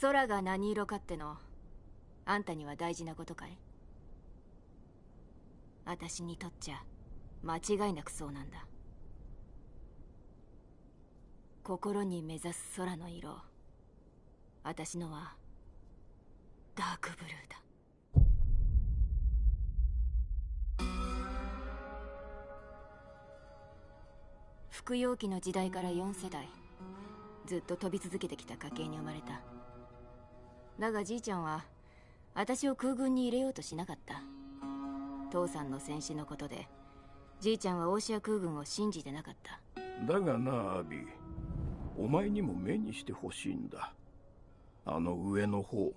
空が何色かっての、あんたには大事なことかい？私にとっちゃ間違いなくそうなんだ。心に目指す空の色、私のはダークブルーだ。服用期の時代から4世代ずっと飛び続けてきた家系に生まれた。だがじいちゃんは私を空軍に入れようとしなかった。父さんの戦死のことでじいちゃんはオーシア空軍を信じてなかった。だがな、アビー、お前にも目にしてほしいんだ。あの上の方、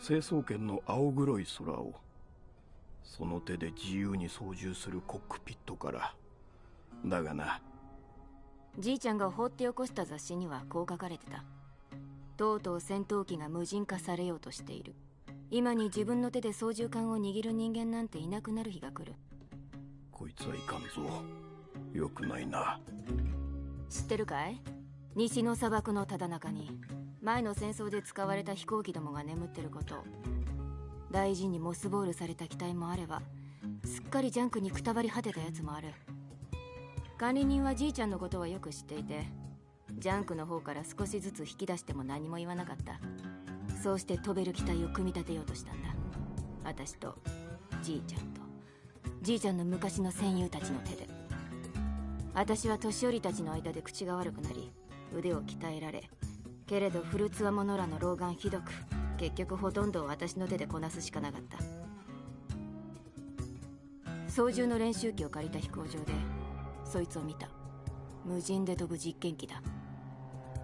成層圏の青黒い空をその手で自由に操縦するコックピットから。だがな、じいちゃんが放って起こした雑誌にはこう書かれてた。とうとう戦闘機が無人化されようとしている。今に自分の手で操縦桿を握る人間なんていなくなる日が来る。こいつはいかんぞ。よくないな。知ってるかい？西の砂漠のただ中に前の戦争で使われた飛行機どもが眠ってることを。大事にモスボールされた機体もあれば、すっかりジャンクにくたばり果てたやつもある。管理人はじいちゃんのことはよく知っていて、ジャンクの方から少しずつ引き出しても何も言わなかった。そうして飛べる機体を組み立てようとしたんだ。私とじいちゃんとじいちゃんの昔の戦友たちの手で。私は年寄りたちの間で口が悪くなり腕を鍛えられ、けれど古つわものらの老眼ひどく、結局ほとんどを私の手でこなすしかなかった。操縦の練習機を借りた飛行場でそいつを見た。無人で飛ぶ実験機だ。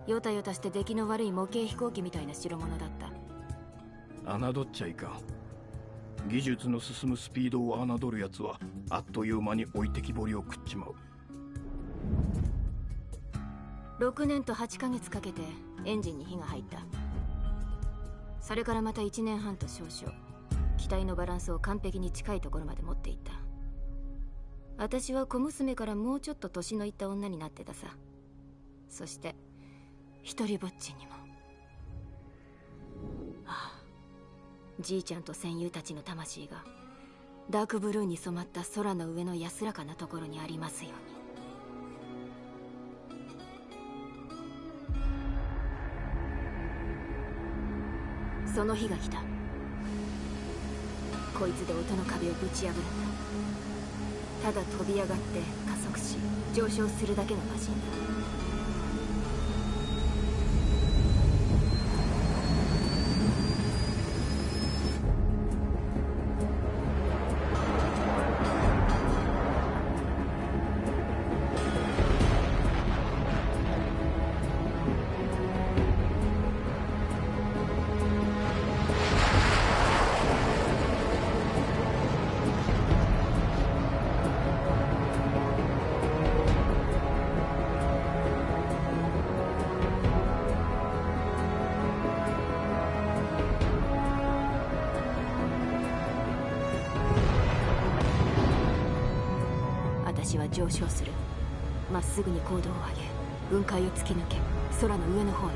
ヨタヨタして出来の悪い模型飛行機みたいな代物だった。侮っちゃいかん。技術の進むスピードを侮るやつはあっという間に置いてきぼりを食っちまう。6年と8ヶ月かけてエンジンに火が入った。それからまた1年半と少々、機体のバランスを完璧に近いところまで持っていった。私は小娘からもうちょっと年のいった女になってたさ。そして一人ぼっちにも。ああ、じいちゃんと戦友たちの魂がダークブルーに染まった空の上の安らかなところにありますように。その日が来た。こいつで音の壁をぶち破るんだ。ただ飛び上がって加速し上昇するだけのマシンだ。私は上昇する。まっすぐに高度を上げ、雲海を突き抜け、空の上の方へ。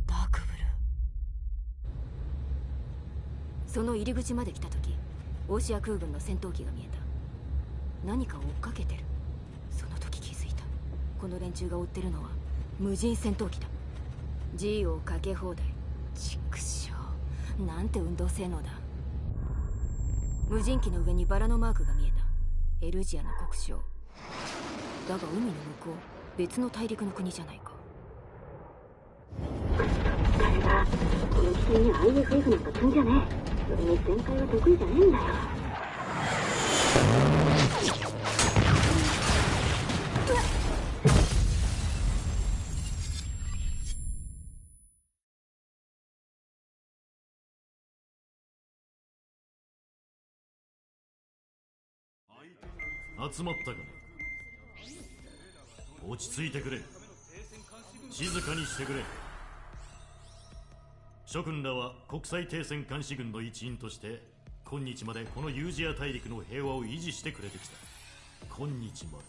ダークブルー。その入り口まで来た時、オーシア空軍の戦闘機が見えた。何かを追っかけてる。その時気づいた。この連中が追ってるのは無人戦闘機だ。 G をかけ放題。ちくしょう、なんて運動性能だ。無人機の上にバラのマークが見えた。エルジアの国章だが、海の向こう、別の大陸の国じゃないか。誰だ、この機体に IFF なんか積んじゃねえ。それに旋回は得意じゃねえんだよ。集まったかね。落ち着いてくれ。静かにしてくれ。諸君らは国際停戦監視軍の一員として今日までこのユージア大陸の平和を維持してくれてきた。今日まで。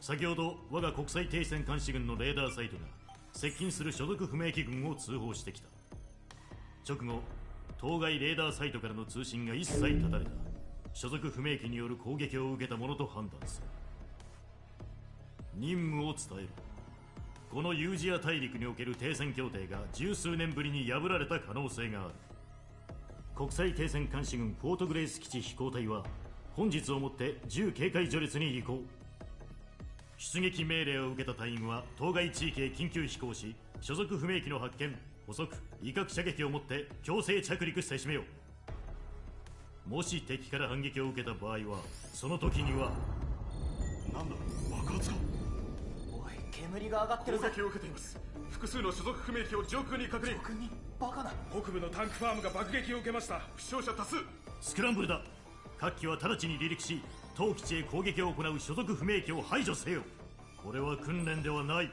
先ほど我が国際停戦監視軍のレーダーサイトが接近する所属不明機軍を通報してきた。直後、当該レーダーサイトからの通信が一切断たれた。所属不明機による攻撃を受けたものと判断する。任務を伝える。このユージア大陸における停戦協定が十数年ぶりに破られた可能性がある。国際停戦監視軍フォートグレイス基地飛行隊は本日をもって重警戒序列に移行。出撃命令を受けた隊員は当該地域へ緊急飛行し、所属不明機の発見、捕捉、威嚇射撃をもって強制着陸せしめよう。もし敵から反撃を受けた場合は、その時には。なんだ、爆発か。おい、煙が上がってるぞ。攻撃を受けています。複数の所属不明機を上空に確認。上空にバカな。北部のタンクファームが爆撃を受けました。負傷者多数。スクランブルだ。各機は直ちに離陸し、当基地へ攻撃を行う所属不明機を排除せよ。これは訓練ではない。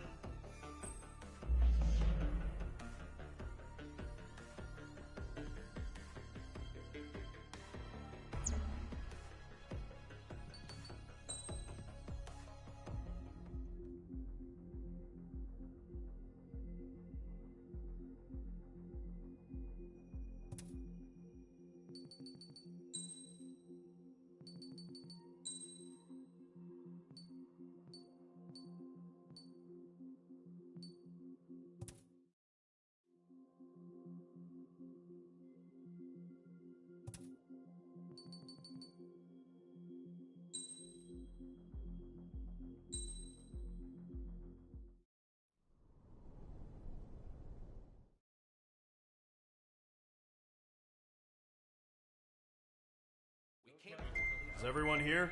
Is everyone here?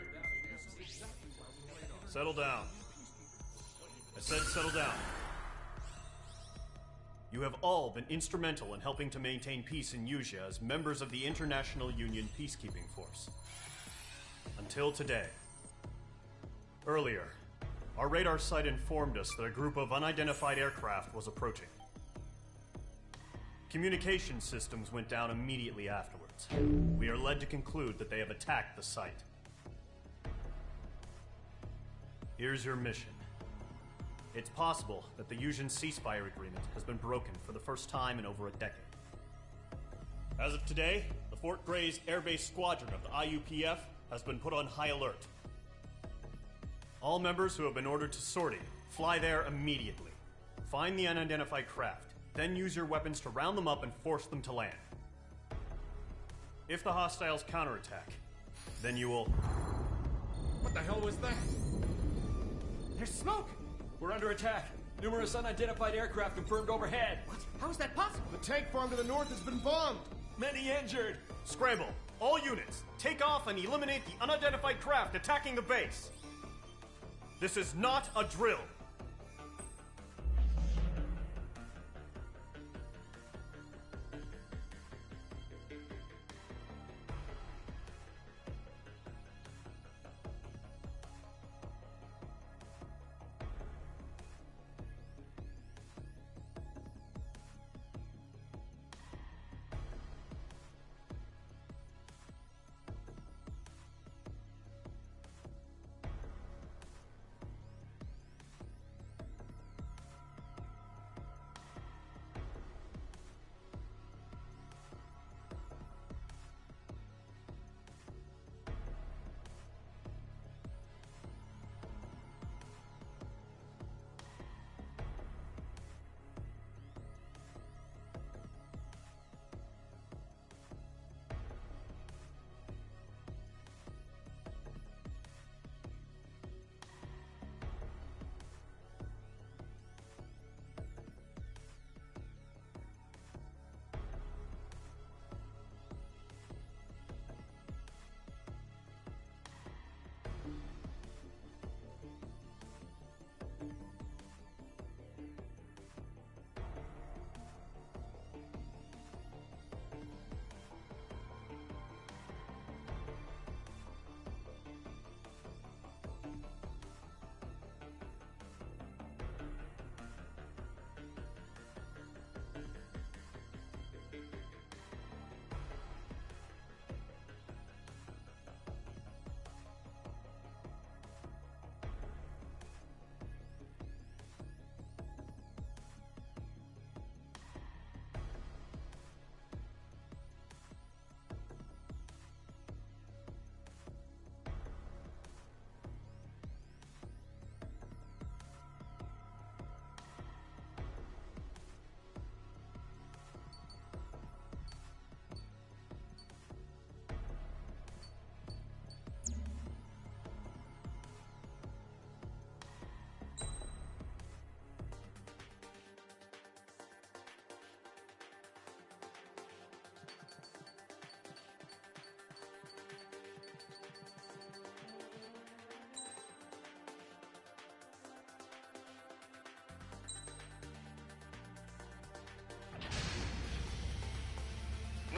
Settle down. I said settle down. You have all been instrumental in helping to maintain peace in Yuja as members of the International Union Peacekeeping Force. Until today. Earlier, our radar site informed us that a group of unidentified aircraft was approaching. Communication systems went down immediately afterwards. We are led to conclude that they have attacked the site. Here's your mission. It's possible that the Yuuzhan ceasefire agreement has been broken for the first time in over a decade. As of today, the Fort Grays Air Base Squadron of the IUPF has been put on high alert. All members who have been ordered to sortie, fly there immediately. Find the unidentified craft, then use your weapons to round them up and force them to land. If the hostiles counterattack, then you will... What the hell was that? There's smoke! We're under attack. Numerous unidentified aircraft confirmed overhead. What? How is that possible? The tank farm to the north has been bombed. Many injured. Scramble! All units, take off and eliminate the unidentified craft attacking the base! This is not a drill!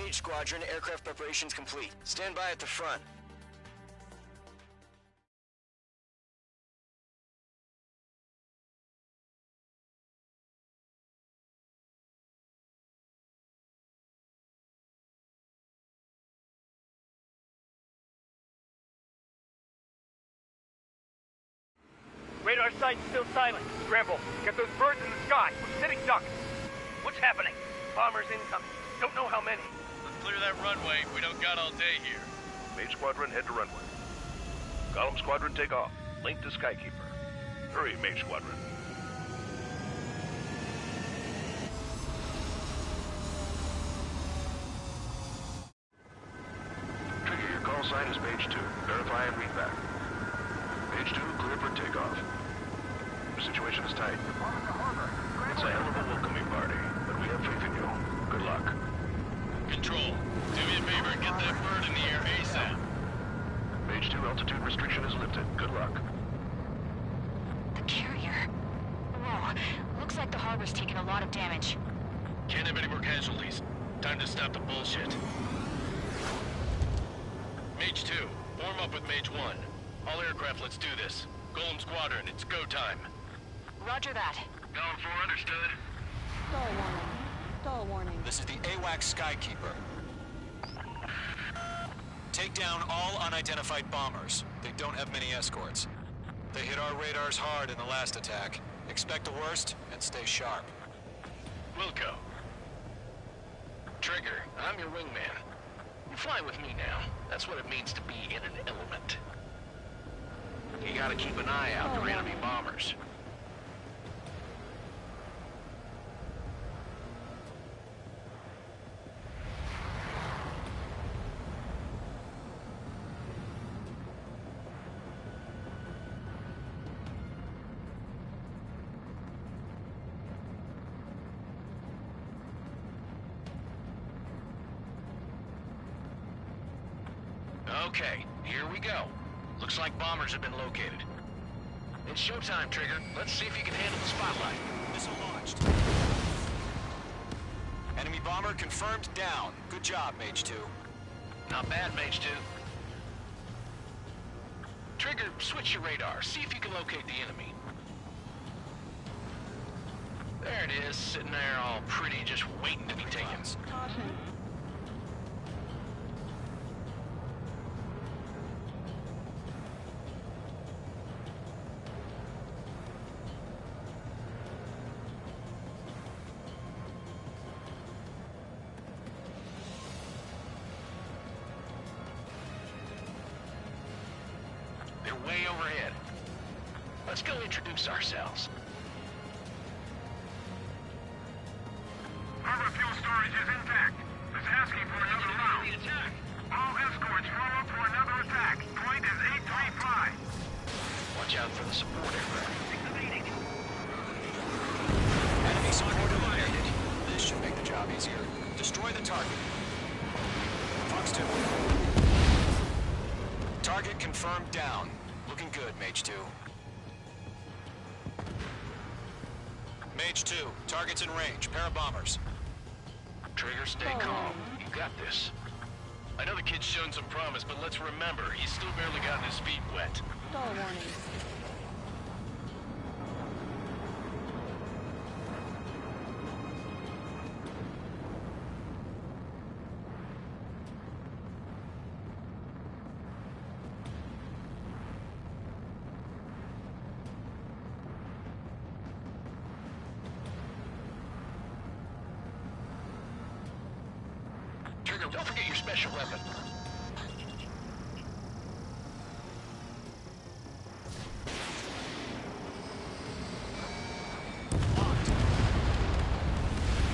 Mage Squadron, aircraft preparations complete. Stand by at the front. Radar site's still silent. Scramble. Get those birds in the sky. We're sitting ducks. What's happening? Bombers incoming. Don't know how many. Let's clear that runway. We don't got all day here. Mage Squadron, head to runway. Column Squadron, take off. Link to Skykeeper. Hurry, Mage Squadron. Trigger, your call sign is Mage 2. Verify and read back. Mage 2, clear for takeoff. The situation is tight. It's a hell of a welcoming party, but we have faith in you. Good luck. Control, do me a favor and get that bird in the air ASAP. Mage 2, altitude restriction is lifted. Good luck. The carrier. Whoa, looks like the harbor's taken a lot of damage. Can't have any more casualties. Time to stop the bullshit. Mage 2, form up with Mage 1. All aircraft, let's do this. Golem Squadron, it's go time. Roger that. Going for understood. Stall warning. Stall warning. This is the AWAC Skykeeper. Take down all unidentified bombers. They don't have many escorts. They hit our radars hard in the last attack. Expect the worst and stay sharp. Wilco. Trigger, I'm your wingman. You fly with me now. That's what it means to be in an element. You gotta keep an eye out for enemy bombers. Okay, here we go. Looks like bombers have been located. It's showtime, Trigger. Let's see if you can handle the spotlight. Missile launched. Enemy bomber confirmed down. Good job, Mage 2. Not bad, Mage 2. Trigger, switch your radar. See if you can locate the enemy. There it is, sitting there all pretty, just waiting to be taken. Caution. They're way overhead. Let's go introduce ourselves. Harbor fuel storage is intact. It's asking for another round. All escorts roll up for another attack. Point is 835. Watch out for the support aircraft. Enemy support eliminated. This should make the job easier. Destroy the target. Fox 2. Target confirmed down. Looking good, Mage 2. Mage 2, target's in range. Pair of bombers. Trigger, stay calm. You got this. I know the kid's shown some promise, but let's remember, he's still barely gotten his feet wet. Stall warning. Trigger, don't forget your special weapon.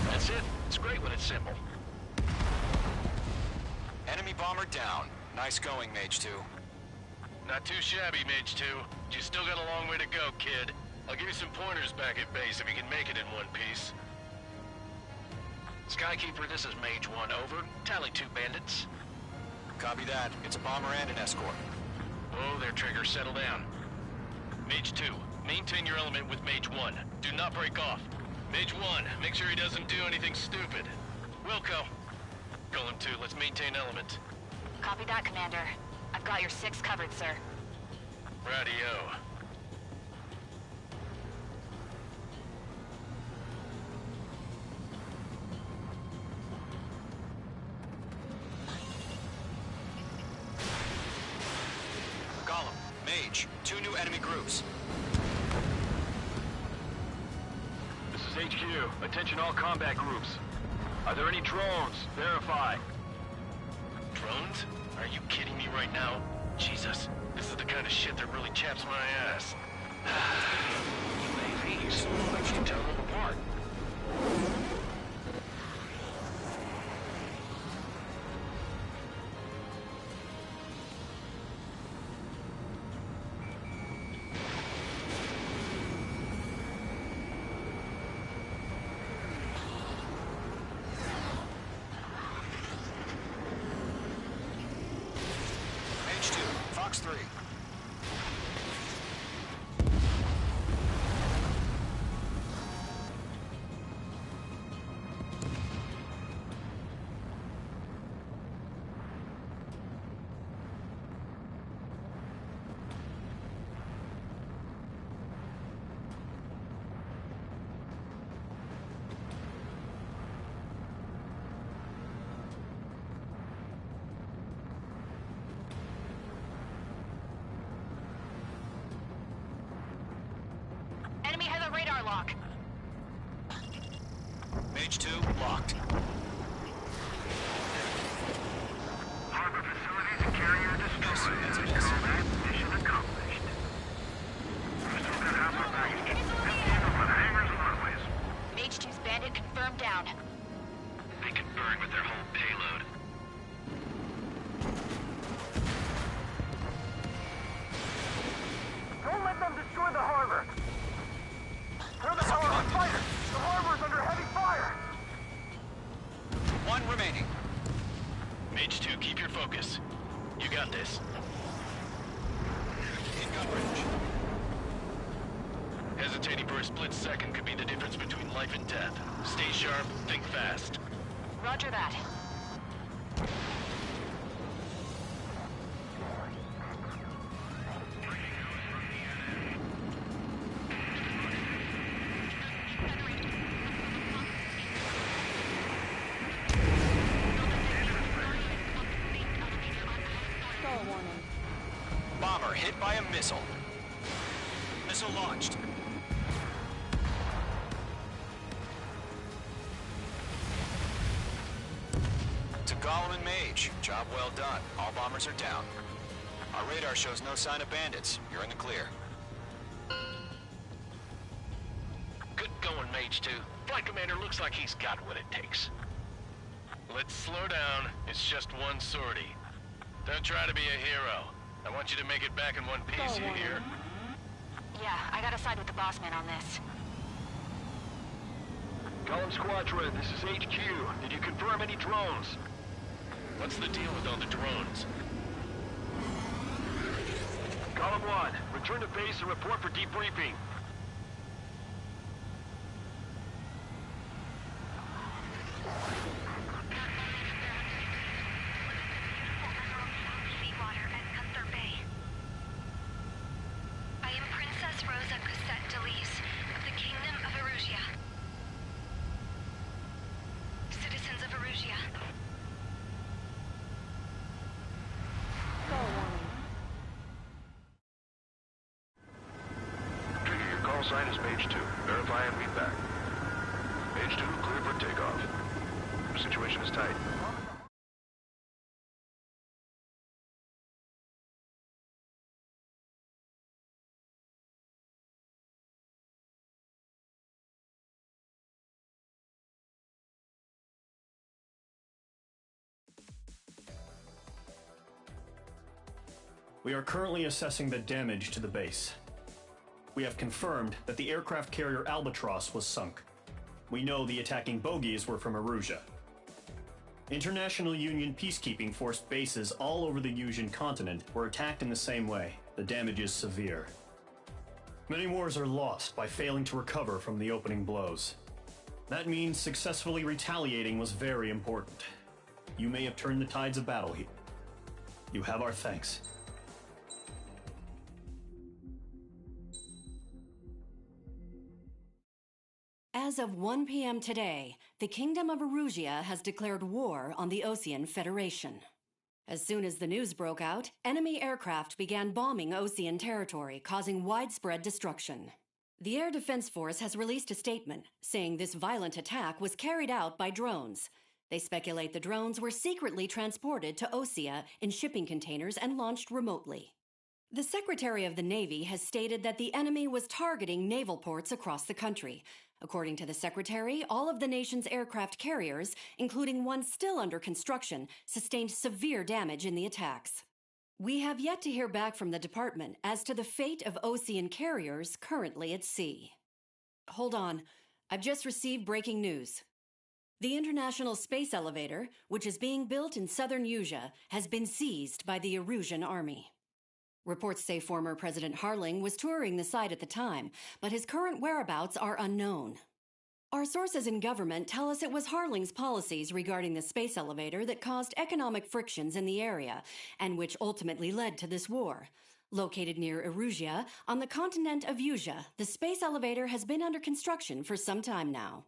That's it. It's great when it's simple. Enemy bomber down. Nice going, Mage 2. Not too shabby, Mage 2. You still got a long way to go, kid. I'll give you some pointers back at base if you can make it in one piece. Skykeeper, this is Mage 1, over. Tally 2 bandits. Copy that. It's a bomber and an escort. Whoa there, Trigger. Settle down. Mage 2, maintain your element with Mage 1. Do not break off. Mage 1, make sure he doesn't do anything stupid. Wilco. Golem 2, let's maintain element. Copy that, Commander. I've got your 6 covered, sir. Radio. Golem, Mage, 2 new enemy groups. This is HQ. Attention all combat groups. Are there any drones? Verify. Drones? Are you kidding me right now? Jesus, this is the kind of shit that really chaps my ass. UAVs. Why should you tell them apart? Mage 2, Fox 3. Enemy has a radar lock. Mage 2, locked. Harbor facilities and carrier destroyed. That's a miss. Mission accomplished. We still got half our baggage. Empty over the hangars and runways. Mage 2's bandit confirmed down. They could burn with their whole payload. Don't let them destroy the harbor! Where the hell are our fighters? The harbor's under heavy fire! 1 remaining. Mage 2, keep your focus. You got this. In gun range. Hesitating for a split second could be the difference between life and death. Stay sharp, think fast. Roger that. Stall warning. Bomber hit by a missile. Missile launched. To Golem and Mage, job well done. All bombers are down. Our radar shows no sign of bandits. You're in the clear. Good going, Mage 2. Flight Commander looks like he's got what it takes. Let's slow down. It's just one sortie. Don't try to be a hero. I want you to make it back in one piece, you hear? Yeah, I gotta side with the boss man on this. Golem Squadron, this is HQ. Did you confirm any drones? What's the deal with all the drones? Golem 1, return to base and report for debriefing. Seawater at Gunther Bay. I am Princess Rosa Cosette Delise of the Kingdom of Erusia. Citizens of Erusia. Stall warning. Trigger, your call sign is Mage 2. Verify and read back. Mage 2, clear for takeoff. The situation is tight. We are currently assessing the damage to the base. We have confirmed that the aircraft carrier Albatross was sunk. We know the attacking bogies were from Erusia. International Union peacekeeping force bases all over the Usian continent were attacked in the same way. The damage is severe. Many wars are lost by failing to recover from the opening blows. That means successfully retaliating was very important. You may have turned the tides of battle here. You have our thanks. As of 1 p.m. today, the Kingdom of Erusia has declared war on the Osean Federation. As soon as the news broke out, enemy aircraft began bombing Osean territory, causing widespread destruction. The Air Defense Force has released a statement saying this violent attack was carried out by drones. They speculate the drones were secretly transported to Osea in shipping containers and launched remotely. The Secretary of the Navy has stated that the enemy was targeting naval ports across the country. According to the Secretary, all of the nation's aircraft carriers, including one still under construction, sustained severe damage in the attacks. We have yet to hear back from the department as to the fate of Osean carriers currently at sea. Hold on, I've just received breaking news. The International Space Elevator, which is being built in southern Erusia, has been seized by the Erusian army. Reports say former President Harling was touring the site at the time, but his current whereabouts are unknown. Our sources in government tell us it was Harling's policies regarding the space elevator that caused economic frictions in the area, and which ultimately led to this war. Located near Erusia, on the continent of Erusia, the space elevator has been under construction for some time now.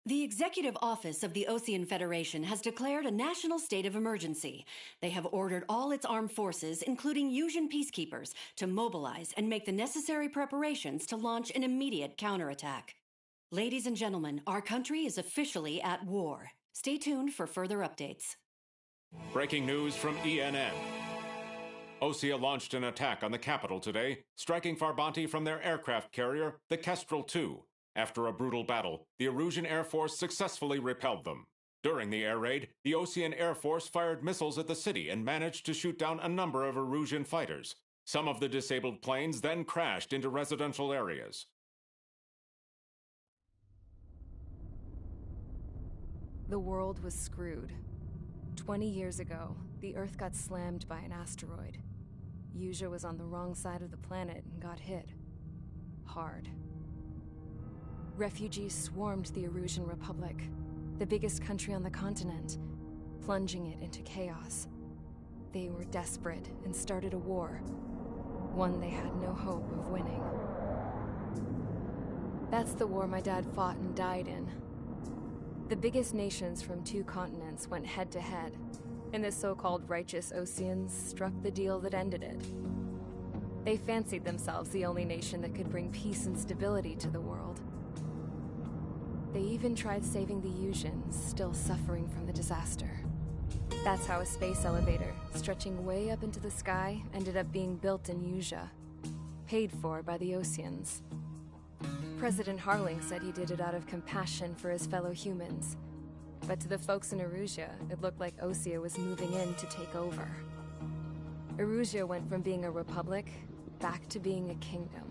The Executive Office of the Osean Federation has declared a national state of emergency. They have ordered all its armed forces, including Erusian peacekeepers, to mobilize and make the necessary preparations to launch an immediate counterattack. Ladies and gentlemen, our country is officially at war. Stay tuned for further updates. Breaking news from ENN. Osea launched an attack on the capital today, striking Farbanti from their aircraft carrier, the Kestrel II. After a brutal battle, the Erusian Air Force successfully repelled them. During the air raid, the Osean Air Force fired missiles at the city and managed to shoot down a number of Erusian fighters. Some of the disabled planes then crashed into residential areas. The world was screwed. 20 years ago, the Earth got slammed by an asteroid. Erusia was on the wrong side of the planet and got hit. Hard. Refugees swarmed the Erusian Republic, the biggest country on the continent, plunging it into chaos. They were desperate and started a war, one they had no hope of winning. That's the war my dad fought and died in. The biggest nations from 2 continents went head-to-head, and the so-called righteous Oseans struck the deal that ended it. They fancied themselves the only nation that could bring peace and stability to the world. They even tried saving the Erusians, still suffering from the disaster. That's how a space elevator, stretching way up into the sky, ended up being built in Erusia, paid for by the Oseans. President Harling said he did it out of compassion for his fellow humans. But to the folks in Erusia, it looked like Osea was moving in to take over. Erusia went from being a republic back to being a kingdom.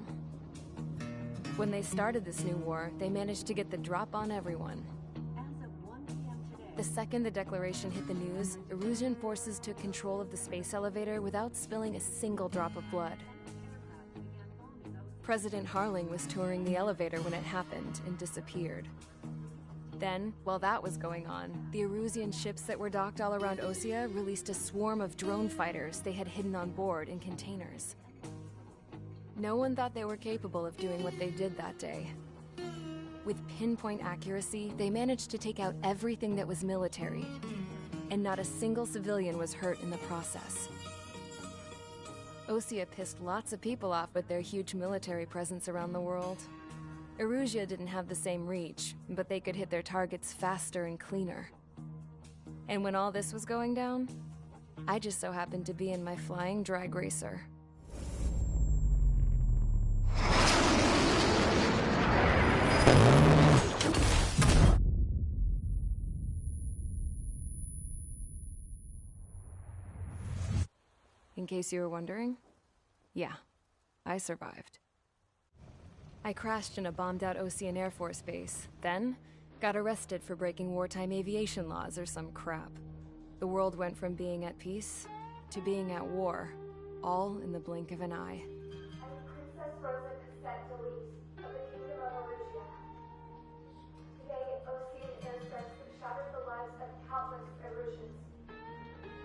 When they started this new war, they managed to get the drop on everyone. The second the declaration hit the news, Erusian forces took control of the space elevator without spilling a single drop of blood. President Harling was touring the elevator when it happened and disappeared. Then, while that was going on, the Erusian ships that were docked all around Osea released a swarm of drone fighters they had hidden on board in containers. No one thought they were capable of doing what they did that day. With pinpoint accuracy, they managed to take out everything that was military, and not a single civilian was hurt in the process. Osea pissed lots of people off with their huge military presence around the world. Erusia didn't have the same reach, but they could hit their targets faster and cleaner. And when all this was going down, I just so happened to be in my flying drag racer. In case you were wondering, yeah, I survived. I crashed in a bombed-out Osean Air Force base, then got arrested for breaking wartime aviation laws or some crap. The world went from being at peace to being at war, all in the blink of an eye. Princess Rosa Cassette Delise of the Kingdom of Erusia. Today, Osean airstrikes have shattered the lives of countless Erusians.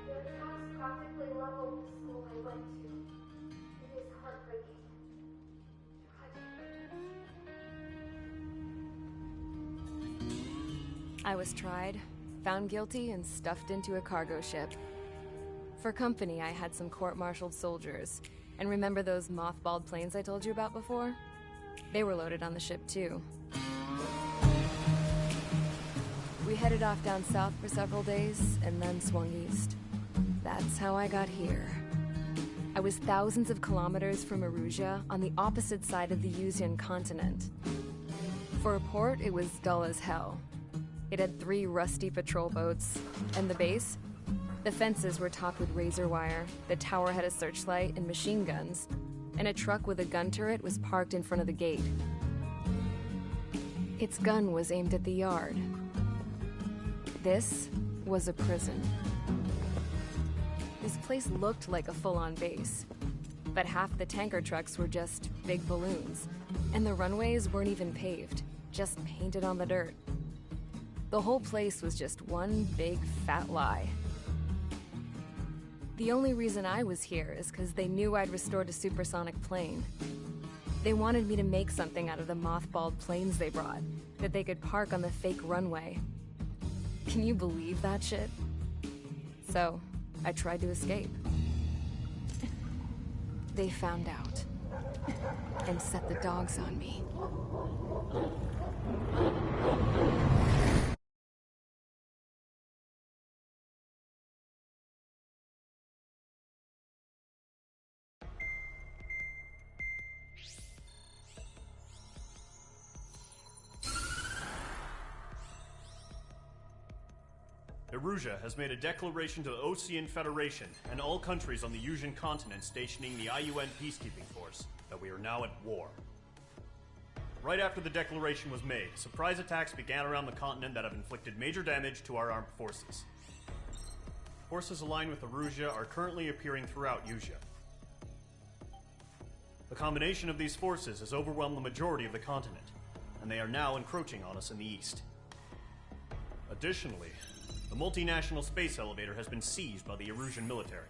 Their attacks practically leveled the school I went to. It is heartbreaking. Tragic. I was tried, found guilty, and stuffed into a cargo ship. For company, I had some court-martialed soldiers. And remember those mothballed planes I told you about before? They were loaded on the ship, too. We headed off down south for several days, and then swung east. That's how I got here. I was thousands of kilometers from Erusia, on the opposite side of the Yuzian continent. For a port, it was dull as hell. It had 3 rusty patrol boats, and the base? The fences were topped with razor wire, the tower had a searchlight and machine guns, and a truck with a gun turret was parked in front of the gate. Its gun was aimed at the yard. This was a prison. This place looked like a full-on base, but half the tanker trucks were just big balloons, and the runways weren't even paved, just painted on the dirt. The whole place was just one big fat lie. The only reason I was here is because they knew I'd restored a supersonic plane. They wanted me to make something out of the mothballed planes they brought, that they could park on the fake runway. Can you believe that shit? So, I tried to escape. They found out, and set the dogs on me. Erusia has made a declaration to the Ocean Federation and all countries on the Yuzian continent stationing the IUN peacekeeping force that we are now at war. Right after the declaration was made, surprise attacks began around the continent that have inflicted major damage to our armed forces. Forces aligned with Erusia are currently appearing throughout Yusia. The combination of these forces has overwhelmed the majority of the continent, and they are now encroaching on us in the east. Additionally, the multinational space elevator has been seized by the Erusian military.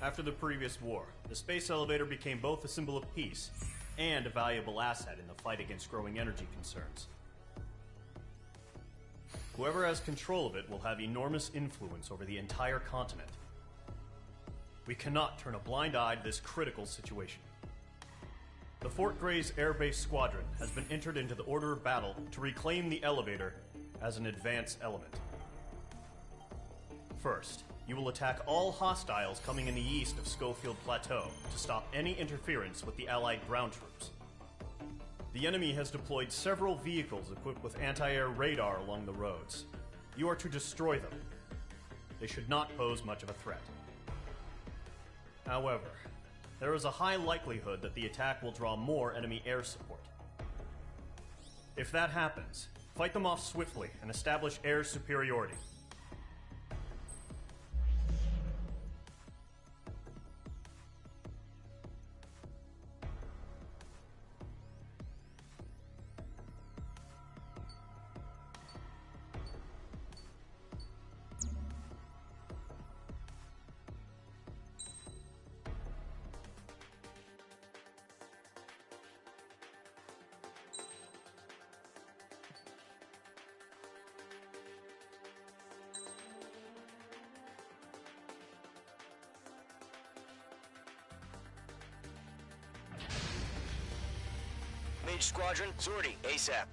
After the previous war, the space elevator became both a symbol of peace and a valuable asset in the fight against growing energy concerns. Whoever has control of it will have enormous influence over the entire continent. We cannot turn a blind eye to this critical situation. The Fort Gray's Air Base Squadron has been entered into the order of battle to reclaim the elevator as an advance element. First, you will attack all hostiles coming in the east of Schofield Plateau to stop any interference with the Allied ground troops. The enemy has deployed several vehicles equipped with anti-air radar along the roads. You are to destroy them. They should not pose much of a threat. However, there is a high likelihood that the attack will draw more enemy air support. If that happens, fight them off swiftly and establish air superiority. Mage Squadron, sortie, ASAP.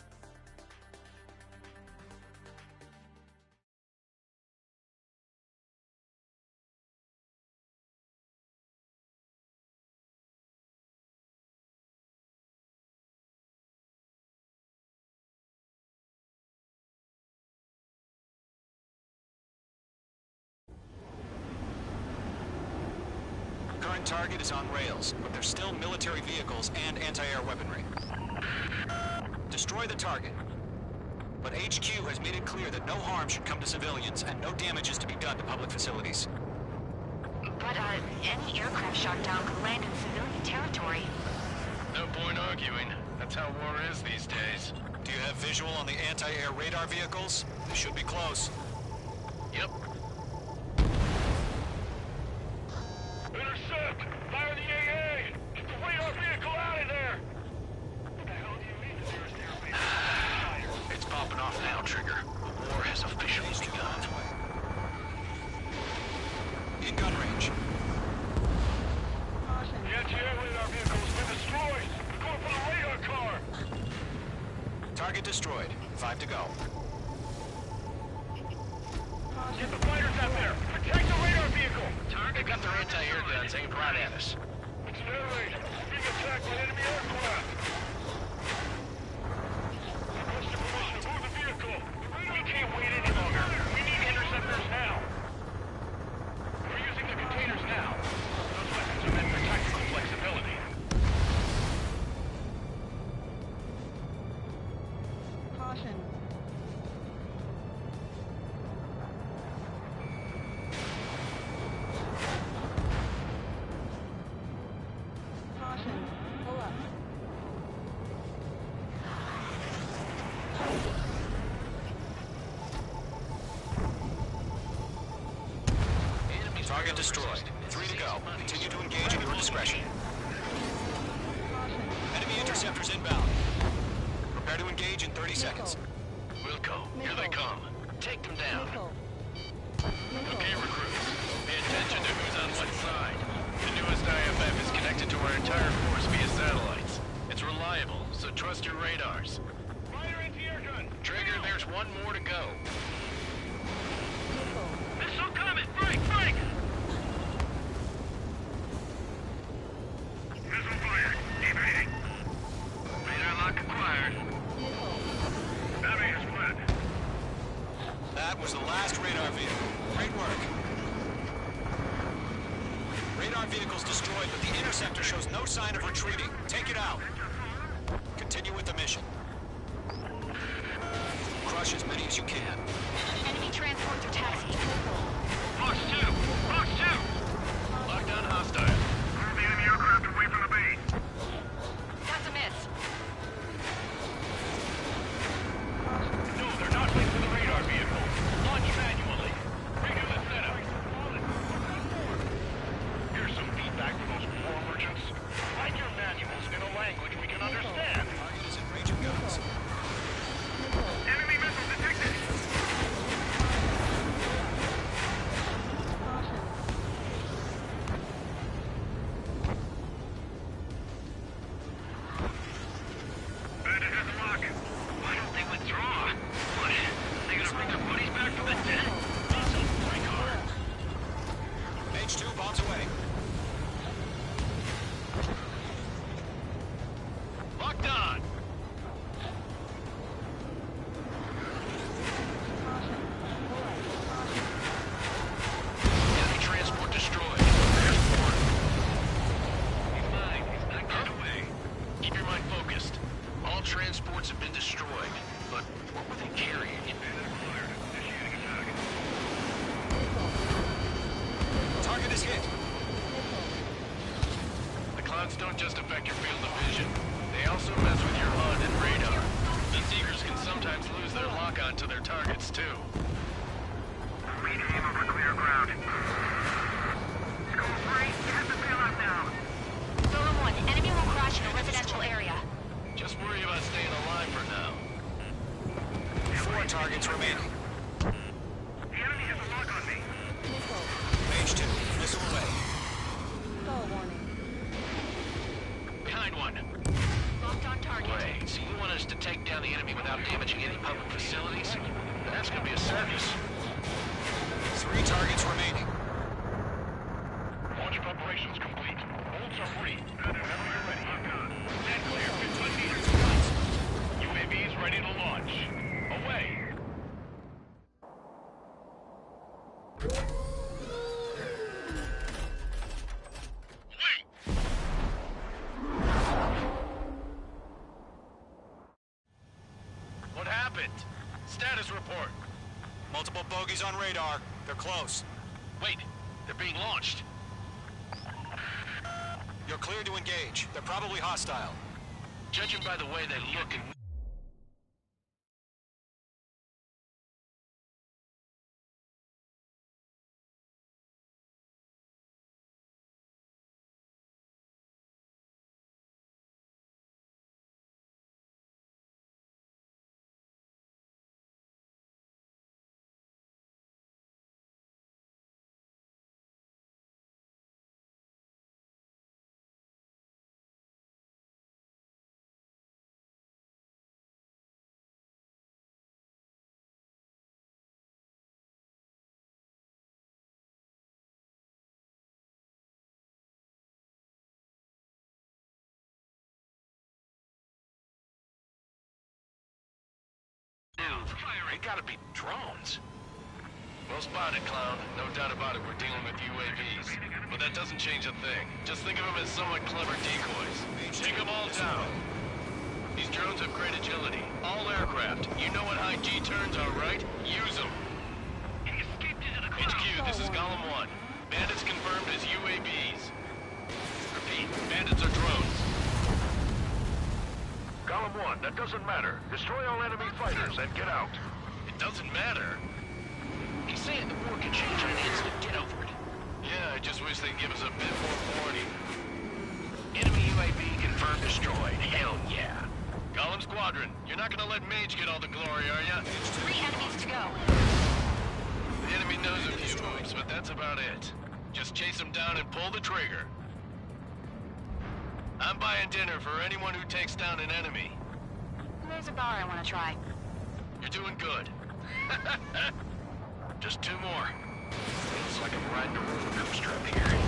Current target is on rails, but there's still military vehicles and anti-air weaponry. Destroy the target. But HQ has made it clear that no harm should come to civilians and no damage is to be done to public facilities. But, any aircraft shot down could land in civilian territory. No point arguing. That's how war is these days. Do you have visual on the anti-air radar vehicles? They should be close. Yep. Intercept! Fire the AA! Get the radar vehicle out of there! What the hell do you mean the nearest airbase? It's popping off now, Trigger. The war has officially begun. In gun range. The anti-air radar vehicle has been destroyed! We're going for the radar car! Target destroyed. 5 to go. Get the fighters out there! Protect the radar vehicle! Target got their anti-air guns aimed right at us. It's an air raid! Being attacked by enemy aircraft! Request your permission to move the vehicle! We can't wait any longer! We need interceptors now! We're using the containers now! Those weapons are meant for tactical flexibility. Caution. Caution. Pull up. Target destroyed. 3 to go. Continue to engage at your discretion. Enemy interceptors inbound. Prepare to engage in 30 seconds. Wilco, here they come. Take them down. Okay, recruits. Pay attention to who's on what side. The newest IFF is connected to our entire force via satellites. It's reliable, so trust your radars. Fire anti-air gun! Trigger, there's one more to go. Missile coming! Break! Break! Missile fired! Evading! Radar lock acquired. Battery is split. That was the last radar vehicle. Great work. Radar vehicle's destroyed, but the interceptor shows no sign of retreating. Take it out. Continue with the mission. Crush as many as you can. Enemy transports are taxiing. Box 2! Box 2! Lockdown hostile. Move the enemy aircraft away from the base. That's a miss. No, they're not linked to the radar vehicle. Launch manually. Redo the setup. Here's some feedback from those war merchants. Write your manuals in a language we can understand. Target is in range of guns. Enemy missile detected. Bandit has a lock. Why don't they withdraw? What? They gonna bring their buddies back from the dead? Missile, car. H2 bombs away. Locked on. Enemy transport destroyed. There's one. He's mine. He's not getting away. Keep your mind focused. All transports have been destroyed, but what were they carrying? Bandit acquired. Initiating attack. Target is hit. The clouds don't just affect your field of vision. They also mess with your HUD and radar. The Seekers can sometimes lose their lock-on to their targets, too. Lead aim over clear ground. School 3, you have to bail out now. Zone 1, enemy will crash in a residential area. Just worry about staying alive for now. 4 targets remaining. The enemy has a lock on me. H2, missile away. Stall warning. Behind one. Locked on target. Wait, so you want us to take down the enemy without damaging any public facilities? That's gonna be a circus. 3 targets remaining. Launch preparations complete. Bolts are free. Whenever you're ready. Stand clear. 15 meters. UAVs ready to launch. Away. What happened? Status report. Multiple bogies on radar. They're close. Wait, they're being launched. You're cleared to engage. They're probably hostile. Judging by the way they look and... They gotta be drones. Well spotted, clown. No doubt about it, we're dealing with UAVs. But that doesn't change a thing. Just think of them as somewhat clever decoys. Take them all down. These drones have great agility. All aircraft. You know what high G turns are, right? Use them. HQ, this is Golem 1. Bandits confirmed as UAVs. Repeat, bandits are drones. Golem 1, that doesn't matter. Destroy all enemy fighters and get out. It doesn't matter. He's saying the war can change in an instant. Get over it. Yeah, I just wish they'd give us a bit more warning. Enemy UAV confirmed destroyed. Hell yeah. Golem Squadron, you're not gonna let Mage get all the glory, are ya? 3 enemies to go. The enemy knows a few moves, but that's about it. Just chase them down and pull the trigger. I'm buying dinner for anyone who takes down an enemy. There's a bar I want to try. You're doing good. Just 2 more. Feels like I'm riding a roller coaster up here.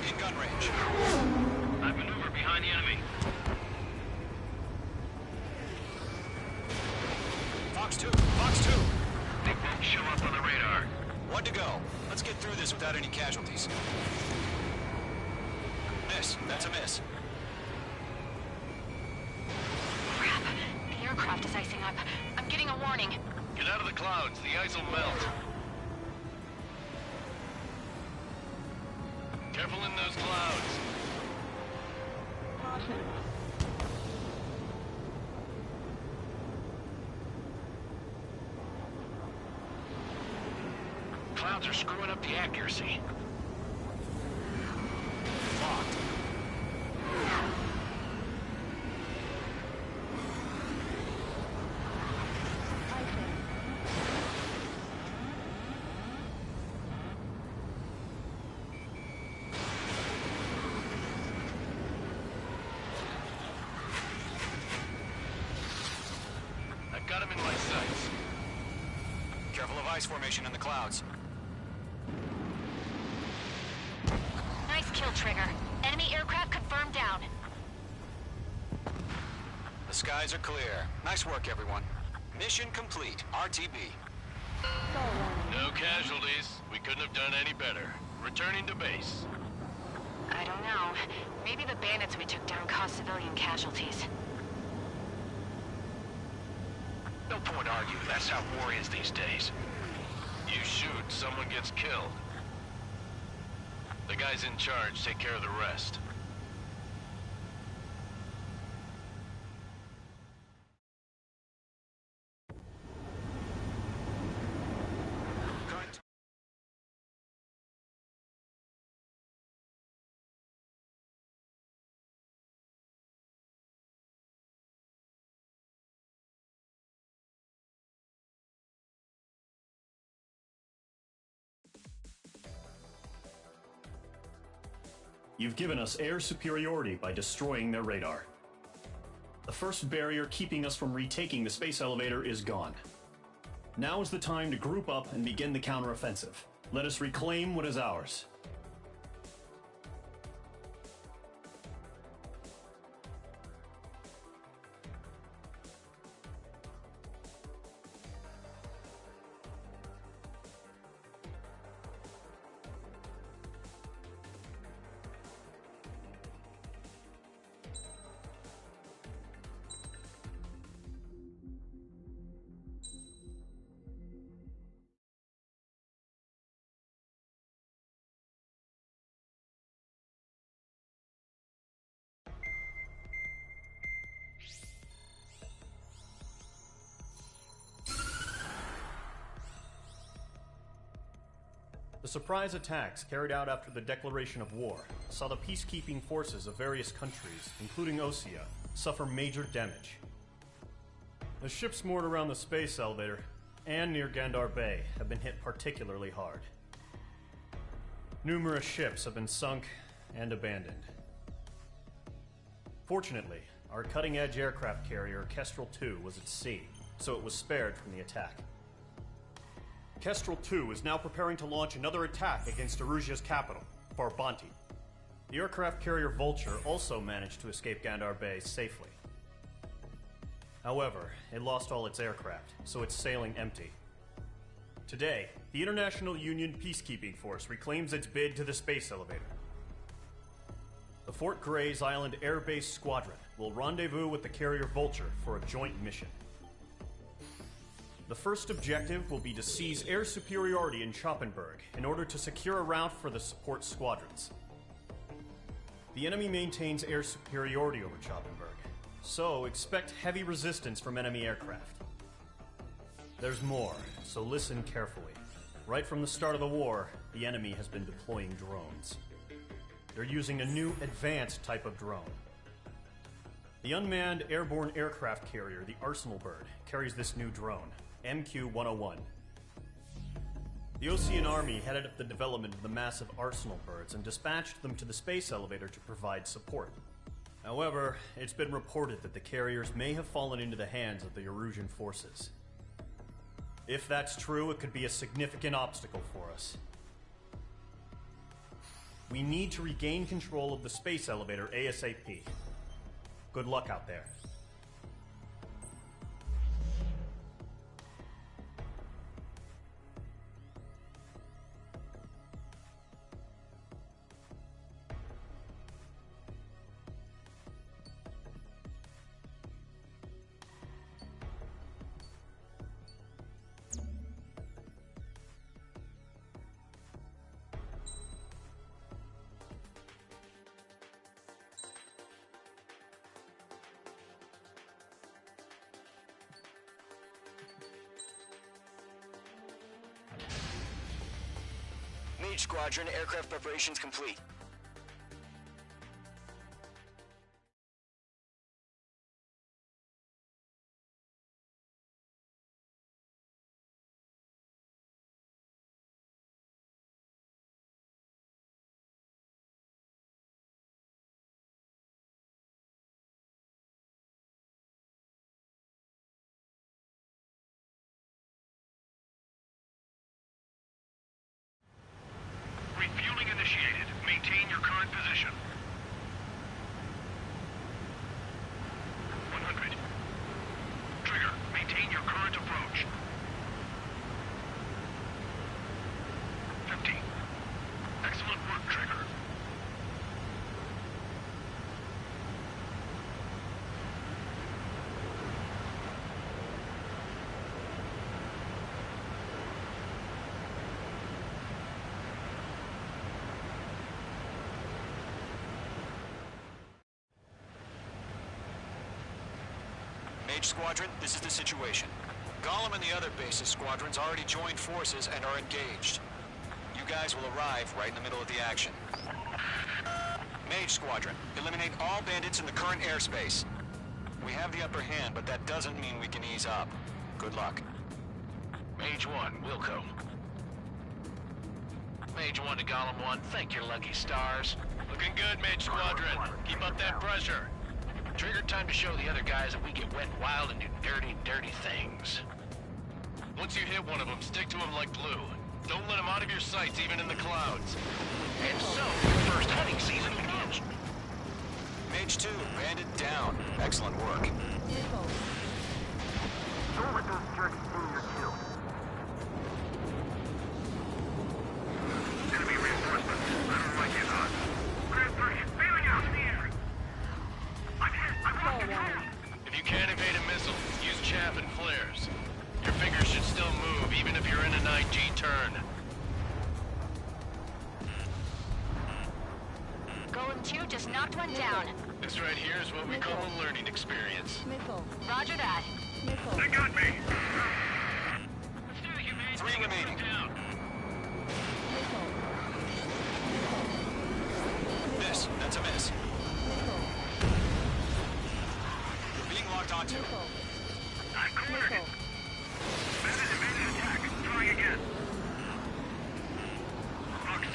In gun range. I maneuver behind the enemy. Fox 2! Fox 2! They won't show up on the radar. 1 to go. Let's get through this without any casualties. Miss. That's a miss. Crap. The aircraft is icing up. I'm getting a warning. Get out of the clouds. The ice will melt. Careful in those clouds. Caution. Clouds are screwing up the accuracy. Locked. I've got him in my sights. Careful of ice formation in the clouds. Nice kill, Trigger. Enemy aircraft confirmed down. The skies are clear. Nice work, everyone. Mission complete. RTB. No casualties. We couldn't have done any better. Returning to base. I don't know. Maybe the bandits we took down caused civilian casualties. No point arguing. That's how war is these days. You shoot, someone gets killed. The guys in charge take care of the rest. You've given us air superiority by destroying their radar. The first barrier keeping us from retaking the space elevator is gone. Now is the time to group up and begin the counteroffensive. Let us reclaim what is ours. The surprise attacks carried out after the declaration of war saw the peacekeeping forces of various countries, including Osea, suffer major damage. The ships moored around the space elevator and near Gandar Bay have been hit particularly hard. Numerous ships have been sunk and abandoned. Fortunately, our cutting-edge aircraft carrier Kestrel 2 was at sea, so it was spared from the attack. Kestrel 2 is now preparing to launch another attack against Erusia's capital, Farbanti. The aircraft carrier Vulture also managed to escape Gandar Bay safely. However, it lost all its aircraft, so it's sailing empty. Today, the International Union Peacekeeping Force reclaims its bid to the space elevator. The Fort Gray's Island Air Base Squadron will rendezvous with the carrier Vulture for a joint mission. The first objective will be to seize air superiority in Schoppenberg in order to secure a route for the support squadrons. The enemy maintains air superiority over Schoppenberg, so expect heavy resistance from enemy aircraft. There's more, so listen carefully. Right from the start of the war, the enemy has been deploying drones. They're using a new advanced type of drone. The unmanned airborne aircraft carrier, the Arsenal Bird, carries this new drone, MQ-101. The Osean Army headed up the development of the massive Arsenal Birds and dispatched them to the space elevator to provide support. However, it's been reported that the carriers may have fallen into the hands of the Erusian forces. If that's true, it could be a significant obstacle for us. We need to regain control of the space elevator ASAP. Good luck out there. Mage Squadron, aircraft preparations complete. Refueling initiated. Maintain your current position. 100. Trigger, maintain your current approach. 50. Excellent work, Trigger. Mage Squadron, this is the situation. Gollum and the other base's squadrons already joined forces and are engaged. You guys will arrive right in the middle of the action. Mage Squadron, eliminate all bandits in the current airspace. We have the upper hand, but that doesn't mean we can ease up. Good luck. Mage 1, Wilco. Mage 1 to Gollum 1, thank your lucky stars. Looking good, Mage Squadron. Keep up that pressure. Trigger, time to show the other guys that we get wet and wild and do dirty, dirty things. Once you hit one of them, stick to them like glue. Don't let them out of your sights, even in the clouds. And so, the first hunting season begins. Mage 2, bandit down. Excellent work. Don't let those jerks steal your kill. Enemy reinforcements. I don't like it, huh? Grand 3 is bailing out in the air. I'm lost control. If you can't evade a missile, use chaff and flares. Your fingers should still move, even if you're in an IG turn. Golem 2 just knocked one down. This right here is what we call a learning experience. Roger that. They got me. 3 remaining. 2. I'm cornered. Bandit evaded attack. Trying again. Fox 2.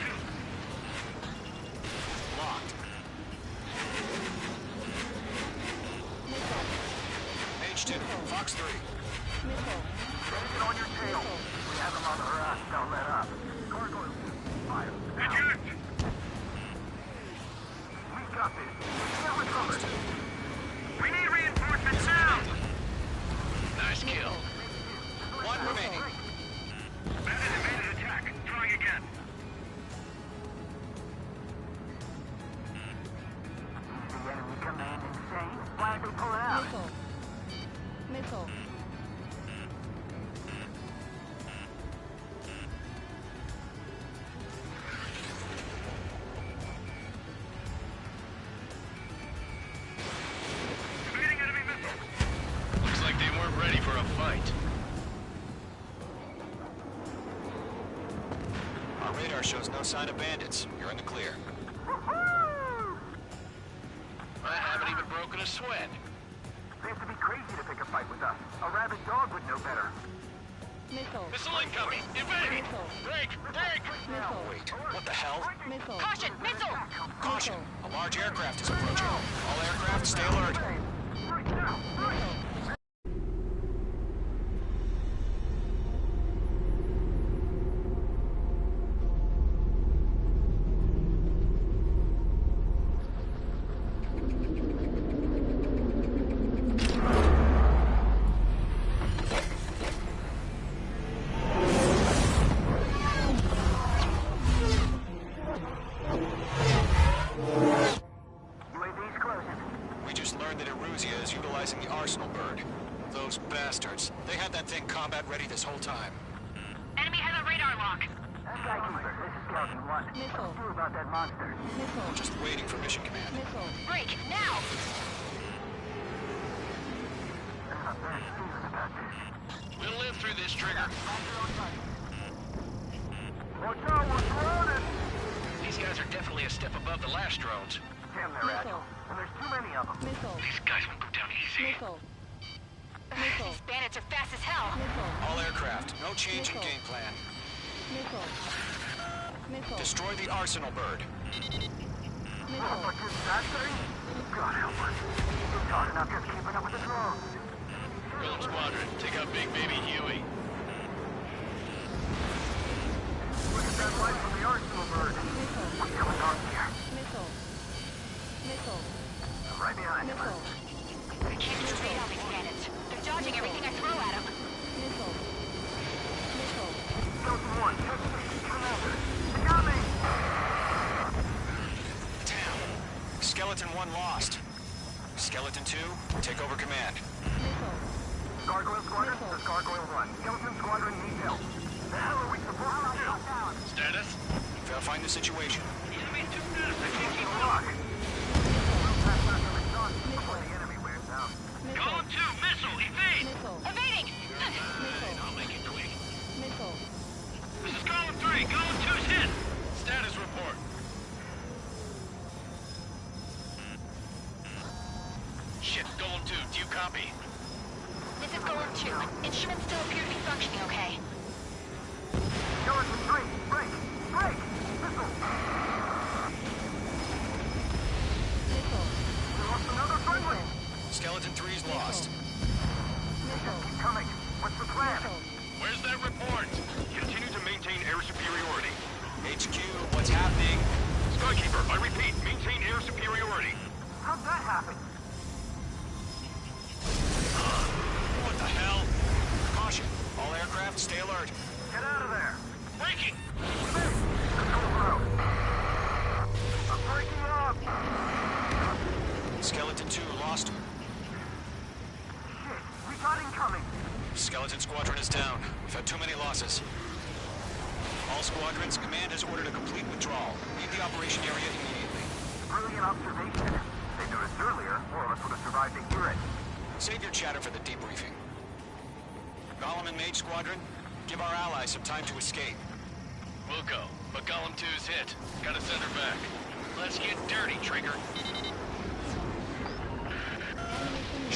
Locked. Mage 2. Fox 3. Get on your tail. We have them on the harass. Don't let up. Gargoyle, fire. Eject! We got this. Can't recover. We need reinforcements now! Nice kill. 1 remaining. Bandit evaded attack. Trying again. The enemy command insane. Why did they pull it out? Missile. Evading enemy missile. Looks like they weren't ready for a fight. Our radar shows no sign of bandits. You're in the clear. I haven't even broken a sweat. They have to be crazy to pick a fight with us. A rabid dog would know better. Missile incoming! Evade! Break! Break! Wait, what the hell? Caution! Missile! Caution! A large aircraft is approaching. All aircraft, stay alert. UAV's closing. We just learned that Eruzia is utilizing the arsenal bird. Those bastards. They had that thing combat ready this whole time. Enemy has a radar lock. Skykeeper, this is Scouting 1. What do you do about that monster? Just waiting for mission command. Break! Now! I have a bad feeling about this. We'll live through this, Trigger. Watch out, we're surrounded! These guys are definitely a step above the last drones. Damn, they're agile. And there's too many of them. These guys won't go down easy. These bandits are fast as hell. All aircraft, no change in game plan. Destroy the arsenal bird. Motherfuckers, that thing? God help us. It's hard enough just keeping up with the drones. Gold Squadron, take out Big Baby Huey. Look at that light from the arsenal bird. What's going on here? Right behind him. I can't just evade all these bandits. They're dodging everything I throw at them. Skeleton 1, check the commander. They got me! Damn. Skeleton 1 lost. Skeleton 2, take over command. Gargoyle Squadron, this is Gargoyle 1. Skeleton Squadron needs help. The hell are we supposed to do? Status? Verifying the situation. Enemy's too fast. I can't keep Lock. up. We'll pass out some exhaust before the enemy wears out. Column 2, missile, evade! Evading! I'll make it quick. This is column 3. Column 2's hit. Status report. Shit, Golem 2, do you copy? This is Golem 2. Instruments still appear to be functioning okay. Skeleton 3, break! Break! Missile! We lost another friendly! Skeleton 3's lost. Keep coming. What's the plan? Where's that report? Continue to maintain air superiority. HQ, what's happening? Skykeeper, I repeat, maintain air superiority. How'd that happen? What the hell? Caution. All aircraft, stay alert. Get out of there! Breaking! Control room. I'm breaking up! Skeleton 2 lost. Shit, we got incoming! Skeleton Squadron is down. We've had too many losses. All squadrons, command has ordered a complete withdrawal. Leave the operation area immediately. Brilliant observation. If they noticed earlier, more of us would have survived to hear it. Save your chatter for the debriefing. Golem and Mage Squadron, give our allies some time to escape. We'll go, but Golem 2's hit. Gotta send her back. Let's get dirty, Trigger.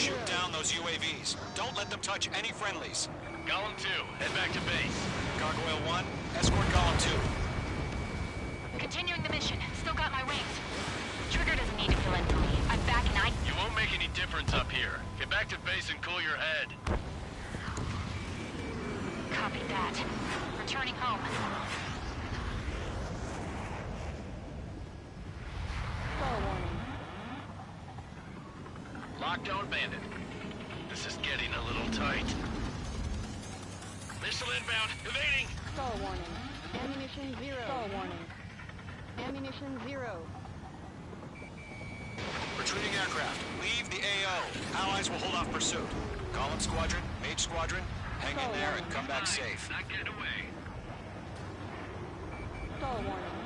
Shoot down those UAVs. Don't let them touch any friendlies. Golem 2, head back to base. Gargoyle 1, escort Golem 2. Continuing the mission. Still got my wings. Trigger doesn't need to fill in for me. I'm back and You won't make any difference up here. Get back to base and cool your head. Copy that. Returning home. Lockdown bandit. This is getting a little tight. Missile inbound. Evading. Stall warning. Ammunition 0. Stall warning. Ammunition 0. Retreating aircraft. Leave the AO. Allies will hold off pursuit. Golem Squadron, Mage Squadron, hang in there and come back safe. Not getting away. Stall warning.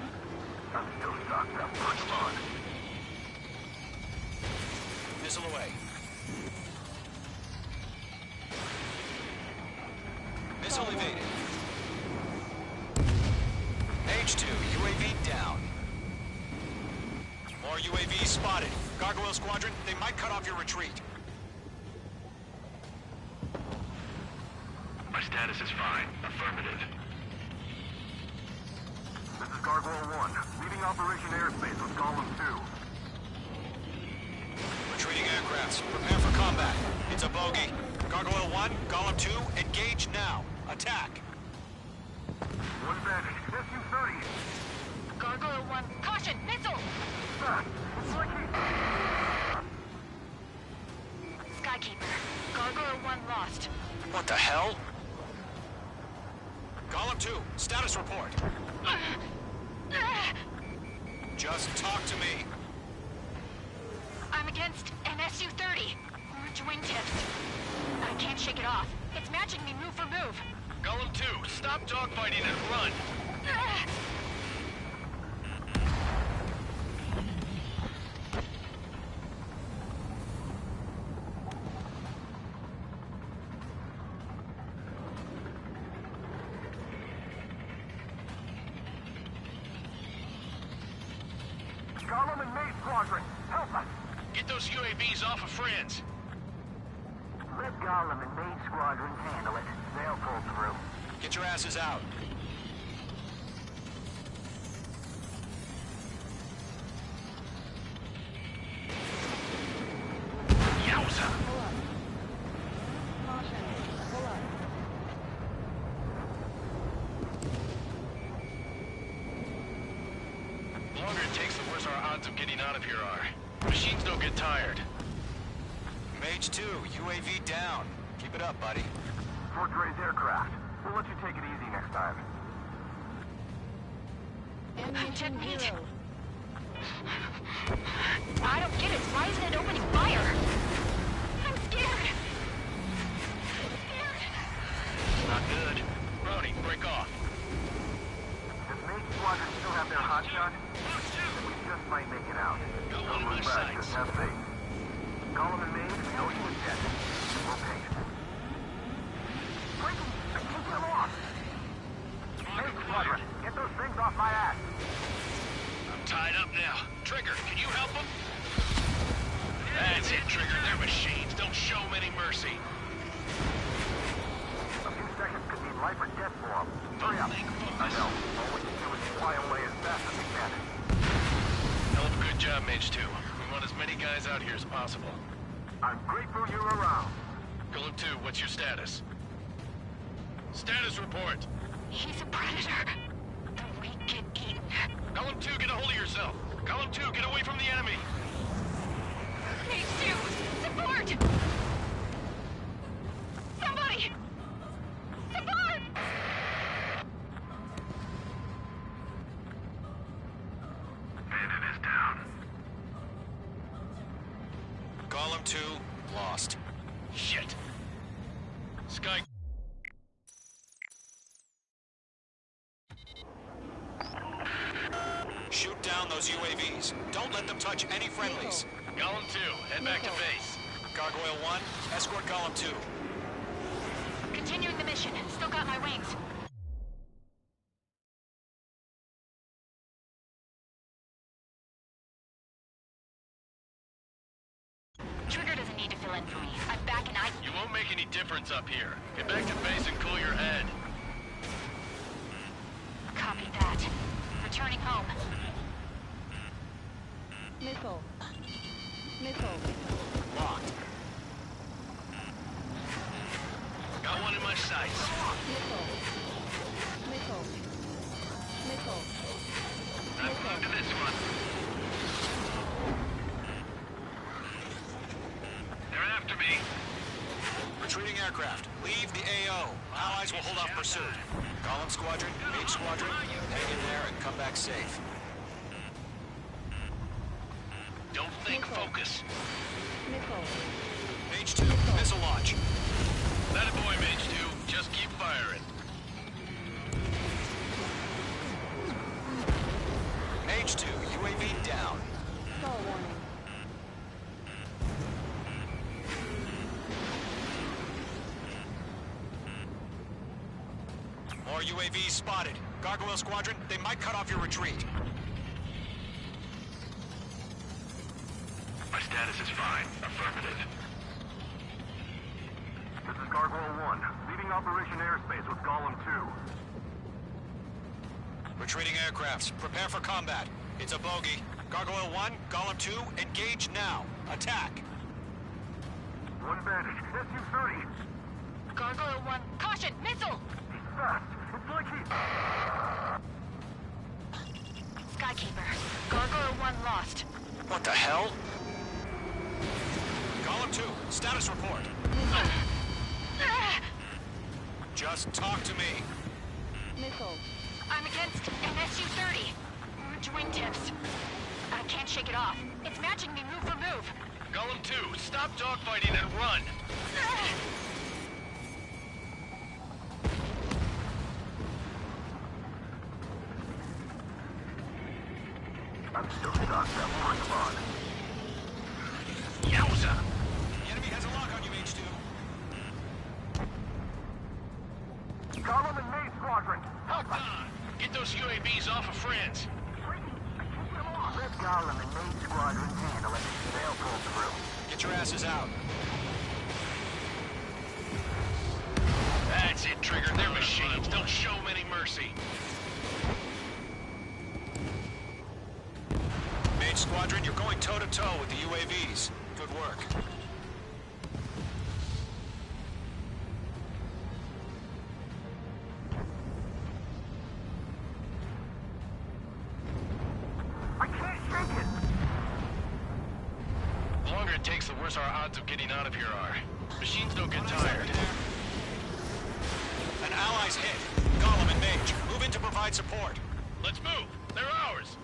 I'm still stuck. Now push them on. Missile away. Missile evaded. H2, UAV down. More UAVs spotted. Gargoyle Squadron, they might cut off your retreat. My status is fine. Affirmative. This is Gargoyle 1. Leaving Operation Airspace with Golem 2. Retreating aircrafts, prepare for combat. It's a bogey. Gargoyle 1, Golem 2, engage now. Attack. One bandit. SU-30. Gargoyle 1. Caution! Missile! Skykeeper. Gargoyle 1 lost. What the hell? Golem 2, status report. Just talk to me. I'm against an SU-30. Orange wingtips. I can't shake it off. It's matching me move for move. Golem 2, stop dogfighting and run. Golem and Mage Squadron, help us! Get those UAVs off of friends. Let Golem and Mage Squadrons handle it. They'll pull through. Get your asses out. Yowza! Caution. Pull up. The longer it takes, the worse our odds of getting out of here are. Machines don't get tired. Mage 2, UAV down. Keep it up, buddy. Fort Gray's aircraft. We'll let you take it easy next time. Ammunition 0. I don't get it. Why isn't it opening fire? I'm scared. Not good. Brody, break off. Does Mage Squadron still have their hotshot? We just might make it out. Got one Don't in my look back, sights. just have faith. Golem and Mage, we know you intend. We'll pay it. Breaking! I can't get them off! Mage Squadron, get those things off my ass! I'm tied up now. Trigger, can you help them? That's it, Trigger. They're machines. Don't show them any mercy. A few seconds could mean life or death for them. Hurry up. I know. All we can do is fly away as fast as we can. Hell of a good job, Mage 2. We want as many guys out here as possible. I'm grateful you're around. Golem 2, what's your status? Status report. He's a predator. The weak get eaten. Golem 2, get a hold of yourself. Golem 2, get away from the enemy. Mage 2, support! Somebody! Support! Bandit is down. Golem 2, lost. Shit. Sky... Shoot down those UAVs. Don't let them touch any friendlies. Golem 2, head back to base. Gargoyle 1, escort Golem 2. Continuing the mission. Still got my wings. Trigger doesn't need to fill in for me. make any difference up here. Get back to base and cool your head. Copy that. Returning home. Missile. Missile. Locked. Got one in my sights. Missile. Missile. Missile. I'm glued to this one. They're after me. Retreating aircraft. Leave the AO. Allies will hold off pursuit. Column Squadron, Mage Squadron, hang in there and come back safe. Don't think, focus. Missile. Mage 2, missile launch. That a boy, Mage 2. Just keep firing. Mage 2, UAV down. Stall warning. More UAVs spotted. Gargoyle Squadron, they might cut off your retreat. My status is fine. Affirmative. This is Gargoyle 1, leaving Operation Airspace with Golem 2. Retreating aircrafts, prepare for combat. It's a bogey. Gargoyle 1, Golem 2, engage now. Attack. One bandage. SU-30. Gargoyle 1, caution! Missile! He's fast. It's like he... Skykeeper. Gargoyle 1 lost. What the hell? Golem 2, status report. Just talk to me. Missile. I'm against an SU-30. Orange wingtips. I can't shake it off. It's matching me move for move. Golem 2, stop dogfighting and run. I'm still stuck. That one spawn. Yowza! The enemy has a lock on you, Mage 2. Golem and Maid Squadron. Locked on. Get those UAVs off of friends. Let Golem and Maid Squadron handle it. They'll pull through. Get your asses out. That's it, Trigger. They're machines. Don't show them any mercy. Mage Squadron, you're going toe-to-toe with the UAVs. Good work. I can't shake it. The longer it takes, the worse our odds of getting out of here are. Machines don't get tired. An ally's hit. Golem and Mage, move in to provide support. Let's move. They're ours.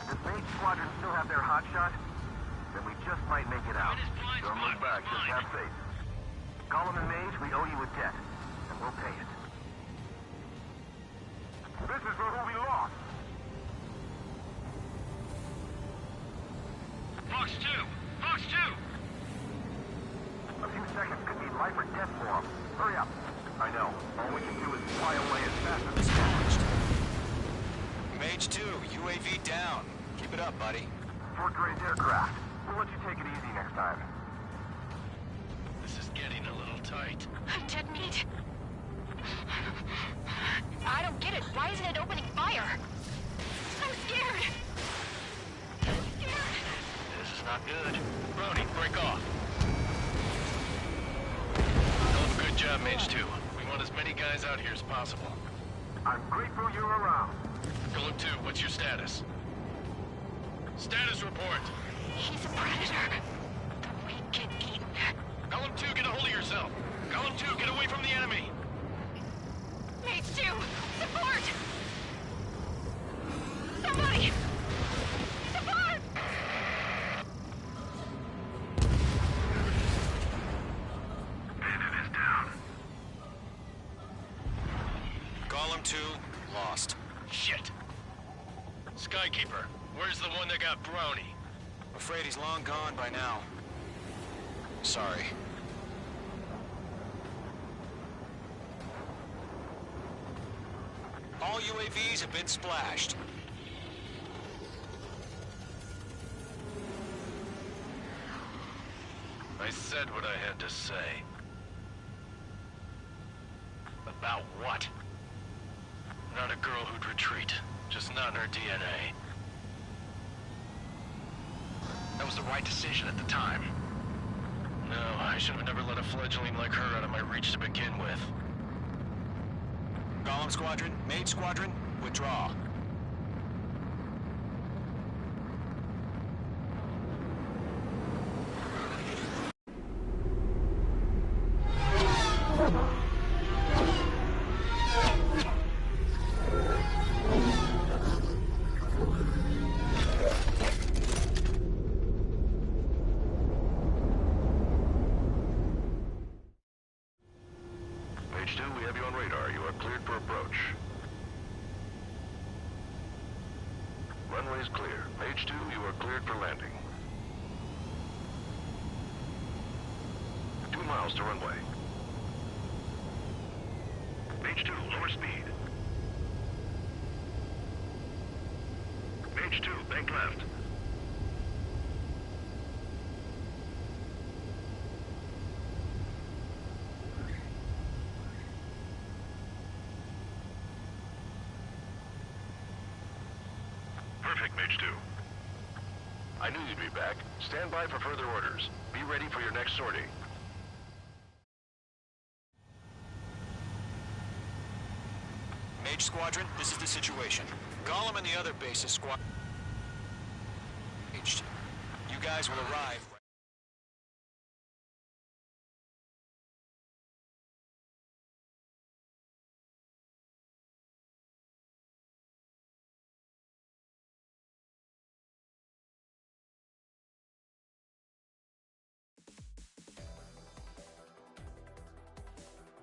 Does Maid Squadron still have their hotshot? Then we just might make it out. Don't look back, just have faith. Golem and Mage, we owe you a debt, and we'll pay it. This is for who we lost. Fox 2! Fox 2! A few seconds could be life or death for them. Hurry up. I know. All we can do is fly away as fast as we can. Mage 2, UAV down. Keep it up, buddy. Fort Gray's aircraft. We'll let you take it easy next time. This is getting a little tight. I'm dead meat. I don't get it. Why isn't it opening fire? I'm scared. I'm scared. This is not good. Brody, break off. Hell of a good job, Mage 2. We want as many guys out here as possible. I'm grateful you're around. Golem 2, what's your status? Status report. He's a predator. The weak get eaten. Golem 2, get a hold of yourself. Golem 2, get away from the enemy. Mage 2, support! Somebody! Support! Bandit is down. Golem 2, lost. Shit. Skykeeper, where's the one that got Brony? Afraid he's long gone by now. Sorry. All UAVs have been splashed. I said what I had to say. About what? Not a girl who'd retreat. Just not in her DNA. That was the right decision at the time. No, I should have never let a fledgling like her out of my reach to begin with. Golem Squadron, Mage Squadron, withdraw. Page 2, we have you on radar. You are cleared for approach. Runway is clear. Page 2, you are cleared for landing. 2 miles to runway. Page 2, lower speed. Page 2, bank left. Perfect, Mage 2. I knew you'd be back. Stand by for further orders. Be ready for your next sortie. Mage Squadron, this is the situation. Golem and the other bases squad... You guys will arrive...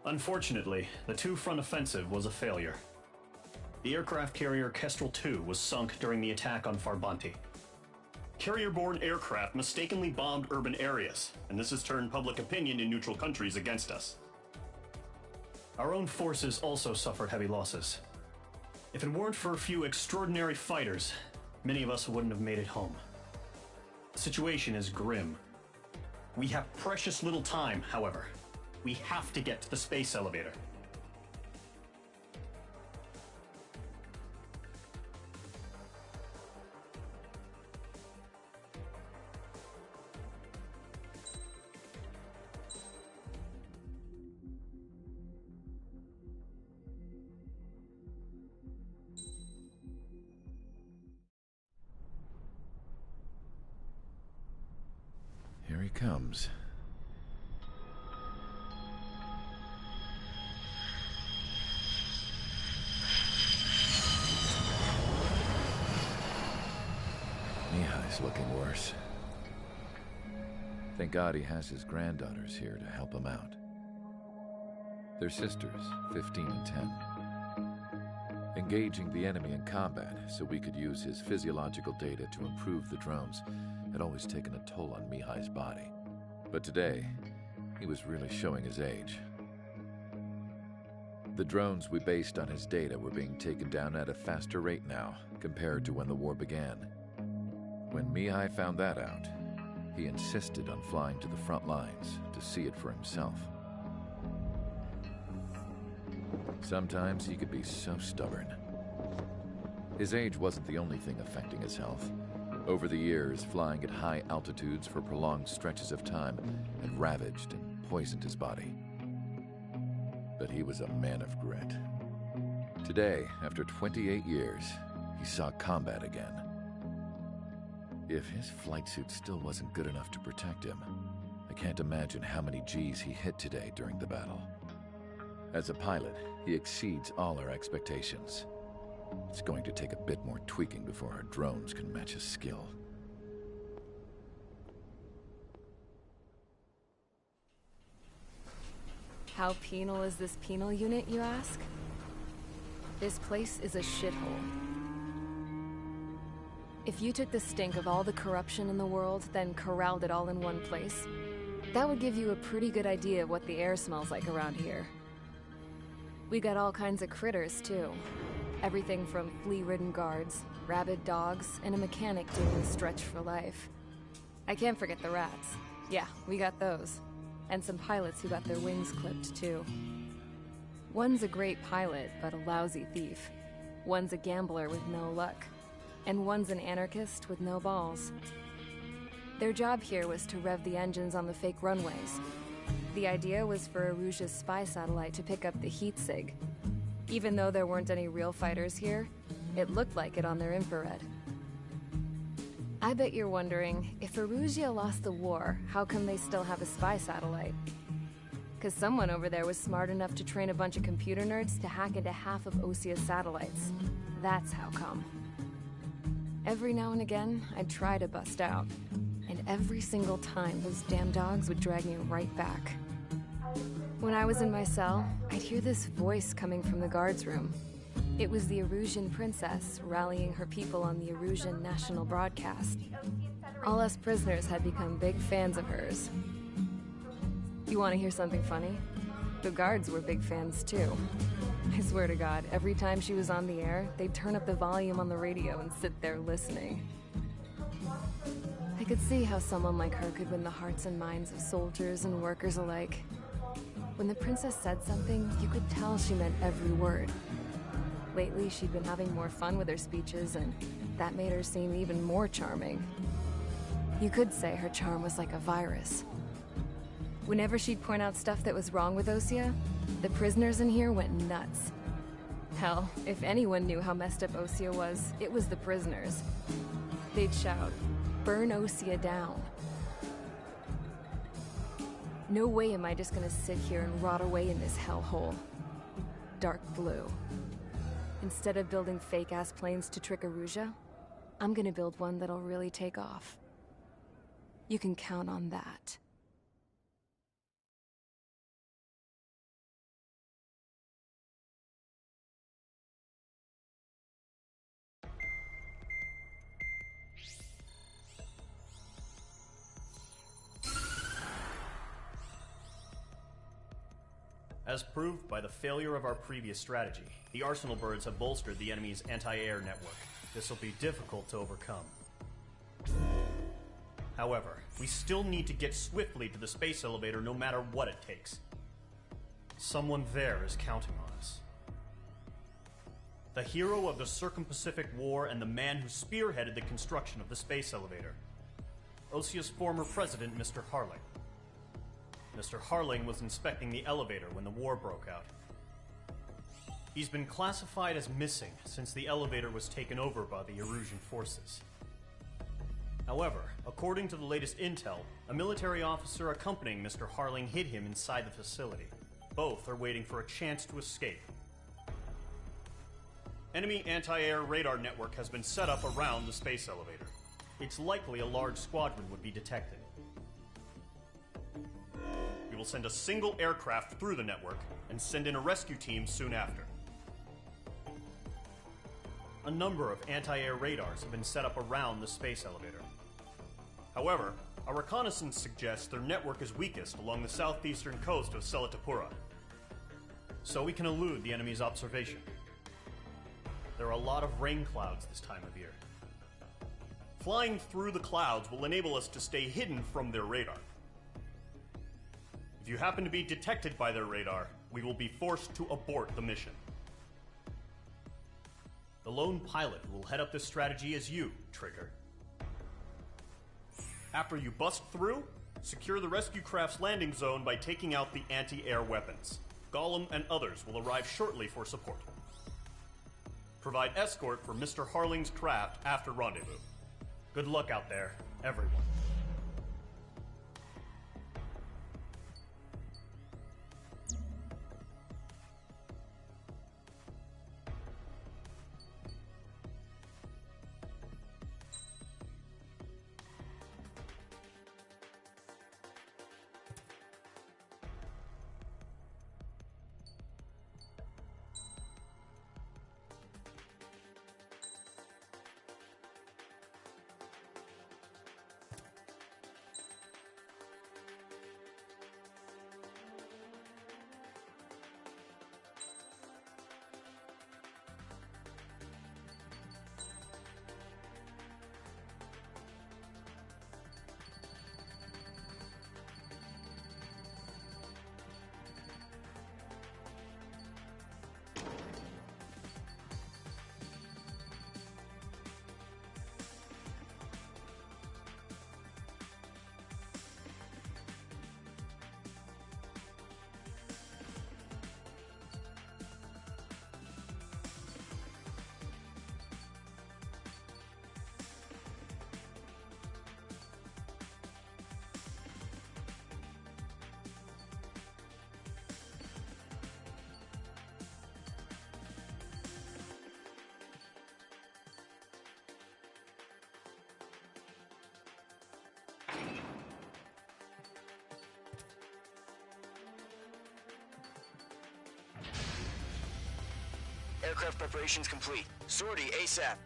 Unfortunately, the two-front offensive was a failure. The aircraft carrier Kestrel II was sunk during the attack on Farbanti. Carrier-borne aircraft mistakenly bombed urban areas, and this has turned public opinion in neutral countries against us. Our own forces also suffered heavy losses. If it weren't for a few extraordinary fighters, many of us wouldn't have made it home. The situation is grim. We have precious little time, however. We have to get to the space elevator. Here he comes. Mihai's looking worse. Thank God he has his granddaughters here to help him out. They're sisters, 15 and 10. Engaging the enemy in combat so we could use his physiological data to improve the drones had always taken a toll on Mihai's body. But today, he was really showing his age. The drones we based on his data were being taken down at a faster rate now compared to when the war began. When Mihai found that out, he insisted on flying to the front lines to see it for himself. Sometimes he could be so stubborn. His age wasn't the only thing affecting his health. Over the years, flying at high altitudes for prolonged stretches of time had ravaged and poisoned his body. But he was a man of grit. Today, after 28 years, he saw combat again. If his flight suit still wasn't good enough to protect him, I can't imagine how many Gs he hit today during the battle. As a pilot, he exceeds all our expectations. It's going to take a bit more tweaking before our drones can match his skill. How penal is this penal unit, you ask? This place is a shithole. If you took the stink of all the corruption in the world, then corralled it all in one place, that would give you a pretty good idea of what the air smells like around here. We got all kinds of critters, too. Everything from flea-ridden guards, rabid dogs, and a mechanic doing the stretch for life. I can't forget the rats. Yeah, we got those. And some pilots who got their wings clipped, too. One's a great pilot, but a lousy thief. One's a gambler with no luck. And one's an anarchist with no balls. Their job here was to rev the engines on the fake runways. The idea was for Arusia's spy satellite to pick up the heat sig. Even though there weren't any real fighters here, it looked like it on their infrared. I bet you're wondering, if Arusia lost the war, how come they still have a spy satellite? Because someone over there was smart enough to train a bunch of computer nerds to hack into half of Osia's satellites. That's how come. Every now and again, I'd try to bust out. And every single time, those damn dogs would drag me right back. When I was in my cell, I'd hear this voice coming from the guards room. It was the Erusian princess rallying her people on the Erusian national broadcast. All us prisoners had become big fans of hers. You want to hear something funny? The guards were big fans too. I swear to God, every time she was on the air, they'd turn up the volume on the radio and sit there listening. I could see how someone like her could win the hearts and minds of soldiers and workers alike. When the princess said something, you could tell she meant every word. Lately, she'd been having more fun with her speeches, and that made her seem even more charming. You could say her charm was like a virus. Whenever she'd point out stuff that was wrong with Osia, the prisoners in here went nuts. Hell, if anyone knew how messed up Osia was, it was the prisoners. They'd shout, "Burn Osia down." No way am I just gonna sit here and rot away in this hellhole. Dark blue. Instead of building fake-ass planes to trick Erusia, I'm gonna build one that'll really take off. You can count on that. As proved by the failure of our previous strategy, the Arsenal birds have bolstered the enemy's anti-air network. This will be difficult to overcome. However, we still need to get swiftly to the space elevator no matter what it takes. Someone there is counting on us. The hero of the Circum-Pacific War and the man who spearheaded the construction of the space elevator. Osia's former president, Mr. Harling. Mr. Harling was inspecting the elevator when the war broke out. He's been classified as missing since the elevator was taken over by the Erusian forces. However, according to the latest intel, a military officer accompanying Mr. Harling hid him inside the facility. Both are waiting for a chance to escape. Enemy anti-air radar network has been set up around the space elevator. It's likely a large squadron would be detected. We will send a single aircraft through the network and send in a rescue team soon after. A number of anti-air radars have been set up around the space elevator. However, our reconnaissance suggests their network is weakest along the southeastern coast of Selatapura, so we can elude the enemy's observation. There are a lot of rain clouds this time of year. Flying through the clouds will enable us to stay hidden from their radar. If you happen to be detected by their radar, we will be forced to abort the mission. The lone pilot who will head up this strategy is you, Trigger. After you bust through, secure the rescue craft's landing zone by taking out the anti-air weapons. Gollum and others will arrive shortly for support. Provide escort for Mr. Harling's craft after rendezvous. Good luck out there, everyone. Aircraft preparations complete. Sortie ASAP.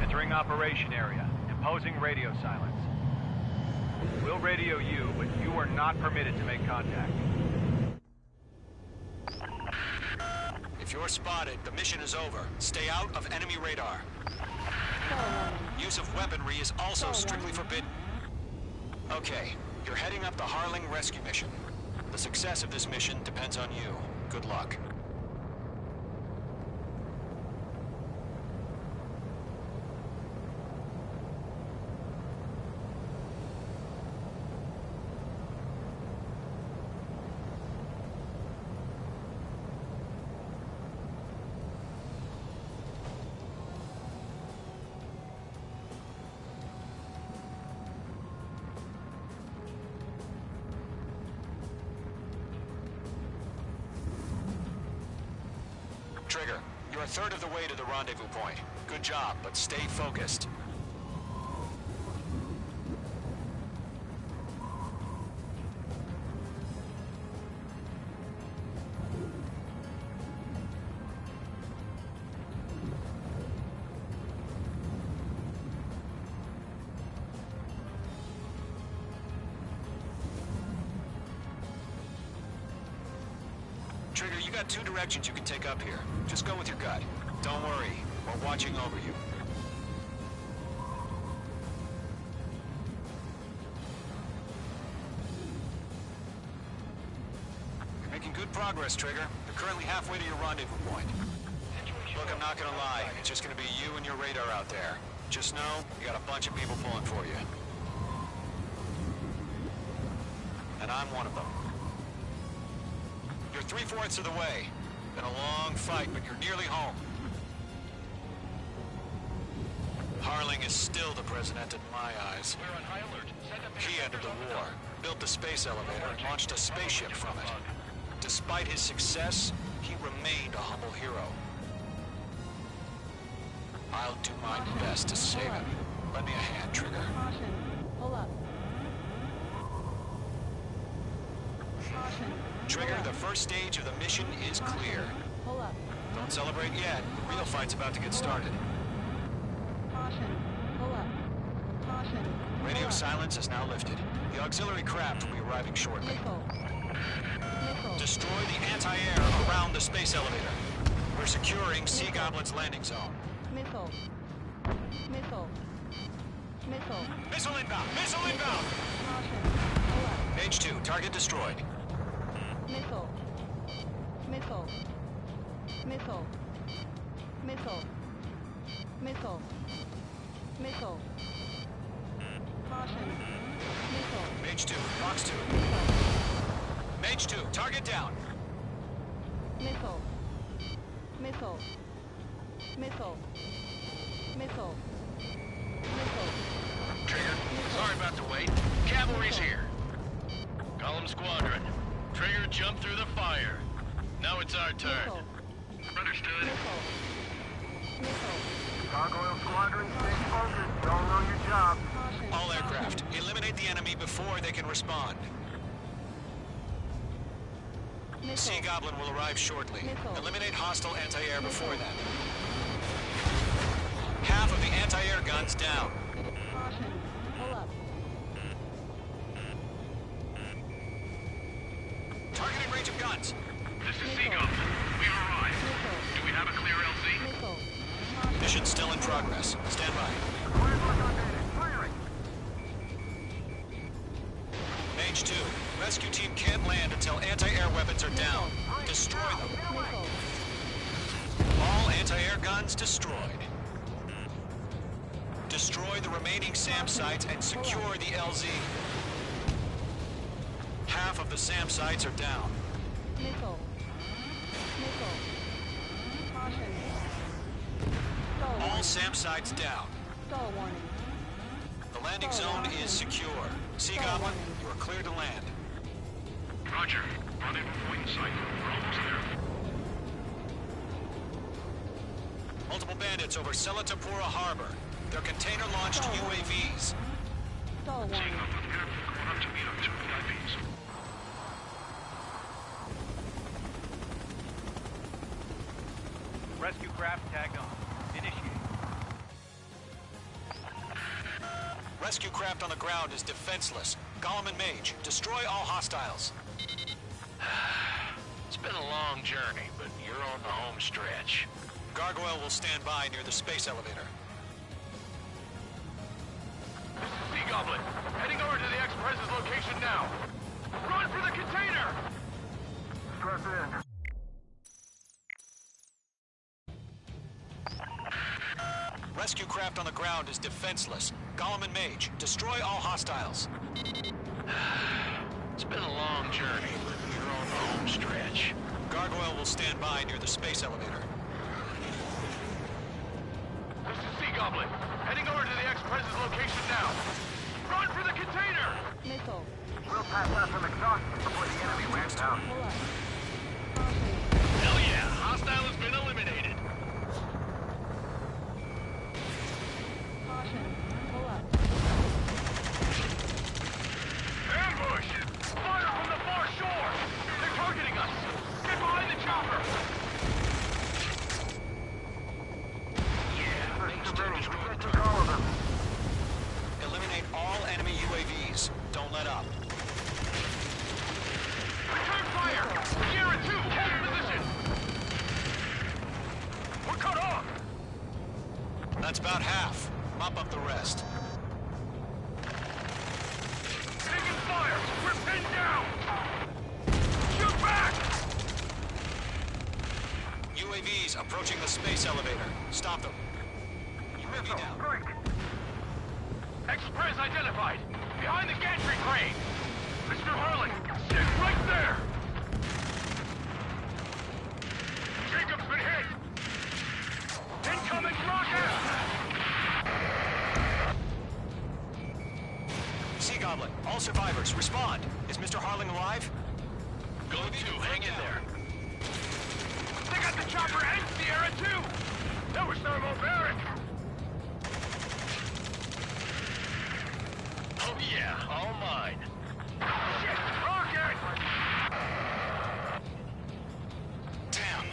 Entering operation area. Imposing radio silence. We'll radio you, but you are not permitted to make contact. If you're spotted, the mission is over. Stay out of enemy radar. Use of weaponry is also strictly forbidden. Okay, you're heading up the Harling rescue mission. The success of this mission depends on you. Good luck. Trigger, you're a third of the way to the rendezvous point. Good job, but stay focused. Trigger, you got two directions you can take up here. Just go with your gut. Don't worry, we're watching over you. You're making good progress, Trigger. You're currently halfway to your rendezvous point. Look, I'm not gonna lie. It's just gonna be you and your radar out there. Just know, you got a bunch of people pulling for you. And I'm one of them. You're 3/4 of the way. Been a long fight, but you're nearly home. Harling is still the president in my eyes. We're on high alert. He ended the war, built the space elevator, and launched a spaceship from it. Despite his success, he remained a humble hero. I'll do my best to save him. Lend me a hand, Trigger. Caution. Pull up. Caution. Trigger, the first stage of the mission is clear. Pull up. Don't celebrate yet. The real fight's about to get started. Caution. Pull up. Caution. Radio silence is now lifted. The auxiliary craft will be arriving shortly. Destroy the anti-air around the space elevator. We're securing Sea Goblin's landing zone. Missile. Missile. Missile. Missile inbound! Missile inbound! Caution. Pull up. Page 2, target destroyed. Missile. Missile. Missile. Missile. Missile. Missile. Caution. Missile. Page 2, box 2. Page 2, target down. Missile. Missile. Missile. Missile. Missile. Trigger, sorry about the wait. Cavalry's here. Call 'em squadron. Trigger jumped through the fire. Now it's our turn. Understood. Gargoyle Squadron, stay focused. Y'all know your job. All aircraft, eliminate the enemy before they can respond. Sea Goblin will arrive shortly. Eliminate hostile anti-air before then. Half of the anti-air guns down. Caution. Pull up. Targeting range of guns. This is Seagull. We've arrived. Do we have a clear LZ? Mission still in progress. Stand by. Page 2. Rescue team can't land until anti-air weapons are down. Destroy them. All anti-air guns destroyed. Destroy the remaining SAM sites and secure the LZ. Half of the SAM sites are down. Missile. Missile. Caution. All SAM sites down. Stall warning. The landing zone is secure. Sea Goblin, you are clear to land. Roger. Rendezvous point in sight. We're almost there. Multiple bandits over Selatapura Harbor. They're container-launched UAVs. Stall warning. Going up to meet up 2 VIPs. Rescue craft tagged on. Initiate. Rescue craft on the ground is defenseless. Golem and Mage, destroy all hostiles. It's been a long journey, but you're on the home stretch. Gargoyle will stand by near the space elevator. This is Sea Goblin. Heading over to the Express's location now. Run for the container! Strap in. Rescue craft on the ground is defenseless. Golem and Mage, destroy all hostiles. It's been a long journey, but you're on the home stretch. Gargoyle will stand by near the space elevator. This is Sea Goblin. Heading over to the Express's location now. Run for the container! Missile. We'll pass out some exhaustion before the enemy wears down. Pull up. Hell yeah, hostile has been eliminated. Caution. Pull up. Ambush! Fire from the far shore! They're targeting us! Get behind the chopper! Took all of them. Eliminate all enemy UAVs. Don't let up. Return fire! Sierra 2, hold position! We're cut off! That's about half. Mop up the rest. Taking fire! We're pinned down! Shoot back! UAVs approaching the space elevator. Stop them. UAV down. Express identified! Behind the gantry crane! Mr. Harling, sit right there! Jacob's been hit! Incoming rocket! Sea Goblin, all survivors, respond. Is Mr. Harling alive? Go to, hang in there. They got the chopper and Sierra too! That was thermobaric! Oh yeah, all mine. Shit! Rocket! Damn.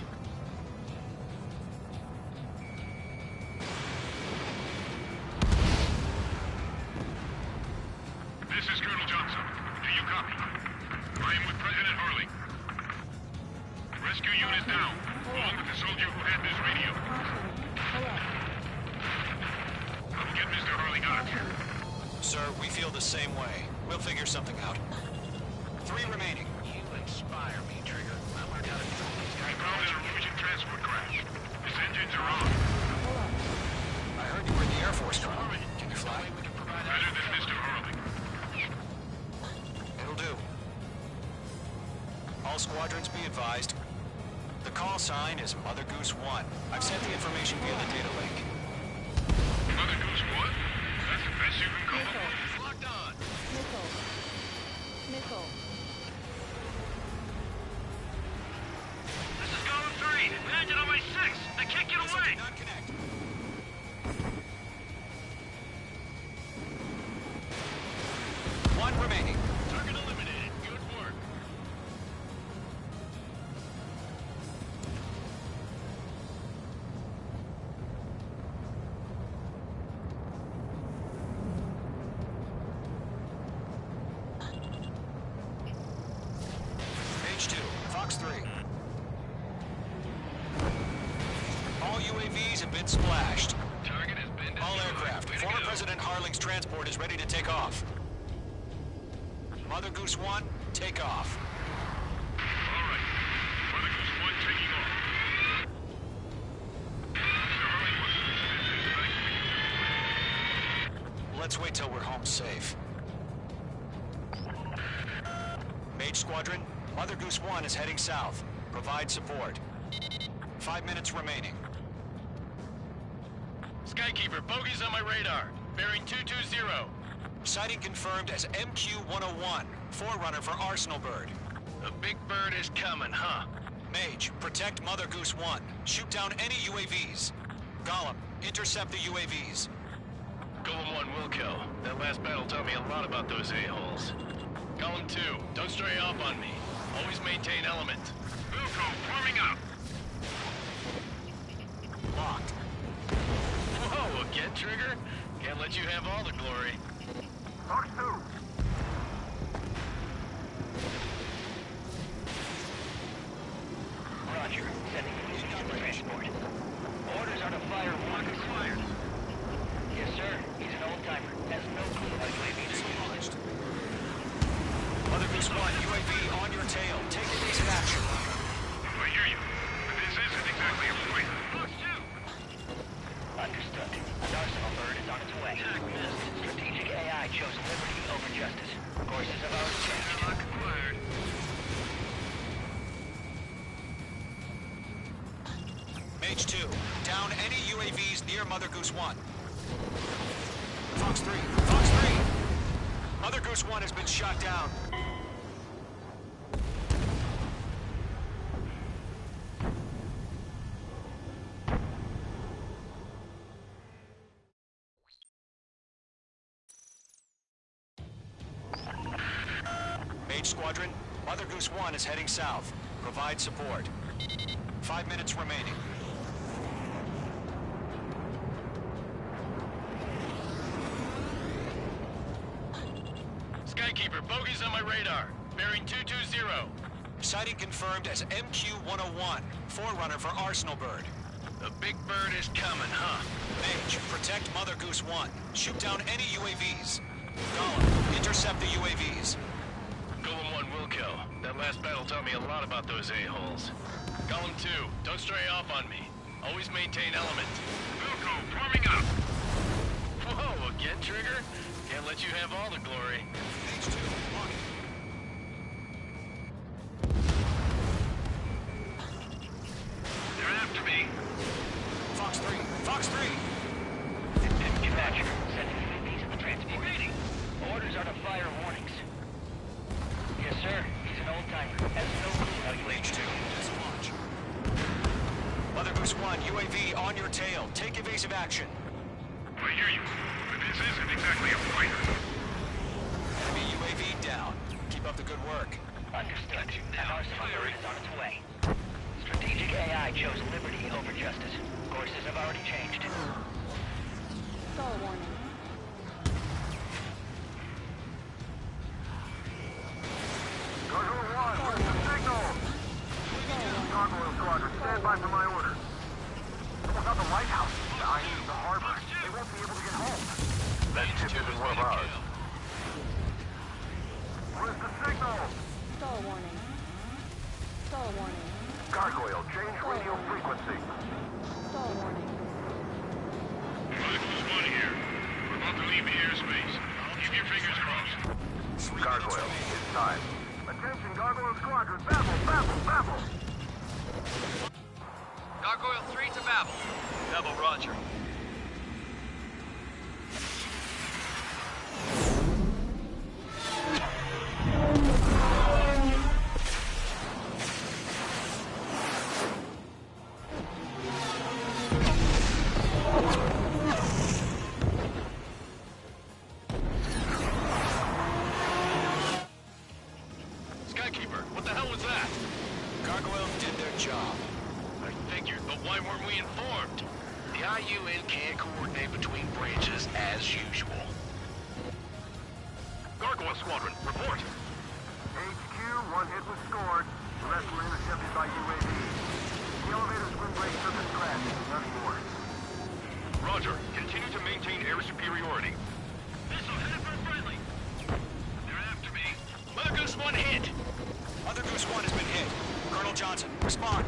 This is Colonel Johnson. Do you copy? I am with President Harling. Rescue unit down, along with the soldier who had this radio. I'll get Mr. Harling out of here. Sir, we feel the same way. We'll figure something out. 3 remaining. You inspire me, Trigger. I'm gonna gotta do these We guys. found an Norwegian transport craft. His engines are on. I heard you were in the Air Force, Colonel. Can you fly? Better than Mr. Harling. It'll do. All squadrons be advised. The call sign is Mother Goose 1. I've sent the information via the data link. Mother Goose 1? That's the best you can call it. It's locked on. Missile. Missile. This is Golem 3! Imagine on my 6! I can't get away! Not connect. One remaining. Target eliminated. Good work. Page 2, Fox 3. All UAVs have been splashed. Target has been All destroyed. aircraft. Way to Former go. President Harling's transport is ready to take off. Mother Goose 1, take off. All right. Mother Goose 1 taking off. Mr. Harling, what's the distance? Let's wait till we're home safe. Mage Squadron, Mother Goose 1 is heading south. Provide support. 5 minutes remaining. Skykeeper, bogeys on my radar. bearing 220. Sighting confirmed as MQ-101, forerunner for Arsenal Bird. The big bird is coming, huh? Mage, protect Mother Goose 1. Shoot down any UAVs. Gollum, intercept the UAVs. Golem 1 will kill. That last battle taught me a lot about those a-holes. Golem 2, don't stray off on me. Always maintain element. Wilco, forming up! Locked. Whoa, again, Trigger? Can't let you have all the glory. Fox 2! Roger. Sending the transport. Orders are to fire one. Fired. Yes, sir. He's an old-timer. Has no clue how UAVs are used. Mother Goose 1, UAV on your tail. Take evasive action. I hear you. But this isn't exactly a fight. Fox 2! Understood. An Arsenal Bird is on its way. Strategic AI chose liberty over justice. Courses have already changed. Lock fired. Mage 2, down any UAVs near Mother Goose 1. Fox 3, Fox 3! Mother Goose 1 has been shot down. Mage Squadron, Mother Goose 1 is heading south. Provide support. 5 minutes remaining. Skykeeper, bogeys on my radar. Bearing 220. Sighting confirmed as MQ-101, forerunner for Arsenal Bird. The big bird is coming, huh? Mage, protect Mother Goose 1. Shoot down any UAVs. Gollum, intercept the UAVs. Golem 1 will kill. That last battle taught me a lot about those a-holes. Golem 2, don't stray off on me. Always maintain element. Wilco, forming up! Whoa, again, Trigger? Can't let you have all the glory. Mage 2, lock. They're after me. Fox 3, Fox 3! Dispatcher, sending UAVs in the transport. Evading. Orders are to fire warnings. Yes, sir. He's an old-timer. Has no clue how Mage 2, UAVs dislodge. Mother Goose 1, UAV on your tail. Take evasive action. I hear you. But this isn't exactly a fighter. Enemy UAV down. Keep up the good work. Understood. An Arsenal Bird is on its way. Strategic AI chose liberty over justice. Courses have already changed. Stall warning. Gargoyle 1, where's the signal? Gargoyle Squadron, stand by for my orders. Someone's on the lighthouse, i.e. the harbor. They won't be able to get home. That ship isn't one of ours. Where's the signal? Stall warning. Stall warning. Gargoyle, change radio frequency. Stall warning. Rifles 1 here. We're about to leave the airspace. Keep your fingers crossed. Gargoyle, it's time. Attention, Gargoyle Squadron, babble, babble, babble! Gargoyle 3 to Babel. Babel, roger. Skykeeper, what the hell was that? Gargoyle did their job. I figured, but why weren't we informed? The IUN can't coordinate between branches as usual. Gargoyle Squadron, report. HQ, one hit was scored. The rest were intercepted by UAV. The elevator's wind brake surface crashed. Nothing more. Roger, continue to maintain air superiority. Missile headed for friendly. They're after me. Mother Goose 1 hit. Mother Goose 1 has been hit. Colonel Johnson, respond.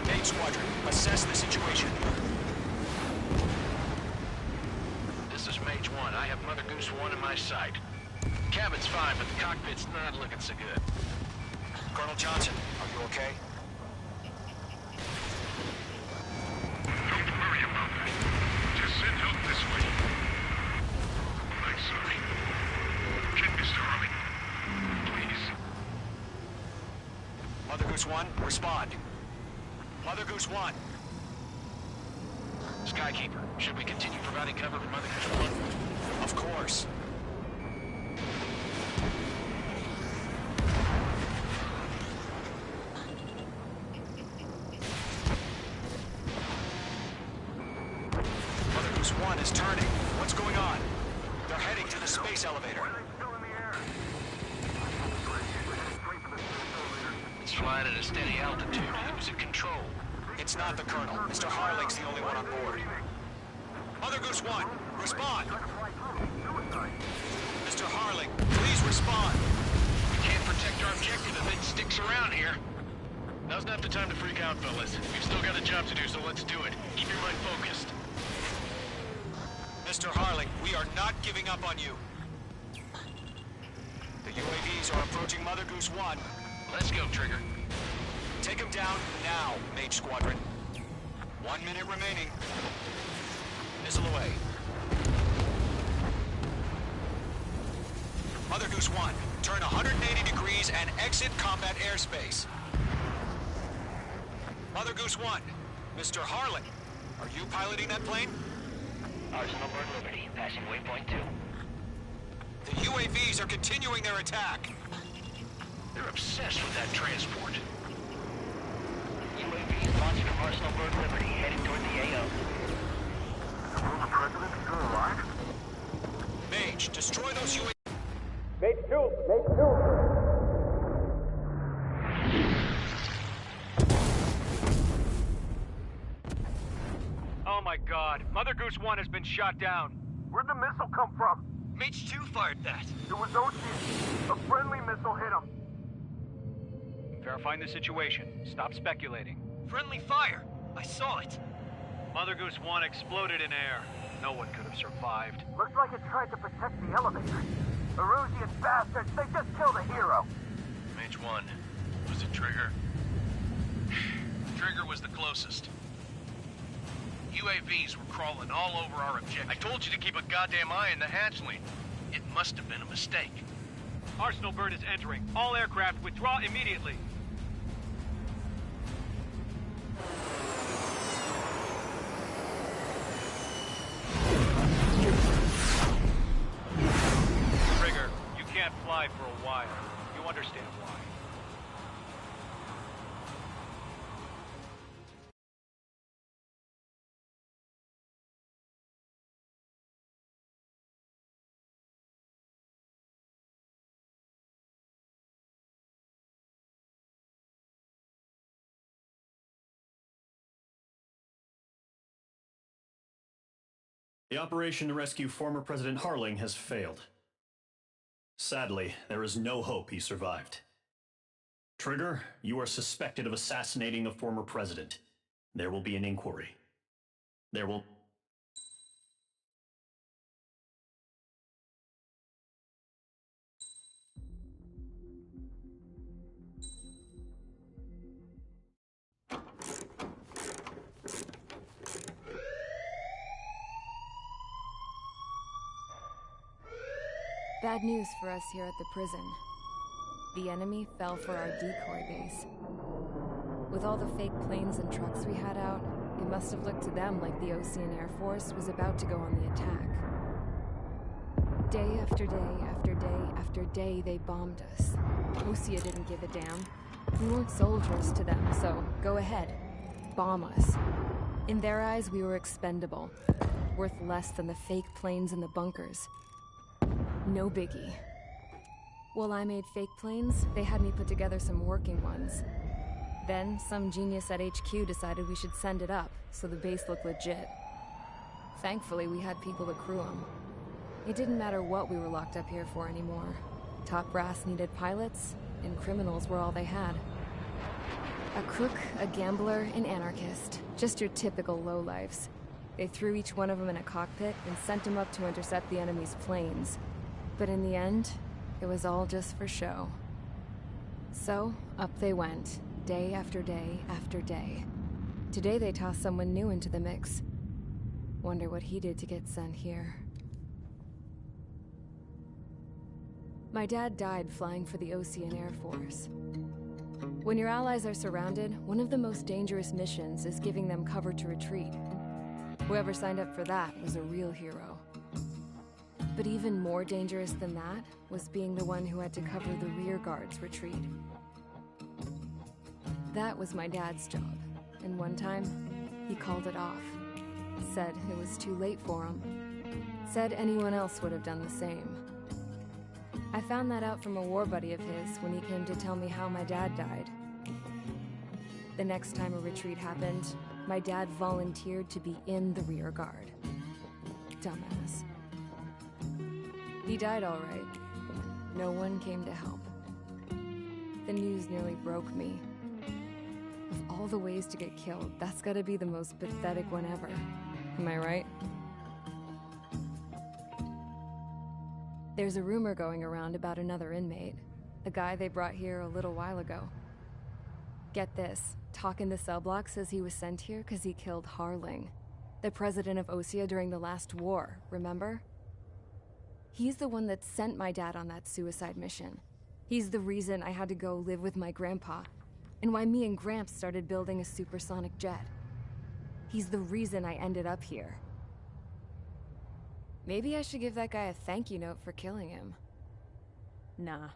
Mage Squadron, assess the situation. This is Mage 1. I have Mother Goose 1 in my sight. Cabin's fine, but the cockpit's not looking so good. Colonel Johnson, are you okay? Don't worry about that. Just send help this way. Goose 1, respond. Mother Goose 1. Skykeeper, should we continue providing cover for Mother Goose 1? Of course. Mother Goose 1 is turning. What's going on? They're heading to the space elevator. It's flying at a steady altitude. Who's in control? It's not the Colonel. Mr. Harling's the only one on board. Mother Goose 1, respond! Mr. Harling, please respond! We can't protect our objective if it sticks around here. Now's not the time to freak out, fellas. We've still got a job to do, so let's do it. Keep your mind focused. Mr. Harling, we are not giving up on you. The UAVs are approaching Mother Goose 1. Let's go, Trigger. Take him down now, Mage Squadron. 1 minute remaining. Missile away. Mother Goose 1, turn 180 degrees and exit combat airspace. Mother Goose 1, Mr. Harling, are you piloting that plane? Arsenal Bird Liberty, passing waypoint 2. The UAVs are continuing their attack. They're obsessed with that transport. UAVs launched from Arsenal Bird Liberty, heading toward the AO. Will the president still alive? Mage, destroy those UAVs. Mage 2! Mage 2! Oh my god, Mother Goose 1 has been shot down. Where'd the missile come from? Mage 2 fired that. It was Ocean. A friendly missile hit him. Verifying the situation. Stop speculating. Friendly fire! I saw it! Mother Goose 1 exploded in air. No one could have survived. Looks like it tried to protect the elevator. Erusian bastards, they just killed a hero. Mage 1, was it Trigger? Trigger was the closest. UAVs were crawling all over our objective. I told you to keep a goddamn eye in the hatchling. It must have been a mistake. Arsenal Bird is entering. All aircraft withdraw immediately. Trigger, you can't fly for a while. You understand why. The operation to rescue former President Harling has failed. Sadly, there is no hope he survived. Trigger, you are suspected of assassinating a former president. There will be an inquiry. There will... Bad news for us here at the prison. The enemy fell for our decoy base. With all the fake planes and trucks we had out, it must have looked to them like the Ocean Air Force was about to go on the attack. Day after day after day after day, they bombed us. Osea didn't give a damn. We weren't soldiers to them, so go ahead. Bomb us. In their eyes, we were expendable. Worth less than the fake planes in the bunkers. No biggie. While I made fake planes, they had me put together some working ones. Then, some genius at HQ decided we should send it up, so the base looked legit. Thankfully, we had people to crew them. It didn't matter what we were locked up here for anymore. Top brass needed pilots, and criminals were all they had. A crook, a gambler, an anarchist. Just your typical lowlifes. They threw each one of them in a cockpit and sent them up to intercept the enemy's planes. But in the end, it was all just for show. So, up they went, day after day after day. Today they tossed someone new into the mix. Wonder what he did to get sent here. My dad died flying for the Ocean Air Force. When your allies are surrounded, one of the most dangerous missions is giving them cover to retreat. Whoever signed up for that was a real hero. But even more dangerous than that was being the one who had to cover the rear guard's retreat. That was my dad's job, and one time, he called it off. Said it was too late for him. Said anyone else would have done the same. I found that out from a war buddy of his when he came to tell me how my dad died. The next time a retreat happened, my dad volunteered to be in the rear guard. Dumbass. He died all right. No one came to help. The news nearly broke me. Of all the ways to get killed, that's gotta be the most pathetic one ever. Am I right? There's a rumor going around about another inmate. A guy they brought here a little while ago. Get this, Talk in the cell block says he was sent here because he killed Harling, the president of Osea during the last war, remember? He's the one that sent my dad on that suicide mission. He's the reason I had to go live with my grandpa, and why me and Gramps started building a supersonic jet. He's the reason I ended up here. Maybe I should give that guy a thank you note for killing him. Nah.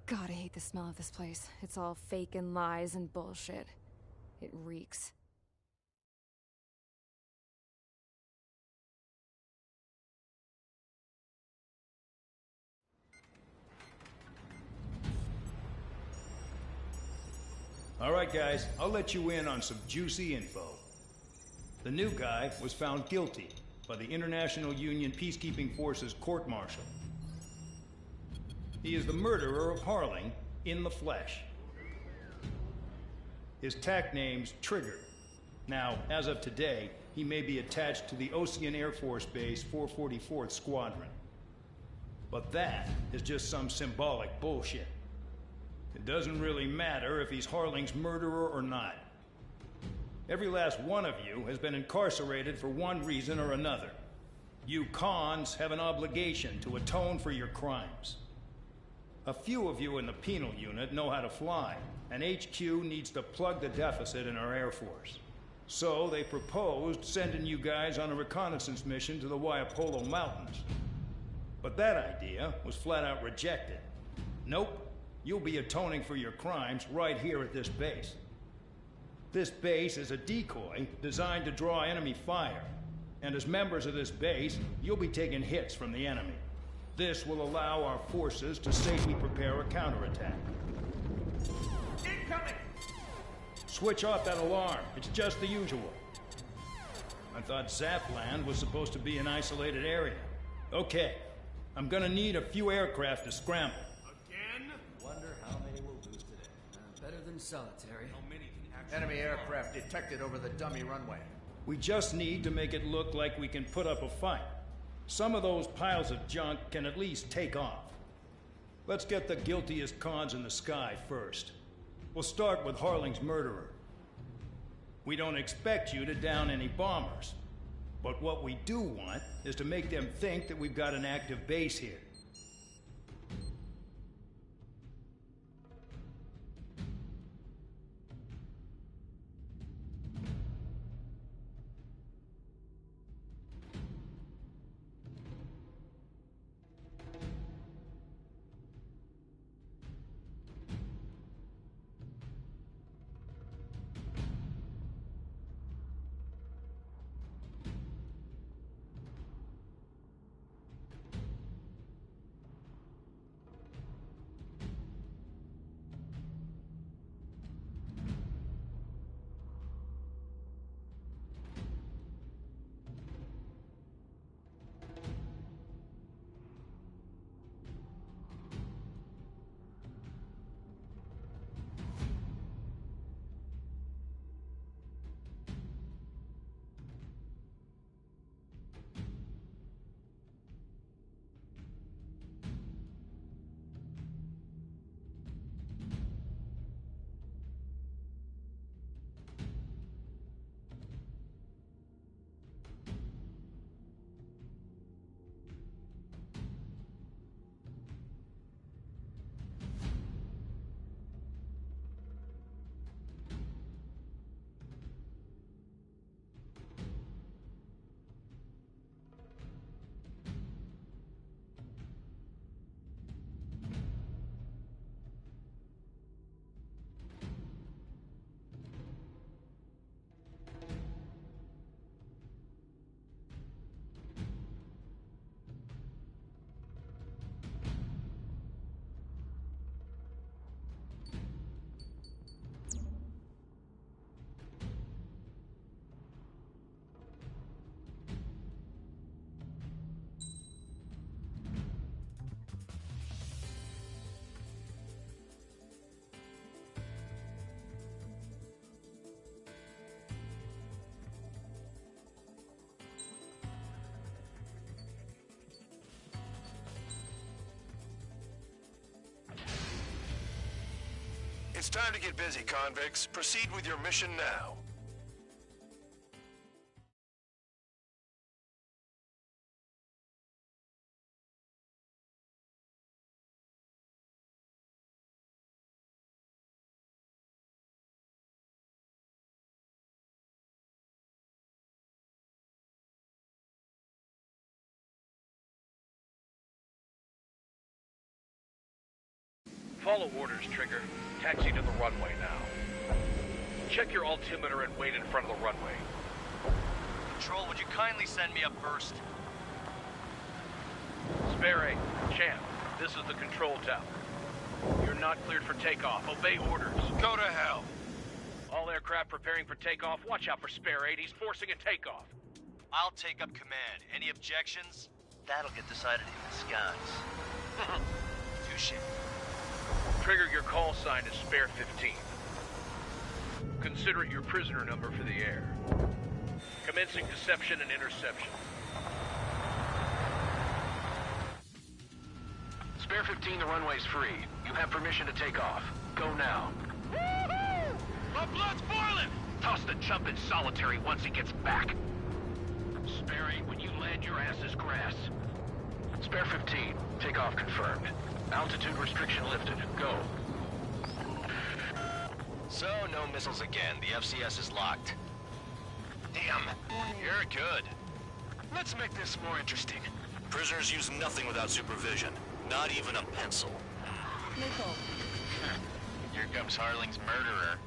God, I hate the smell of this place. It's all fake and lies and bullshit. It reeks. All right, guys, I'll let you in on some juicy info. The new guy was found guilty by the International Union Peacekeeping Forces court-martial. He is the murderer of Harling in the flesh. His TAC name's Trigger. Now, as of today, he may be attached to the Ocean Air Force Base 444th Squadron. But that is just some symbolic bullshit. It doesn't really matter if he's Harling's murderer or not. Every last one of you has been incarcerated for one reason or another. You cons have an obligation to atone for your crimes. A few of you in the penal unit know how to fly, and HQ needs to plug the deficit in our Air Force. So they proposed sending you guys on a reconnaissance mission to the Waiapolo Mountains. But that idea was flat out rejected. Nope. You'll be atoning for your crimes right here at this base. This base is a decoy designed to draw enemy fire. And as members of this base, you'll be taking hits from the enemy. This will allow our forces to safely prepare a counterattack. Incoming! Switch off that alarm. It's just the usual. I thought Zapland was supposed to be an isolated area. Okay. I'm gonna need a few aircraft to scramble. Wonder how many we'll lose today. Better than solitary. Enemy aircraft detected over the dummy runway. We just need to make it look like we can put up a fight. Some of those piles of junk can at least take off. Let's get the guiltiest cons in the sky first. We'll start with Harling's murderer. We don't expect you to down any bombers. But what we do want is to make them think that we've got an active base here. It's time to get busy, convicts. Proceed with your mission now. Follow orders, Trigger. Taxi to the runway now. Check your altimeter and wait in front of the runway. Control, would you kindly send me up first? Spare 8, Champ, this is the control tower. You're not cleared for takeoff. Obey orders. Go to hell. All aircraft preparing for takeoff. Watch out for Spare 8. He's forcing a takeoff. I'll take up command. Any objections? That'll get decided in the skies. Touche. Trigger, your call sign is Spare 15. Consider it your prisoner number for the air. Commencing deception and interception. Spare 15, the runway's free. You have permission to take off. Go now. Woohoo! My blood's boiling! Toss the chump in solitary once he gets back. Spare 8, when you land, your ass is grass. Spare 15, takeoff confirmed. Altitude restriction lifted. Go. So, no missiles again. The FCS is locked. Damn, you're good. Let's make this more interesting. Prisoners use nothing without supervision. Not even a pencil. Missile. Here comes Harling's murderer.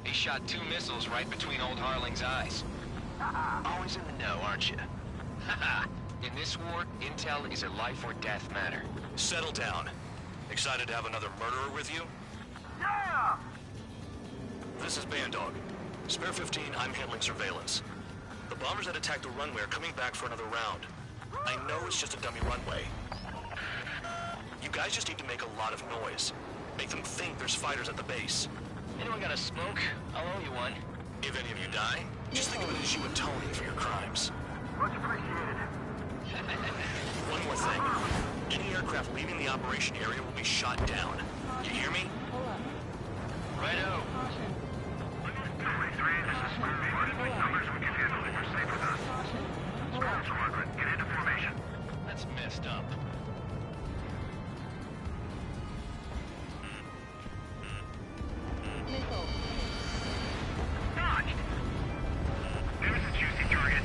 He shot 2 missiles right between old Harling's eyes. Always in the know, aren't you? In this war, intel is a life or death matter. Settle down. Excited to have another murderer with you? Yeah! This is Bandog. Spare 15, I'm handling surveillance. The bombers that attacked the runway are coming back for another round. I know it's just a dummy runway. You guys just need to make a lot of noise. Make them think there's fighters at the base. Anyone got a smoke? I'll owe you one. If any of you die, just think of it as you atoning for your crimes. Much appreciated. One more thing. Any aircraft leaving the operation area will be shot down. You hear me? Righto. Get into formation. That's messed up. Dodged. There's a juicy target.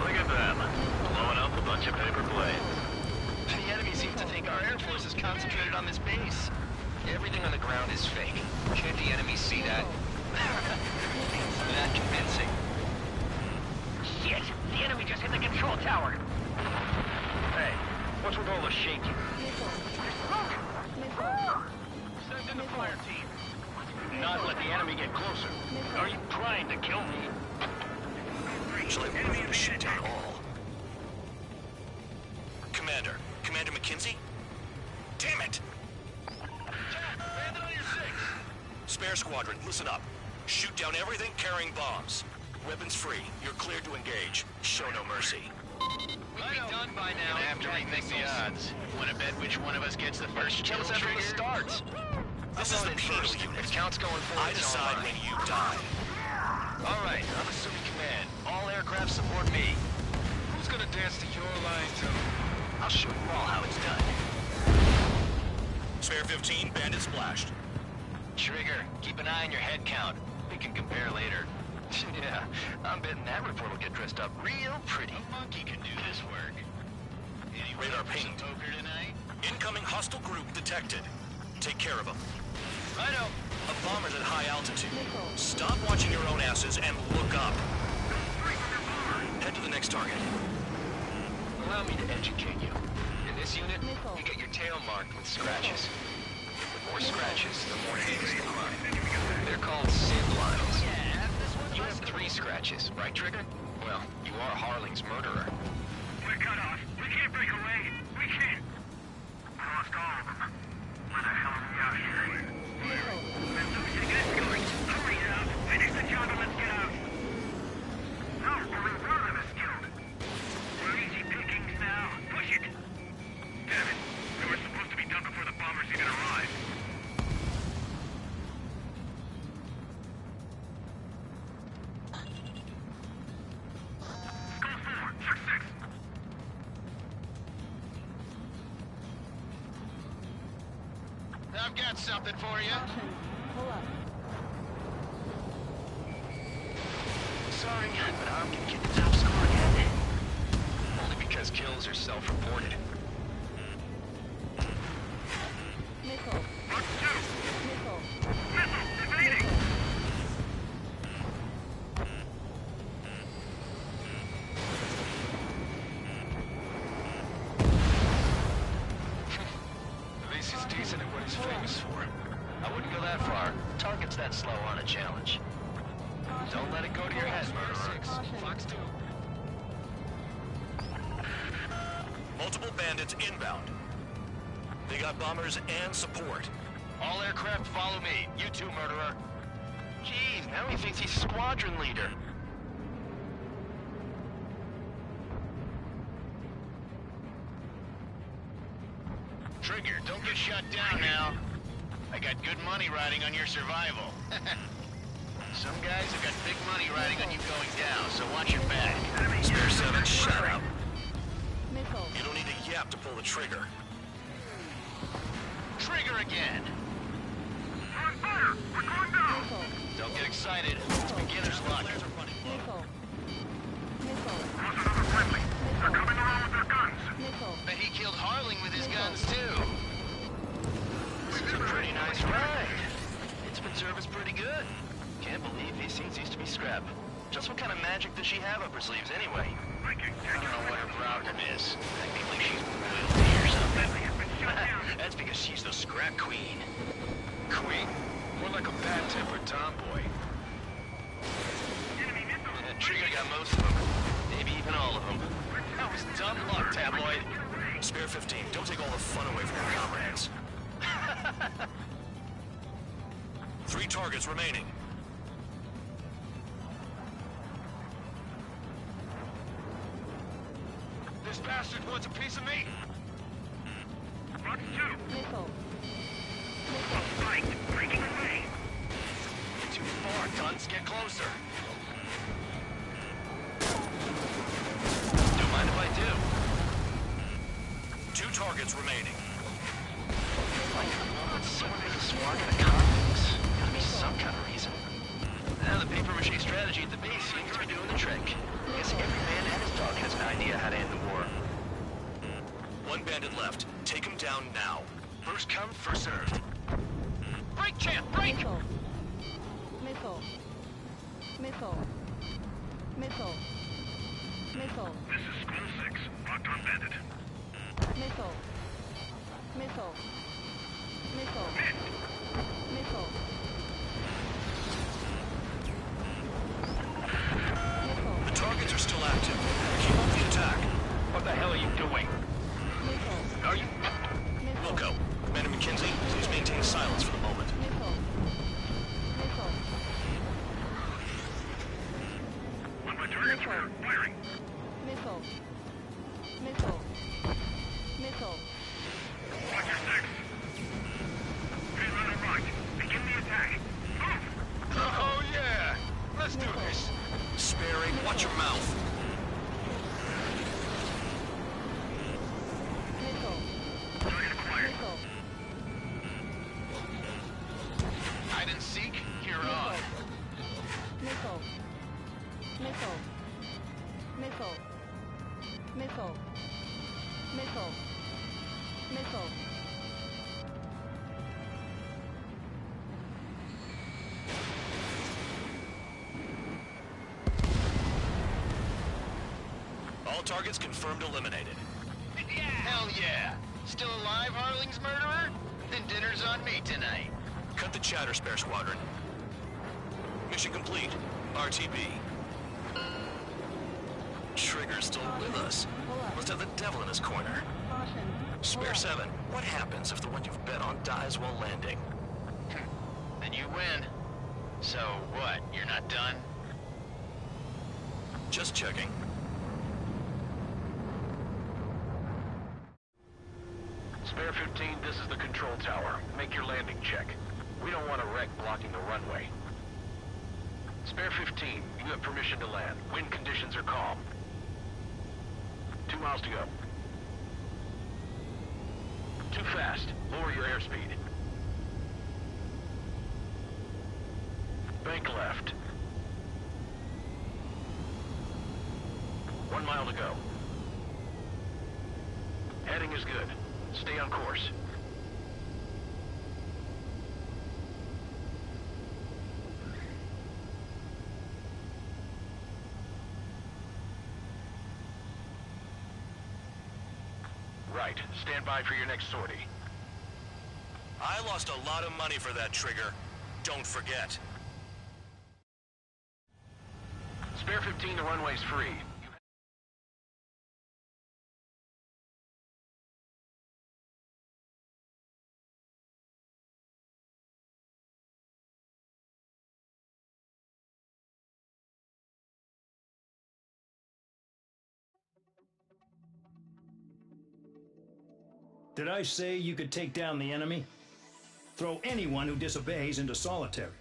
Look at them. Blowing up a bunch of paper planes. The enemy seems to think our Air Force is concentrated on this base. Everything on the ground is fake. Can't the enemy see that? It's that convincing. Shit! The enemy just hit the control tower! Hey, what's with all the shaking? Send in the fire team. Do not let the enemy get closer. Are you trying to kill me? Shall I move you to shoot down all? Commander McKenzie? Damn it! Land on your 6! Spare squadron, listen up. Shoot down everything carrying bombs. Weapons free. You're cleared to engage. Show no mercy. We'd be done by now. Gonna have to rethink the odds. Wanna bet which one of us gets the first Tell us kill after the trigger? starts. This is the first unit. If counts going forward, I decide when you die. All right, I'm assuming command. All aircraft support me. Who's gonna dance to your lines? I'll show you all how it's done. Spare 15, bandit splashed. Trigger, keep an eye on your head count. We can compare later. Yeah, I'm betting that report will get dressed up real pretty. A monkey can do this work. Radar pinged. Poker tonight? Incoming hostile group detected. Take care of them. Righto. A bomber's at high altitude. Stop watching your own asses and look up. Head to the next target. Allow me to educate you. In this unit, you get your tail marked with scratches. The more scratches, the more heinous the crime. They're called SID lines. You have 3 scratches, right, Trigger? Well, you are Harling's murderer. We're cut off. We can't break away. We can't. We lost all of them. Where the hell are we out here? We're losing escorts. Hurry it up. Finish the job and let's get out. No, only one of them is killed. We're easy pickings now. Push it. Damn it. We were supposed to be done before the bombers even arrived. I've got something for you. Caution. Pull up. Sorry, but I'm gonna get the top score again. Only because kills are self-reported. Missile. Missile. Evading! At least he's decent at what he's famous for. I wouldn't go that far. Target's that slow on a challenge. Don't let it go to your head, murderer. Fox 2. Multiple bandits inbound. They got bombers and support. All aircraft follow me. You too, murderer. Jeez, now he thinks he's squadron leader. Trigger, don't get shut down now. I got good money riding on your survival. Some guys have got big money riding on you going down, so watch your back. Spare 7, shut up. Missile. You don't need a yap to pull the trigger. Trigger again. On fire! We're going down! Missile. Don't get excited. It's beginner's luck. Missile. Missile. Lost another friendly. They're coming around with their guns. Missile. Bet he killed Harling with his guns, too. This is a pretty nice ride. Its service pretty good. Can't believe these seats used to be scrap. Just what kind of magic does she have up her sleeves, anyway? I don't know what her problem is. Technically, she's royalty or something. That's because she's the scrap queen. Queen? More like a bad-tempered tomboy. Trigger got most of them. Maybe even all of them. That was dumb luck, tabloid. Spare 15, don't take all the fun away from your comrades. 3 targets remaining. This bastard wants a piece of me. Fox 2. Missile. Fight! Breaking away! You're too far, Guns. Get closer. Don't mind if I do. 2 targets remaining. Like, someone make a squadron of convicts. Gotta be some kind of reason. Now the paper-mache strategy at the base seems to be doing the trick. Guess every man and his dog has an idea how to end the war. 1 bandit left. Take him down now. First come, first served. Break, champ, break! Missile. Missile. Missile. Missile. Missile. This is School 6. Locked on bandit. Missile. Missile. Missile. Missile. The targets are still active. Keep up the attack. What the hell are you doing? Missile. Are you... Wilco, Commander McKenzie, please maintain silence for the moment. Missile. Missile. On my target, sir. Firing. Missile. Missile. Missile. Watch your 6. He's on the right. Begin the attack. Move! Oh, yeah! Let's do this. Sparing, watch your mouth. Missile. Target acquired. Missile. Hide and seek, you're on. Missile. Missile. Missile. Missile. Missile. Missile. All targets confirmed eliminated. Hell yeah! Still alive, Harling's murderer? Then dinner's on me tonight. Cut the chatter, Spare Squadron. Mission complete. RTB. Trigger's still with us. Must have the devil in his corner. Caution. Spare 7, what happens if the one you've bet on dies while landing? Then you win. So what, you're not done? Just checking. Spare 15, this is the control tower. Make your landing check. We don't want a wreck blocking the runway. Spare 15, you have permission to land. Wind conditions are calm. 2 miles to go. Too fast. Lower your airspeed. Make left. 1 mile to go. Heading is good. Stay on course. Right. Stand by for your next sortie. I lost a lot of money for that trigger. Don't forget. Spare 15, the runway's free. Did I say you could take down the enemy? Throw anyone who disobeys into solitary.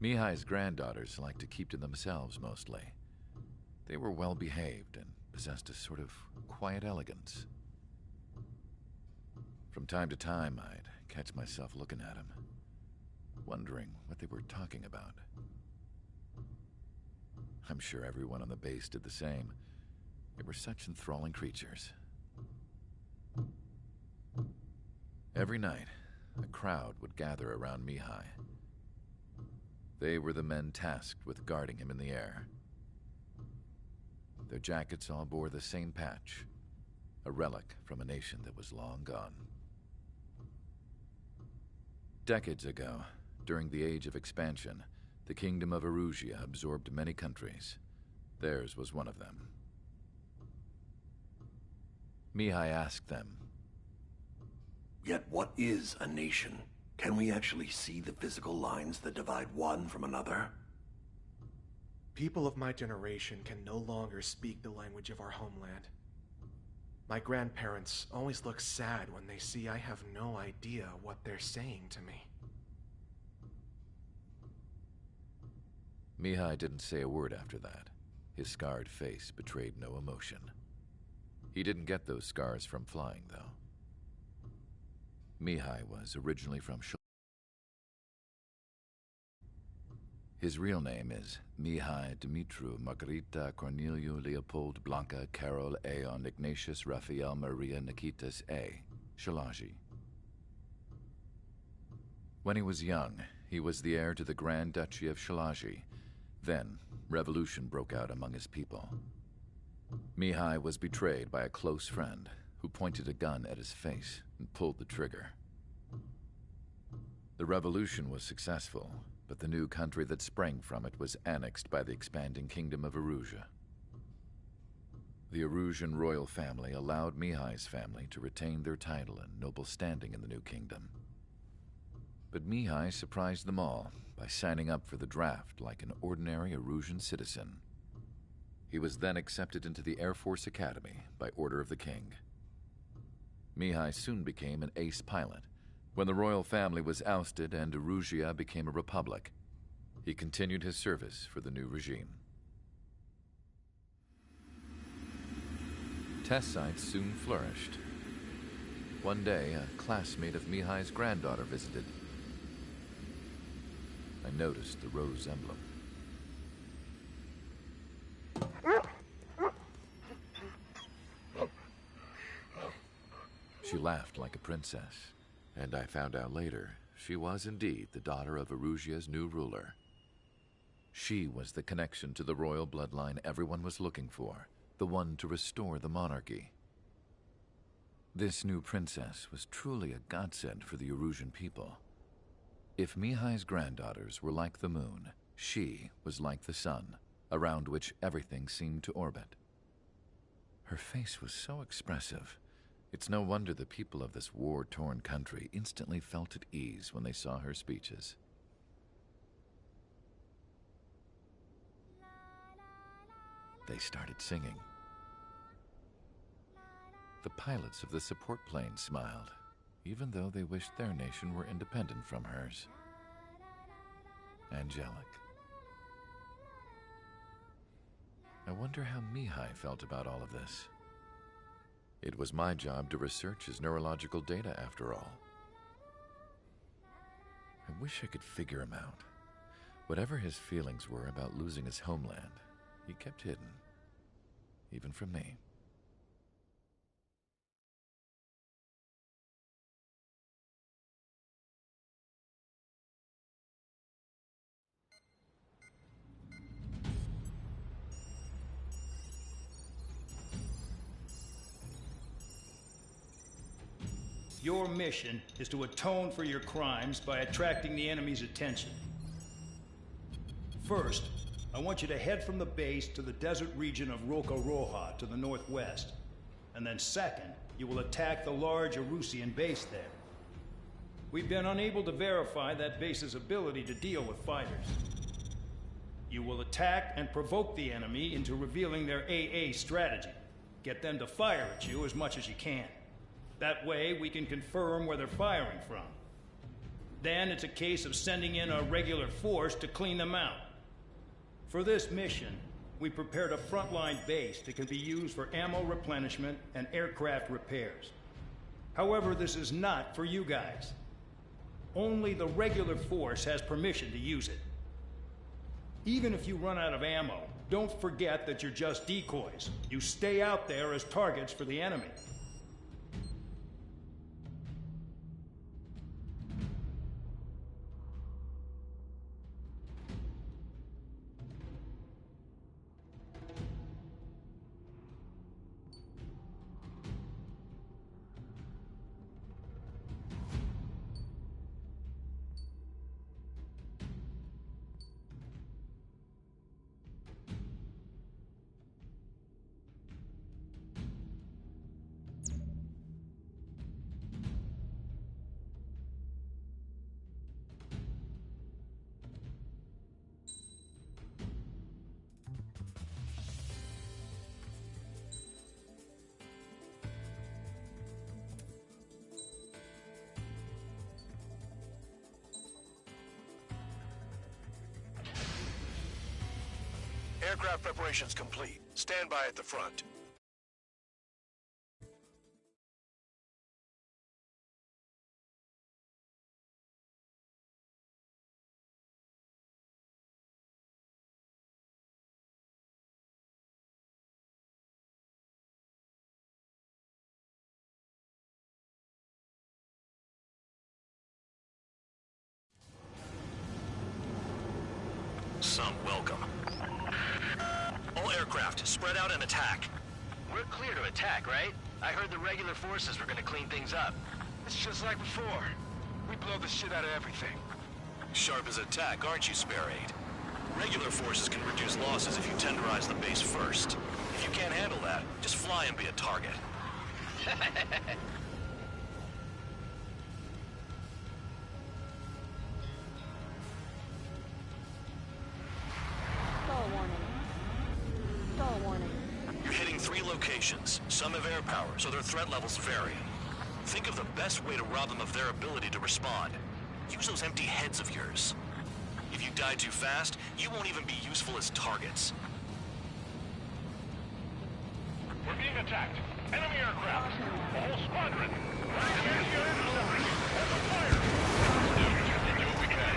Mihai's granddaughters liked to keep to themselves mostly. They were well behaved and possessed a sort of quiet elegance. From time to time, I'd catch myself looking at them, wondering what they were talking about. I'm sure everyone on the base did the same. They were such enthralling creatures. Every night, a crowd would gather around Mihai. They were the men tasked with guarding him in the air. Their jackets all bore the same patch, a relic from a nation that was long gone. Decades ago, during the Age of Expansion, the Kingdom of Erusia absorbed many countries. Theirs was one of them. Mihai asked them, "Yet what is a nation? Can we actually see the physical lines that divide one from another?" People of my generation can no longer speak the language of our homeland. My grandparents always look sad when they see I have no idea what they're saying to me. Mihai didn't say a word after that. His scarred face betrayed no emotion. He didn't get those scars from flying, though. Mihai was originally from His real name is Mihai Dumitru Margarita Corneliu Leopold Blanca Carol Aeon Ignatius Raphael Maria Nikitas A. Shalaji. When he was young, he was the heir to the Grand Duchy of Shalaji. Then, revolution broke out among his people. Mihai was betrayed by a close friend who pointed a gun at his face and pulled the trigger. The revolution was successful, but the new country that sprang from it was annexed by the expanding Kingdom of Erusia. The Erusian royal family allowed Mihai's family to retain their title and noble standing in the new kingdom. But Mihai surprised them all by signing up for the draft like an ordinary Erusian citizen. He was then accepted into the Air Force Academy by order of the king. Mihai soon became an ace pilot. When the royal family was ousted and Erusia became a republic, he continued his service for the new regime. Test sites soon flourished. One day, a classmate of Mihai's granddaughter visited. I noticed the rose emblem. She laughed like a princess, and I found out later she was indeed the daughter of Erusia's new ruler. She was the connection to the royal bloodline everyone was looking for, the one to restore the monarchy. This new princess was truly a godsend for the Erusian people. If Mihai's granddaughters were like the moon, she was like the sun, around which everything seemed to orbit. Her face was so expressive. It's no wonder the people of this war-torn country instantly felt at ease when they saw her speeches. They started singing. The pilots of the support plane smiled, even though they wished their nation were independent from hers. Angelic. I wonder how Mihai felt about all of this. It was my job to research his neurological data, after all. I wish I could figure him out. Whatever his feelings were about losing his homeland, he kept hidden, even from me. Your mission is to atone for your crimes by attracting the enemy's attention. First, I want you to head from the base to the desert region of Roca-Roja to the northwest. And then second, you will attack the large Erusian base there. We've been unable to verify that base's ability to deal with fighters. You will attack and provoke the enemy into revealing their AA strategy. Get them to fire at you as much as you can. That way, we can confirm where they're firing from. Then it's a case of sending in a regular force to clean them out. For this mission, we prepared a frontline base that can be used for ammo replenishment and aircraft repairs. However, this is not for you guys. Only the regular force has permission to use it. Even if you run out of ammo, don't forget that you're just decoys. You stay out there as targets for the enemy. Aircraft preparations complete. Stand by at the front. Some welcome. All aircraft, spread out and attack. We're clear to attack, right? I heard the regular forces were gonna clean things up. It's just like before. We blow the shit out of everything. Sharp as attack, aren't you, Spare Aid? Regular forces can reduce losses if you tenderize the base first. If you can't handle that, just fly and be a target. Stall warning. Stall warning. You're hitting 3 locations. Some have air power, so their threat levels vary. Think of the best way to rob them of their ability to respond. Use those empty heads of yours. If you die too fast, you won't even be useful as targets. We're being attacked. Enemy aircraft. A whole squadron. Commands your interceptors. Open fire. Let's do what we can.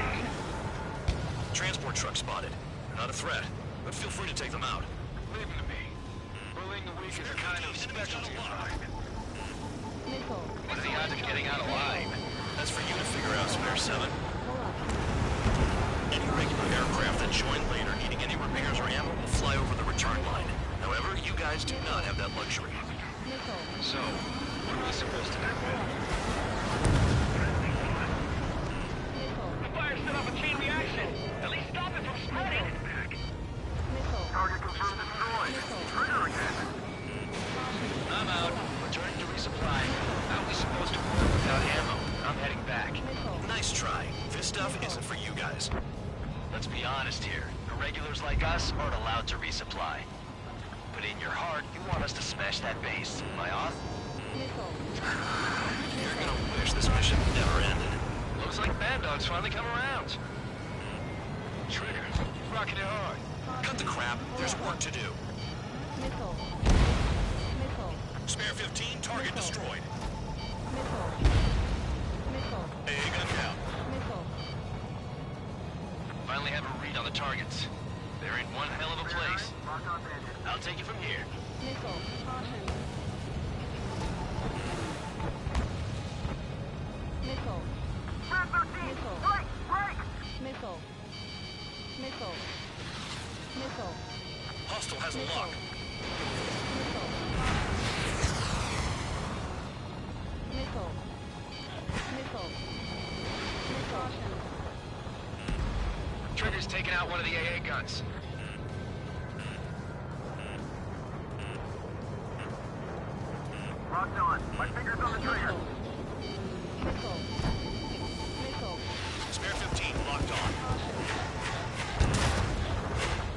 Transport truck spotted. They're not a threat, but feel free to take them out. Leave them to me. Bullying the weak is a kind of specialty of mine. Missile. What are the odds of getting out alive? That's for you to figure out, Spare 7. Any regular aircraft that join later needing any repairs or ammo will fly over the return line. However, you guys do not have that luxury. Missile. So, what do we supposed to do? The fire set off a chain reaction. At least stop it from spreading. Target confirmed destroyed. Trigger again. I'm out. Returning to resupply. How are we supposed to work without ammo? I'm heading back. Nice try. This stuff isn't for you guys. Let's be honest here. Irregulars like us aren't allowed to resupply. But in your heart, you want us to smash that base. Am I off? You're gonna wish this mission never ended. Looks like Bad Dog's finally come around. Trigger, you're rocking it hard. Cut the crap. There's work to do. Spare 15, target destroyed. A gun down. Finally have a read on the targets. They're in one hell of a place. I'll take it from here. Hostile has a lock. Trigger's taken out one of the AA guns. Locked on. My finger's on the trigger. Spare 15 locked on.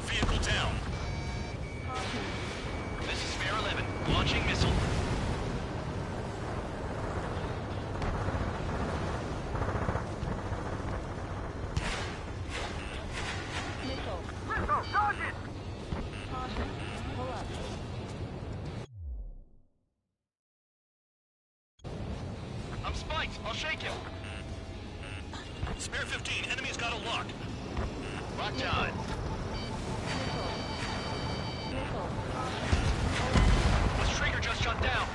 Vehicle down. This is Spare 11. Launching missile. Missile, dodge it! I'm spiked. I'll shake him. Spare 15. Enemy's got a lock. Locked on. Was Trigger just shut down?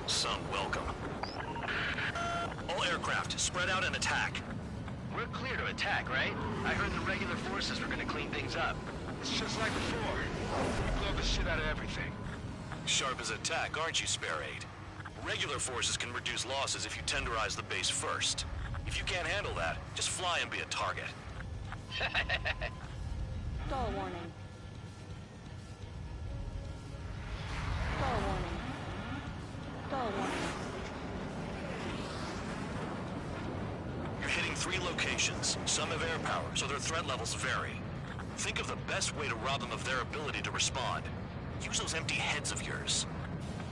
Some welcome. All aircraft, spread out and attack. We're clear to attack, right? I heard the regular forces were gonna clean things up. It's just like before. We blow the shit out of everything. Sharp as attack, aren't you, Spare 8? Regular forces can reduce losses if you tenderize the base first. If you can't handle that, just fly and be a target. Stall warning. Stall warning. Stall warning. You're hitting 3 locations. Some have air power, so their threat levels vary. Think of the best way to rob them of their ability to respond. Use those empty heads of yours.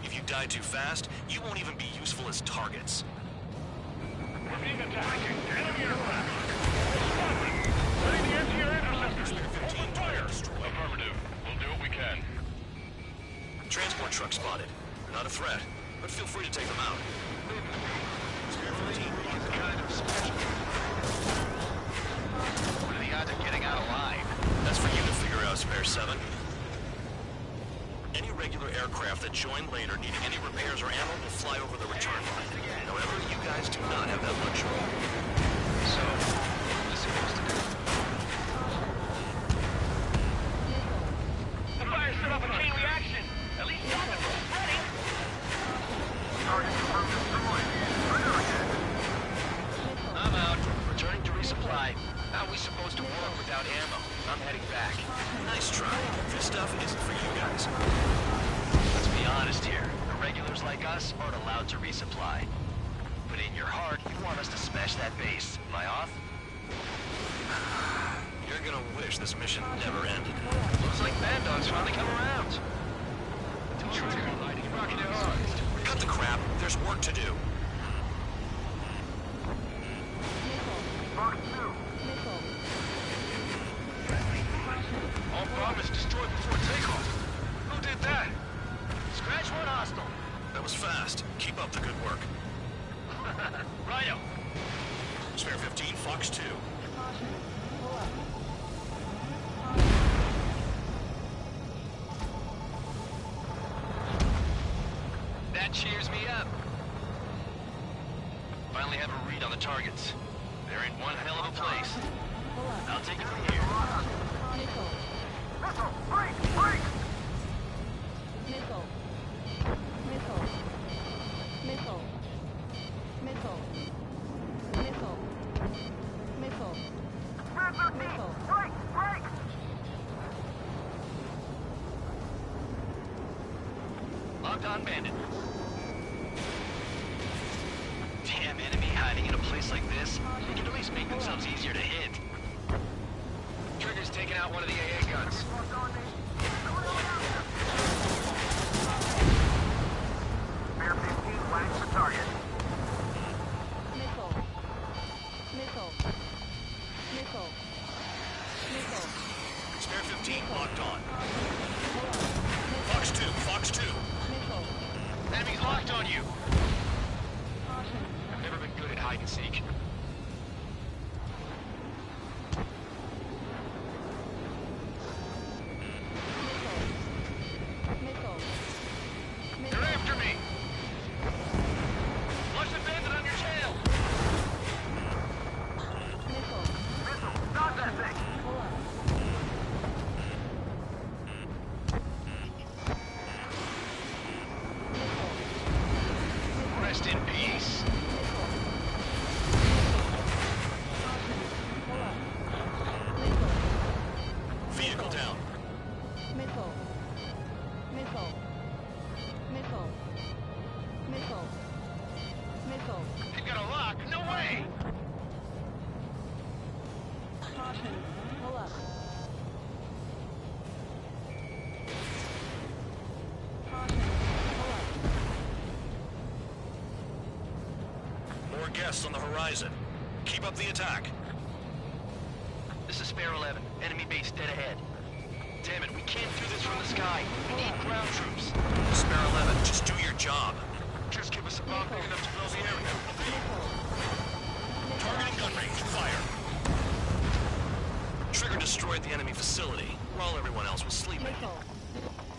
If you die too fast, you won't even be useful as targets. We're being attacked. Enemy aircraft. Ready the anti-air interceptors. Spare 15, Fire. destroyed. Affirmative. We'll do what we can. Transport truck spotted. They're not a threat, but feel free to take them out. Spare 15, He's kind of special. what are the odds of getting out alive? That's for you to figure out, Spare 7. Any regular aircraft that join later needing any repairs or ammo will fly over the return line. However, you guys do not have that luxury. So, what are we supposed to do? The fire set off a chain reaction. At least stop it from spreading. Target confirmed destroyed. Trigger again. I'm out. Returning to resupply. How are we supposed to work without ammo? I'm heading back. Nice try. This stuff isn't for you guys. Let's be honest here. Irregulars like us aren't allowed to resupply. But in your heart, you want us to smash that base. Am I off? You're gonna wish this mission never ended. Looks like Bad Dog's finally come around. Trigger, you're rocking it hard. Cut the crap. There's work to do. Box 2. All bombers destroyed before takeoff. Who did that? Scratch one hostile. That was fast. Keep up the good work. Righto. Spare 15, Fox 2. That cheers me up. Finally have a read on the targets. They're in one hell of a place. I'll take it from here. Missile. Missile! Break! Break! Missile. Missile. Missile. Missile. Missile. Missile. Missile. Break! Break! Locked on bandit. Damn enemy hiding in a place like this. They can at least make themselves easier to hit. Trigger's taking out one of the AA guns. Bear 15 flanks the target. Missile. Missile. Missile. Missile. Spare 15 locked on. Fox 2, Fox 2. Missile. Enemy's locked on you. I've never been good at hide and seek. Missile. They're after me. Flush the bandit on your tail. Missile. Missile! Stop that thing! Pull up. Rest in peace. Vehicle down. Missile. Missile. Missile. Missile. Missile. They've got a lock. No way. Caution. Pull up. Caution. Pull up. More guests on the horizon. Keep up the attack. This is Spare 11. Enemy base dead ahead. Damn it, we can't do this from the sky. We need ground troops. Spare 11, just do your job. Just give us a bomb big enough to blow the area. Targeting gun range. Fire. Trigger destroyed the enemy facility while everyone else was sleeping. Missile.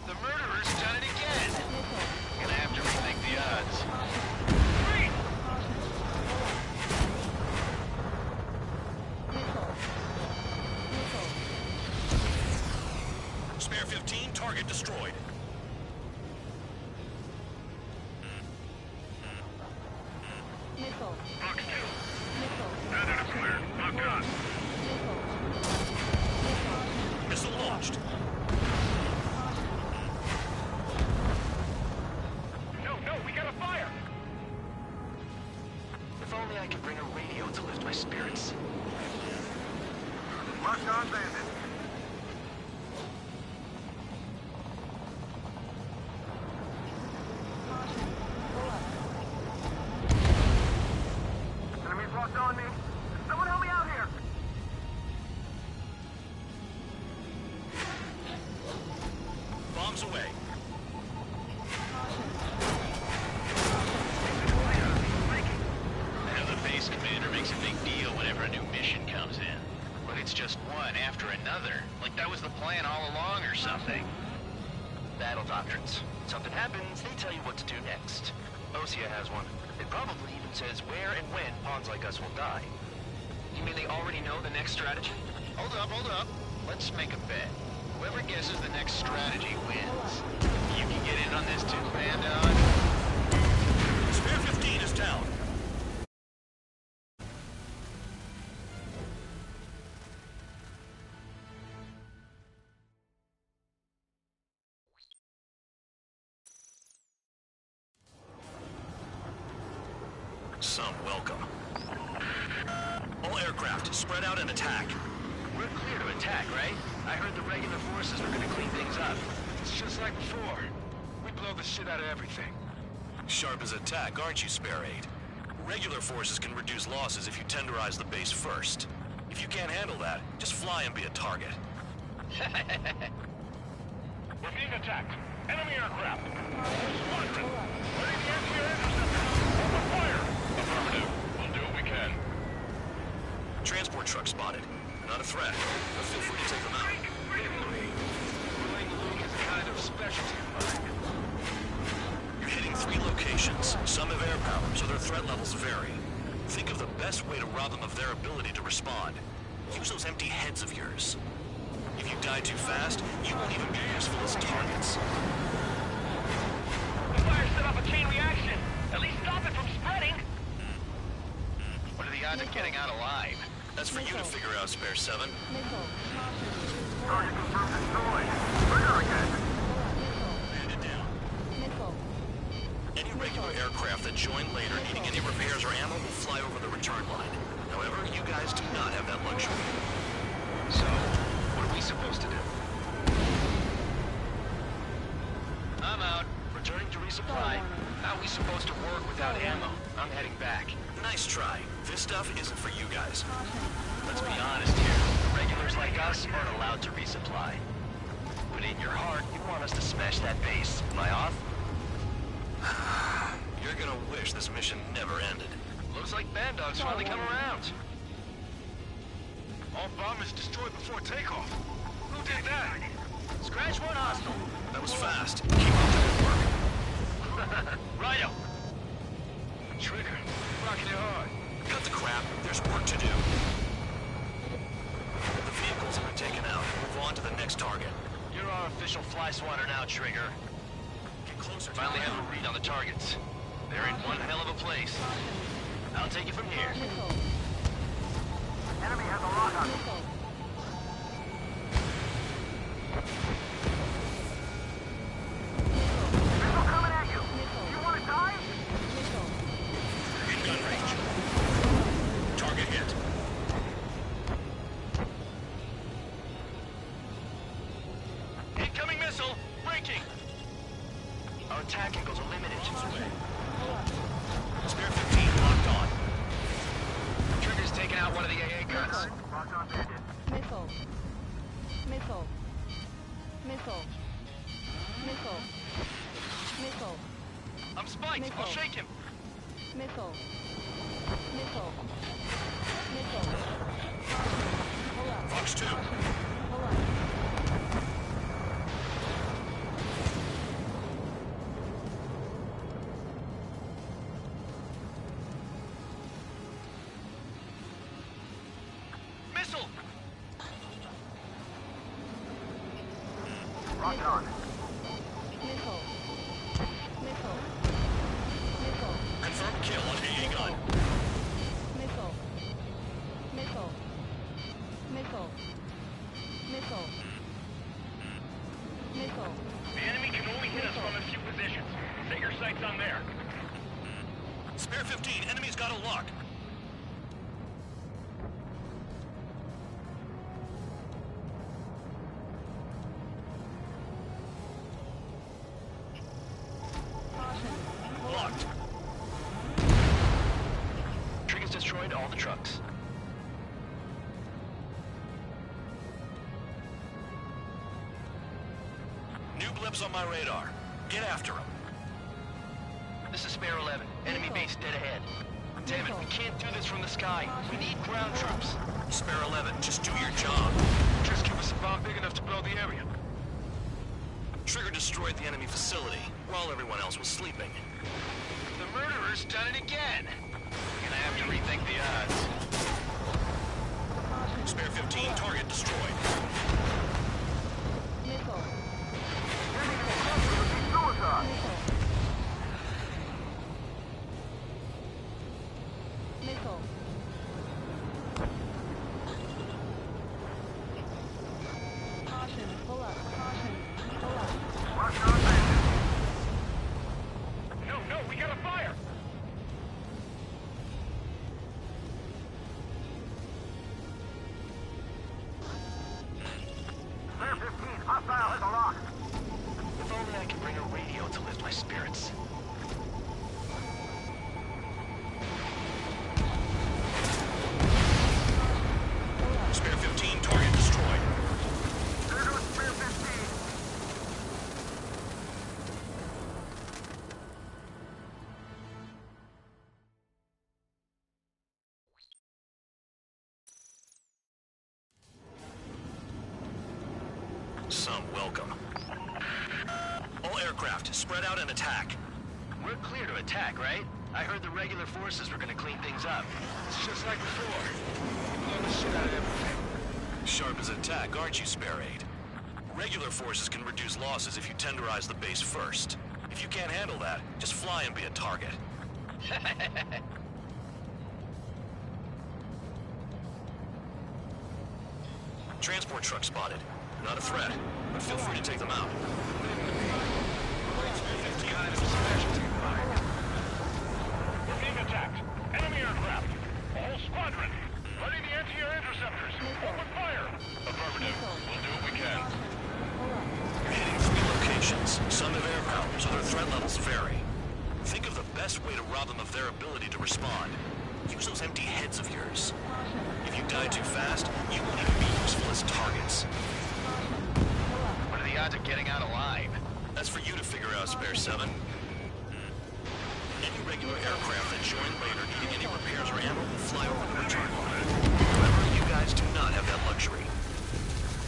The murderer's done it again. Missile. Gonna have to rethink the odds. Missile. Missile. Spare 15, target destroyed. Missile. Fox 2. Missile. Bandit is clear. Lock on. Missile. Missile launched. No, no, we gotta fire! If only I could bring a radio to lift my spirits. Lock on bandit. Enemies locked on me. Someone help me out here! Bombs away. I know the base commander makes a big deal whenever a new mission comes in. But it's just one after another. Like that was the plan all along or something. Battle doctrines. Something happens, they tell you what to do next. Osea has one. It probably even says where and when pawns like us will die. You mean they already know the next strategy? Hold up. Let's make a bet. Whoever guesses the next strategy wins. You can get in on this too, Bandon. Spare 15 is down. Some welcome. All aircraft, spread out and attack. We're clear to attack, right? I heard the regular forces were gonna clean things up. It's just like before. We blow the shit out of everything. Sharp as attack, aren't you, Spare 8? Regular forces can reduce losses if you tenderize the base first. If you can't handle that, just fly and be a target. We're being attacked. Enemy aircraft. Squadron. Ready to anti-air interceptors. Open fire. Affirmative. We'll do what we can. Transport truck spotted. Not a threat, but feel free to take them out. Ruling Luke is a kind of specialty of mine. You're hitting 3 locations. nations. Some have air power, so their threat levels vary. Think of the best way to rob them of their ability to respond. Use those empty heads of yours. If you die too fast, you won't even be useful as targets. The fire set off a chain reaction. At least stop it from spreading. What are the odds of getting out alive? That's for you to figure out, Spare 7. Target confirmed destroyed. Trigger again. Banded down. Any regular aircraft that join later needing any repairs or ammo will fly over the return line. However, you guys do not have that luxury. So, what are we supposed to do? I'm out. Returning to resupply. How are we supposed to work without ammo? I'm heading back. Nice try. This stuff isn't for you guys. Let's be honest here. Regulars like us aren't allowed to resupply. But in your heart, you want us to smash that base. Am I off? You're gonna wish this mission never ended. Looks like Bandog's finally come around. All bombers destroyed before takeoff. Who did that? Scratch one hostile. That was fast. Keep up the good work. Righto. Trigger, rocking it hard. Cut the crap. There's work to do. The vehicles have been taken out. Move on to the next target. You're our official fly swatter now, Trigger. Get closer. Finally have a read on the targets. They're in one hell of a place. I'll take it from here. Enemy has a lock on. Missile coming at you. You want to die? In gun range. Target hit. Incoming missile! Breaking! Our attack angles are limited. Spare 15 locked on. Trigger's taking out one of the AA guns. Missile. Missile. Missile. Missile. Missile. I'm spiked. Missile. I'll shake him. Missile. Missile. Missile. Hold up. Fox 2. Hold up. Missile! Rock on. Missile. Missile. Missile. Confirmed kill on AA gun. Missile. Missile. Missile. Missile. Missile. The enemy can only hit us from a few positions. Set your sights on there. Spare 15. Enemy's got a lock. Locked. Trigger's destroyed all the trucks. New blips on my radar. Get after him. This is Spare 11. Enemy base dead ahead. Damn it, we can't do this from the sky. We need ground troops. Spare 11, just do your job. Just give us a bomb big enough to blow the area. Trigger destroyed the enemy facility while everyone else was sleeping. The murderer's done it again. Gonna have to rethink the odds. Spare 15, target destroyed. Missile. Suicide. Missile. Caution. Pull up. Caution. Pull up. Rock on. No, we got a fire! Clear 15. Hostile has a lock. If only I could bring a radio to lift my spirits. Spare 15, target destroyed. There goes Spare 15. Some welcome. All aircraft, spread out and attack. We're clear to attack, right? I heard the regular forces were gonna clean things up. It's just like before. Blow the shit out of everything. Sharp as a tack, aren't you, Spare Aid? Regular forces can reduce losses if you tenderize the base first. If you can't handle that, just fly and be a target. Transport truck spotted. Not a threat, but feel free to take them out. It's kind of a specialty of mine. We're being attacked. Enemy aircraft. A whole squadron. Ready the anti-air interceptors. Open fire. Affirmative. We'll do what we can. You're hitting 3 locations. Some have air power, so their threat levels vary. Think of the best way to rob them of their ability to respond. Use those empty heads of yours. If you die too fast, you won't even be useful as targets. What are the odds of getting out alive? That's for you to figure out, Spare 7. Any regular aircraft that join later needing any repairs or ammo will fly over the return line. However, you guys do not have that luxury.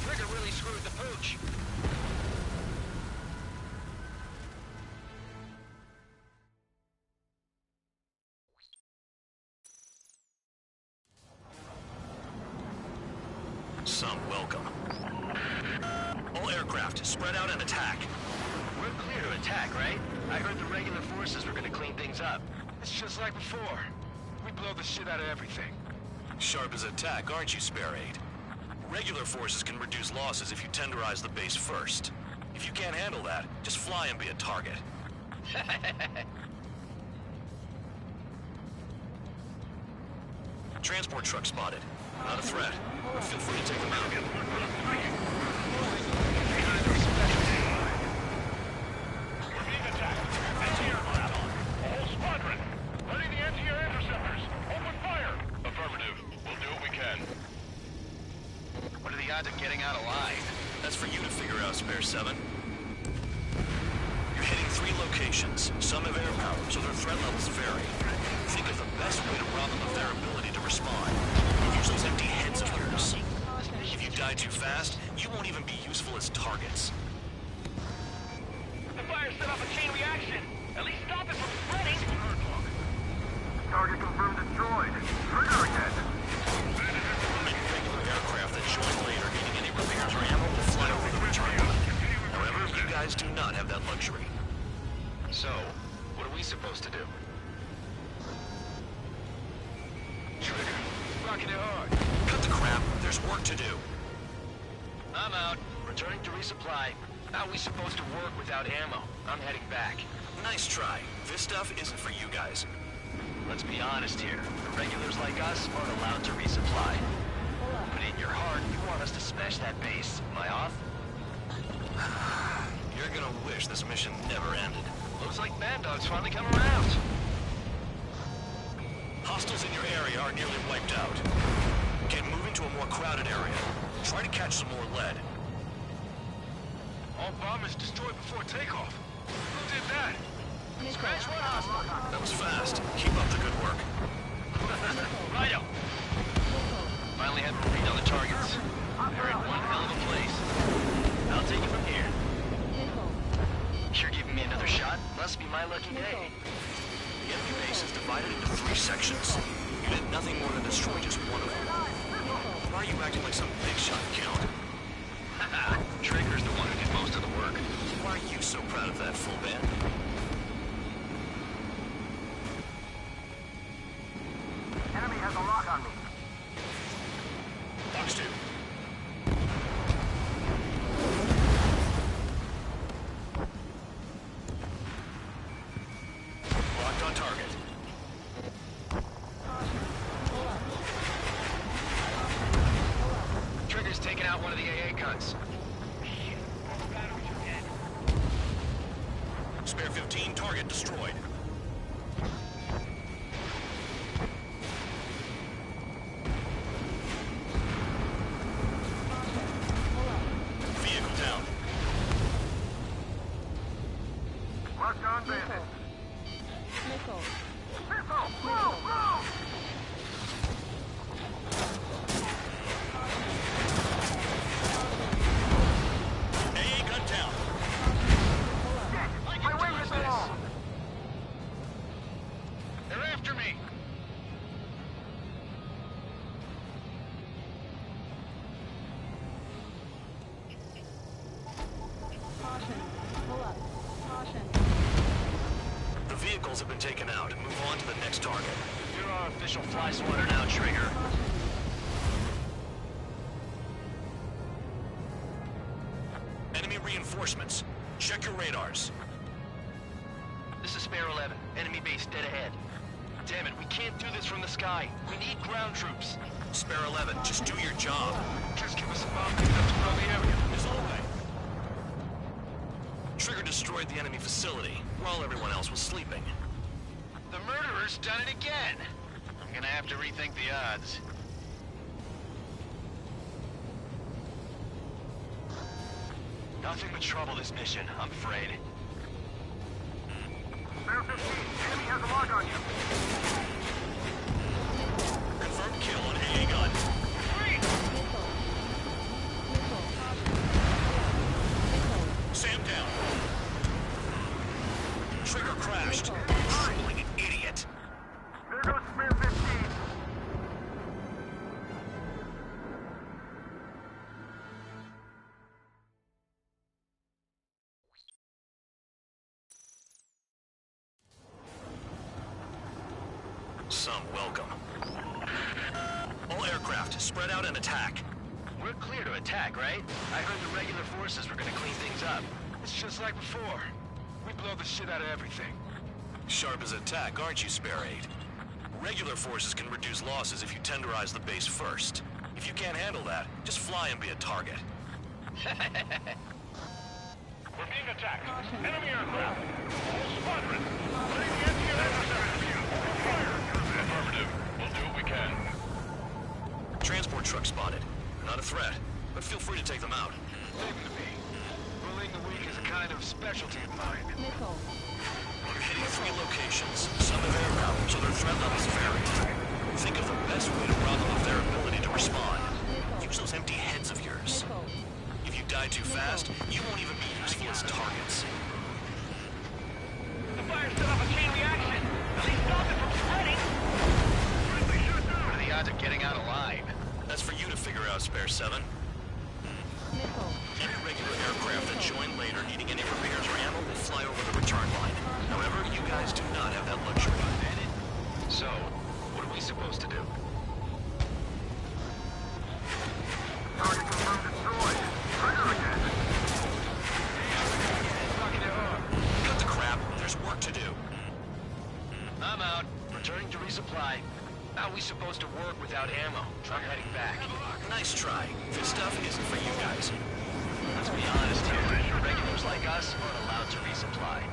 Trigger really screwed the pooch. Some welcome. All aircraft, spread out and attack. We're clear to attack, right? I heard the regular forces were gonna clean things up. It's just like before. We blow the shit out of everything. Sharp as a tack, aren't you, Spare Aid? Regular forces can reduce losses if you tenderize the base first. If you can't handle that, just fly and be a target. Transport truck spotted. Not a threat, but feel free to take them out. We're being attacked. Anti-aircraft. A whole squadron. Ready the anti-air interceptors. Open fire. Affirmative. We'll do what we can. What are the odds of getting out alive? That's for you to figure out, Spare 7. You're hitting 3 locations. Some have air power, so their threat levels vary. Think of the best way to rob them of their ability to respond. Use those empty heads of yours. If you die too fast, you won't even be useful as targets. The fire set off a chain reaction. At least stop it from spreading. Target confirmed destroyed. Trigger again. Any regular aircraft that join later needing any repairs or ammo will fly over the return line. However, you guys do not have that luxury. So, what are we supposed to do? Trigger, rocking it hard. Cut the crap. There's work to do. I'm out. Returning to resupply. How are we supposed to work without ammo? I'm heading back. Nice try. This stuff isn't for you guys. Let's be honest here. The regulars like us aren't allowed to resupply. But in your heart, you want us to smash that base. Am I off? You're gonna wish this mission never ended. Looks like Mad Dog's finally come around. Hostiles in your area are nearly wiped out. Get moving to a more crowded area. Try to catch some more lead. All bombers destroyed before takeoff. Who did that? Smash one hostile. That was fast. Keep up the good work. Righto. Finally had a read on the targets. They're in one hell of a place. I'll take it from here. You're giving me another shot? Must be my lucky day. The enemy base is divided into 3 sections. You did nothing more than destroy just one of them. Why are you acting like some big shot, Count? Haha, Trigger's the one who did most of the work. Why are you so proud of that, full band? Enemy has a lock on me. Box 2. Locked on target. Trigger's taking out one of the AA guns. Spare 15, target destroyed. Vehicle down. Locked on bandit. Missile. Missile! Move! Move! AA gun down. My wing is long. after me! Caution. Pull up. Caution. The vehicles have been taken out. Move on to the next target. You're our official fly swatter now, Trigger. Enemy reinforcements. Check your radars. This is Spare 11. Enemy base dead ahead. Damn it, we can't do this from the sky. We need ground troops. Spare 11, just do your job. Just give us a bomb enough to blow the area. It's all way. Trigger destroyed the enemy facility while everyone else was sleeping. The murderer's done it again. I'm gonna have to rethink the odds. Nothing but trouble this mission, I'm afraid. Spare 15, enemy has a lock on you. Confirmed kill on AA gun. Sam down. Trigger crashed. Trembling idiot. There goes Spare 15. Some welcome. All aircraft, spread out and attack. We're clear to attack, right? I heard the regular forces were gonna clean things up. It's just like before. We blow the shit out of everything. Sharp as attack, aren't you, Spare 8? Regular forces can reduce losses if you tenderize the base first. If you can't handle that, just fly and be a target. We're being attacked. Enemy aircraft. Whole squadron. Letting the NTL intercept view. Fire. Affirmative. We'll do what we can. Transport truck spotted. Not a threat, but feel free to take them out. Leave them to me. Bullying the weak is a kind of specialty of mine. Missile. You're hitting 3 locations. Some have air power, so their threat levels vary. Think of the best way to rob them of their ability to respond. Use those empty heads of yours. If you die too fast, you won't even be useful as targets. The fire set off a chain reaction. At least stop it from spreading. What are the odds of getting out alive? That's for you to figure out, Spare 7. Any regular aircraft that join later needing any repairs or ammo will fly over the return line. However, you guys do not have that luxury. So, what are we supposed to do? Target confirmed destroyed. Trigger again. Cut the crap. There's work to do. I'm out. Returning to resupply. How are we supposed to work without ammo? I'm heading back. Nice try. This stuff isn't for you guys. Let's be honest here. Regulars like us aren't allowed to resupply.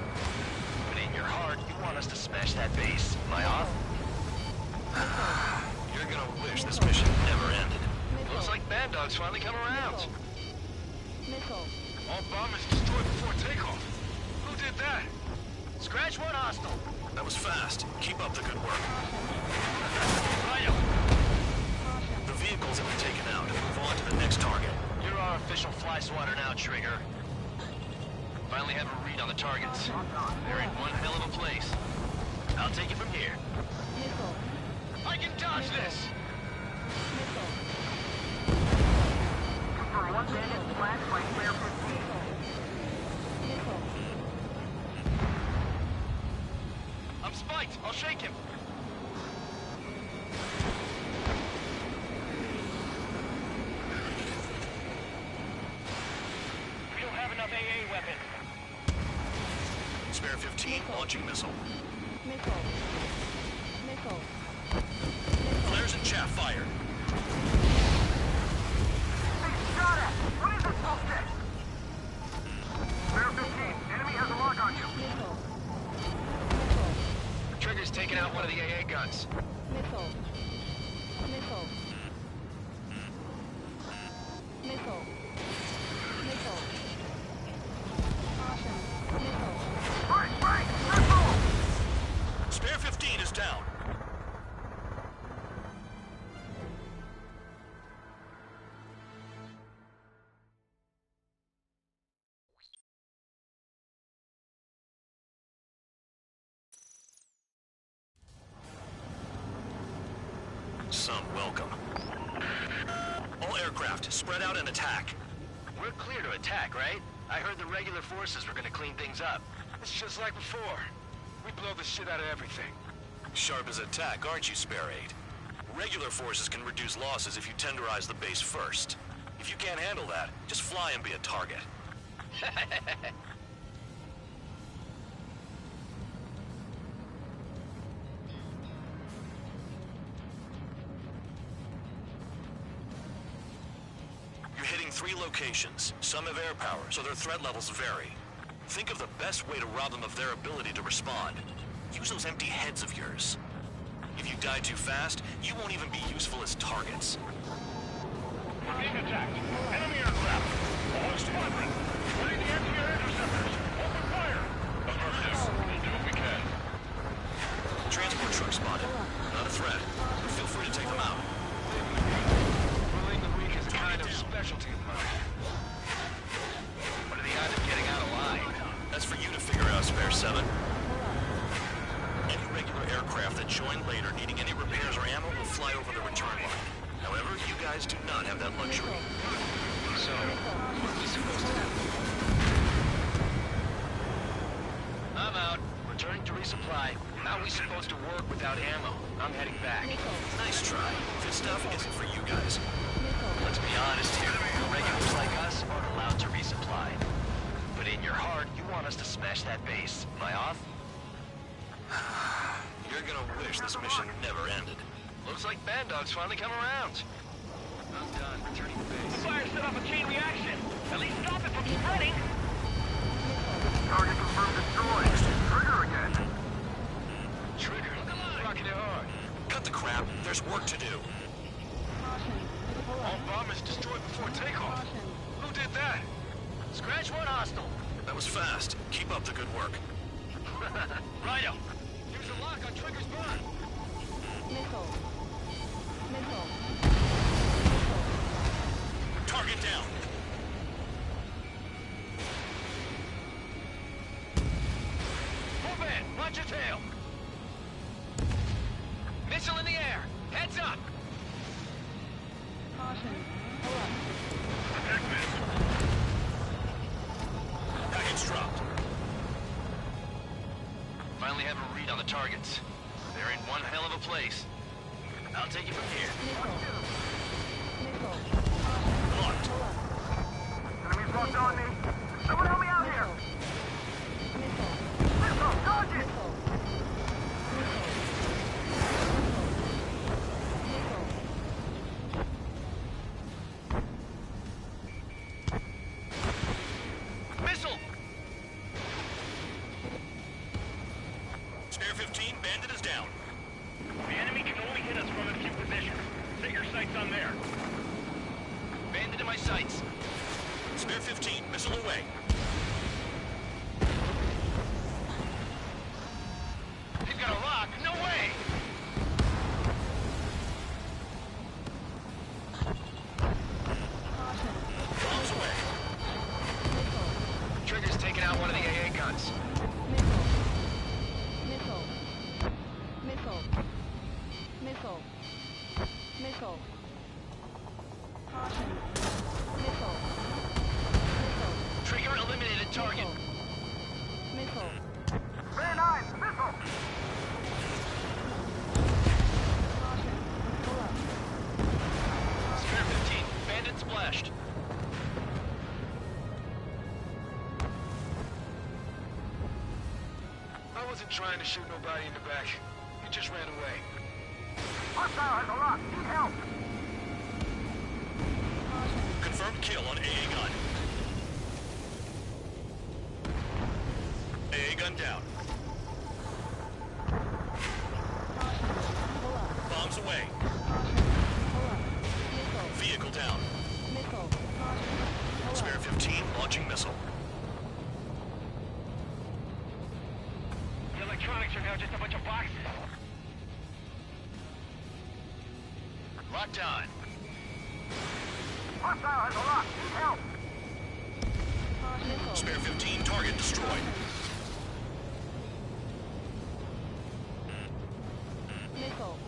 But in your heart, you want us to smash that base. Am I off? You're gonna wish this mission never ended. Looks like Bad Dog's finally come around. Missile. All bombers destroyed before takeoff. Who did that? Scratch one hostile. That was fast. Keep up the good work. Rhino. The vehicles have been taken out. Move on to the next target. You're our official fly swatter now, Trigger. Finally have a read on the targets. They're in one hell of a place. I'll take it from here. Missile. I can dodge this! Missile. Confirm one bandit splashed by Spare 15. Missile. I'm spiked. I'll shake him. We don't have enough AA weapons. Spare 15, launching missile. Missile. Missile. Flares and chaff fired. Shot at! What is this bullshit? Spare 15, enemy has a lock on you. Missile. Trigger's taking out one of the AA guns. Missile. Missile. Missile. Missile. Caution. Missile. Right! Missile! Spare 15 is down. Some welcome. All aircraft, spread out and attack. We're clear to attack, right? I heard the regular forces were gonna clean things up. It's just like before. We blow the shit out of everything. Sharp as attack, aren't you, Spare 8? Regular forces can reduce losses if you tenderize the base first. If you can't handle that, just fly and be a target. You're hitting 3 locations. Some have air power, so their threat levels vary. Think of the best way to rob them of their ability to respond. Use those empty heads of yours. If you die too fast, you won't even be useful as targets. We're being attacked. Enemy aircraft. All squadron. Ready the anti-air interceptors. Open fire. Affirmative. We'll do what we can. Transport truck spotted. Not a threat. Feel free to take them out. Bullying the weak is a kind of specialty of mine. What are the odds of getting out alive? That's for you to figure out, Spare 7. Any regular aircraft that join later needing any repairs or ammo will fly over the return line. However, you guys do not have that luxury. So, what are we supposed to do? I'm out. Returning to resupply. How are we supposed to work without ammo? I'm heading back. Nice try. This stuff isn't for you guys. Let's be honest here. Regulars like us aren't allowed to resupply. But in your heart, you want us to smash that base. Am I off? You're gonna wish this mission never ended. Looks like Bandog's finally come around. I'm done. Returning to base. Fire set off a chain reaction. At least stop it from spreading. Target confirmed destroyed. Trigger again. Trigger. Rocking it hard. Cut the crap. There's work to do. All bombers destroyed before takeoff. Who did that? Scratch one hostile. That was fast. Keep up the good work. Righto. Here's a lock on Trigger's burn. Missile. Missile. Target down. Move in. Watch your tail. Missile in the air. Heads up. Caution. Alert. Protect this. Package dropped. Finally have a read on the targets. They're in one hell of a place. I'll take you from here. Missile. Locked. Enemies locked on me. Someone help me out here. Missile, dodge it. Missile! Spare 15, Bandit is down. The enemy can only hit us from a few positions. Set your sights on there. Bandit in my sights. Spare 15, missile away. They've got a lock. No way! Bombs away. Trigger's taking out one of the AA guns. Missile. Missile. Missile. Missile. Caution. Missile. Missile. Trigger eliminated target. Missile. Van 9, missile. Caution. Alert. Spare 15. Bandit splashed. I wasn't trying to shoot nobody in the back. He just ran away. Hostile has a lock. Need help. Confirmed kill on AA gun. AA gun down. Bombs away. Vehicle down. Missile. Spare 15, launching missile. The electronics are now just a bunch of boxes. Locked on. Hostile has a lock. Need help. Spare 15, target destroyed. Missile.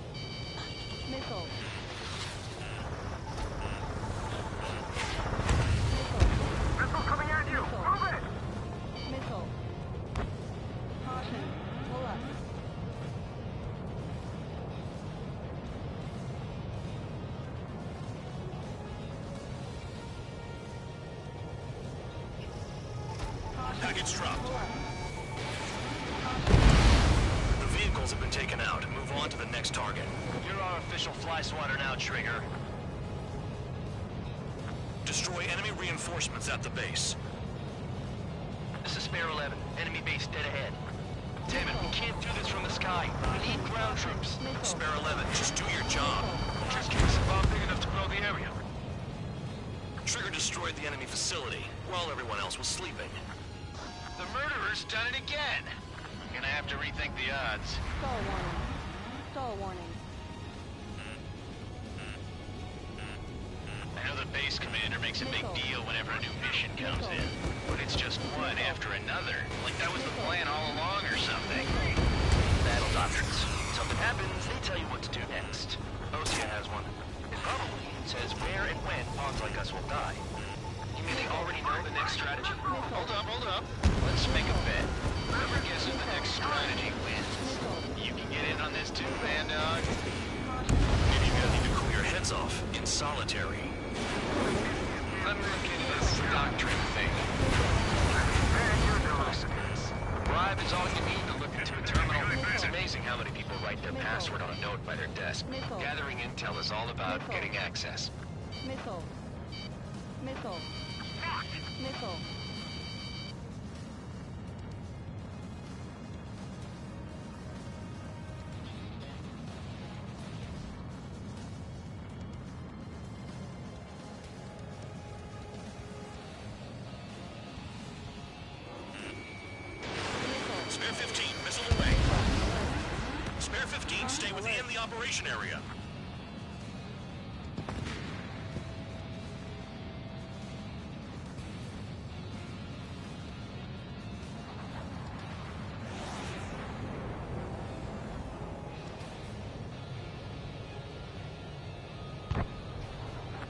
Missile. Missile. Missile coming at you! Move it! Missile. Caution. Pull up. Package dropped. The vehicles have been taken out. Move on to the next target. You're our official fly swatter now, Trigger. Destroy enemy reinforcements at the base. This is Spare 11. Enemy base dead ahead. Damn it, we can't do this from the sky. We need ground troops. Spare 11, just do your job. Just give us a bomb big enough to blow the area. Trigger destroyed the enemy facility while everyone else was sleeping. The murderer's done it again. I'm gonna have to rethink the odds. Stall warning. Stall warning. I know the base commander makes a big deal whenever a new mission comes in, but it's just one after another. Like that was the plan all along or something. Battle doctrines. Something happens, they tell you what to do next. Osea has one. It probably says where and when pawns like us will die. You mean they already know the next strategy? Hold up. Let's make a bet. Whoever guesses the next strategy wins. You can get in on this too, Bandog. Maybe you guys need to cool your heads off in solitary. Let me look into this doctrine thing. Bribe is all you need to look into a terminal. It's amazing how many people write their password on a note by their desk. Gathering intel is all about getting access. Missile. Missile. Missile. Spare 15, missile away. Spare 15, stay within the operation area.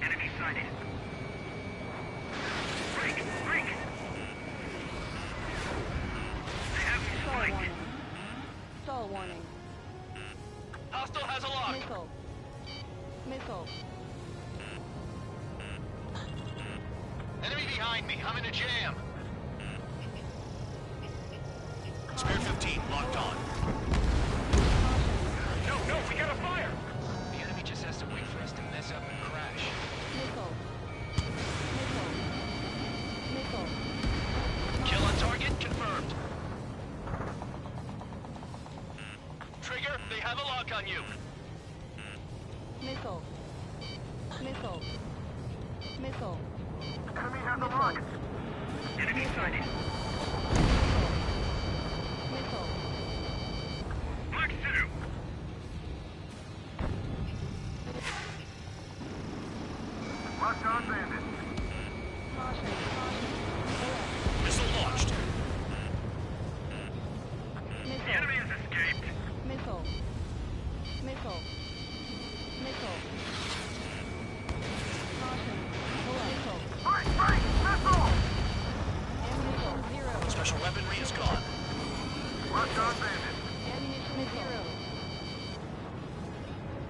Enemy sighted. Break! They have me Stall spiked. warning. Stall warning. Hostile has a lock. Missile. Missile. Enemy behind me. I'm in a jam. Spare 15, locked on. No, we gotta fire. The enemy just has to wait for us to mess up and crash. Missile. Missile. Missile. Kill on target confirmed. Trigger, they have a lock on you. Missile. Missile. Missile. Enemy has a lock. Enemy sighted. Missile. Mark 2. Locked on bandit. Caution. Missile launched. Missile. The enemy has escaped. Missile. Missile. Missile. Caution. Missile. Break! Missile! Ammunition 0. Special weaponry is gone. Locked on bandit. Ammunition 0.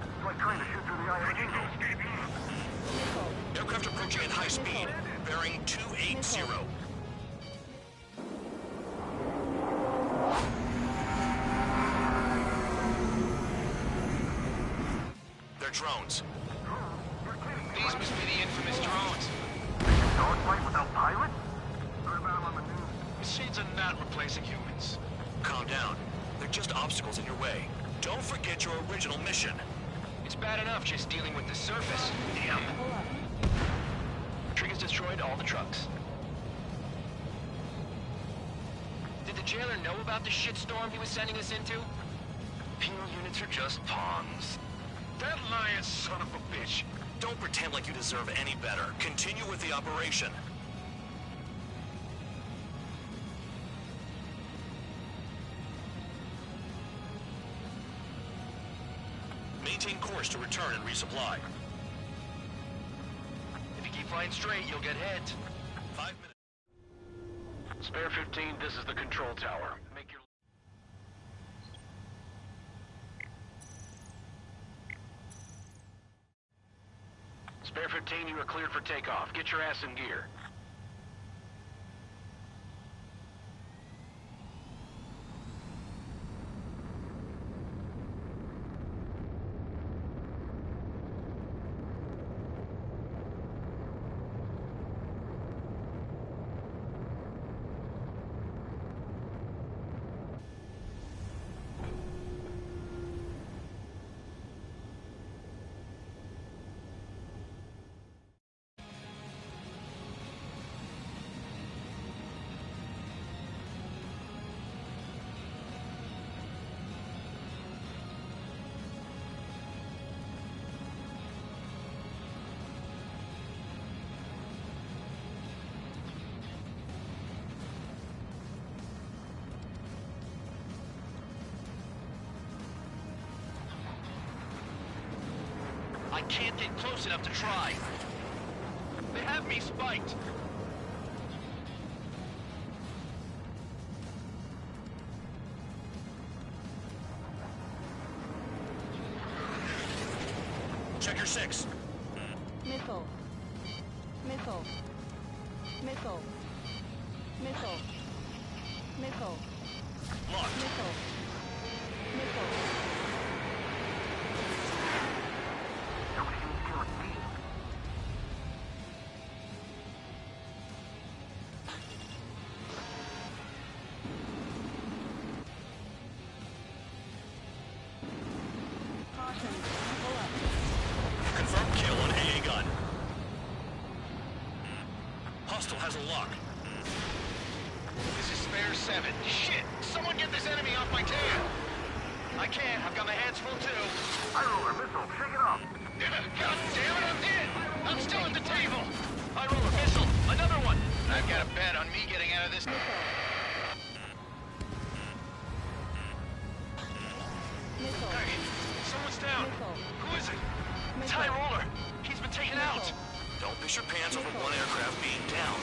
It's like trying to shoot through the eye of an eagle. Missile. Aircraft approaching at high speed, bearing 280. They're drones. These must be the infamous drones. Dogfight without pilots? Heard about them on the news. Machines are not replacing humans. Calm down. They're just obstacles in your way. Don't forget your original mission. It's bad enough just dealing with the surface. Damn. Pull up. Trigger's destroyed all the trucks. Did the jailer know about the shitstorm he was sending us into? Penal units are just pawns. That lying son of a bitch. Don't pretend like you deserve any better. Continue with the operation. Maintain course to return and resupply. If you keep flying straight, you'll get hit. 5 minutes. Spare 15, this is the control tower. Make your... Spare 15, you are cleared for takeoff. Get your ass in gear. I can't get close enough to try. They have me spiked. Check your 6. Missile. Missile. Missile. Missile. Missile. Locked. Missile. Missile. Confirm kill on AA gun. Hostile has a lock. This is spare 7. Shit! Someone get this enemy off my tail! I can't. I've got my hands full too. High roller, missile, shake it off. God damn it, I'm dead! I'm still at the table! High roller, missile! Another one! I've got a bet on me getting out of this. Hey, someone's down. Who is it? It's High roller. He's been taken out. Don't piss your pants over one aircraft being down.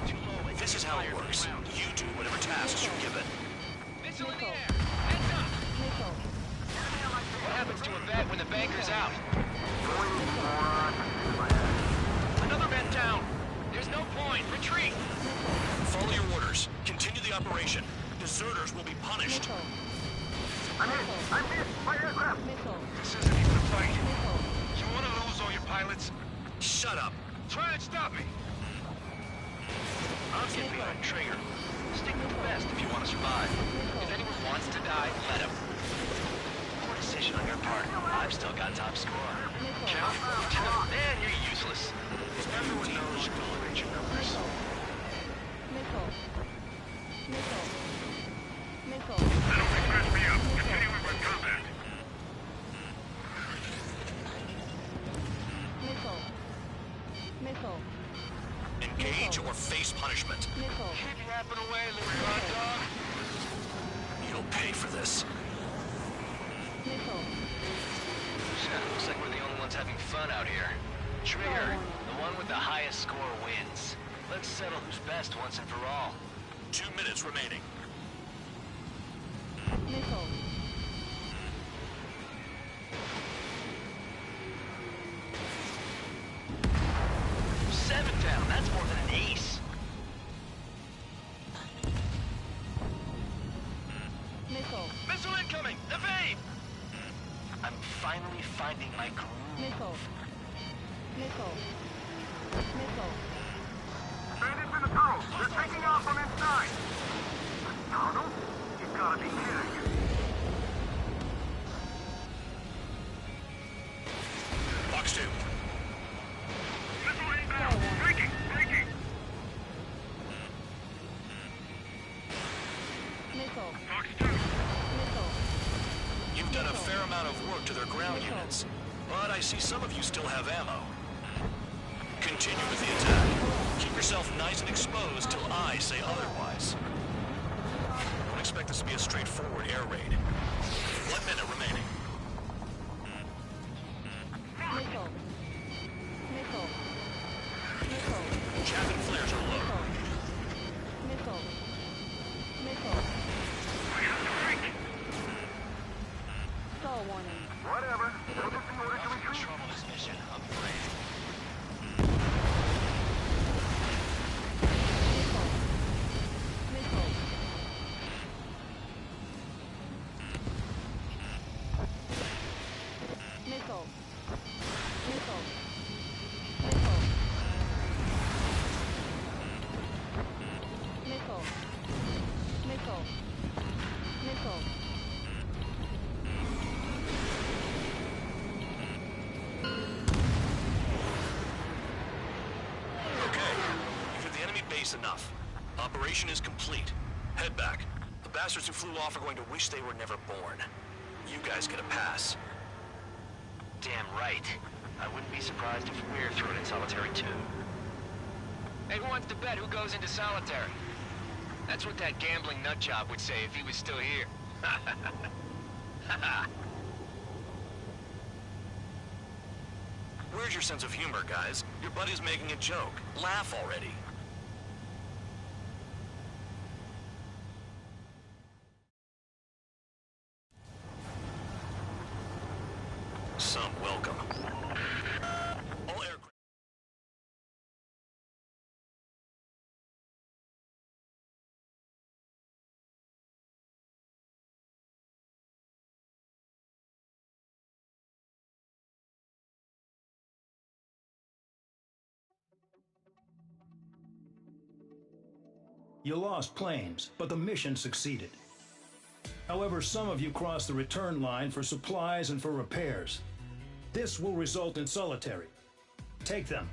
Too low. This is how it works. You do whatever tasks you're given. Missile in the air. Heads up. What happens to a bet when the banker's out? Another bet down. There's no point. Retreat. Follow your orders. Continue the operation. Deserters will be punished. I'm hit. My aircraft. This isn't even a fight. You want to lose all your pilots? Shut up. Try and stop me. I'll get behind Trigger. Stick with the best if you want to survive. If anyone wants to die, let him. Poor decision on your part. I've still got top score. Count? Man, you're useless. Everyone knows you tolerate your numbers. Missile. Missile. Missile. That'll refresh me up. Continuing with combat. Missile. Missile. Engage or face punishment. Missile. Keep yapping away, little hot dog. You'll pay for this. Missile. Looks like we're the only ones having fun out here. Trigger, the one with the highest score wins. Let's settle who's best once and for all. 2 minutes remaining. Missile. 7 down, that's more than an ace. Missile. Missile incoming! Evade! I'm finally finding my groove. Missile. Missile. Missile. Bandits in the tunnel. They're taking off from inside. The tunnel? You've got to be kidding me. Box 2. Missile inbound. Breaking. Missile. Box 2. Missile. You've done a fair amount of work to their ground units, but I see some of you still have ammo. Continue with the attack. Keep yourself nice and exposed till I say otherwise. Don't expect this to be a straightforward air raid. Let Case enough. Operation is complete. Head back. The bastards who flew off are going to wish they were never born. You guys get a pass. Damn right. I wouldn't be surprised if we're thrown in solitary too. Hey, who wants to bet who goes into solitary? That's what that gambling nutjob would say if he was still here. Where's your sense of humor, guys? Your buddy's making a joke. Laugh already. Some welcome. All aircraft. You lost planes, but the mission succeeded. However, some of you crossed the return line for supplies and for repairs. This will result in solitary. Take them.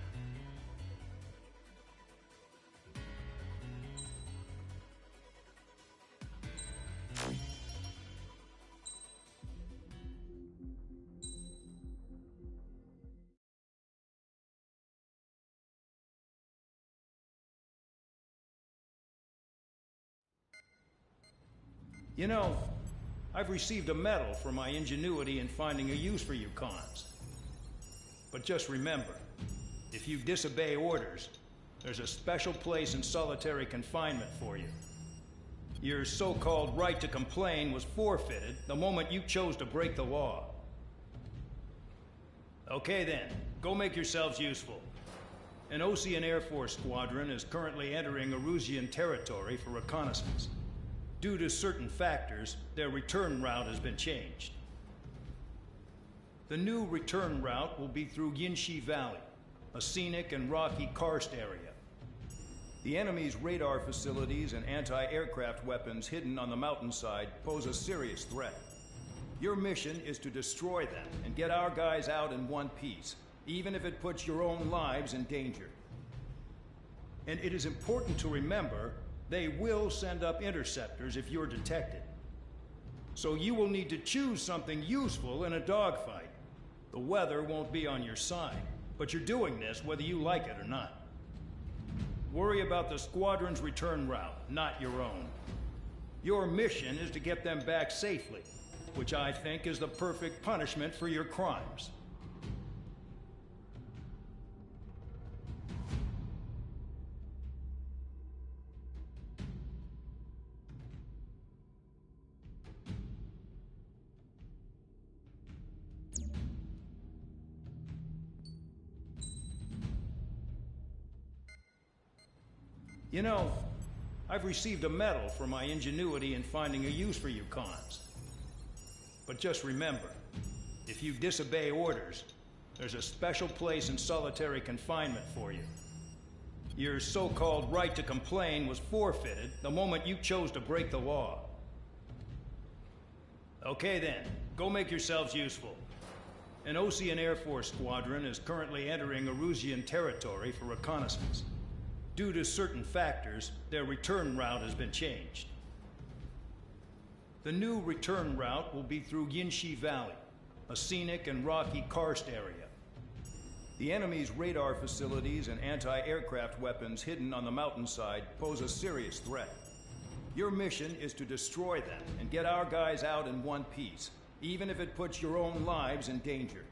You know, I've received a medal for my ingenuity in finding a use for you cons. But just remember, if you disobey orders, there's a special place in solitary confinement for you. Your so-called right to complain was forfeited the moment you chose to break the law. Okay then, go make yourselves useful. An Osean Air Force squadron is currently entering Erusian territory for reconnaissance. Due to certain factors, their return route has been changed. The new return route will be through Yinshi Valley, a scenic and rocky karst area. The enemy's radar facilities and anti-aircraft weapons hidden on the mountainside pose a serious threat. Your mission is to destroy them and get our guys out in one piece, even if it puts your own lives in danger. And it is important to remember they will send up interceptors if you're detected. So you will need to choose something useful in a dogfight. The weather won't be on your side, but you're doing this whether you like it or not. Worry about the squadron's return route, not your own. Your mission is to get them back safely, which I think is the perfect punishment for your crimes. You know, I've received a medal for my ingenuity in finding a use for you cons. But just remember, if you disobey orders, there's a special place in solitary confinement for you. Your so-called right to complain was forfeited the moment you chose to break the law. Okay then, go make yourselves useful. An Osean Air Force squadron is currently entering Erusian territory for reconnaissance. Due to certain factors, their return route has been changed. The new return route will be through Yinshi Valley, a scenic and rocky karst area. The enemy's radar facilities and anti-aircraft weapons hidden on the mountainside pose a serious threat. Your mission is to destroy them and get our guys out in one piece, even if it puts your own lives in danger.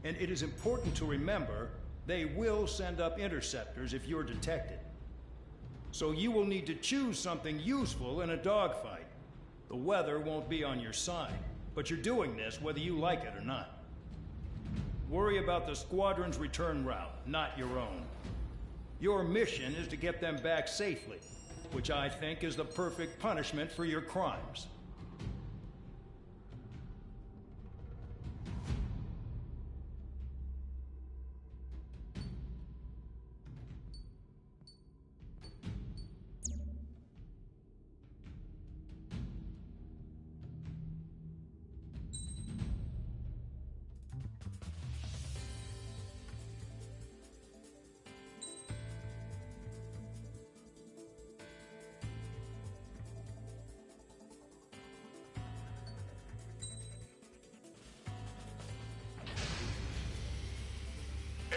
And it is important to remember they will send up interceptors if you're detected. So you will need to choose something useful in a dogfight. The weather won't be on your side, but you're doing this whether you like it or not. Worry about the squadron's return route, not your own. Your mission is to get them back safely, which I think is the perfect punishment for your crimes.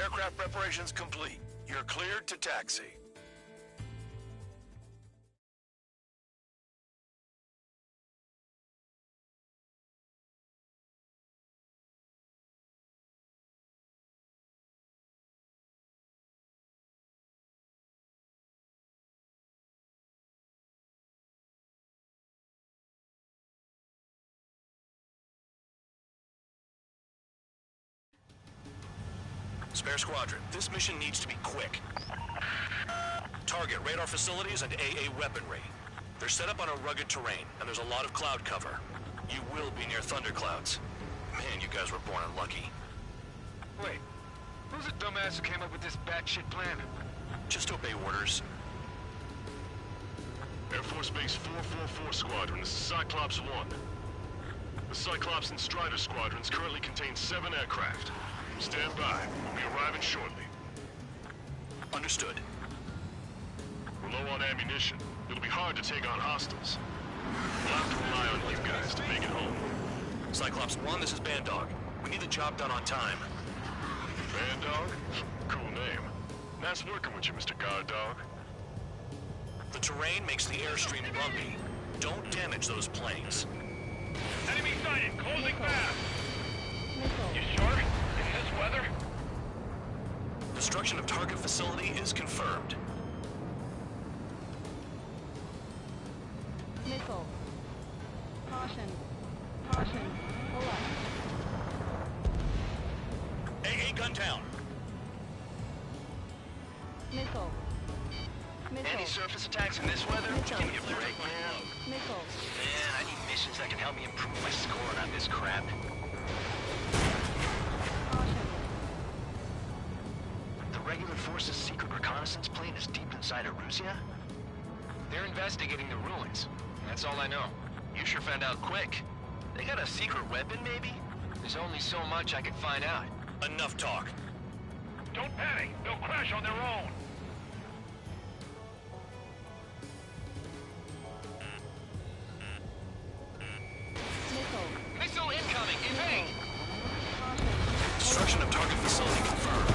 Aircraft preparations complete. You're cleared to taxi. Spare Squadron, this mission needs to be quick. Target radar facilities and AA weaponry. They're set up on a rugged terrain, and there's a lot of cloud cover. You will be near thunderclouds. Man, you guys were born unlucky. Wait, who's the dumbass who came up with this batshit plan? Just obey orders. Air Force Base 444 Squadron, this is Cyclops 1. The Cyclops and Strider squadrons currently contain 7 aircraft. Stand by. We'll be arriving shortly. Understood. We're low on ammunition. It'll be hard to take on hostiles. We'll have to rely on you guys to make it home. Cyclops 1, this is Bandog. We need the job done on time. Bandog? Cool name. Nice working with you, Mr. Guard Dog. The terrain makes the airstream bumpy. Don't damage those planes. Enemy sighted! Closing fast! You sure? In this weather? Destruction of target facility is confirmed. Missile. Caution. Caution. Pull up. AA gun down. Missile. Missile. Any surface attacks in this weather? Missile. Give me a break, man. Missile. Man, I need missions that can help me improve my score on this crap. Caution. The regular force's secret reconnaissance plane is deep inside Eruzia? They're investigating the ruins. That's all I know. You sure found out quick. They got a secret weapon, maybe? There's only so much I can find out. Enough talk. Don't panic! They'll crash on their own! Missile. Missile incoming! Evade! Caution. Destruction of target facility confirmed.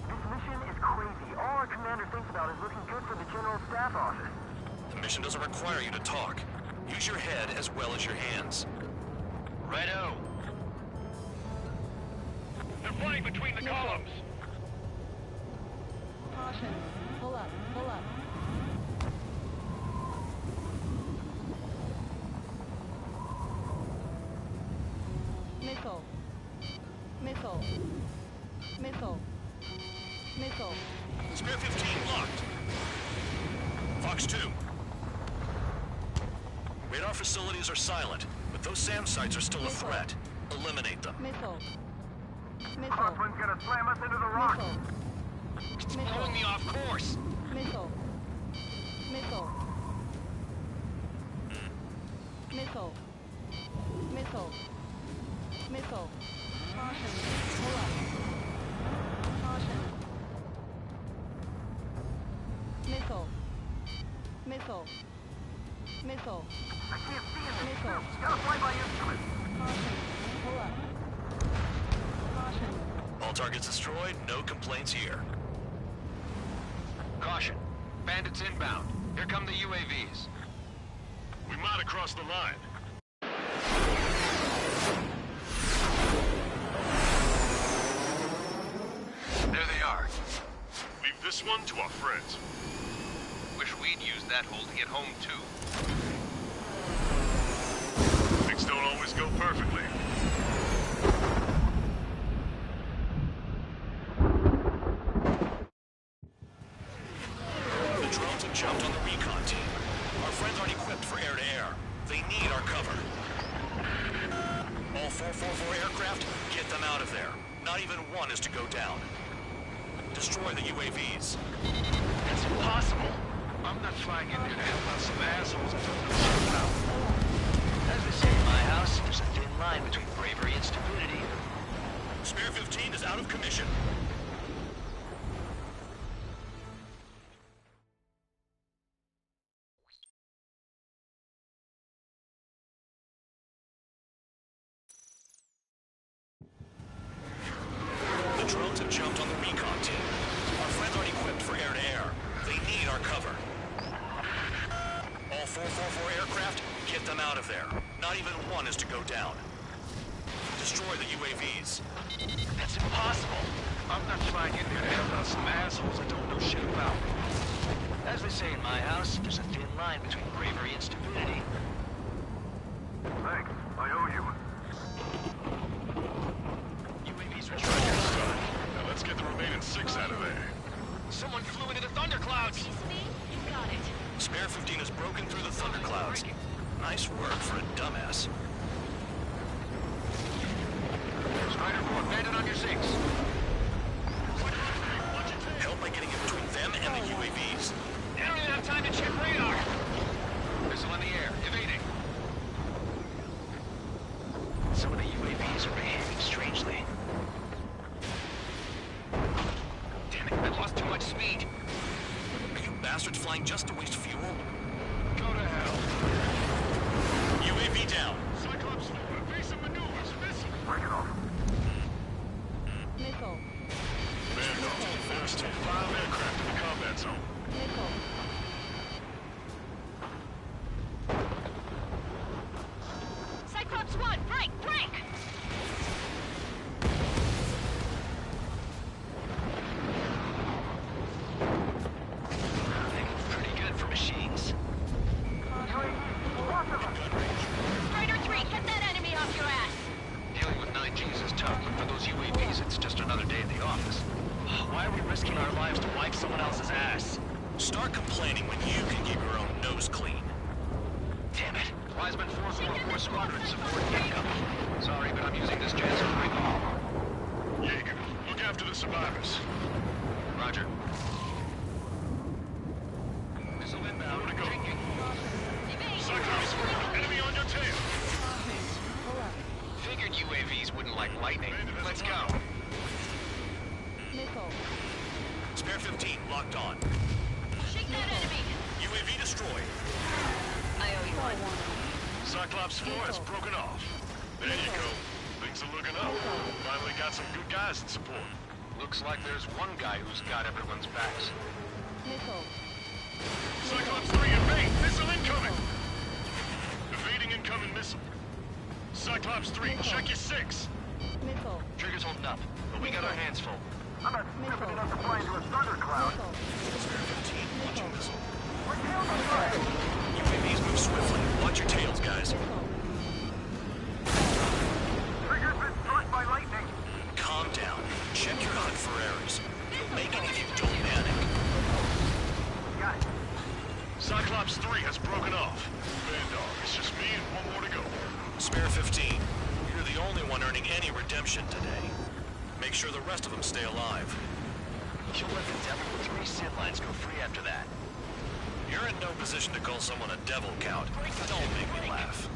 This mission is crazy. All our commander thinks about is looking good for the General Staff Office. The mission doesn't require you to talk. Use your head as well as your hands. Righto. They're flying between the columns! Caution. Pull up. Pull up. Missile. Missile. Missile. Missile. Spear 15 locked. Fox 2. Radar facilities are silent, but those SAM sites are still a threat. Eliminate them. Missile. Missile. Crosswind's gonna slam us into the rock. Missile. It's Missile. blowing me off course! Missile. Missile. Missile. Missile. Missile. Caution. Pull up. Caution. Missile. Missile. Missile. I can't see him. Missile. Gotta fly by instrument. Caution. Pull up. Caution. All targets destroyed, no complaints here. Caution. Bandits inbound. Here come the UAVs. We might have crossed the line. There they are. Leave this one to our friends. Wish we'd used that hole to get home, too. Things don't always go perfectly. The drones have jumped on the recon team. Our friends aren't equipped for air-to-air. They need our cover. All 444 aircraft, get them out of there. Not even one is to go down. Destroy the UAVs. That's impossible. I'm not flying in there to help out some assholes and put them shit out. As they say in my house, there's a thin line between bravery and stupidity. Spear 15 is out of commission. 444 aircraft, get them out of there. Not even one is to go down. Destroy the UAVs. That's impossible. I'm not flying in there to help out some assholes I don't know shit about. As they say in my house, there's a thin line between bravery and stupidity. Thanks. I owe you. UAVs are Now let's get the remaining 6 out of there. Someone flew into the thunderclouds. You got it. Spare 15 has broken through the thunderclouds. Nice work for a dumbass. Strider 4, bandit on your 6. Help by getting in between them and the UAVs. They don't even have time to check radar. Missile in the air, evading. Some of the UAVs are behaving strangely. Damn it, I lost too much speed. Are you bastards flying just to waste fuel? Go to hell. UAV down. Cyclops 4, evasive maneuvers, missile. Break it off. Missile. There's 5 aircraft in the combat zone. Missile. Cyclops 1, break, break! Pretty good for machines. Strider 3, get that enemy off your ass! Dealing with 9Gs is tough, but for those UAVs, it's just another day at the office. Why are we risking our lives to wipe someone else's ass? Start complaining when you can keep your own nose clean. Damn it. Wiseman 444 Squadron support incoming. Sorry, but I'm using this chance to break off. Jaeger, look after the survivors. Roger. Missile inbound. Where to go? Cyclops 4, enemy on your tail. Figured UAVs wouldn't like lightning. Let's go. Missile. Spare 15 locked on. Shake that enemy! UAV destroyed. I owe you one. Cyclops 4 has broken off. There you go. Things are looking up. Finally got some good guys in support. Looks like there's one guy who's got everyone's backs. Missile. Cyclops 3, evade! Missile incoming! Evading incoming missile. Cyclops 3, check your 6. Missile. Trigger's holding up, but we got our hands full. I'm not stupid enough to fly into a thundercloud. Spare 15, launching missile. UAVs move swiftly. Watch your tails, guys. Trigger's been struck by lightning. Calm down. Check your HUD for errors. You'll make it if you don't panic. Got it. Cyclops 3 has broken off. Bandog, it's just me and one more to go. Spare 15. You're the only one earning any redemption today. Make sure the rest of them stay alive. You'll let the devil with 3 SID lines go free after that. You're in no position to call someone a devil, Count. Don't make me laugh.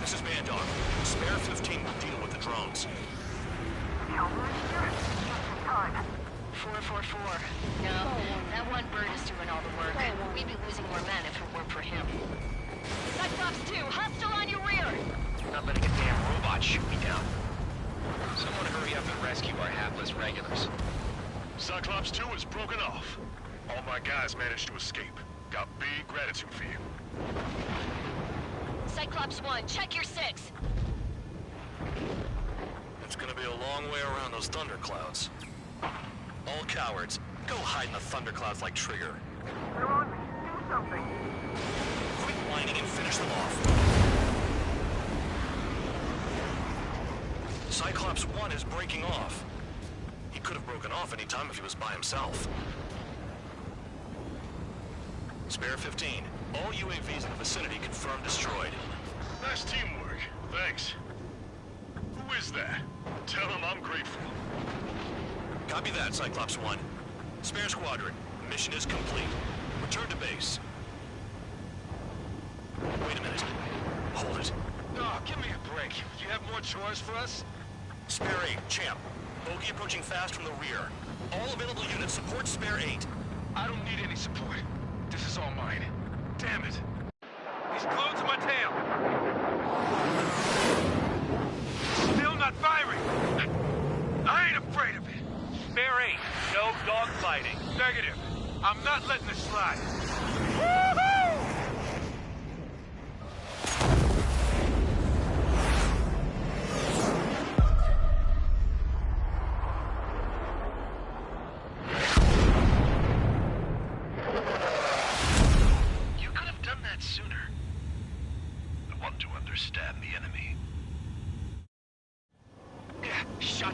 This is Bandog. Spare 15 will deal with the drones. 444. No, that one bird is doing all the work. We'd be losing more men if it weren't for him. Cyclops 2, hostile on your rear! Not letting a damn robot shoot me down. Someone hurry up and rescue our hapless regulars. Cyclops 2 is broken off. All my guys managed to escape. Got big gratitude for you. Cyclops 1, check your 6. It's gonna be a long way around those thunderclouds. All cowards, go hide in the thunderclouds like Trigger. They're on me. Do something. Quit whining and finish them off. Cyclops 1 is breaking off. He could have broken off any time if he was by himself. Spare 15. All UAVs in the vicinity confirmed destroyed. Nice teamwork. Thanks. Who is that? Tell him I'm grateful. Copy that, Cyclops 1. Spare squadron. Mission is complete. Return to base. Wait a minute. Hold it. Oh, give me a break. Do you have more chores for us? Spare 8, Champ. Bogey approaching fast from the rear. All available units support Spare 8. I don't need any support. This is all mine. Damn it. He's glued to my tail. Still not firing. I ain't afraid of it. Spare 8, no dogfighting. Negative. I'm not letting this slide.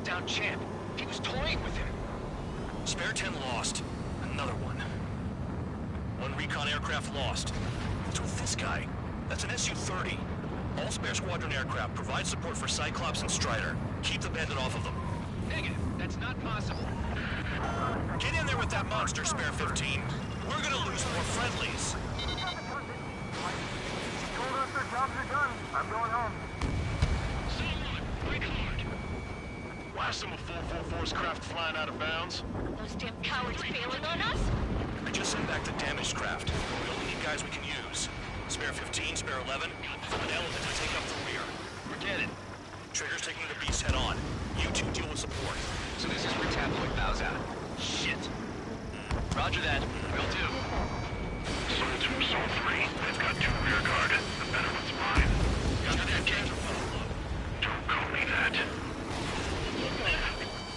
down Champ. He was toying with him. Spare 10 lost. Another one. One recon aircraft lost. What's with this guy? That's an Su-30. All spare squadron aircraft provide support for Cyclops and Strider. Keep the bandit off of them. Negative. That's not possible. Get in there with that monster, Spare 15. We're gonna lose more friendlies. Told us their jobs are done. I'm going home. Someone, break hard. Why are some of 444's craft flying out of bounds? Those damn cowards bailing on us? I just sent back the damaged craft. We only need guys we can use. Spare 15, Spare 11, an element to take up the rear. Forget it. Trigger's taking the beast head on. You two deal with support. So this is where Tabloid bows out. Shit. Roger that. Will do. Soul 2, Soul 3. They've got 2 rear guard. The better one's mine. Got that game. Don't call me that.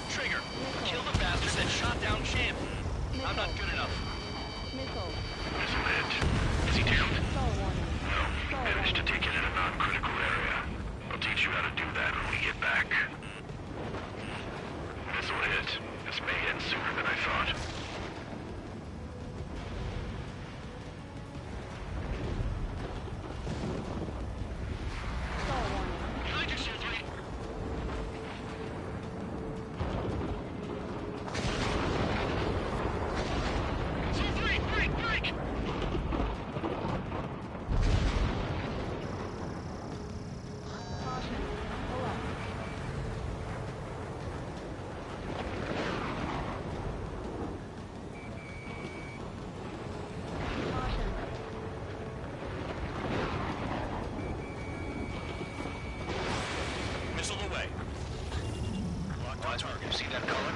Trigger, kill the bastard that shot down Champ. I'm not good enough. Missile. Isn't it? Is he down? Stall warning. No, he managed to take it in a non-critical area. I'll teach you how to do that when we get back. Missile hit. This may end sooner than I thought. Stall warning. Behind you, Soul 3. Soul 3, break, break! Caution. Pull up. Caution. Missile away. Locked on target. You see that color?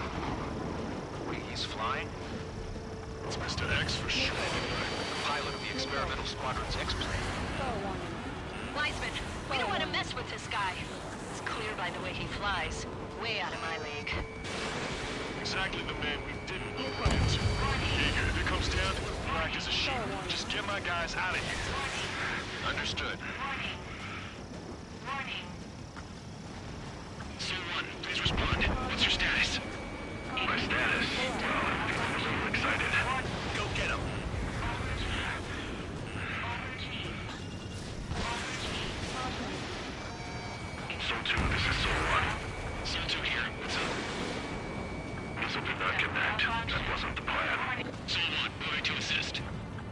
Wait, he's flying? It's Mr. X for sure. The pilot of the experimental squadron's X-plane. Stall warning. Wiseman, we don't want to mess with this guy. It's clear by the way he flies. Way out of my league. Exactly the man we didn't run into. Jaeger, if it comes down to it, black as a sheep. Just get my guys out of here. Understood. Soul 1, please respond. What's your status? My status? Well, I'm feeling a little excited. Go get him. Soul 2, this is Soul 1. Soul 2 here. What's up? Missile did not connect. That wasn't the plan. Soul 1, moving to assist. You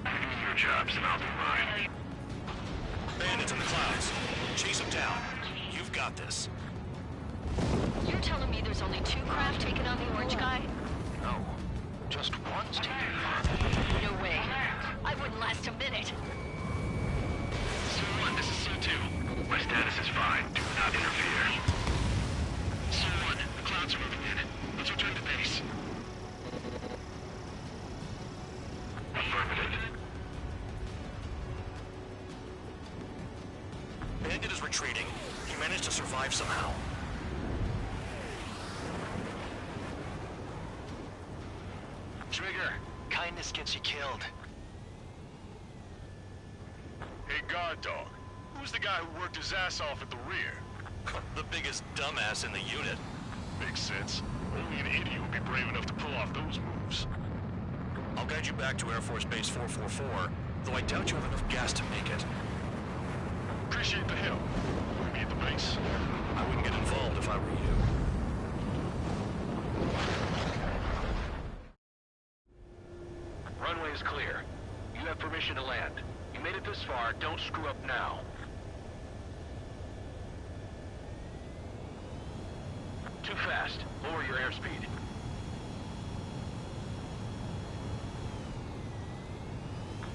do your jobs and I'll do mine. Bandits in the clouds. Chase them down. You've got this. You're telling me there's only 2 craft taking on the orange guy? No. Just one's taken. No way. I wouldn't last a minute. Soul 1, this is Soul 2. My status is fine. Do not interfere. Soul 1, the clouds are moving in. Let's return to base. Affirmative. Bandit is retreating. He managed to survive somehow. Trigger, kindness gets you killed. Hey, guard dog. Who's the guy who worked his ass off at the rear? The biggest dumbass in the unit. Makes sense. Only an idiot would be brave enough to pull off those moves. I'll guide you back to Air Force Base 444, though I doubt you have enough gas to make it. Appreciate the help. Meet me at the base. I wouldn't get involved if I were you. Runway is clear. You have permission to land. You made it this far. Don't screw up now. Too fast. Lower your airspeed.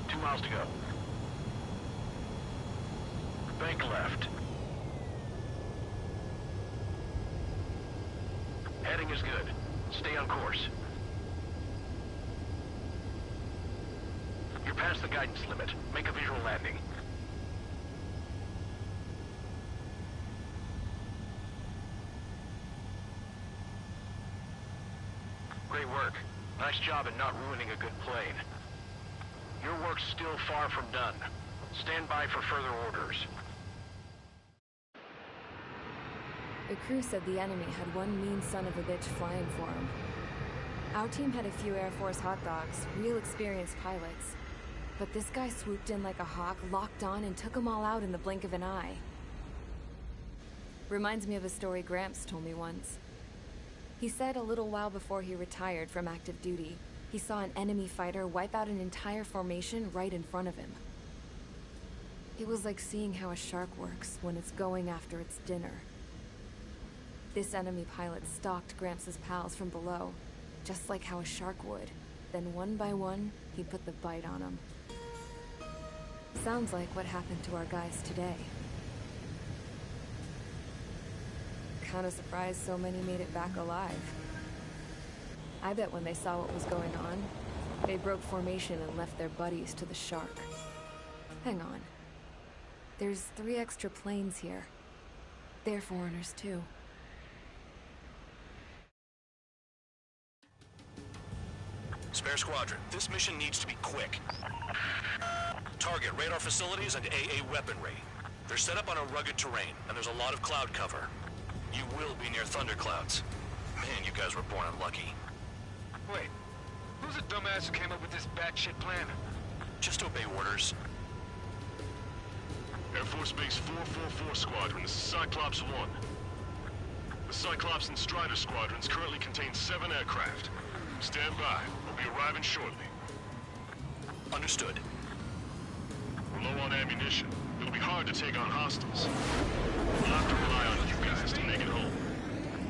Two miles to go. Bank left. Heading is good. Stay on course. You're past the guidance limit. Make a visual landing. Great work. Nice job at not ruining a good plane. Your work's still far from done. Stand by for further orders. The The crew said the enemy had one mean son of a bitch flying for him. Our team had a few Air Force hot dogs, real experienced pilots. But this guy swooped in like a hawk, locked on, and took them all out in the blink of an eye. Reminds me of a story Gramps told me once. He said a little while before he retired from active duty, he saw an enemy fighter wipe out an entire formation right in front of him. It was like seeing how a shark works when it's going after its dinner. This enemy pilot stalked Gramps' pals from below, just like how a shark would. Then one by one, he put the bite on them. Sounds like what happened to our guys today. Kinda surprised so many made it back alive. I bet when they saw what was going on, they broke formation and left their buddies to the shark. Hang on. There's 3 extra planes here. They're foreigners too. Spare Squadron, this mission needs to be quick. Target radar facilities and AA weaponry. They're set up on a rugged terrain, and there's a lot of cloud cover. You will be near thunderclouds. Man, you guys were born unlucky. Wait, who's the dumbass who came up with this batshit plan? Just obey orders. Air Force Base 444 Squadron, this is Cyclops 1. The Cyclops and Strider squadrons currently contain 7 aircraft. Stand by. We'll be arriving shortly. Understood. We're low on ammunition. It'll be hard to take on hostiles. We'll have to rely on you guys to make it home.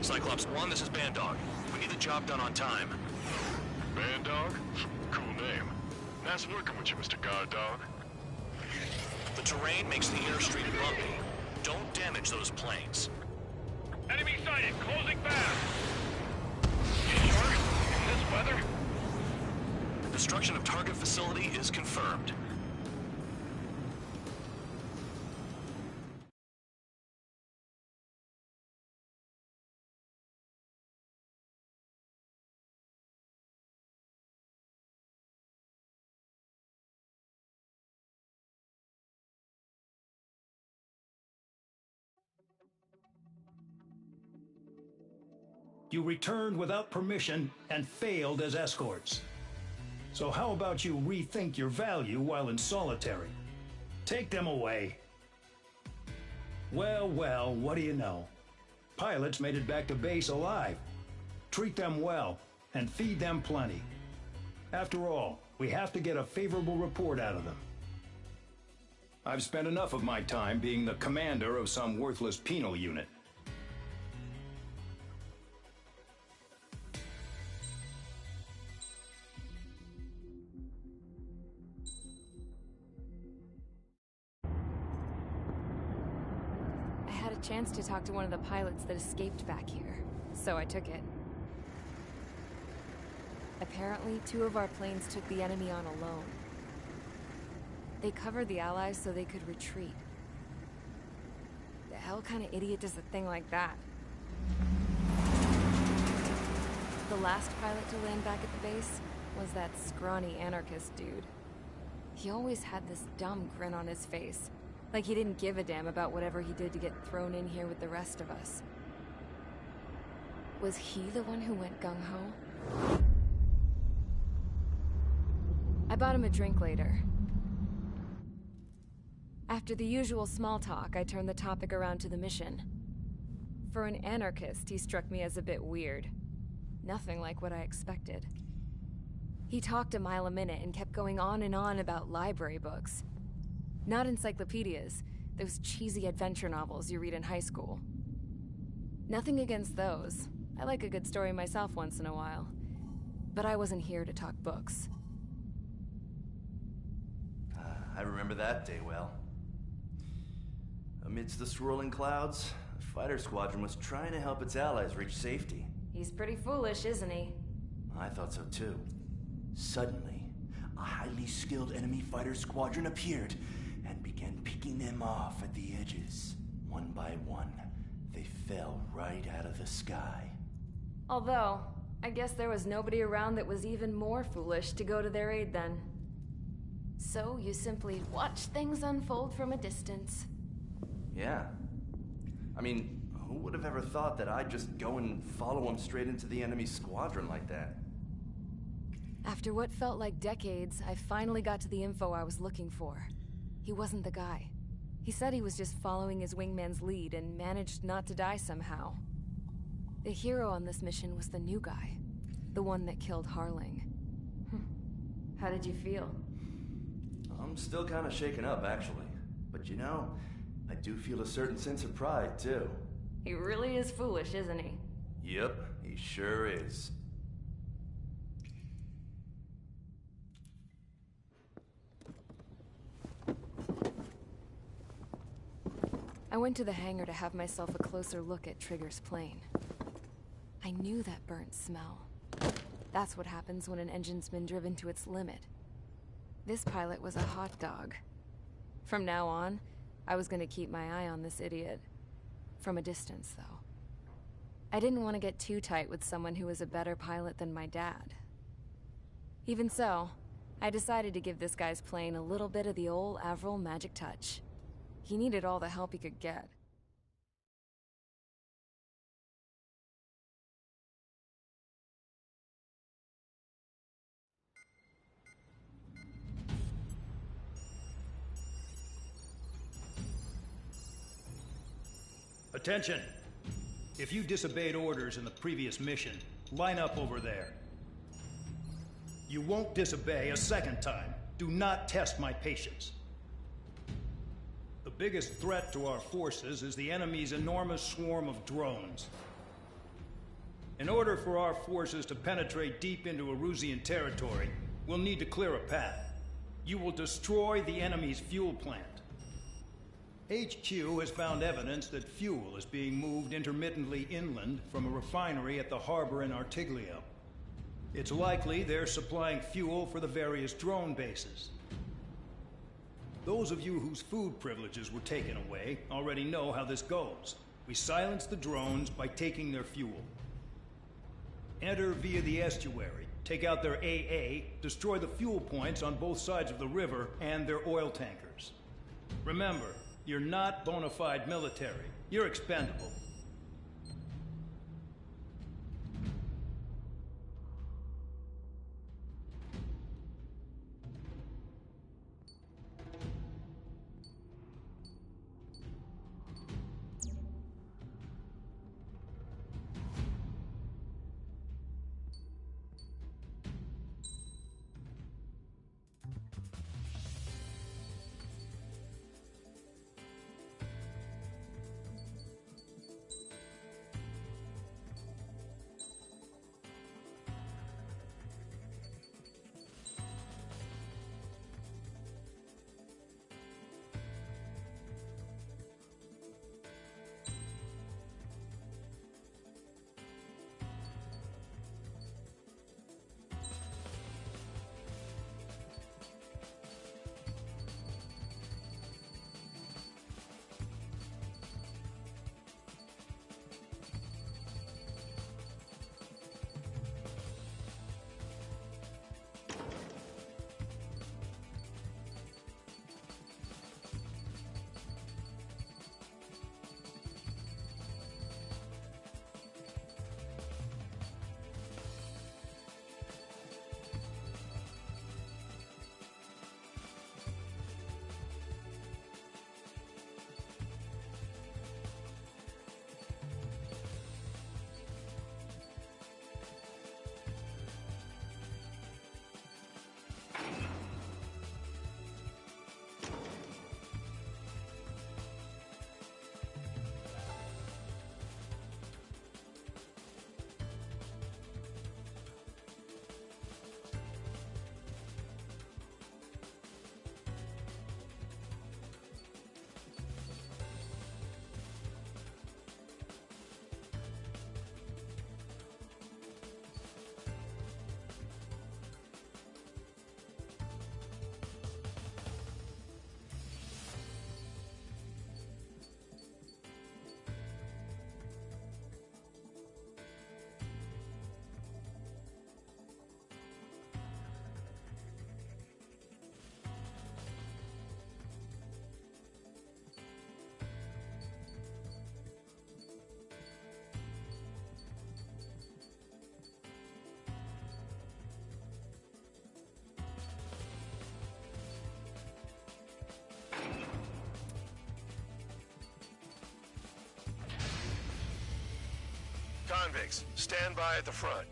Cyclops 1, this is Bandog. We need the job done on time. Bandog? Cool name. Nice working with you, Mr. Guard Dog. The terrain makes the airstream bumpy. Don't damage those planes. Enemy sighted, closing fast! You sure? In this weather? Destruction of target facility is confirmed. You returned without permission and failed as escorts. So how about you rethink your value while in solitary? Take them away. Well, well, what do you know? Pilots made it back to base alive. Treat them well and feed them plenty. After all, we have to get a favorable report out of them. I've spent enough of my time being the commander of some worthless penal unit. I had a chance to talk to one of the pilots that escaped back here, so I took it. Apparently, 2 of our planes took the enemy on alone. They covered the Allies so they could retreat. The hell kind of idiot does a thing like that? The last pilot to land back at the base was that scrawny anarchist dude. He always had this dumb grin on his face, like he didn't give a damn about whatever he did to get thrown in here with the rest of us. Was he the one who went gung-ho? I bought him a drink later. After the usual small talk, I turned the topic around to the mission. For an anarchist, he struck me as a bit weird. Nothing like what I expected. He talked a mile a minute and kept going on and on about library books. Not encyclopedias, those cheesy adventure novels you read in high school. Nothing against those. I like a good story myself once in a while. But I wasn't here to talk books. I remember that day well. Amidst the swirling clouds, the fighter squadron was trying to help its allies reach safety. He's pretty foolish, isn't he? I thought so too. Suddenly, a highly skilled enemy fighter squadron appeared and began picking them off at the edges. One by one, they fell right out of the sky. Although, I guess there was nobody around that was even more foolish to go to their aid then. So you simply watch things unfold from a distance. Yeah. I mean, who Who would have ever thought that I'd just go and follow him straight into the enemy squadron like that? After what felt like decades, I finally got to the info I was looking for. He wasn't the guy. He said he was just following his wingman's lead and managed not to die somehow. The hero on this mission was the new guy. The one that killed Harling. How did you feel? I'm still kind of shaken up, actually. But you know, I do feel a certain sense of pride, too. He really is foolish, isn't he? Yep, he sure is. I went to the hangar to have myself a closer look at Trigger's plane. I knew that burnt smell. That's what happens when an engine's been driven to its limit. This pilot was a hot dog. From now on, I was gonna keep my eye on this idiot. From a distance, though. I didn't want to get too tight with someone who was a better pilot than my dad. Even so, I decided to give this guy's plane a little bit of the old Avril magic touch. He needed all the help he could get. Attention! If you disobeyed orders in the previous mission, line up over there. You won't disobey a second time. Do not test my patience. The biggest threat to our forces is the enemy's enormous swarm of drones. In order for our forces to penetrate deep into Erusian territory, we'll need to clear a path. You will destroy the enemy's fuel plant. HQ has found evidence that fuel is being moved intermittently inland from a refinery at the harbor in Artiglio. It's likely they're supplying fuel for the various drone bases. Those of you whose food privileges were taken away already know how this goes. We silence the drones by taking their fuel. Enter via the estuary, take out their AA, destroy the fuel points on both sides of the river and their oil tankers. Remember, you're not bona fide military. You're expendable. convicts. Stand by at the front.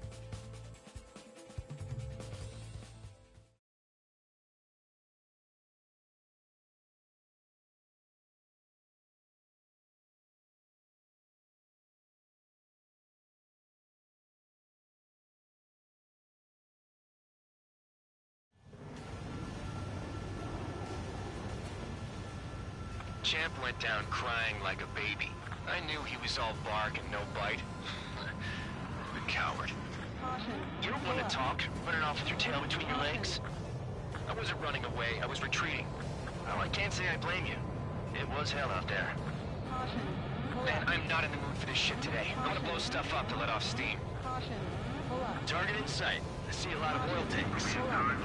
Champ went down crying like a baby. I knew he was all bark and no bite. The coward. You don't want to talk, running off with your tail between your legs? I wasn't running away, I was retreating. Well, I can't say I blame you. It was hell out there. Man, I'm not in the mood for this shit today. I'm gonna blow stuff up to let off steam. Target in sight. I see a lot of oil tanks.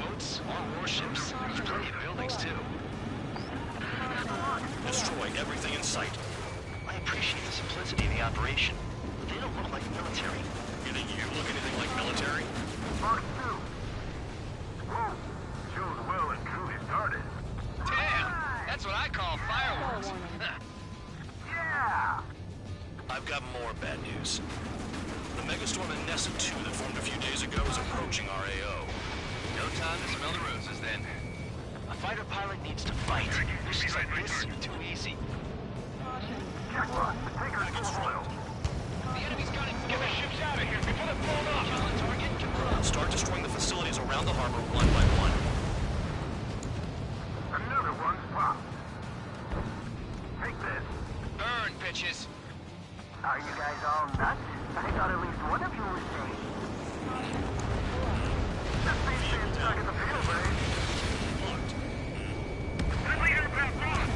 Boats, more warships. There's plenty of buildings, too. Destroy everything in sight. I appreciate the simplicity of the operation, but they don't look like military. You think you look anything like military? Mark 2. Whoa. Shows well and truly started. Damn! That's what I call fireworks. Yeah! I've got more bad news. The megastorm in Nessa 2 that formed a few days ago is approaching our AO. No time to smell the roses, then. A fighter pilot needs to fight. Missions like this are too easy. Jackpot, the tanker's full oil. The enemy's got it. Get the ships out of here before they're blown up. Kill the target. Confirm. Start destroying the facilities around the harbor one by one. Another one's popped. Take this. Burn, bitches. Are you guys all nuts? I thought at least one of you was safe. This thing's being stuck in the field, babe. Friendly aircraft on!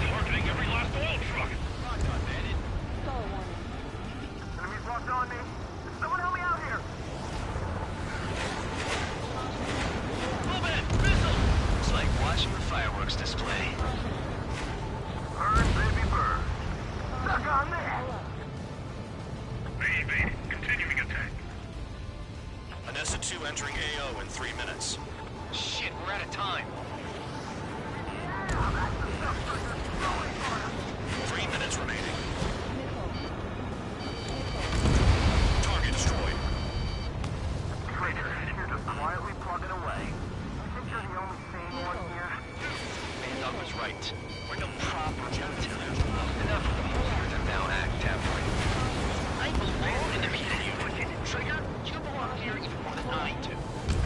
Targeting every last oil truck. Enemies locked on me. Someone help me out here. Move it! Missile! It's like watching a fireworks display. Burn, baby, burn. Stuck on there. Baby, continuing attack. Nessa 2 entering AO in 3 minutes. Shit, we're out of time. 3 minutes remaining. Target destroyed. Traitor, you're just quietly plugging away. I think you're the only sane one here. Bandog was right. We're no proper military. Enough of the here to now act halfway. I belong in the community. Trigger, you belong here even more than I do.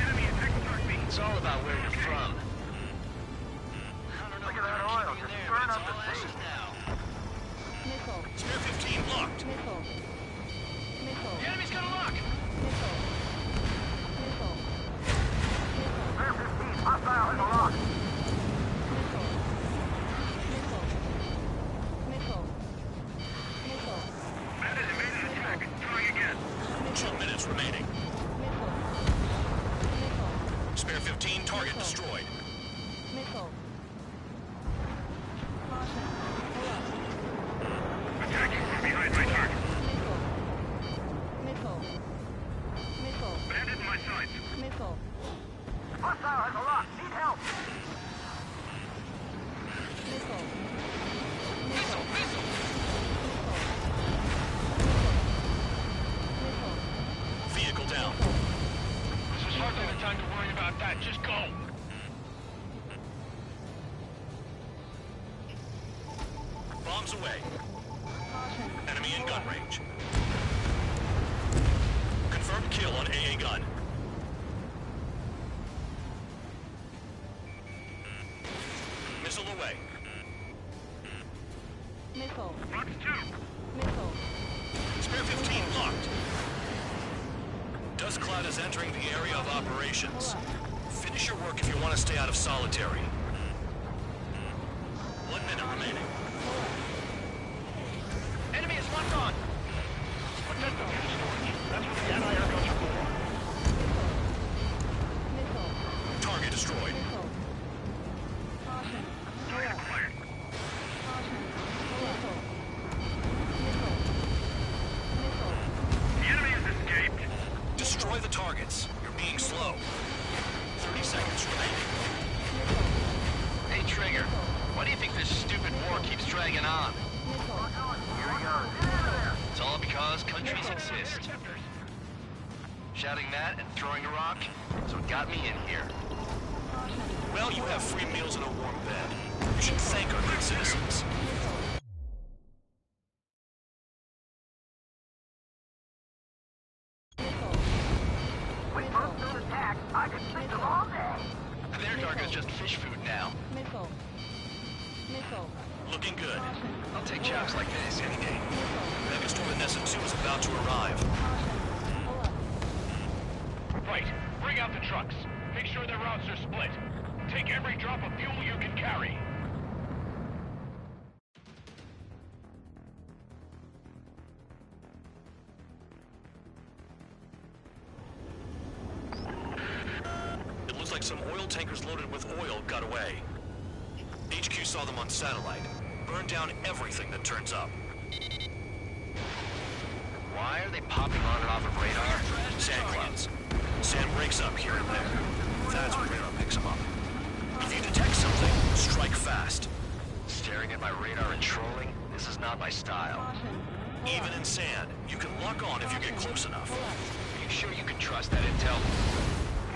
Enemy attack target. It's all about where you're from. Look at that oil, just burn up the sea. Spear 15 locked. The enemy's got a lock. Spear 15, hostile in the lock. Bandit evaded attack. Trying again. 2 minutes remaining. Spear 15 target destroyed. Attacking from behind my target. Bandit in my sights. Hostile has a lock. Need help. Vehicle down. This is hardly the time to worry about that. Just go. Bombs away. Enemy in gun range. Confirmed kill on AA gun. Missile away. Box 2. Spear 15 locked. Dust cloud is entering the area of operations. Finish your work if you want to stay out of solitary. 1 minute remaining. Enemy is locked on. That's the fuel storage. That's what the anti-air guns are for. Target destroyed. Target acquired. The enemy has escaped. Destroy the targets. You're being slow. 30 seconds remaining. Hey, Trigger. Why do you think this stupid Shouting that and throwing a rock is what got me in here. Well, you have free meals and a warm bed. You should thank our good citizens. With first known attack, I could sleep them all day. Their target's just fish food now. Missile. Missile. Looking good. I'll take jobs like this any day. Megastorm Vanessa 2 is about to arrive. Right. Bring out the trucks. Make sure their routes are split. Take every drop of fuel you can carry. It looks like some oil tankers loaded with oil got away. HQ saw them on satellite. Burned down everything that turns up. Why are they popping on and off of radar? Sand clouds. Sand breaks up here and there. That's when radar picks them up. If you detect something, strike fast. Staring at my radar and trolling? This is not my style. Even in sand, you can lock on if you get close enough. Are you sure you can trust that intel?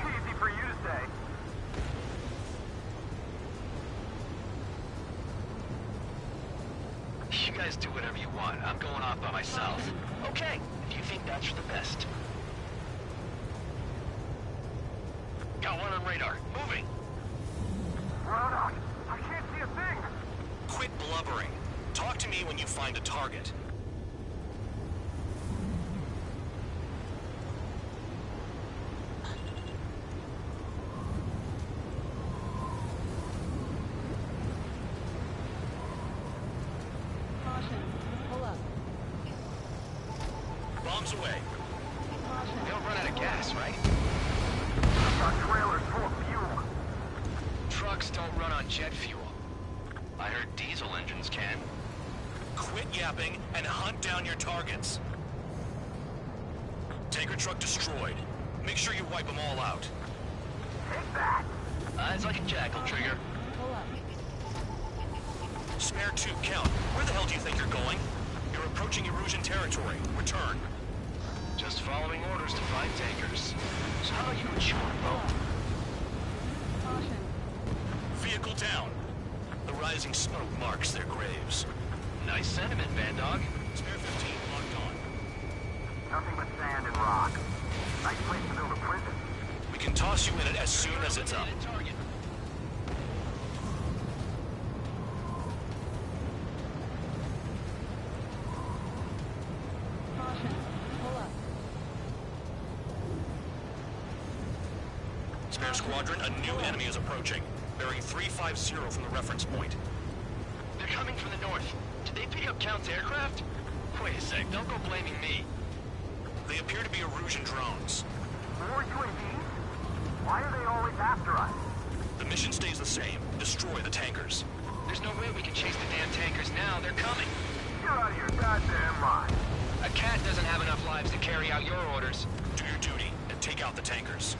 Easy for you to say. You guys do whatever you want. I'm going off by myself. Okay, if you think that's for the best. Got one on radar. Moving. Roanoke, I can't see a thing. Quit blubbering. Talk to me when you find a target. Bombs away. They don't run out of gas, right? Got trailers full of fuel. Trucks don't run on jet fuel. I heard diesel engines can. Quit yapping and hunt down your targets. Tanker truck destroyed. Make sure you wipe them all out. Take that. It's like a jackal, Trigger. Spare 2, count. Where the hell do you think you're going? You're approaching Erusian territory. Return. Just following orders to find tankers. So how about you chew a rope? Vehicle down. The rising smoke marks their graves. Nice sentiment, Bandog. Spare 15 locked on. Nothing but sand and rock. Nice place to build a prison. We can toss you in it as soon as it's up. Spare squadron, a new enemy is approaching. Bearing 350 from the reference point. They're coming from the north. Did they pick up Count's aircraft? Wait a sec, don't go blaming me. They appear to be Erusian drones. More UAVs? Why are they always after us? The mission stays the same. Destroy the tankers. There's no way we can chase the damn tankers now. They're coming. You're out of your goddamn mind. A cat doesn't have enough lives to carry out your orders. Do your duty and take out the tankers.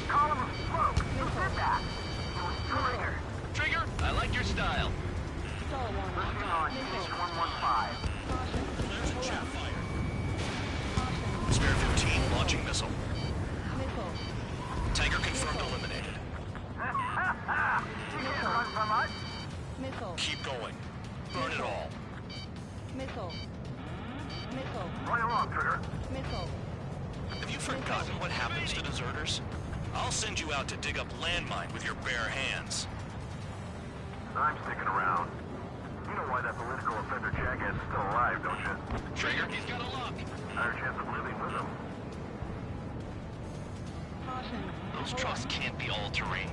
Column of smoke. Who did that? It was Trigger. Trigger, I like your style. Listening on H115. There's a chaff fire. Spare 15 launching missile. Tanker confirmed eliminated. You can't run from us. Missile. Keep going. Burn it all. Missile. Missile. Run along, Trigger. Missile. Have you forgotten what happens to deserters? I'll send you out to dig up landmine with your bare hands. I'm sticking around. You know why that political offender jackass is still alive, don't you? Trigger, he's got a lock. Higher chance of living with him. Those trucks can't be all-terrain.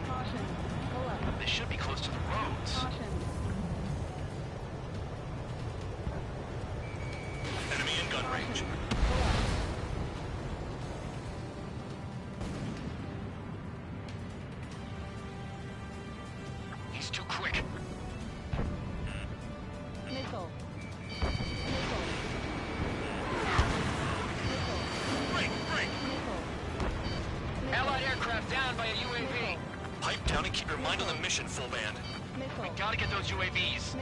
They should be close to the roads. Enemy in gun range. He's too quick. Missile. Break! Allied aircraft down by a UAV. Pipe down and keep your mind on the mission, full band. We gotta get those UAVs.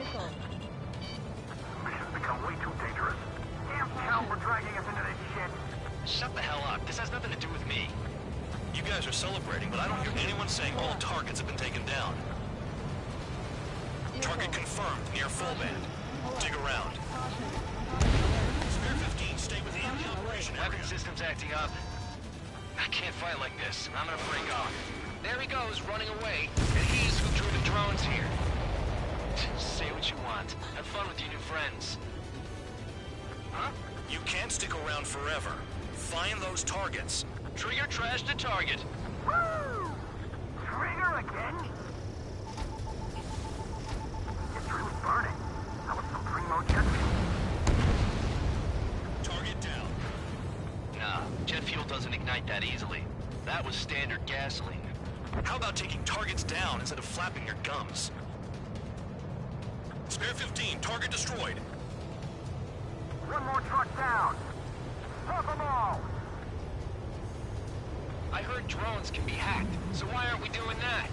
Mission's become way too dangerous. Damn town, we're dragging us into this shit. Shut the hell up. This has nothing to do with me. You guys are celebrating, but I don't hear anyone saying all targets have been taken down. Target confirmed near full band. Dig around. Spear 15, stay within the operation area. Weapon system's acting up. I can't fight like this. I'm gonna break off. There he goes, running away. And he's who drew the drones here. Say what you want. Have fun with your new friends. Huh? You can't stick around forever. Find those targets. Trigger trashed the target. Woo! Trigger again? It's really burning. That was some primo jet fuel. Target down. Nah, jet fuel doesn't ignite that easily. That was standard gasoline. How about taking targets down instead of flapping your gums? Spare 15, target destroyed. One more truck down. Pop them all. I heard drones can be hacked, so why aren't we doing that?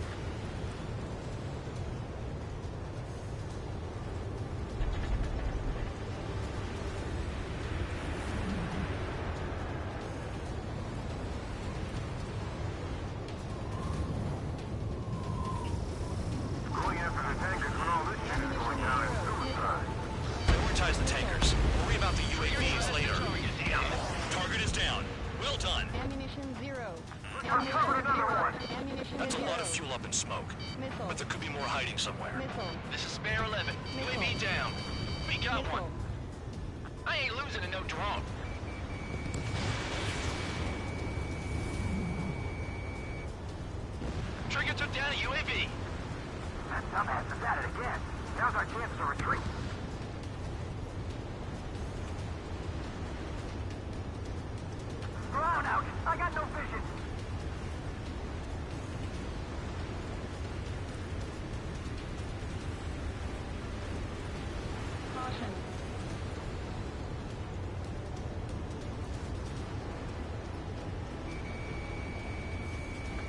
Going after the tankers when all this shit is going down is suicide. Prioritize the tankers. Worry about the UAVs later. Target is down. Well done. Ammunition 0. Ammunition That's a 0. lot of fuel up in smoke. Missile. But there could be more hiding somewhere. Missile. This is Spare 11. UAV down. We got one. I ain't losing to no drone. Trigger took down a UAV. That dumbass is at it again. Now's our chance to retreat. Drown out. I got no vision. Caution.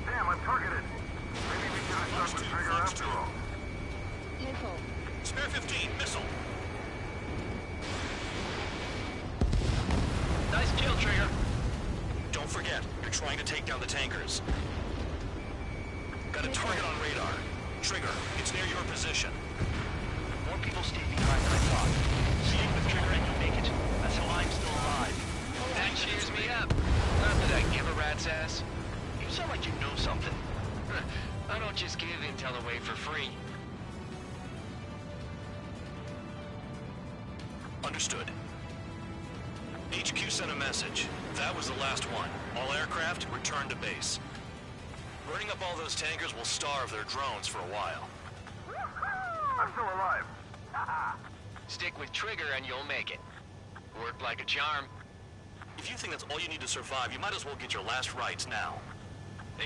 Damn, I'm targeted. Maybe we should have stuck with Trigger after all. Missile. Spare 15, missile. Nice kill, Trigger. Don't forget, you're trying to take down the tankers. Got a target on radar. Trigger, it's near your position. More people stay behind than I thought. Stick with Trigger and you'll make it. That's how I'm still alive. That cheers me up. Not that I give a rat's ass. You sound like you know something. I don't just give intel away for free. Understood. HQ sent a message. That was the last one. All aircraft, return to base. Burning up all those tankers will starve their drones for a while. I'm still alive. Stick with Trigger and you'll make it. Worked like a charm. If you think that's all you need to survive, you might as well get your last rites now.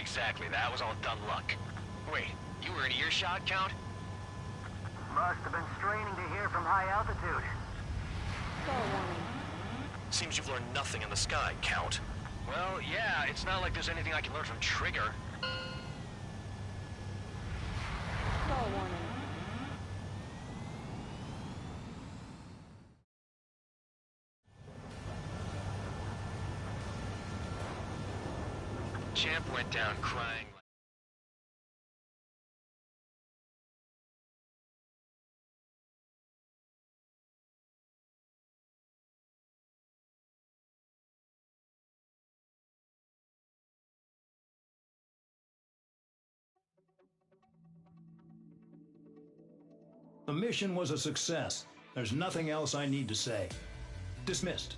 Exactly, that was all dumb luck. Wait, you were in earshot, Count? Must have been straining to hear from high altitude. Fall warning. Seems you've learned nothing in the sky, Count. Well, yeah, it's not like there's anything I can learn from Trigger. Fall warning. Champ went down crying. The mission was a success. There's nothing else I need to say. Dismissed.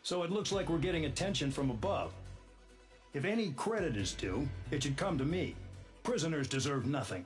So it looks like we're getting attention from above. If any credit is due, it should come to me. Prisoners deserve nothing.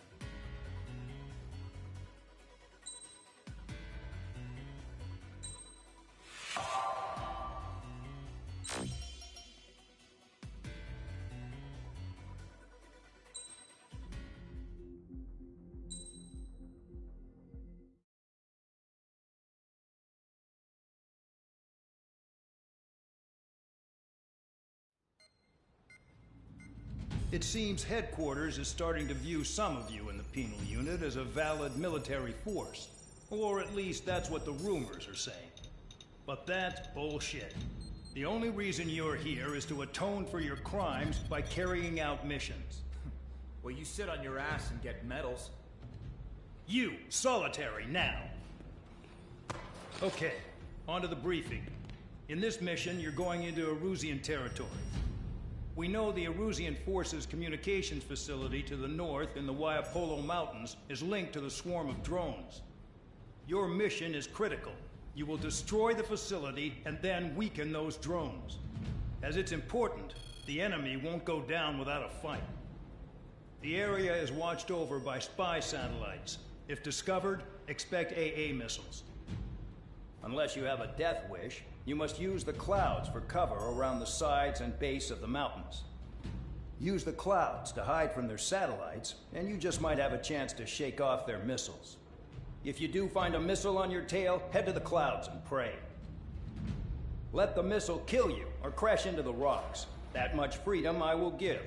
It seems headquarters is starting to view some of you in the penal unit as a valid military force. Or at least that's what the rumors are saying. But that's bullshit. The only reason you're here is to atone for your crimes by carrying out missions. Well, you sit on your ass and get medals. You, solitary, now. Okay, on to the briefing. In this mission, you're going into Erusian territory. We know the Erusian Forces communications facility to the north in the Waiapolo Mountains is linked to the swarm of drones. Your mission is critical. You will destroy the facility and then weaken those drones. As it's important, the enemy won't go down without a fight. The area is watched over by spy satellites. If discovered, expect AA missiles. Unless you have a death wish, you must use the clouds for cover around the sides and base of the mountains. Use the clouds to hide from their satellites, and you just might have a chance to shake off their missiles. If you do find a missile on your tail, head to the clouds and pray. Let the missile kill you or crash into the rocks. That much freedom I will give.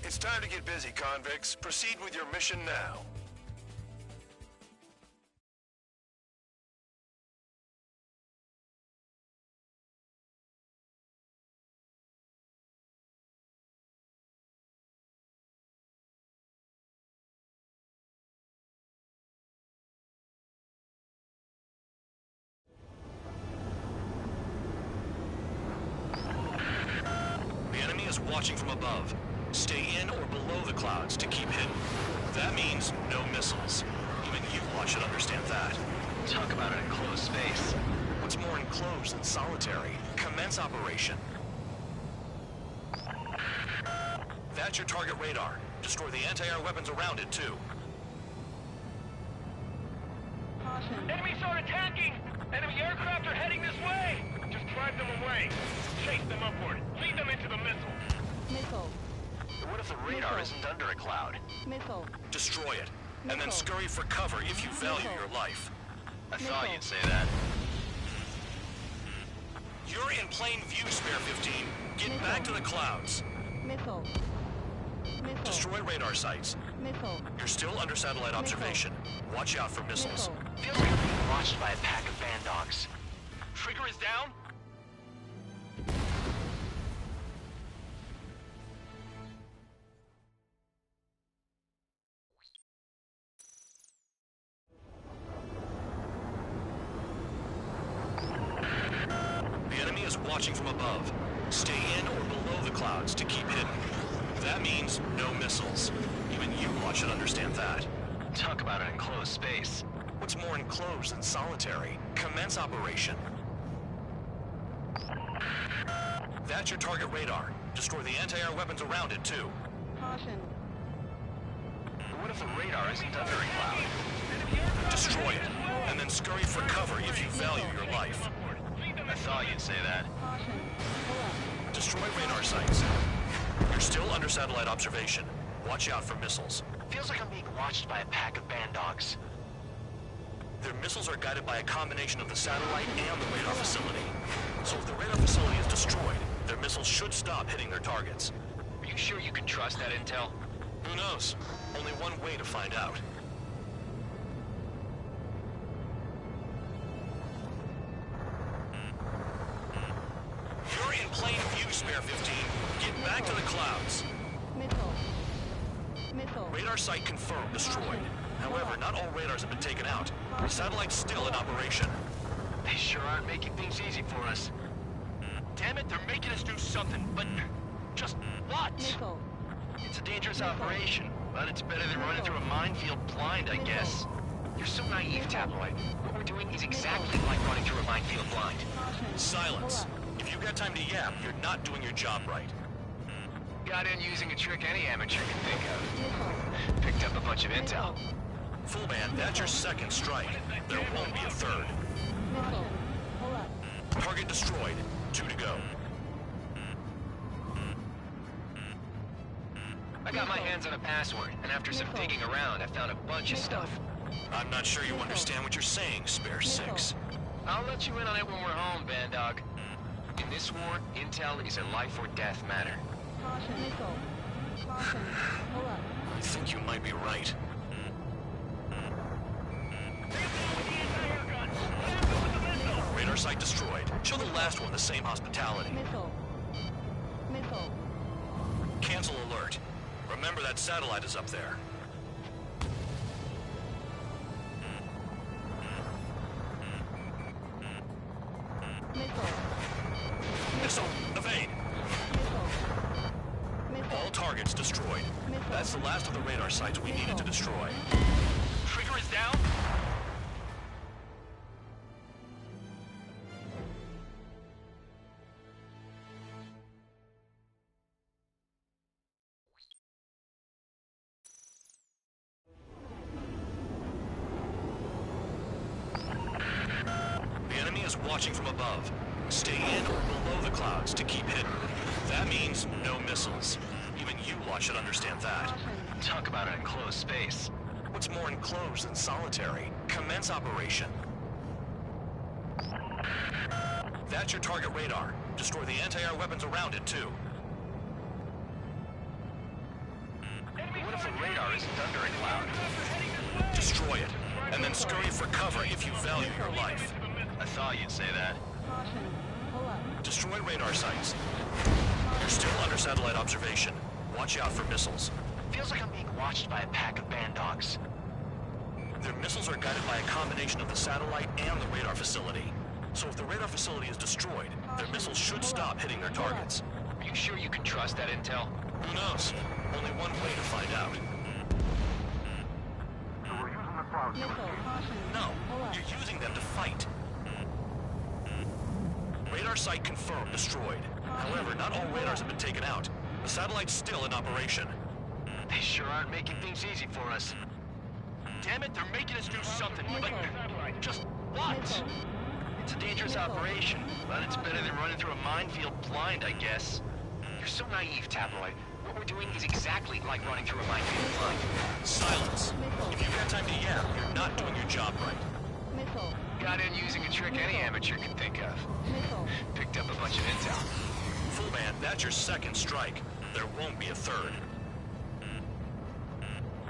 It's time to get busy, convicts. Proceed with your mission now. The enemy is watching from above. Stay in or below the clouds to keep hidden. That means no missiles. Even you lot should understand that. Talk about an enclosed space. What's more enclosed than solitary? Commence operation. That's your target radar. Destroy the anti-air weapons around it, too. Enemies are attacking! Enemy aircraft are heading this way! Just drive them away. Chase them upward. Lead them into the missile. Missile. What if the radar isn't under a cloud? Missile. Destroy it, and then scurry for cover if you value your life. I thought you'd say that. You're in plain view, Spare 15. Get back to the clouds. Missile. Missile. Destroy radar sites. Missile. You're still under satellite observation. Watch out for missiles. Feels like I'm being watched by a pack of band dogs. Trigger is down? Watching from above. Stay in or below the clouds to keep hidden. That means no missiles. Even you lot should understand that. Talk about an enclosed space. What's more enclosed than solitary? Commence operation. That's your target radar. Destroy the anti-air weapons around it, too. Caution. What if the radar isn't under a cloud? Destroy it, and then scurry for cover if you value your life. I thought you'd say that. Destroy radar sites. You're still under satellite observation. Watch out for missiles. Feels like I'm being watched by a pack of band dogs. Their missiles are guided by a combination of the satellite and the radar facility. So if the radar facility is destroyed, their missiles should stop hitting their targets. Are you sure you can trust that intel? Who knows? Only one way to find out. You're in plain view, Spare 15. Get back to the clouds. Missile. Missile. Radar site confirmed destroyed. However, not all radars have been taken out. The satellite's still in operation. making things easy for us. Damn it, they're making us do something, but just what? Missile. It's a dangerous operation, but it's better than running through a minefield blind, I guess. You're so naive, Tabloid. What we're doing is exactly like running through a minefield blind. Silence. If you've got time to yap, you're not doing your job right. Got in using a trick any amateur can think of. Picked up a bunch of intel. Full man, that's your second strike. There won't be a third. Missile. Pull up. Target destroyed. 2 to go. I got my hands on a password, and after some digging around, I found a bunch of stuff. I'm not sure you understand what you're saying, Spare 6. I'll let you in on it when we're home, Bandog. In this war, intel is a life or death matter. Caution. Missile. Caution. Pull up. I think you might be right. Radar site destroyed. Show the last one the same hospitality. Missile. Missile. Cancel alert. Remember that satellite is up there. Missile. Missile! Evade! Missile. All targets destroyed. Missile. That's the last of the radar sites we needed to destroy. Trigger is down? The enemy is watching from above. Stay in or below the clouds to keep hidden. That means no missiles. Even you lot should understand that. Talk about an enclosed space. What's more enclosed than solitary? Commence operation. That's your target radar. Destroy the anti-air weapons around it, too. What if the radar isn't under a cloud? Destroy it, and then scurry for cover if you value your life. I thought you'd say that. Caution. Pull up. Destroy radar sites. You're still under satellite observation. Watch out for missiles. Feels like I'm being watched by a pack of bandogs. Their missiles are guided by a combination of the satellite and the radar facility. So if the radar facility is destroyed, their missiles should stop hitting their targets. Are you sure you can trust that intel? Who knows? Only one way to find out. So we're using the clouds to Missile. escape. Caution. No, Pull up. you're using them to fight. Radar site confirmed destroyed. However, not all radars have been taken out. The satellite's still in operation. They sure aren't making things easy for us. Damn it, they're making us do something, but just what? Missile. It's a dangerous operation, but it's better than running through a minefield blind, I guess. You're so naive, Tabloid. What we're doing is exactly like running through a minefield blind. Silence. If you've got time to yap, you're not doing your job right. Missile. Got in using a trick any amateur can think of. Missile. Picked up a bunch of intel. Full man, that's your second strike. There won't be a third.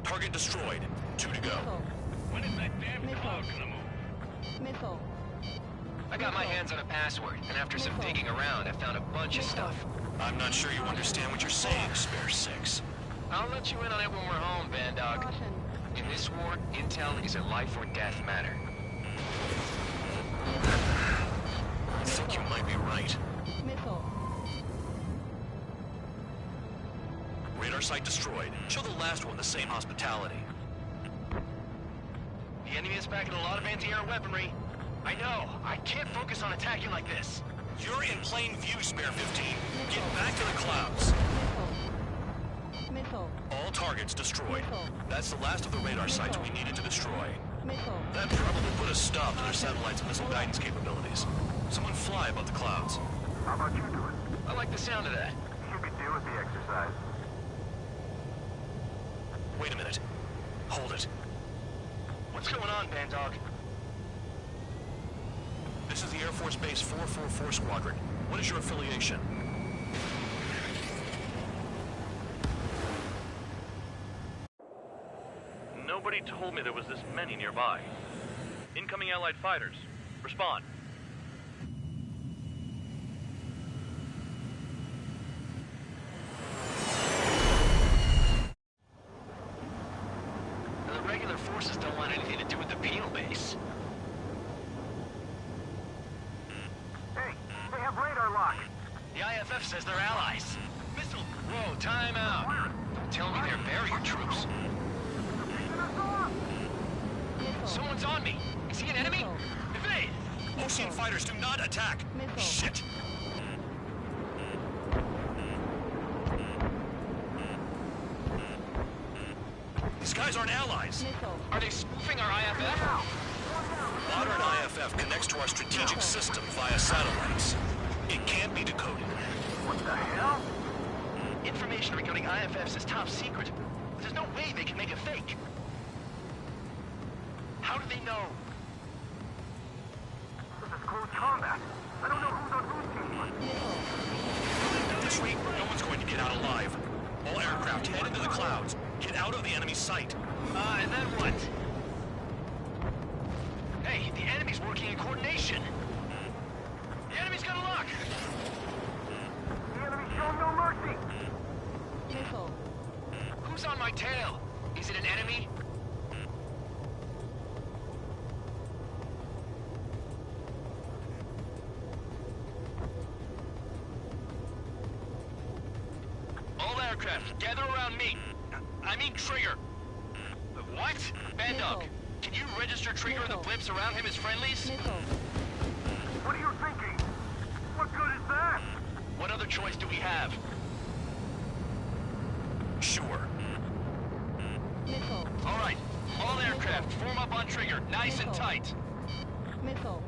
Target destroyed. 2 to go. Missile. When is that damn cloud gonna move? Missile. I got my hands on a password, and after some digging around, I found a bunch of stuff. I'm not sure you understand what you're saying, Spare 6. I'll let you in on it when we're home, Bandog. Caution. In this war, intel is a life or death matter. I think you might be right. Missile. Radar site destroyed. Show the last one the same hospitality. The enemy is packing a lot of anti-air weaponry. I know. I can't focus on attacking like this. You're in plain view, Spare 15. Get back to the clouds. Missile. Missile. All targets destroyed. Missile. That's the last of the radar sites we needed to destroy. Missile. That probably put a stop to their satellite's missile guidance capabilities. Someone fly above the clouds. How about you do it? I like the sound of that. You could do with the exercise. Wait a minute. Hold it. What's going on, Bandog? This is the Air Force Base 444 Squadron. What is your affiliation? Nobody told me there was this many nearby. Incoming Allied fighters. Respond. The regular forces don't want anything to do with the penal base. IFF says they're allies. Missile! Whoa, time out. Tell me they're barrier troops. Someone's on me. Is he an enemy? Evade! Ocean fighters do not attack! Shit! These guys aren't allies! Are they spoofing our IFF? Modern IFF connects to our strategic system via satellites. It can't be decoded. What the hell? Information regarding IFFs is top secret. There's no way they can make a fake. How do they know? This is close combat. I don't know who's on whose team. At this rate, no one's going to get out alive. All aircraft head into the clouds. Get out of the enemy's sight. And then what? Hey, the enemy's working in coordination. The enemy's got a lock. The enemy's showing no mercy. Who's on my tail? Is it an enemy? All aircraft, gather around me. I mean Trigger. What? Bandog, can you register Trigger and the blips around him as friendlies? What are you thinking? What good is that? What other choice do we have? Sure. All right, all aircraft, form up on Trigger, nice and tight. Missile.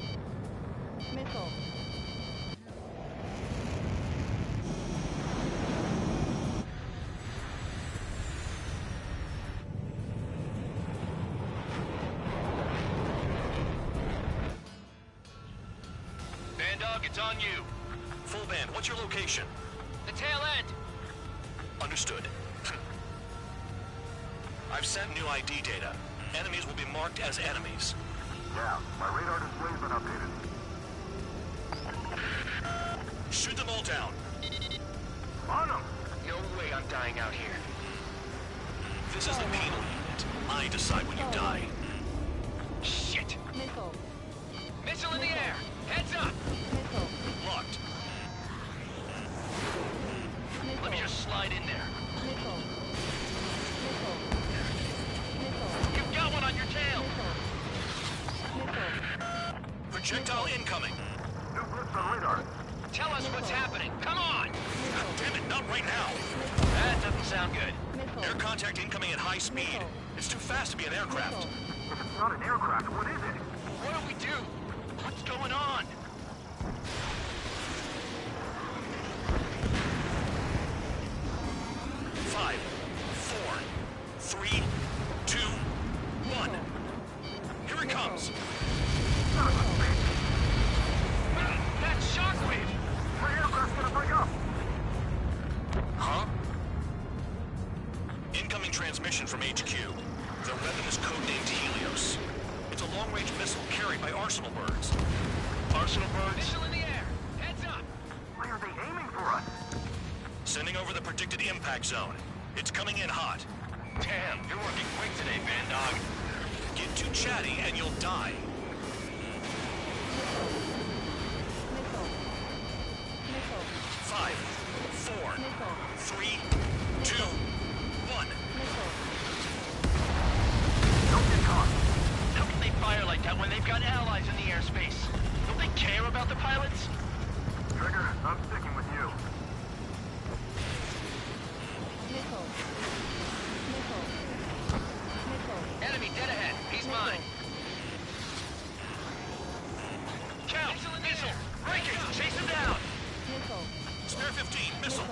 Bandog, it's on you. Full band, what's your location? The tail end. Understood. I've sent new ID data. Enemies will be marked as enemies. Yeah, my radar display's been updated. Shoot them all down. On them! No way I'm dying out here. This is the penal unit. I decide when you die. Shit! Missile. Missile in the air! Heads up! Missile. Locked. Let me just slide in there. Missile. You've got one on your tail! Projectile incoming. New blips on radar. Tell us what's happening. Come on! God damn it, not right now. That doesn't sound good. Air contact incoming at high speed. It's too fast to be an aircraft. If it's not an aircraft, what is it? What do we do? What's going on? Five, four, three, two, one. Here it comes. That shockwave! My aircraft's gonna break up! Huh? Incoming transmission from HQ. Their weapon is codenamed Helios. It's a long-range missile carried by Arsenal birds. Arsenal birds? Missile in the air! Heads up! Why are they aiming for us? Sending over the predicted impact zone. It's coming in hot. Damn, you're working quick today, Bandog. Get too chatty and you'll die. Five, four, three, two, one. Don't get caught! How can they fire like that when they've got allies in the airspace? Don't they care about the pilots? Trigger, I'm sticking with you. Enemy dead ahead. He's mine. Count! Missile! Breakage! Chase him down! Spare 15, missile.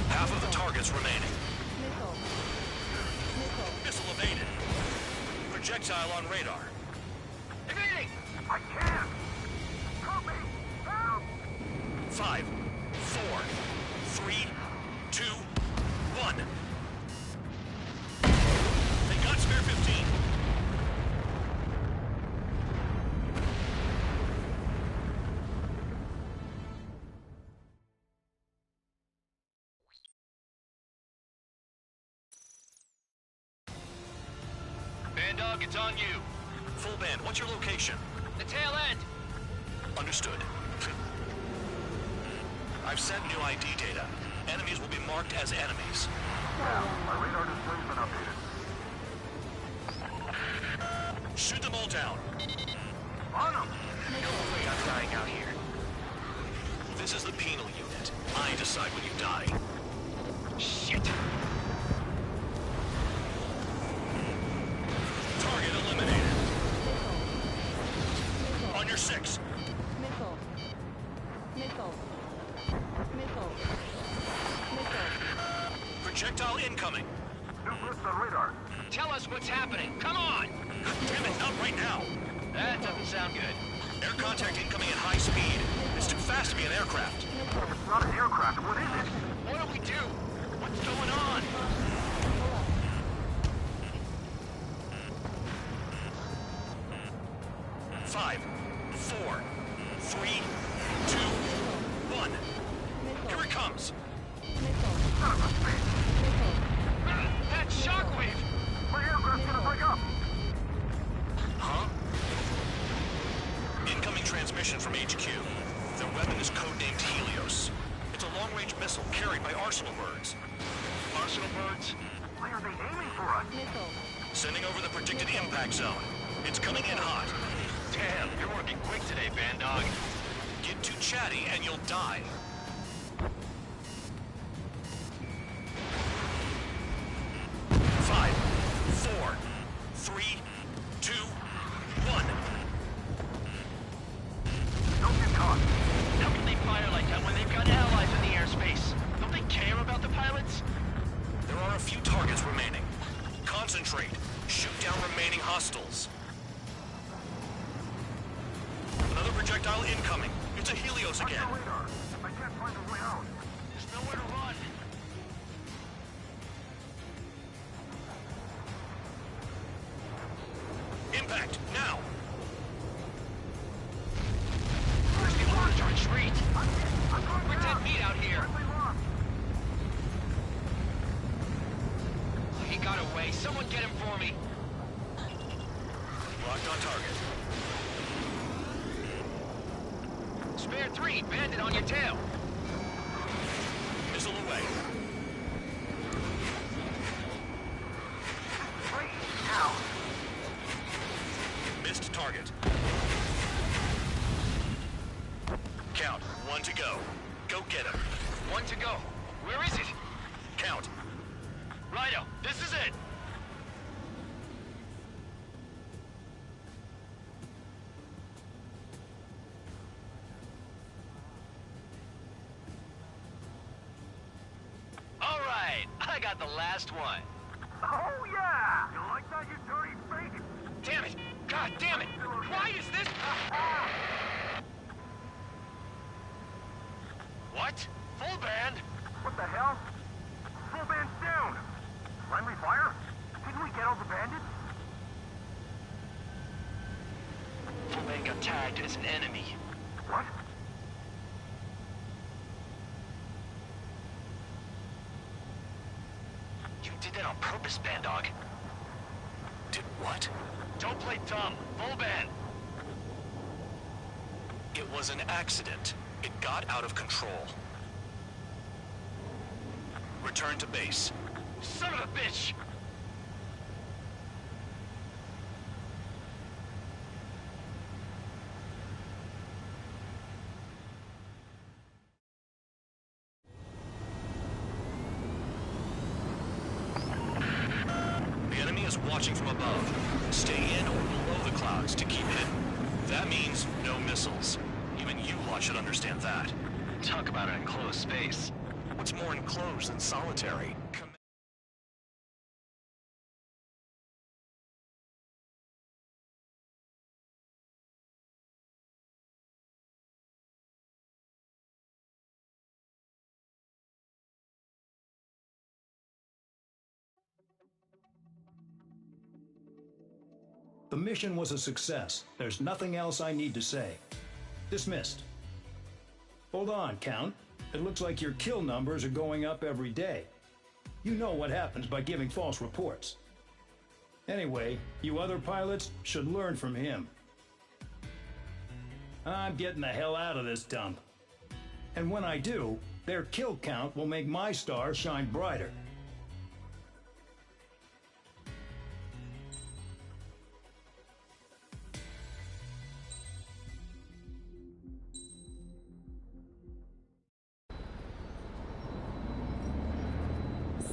Half of the targets remaining. Missile evaded. Projectile on radar. Evading! I can't! Help me! Help! 5, 4, 3, 2, 1. They got spare 15. Bandog, it's on you. Full band, what's your location? The tail end. Understood. I've sent new ID data. Enemies will be marked as enemies. Yeah, my radar display's been updated. Shoot them all down. On them! No way I'm dying out here. This is the penal unit. I decide when you die. Shit! Target eliminated. On your 6. Missile. Missile. Missile. Missile. Projectile incoming. New blitz on radar. Tell us what's happening. Come on! Damn it, not right now. That doesn't sound good. Air contact incoming at high speed. It's too fast to be an aircraft. It's not an aircraft. What is it? What do we do? What's going on? Five, 4, 3, 2, 1. Here it comes. That shockwave! My aircraft's gonna break up! Huh? Incoming transmission from HQ. Their weapon is codenamed Helios. It's a long-range missile carried by Arsenal birds. Arsenal birds? Why are they aiming for us? Sending over the predicted impact zone. It's coming in hot. Damn, you're working quick today, Bandog. Get too chatty and you'll die. Five, 4, 3, 2, 1. Don't get caught. How can they fire like that when they've got allies in the airspace? Don't they care about the pilots? There are a few targets remaining. Concentrate. Shoot down remaining hostiles. Another projectile incoming. It's a Helios again. Watch the radar. I can't find a way out. There's nowhere to run. Impact, now! Where's the order to retreat? We're dead meat out here. He got away. Someone get him for me. Locked on target. Spare 3, bandit on your tail. Missile away. Wait, now. Missed target. Count, 1 to go. Go get him. 1 to go. Where is it? Count. Righto, this is it. All right, I got the last one. Oh, yeah! You like that, you dirty fake? Damn it! God damn it! Why is this? What? Full band? What the hell? Full band's down! Friendly fire? Didn't we get all the bandits? Full band got tagged as an enemy. What? You did that on purpose, Bandog. Did what? Don't play dumb. Full band. It was an accident. It got out of control. Return to base. Son of a bitch! The enemy is watching from above. Stay in or below the clouds to keep hidden. That means no missiles. Even you lot should understand that. Talk about an enclosed space. What's more enclosed than solitary? The mission was a success. There's nothing else I need to say. Dismissed. Hold on, Count. It looks like your kill numbers are going up every day. You know what happens by giving false reports. Anyway, you other pilots should learn from him. I'm getting the hell out of this dump. And when I do, their kill count will make my star shine brighter.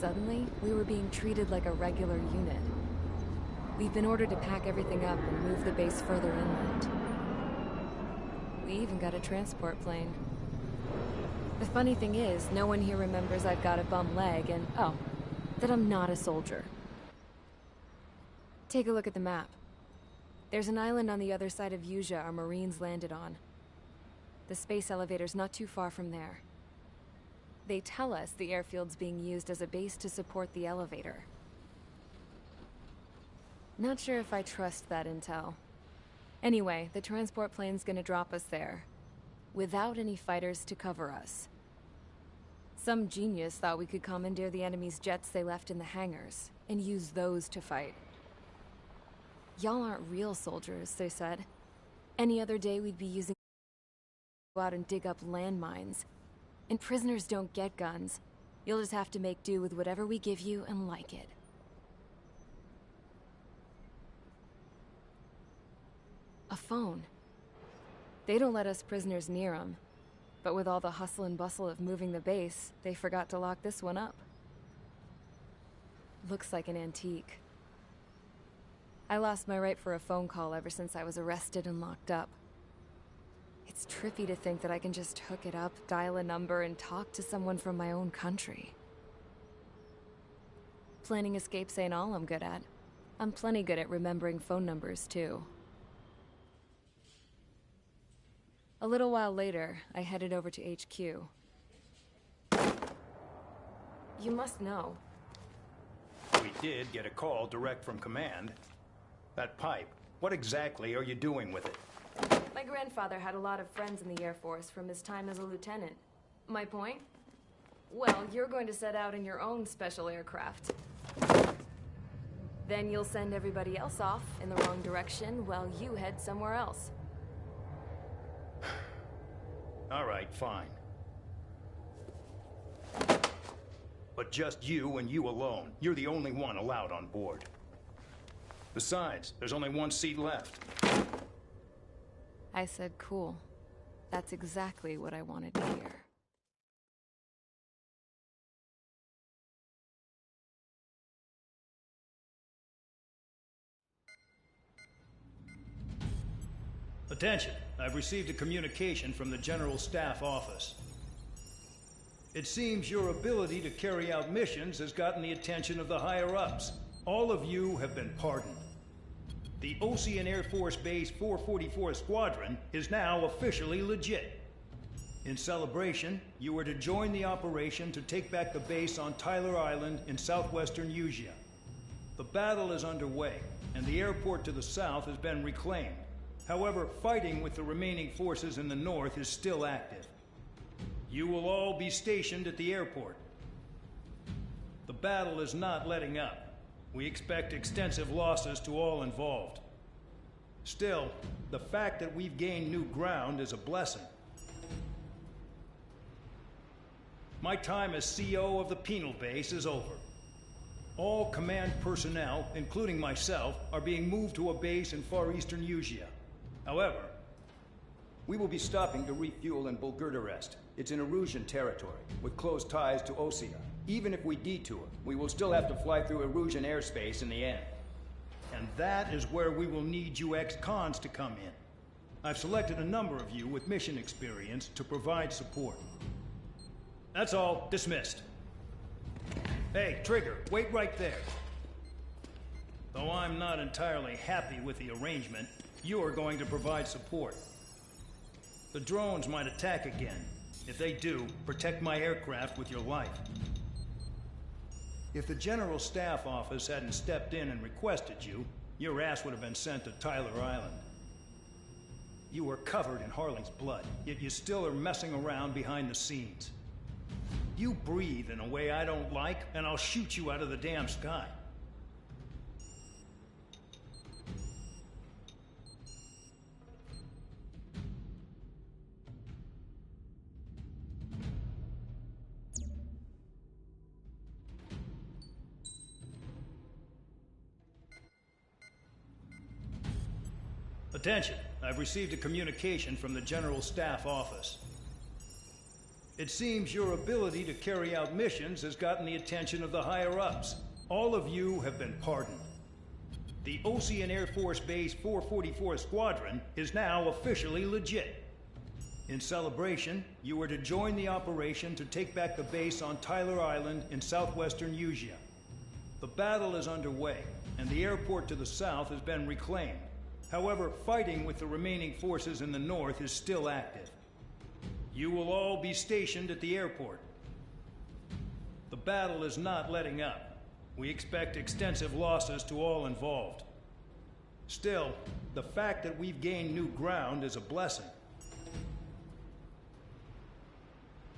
Suddenly, we were being treated like a regular unit. We've been ordered to pack everything up and move the base further inland. We even got a transport plane. The funny thing is, no one here remembers I've got a bum leg and, oh, that I'm not a soldier. Take a look at the map. There's an island on the other side of Usea our Marines landed on. The space elevator's not too far from there. They tell us the airfield's being used as a base to support the elevator. Not sure if I trust that intel. Anyway, the transport plane's gonna drop us there, without any fighters to cover us. Some genius thought we could commandeer the enemy's jets they left in the hangars, and use those to fight. Y'all aren't real soldiers, they said. Any other day we'd be using go out and dig up landmines. And prisoners don't get guns. You'll just have to make do with whatever we give you and like it. A phone. They don't let us prisoners near them. But with all the hustle and bustle of moving the base, they forgot to lock this one up. Looks like an antique. I lost my right for a phone call ever since I was arrested and locked up. It's trippy to think that I can just hook it up, dial a number, and talk to someone from my own country. Planning escapes ain't all I'm good at. I'm plenty good at remembering phone numbers, too. A little while later, I headed over to HQ. You must know. We did get a call direct from command. That pipe, what exactly are you doing with it? My grandfather had a lot of friends in the Air Force from his time as a lieutenant. My point? Well, you're going to set out in your own special aircraft. Then you'll send everybody else off in the wrong direction while you head somewhere else. All right, fine. But just you and you alone. You're the only one allowed on board. Besides, there's only one seat left. I said cool. That's exactly what I wanted to hear. Attention, I've received a communication from the General Staff Office. It seems your ability to carry out missions has gotten the attention of the higher-ups. All of you have been pardoned. The Ocean Air Force Base 444 Squadron is now officially legit. In celebration, you are to join the operation to take back the base on Tyler Island in southwestern Usea. The battle is underway, and the airport to the south has been reclaimed. However, fighting with the remaining forces in the north is still active. You will all be stationed at the airport. The battle is not letting up. We expect extensive losses to all involved. Still, the fact that we've gained new ground is a blessing. My time as CO of the penal base is over. All command personnel, including myself, are being moved to a base in far eastern Usea. However, we will be stopping to refuel in Bulgurdarest. It's in Erusian territory, with close ties to Osea. Even if we detour, we will still have to fly through Erusian airspace in the end. And that is where we will need you ex-cons to come in. I've selected a number of you with mission experience to provide support. That's all. Dismissed. Hey, Trigger, wait right there. Though I'm not entirely happy with the arrangement, you are going to provide support. The drones might attack again. If they do, protect my aircraft with your life. If the General Staff Office hadn't stepped in and requested you, your ass would have been sent to Tyler Island. You were covered in Harling's blood, yet you still are messing around behind the scenes. You breathe in a way I don't like, and I'll shoot you out of the damn sky. Attention, I've received a communication from the General Staff Office. It seems your ability to carry out missions has gotten the attention of the higher-ups. All of you have been pardoned. The Ocean Air Force Base 444 Squadron is now officially legit. In celebration, you are to join the operation to take back the base on Tyler Island in southwestern Usea. The battle is underway, and the airport to the south has been reclaimed. However, fighting with the remaining forces in the north is still active. You will all be stationed at the airport. The battle is not letting up. We expect extensive losses to all involved. Still, the fact that we've gained new ground is a blessing.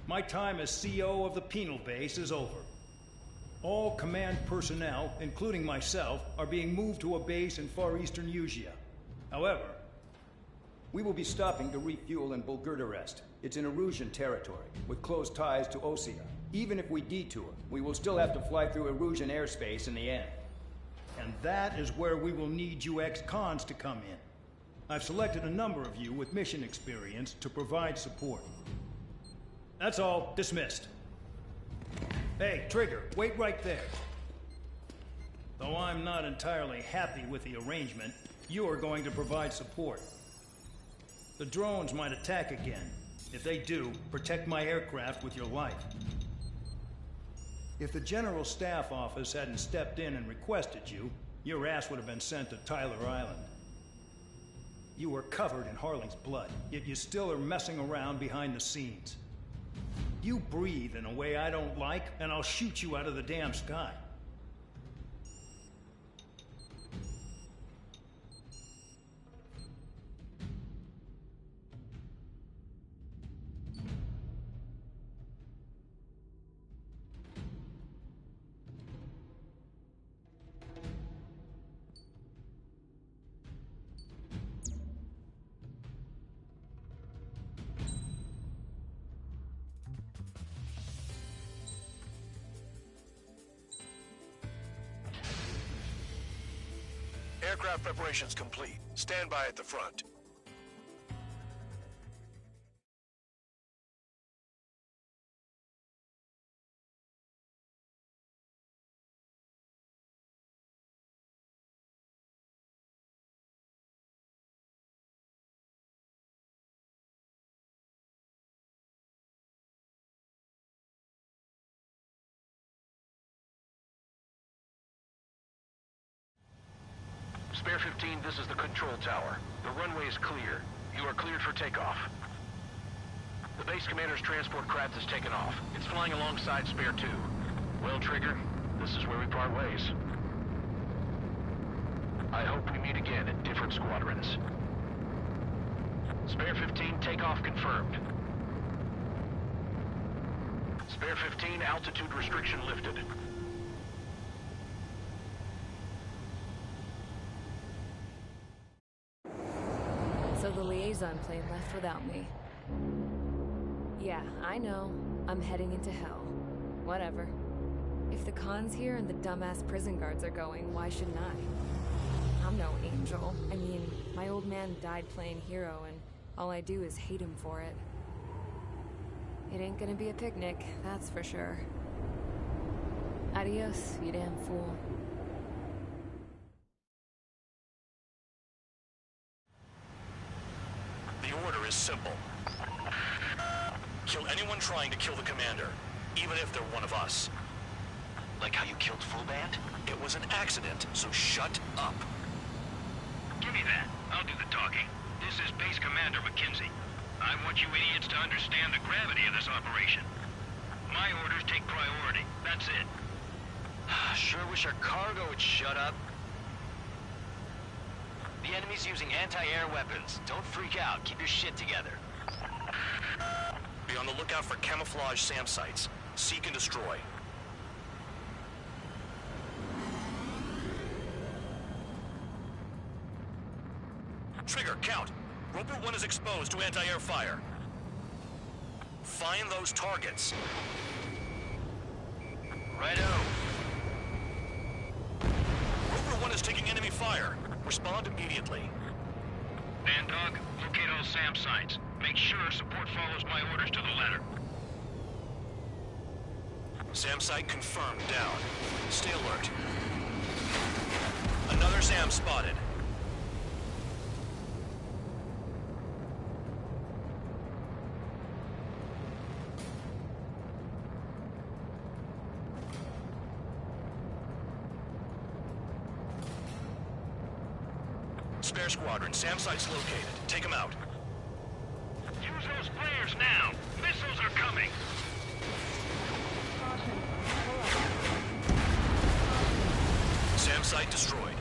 My time as CO of the penal base is over. All command personnel, including myself, are being moved to a base in far eastern Usea. However, we will be stopping to refuel in Bulgurdarest. It's in Erusian territory, with close ties to Osea. Even if we detour, we will still have to fly through Erusian airspace in the end. And that is where we will need you ex-cons to come in. I've selected a number of you with mission experience to provide support. That's all. Dismissed. Hey, Trigger, wait right there. Though I'm not entirely happy with the arrangement, you are going to provide support. The drones might attack again. If they do, protect my aircraft with your life. If the General Staff Office hadn't stepped in and requested you, your ass would have been sent to Tyler Island. You were covered in Harling's blood, yet you still are messing around behind the scenes. You breathe in a way I don't like, and I'll shoot you out of the damn sky. Aircraft preparations complete. Stand by at the front. Spare 15, this is the control tower. The runway is clear. You are cleared for takeoff. The base commander's transport craft has taken off. It's flying alongside Spare 2. Well, Trigger, this is where we part ways. I hope we meet again in different squadrons. Spare 15, takeoff confirmed. Spare 15, altitude restriction lifted. So the liaison plane left without me. Yeah, I know. I'm heading into hell. Whatever. If the con's here and the dumbass prison guards are going, why shouldn't I? I'm no angel. I mean, my old man died playing hero, and all I do is hate him for it. It ain't gonna be a picnic, that's for sure. Adios, you damn fool. The order is simple. Kill anyone trying to kill the commander, even if they're one of us. Like how you killed Full Band? It was an accident, so shut up. Give me that. I'll do the talking. This is Base Commander McKenzie. I want you idiots to understand the gravity of this operation. My orders take priority. That's it. Sure wish our cargo would shut up. The enemy's using anti-air weapons. Don't freak out. Keep your shit together. Be on the lookout for camouflage SAM sites. Seek and destroy. Trigger, count. Roper 1 is exposed to anti-air fire. Find those targets. Righto. Roper 1 is taking enemy fire. Respond immediately. Bandog, locate all SAM sites. Make sure support follows my orders to the letter. SAM site confirmed down. Stay alert. Another SAM spotted. Spare squadron. SAM site's located. Take them out. Use those flares now. Missiles are coming. SAM site destroyed.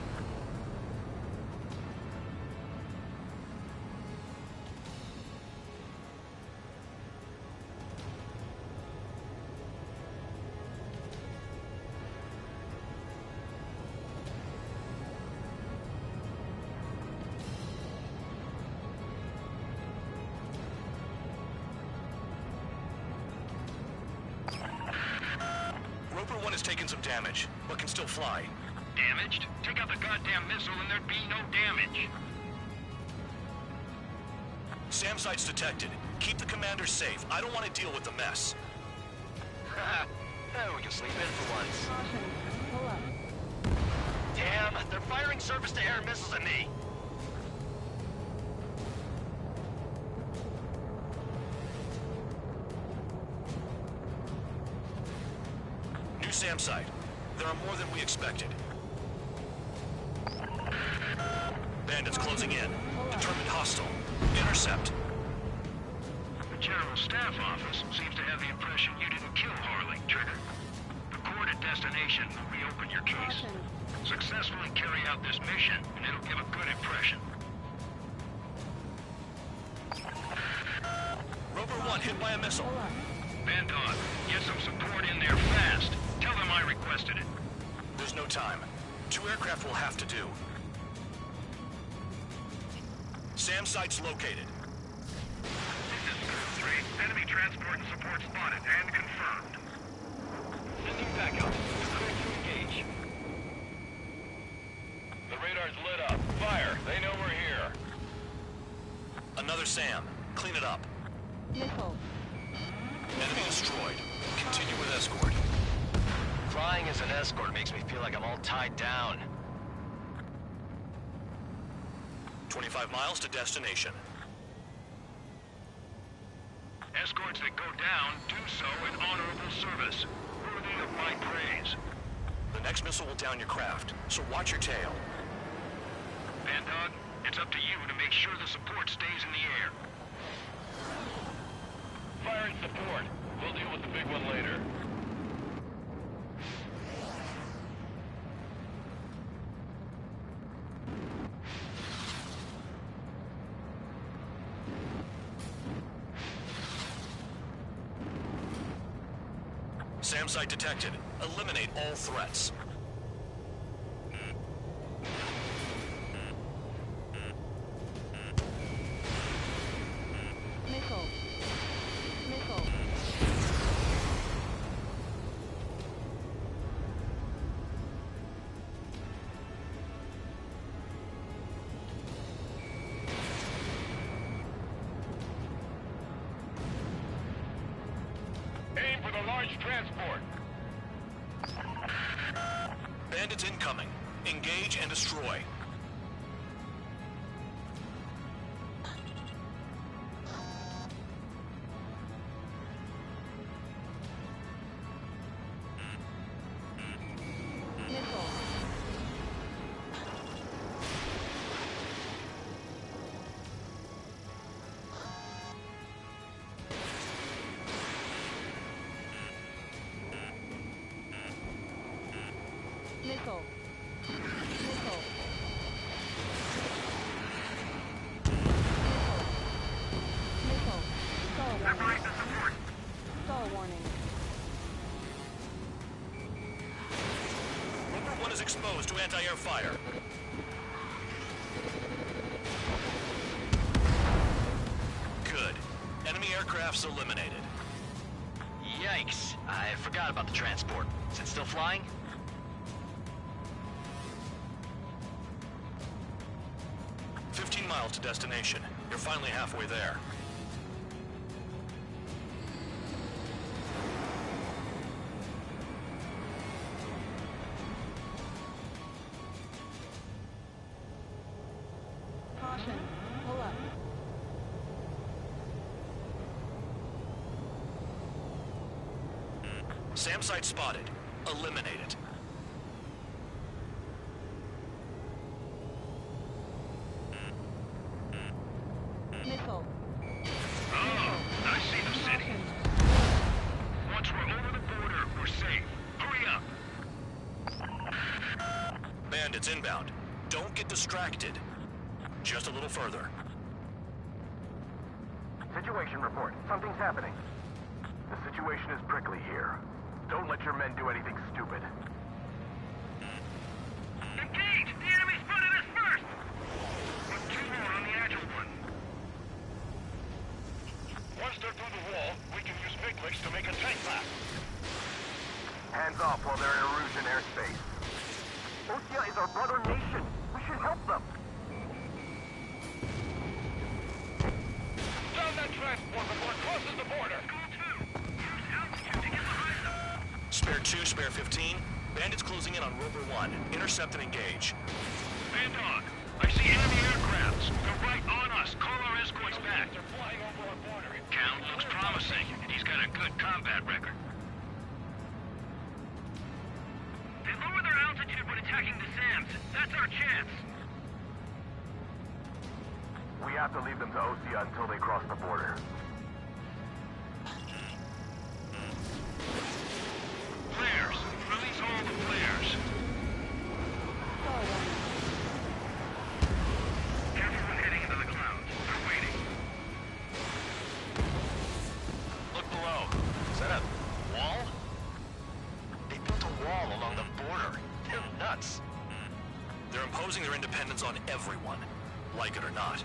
Roper 1 has taken some damage, but can still fly. Damaged? Take out the goddamn missile and there'd be no damage. SAM site's detected. Keep the commander safe. I don't want to deal with the mess. We can sleep in for once. Damn, they're firing surface-to-air missiles at me. New SAM site. There are more than we expected. Bandits closing in. Determined hostile. Intercept. The General Staff Office seems to have the impression you didn't kill Harley, Trigger. Record at destination will reopen your case. Successfully carry out this mission, and it'll give a good impression. Roper 1 hit by a missile. Bandog, get some support in there fast. Tell them I requested it. There's no time. 2 aircraft will have to do. SAM site's located. This is Scoop 3. Enemy transport and support spotted and confirmed. Sending backup. Clear to engage. The radar's lit up. Fire. They know we're here. Another SAM. Clean it up. Missile. Enemy destroyed. Continue with escort. Flying as an escort makes me feel like I'm all tied down. 25 miles to destination. Escorts that go down do so in honorable service, worthy of my praise. The next missile will down your craft, so watch your tail. Bandog, it's up to you to make sure the support stays in the air. Fire and support. We'll deal with the big one later. SAM site detected. Eliminate all threats. Missile. Missile. Aim for the large transport. Bandits incoming. Engage and destroy. Missile. Missile. Missile. Stall. Stall warning. Roper 1 is exposed to anti-air fire. Good. Enemy aircraft's eliminated. Yikes. I forgot about the transport. Is it still flying? miles to destination. You're finally halfway there. Caution. Pull up. SAM site spotted. Eliminate it. Missile. Oh, I see the city. Once we're over the border, we're safe. Hurry up. Bandits inbound. Don't get distracted. Just a little further. Situation report. Something's happening. The situation is prickly here. Don't let your men do anything stupid. Engage! The enemy spotted us first! Put 2 more on the agile one. Once they're through the wall, we can use big licks to make a tank lap. Hands off while they're in Erusian airspace. Osea is our brother nation. We should help them. Down that transport before it crosses the border. Use altitude to get behind them. Spare 2, spare 15. Bandits closing in on Rover 1. Intercept and engage. Bandog, I see enemy aircrafts. They're right on us. Call our escorts back. They're flying over our border. Count looks promising. He's got a good combat record. They lower their altitude when attacking the SAMs. That's our chance. We have to leave them to Osea until they cross the border. Flares. Release all the flares. Careful with heading into the clouds. They're waiting. Look below. Is that a wall? They built a wall along the border. They're nuts. They're imposing their independence on everyone, like it or not.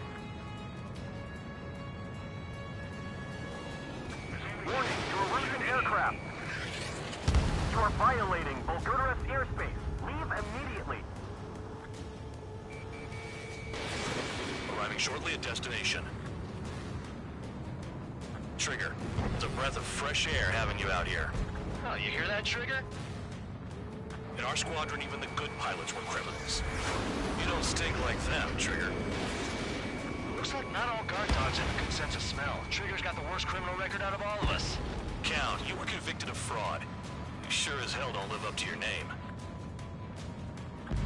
Warning to Erusian aircraft. You are violating Bulgaria's airspace. Leave immediately. Arriving shortly at destination. Trigger, it's a breath of fresh air having you out here. Oh, you hear that, Trigger? In our squadron, even the good pilots were criminals. You don't stink like them, Trigger. Looks like not all guard dogs have a good sense of smell. Trigger's got the worst criminal record out of all of us. Count, you were convicted of fraud. You sure as hell don't live up to your name.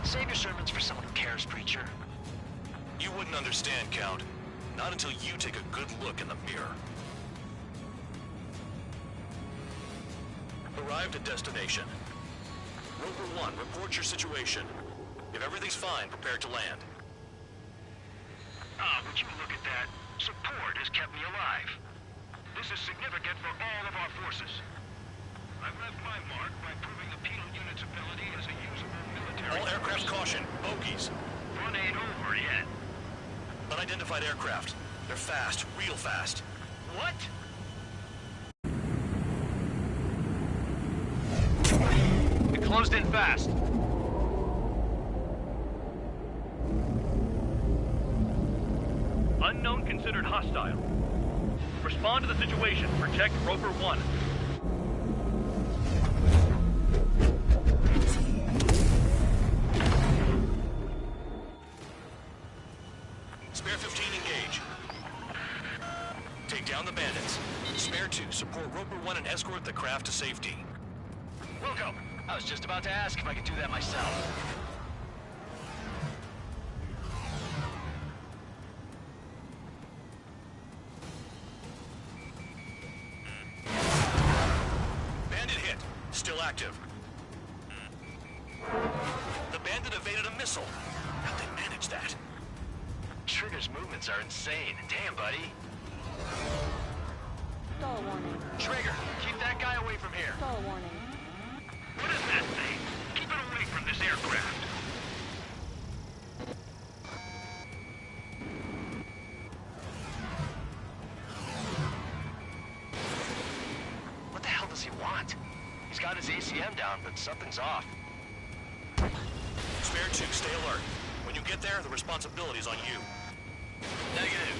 Save your sermons for someone who cares, preacher. You wouldn't understand, Count. Not until you take a good look in the mirror. Arrived at destination. Rover 1, report your situation. If everything's fine, prepare to land. Ah, would you look at that? Support has kept me alive. This is significant for all of our forces. I've left my mark by proving the penal unit's ability as a usable military... All aircraft caution. Bogies. Run ain't over yet. Unidentified aircraft. They're fast. Real fast. What? It closed in fast. Unknown considered hostile. Respond to the situation. Protect Rover 1. Spare 15, engage. Take down the bandits. Spare 2, support Rover 1 and escort the craft to safety. Wilco, I was just about to ask if I could do that myself. Bandit hit. Still active. The bandit evaded a missile. How'd they manage that? Trigger's movements are insane. Damn, buddy. Stall warning. Trigger, keep that guy away from here. Stall warning. What is that thing? Keep it away from this aircraft. What the hell does he want? He's got his ACM down, but something's off. Spare 2, stay alert. When you get there, the responsibility's on you. Negative.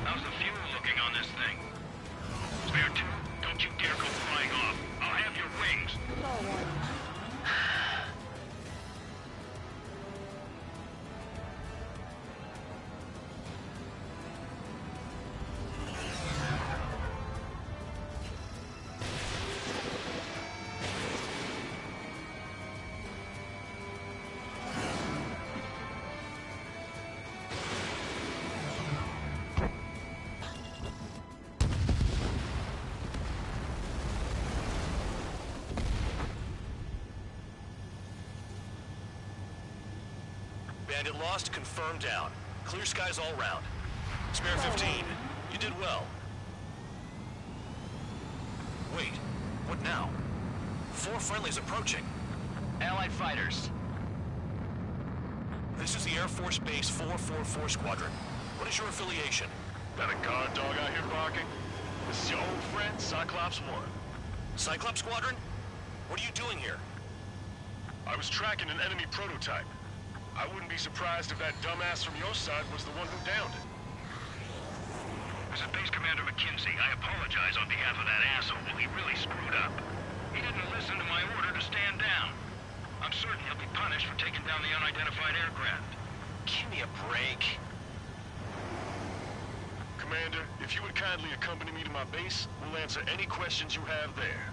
How's the fuel looking on this thing? Spare two? Don't you dare go flying off. I'll have your wings. Bandit lost, confirmed down. Clear skies all round. Spare 15. You did well. Wait, what now? 4 friendlies approaching. Allied fighters. This is the Air Force Base 444 Squadron. What is your affiliation? Got a guard dog out here barking? This is your old friend, Cyclops 1. Cyclops Squadron? What are you doing here? I was tracking an enemy prototype. I wouldn't be surprised if that dumbass from your side was the one who downed it. This is Base Commander McKinsey. I apologize on behalf of that asshole. He really screwed up. He didn't listen to my order to stand down. I'm certain he'll be punished for taking down the unidentified aircraft. Give me a break. Commander, if you would kindly accompany me to my base, we'll answer any questions you have there.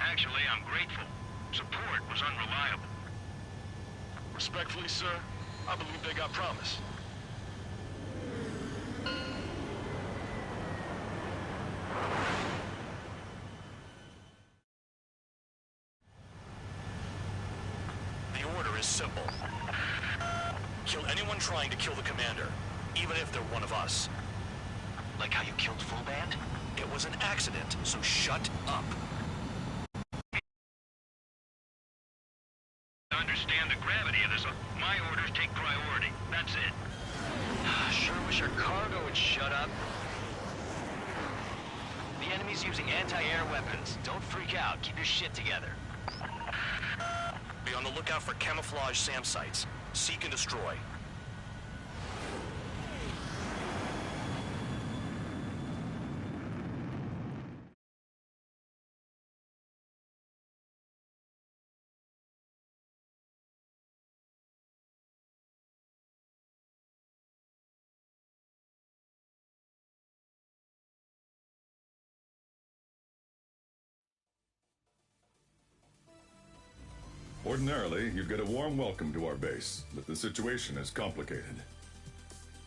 Actually, I'm grateful. Support was unreliable. Respectfully, sir, I believe they got promise. The order is simple. Kill anyone trying to kill the commander, even if they're one of us. Like how you killed Full Band? It was an accident, so shut up. Understand the gravity of this. My orders take priority. That's it. Sure wish our cargo would shut up. The enemy's using anti-air weapons. Don't freak out. Keep your shit together. Be on the lookout for camouflage SAM sites. Seek and destroy. Ordinarily, you'd get a warm welcome to our base, but the situation is complicated.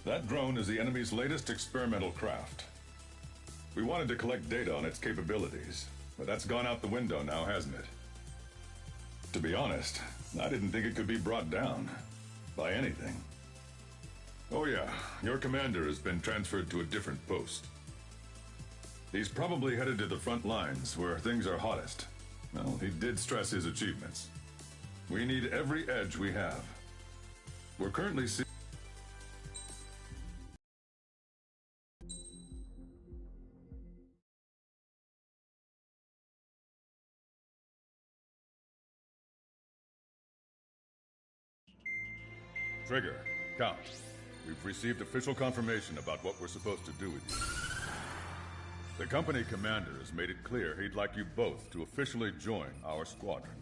That drone is the enemy's latest experimental craft. We wanted to collect data on its capabilities, but that's gone out the window now, hasn't it? To be honest, I didn't think it could be brought down by anything. Oh yeah, your commander has been transferred to a different post. He's probably headed to the front lines, where things are hottest. Well, he did stress his achievements. We need every edge we have. We're currently seeing... Trigger, Count. We've received official confirmation about what we're supposed to do with you. The company commander has made it clear he'd like you both to officially join our squadron.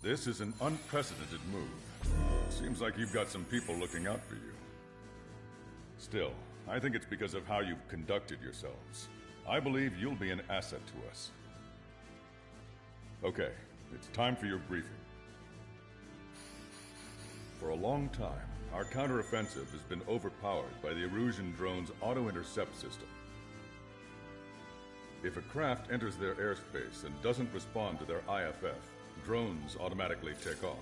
This is an unprecedented move. Seems like you've got some people looking out for you. Still, I think it's because of how you've conducted yourselves. I believe you'll be an asset to us. Okay, it's time for your briefing. For a long time, our counteroffensive has been overpowered by the Erusian drone's auto-intercept system. If a craft enters their airspace and doesn't respond to their IFF, drones automatically take off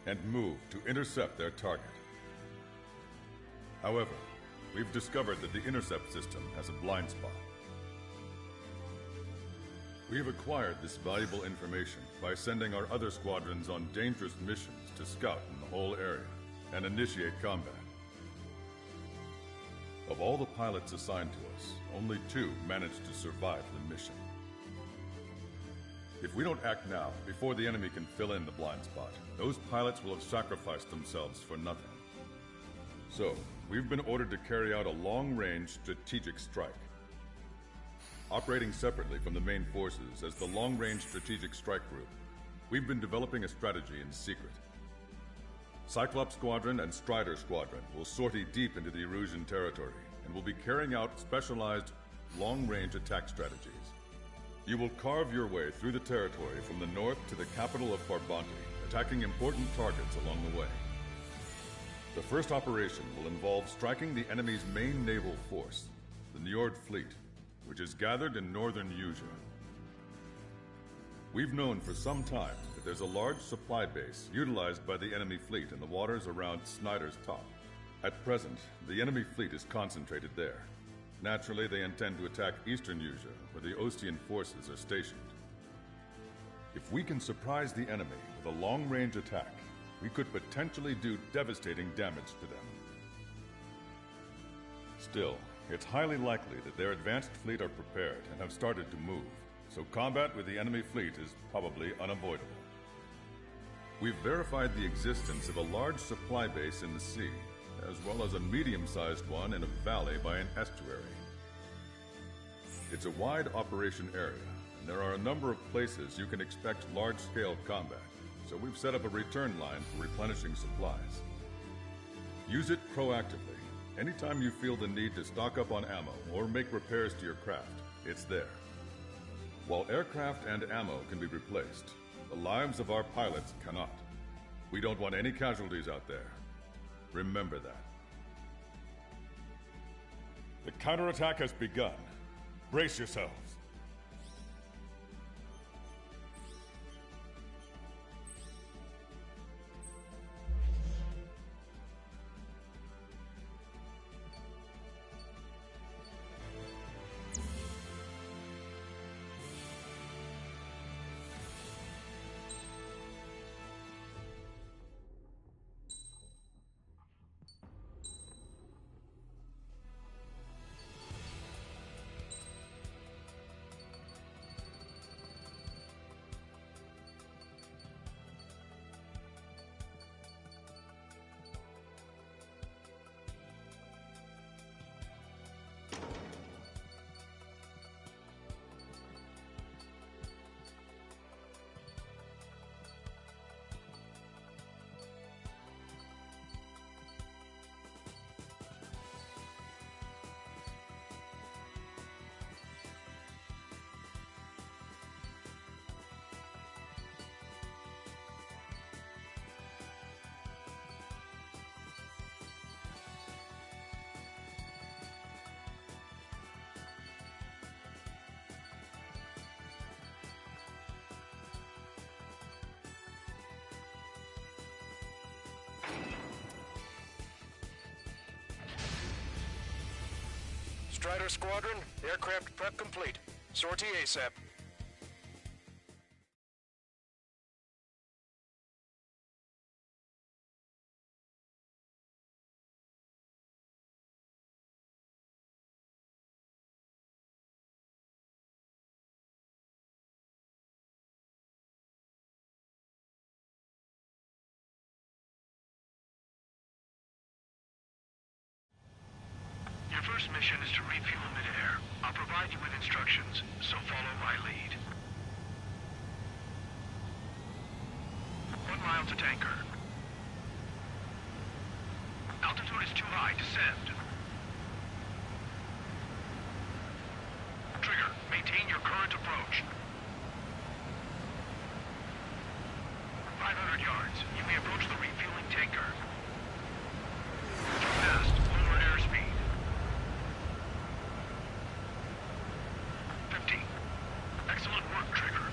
and move to intercept their target. However, we've discovered that the intercept system has a blind spot. We have acquired this valuable information by sending our other squadrons on dangerous missions to scout in the whole area and initiate combat. Of all the pilots assigned to us, only 2 managed to survive the mission. If we don't act now, before the enemy can fill in the blind spot, those pilots will have sacrificed themselves for nothing. So, we've been ordered to carry out a long-range strategic strike. Operating separately from the main forces as the Long-Range Strategic Strike Group, we've been developing a strategy in secret. Cyclops Squadron and Strider Squadron will sortie deep into the Erusian territory and will be carrying out specialized long-range attack strategies. You will carve your way through the territory from the north to the capital of Farbanti, attacking important targets along the way. The first operation will involve striking the enemy's main naval force, the Njord Fleet, which is gathered in northern Usea. We've known for some time that there's a large supply base utilized by the enemy fleet in the waters around Snyder's Top. At present, the enemy fleet is concentrated there. Naturally, they intend to attack eastern Usea, where the Osean forces are stationed. If we can surprise the enemy with a long-range attack, we could potentially do devastating damage to them. Still, it's highly likely that their advanced fleet are prepared and have started to move, so combat with the enemy fleet is probably unavoidable. We've verified the existence of a large supply base in the sea, as well as a medium-sized one in a valley by an estuary. It's a wide operation area, and there are a number of places you can expect large-scale combat, so we've set up a return line for replenishing supplies. Use it proactively. Anytime you feel the need to stock up on ammo or make repairs to your craft, it's there. While aircraft and ammo can be replaced, the lives of our pilots cannot. We don't want any casualties out there. Remember that. The counterattack has begun. Brace yourselves. Strider Squadron, aircraft prep complete. Sortie ASAP. Your first mission is to refuel midair. I'll provide you with instructions, so follow my lead. 1 mile to tanker. Altitude is too high. Descend. Trigger, maintain your current approach. 500 yards. You may approach the refueling tanker. Too fast. Lower airspeed. 50. Excellent work, Trigger.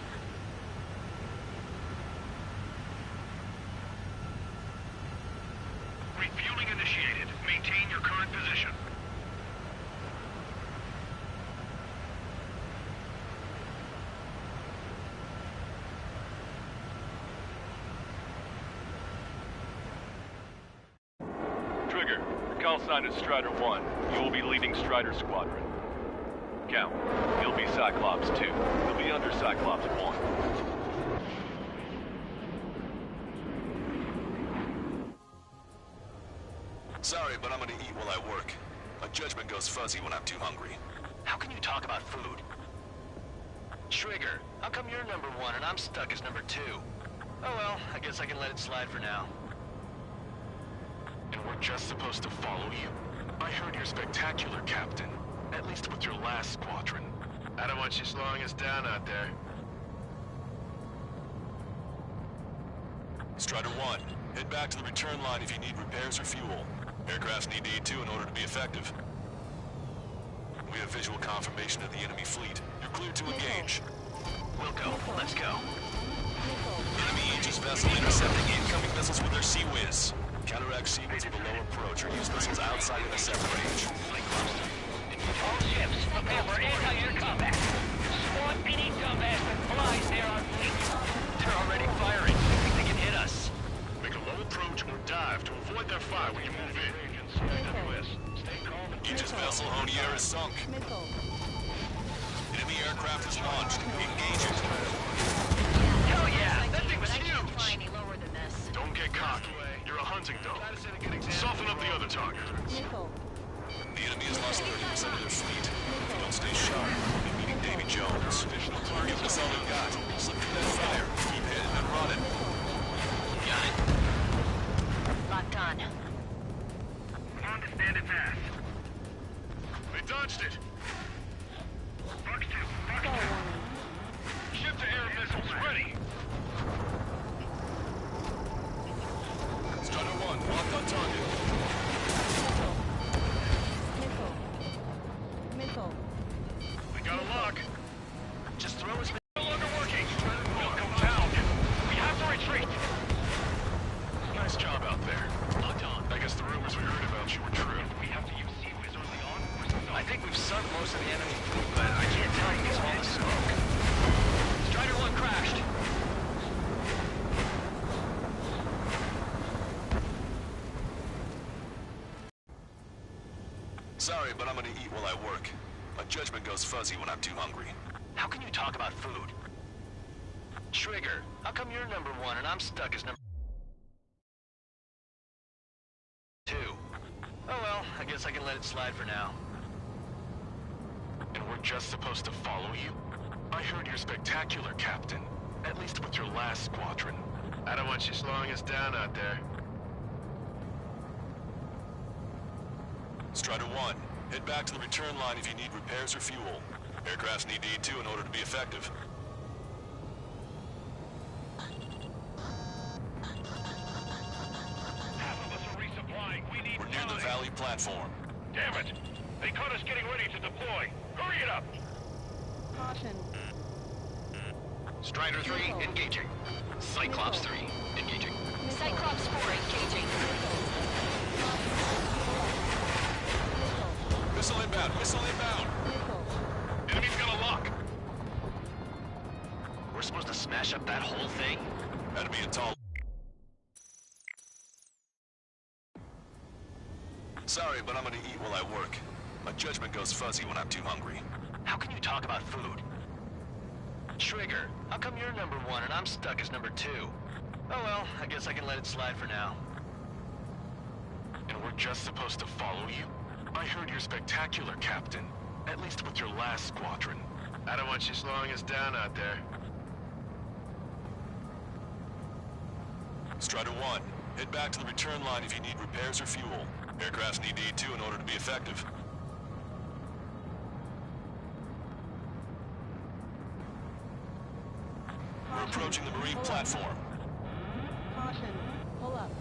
Refueling initiated. Maintain your current position. call sign is Strider 1. You will be leading Strider Squadron. Count. You'll be Cyclops 2. You'll be under Cyclops 1. Sorry, but I'm gonna eat while I work. My judgment goes fuzzy when I'm too hungry. How can you talk about food? Trigger, how come you're number 1 and I'm stuck as number 2? Oh well, I guess I can let it slide for now. And we're just supposed to follow you? I heard you're spectacular, Captain. At least with your last squadron. I don't want you slowing us down out there. Strider 1, head back to the return line if you need repairs or fuel. Aircrafts need E2 in order to be effective. We have visual confirmation of the enemy fleet. You're clear to engage. We'll go. Let's go. Enemy Aegis vessel intercepting incoming missiles with their Sea Whiz. Counteract Sea Whiz below approach or use missiles outside intercept range. All ships, prepare for anti-air combat. Squad any dumbass that flies near our fleet. They're already firing. I think they can hit us. Make a low approach or dive to avoid their fire when you move in. Aegis vessel Honier is sunk. Enemy aircraft is launched. Engage it. Hell yeah! That thing was I can't huge! fly any lower than this. Don't get cocky. You're a hunting dog. Soften up the other target. The enemy has lost 30% of their fleet. If you don't stay sharp, you'll be meeting Davy Jones. Give us all we've got. Slip through that fire. Keep heading and running. Got it. Locked on. On to stand its ass. They dodged it. Bucks 2. Ship-to-air missiles ready. Strider 1, locked on target. Missile. We got a lock. Just throw us. No longer working. Welcome down. We have to retreat. Nice job out there. Locked on. I guess the rumors we heard about you were true. We have to use Sea Whiz early on, or I think we've sunk most of the enemy fleet, but I can't tell you because of all the smoke. Strider 1 crashed. Sorry, but I'm gonna eat while I work. My judgment goes fuzzy when I'm too hungry. How can you talk about food? Trigger, how come you're number 1 and I'm stuck as number 2? Oh well, I guess I can let it slide for now. And we're just supposed to follow you? I heard you're spectacular, Captain. At least with your last squadron. I don't want you slowing us down out there. Strider 1, head back to the return line if you need repairs or fuel. Aircrafts need E2 in order to be effective. half of us are resupplying. We need We're near the valley platform. Damn it! They caught us getting ready to deploy. Hurry it up! Caution. Strider 3, engaging. Cyclops 3, engaging. Cyclops 4 engaging. Missile inbound, missile inbound! Enemy's got a lock. We're supposed to smash up that whole thing? That'd be a tall... Sorry, but I'm gonna eat while I work. My judgment goes fuzzy when I'm too hungry. How can you talk about food? Trigger, how come you're number 1 and I'm stuck as number 2? Oh well, I guess I can let it slide for now. And we're just supposed to follow you? I heard you're spectacular, Captain. At least with your last squadron. I don't want you slowing us down out there. Strider 1, head back to the return line if you need repairs or fuel. Aircrafts need E2 in order to be effective. We're approaching the marine platform. Caution. Pull up.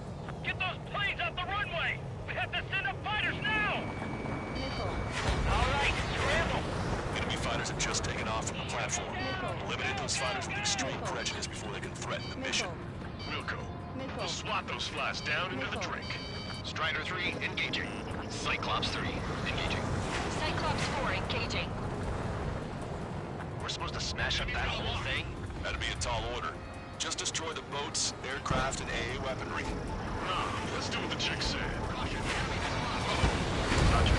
Get those planes off the runway! We have to send up fighters now! Missile. All right, scramble! Enemy fighters have just taken off from the platform. Eliminate those fighters with extreme prejudice before they can threaten the mission. Wilco, we'll swat those flies down into the drink. Strider 3, engaging. Cyclops 3, engaging. Cyclops 4 engaging. We're supposed to smash up that whole thing? That'd be a tall order. Just destroy the boats, aircraft, and AA weaponry. No, let's do what the chick said. Roger.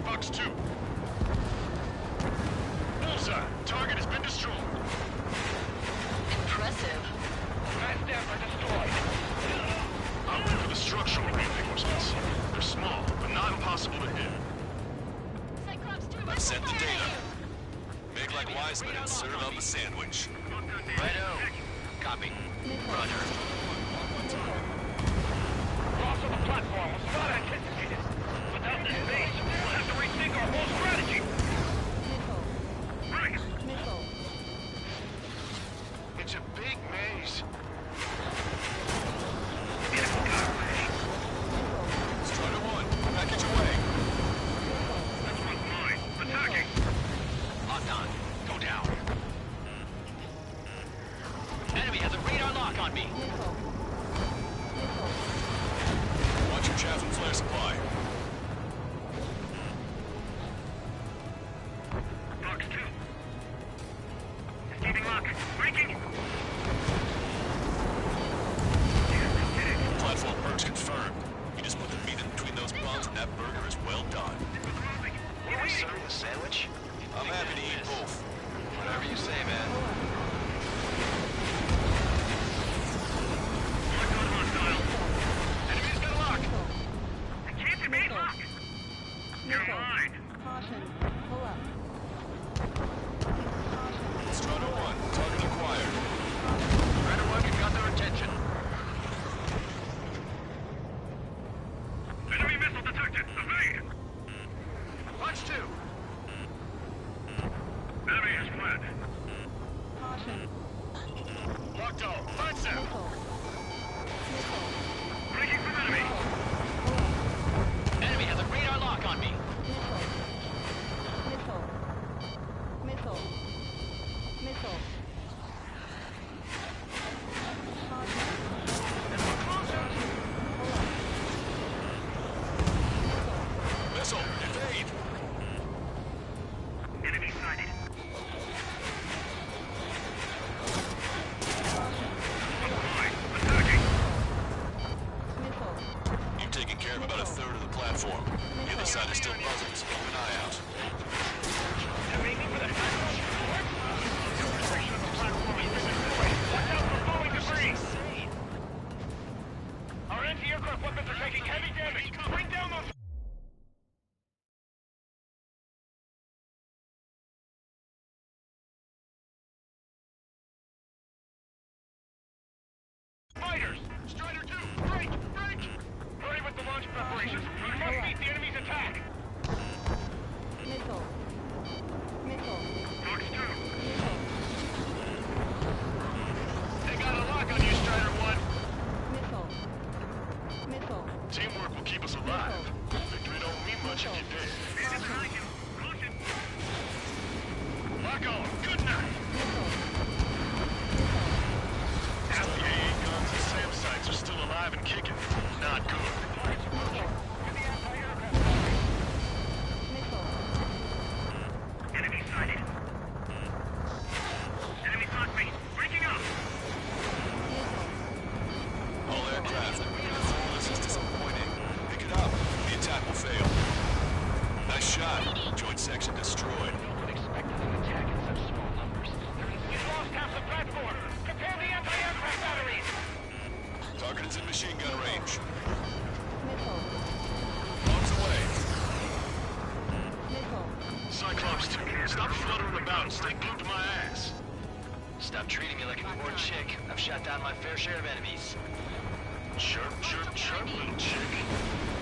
Fox 2. Bullseye. Target has been destroyed. Impressive. Fast depth are destroyed. I'll look for the structural reinforcements. They're small, but not impossible to hit. I've sent the data. Make like Wiseman and serve up a sandwich. Righto. Copy. Roger. Loss of the platform was not anticipated. Without this base, we'll have to rethink our whole strategy. Right. It's a big maze. Strider 1, package away. That's one's mine. Attacking. Locked on. Go down. Enemy has a radar lock on me. Watch your chaff and flare supply. Fox 2. Escaping lock. Breaking. Platform perks confirmed. You just put the meat in between those bombs and that burger is well done. Will we serve a sandwich? I'm happy to eat both. Whatever you say, man. Enemy's got a lock. I can't evade lock. You're mine. Caution. Pull up. Strider 1, target acquired. Strider 1, you've got their attention. Enemy missile detected. Evade. Watch 2. Enemy is fled. Caution. Locked on. Find them. Missile. Breaking from enemy. Enemy has a radar lock on me. Missile. Missile, evade. Enemy sighted. Attacking. You've taken care of about a third of the platform. The other side is still buzzing, so keep an eye out. Aiming for the platform. Your section of the platform is destroyed. Watch out for falling debris. Our anti-aircraft weapons are taking heavy damage. Bring down those. Fighters! Strider 2! Break! Hurry with the launch preparations! We must meet the enemy's attack! Missile. Fox 2! They got a lock on you, Strider 1! Missile. Teamwork will keep us alive. Victory don't mean much if you're dead. Lock on! Good night! Half the AA guns and SAM sites are still alive and kicking. Not good. Enemy sighted. Enemy caught me. Breaking up. All aircraft, this is disappointing. Pick it up. The attack will fail. Nice shot. Joint section destroyed. Expected an attack in such small numbers. We've lost half the platform. Prepare the anti-aircraft batteries. Target is in machine gun range. Missile. Bombs away. Cyclops 2, stop fluttering about and stay glued to my ass. Stop treating me like a newborn chick. I've shot down my fair share of enemies. Chirp, chirp, chirp, little chick.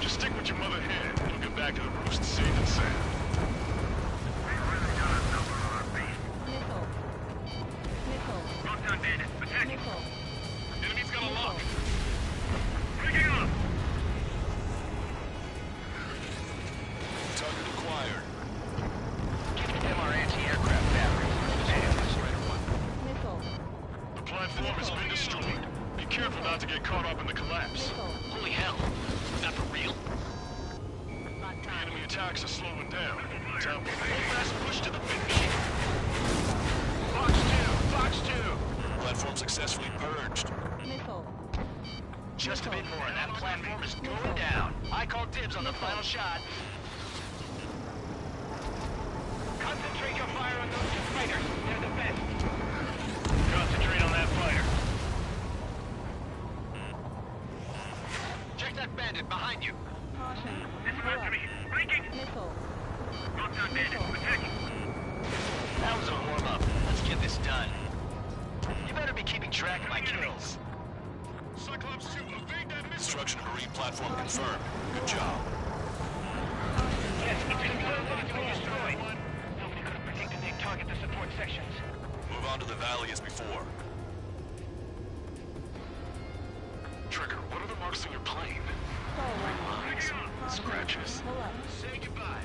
Just stick with your mother hen. You'll get back to the roost safe and sound. Lockdown bandit, attacking. Enemy's got a lock. Breaking up. Target acquired. Give them our anti-aircraft battery. The platform has been destroyed. Be careful not to get caught up in the collapse. Holy hell. Is that for real? The enemy attacks are slowing down. Time for a fast push to the finish. Fox 2! Platform successfully purged. Missile. Just a bit more and that platform is going down. I call dibs on the final shot. Concentrate your fire on those two fighters. They're the best. Concentrate on that fighter. Check that bandit behind you. Caution. This is after me. Breaking! Missile. Locked on bandit. Attacking. That was a warm-up. Let's get this done. You better be keeping track of my kills. Cyclops 2, evade that missile! Destruction of marine platform confirmed. Good job. Yes, it's confirmed that it's been destroyed. Nobody could have predicted they'd target the support sections. Move on to the valley as before. Trigger, what are the marks on your plane? Lines. Scratches. Pull up. Say goodbye.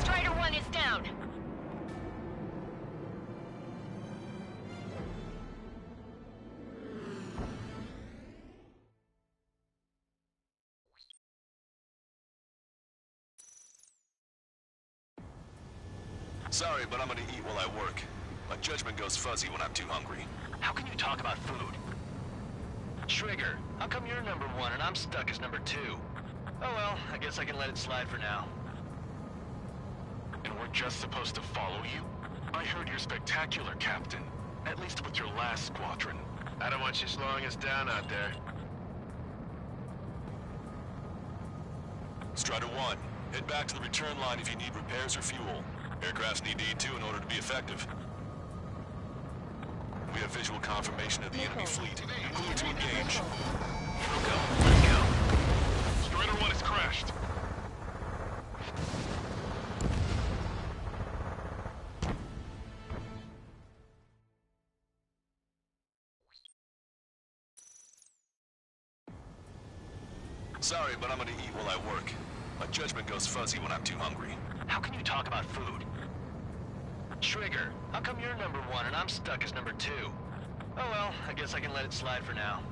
Strider 1 is down. Sorry, but I'm gonna eat while I work. My judgment goes fuzzy when I'm too hungry. How can you talk about food? Trigger, how come you're number 1 and I'm stuck as number 2? Oh well, I guess I can let it slide for now. And we're just supposed to follow you? I heard you're spectacular, Captain. At least with your last squadron. I don't want you slowing us down out there. Strider 1, head back to the return line if you need repairs or fuel. Aircrafts need D2 in order to be effective. We have visual confirmation of the enemy fleet. Clear to engage. We'll go. Let's go. Strider 1 has crashed. Sorry, but I'm gonna eat while I work. My judgment goes fuzzy when I'm too hungry. How can you talk about food? Trigger, how come you're number 1 and I'm stuck as number 2? Oh well, I guess I can let it slide for now.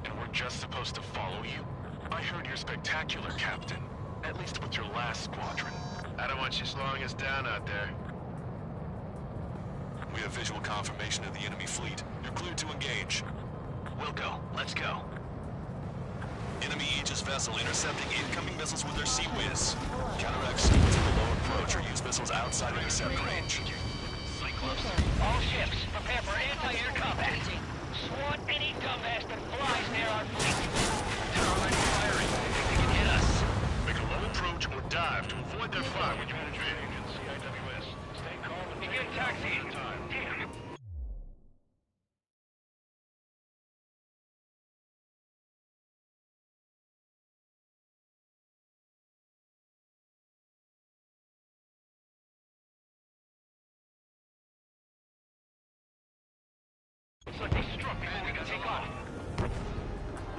And we're just supposed to follow you? I heard you're spectacular, Captain. At least with your last squadron. I don't want you slowing us down out there. We have visual confirmation of the enemy fleet. You're cleared to engage. We'll go. Let's go. Enemy Aegis vessel intercepting incoming missiles with their Sea Whiz. Counteract Sea Whiz at the low approach or use missiles outside intercept range. Cyclops. All ships, prepare for anti-air combat. Swat any dumbass that flies near our fleet. They're already firing. I think they can hit us. Make a low approach or dive to avoid their fire when you invade. CIWS. Stay calm and begin taxiing. Damn. Looks like they struck before we could take off.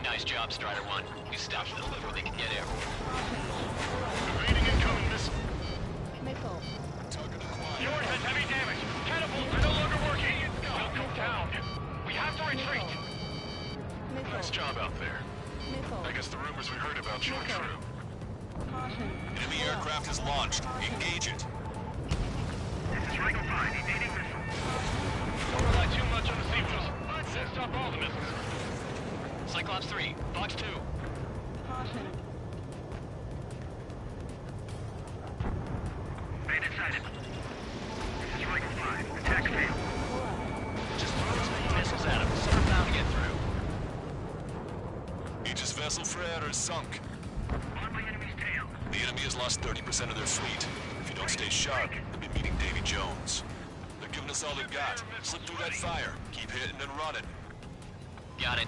Nice job, Strider 1. You stopped them before they could get airborne. Evading incoming missile. Missile. Yours has heavy damage. Catapults are no longer working. We'll go down. We have to retreat. Nice job out there. Missile. I guess the rumors we heard about you are true. Caution. Enemy aircraft is launched. Engage it. This is Rango 5, evading missile. Don't rely too much on the Seawolves. Let's stop all the missiles. Cyclops 3, Fox 2. Caution. Bandit sighted. This is Rango 5. Attack failed. Just throw as many missiles at them. Some are bound to get through. Aegis vessel Freya is sunk. On my enemy's tail. The enemy has lost 30% of their fleet. If you don't stay sharp, they'll be meeting Davy Jones. They're giving us all they've got. Slip through that fire. Keep hitting and running. Got it.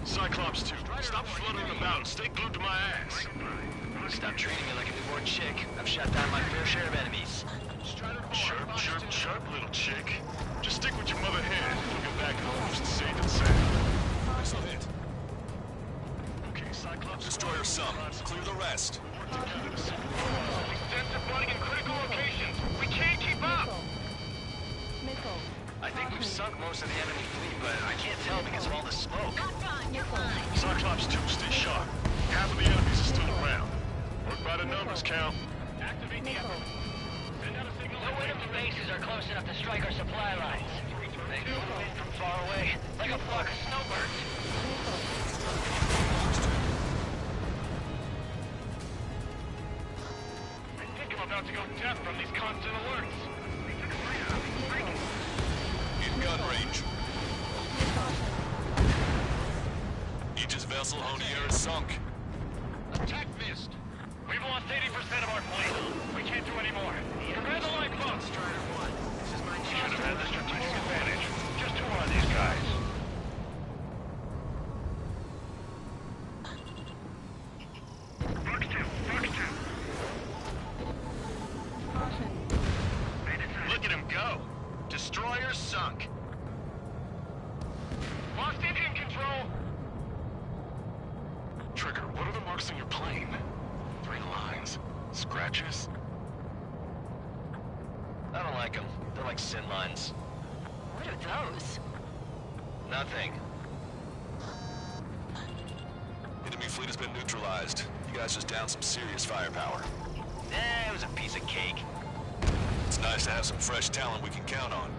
Cyclops 2, stop fluttering about and stay glued to my ass. Stop treating me like a newborn chick. I've shot down my fair share of enemies. Chirp, chirp, chirp, little chick. Just stick with your mother hen. We'll get back home just safe and sound. Missile hit. Okay, Cyclops. Destroyer some. Clear the rest. Extensive flooding in critical locations. We can't keep up. Missile. I think we've sunk most of the enemy fleet, but I can't tell because of all the smoke. Cyclops 2, stay sharp. Half of the enemies are still around. Work by the numbers, Cal. Activate the effort. Send out a signal. No enemy bases are close enough to strike our supply lines. They flew in from far away, like a flock of snowbirds. I think I'm about to go deaf from these constant alerts. In gun range. Aegis vessel Honier is sunk. Attack missed. We've lost 80% of our fleet. We can't do any more. Prepare the lifeboats. Strider 1. This is my chance. Should have had the strategic advantage. Just who are these guys? Fox 2. Fox 2. Look at him go. Destroyer sunk. Lost engine control. Trigger, what are the marks on your plane? 3 lines. Scratches? I don't like them. They're like sin lines. What are those? Nothing. Enemy fleet has been neutralized. You guys just downed some serious firepower. It was a piece of cake. It's nice to have some fresh talent we can count on.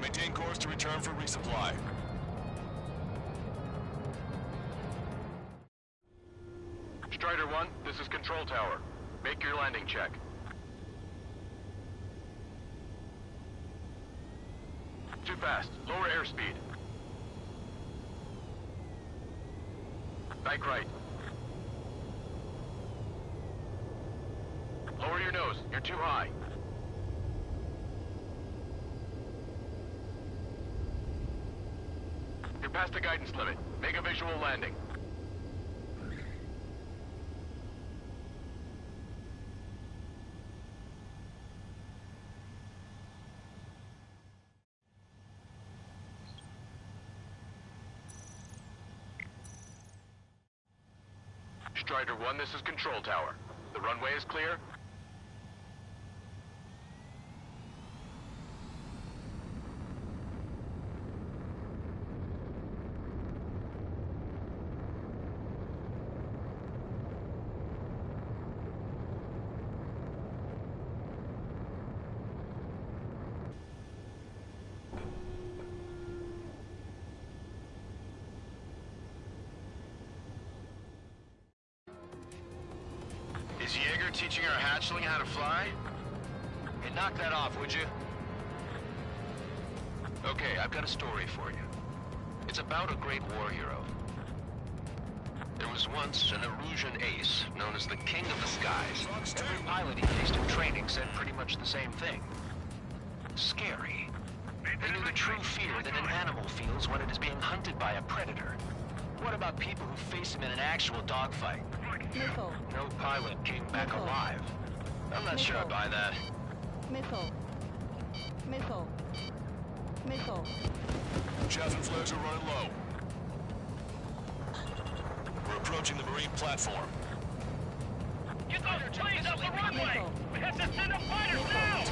Maintain course to return for resupply. Strider 1, this is Control Tower. Make your landing check. Too fast. Lower airspeed. Bank right. Lower your nose. You're too high. You're past the guidance limit. Make a visual landing. Strider 1, this is Control Tower. The runway is clear? Is Jaeger teaching our hatchling how to fly? Hey, knock that off, would you? Okay, I've got a story for you. It's about a great war hero. There was once an Erusian ace, known as the King of the Skies. Every pilot he faced in training said pretty much the same thing. Scary. They knew the true fear that an animal feels when it is being hunted by a predator. What about people who face him in an actual dogfight? Missile. No pilot came back alive. I'm not sure I buy that. Missile. Missile. Missile. Chaff and flares are running low. We're approaching the marine platform. Get those planes off the runway! We have to send up fighters now!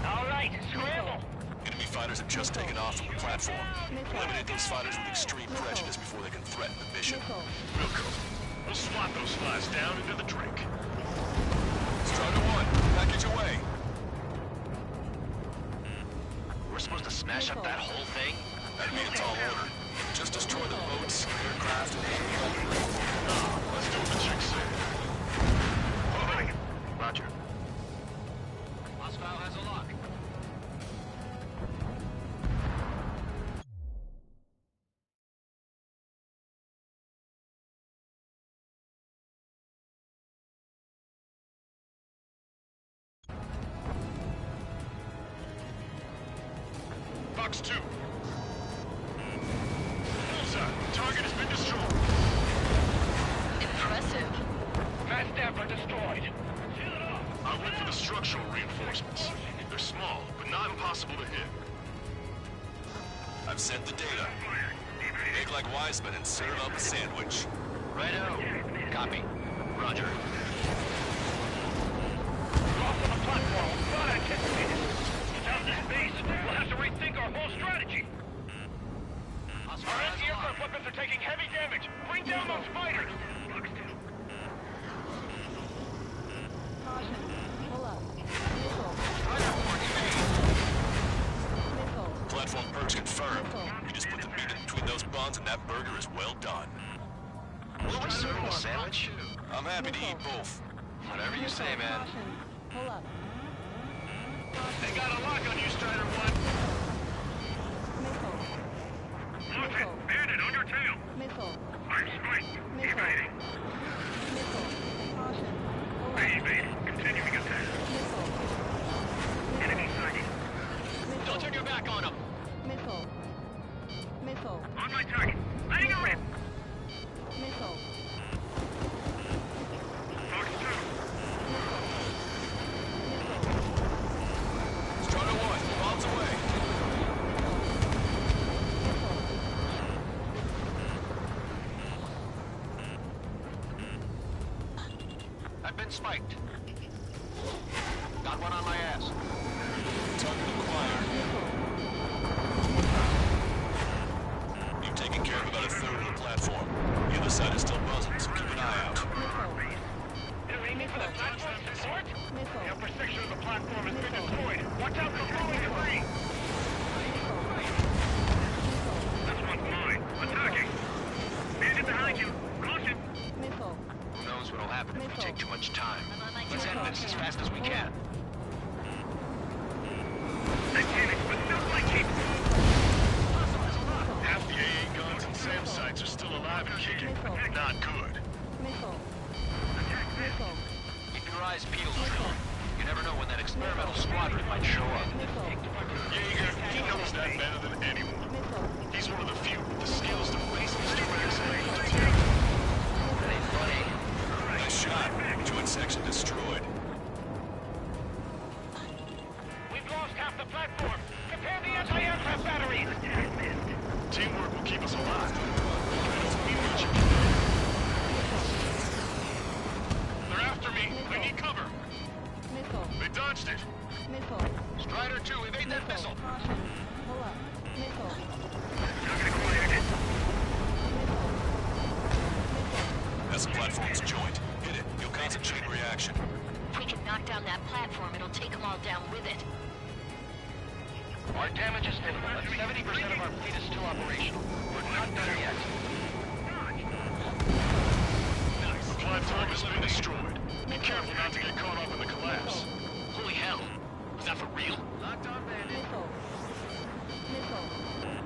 All right, scramble! Enemy fighters have just taken off from the platform. Eliminate those fighters with extreme prejudice before they can threaten the mission. We'll go. We'll swat those flies down into the drink. Strider 1, package away. We're supposed to smash up that whole thing? That'd be a tall order. Just destroy the boats, aircraft, and Let's do what the chick said. Roger. Hostile has a lock. Fox 2. Bullseye. Target has been destroyed. Impressive. Mass Dapper destroyed. I went for the structural reinforcements. They're small, but not impossible to hit. I've sent the data. Make like Wiseman and serve up a sandwich. Righto. Copy. Roger. Off on the platform. Not anticipated. guns, and that burger is well done. Will we serve a sandwich? I'm happy to eat both. Whatever you say, man. Pull up. They got a lock on you, Strider 1. Missile. Missile. Bandit, on your tail. Missile. I'm spiked. Missile. Evading. Missile. Caution. Pull up. Evading. Continuing attack. Missile. Enemy sighting. Don't turn your back on him. Missile. Missile. On my target. Laying on him. Missile. Fox 2. Strider 1, bombs away. I've been spiked. Got one on my ass. Target acquired. You've taken care of about a third of the platform. The other side is still buzzing, so keep an eye out. They're aiming for the platform support? The upper section of the platform has been destroyed. Watch out for falling debris! This one's mine. Attacking! Bandit behind you! Caution! Missile. Who knows what'll happen if we take too much time. Let's end this as fast as we can. I panicked, but still quite capable. Half the AA guns and SAM sites are still alive and kicking. Not good. Missile. Missile. Keep your eyes peeled, Drill. You never know when that experimental squadron might show up. Jaeger, he knows that better than anyone. He's one of the few with the skills to face Mr. X. That ain't funny. Nice shot. Joint section destroyed. We've lost half the platform. Prepare the anti-aircraft batteries. Teamwork will keep us alive. They're after me. I need cover. Missile. They dodged it. Missile. Strider 2, evade that missile. Caution. Pull up. Missile. Target acquired. That's the platform's joint. Hit it. You'll cause a chain reaction. If we can knock down that platform, it'll take them all down with it. Our damage is minimal, but 70% of our fleet is still operational. We're not done yet. The platform has been destroyed. Be careful not to get caught up in the collapse. Holy hell. Was that for real? Locked on, Bandit. Missile. Missile.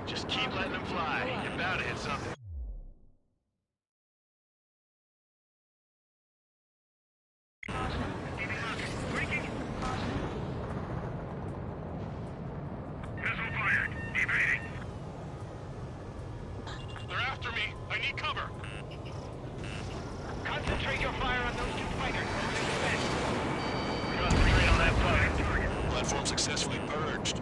Just keep letting them fly. You're bound to hit something. Missile fired. Evading. They're after me. I need cover. Concentrate your fire on those two fighters. Concentrate on that fight. Platform successfully purged.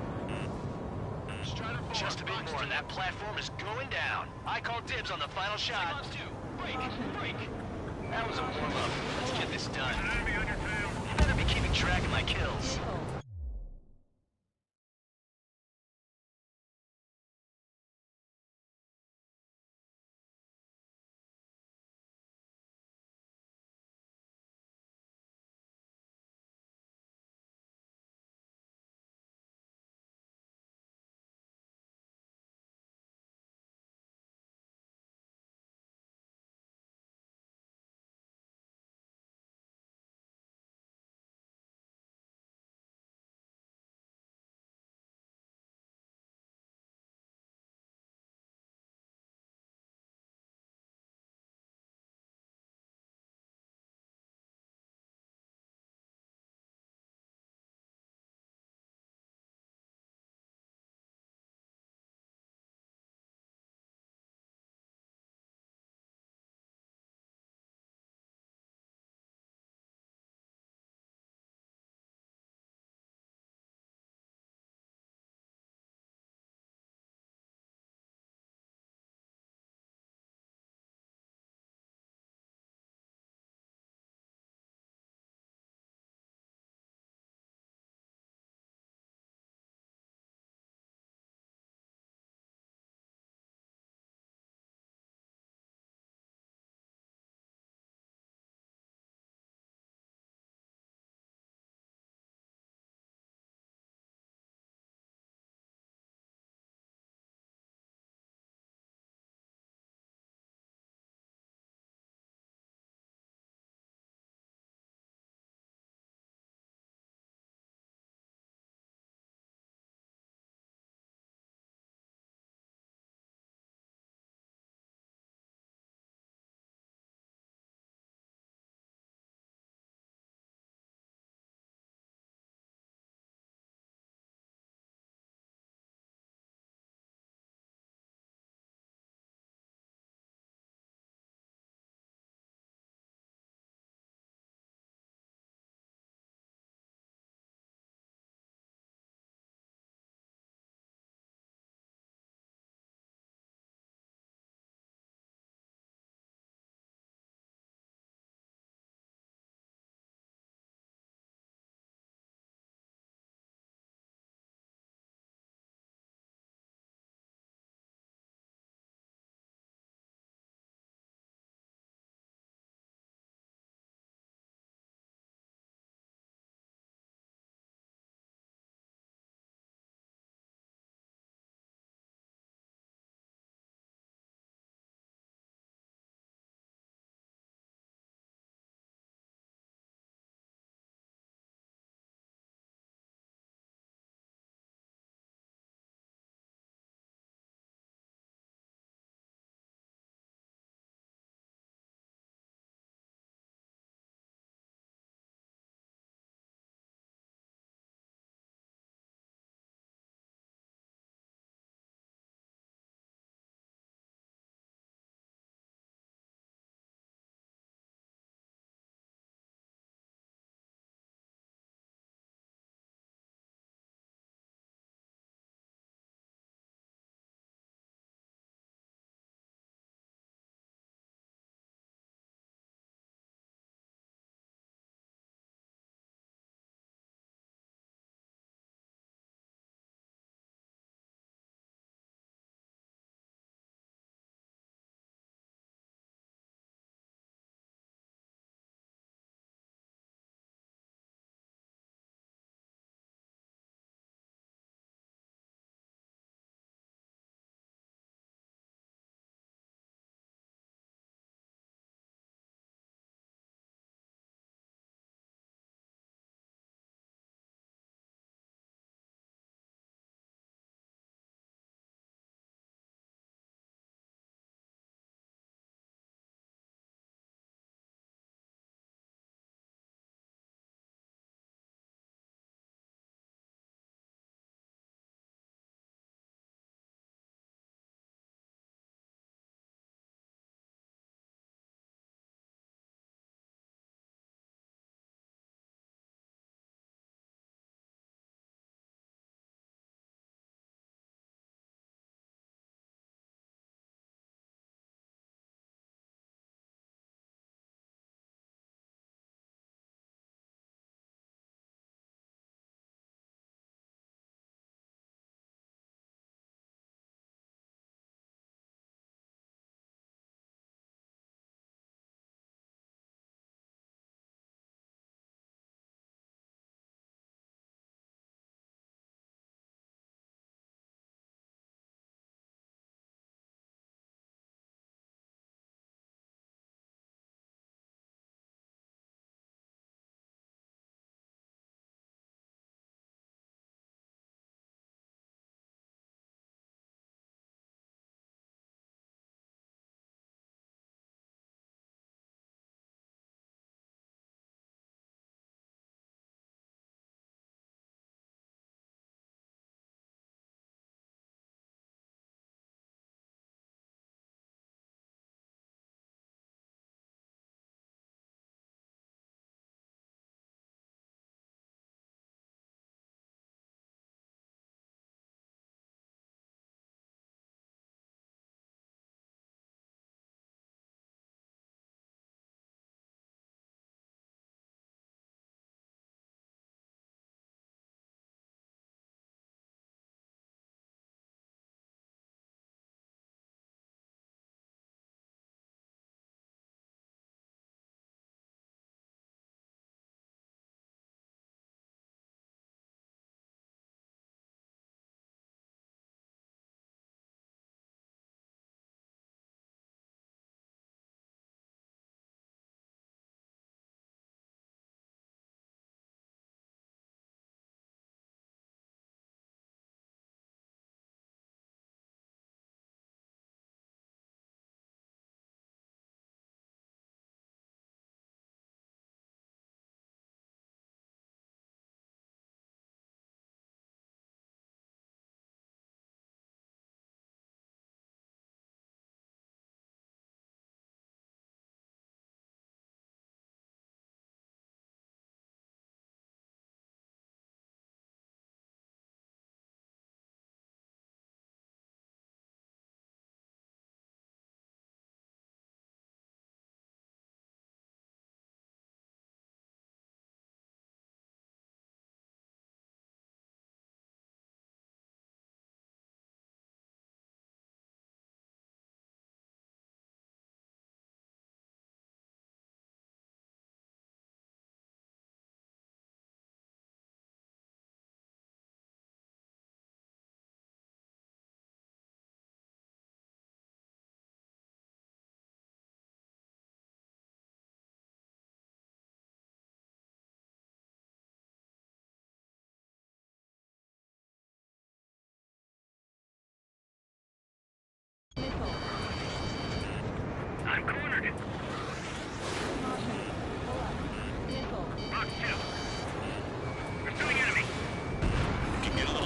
Just a bit more, and that platform is going down. I call dibs on the final shot. Break! Break! That was a warm-up. Let's get this done. I better be keeping track of my kills.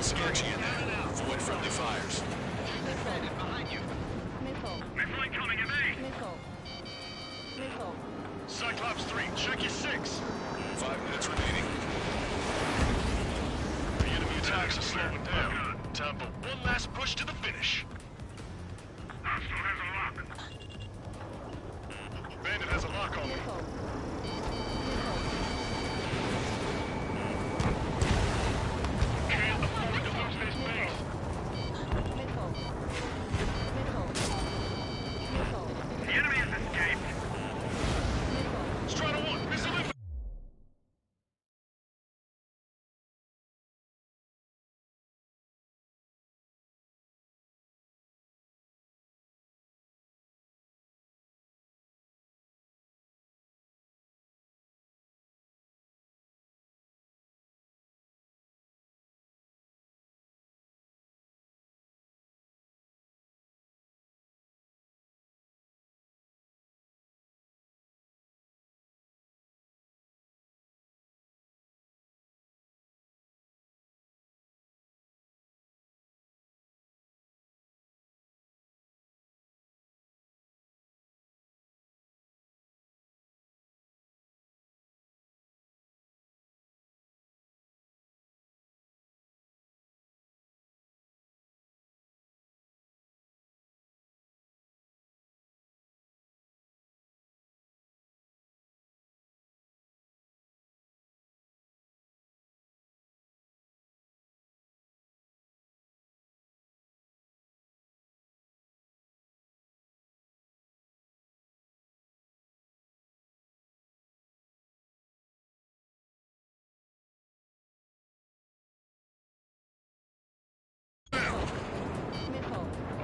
sketchy in there. Avoid friendly fires. Behind you. Missile. Missile incoming at me. Missile. Missile. Cyclops 3, check your 6. 5 minutes remaining. The enemy attacks are slowing down. Time for one last push to the finish. Hostile has a lock. Bandit has a lock on me. Can't afford to lose this base. The enemy has escaped. Strider 1, missile in.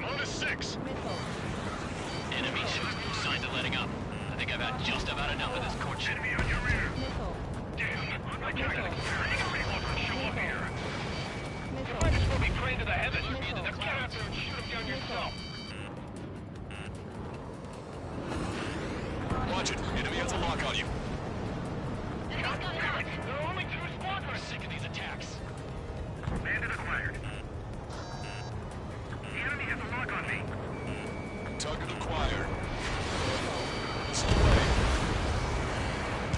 On to 6. Enemies. No signs of letting up. I think I've had just about enough of this courtship. Enemy on your rear. Damn, I can't get experience. He won't show up here. You might as well be praying to the heavens. Now get out there and shoot him down yourself. Watch it. Enemy has a lock on you. There are only 2 squadrons. Sick of these attacks. Bandit acquired. The enemy has a lock on me. Target acquired. Missile away.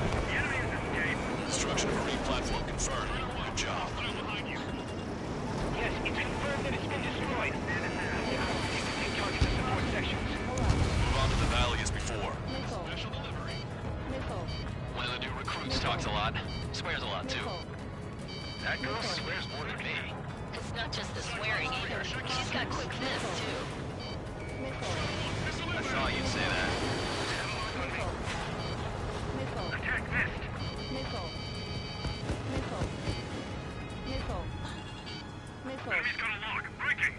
The enemy has escaped. Destruction of marine platform confirmed. Good job. Yes, it's confirmed that it's been destroyed. Take target to support sections. Move on to the valley as before. Special delivery. One of the new recruits talks a lot. Swears a lot, too. That girl swears more than me. It's not just the swearing either. She's got quick fists, too. I thought you'd say that. Attack missed. Enemy's got a lock. Breaking.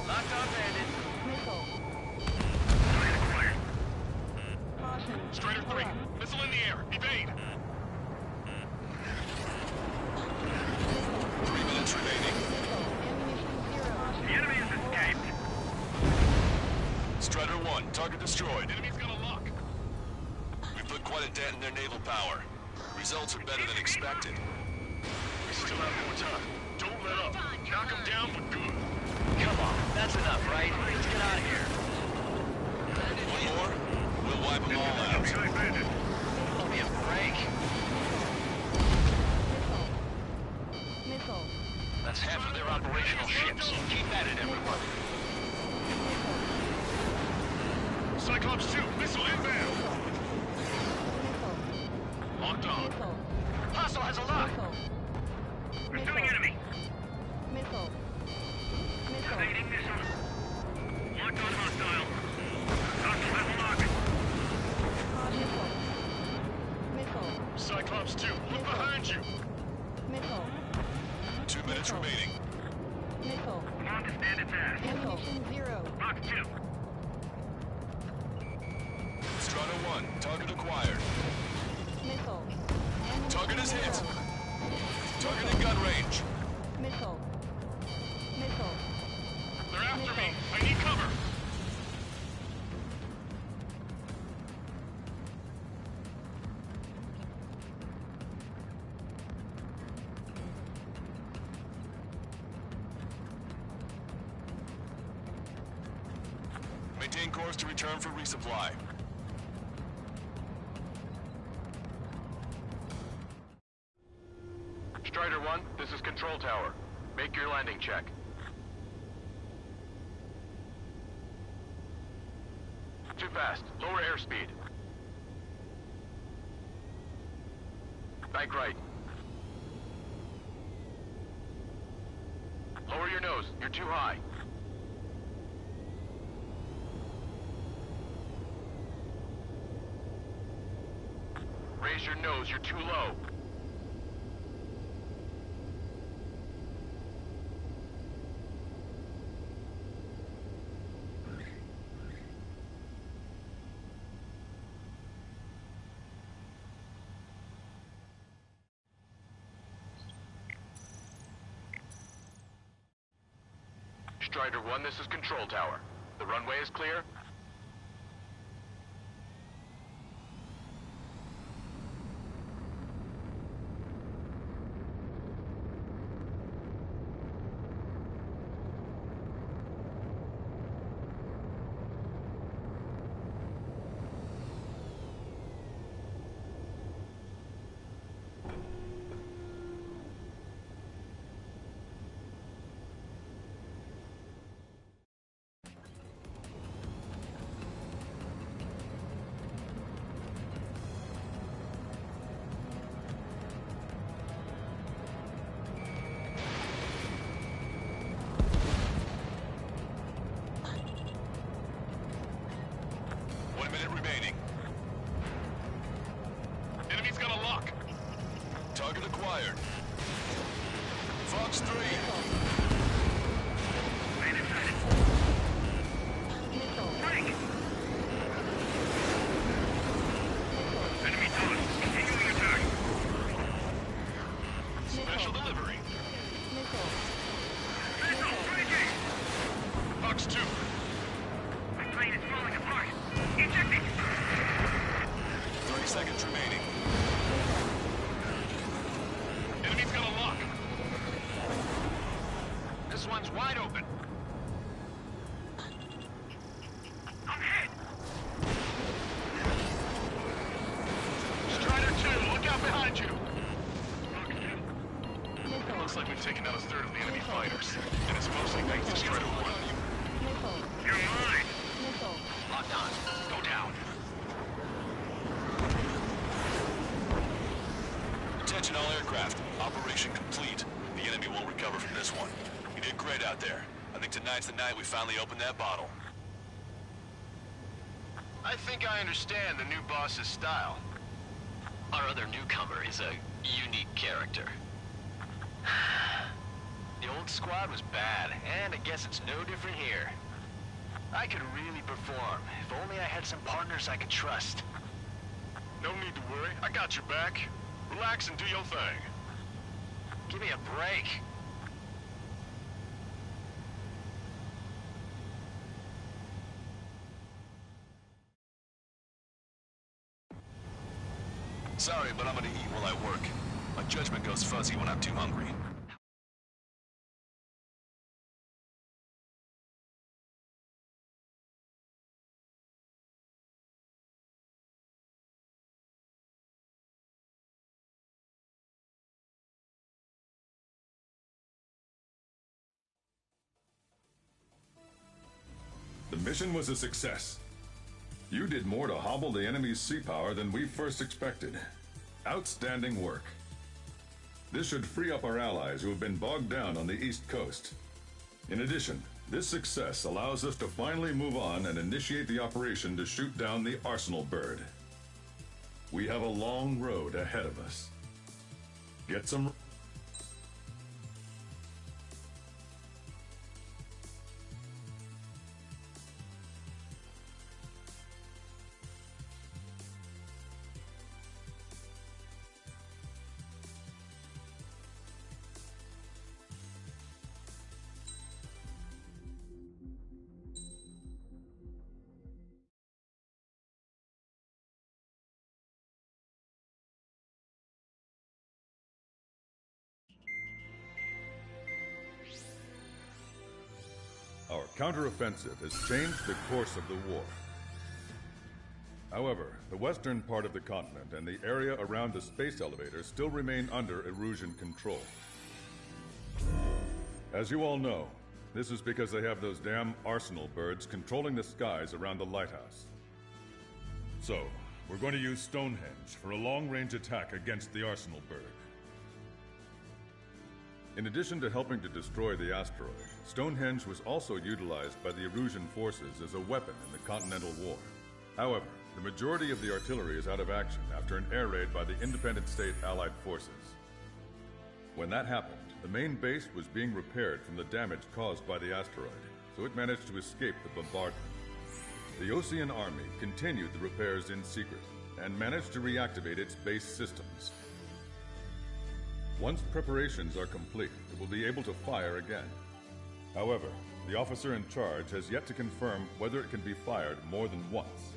Locked on bandit. Target acquired. Strider 3. Missile in the air. Evade. 3 minutes remaining. The enemy has escaped. Strider 1, target destroyed. Enemy's got a lock. We put quite a dent in their naval power. Results are better than expected. We still have more time. Don't let up. Knock them down for good. Come on, that's enough, right? Let's get out of here. One more, we'll wipe them all out. Behind Bandit. Give me a break. That's half of their operational ships. Keep at it, everyone. Cyclops 2. Missile inbound. Locked on. Hostile has a lock. Pursuing enemy. Evading missile. Locked on hostile. Hostile has a lock. Cyclops 2. Look behind you. 2 minutes remaining. On to Bandit's ass. Lock 2. Strider 1, target acquired. Target is hit. Target in gun range. They're after me. I need cover. Maintain course to return for resupply. Strider 1, this is Control Tower. Make your landing check. Too fast. Lower airspeed. Bank right. Lower your nose. You're too high. Raise your nose. You're too low. Strider 1, this is Control Tower. The runway is clear? Target acquired. Fox 3. Enemy done. Continuing attack. Special delivery. Missile, breaking! Fox 2. My plane is falling apart. Ejecting! 30 seconds remaining. Enemy's got a lock. This one's wide open. I'm hit! Strider 2, look out behind you. Looks like we've taken out a third of the enemy fighters, and it's mostly thanks to Strider 1. You're mine! Locked on. Go down. Attention all aircraft. Operation complete. The enemy won't recover from this one. You did great out there. I think tonight's the night we finally open that bottle. I think I understand the new boss's style. Our other newcomer is a unique character. The old squad was bad, and I guess it's no different here. I could really perform, if only I had some partners I could trust. No need to worry. I got your back. Relax and do your thing. Give me a break. Sorry, but I'm gonna eat while I work. My judgment goes fuzzy when I'm too hungry. The mission was a success. You did more to hobble the enemy's sea power than we first expected. Outstanding work. This should free up our allies who have been bogged down on the East Coast. In addition, this success allows us to finally move on and initiate the operation to shoot down the Arsenal bird. We have a long road ahead of us. Get some... counteroffensive has changed the course of the war. However, the western part of the continent and the area around the space elevator still remain under Erusian control. As you all know, this is because they have those damn arsenal birds controlling the skies around the lighthouse. So, we're going to use Stonehenge for a long-range attack against the arsenal bird. In addition to helping to destroy the asteroid, Stonehenge was also utilized by the Erusian forces as a weapon in the Continental War. However, the majority of the artillery is out of action after an air raid by the independent state Allied forces. When that happened, the main base was being repaired from the damage caused by the asteroid, so it managed to escape the bombardment. The Osean Army continued the repairs in secret and managed to reactivate its base systems. Once preparations are complete, it will be able to fire again. However, the officer in charge has yet to confirm whether it can be fired more than once.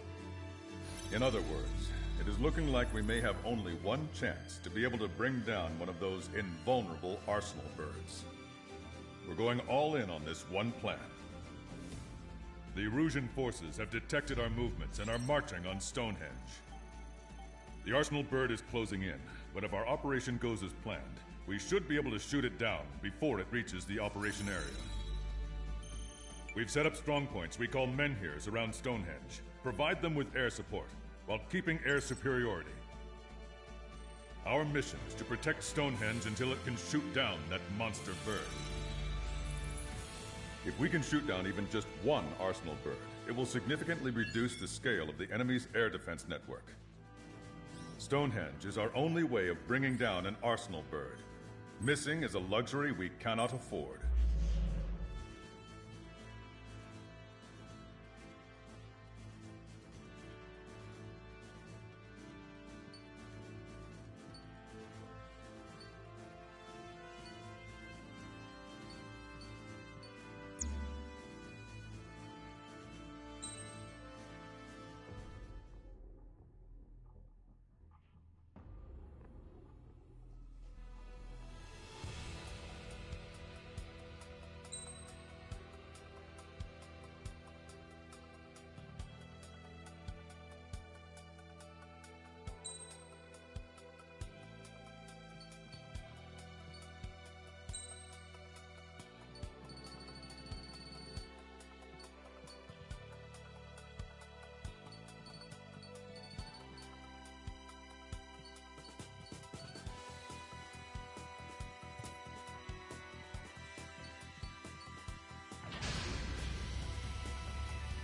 In other words, it is looking like we may have only one chance to be able to bring down one of those invulnerable arsenal birds. We're going all in on this one plan. The Erusian forces have detected our movements and are marching on Stonehenge. The arsenal bird is closing in, but if our operation goes as planned, we should be able to shoot it down before it reaches the operation area. We've set up strongpoints we call menhirs around Stonehenge. Provide them with air support, while keeping air superiority. Our mission is to protect Stonehenge until it can shoot down that monster bird. If we can shoot down even just one arsenal bird, it will significantly reduce the scale of the enemy's air defense network. Stonehenge is our only way of bringing down an arsenal bird. Missing is a luxury we cannot afford.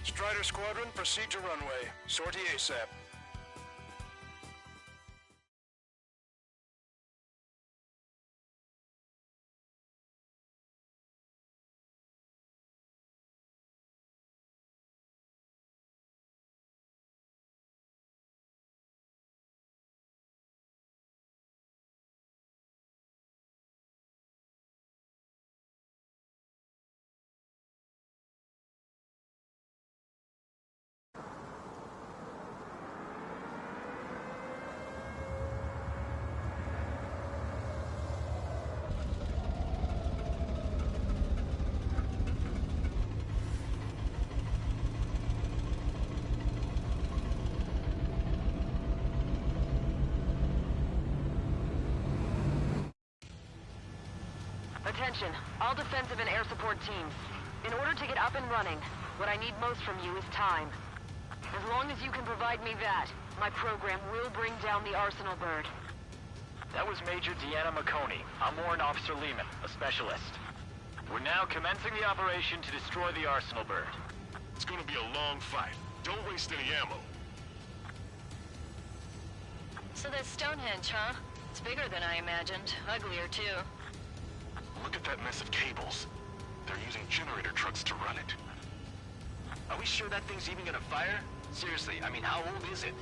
Strider Squadron, proceed to runway. Sortie ASAP. Attention, all defensive and air support teams. In order to get up and running, what I need most from you is time. As long as you can provide me that, my program will bring down the Arsenal bird. That was Major Deanna McConey. I'm Warrant Officer Lehman, a specialist. We're now commencing the operation to destroy the Arsenal bird. It's gonna be a long fight. Don't waste any ammo. So that's Stonehenge, huh? It's bigger than I imagined. Uglier, too. Look at that mess of cables. They're using generator trucks to run it. Are we sure that thing's even gonna fire? Seriously, I mean, how old is it?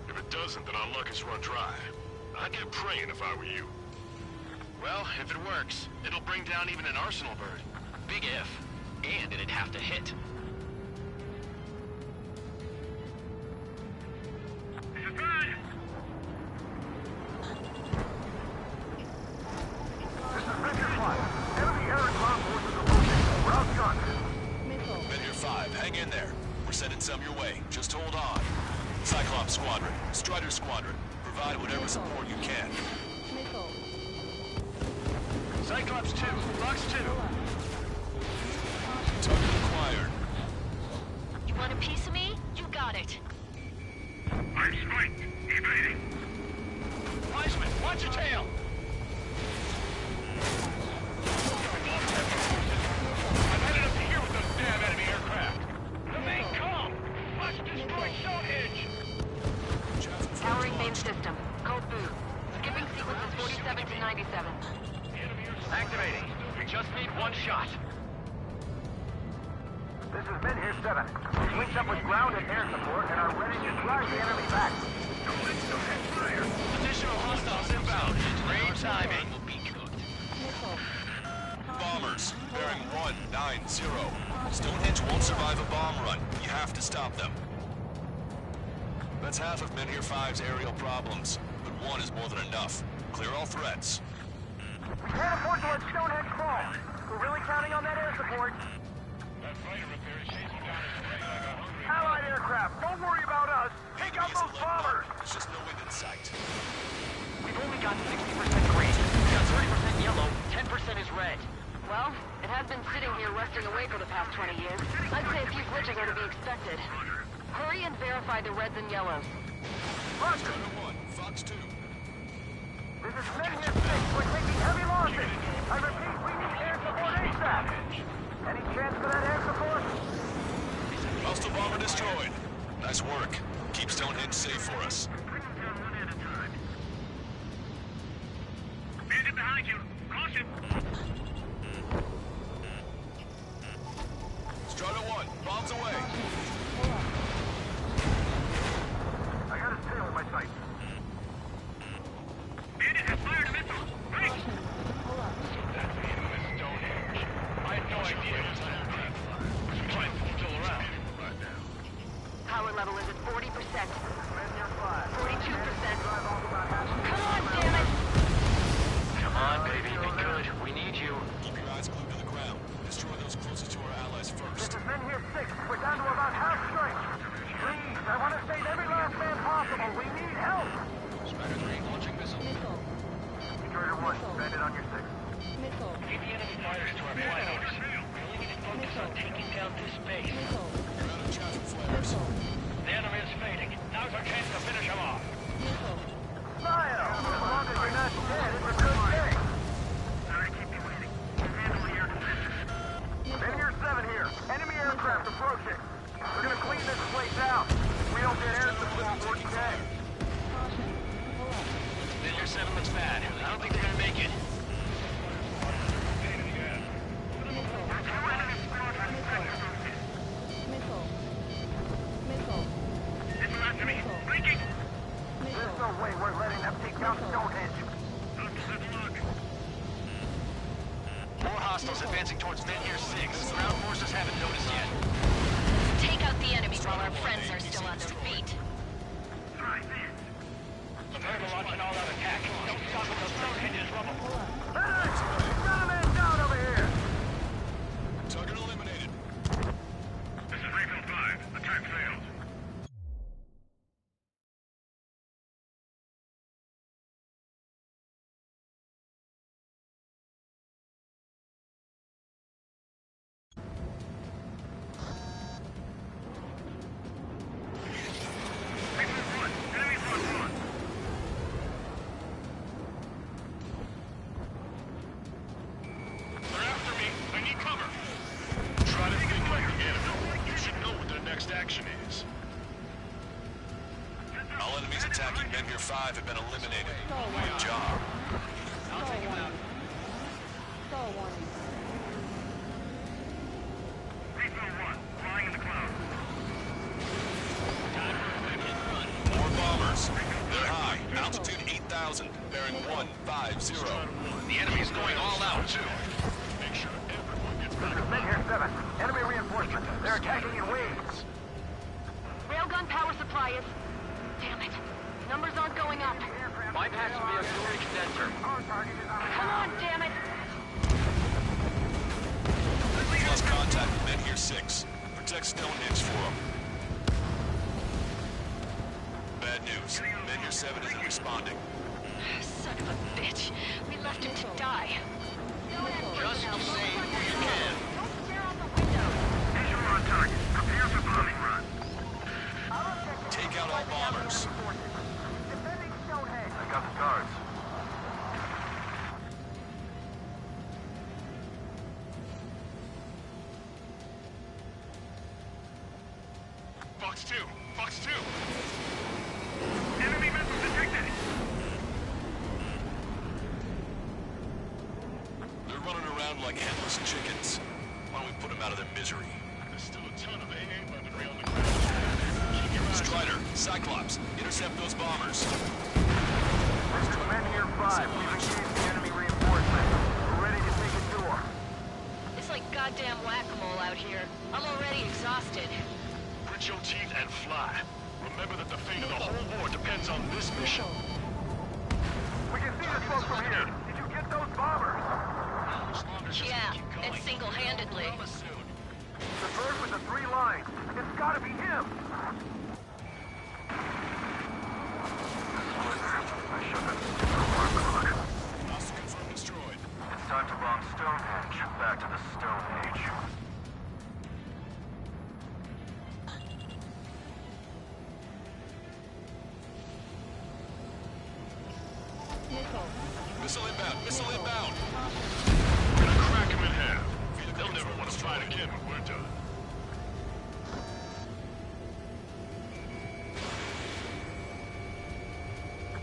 If it doesn't, then our luck is run dry. I'd get praying if I were you. Well, if it works, it'll bring down even an arsenal bird. Big if. And it'd have to hit. This is Victor 5. Enemy air and ground forces approaching. We're outgunned. Squadron. Strider Squadron. Provide whatever support you can. Missile. Cyclops 2, Fox 2. Target acquired. You want a piece of me? You got it. I'm spiked. Evading. Wiseman, watch your tail. I've had it up to here with those damn enemy aircraft. Remain calm. Let's destroy Stonehenge. Powering main system. Code blue. Skipping sequences 47 to 97. Activating. We just need one shot. This is Men here 7. We linked up with ground and air support and are ready to drive the enemy back. Additional hostiles inbound. Great timing. Bombers, bearing 190. Stonehenge won't survive a bomb run. You have to stop them. That's half of Men here 5's aerial problems, but one is more than enough. Clear all threats. We can't afford to let Stonehenge fall. We're really counting on that air support. That fighter up there is chasing down his prey like a hungry... Allied aircraft, don't worry about us. Take out those bombers. There's just no wind in sight. We've only got 60% green. We got 30% yellow, 10% is red. Well, it has been sitting here rusting away for the past 20 years. I'd say a few glitches are to be expected. Hurry and verify the reds and yellows. Roger. 1, Fox 2. This is Men here 6. We're taking heavy losses. I repeat, we need air support ASAP. Any chance for that air support? Hostile bomber destroyed. Nice work. Keep Stonehenge safe for us. Bandit behind you. Caution. Strider 1, bombs away. I got his tail in my sights. Bandit has fired a missile. Right. That's the infamous Stonehenge. I had no idea it was an aircraft. Try and pull Jill around. Power level is at 40%. 42%. Come on, damn it! Come on, baby. Be good. We need you. Keep your eyes glued to the ground. Destroy those closest to our allies This first. is Men here 6. We're down to about half strength. Please, I want to save every last man possible. We need help. Strider 3 launching missile. Missile. Strider 1, bandit on your 6. Missile. Lead the enemy fighters to our flyovers. We only need to focus on taking down this base. Missile. You're out of traffic flares. The enemy is fading. Now's our chance to finish him off. Missile. Smile. As long as you're not dead, it's a good thing. Sorry, keep you waiting. Handle the air defenses. Men here 7 here. Enemy aircraft approaching. We're gonna clean this place out. If we don't get air support, we're dead. Caution. Pull up. Men here 7 looks bad. I don't think they're gonna make it. Missile. Missile. Missile after me. Missile. Breaking. There's no way we're letting them take down Stonehenge. More hostiles advancing towards Men here 6. Ground forces haven't noticed yet. Take out the enemy while our friends are still on their feet. Prepare to launch an all-out attack. Don't stop until Stonehenge is rubble. Hey! Got a man down over here! Target eliminated. This is Rayfield 5. Attack failed. They're after me. I need cover. Try to think like the enemy. You should know what their next action is. All enemies attacking Men here 5 have been eliminated. Stall Good warning. job. Stall warning. Stall warning. Rayfield 1. Flying in the clouds. More bombers. They're high. Altitude 8,000. Bearing 150. The enemy's going all out, too. Make sure everyone gets This is Men here 7. Enemy reinforcements. They're attacking in waves. Railgun power supply is... Damn it. Numbers aren't going up. Bypassing the auxiliary condenser. Come on, damn it! We've lost contact with Men here 6. Protect Stonehenge for them. Bad Fox 2! Fox 2! Enemy missile detected! They're running around like headless chickens. Why don't we put them out of their misery? There's still a ton of AA weaponry on the ground. Keep your eyes Strider, Cyclops, intercept those bombers. Men here 5, we've engaged the enemy reinforcements. We're ready to take it to them. It's like goddamn whack-a-mole out here. I'm already exhausted. Grit your teeth and fly. Remember that the fate of the whole war depends on this mission. We can see the smoke from here. Did you get those bombers? Yeah, and single-handedly. The bird with the 3 lines. It's gotta be him. I shut that alarm clock. Hostile confirmed destroyed. It's time to bomb Stonehenge. Back to the Stone Age. Missile inbound, missile inbound. We're gonna crack him in half. They'll never want to fight again when we're done.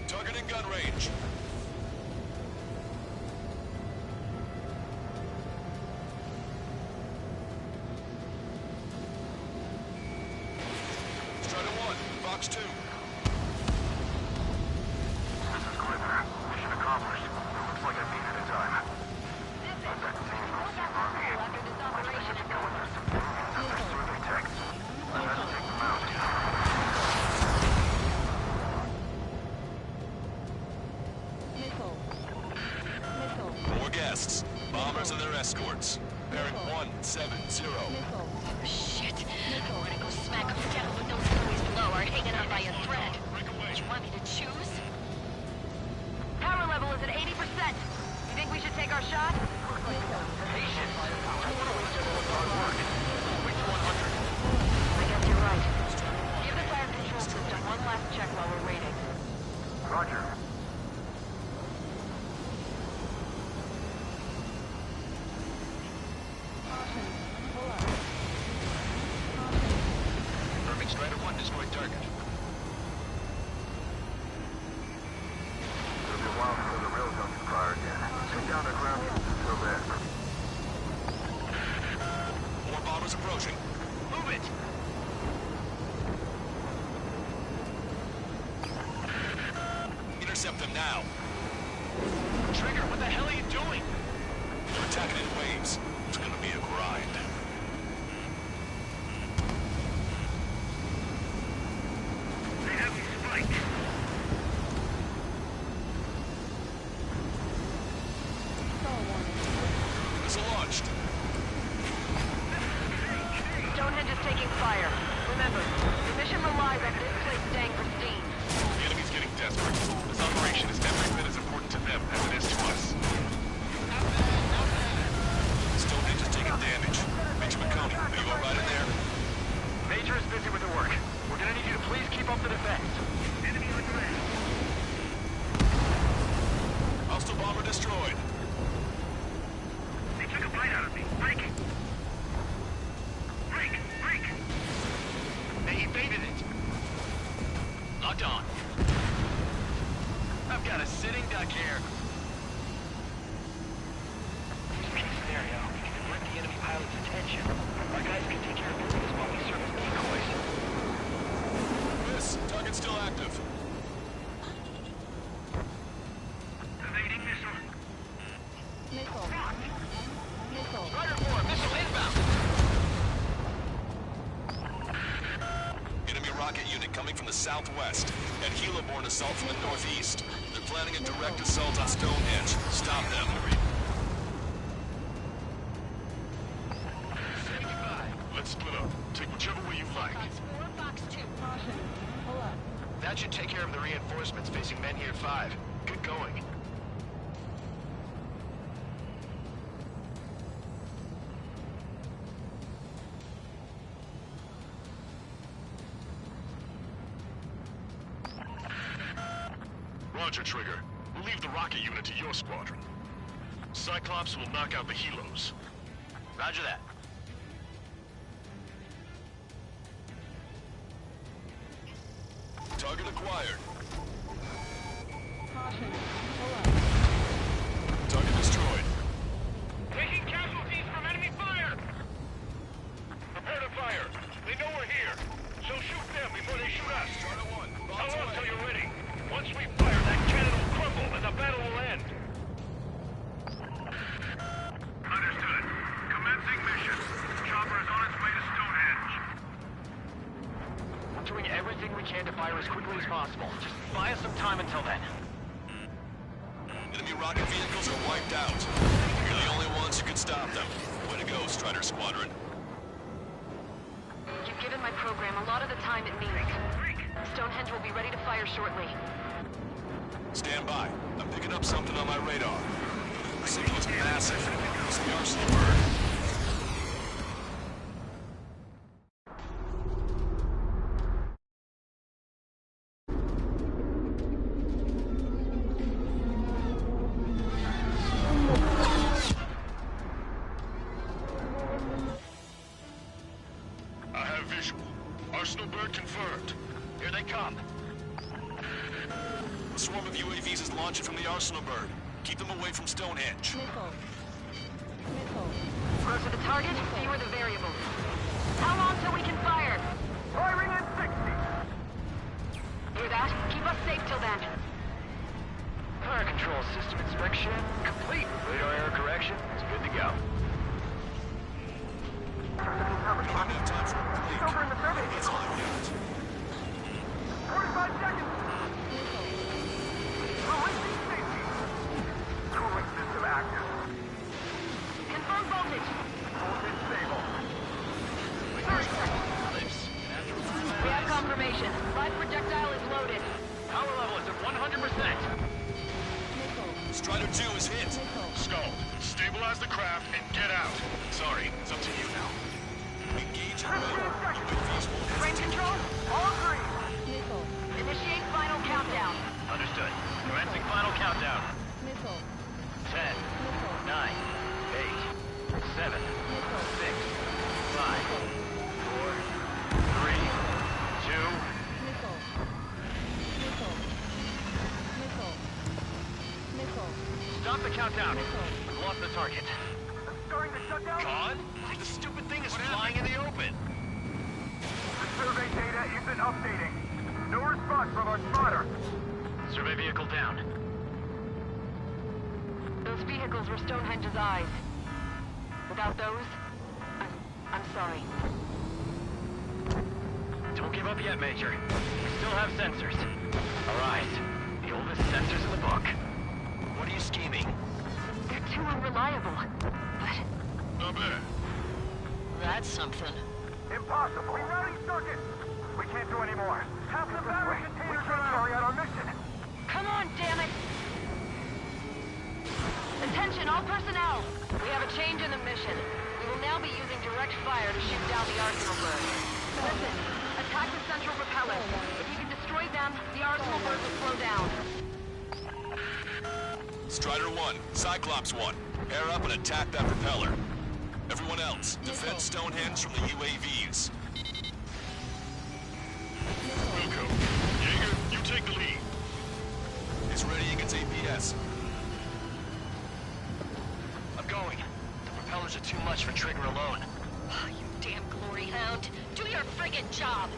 Target in gun range. Strider 1, Fox 2. This is Glitter. Mission accomplished. It looks like I made it in time. But that team was army. Much better to go with their civilians and their survey techs. I had to take them out. More guests. Bombers and their escorts. Bearing 170. Shit. I'm gonna go smack them down when those enemies below are hanging on by a thread. You want me to choose? Power level is at 80%. You think we should take our shot? Patient. I don't want to waste everyone's hard work. Wait to 100. I guess you're right. Give the fire control system one last check while we're waiting. Roger. Perfect. Strider 1 destroyed target. It'll be a while before the railgun can fire again. Take down their ground units until then. More bombers approaching. Move it! Intercept them now. Trigger, what the hell are you doing? They're attacking in waves. It's gonna be a grind. They have them spiked. Missile launched. Stonehenge is taking fire. Remember, the mission relies on this place staying pristine. The enemy's getting desperate. This operation is every bit as important to them as it is to us. Stonehenge is taking damage. Major McConey, are you alright in there? Major is busy with the work. We're gonna need you to please keep up the defense. Enemy on ground. Hostile bomber destroyed. They took a bite out of me. Break it. Break! Break! They evaded it. Locked on. I've got a sitting duck here. Key scenario. We can divert the enemy pilot's attention. Our guys can take care of business while we serve as decoys. Miss, target's still active. Evading missile. Strider 4, missile inbound. Enemy rocket unit coming from the southwest and helo-borne assault from the northeast. They're planning a direct assault on Stonehenge. Stop them. Let's split up. Take whichever way you like. Fox 4, Fox 2. That should take care of the reinforcements facing Men Here 5. Good going. Roger, Trigger. We'll leave the rocket unit to your squadron. Cyclops will knock out the helos. Roger that. Target acquired. Caution. Pull up. Target destroyed. Taking casualties from enemy fire! Prepare to fire. They know we're here. So shoot them before they shoot us. How long till you're ready? Once we fire, that cannon will crumble and the battle will end. Understood. Commencing mission. Chopper is on its way to Stonehenge. We're doing everything we can to fire as quickly as possible. Just buy us some time until then. Enemy rocket vehicles are wiped out. You're the only ones who can stop them. Way to go, Strider Squadron. You've given my program a lot of the time it needs. Stonehenge will be ready to fire shortly. Stand by. I'm picking up something on my radar. The signal is massive. It's the Arsenal bird. I have visual. Arsenal bird confirmed. Here they come. A swarm of UAVs is launching from the Arsenal bird. Keep them away from Stonehenge. Missile. Missile. Closer to the target, fewer the variables. How long till we can fire? Firing at 60. Hear that? Keep us safe till then. Fire control system inspection complete. Radar error correction is good to go. It's over in the service. That's all I've got. 45 seconds. Releasing safety. Cooling system active. Confirm voltage. Voltage stable. 30 seconds. We have confirmation. Live projectile is loaded. Power level is at 100%. Strider 2 is hit. Skull, stabilize the craft and get out. Sorry, it's up to you now. Engage in UAVs will Frame control? All green. Missile. Initiate final countdown. Understood. Commencing final countdown. Missile. 10, 9, 8, 7, 6, 5, 4, 3, 2. Missile. Missile. Missile. Missile. Stop the countdown. We've lost the target. Starting to shut down. Gone? The stupid thing is flying in the open. The survey data isn't updating. No response from our spotter. Survey vehicle down. Those vehicles were Stonehenge's eyes. Without those, I'm sorry. Don't give up yet, Major. We still have sensors. Our eyes. The oldest sensors in the book. What are you scheming? They're too unreliable. But Not bad. that's something. Impossible. Rerouting circuit. We can't do any more. Half the battery containers are carry out our mission. Come on, damn it! Attention, all personnel! We have a change in the mission. We will now be using direct fire to shoot down the Arsenal bird. Listen, attack the central propeller. If you can destroy them, the Arsenal bird will slow down. Strider 1, Cyclops 1. Pair up and attack that propeller. Everyone else, defend Stonehenge from the UAVs. Wilco, Jaeger, you take the lead. It's ready against APS. I'm going. The propellers are too much for Trigger alone. Oh, you damn glory hound. Do your friggin' job!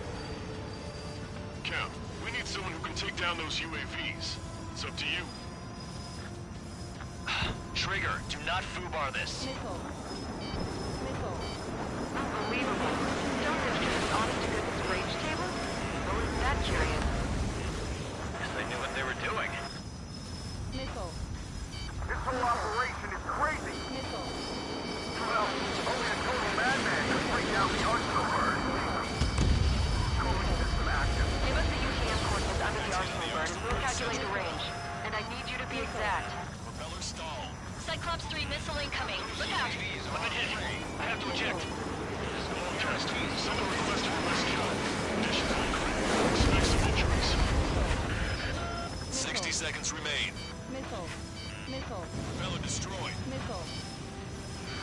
Count, we need someone who can take down those UAVs. It's up to you. Trigger, do not foobar this. Missile. Missile. Unbelievable. Stonehenge just honest to goodness rage table? Well, isn't that curious? Guess they knew what they were doing. Missile. This whole operation is crazy. Missile. Well, only a total madman could bring down the Arsenal bird. Cooling system active. Give us the UTM coordinates under the Arsenal bird and we'll calculate the range. And I need you to be exact. Propeller stall. Cyclops 3 missile incoming. Look out! I've been hit. I have to eject. Test. Send a request for rescue. Conditions unclear. Expect some injuries. 60 seconds remain. Missile. Missile. Propeller destroyed. Missile.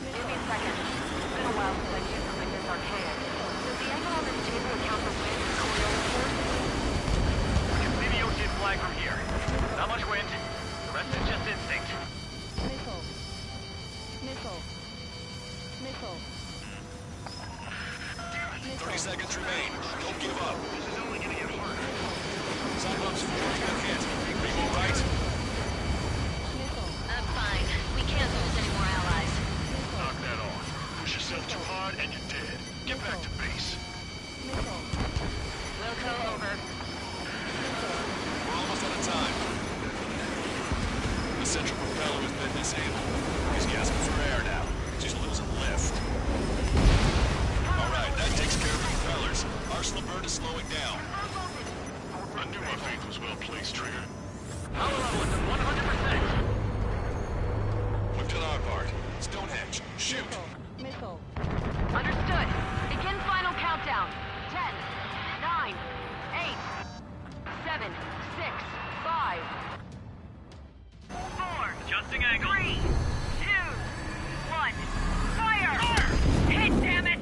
Give me a second. It's been a while since I've used something this archaic. Does the angle on this table account for wind and Coriolis force? flag from here. Not much wind. The rest is just instinct. Missile. Missile. Missile. 30 seconds remain. Don't give up. This is only gonna get harder. Cyclops 4 has been hit. Are you alright? I'm fine. We can't lose any more allies. Knock that off. Push yourself too hard and you're dead. Get back to base. Wilco, over. We're almost out of time. The central propeller has been disabled. He's gasping for air now. She's losing lift. Alright, that takes care of the propellers. Arsenal bird is slowing down. I knew my faith was well placed, Trigger. Power level is at 100%. We've done our part. Stonehenge, shoot! Missile. Understood. Begin final countdown. 10, 9, 8, 7, 6, 5, 4, Adjusting angle. 3, 2, 1. Fire! Hit, damn it!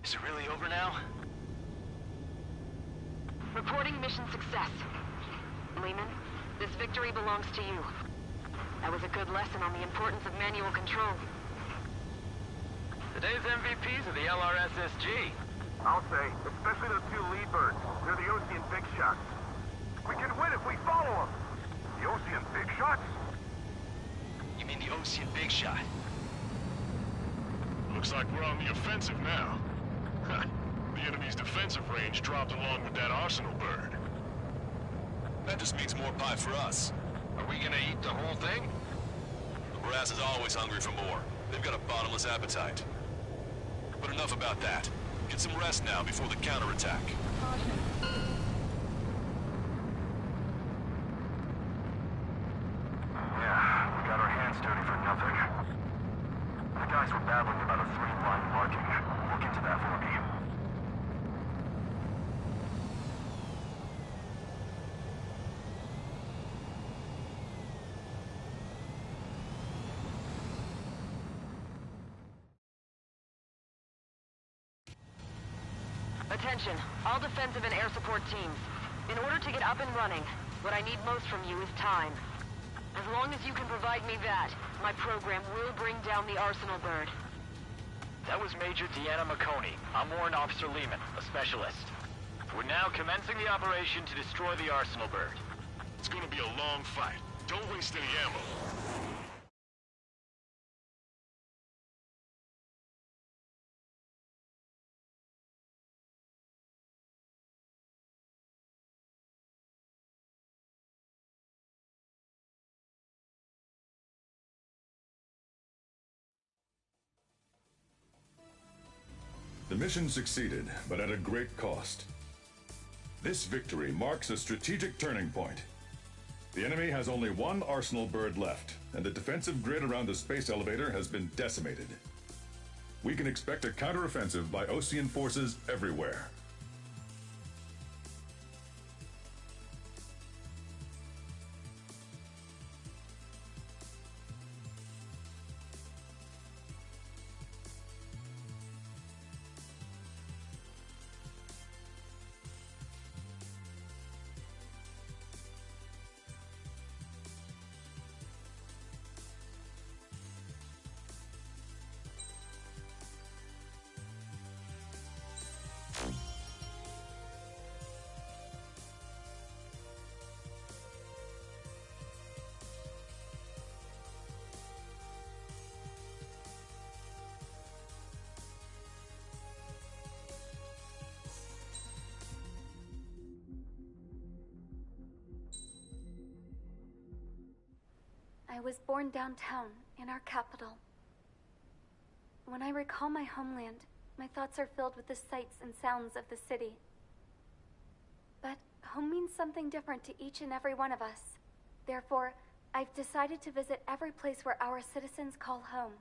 Is it really over now? Reporting mission success. Lehman, this victory belongs to you. That was a good lesson on the importance of manual control. Today's MVPs are the LRSSG. I'll say, especially those two lead birds. They're the Ocean Big Shots. We can win if we follow them. The Ocean Big Shots? You mean the Ocean Big Shot? Looks like we're on the offensive now. The enemy's defensive range dropped along with that Arsenal bird. That just means more pie for us. Are we gonna eat the whole thing? The brass is always hungry for more. They've got a bottomless appetite. But enough about that. Get some rest now before the counterattack. Yeah, we got our hands dirty for nothing. The guys were babbling about a 3-line marking. Look into that for me. Attention, all defensive and air support teams. In order to get up and running, what I need most from you is time. As long as you can provide me that, my program will bring down the Arsenal bird. That was Major Deanna McConey. I'm Warrant Officer Lehman, a specialist. We're now commencing the operation to destroy the Arsenal bird. It's gonna be a long fight. Don't waste any ammo. The mission succeeded, but at a great cost. This victory marks a strategic turning point. The enemy has only one Arsenal bird left, and the defensive grid around the space elevator has been decimated. We can expect a counteroffensive by Osean forces everywhere. I was born downtown, in our capital. When I recall my homeland, my thoughts are filled with the sights and sounds of the city. But home means something different to each and every one of us. Therefore, I've decided to visit every place where our citizens call home.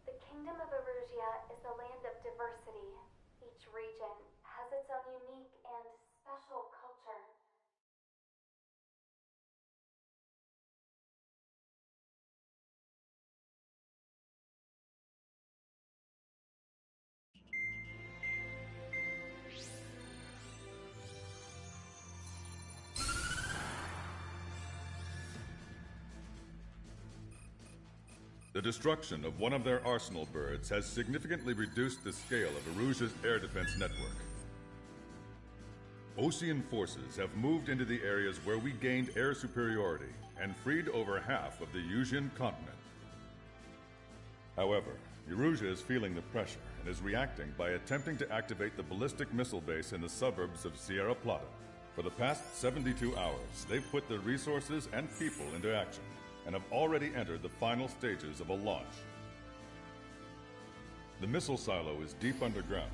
The Kingdom of Erusia is a land of diversity. Each region has its own unique and special culture. The destruction of one of their arsenal birds has significantly reduced the scale of Erusia's air defense network. Osean forces have moved into the areas where we gained air superiority and freed over half of the Eusian continent. However, Erusia is feeling the pressure and is reacting by attempting to activate the ballistic missile base in the suburbs of Sierra Plata. For the past 72 hours, they've put their resources and people into action and have already entered the final stages of a launch. The missile silo is deep underground.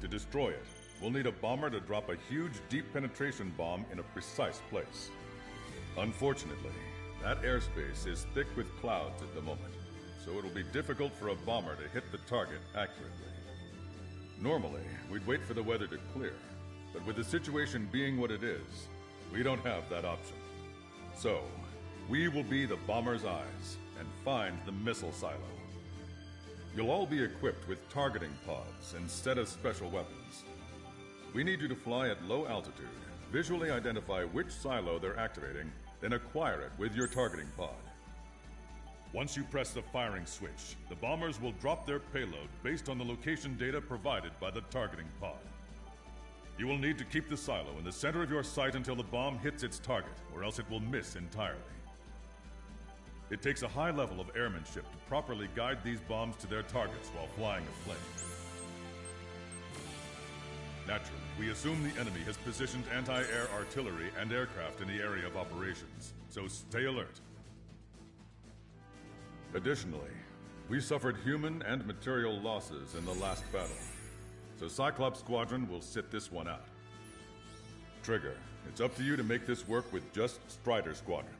To destroy it, we'll need a bomber to drop a huge deep penetration bomb in a precise place. Unfortunately, that airspace is thick with clouds at the moment, so it'll be difficult for a bomber to hit the target accurately. Normally, we'd wait for the weather to clear, but with the situation being what it is, we don't have that option. So, we will be the bomber's eyes and find the missile silo. You'll all be equipped with targeting pods instead of special weapons. We need you to fly at low altitude, visually identify which silo they're activating, then acquire it with your targeting pod. Once you press the firing switch, the bombers will drop their payload based on the location data provided by the targeting pod. You will need to keep the silo in the center of your sight until the bomb hits its target, or else it will miss entirely. It takes a high level of airmanship to properly guide these bombs to their targets while flying a plane. Naturally, we assume the enemy has positioned anti-air artillery and aircraft in the area of operations, so stay alert. Additionally, we suffered human and material losses in the last battle, so Cyclops Squadron will sit this one out. Trigger, it's up to you to make this work with just Strider Squadron.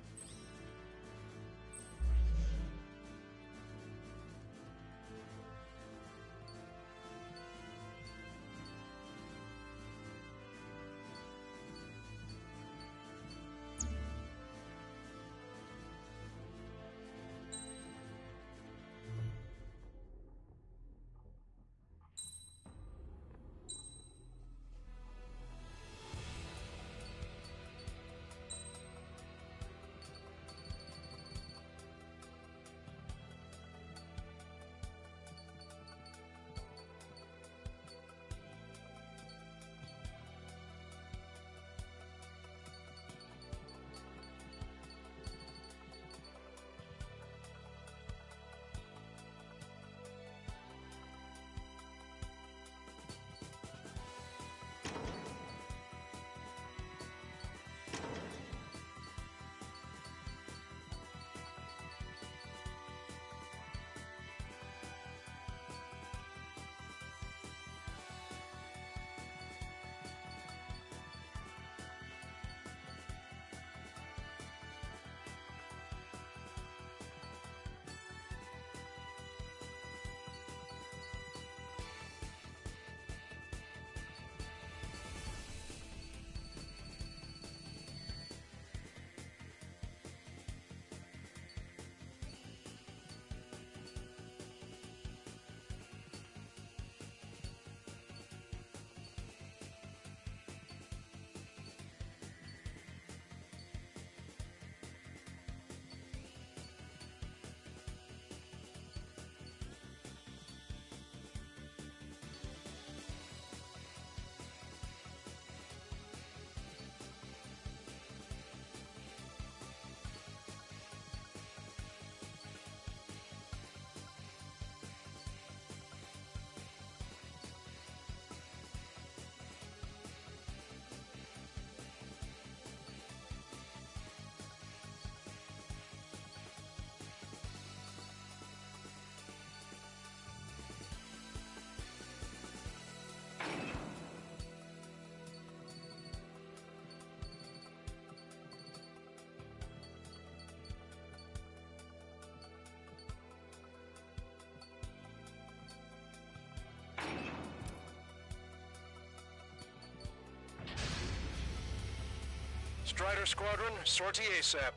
Strider Squadron, sortie ASAP.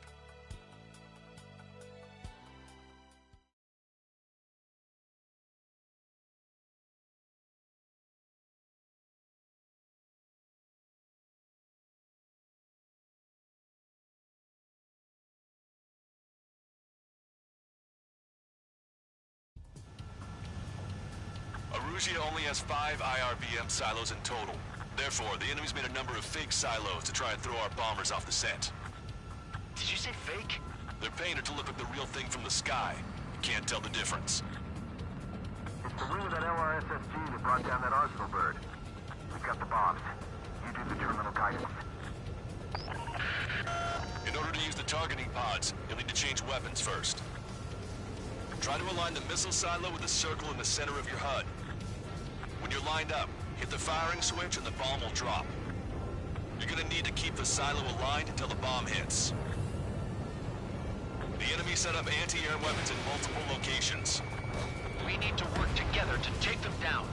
Arusia only has 5 IRBM silos in total. Therefore, the enemy's made a number of fake silos to try and throw our bombers off the scent. Did you say fake? They're painted to look like the real thing from the sky. You can't tell the difference. It's the wing of that LRSSG that brought down that Arsenal bird. We've got the bombs. You do the terminal guidance. In order to use the targeting pods, you'll need to change weapons first. Try to align the missile silo with the circle in the center of your HUD. When you're lined up, hit the firing switch and the bomb will drop. You're gonna need to keep the silo aligned until the bomb hits. The enemy set up anti-air weapons in multiple locations. We need to work together to take them down.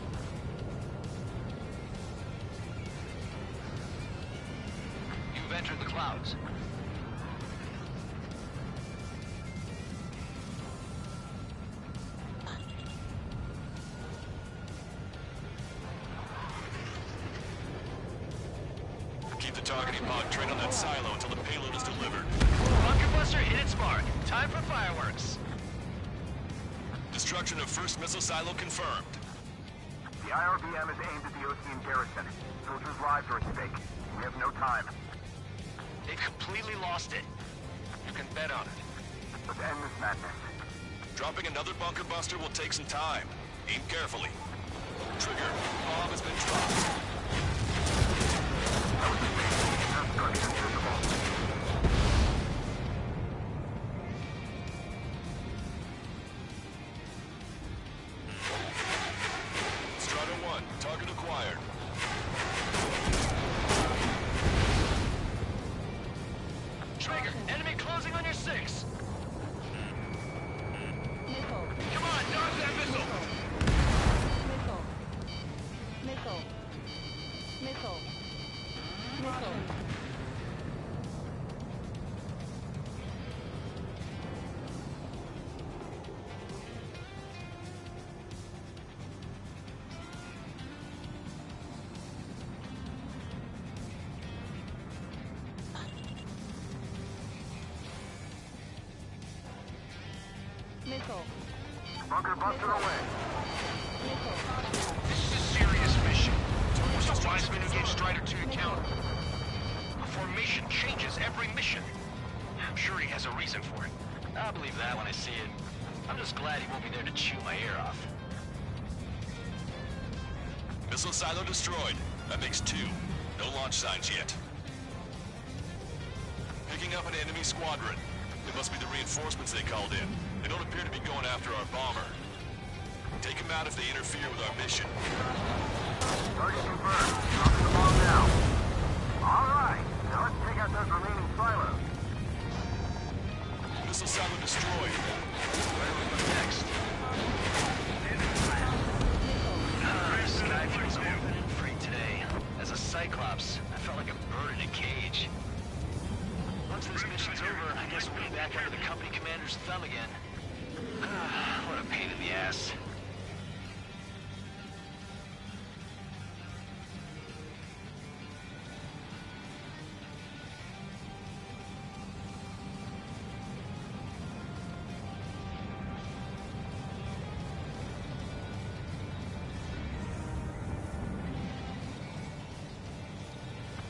You've entered the clouds. Keep the targeting pod trained on that silo until the payload is delivered. Bunker buster hit its mark. Time for fireworks. Destruction of first missile silo confirmed. The IRBM is aimed at the Ocean garrison. Soldiers' lives are at stake. We have no time. They completely lost it. You can bet on it. Let's end this madness. Dropping another bunker buster will take some time. Aim carefully. Trigger, bomb has been dropped. Strider 1, target acquired. Trigger, enemy closing on your 6. Missile. Come on, dodge that missile! Missile. Missile. Missile. Missile. Bunker buster away. This is a serious mission. It's almost a Wiseman who gave Strider 2 to counter. A formation changes every mission. I'm sure he has a reason for it. I'll believe that when I see it. I'm just glad he won't be there to chew my ear off. Missile silo destroyed. That makes 2. No launch signs yet. Picking up an enemy squadron. It must be the reinforcements they called in. They don't appear to be going after our bomber. Take them out if they interfere with our mission. Target confirmed. Dropping the bomb now. All right. Now let's take out those remaining silos. Missile silo destroyed. Where do we go next? Sky feels open and free today. As a Cyclops, I felt like a bird in a cage. Once this mission's over, I guess we'll be back under the company commander's thumb again. What a pain in the ass.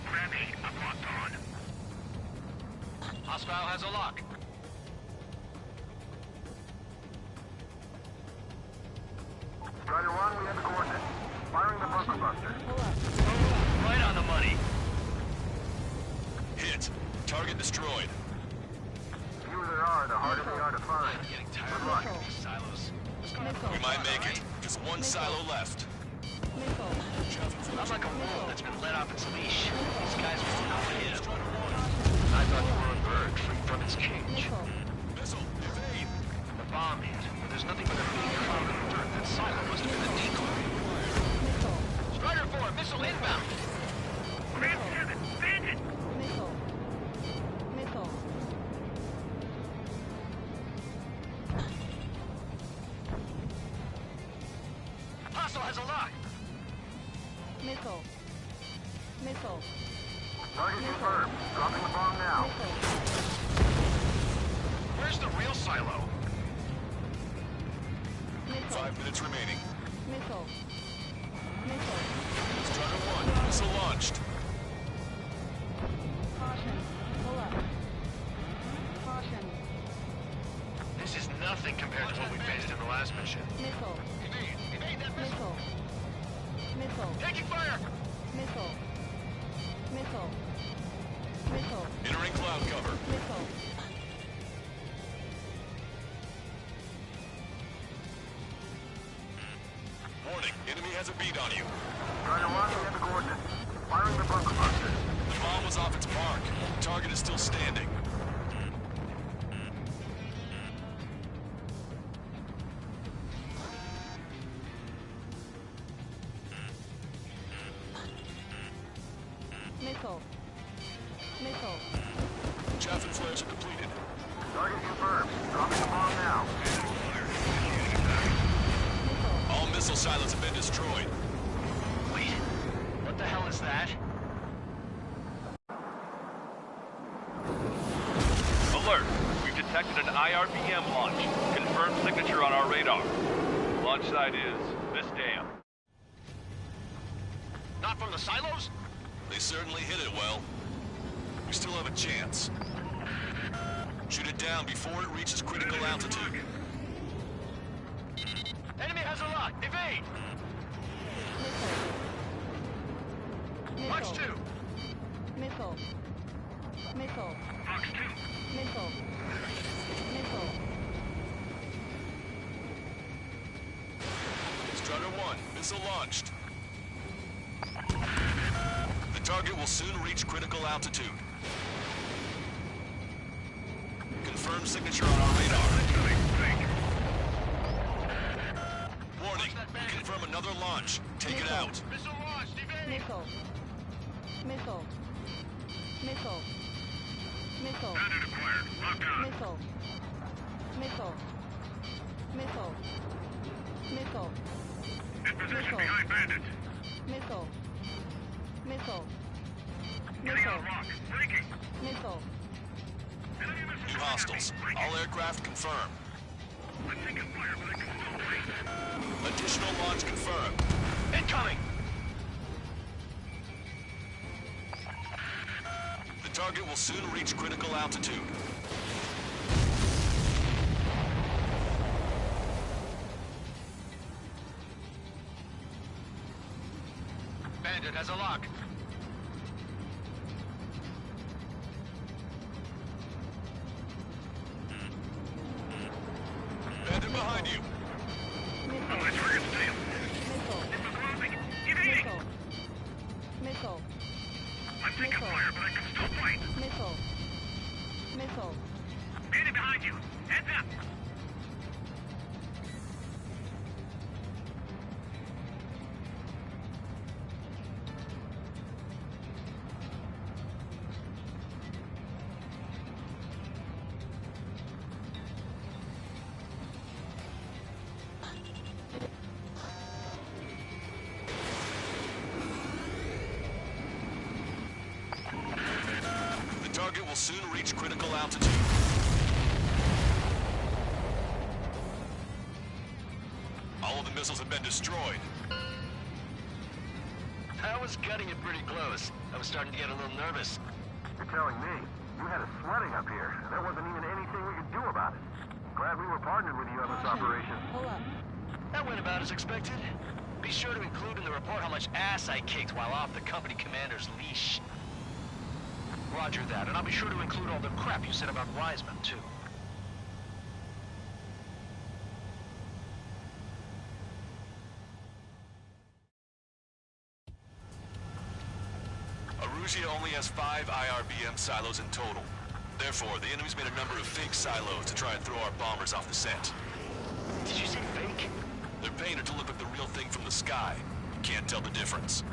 Grammy, I'm locked on. Hostile has a lock. Strider 1, we have the coordinates. Firing the bunker buster. Right on the money. Hit. Target destroyed. The fewer there are, the harder they are to find. I'm getting tired Good of luck. these silos. We might make it. Just one silo left. I'm like a wolf that's been let off its leash. These guys will not hit him. I thought you were a bird free from its cage. Missile, evade. The bomb hit, but there's nothing but a big cloud of dirt. That silo must have been a decoy. Strider 4, missile inbound. Grand 7, bandit! has a lock. Missile. Missile. Target confirmed. Dropping the bomb now. Where's the real silo? Missile. 5 minutes remaining. Missile. Missile. Strider 1, missile launched. Caution. Pull up. Caution. This is nothing compared to what we faced in the last mission. Missile. Missile. Missile. Taking fire! Missile. Missile. Missile. Entering cloud cover. Missile. Warning, enemy has a bead on you. Strider 1, we have the coordinates. Firing the bunker buster. The bomb was off its mark. Target is still standing. Missile. Missile. Chaff and flares are depleted. Target confirmed. Dropping the bomb now. All missile silos have been destroyed. Wait, what the hell is that? Alert! We've detected an IRBM launch. Confirmed signature on our radar. Launch site is this dam. Not from the silos? They certainly hit it well. We still have a chance. Shoot it down before it reaches critical altitude. Enemy has a lock. Evade! Watch 2. Missile. Missile. Fox 2. Missile. Missile. Strider 1, missile launched. The target will soon reach critical altitude. Confirmed signature on our radar. Warning, confirm another launch. Take it out. Missile launched. Evade! Missile. Missile. Missile. Missile. Bandit acquired. Locked on. Missile. Missile. Missile. Missile. In position Missile. behind bandit. Missile. Missile. Getting Missile. on lock. Breaking. Missile. Enemy missile. New hostiles. All aircraft confirmed. I'm taking fire, but I can still breathe. Additional launch confirmed. Incoming! The target will soon reach critical altitude. Bandit has a lock. Bandit behind you. Missile. My target's failed. Missile. Closing. Evading. Missile. Missile. I'm taking Missile. fire, but I can still fight. Missile. Missile. Bandit behind you. Heads up. The target will soon reach critical altitude. All of the missiles have been destroyed. I was cutting it pretty close. I was starting to get a little nervous. You're telling me. You had us sweating up here. There wasn't even anything we could do about it. Glad we were partnered with you on this operation. Pull up. That went about as expected. Be sure to include in the report how much ass I kicked while off the company commander's leash. Roger that, and I'll be sure to include all the crap you said about Wiseman, too. Arusia only has 5 IRBM silos in total. Therefore, the enemy's made a number of fake silos to try and throw our bombers off the scent. Did you say fake? They're painted to look like the real thing from the sky. You can't tell the difference.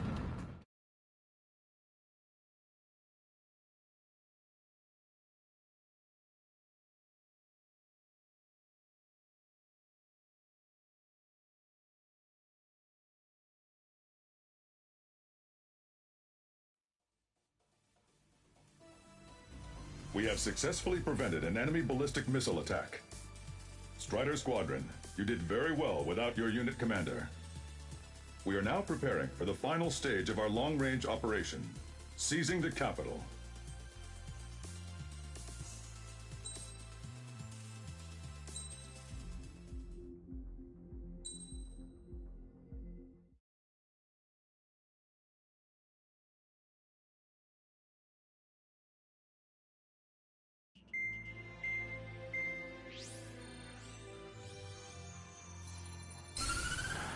We have successfully prevented an enemy ballistic missile attack. Strider Squadron, you did very well without your unit commander. We are now preparing for the final stage of our long-range operation, seizing the capital.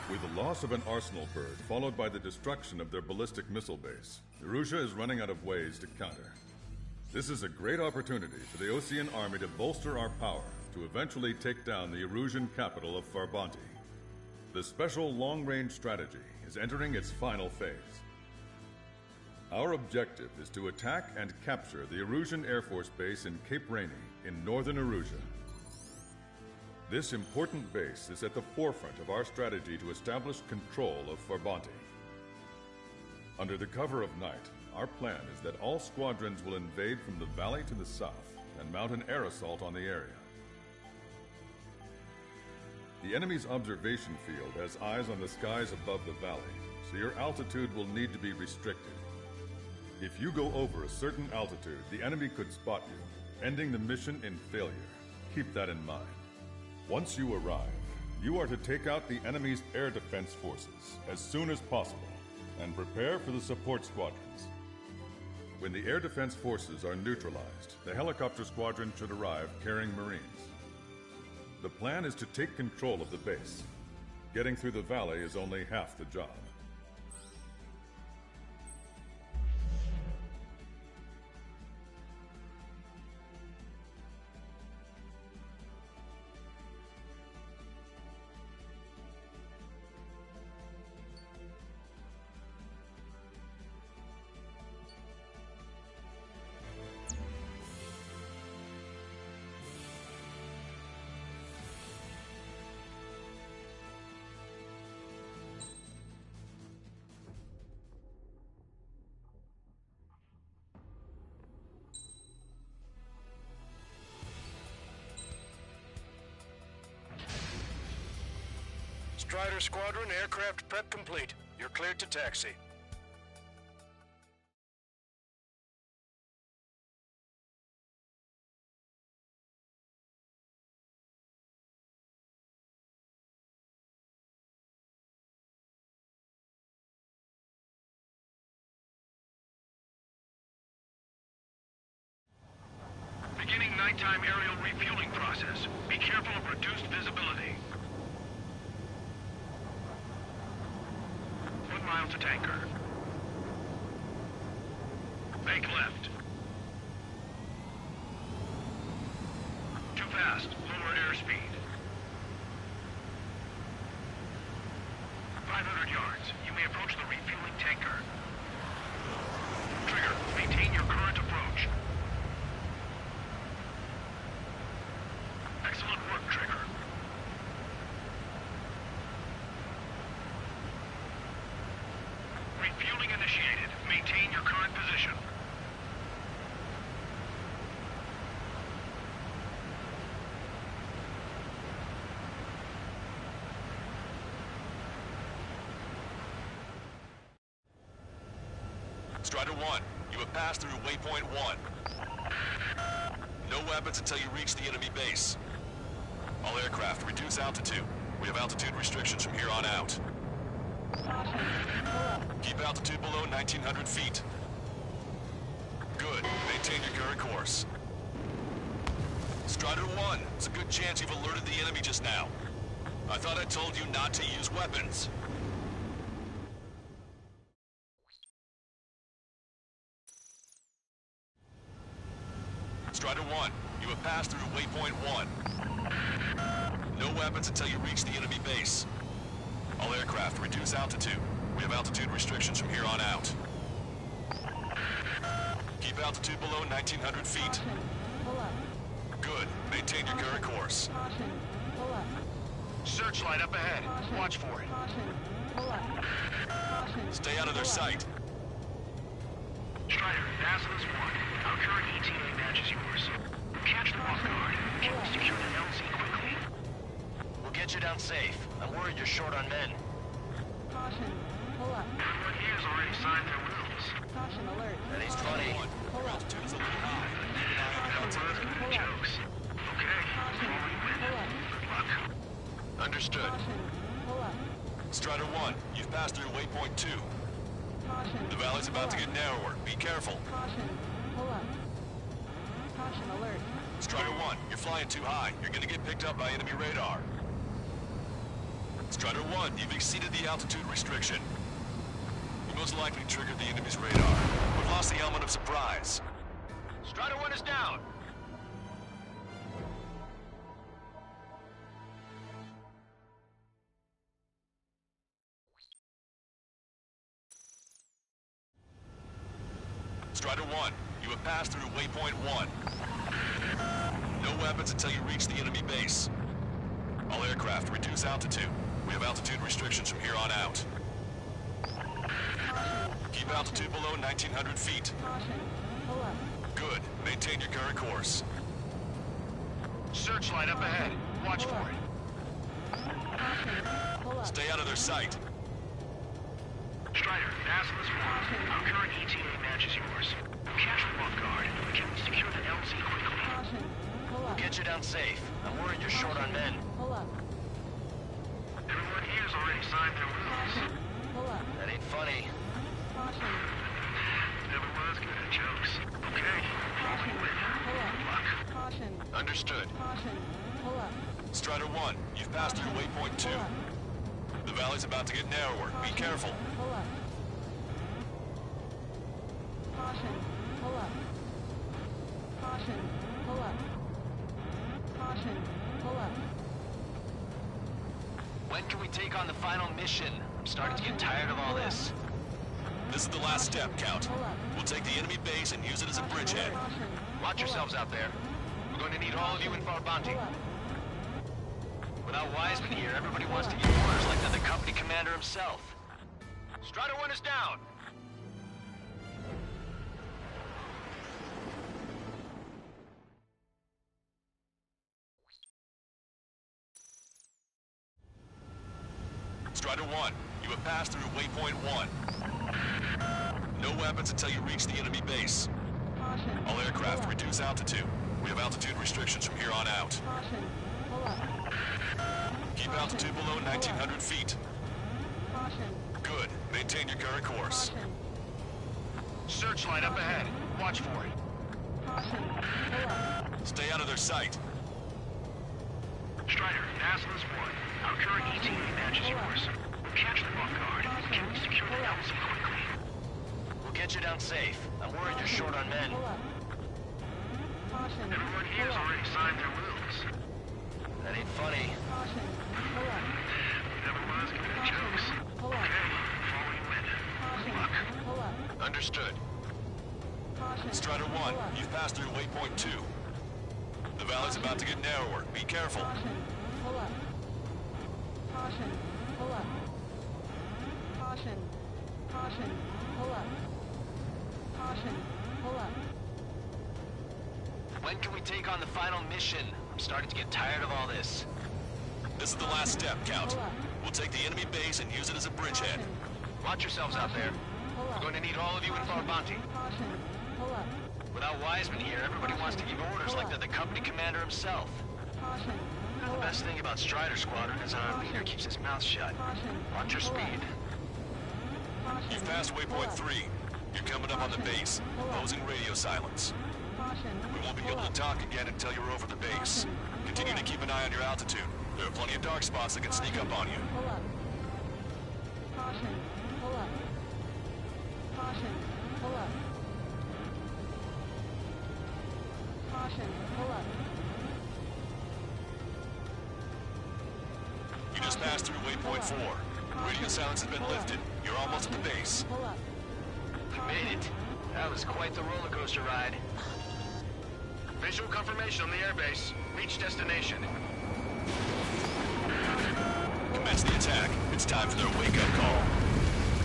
With the loss of an arsenal bird, followed by the destruction of their ballistic missile base, Erussia is running out of ways to counter. This is a great opportunity for the Osean army to bolster our power to eventually take down the Erusian capital of Farbanti. The special long-range strategy is entering its final phase. Our objective is to attack and capture the Erusian Air Force Base in Cape Rainy in northern Erussia. This important base is at the forefront of our strategy to establish control of Farbanti. Under the cover of night, our plan is that all squadrons will invade from the valley to the south and mount an air assault on the area. The enemy's observation field has eyes on the skies above the valley, so your altitude will need to be restricted. If you go over a certain altitude, the enemy could spot you, ending the mission in failure. Keep that in mind. Once you arrive, you are to take out the enemy's air defense forces as soon as possible and prepare for the support squadrons. When the air defense forces are neutralized, the helicopter squadron should arrive carrying Marines. The plan is to take control of the base. Getting through the valley is only half the job. Strider Squadron, aircraft prep complete. You're cleared to taxi. Beginning nighttime aerial refueling process. Be careful of reduced visibility. 1 mile to tanker. Make left. Too fast. Lower airspeed. 500 yards. You may approach the refueling tanker. Trigger, maintain your current approach. Excellent work, Trigger. Refueling initiated. Maintain your current position. Strider 1, you have passed through waypoint 1. No weapons until you reach the enemy base. All aircraft, reduce altitude. We have altitude restrictions from here on out. Keep altitude below 1,900 feet. Good. Maintain your current course. Strider 1, it's a good chance you've alerted the enemy just now. I thought I told you not to use weapons. Strider 1, you have passed through waypoint 1. No weapons until you reach the enemy base. All aircraft, reduce altitude. We have altitude restrictions from here on out. Keep altitude below 1,900 feet. Good. Maintain your current course. Searchlight up ahead. Watch for it. Stay out of their sight. Strider, Dazzler's 1. Our current ETA match is yours. Catch them off guard. Can we secure the LZ quickly? We'll get you down safe. I'm worried you're short on men. Caution. Pull up. Everyone here's already signed their wills. Caution alert. That ain't funny. Pull up. Altitude is a little high. Everyone's jokes. Okay. Pull up. Good luck. Understood. Caution. Pull up. Strider 1, you've passed through waypoint 2. Caution. The valley's about to get narrower. Be careful. Caution. Pull up. Caution alert. Strider 1, you're flying too high. You're gonna get picked up by enemy radar. Strider 1, you've exceeded the altitude restriction. You most likely triggered the enemy's radar. We've lost the element of surprise. Strider 1 is down. Strider 1, you have passed through waypoint 1. No weapons until you reach the enemy base. All aircraft, reduce altitude. We have altitude restrictions from here on out. Keep altitude below 1,900 feet. Caution. Pull up. Good. Maintain your current course. Searchlight up ahead. Watch for it. Caution. Pull up. Stay out of their sight. Strider, Basilisk 1. Our current ETA match is yours. Catch them off guard. Can we secure the LZ quickly? Caution. Pull We'll up. get you down safe. I'm worried you're short on men. Pull up. Everyone here's already signed their wills. Caution. Pull up. That ain't funny. Caution. Never was good at jokes. Okay. Caution. Win. Pull up. Good luck. Caution. Understood. Caution. Pull up. Strider 1, you've passed through waypoint 2. Pull up. The valley's about to get narrower. Be careful. Pull up. Caution. Pull up. Caution. Pull up. Caution. Pull up. When can we take on the final mission? I'm starting to get tired of all this. This is the last step, Count. We'll take the enemy base and use it as a bridgehead. Watch yourselves out there. We're going to need all of you in Farbanti. Without Wiseman here, everybody wants to give orders like they're the company commander himself. Strider 1 is down. Strider 1, you have passed through waypoint 1. No weapons until you reach the enemy base. Caution. All aircraft, reduce altitude. We have altitude restrictions from here on out. Caution. Pull up. Keep altitude below 1,900 feet. Caution. Good. Maintain your current course. Caution. Searchlight up ahead. Watch for it. Caution. Pull up. Stay out of their sight. Strider, Basilisk 1. Our current ETA match is yours. Catch them off guard. Can we secure the LZ quickly? We'll get you down safe. I'm worried you're short on men. Pull up. Caution. Everyone here's already signed their wills. That ain't funny. Caution. Pull up. Never was good at jokes. Pull up. Okay. Before we win. Good luck. Pull up. Understood. Caution. Strider 1, you've passed through waypoint 2. The valley's about to get narrower. Be careful. Caution. Pull up. Caution. Pull up. Caution. Caution. Pull up. Caution. Pull up. When can we take on the final mission? I'm starting to get tired of all this. This is the last step, Count. We'll take the enemy base and use it as a bridgehead. Watch yourselves out there. We're going to need all of you in Farbanti. Caution. Pull up. Without Wiseman here, everybody wants to give orders like they're the company commander himself. Caution. The best thing about Strider Squadron is our leader keeps his mouth shut. Watch your speed. You've passed waypoint 3. You're coming up on the base, imposing radio silence. We won't be able to talk again until you're over the base. Continue to keep an eye on your altitude. There are plenty of dark spots that can sneak up on you. Pull up. Caution. Pull up. Caution. Pull up. Caution. Pull up. You just passed through waypoint 4. Radio silence has been lifted. You're almost at the base. Pull up. We made it. That was quite the roller coaster ride. Visual confirmation on the airbase. Reach destination. Commence the attack. It's time for their wake-up call.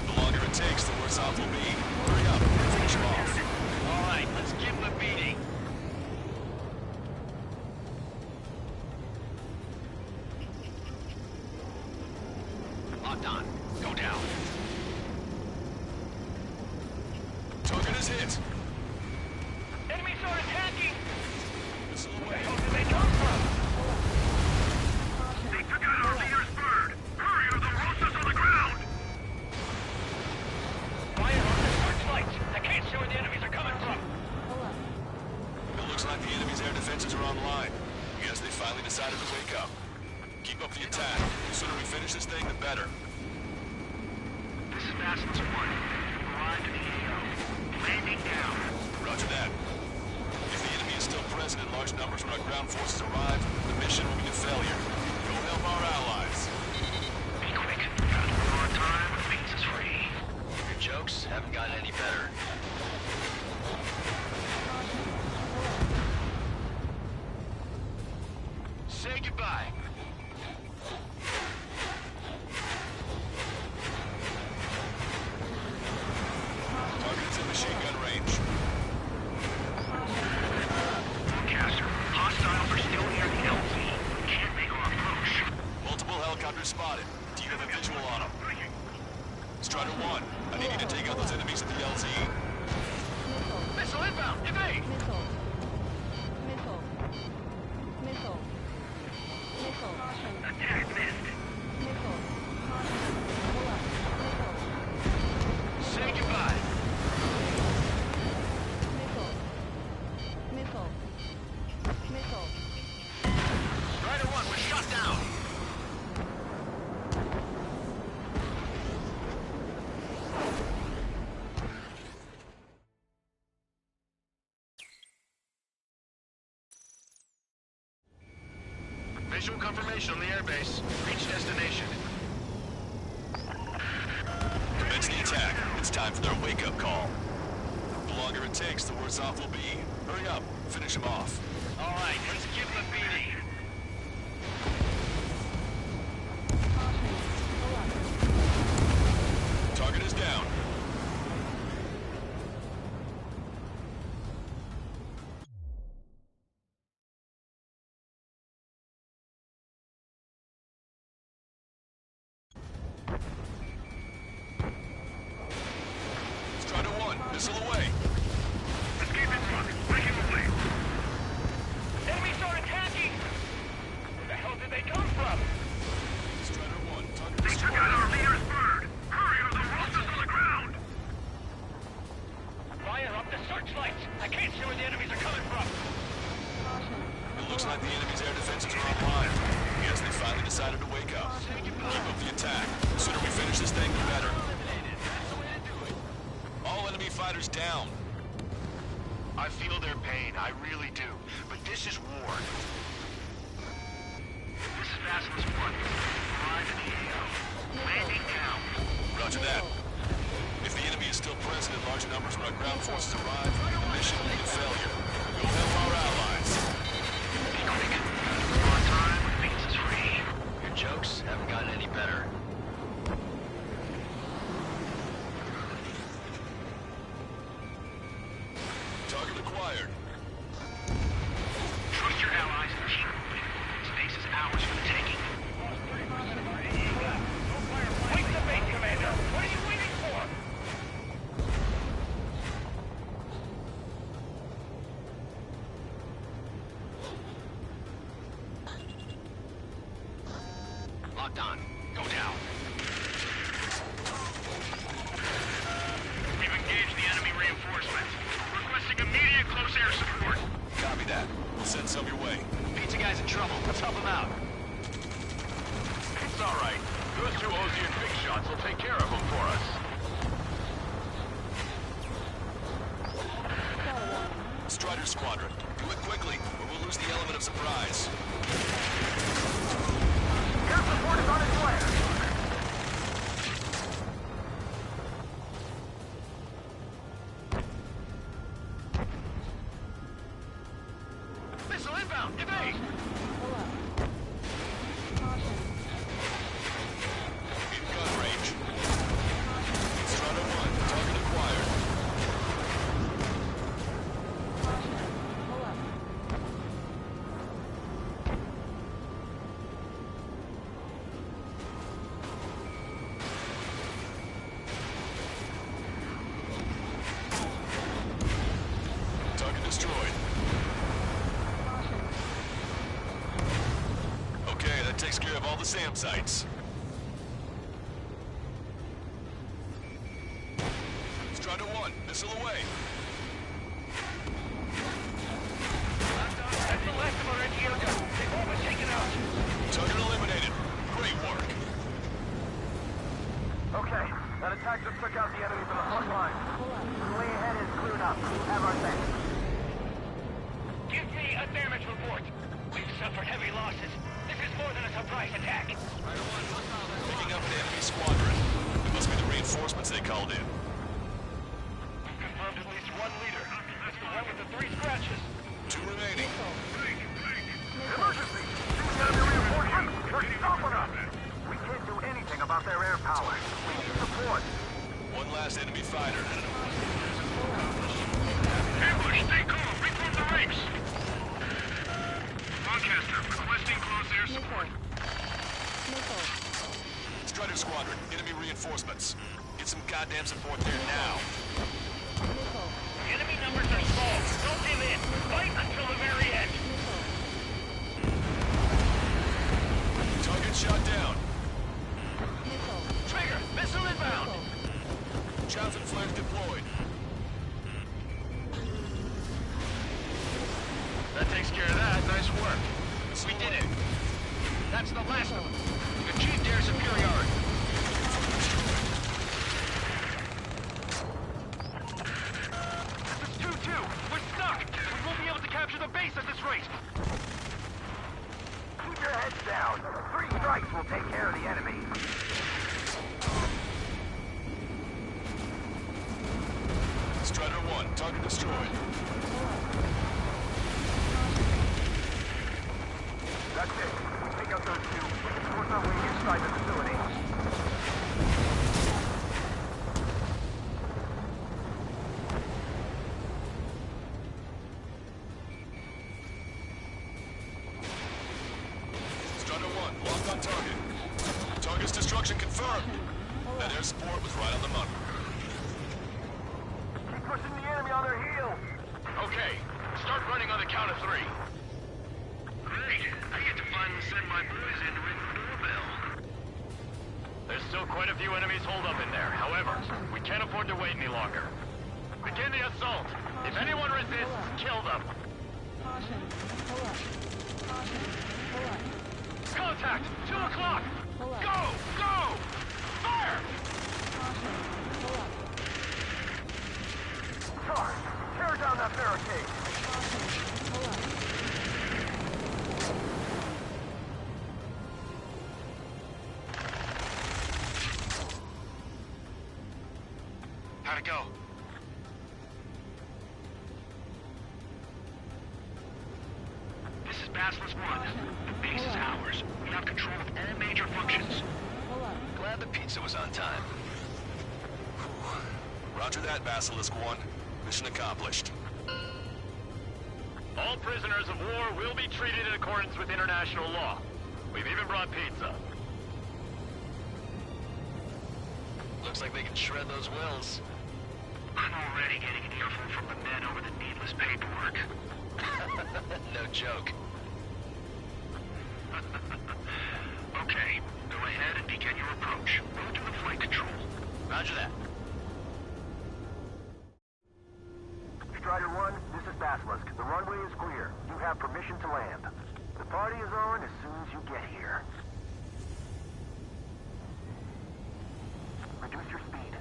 The longer it takes, the worse off we'll be. Hurry up. Finish them off. All right, let's give them a Target is hit. Enemies are attacking! Missile Where away. the hell did they come from? They took out our leader's bird! Hurry or they'll roast us on the ground! Fire on the searchlights! I can't see where the enemies are coming from! It looks like the enemy's air defenses are online. I guess they finally decided to wake up. Keep up the attack. The sooner we finish this thing, the better. This is Bastards 1. Arrived in the AO. Landing down. Roger that. If the enemy is still present in large numbers when our ground forces arrive, the mission will be a failure. Go help our allies. Be quick. Gotta move on time when the means is free. Your jokes haven't gotten any better. Say goodbye. Target's in machine gun range. Forecaster. Hostiles are still near the LZ. Can't make our approach. Multiple helicopters spotted. Do you have a visual on them? Strider 1, I need you to take out those enemies at the LZ. Missile inbound! Evade! Missile. Missile. Missile. Missile. Attack missed. Missile. Pull up. Missile. Say goodbye. Missile. Missile. Missile. Strider 1 was shot down. Visual confirmation on the airbase. Reach destination. Commence the attack. It's time for their wake-up call. The longer it takes, the worse off we'll be. Hurry up. Finish them off. All right, let's give them a beating. Target is down. Strider 1, missile away. Escape in front. Break him away. Enemies are attacking! Where the hell did they come from? Strider 1, target They took out our leader's bird. Hurry or they'll roast us on the ground. Fire up the searchlights! I can't see where the enemies are coming from! It looks like the enemy's air defenses are online. Yes, they finally decided to wake up. Keep up the attack. The sooner we finish this thing, the better. All enemy fighters down. I feel their pain, I really do. But this is war. This is Bastards 1. Arrived in the AO. Landing down. Roger that. If the enemy is still present in large numbers when our ground forces arrive, the mission will be a failure. Go help our allies. Be quick. Gotta move on time when the means is free. Your jokes haven't gotten any better. Target acquired. Trust your allies and keep moving. Space is ours for the taking. Wait the bait, Commander! What are you waiting for? Locked on. Go down. We've engaged the enemy reinforcements. Requesting immediate close air support. Copy that. We'll send some your way. Pizza guy's in trouble. Let's help him out. It's all right. Those two Ozian big shots will take care of them for us. Strider Squadron, do it quickly, or we'll lose the element of surprise. Air support is on its way! Missile inbound! Evade! In gun range. Strider 1, target acquired. SAM sites. Strider 1, missile away. That's the last of our NGO guns. They've all been taken out. Target eliminated. Great work. Okay, that attack just took out the enemy from the front line. The way ahead is cleared up. Have our thanks. Give me a damage report. We've suffered heavy losses. This is more than a surprise attack. Picking up an enemy squadron. It must be the reinforcements they called in. We've confirmed at least one leader. It's the one with the 3 scratches. 2 remaining. Emergency! These enemy reinforcements! They're stopping us! We can't do anything about their air power. We need support. One last enemy fighter. Ambush, stay calm. Reform the ranks. Broadcaster, requesting close air support. Strider Squadron, enemy reinforcements. Get some goddamn support there now. Enemy numbers are small. Don't give in. Fight until the very end. Target shot down. Trigger, missile inbound. Chaff and flares deployed. That takes care of that. Nice work. We did it. That's the last of them. We've achieved air superiority. This is 2-2. We're stuck. We won't be able to capture the base at this rate. Keep your heads down. 3 strikes will take care of the enemy. Strider 1, target destroyed. That's it. We take out those 2. We can force our way inside the facility. Strider 1, locked on target. Target's destruction confirmed. That air support was right on the money. Keep pushing the enemy on their heels. Okay, start running on the count of 3. Great. I get to finally send my boys in to ring the doorbell. There's still quite a few enemies holed up in there. However, we can't afford to wait any longer. Begin the assault. If anyone resists, kill them. Contact! 2 o'clock! Go! Go! Fire! Charge! Tear down that barricade! How'd it go? This is Basilisk 1. The base is ours. We have control of all major functions. Glad the pizza was on time. Roger that, Basilisk 1. Mission accomplished. All prisoners of war will be treated in accordance with international law. We've even brought pizza. Looks like they can shred those wills. I'm already getting an earful from the men over the needless paperwork. No joke. Okay, go ahead and begin your approach. Go to the flight control. Roger that. Strider 1, this is Basilisk. The runway is clear. You have permission to land. The party is on as soon as you get here. Reduce your speed.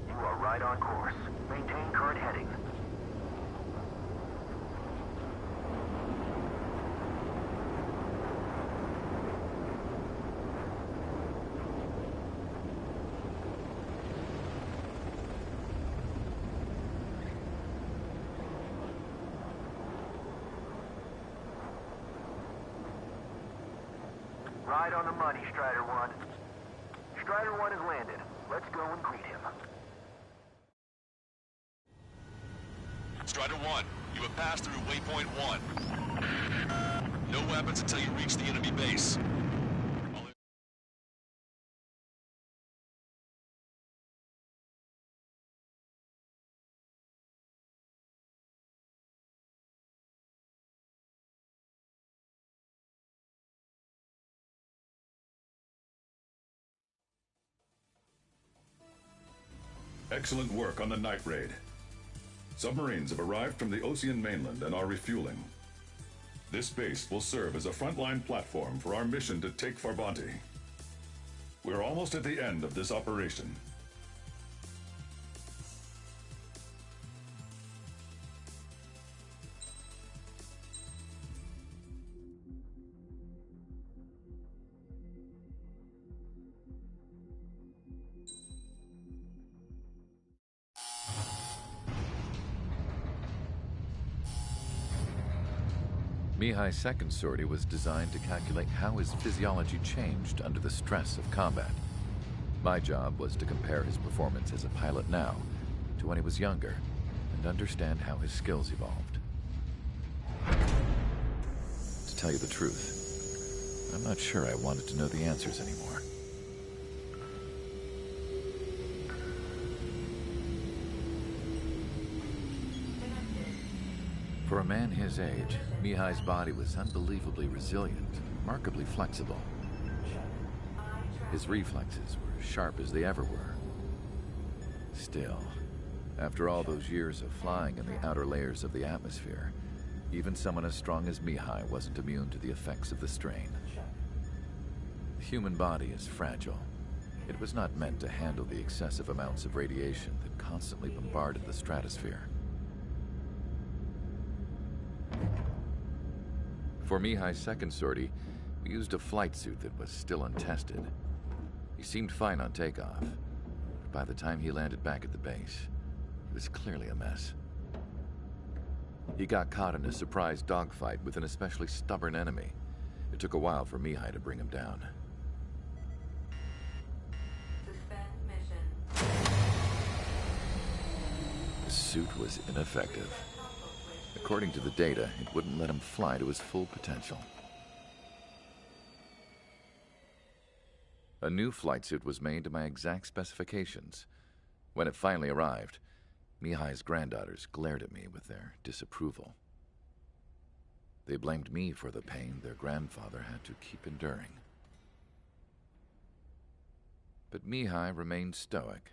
You are right on course. Maintain current heading. Right on the money, Strider 1. Strider 1 has landed. Let's go and greet him. Strider 1, you have passed through Waypoint 1. No weapons until you reach the enemy base. Excellent work on the night raid. Submarines have arrived from the Ocean mainland and are refueling. This base will serve as a frontline platform for our mission to take Farbanti. We're almost at the end of this operation. Mihai's second sortie was designed to calculate how his physiology changed under the stress of combat. My job was to compare his performance as a pilot now to when he was younger and understand how his skills evolved. To tell you the truth, I'm not sure I wanted to know the answers anymore. For a man his age, Mihai's body was unbelievably resilient, remarkably flexible. His reflexes were sharp as they ever were. Still, after all those years of flying in the outer layers of the atmosphere, even someone as strong as Mihai wasn't immune to the effects of the strain. The human body is fragile. It was not meant to handle the excessive amounts of radiation that constantly bombarded the stratosphere. For Mihai's second sortie, we used a flight suit that was still untested. He seemed fine on takeoff, but by the time he landed back at the base, it was clearly a mess. He got caught in a surprise dogfight with an especially stubborn enemy. It took a while for Mihai to bring him down. Suspend mission. The suit was ineffective. According to the data, it wouldn't let him fly to his full potential. A new flight suit was made to my exact specifications. When it finally arrived, Mihai's granddaughters glared at me with their disapproval. They blamed me for the pain their grandfather had to keep enduring. But Mihai remained stoic.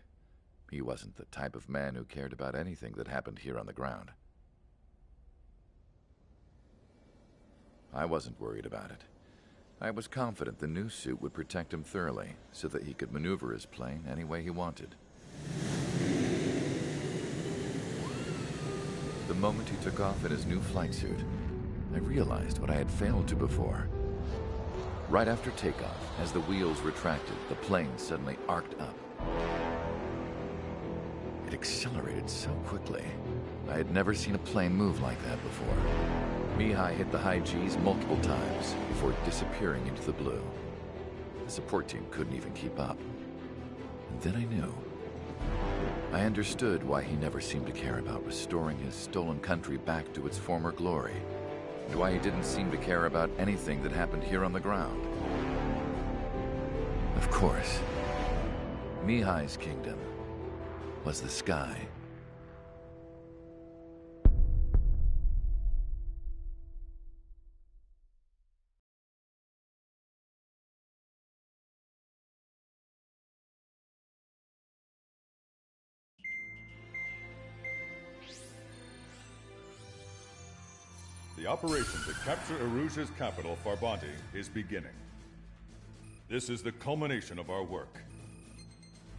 He wasn't the type of man who cared about anything that happened here on the ground. I wasn't worried about it. I was confident the new suit would protect him thoroughly, so that he could maneuver his plane any way he wanted. The moment he took off in his new flight suit, I realized what I had failed to before. Right after takeoff, as the wheels retracted, the plane suddenly arced up. It accelerated so quickly. I had never seen a plane move like that before. Mihai hit the high G's multiple times before disappearing into the blue. The support team couldn't even keep up. And then I knew. I understood why he never seemed to care about restoring his stolen country back to its former glory, and why he didn't seem to care about anything that happened here on the ground. Of course, Mihai's kingdom was the sky. The operation to capture Erusia's capital, Farbanti, is beginning. This is the culmination of our work.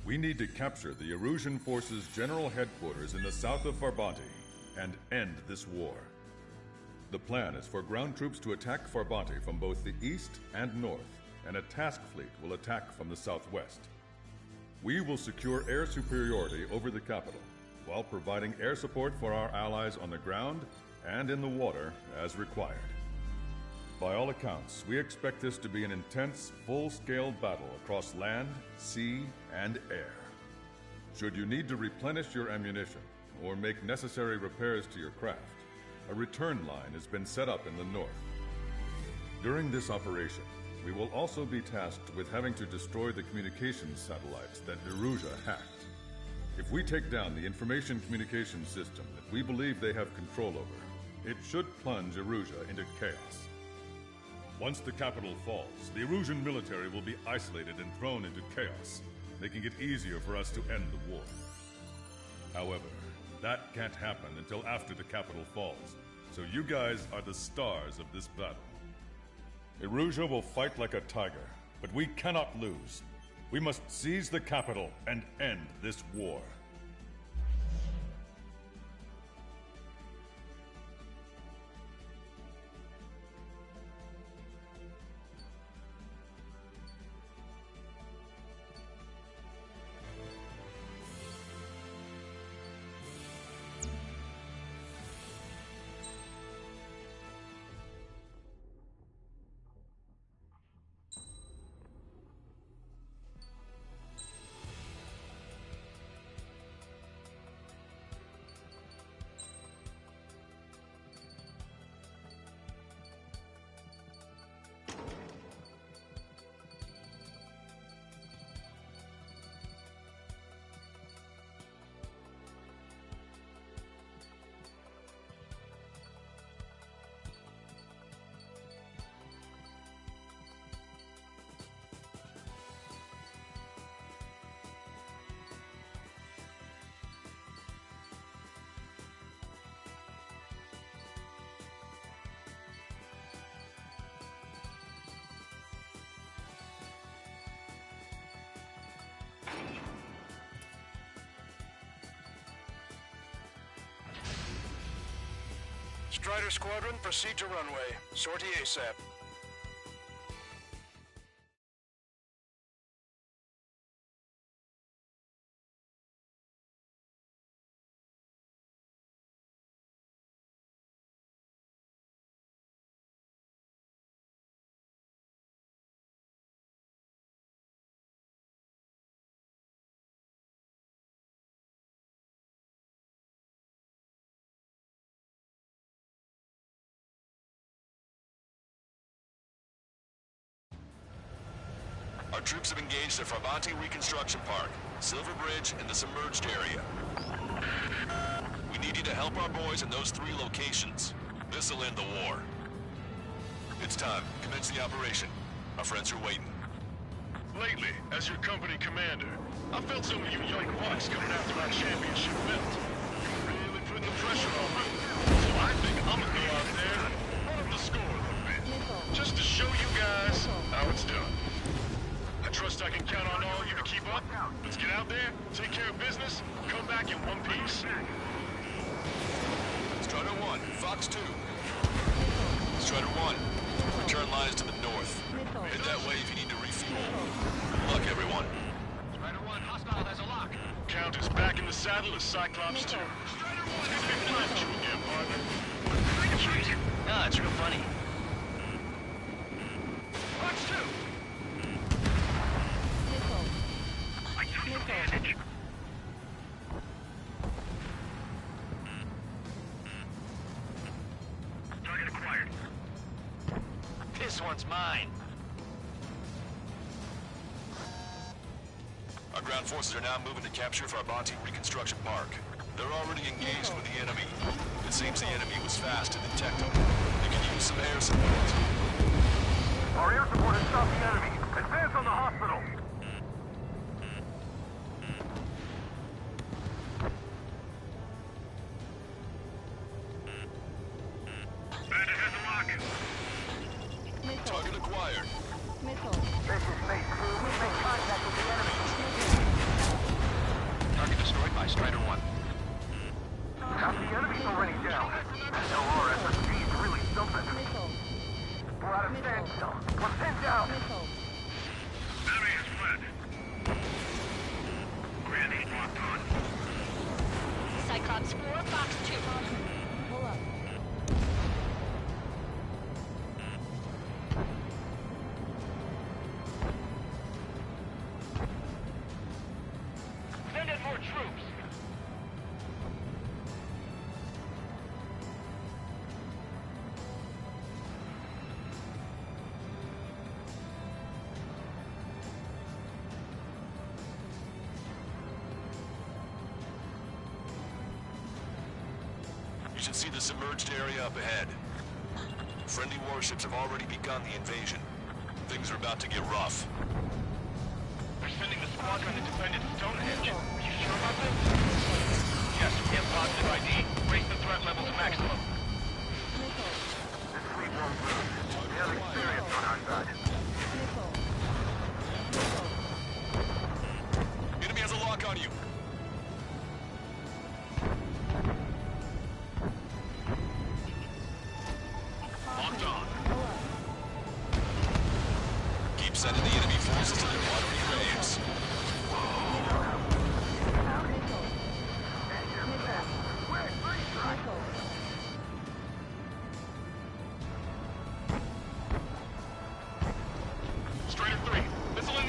We need to capture the Erusian forces' general headquarters in the south of Farbanti and end this war. The plan is for ground troops to attack Farbanti from both the east and north, and a task fleet will attack from the southwest. We will secure air superiority over the capital, while providing air support for our allies on the ground and in the water as required. By all accounts, we expect this to be an intense, full-scale battle across land, sea, and air. Should you need to replenish your ammunition or make necessary repairs to your craft, a return line has been set up in the north. During this operation, we will also be tasked with having to destroy the communications satellites that Erusia hacked. If we take down the information communication system that we believe they have control over, it should plunge Erusia into chaos. Once the capital falls, the Erusian military will be isolated and thrown into chaos, making it easier for us to end the war. However, that can't happen until after the capital falls, so you guys are the stars of this battle. Erusia will fight like a tiger, but we cannot lose. We must seize the capital and end this war. Strider Squadron, proceed to runway. Sortie ASAP. Our troops have engaged the Farbanti Reconstruction Park, Silver Bridge, and the submerged area. We need you to help our boys in those 3 locations. This'll end the war. It's time. Commence the operation. Our friends are waiting. Lately, as your company commander, I felt some of you young bucks coming after my championship belt. Really putting the pressure on me. So I think I'm gonna go out there and run up the score a little bit. Just to show you guys how it's done. I trust I can count on all of you to keep up. Let's get out there, take care of business, come back in one piece. Strider 1, Fox 2. Strider 1, return line is to the north. Head that way if you need to refuel. Good luck, everyone. Strider 1, hostile has a lock. Count is back in the saddle as Cyclops 2. Strider 1, It's been playing you again, partner. Ah, it's real funny. Fox 2. I took some damage. Target acquired. This one's mine. Our ground forces are now moving to capture Farbanti Reconstruction Park. They're already engaged with the enemy. It seems the enemy was fast to detect them. They can use some air support. Our air support has stopped the enemy. Advance on the hospital. Bandit has a lock. Target acquired. This is Phase 2. We make contact with the enemy. Target destroyed by Strider 1. Half the enemy's already down. LR SSG is really something. We're out of standstill. We're pinned down. Enemy has fled. Granny's locked on. Cyclops 4, Fox 2. Pull up. Send in more troops. You should see the submerged area up ahead. Friendly warships have already begun the invasion. Things are about to get rough. We're sending the squadron that defended Stonehenge. Are you sure about this?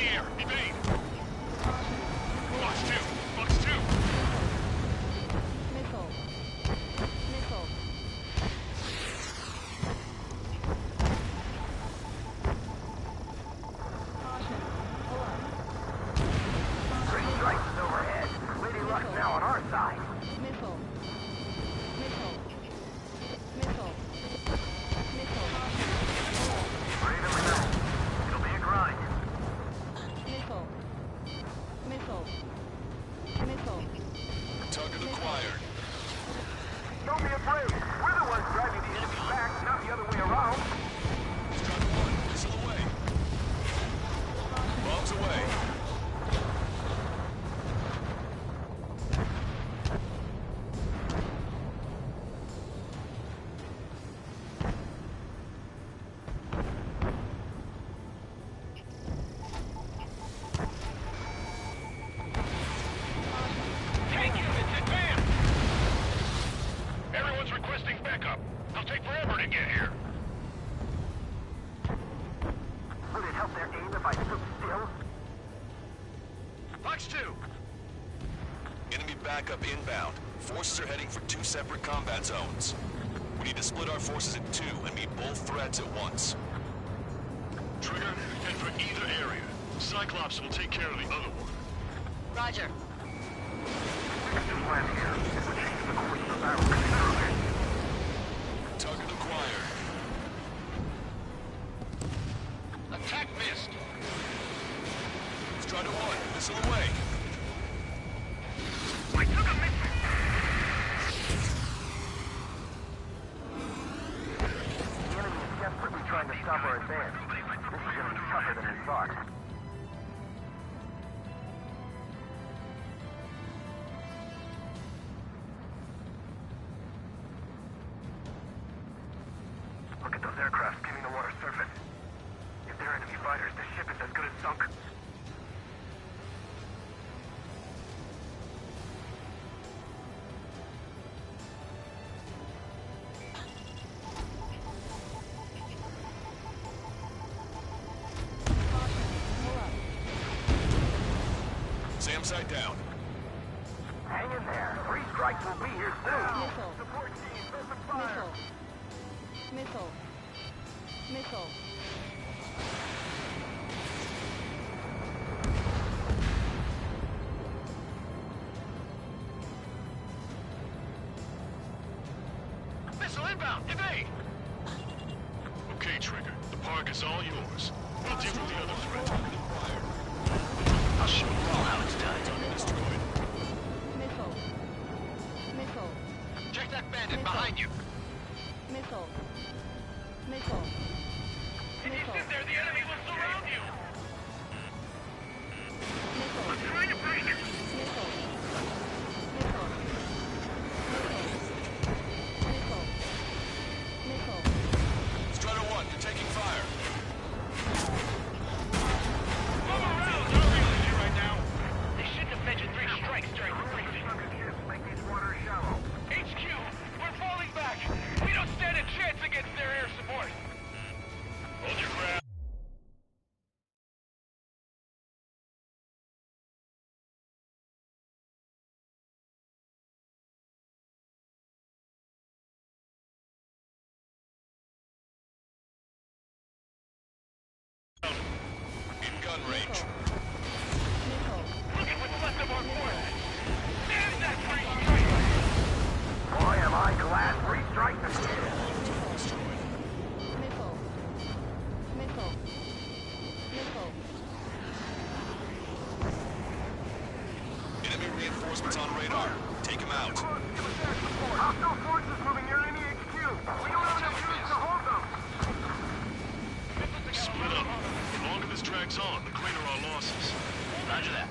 the air. Evade. Fox 2. Fox 2. Missile. Missile. Caution. Pull up. Three strikes is overhead. Lady Luck now on our side. Missile. Missile. Missile. Missile. Brave and relax. It'll be a grind. Missile. Missile. Missile. Target acquired. Don't be afraid. We're the ones driving the enemy back, not the other way around. Strike 1. Missile away. Bombs away. Tank units, advance! Everyone's requesting backup. It'll take forever to get here. Would it help their aim if I stood still? Fox 2. Enemy backup inbound. Forces are heading for 2 separate combat zones. We need to split our forces in 2 and meet both threats at once. Trigger, head for either area. Cyclops will take care of the other one. Roger. Plan here. It would change the course of the battle considerably. Target acquired. Attack missed. Strider 1. Missile away. I took a missile. The enemy is desperately trying to stop our advance. This is going to be tougher than we thought. Look at those aircraft skimming the water surface. If they're enemy fighters, the ship is as good as sunk. SAM site down. Hang in there. 3 strikes will be here soon. Missile. Support team, open fire. Missile. Missile. Missile. Missile inbound. Evade. Okay, Trigger. The park is all yours. We'll deal with the other threat. I'll show you all how it's done. Destroyed. Missile. Missile. Check that bandit behind you. Missile. Missile. If you sit there, the enemy will surround you. Missile. I'm trying to break it. Missile. Missile. Missile. Missile. Strider 1, you're taking fire. Move around. Don't realize you right now. They shouldn't have mentioned 3 strikes during the briefing. Make these waters shallow. HQ, we're falling back. We don't stand a chance against their air support. Hold your ground. In gun range. Missile. Look at what's left of our forces. There's that 3 strikes. Boy, am I glad 3 strikes is here. Missile. Missile. Missile. Enemy reinforcements on radar. Take him out. Hostile forces moving near enemy HQ. We don't have enough troops to hold them. Split up. The longer this drags on, the greater our losses. Roger that.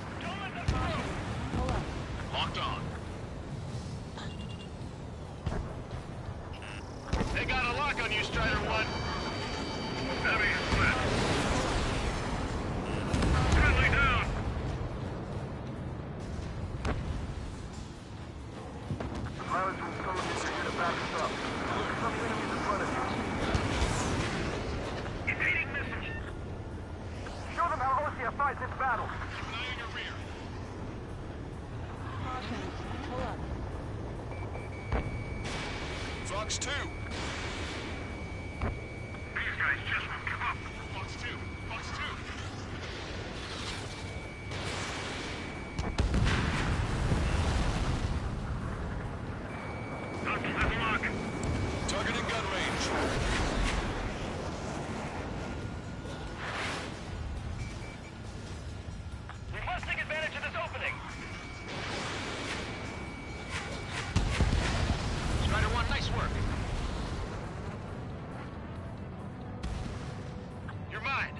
Pull up. Locked on. They got a lock on you, Strider 1. Enemy is split. Friendly down. The pilots and soldiers are here to back us up. Some enemies in front of you. Evading missile. Show them how OCFI survive this battle. Keep an eye on your rear. Caution. Pull up. Fox 2! These guys just won't give up. Fox 2. Fox 2. That's a lock. Target in gun range. We must take advantage of this opening. Strider 1, nice work. You're mine.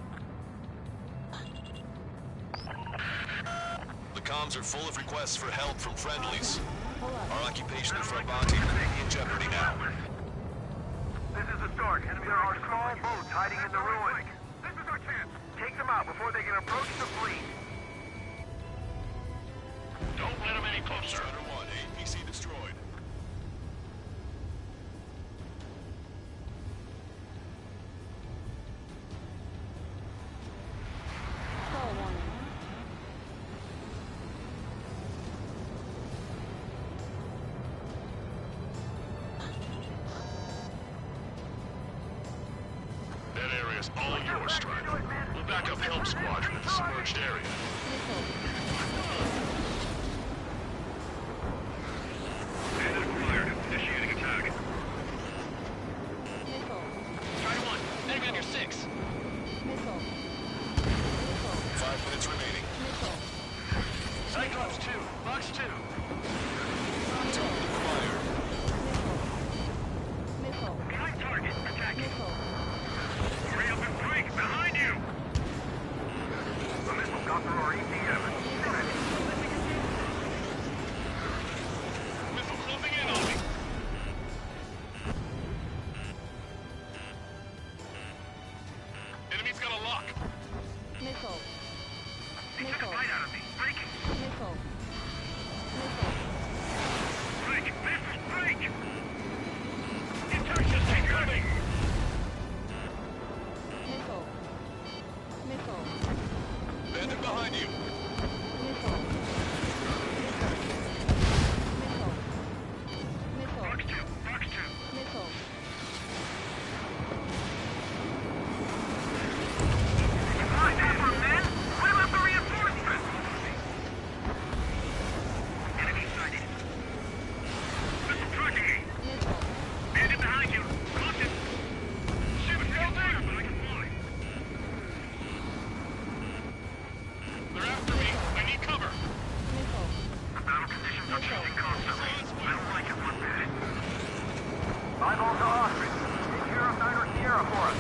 The comms are full of requests for help from friendlies. Pull up. Our occupation and front bounty could be in jeopardy now. This is the start. There are small boats hiding in the ruins. This is our chance. Take them out before they can approach the fleet. Don't let them any closer. Strider 1, APC destroyed. Stall warning. That area's all yours, Strider. We'll back up help squadron in the submerged area. Bandit acquired. Initiating attack. Missile. Strider 1, enemy on your 6. Missile. 5 minutes remaining. Missile. Cyclops 2, Fox 2. Target acquired. Missile. Behind target. Attack. Missile. Hurry up and break. Behind you. The missile got through our ETM. Missile closing in on me. Enemy's got a lock. Missile. He took a Missile. bite out of me. Breaking. Missile. Missile. Break. Missile. Break. Insertions incoming. Missile. Missile. Bandit behind you. Missile. Missile. Missile. Fox 2. Fox 2. Missile. Line up, men! What about the reinforcements? Enemy sighted. Missile tracking me. Missile. Bandit behind you. Caution. Shoot. Still there, but I can fly. They're after me. I need cover. Missile. Battle conditions are changing constantly. I don't like it one bit. Eyeball to Osprey. Take care of Niner Sierra for us.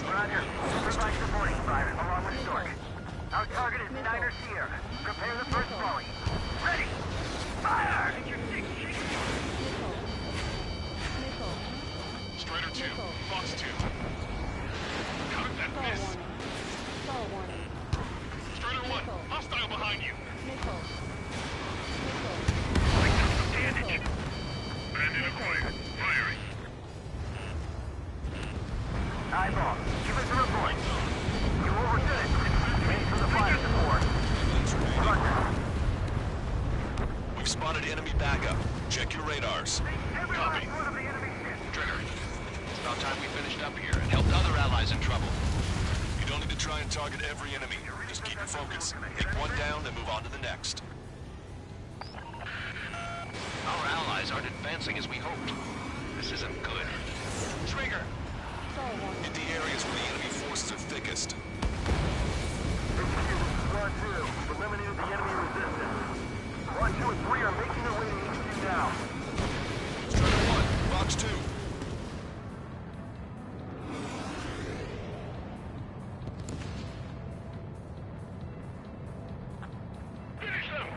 Roger. Provide supporting fire along with Stork. Our target is Niner Sierra. Prepare the first volley. Ready! Fire! Missile. Missile. Strider 2. Missile. Fox 2. How did that Stall miss? warning. Stall warning. Strider 1. Missile. Hostile behind you. Missile. Missile. I took some damage. Missile. Bandit acquired. Firing. Eyeball, give us a report. You overstood it. Wait for the fire support. Roger. We've spotted enemy backup. Check your radars. Every Copy. last one of the enemy ships. Trigger. It's about time we finished up here and helped other allies in trouble. You don't need to try and target every enemy. Just keep your focus. Take one down, then move on to the next. Our allies aren't advancing as we hoped. This isn't good. Trigger. Stall warning. Hit the areas where the enemy forces are thickest. Squad 2, we've eliminated the enemy resistance. Squad 2 and 3 are making their way to HQ now. Strider 1, Fox 2. Finish them.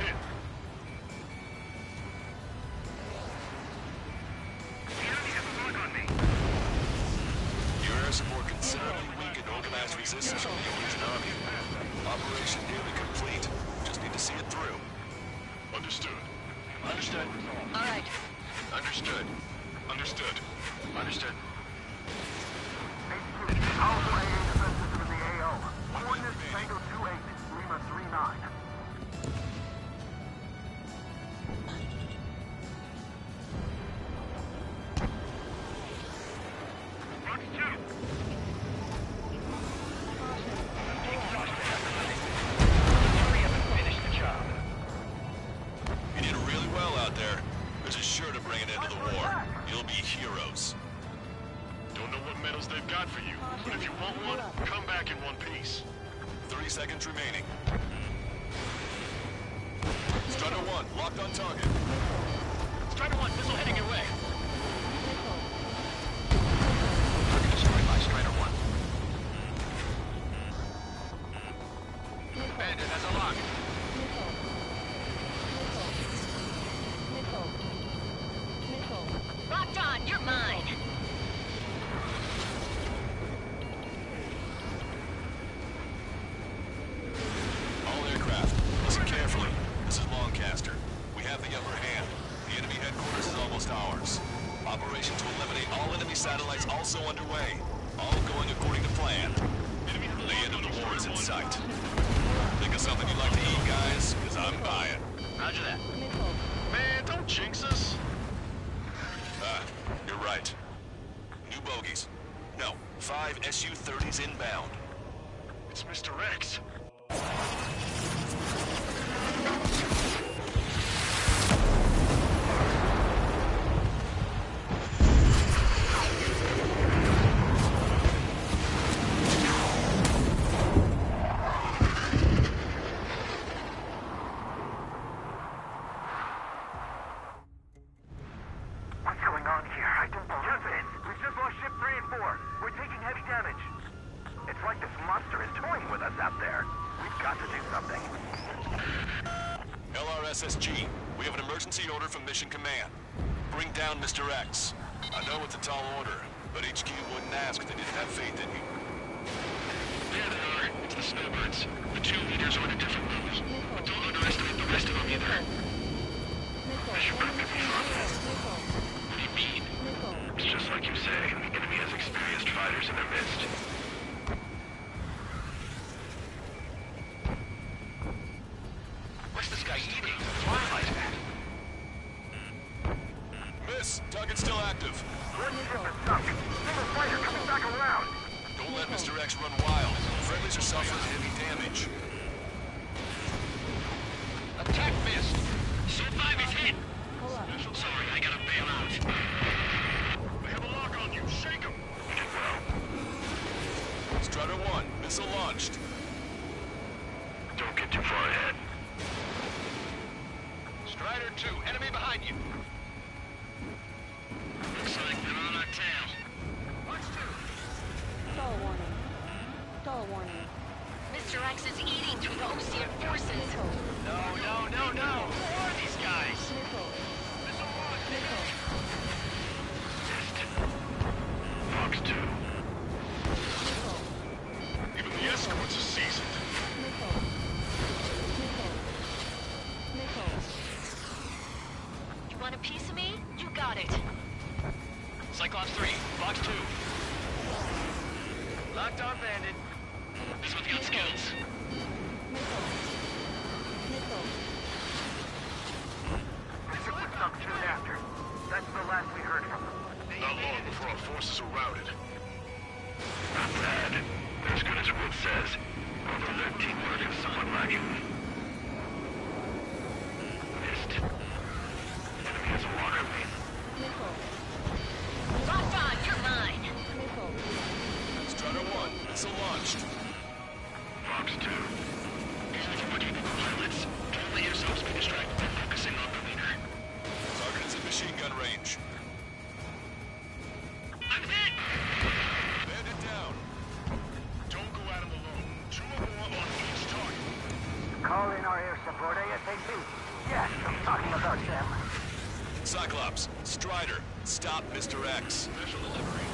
hit. Your air support considerably weakened organized resistance from the Orange Army. Operation nearly complete. Just need to see it through. Understood. Understood. All right. Understood. Understood. Understood. Powerful AA defense system in the AO. Coordinates Tango 28, Lima 39. You did really well out there. This is sure to bring an end to the war. You'll be heroes. Don't know what medals they've got for you, but if you want one, come back in one piece. 30 seconds remaining. Strider 1, locked on target. Strider 1, missile heading your way. Target destroyed by Strider 1. Bandit has a lock. Locked on, you're mine. All aircraft, listen carefully. This is Lancaster. We have the upper hand. The enemy headquarters is almost ours. Operation to eliminate all enemy satellites also underway. All going according to plan. The end of the war is in sight. Think of something you'd like to eat, guys? Because I'm buying. Roger that. Man, don't jinx us. You're right. New bogies. No, 5 Su-30s inbound. It's Mr. X. What's going on here? I don't believe it. We've just lost ship 3 and 4. We're taking heavy damage. It's like this monster is toying with us out there. We've got to do something. LRSSG, we have an emergency order from Mission Command. Bring down Mr. X. I know it's a tall order, but HQ wouldn't ask if they didn't have faith in you. There they are. It's the snowbirds. The 2 leaders are in a different route. But don't underestimate the rest of them either. You better be thoughtful. What do you mean? It's just like you say. The enemy has experienced fighters in their midst. What's this guy eating? Fly like that? Miss, target's still active. One ship is stuck. Single fighter coming back around. Don't let Mr. X run wild. Friendlies are suffering heavy damage. Attack missed. Ship 5 is hit. Sorry, I gotta bail out. They have a lock on you. Shake them. You did well. Strider 1, missile launched. Don't get too far ahead. Strider 2, enemy behind you. Looks like they're on our tail. Watch 2. Stall warning. Stall warning. Mr. X is eating through the Ocean forces. No. Who are these guys? Fox 2. Even the escorts are seasoned. You want a piece of me? You got it. Cyclops 3, Fox 2. Locked on Bandit. This one's got skills. The ship was sunk soon after. That's the last we heard from them. Not long before our forces are routed. in our air support ASAP. Yes, I'm talking about them. Cyclops, Strider, stop Mr. X. Special delivery.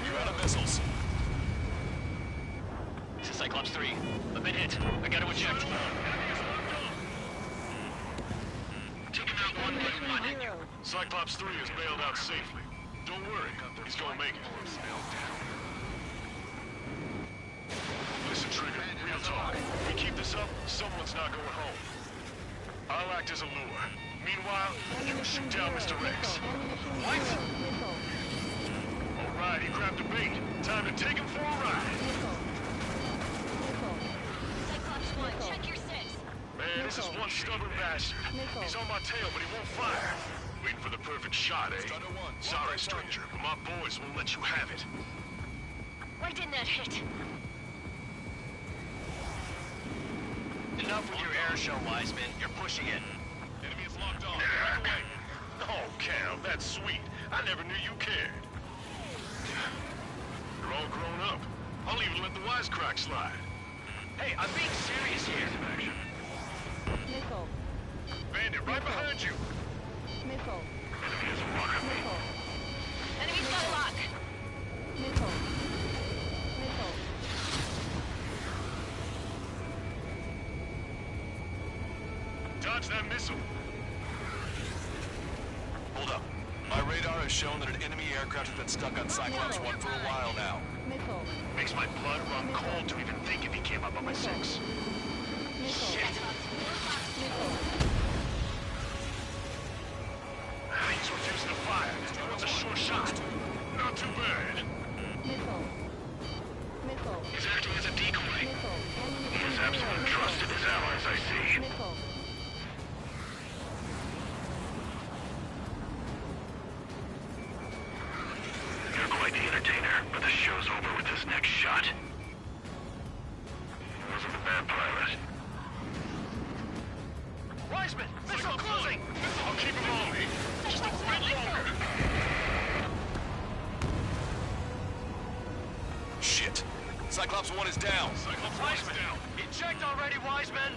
You're out of missiles. This is Cyclops 3. I've been hit. I gotta eject. Taking out one by one. Cyclops 3 is bailed out safely. Don't worry, he's gonna make it. Listen, Trigger, real talk. We keep this up, someone's not going home. I'll act as a lure. Meanwhile, you shoot down Mr. X. What? Alright, he grabbed a bait. Time to take him for a ride. Cyclops 1, check your six. Man, this is one stubborn bastard. He's on my tail, but he won't fire. Waiting for the perfect shot, eh? Sorry, stranger, but my boys won't let you have it. Why didn't that hit? Enough with your air show, Wiseman. You're pushing it. Enemy is locked on. Back away. Oh, Cal, that's sweet. I never knew you cared. You're all grown up. I'll even let the wisecrack slide. Hey, I'm being serious here. Missile. Bandit, right behind you. Missile. Enemy is rocking me. Enemy's got a lock. Missile. Missile. Dodge that missile. Hold up. My radar has shown that an enemy aircraft has been stuck on Cyclops 1 for a while now. Missile. Makes my blood run cold to even think if he came up on my six. Missile. Shit! Missile. He's refusing to fire. He wants a sure shot. Not too bad. Missile. Missile. He's acting as a decoy. Missile. He has absolute trust in his allies, I see. Missile. You're quite the entertainer, but the show's over with this next shot. He wasn't a bad pilot. Wiseman! Missile closing! I'll keep him on me. Just a bit longer. Shit. Cyclops 1 is down. Cyclops 1 is down. Eject already, Wiseman!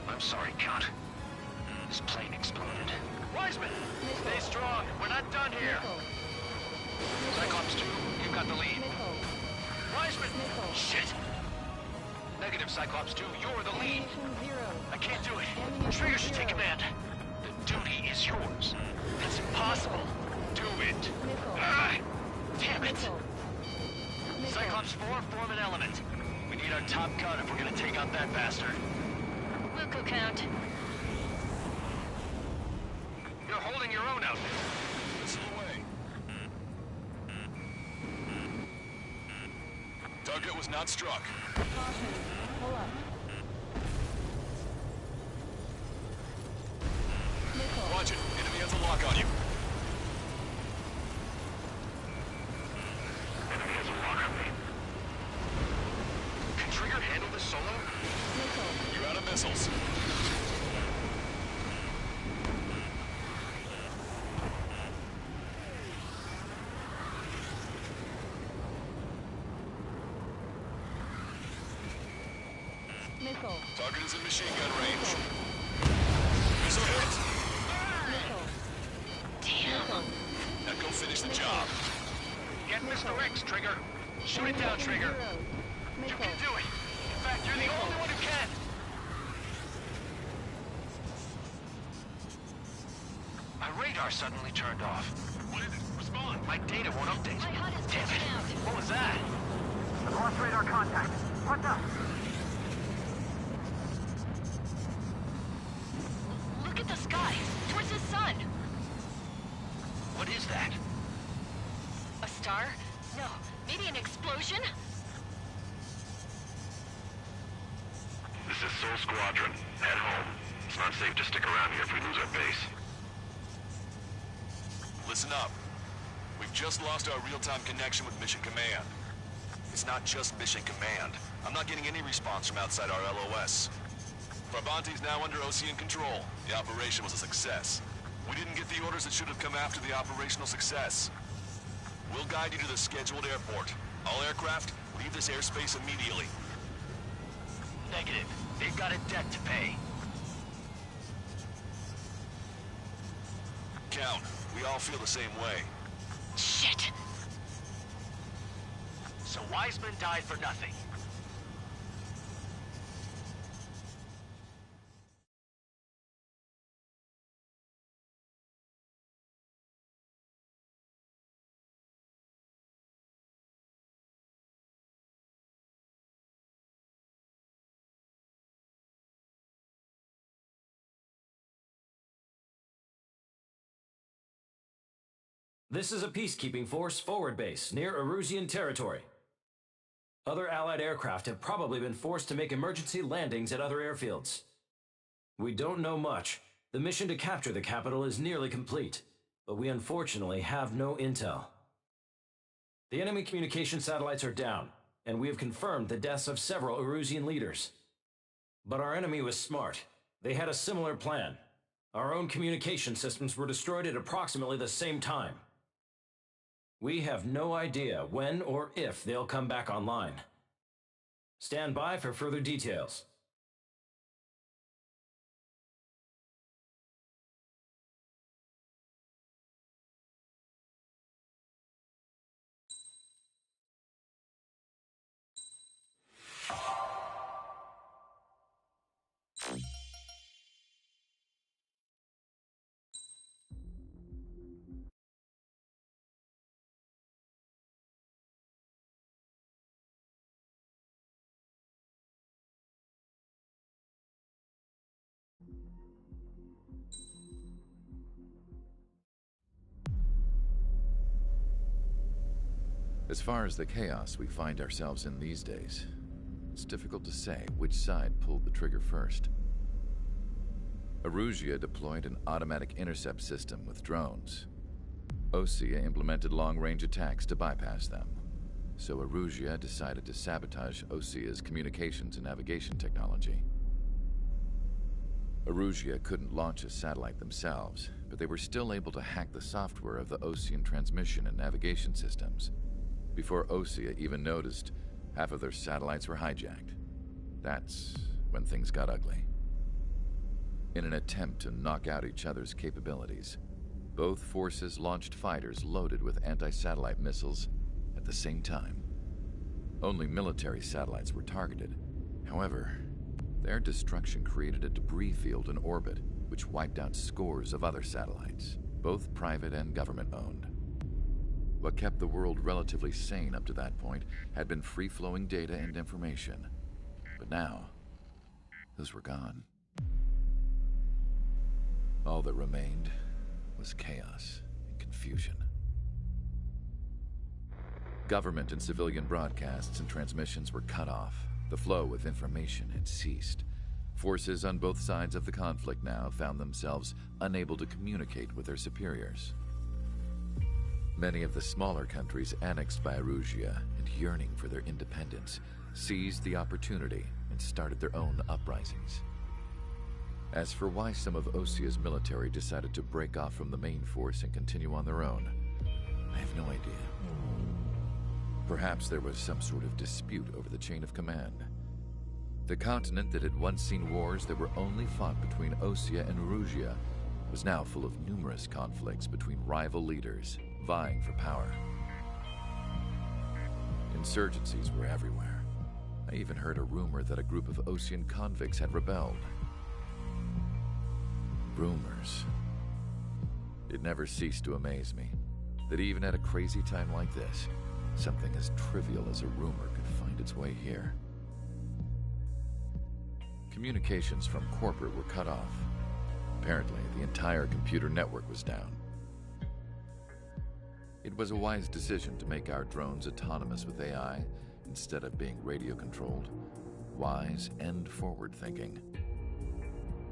I'm sorry, Count. This plane exploded. Wiseman! Stay strong. We're not done here. Cyclops 2, you've got the lead. Missile. Wiseman! Missile. Shit! Negative, Cyclops 2, you're the lead. Ammunition 0. I can't do it. Ammunition Trigger should 0. take command. The duty is yours. That's impossible. Do it. Missile. Ah! Damn it! Missile. Missile. Cyclops 4, form an element. We need our top gun if we're gonna take out that bastard. Wilco count. You're holding your own out there. Missile away. Target was not struck. Caution. Pull up. Missile. Watch it. Enemy has a lock on you. Enemy has a lock on me. Can Trigger handle this solo? Missile. You're out of missiles. Missile. Target is in machine gun range. Missile hit. Missile. Damn. Now go finish the job. Get Mr. X, Trigger. Shoot it down, Trigger. You can do it. In fact, you're the only one who can. My radar suddenly turned off. What is it? Respond. My data won't update. My HUD is Damn glitching out. it. What was that? I've lost radar contact. What's up? Look at the sky. Towards the sun. What is that? A star? No. Maybe an explosion? This is Soul Squadron. Head home. It's not safe to stick around here if we lose our base. Listen up. We've just lost our real-time connection with Mission Command. It's not just Mission Command. I'm not getting any response from outside our LOS. Brabante's now under Ocean control. The operation was a success. We didn't get the orders that should have come after the operational success. We'll guide you to the scheduled airport. All aircraft, leave this airspace immediately. Negative. They've got a debt to pay. Count, we all feel the same way. Shit! So Wiseman died for nothing. This is a peacekeeping force forward base near Erusian territory. Other Allied aircraft have probably been forced to make emergency landings at other airfields. We don't know much. The mission to capture the capital is nearly complete, but we unfortunately have no intel. The enemy communication satellites are down, and we have confirmed the deaths of several Erusian leaders. But our enemy was smart. They had a similar plan. Our own communication systems were destroyed at approximately the same time. We have no idea when or if they'll come back online. Stand by for further details. As far as the chaos we find ourselves in these days, it's difficult to say which side pulled the trigger first. Erusia deployed an automatic intercept system with drones. Osea implemented long-range attacks to bypass them. So Erusia decided to sabotage Osea's communications and navigation technology. Erusia couldn't launch a satellite themselves, but they were still able to hack the software of the Osean transmission and navigation systems. Before Osea even noticed, half of their satellites were hijacked. That's when things got ugly. In an attempt to knock out each other's capabilities, both forces launched fighters loaded with anti-satellite missiles at the same time. Only military satellites were targeted. However, their destruction created a debris field in orbit, which wiped out scores of other satellites, both private and government-owned. What kept the world relatively sane up to that point had been free-flowing data and information. But now, those were gone. All that remained was chaos and confusion. Government and civilian broadcasts and transmissions were cut off. The flow of information had ceased. Forces on both sides of the conflict now found themselves unable to communicate with their superiors. Many of the smaller countries annexed by Erusia and yearning for their independence seized the opportunity and started their own uprisings. As for why some of Osea's military decided to break off from the main force and continue on their own, I have no idea. Perhaps there was some sort of dispute over the chain of command. The continent that had once seen wars that were only fought between Osea and Erusia was now full of numerous conflicts between rival leaders vying for power. Insurgencies were everywhere. I even heard a rumor that a group of Osean convicts had rebelled. Rumors. It never ceased to amaze me that even at a crazy time like this, something as trivial as a rumor could find its way here. Communications from corporate were cut off. Apparently, the entire computer network was down. It was a wise decision to make our drones autonomous with AI instead of being radio-controlled. Wise and forward-thinking.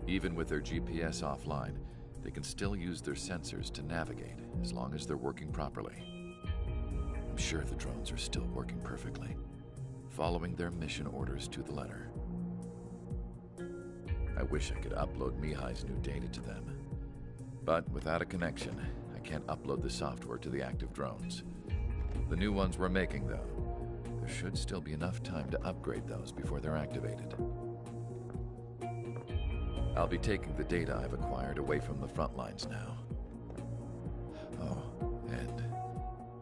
Even with their GPS offline, they can still use their sensors to navigate as long as they're working properly. I'm sure the drones are still working perfectly, following their mission orders to the letter. I wish I could upload Mihai's new data to them. But without a connection, I can't upload the software to the active drones. The new ones we're making, though, there should still be enough time to upgrade those before they're activated. I'll be taking the data I've acquired away from the front lines now. Oh, and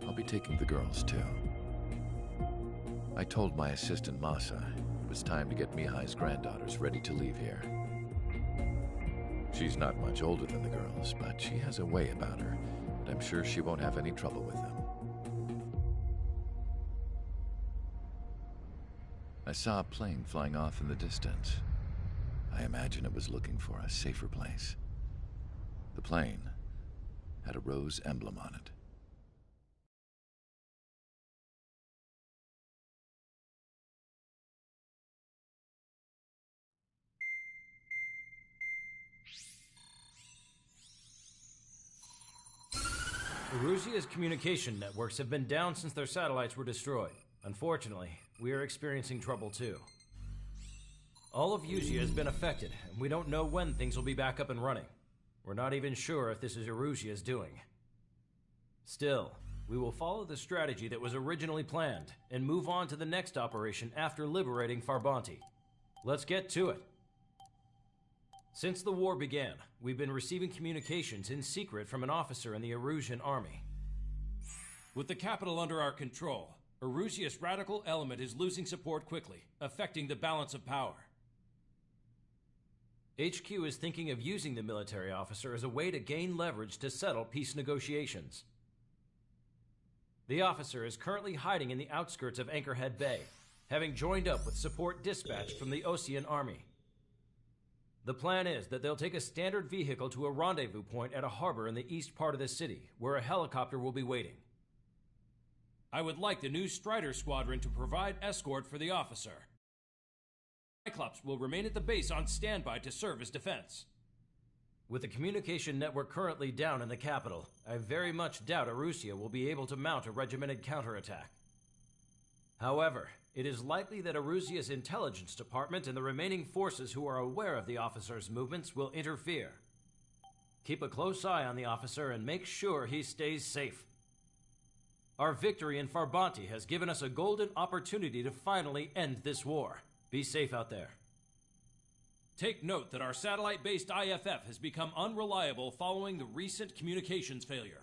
I'll be taking the girls, too. I told my assistant Masa it was time to get Mihai's granddaughters ready to leave here. She's not much older than the girls, but she has a way about her, and I'm sure she won't have any trouble with them. I saw a plane flying off in the distance. I imagine it was looking for a safer place. The plane had a rose emblem on it. Erusia's communication networks have been down since their satellites were destroyed. Unfortunately, we are experiencing trouble too. All of Erusia has been affected, and we don't know when things will be back up and running. We're not even sure if this is Erusia's doing. Still, we will follow the strategy that was originally planned, and move on to the next operation after liberating Farbanti. Let's get to it. Since the war began, we've been receiving communications in secret from an officer in the Erusian army. With the capital under our control, Erusia's radical element is losing support quickly, affecting the balance of power. HQ is thinking of using the military officer as a way to gain leverage to settle peace negotiations. The officer is currently hiding in the outskirts of Anchorhead Bay, having joined up with support dispatched from the Osean army. The plan is that they'll take a standard vehicle to a rendezvous point at a harbor in the east part of the city, where a helicopter will be waiting. I would like the new Strider Squadron to provide escort for the officer. Cyclops will remain at the base on standby to serve as defense. With the communication network currently down in the capital, I very much doubt Erusia will be able to mount a regimented counterattack. However, it is likely that Erusia's intelligence department and the remaining forces who are aware of the officer's movements will interfere. Keep a close eye on the officer and make sure he stays safe. Our victory in Farbanti has given us a golden opportunity to finally end this war. Be safe out there. Take note that our satellite-based IFF has become unreliable following the recent communications failure.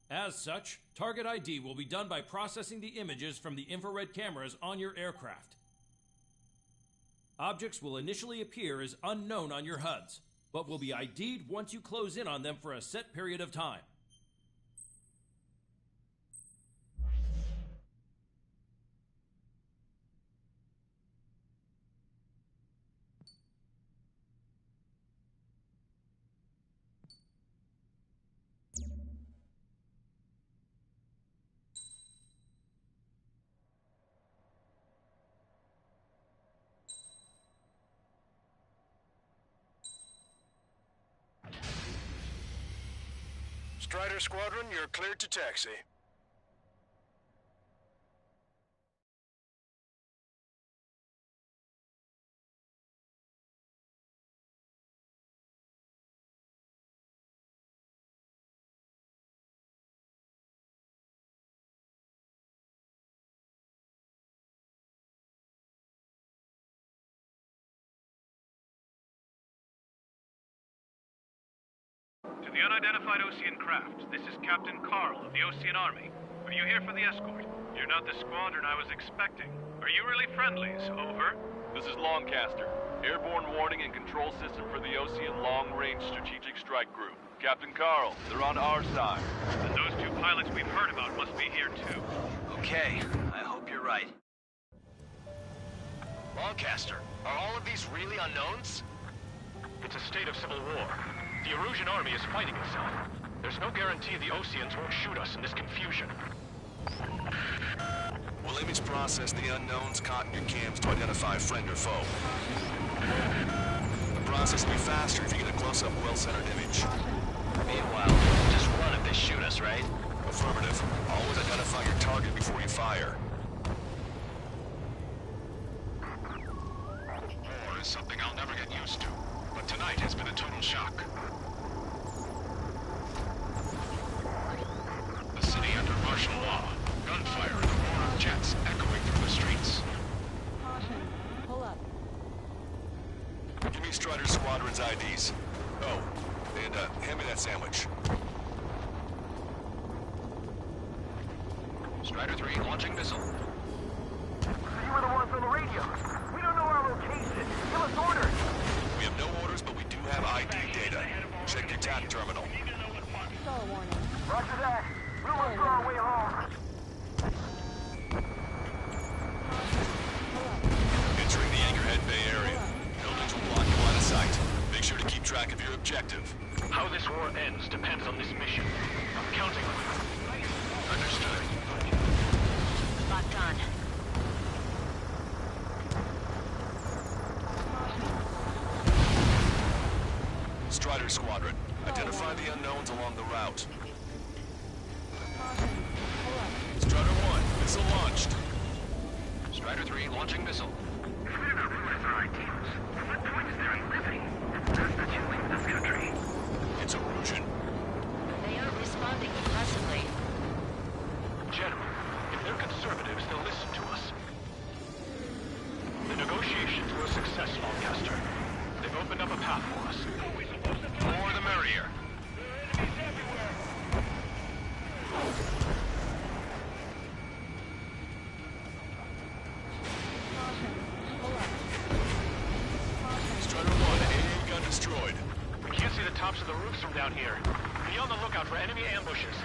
As such, target ID will be done by processing the images from the infrared cameras on your aircraft. Objects will initially appear as unknown on your HUDs, but will be ID'd once you close in on them for a set period of time. Strider Squadron, you're cleared to taxi. To the unidentified Osean craft, this is Captain Carl of the Osean Army. Are you here for the escort? You're not the squadron I was expecting. Are you really friendlies? Over. This is Longcaster. Airborne warning and control system for the Osean Long-Range Strategic Strike Group. Captain Carl, they're on our side. And those two pilots we've heard about must be here too. Okay, I hope you're right. Longcaster, are all of these really unknowns? It's a state of civil war. The Erusian army is fighting itself. There's no guarantee the Oseans won't shoot us in this confusion. We'll image process the unknowns caught in your cams to identify friend or foe. The process will be faster if you get a close-up, well-centered image. Meanwhile, just run if they shoot us, right? Affirmative. Always identify your target before you fire. War is something I'll never get used to, but tonight has been a total shock. The city under Jets echoing through the streets. Caution. Pull up. Give me Strider Squadron's IDs. Oh, and hand me that sandwich. Strider 3 launching missile. You were the ones on the radio. We don't know our location. Give us orders. We have no orders, but we do have ID data. Check your TAC terminal. Stall warning. Roger that. We're almost on our way home. Entering the Anchorhead Bay area. Buildings will block your line of sight. Make sure to keep track of your objective. How this war ends depends on this mission. I'm counting on you. Understood. Locked on. Strider Squadron, identify the unknowns along the route. Strider 1, missile launched. Strider 3 launching missile. If we do not realize our ideals, at what point is there a living? That's the killing in this country. It's erosion. They aren't responding aggressively. General, if they're conservatives, they'll listen to us. The negotiations were a success, Lancaster. They've opened up a path for us. The more the merrier. Strider 1, AA gun destroyed. We can't see the tops of the roofs from down here. Be on the lookout for enemy ambushes.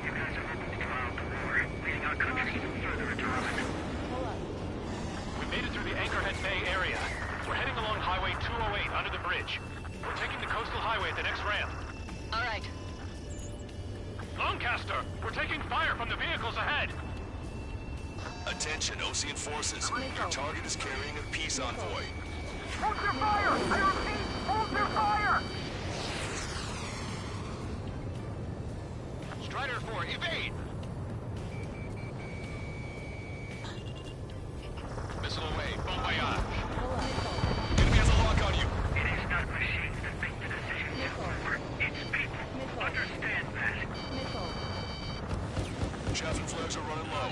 You guys are looking to draw out the war, leading our country even further into ruin. We made it through the Anchorhead Bay area. We're heading along Highway 208 under the bridge. We're taking the coastal highway at the next ramp. All right. Lancaster, we're taking fire from the vehicles ahead. Attention, Ocean forces. Your target is carrying a peace envoy. Hold your fire! I repeat, hold your fire! Strider 4, evade! Missile away, bon voyage. Enemy has a lock on you. It is not machines that make the decisions, Gentlemen. It's people. Understand that. Chaff and flares are running low.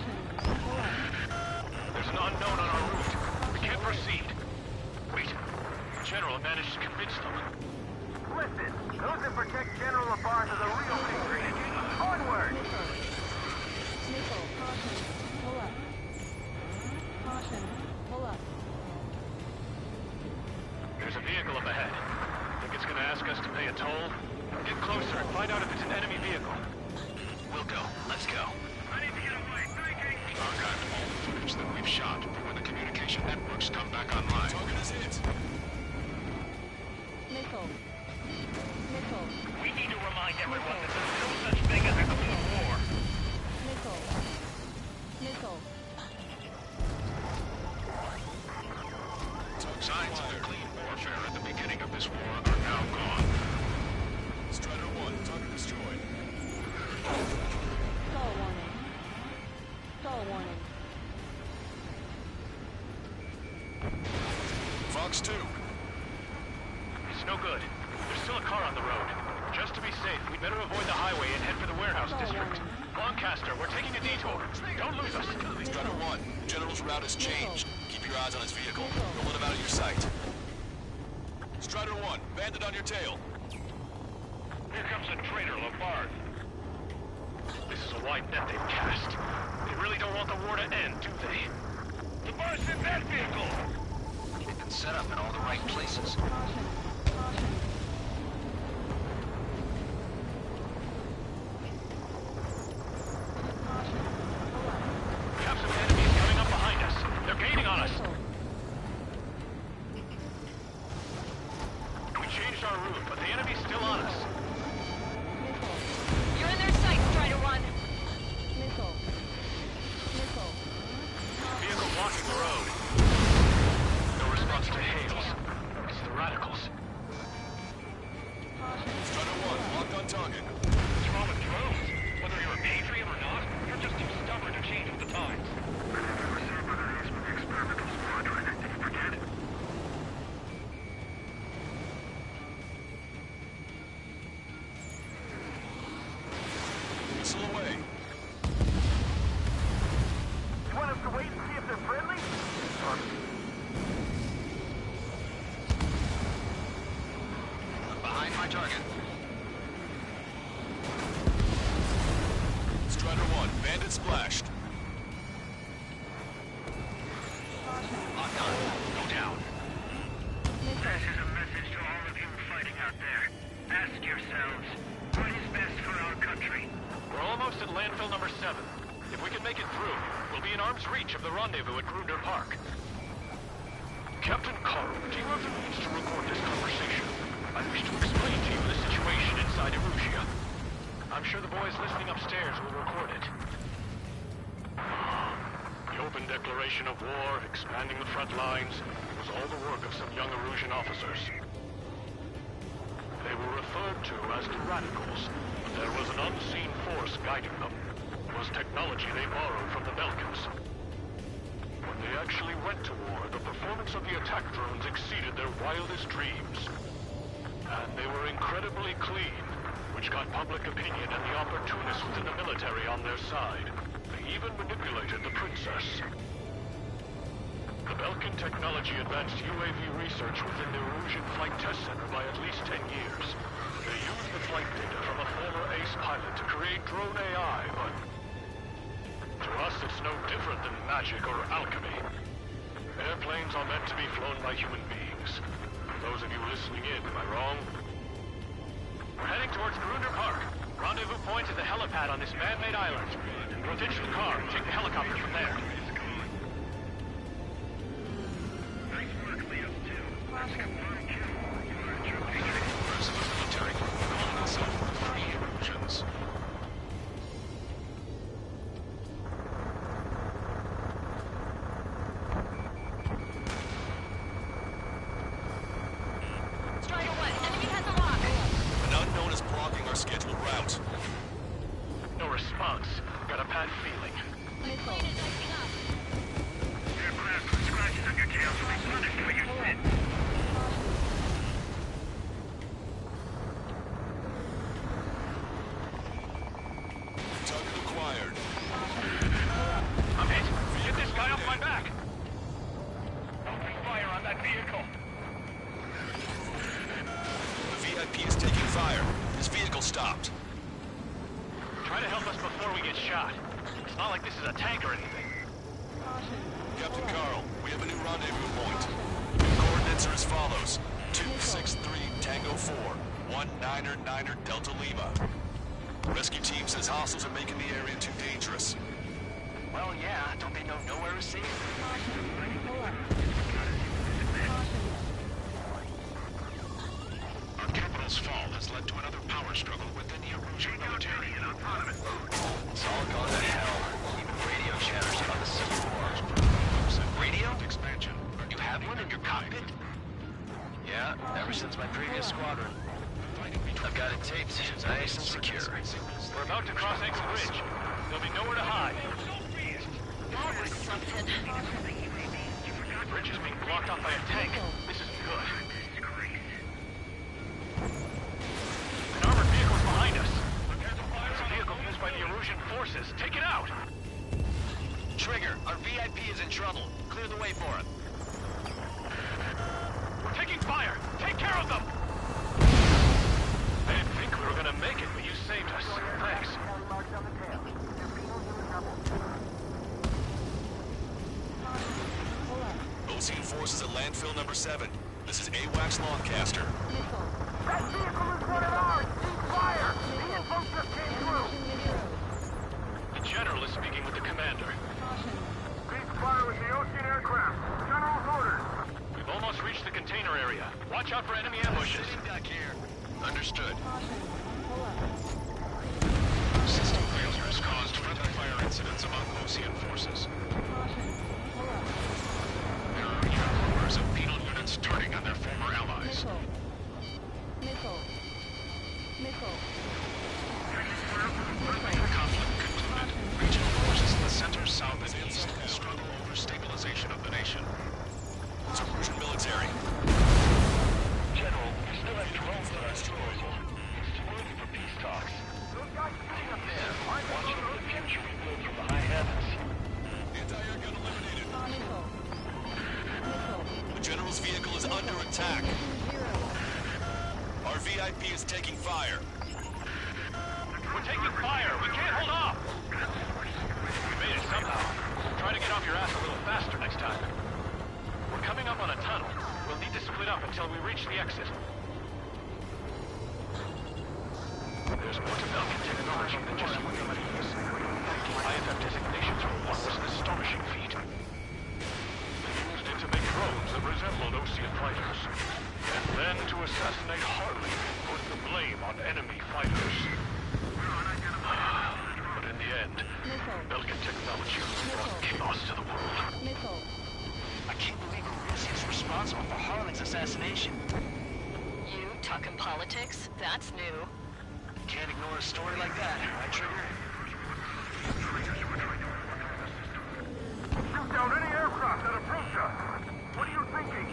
There's an unknown on our route. We can't proceed. Wait. General managed to convince them. Listen, those that protect General Labarge are the real victory. Onward! Missile. Caution. Pull up. Caution. Pull up. There's a vehicle up ahead. Think it's gonna ask us to pay a toll? Get closer and find out if it's an enemy vehicle. We'll go. Let's go. I need to get away. Thinking! Archived all the footage that we've shot for when the communication networks come back online. Target is hit. Missile. Missile. We need to remind everyone that there's no such thing as a clean war. Missile. Missile. Signs of the clean warfare at the beginning of this war are now gone. Strider 1, target destroyed. Stall warning. Stall warning. Fox 2. It's no good. There's still a car on the road. Just to be safe, we'd better avoid the highway and head for the warehouse district. Lancaster, we're taking a detour. Don't lose us. Strider 1, General's route has changed. Keep your eyes on his vehicle. Don't let him out of your sight. Strider 1, bandit on your tail. Here comes a traitor, Labarge. This is a wide net they've cast. They really don't want the war to end, do they? Labarge's in that vehicle! They've been set up in all the right places. Caution. Caution. We have some enemies coming up behind us. They're gaining on us. We changed our route, but the enemy's still on us. You're in their sights, Strider 1. Missile. Missile. Vehicle blocking the road. No response to hails. It's the radicals. Strider 1, locked on target. What's wrong with drones? Whether you're a patriot or not, you're just too stubborn to change with the times. I never said whether it is with the experimental supply Bandit splashed. Locked on. Go down. This is a message to all of you fighting out there. Ask yourselves, what is best for our country? We're almost at landfill number 7. If we can make it through, we'll be in arm's reach of the rendezvous at Grunder Park. Captain Carl, do you have the means to record this conversation? I wish to explain to you the situation inside Erusia. I'm sure the boys listening upstairs will record it. The open declaration of war, expanding the front lines, was all the work of some young Erusian officers. They were referred to as the Radicals, but there was an unseen force guiding them. It was technology they borrowed from the Belkans. When they actually went to war, the performance of the attack drones exceeded their wildest dreams. And they were incredibly clean, which got public opinion and the opportunists within the military on their side. They even manipulated the princess. The Belkan technology advanced UAV research within the Erusian Flight Test Center by at least 10 years. They used the flight data from a former ace pilot to create drone AI, but to us it's no different than magic or alchemy. Airplanes are meant to be flown by human beings. Those of you listening in, am I wrong? We're heading towards Grunder Park. Rendezvous point is the helipad on this man-made island. We'll ditch the car and take the helicopter from there. Stopped. Try to help us before we get shot. It's not like this is a tank or anything. Captain Carl, we have a new rendezvous point. Coordinates are as follows. 263 Tango 4, 19er Delta Lima. Rescue team says hostiles are making the area too dangerous. Well, yeah, don't they know nowhere is safe? Our capital's fall has led to another power struggle within the Erusian military. It's all gone to hell. Even radio chatters about the Civil War. Radio? Expansion. You have one in your cockpit? Yeah, ever since my previous squadron. I've got it taped, nice and secure. We're about to cross Exit Ridge. There'll be nowhere to hide. That was something. The bridge is being blocked off by a tank. This isn't good. An armored vehicle's behind us. It's a vehicle used by the Erusian forces. Take it out! Trigger, our VIP is in trouble. Clear the way for him. We're taking fire! Take care of them! I didn't think we were gonna make it, but you saved us. Thanks. Ocean forces at landfill number 7. This is AWACS Lancaster. That vehicle is one of ours! Cease fire! The info just came through! The General is speaking with the commander. Cease fire with the Ocean aircraft. General's orders. We've almost reached the container area. Watch out for enemy ambushes. Understood. System failures caused friendly fire incidents among Ocean forces. There are even rumors of penal units turning on their former allies. Conflict concluded. Regional forces in the center, south, and east struggle over stabilization of the nation. It's Erusian military. General, we still have drones at our disposal. It's too early for peace talks. Watch over the future we build from the high heavens. Anti-air gun eliminated. The General's vehicle is under attack. Our VIP is taking fire. We're taking fire! We can't hold off! Watch the exit. There's more to Belkin technology than just UAVs. IFF designations for one was an astonishing feat. They used it to make drones that resembled Osean fighters. And then to assassinate Harley and put the blame on enemy fighters. But in the end, Belkin technology brought chaos to the world. I can't believe Arusian's responsible for Harling's assassination. You talking politics? That's new. Can't ignore a story like that, right, Trigger? Shoot down any aircraft that approach us! What are you thinking?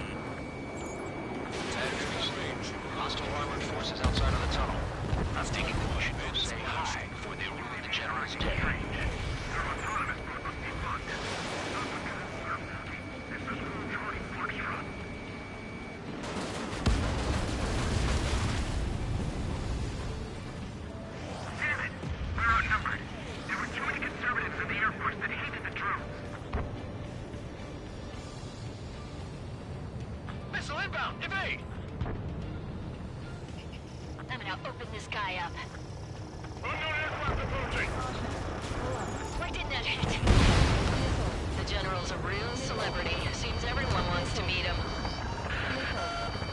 Range. Hostile armored forces outside of the tunnel. I'm thinking that we should go say hi before they ruin the General's day. Missile inbound! Evade! I'm gonna open this guy up. Unknown aircraft approaching! Why didn't that hit? The General's a real celebrity. Seems everyone wants to meet him.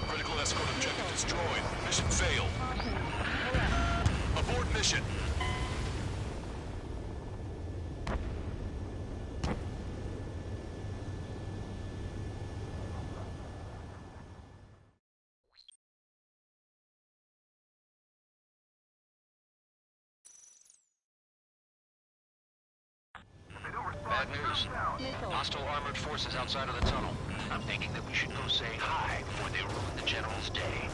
Critical escort objective destroyed. Mission failed. Abort mission. Bad news. Hostile armored forces outside of the tunnel. I'm thinking that we should go say hi before they ruin the General's day.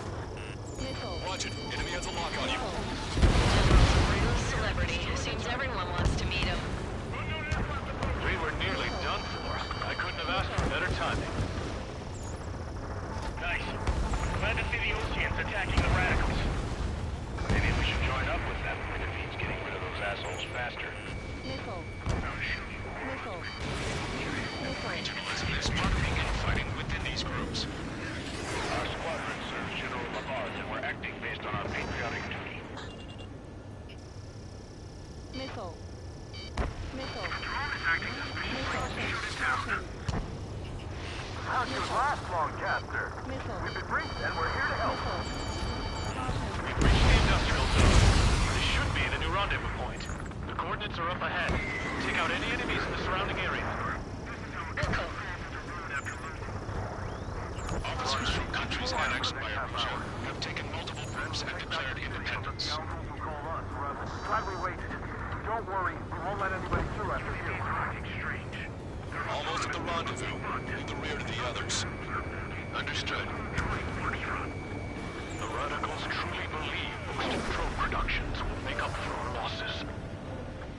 Watch it. Enemy has a lock on you. General's a real celebrity. Seems everyone wants to meet him. We were nearly done for. I couldn't have asked for better timing. Nice. Glad to see the Oseans attacking the radicals. Maybe we should join up with them if it means getting rid of those assholes faster. Regionalism is partnering and fighting within these groups. Our squadron serves General Labarge, and we're acting based on our patriotic duty. Missile. How could last long, Caster? We've been briefed and we're here to help. We've reached the industrial zone. This should be the new rendezvous point. The coordinates are up ahead. Take out any enemies in the surrounding area. Officers from countries annexed by Arusia have taken multiple groups and declared independence. Glad we waited. Don't worry, we won't let anybody through after you. Almost at the rendezvous, in the rear to the others. Understood. The radicals truly believe boosted drone productions will make up for our losses.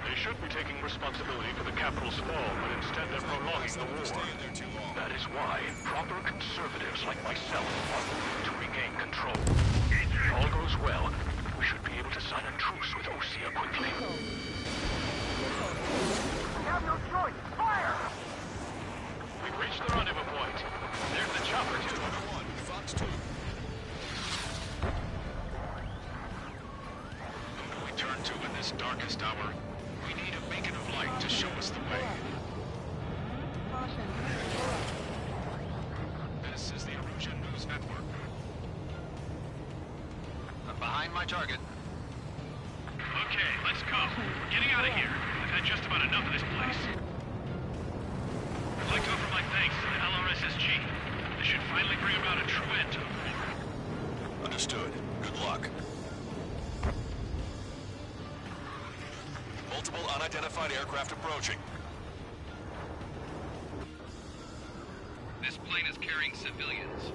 They should be taking responsibility for the capital's fall, but instead they're prolonging the war. That is why proper conservatives like myself are moving to regain control. If all goes well, we should be able to sign a truce with Osea quickly. We have no choice! Fire! We've reached the rendezvous point. There's the chopper, too. Fox 2. Who do we turn to in this darkest hour? We need a beacon of light to show us the way. This is the Arusian News Network. I'm behind my target. Okay, let's go. We're getting out of here. I've had just about enough of this place. I'd like to offer my thanks to the LRSSG. This should finally bring about a true end to the war. Understood. Good luck. Multiple unidentified aircraft approaching. This plane is carrying civilians.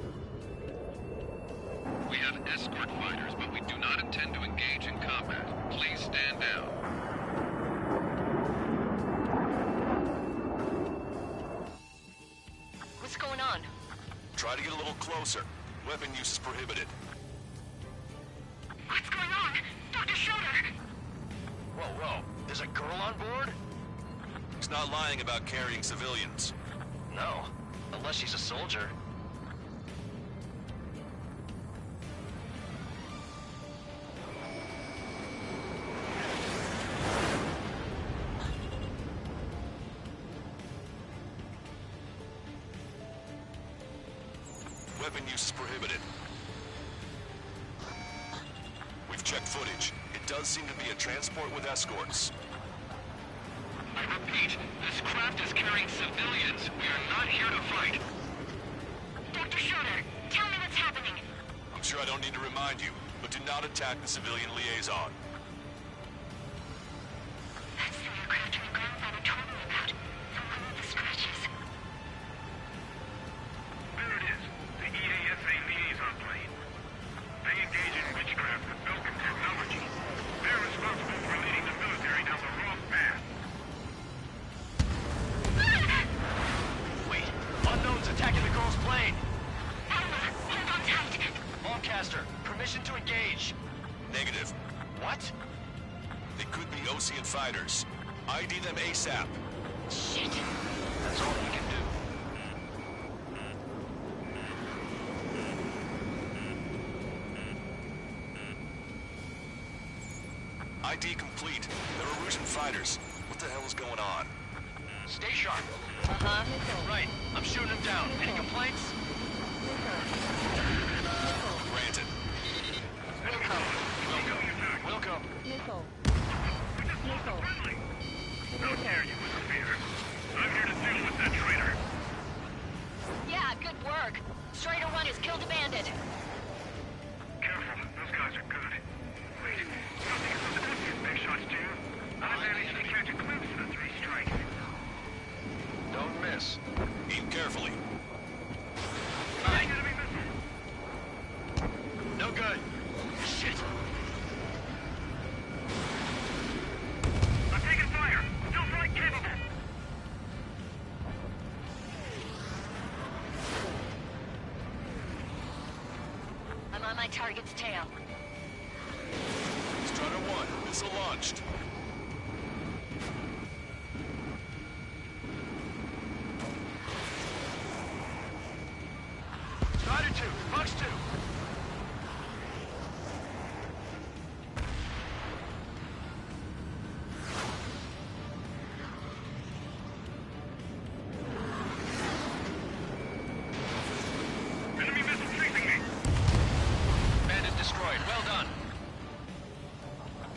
We have escort fighters, but we do not intend to engage in combat. Please stand down. What's going on? Try to get a little closer. Weapon use is prohibited. What's going on? Dr. Schroeder! Whoa. There's a girl on board? He's not lying about carrying civilians. No. Unless she's a soldier. weapon use is prohibited. We've checked footage. It does seem to be a transport with escorts. I repeat, this craft is carrying civilians. We are not here to fight. Dr. Schroeder, tell me what's happening. I'm sure I don't need to remind you, but do not attack the civilian liaison. That's the aircraft your grandfather told me about. The one with the scratches. There it is. The EASA liaison plane. They engage in witchcraft with Belkin technology. They're responsible for leading the military down the wrong path. Wait, unknown's attacking the girl's plane. Alma, hold on tight. Lancaster, permission to engage. Negative. What? They could be Osean fighters. ID them ASAP. Shit. That's all you can do. ID complete. They're Erusian fighters. What the hell is going on? Stay sharp. Uh-huh. Right. I'm shooting them down. Any complaints? Granted. Wilco. Missile. How dare you interfere? I'm here to deal with that traitor. Yeah, good work. Strider 1 has killed a bandit. Careful, those guys are good. Wait, you don't think it's those obvious big shots, do you? I managed to catch a glimpse of the 3 strikes. Don't miss. Aim carefully. Fine. Enemy missile. No good. Shit. I'm taking fire. Still flight capable. I'm on my target's tail. Strider 1, missile launched. Strider 2, Fox 2. Enemy missile chasing me. Bandit destroyed. Well done.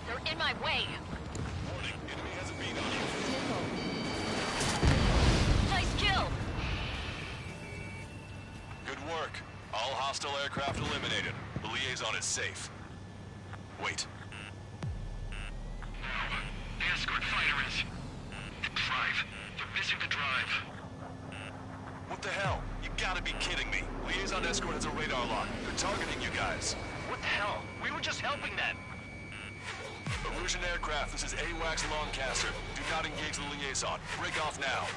They're in my way. Warning, enemy has a beat on you. Nice kill. Good work. All hostile aircraft eliminated. The liaison is safe. Wait. The escort fighter is... The drive. They're missing the drive. What the hell? You gotta be kidding me. Liaison escort has a radar lock. They're targeting you guys. What the hell? We were just helping them. Erusian aircraft, this is AWACS Lancaster. Do not engage the liaison. Break off now.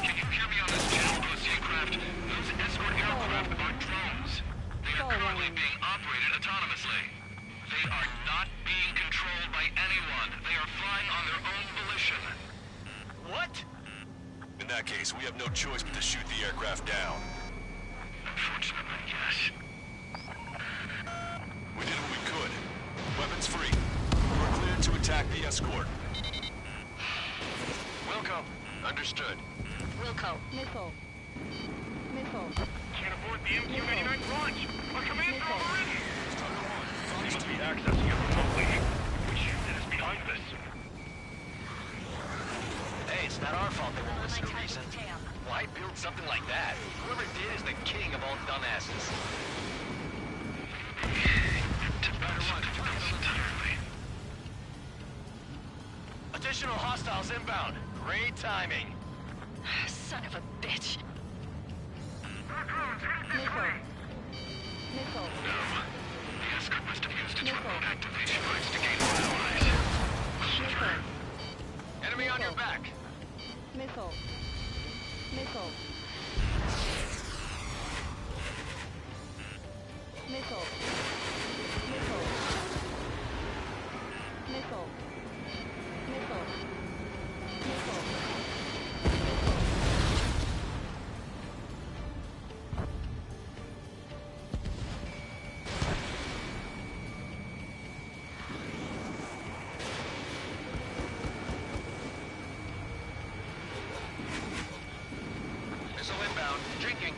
Can you hear me on this channel, Osean craft? Those escort aircraft are drones. They are currently being operated autonomously. They are not being controlled by anyone. They are flying on their own volition. What? In that case, we have no choice but to shoot the aircraft down. Unfortunately, yes. We did what we could. Weapons free. We're cleared to attack the escort. Wilco. Understood. Wilco. Missile. Can't afford the MQ-89 launch. Our commands are overridden. He must be accessing it remotely. Which unit is behind this? Hey, it's not our fault they won't listen to reason. Tail. Why build something like that? Whoever did is the king of all dumbasses. Additional hostiles inbound. Great timing. Son of a bitch. Missile. The escort must have used its remote activation rights to gain more allies. Enemy on your back. Missile. Missile. Missile. Missile. Missile. Missile. Missile. Missile inbound. Drinking.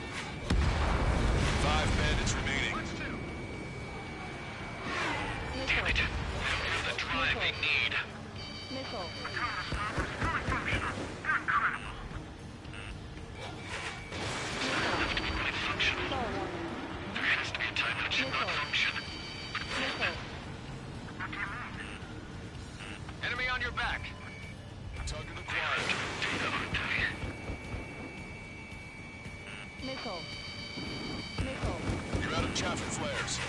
There has to be a time that should not function. Enemy on your back. Target acquired. Missile. Missile. You're out of chaff and flares.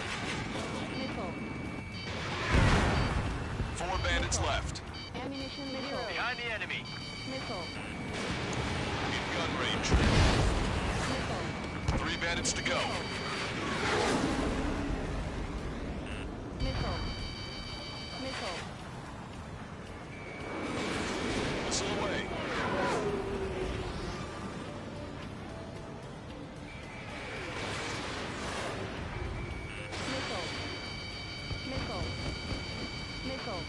Missile. 4 bandits left. Ammunition 0. Behind the enemy. Missile. In gun range. Missile. 3 bandits to go. Missile. Missile. Missile away. Missile. Missile. Missile.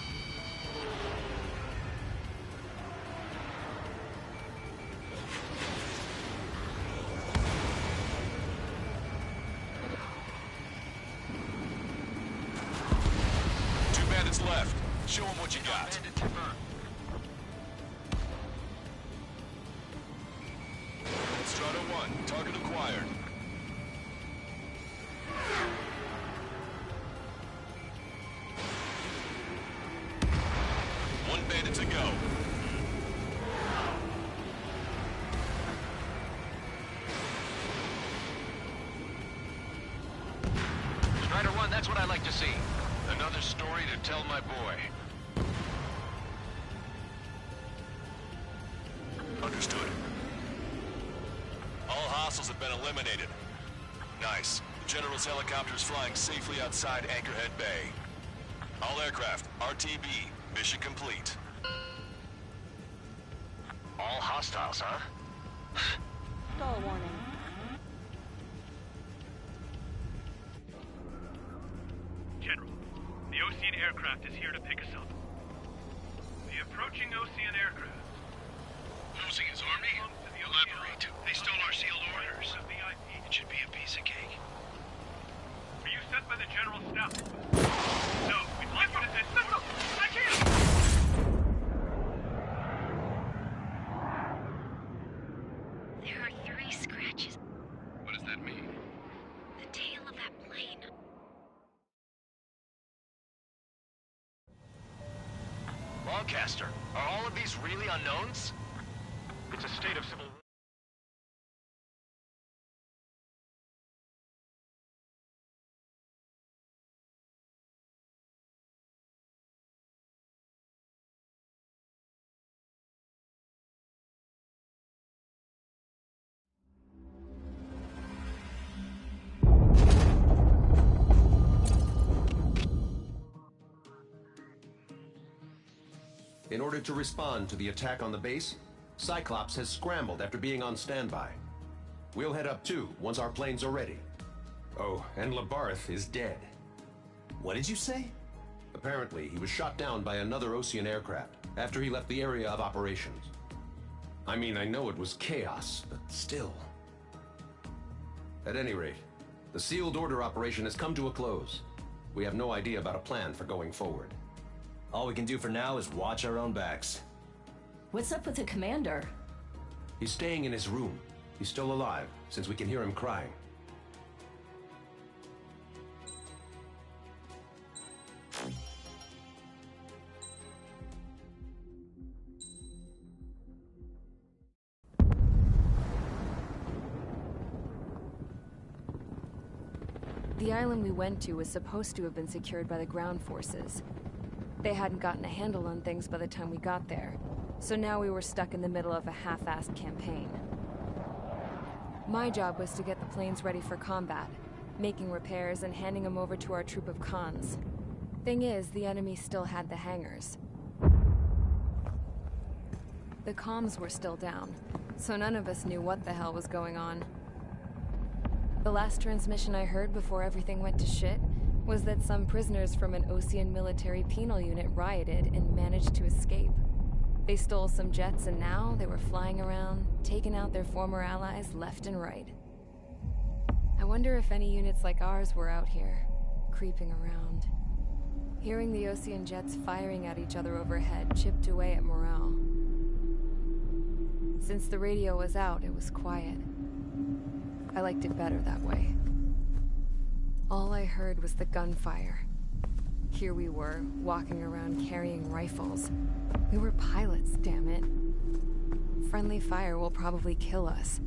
Two bandits left. Show them what you got. Strata 1, target acquired. One bandit to go. Strider 1, that's what I like to see. Another story to tell my boy. Understood. All hostiles have been eliminated. Nice. The General's helicopter is flying safely outside Anchorhead Bay. All aircraft, RTB, mission complete. All hostiles, huh? Stall warning. General, the Ocean aircraft is here to pick us up. The approaching Ocean aircraft. Losing his army? Elaborate. They stole our sealed orders. It should be a piece of cake. Are you sent by the General Staff? No, we'd like you to say... No, I can't! There are 3 scratches. What does that mean? The tail of that plane. Lancaster, are all of these really unknowns? It's a state of civil war. In order to respond to the attack on the base, Cyclops has scrambled after being on standby. We'll head up too, once our planes are ready. Oh, and Labarth is dead. What did you say? Apparently, he was shot down by another Ocean aircraft after he left the area of operations. I mean, I know it was chaos, but still. At any rate, the sealed order operation has come to a close. We have no idea about a plan for going forward. All we can do for now is watch our own backs. What's up with the commander? He's staying in his room. He's still alive, since we can hear him crying. The island we went to was supposed to have been secured by the ground forces. They hadn't gotten a handle on things by the time we got there, so now we were stuck in the middle of a half-assed campaign. My job was to get the planes ready for combat, making repairs and handing them over to our troop of cons. Thing is, the enemy still had the hangars. The comms were still down, so none of us knew what the hell was going on. The last transmission I heard before everything went to shit was that some prisoners from an Ocean military penal unit rioted and managed to escape. They stole some jets and now they were flying around, taking out their former allies left and right. I wonder if any units like ours were out here, creeping around. Hearing the Ocean jets firing at each other overhead chipped away at morale. Since the radio was out, it was quiet. I liked it better that way. All I heard was the gunfire. Here we were, walking around carrying rifles. We were pilots, damn it. Friendly fire will probably kill us.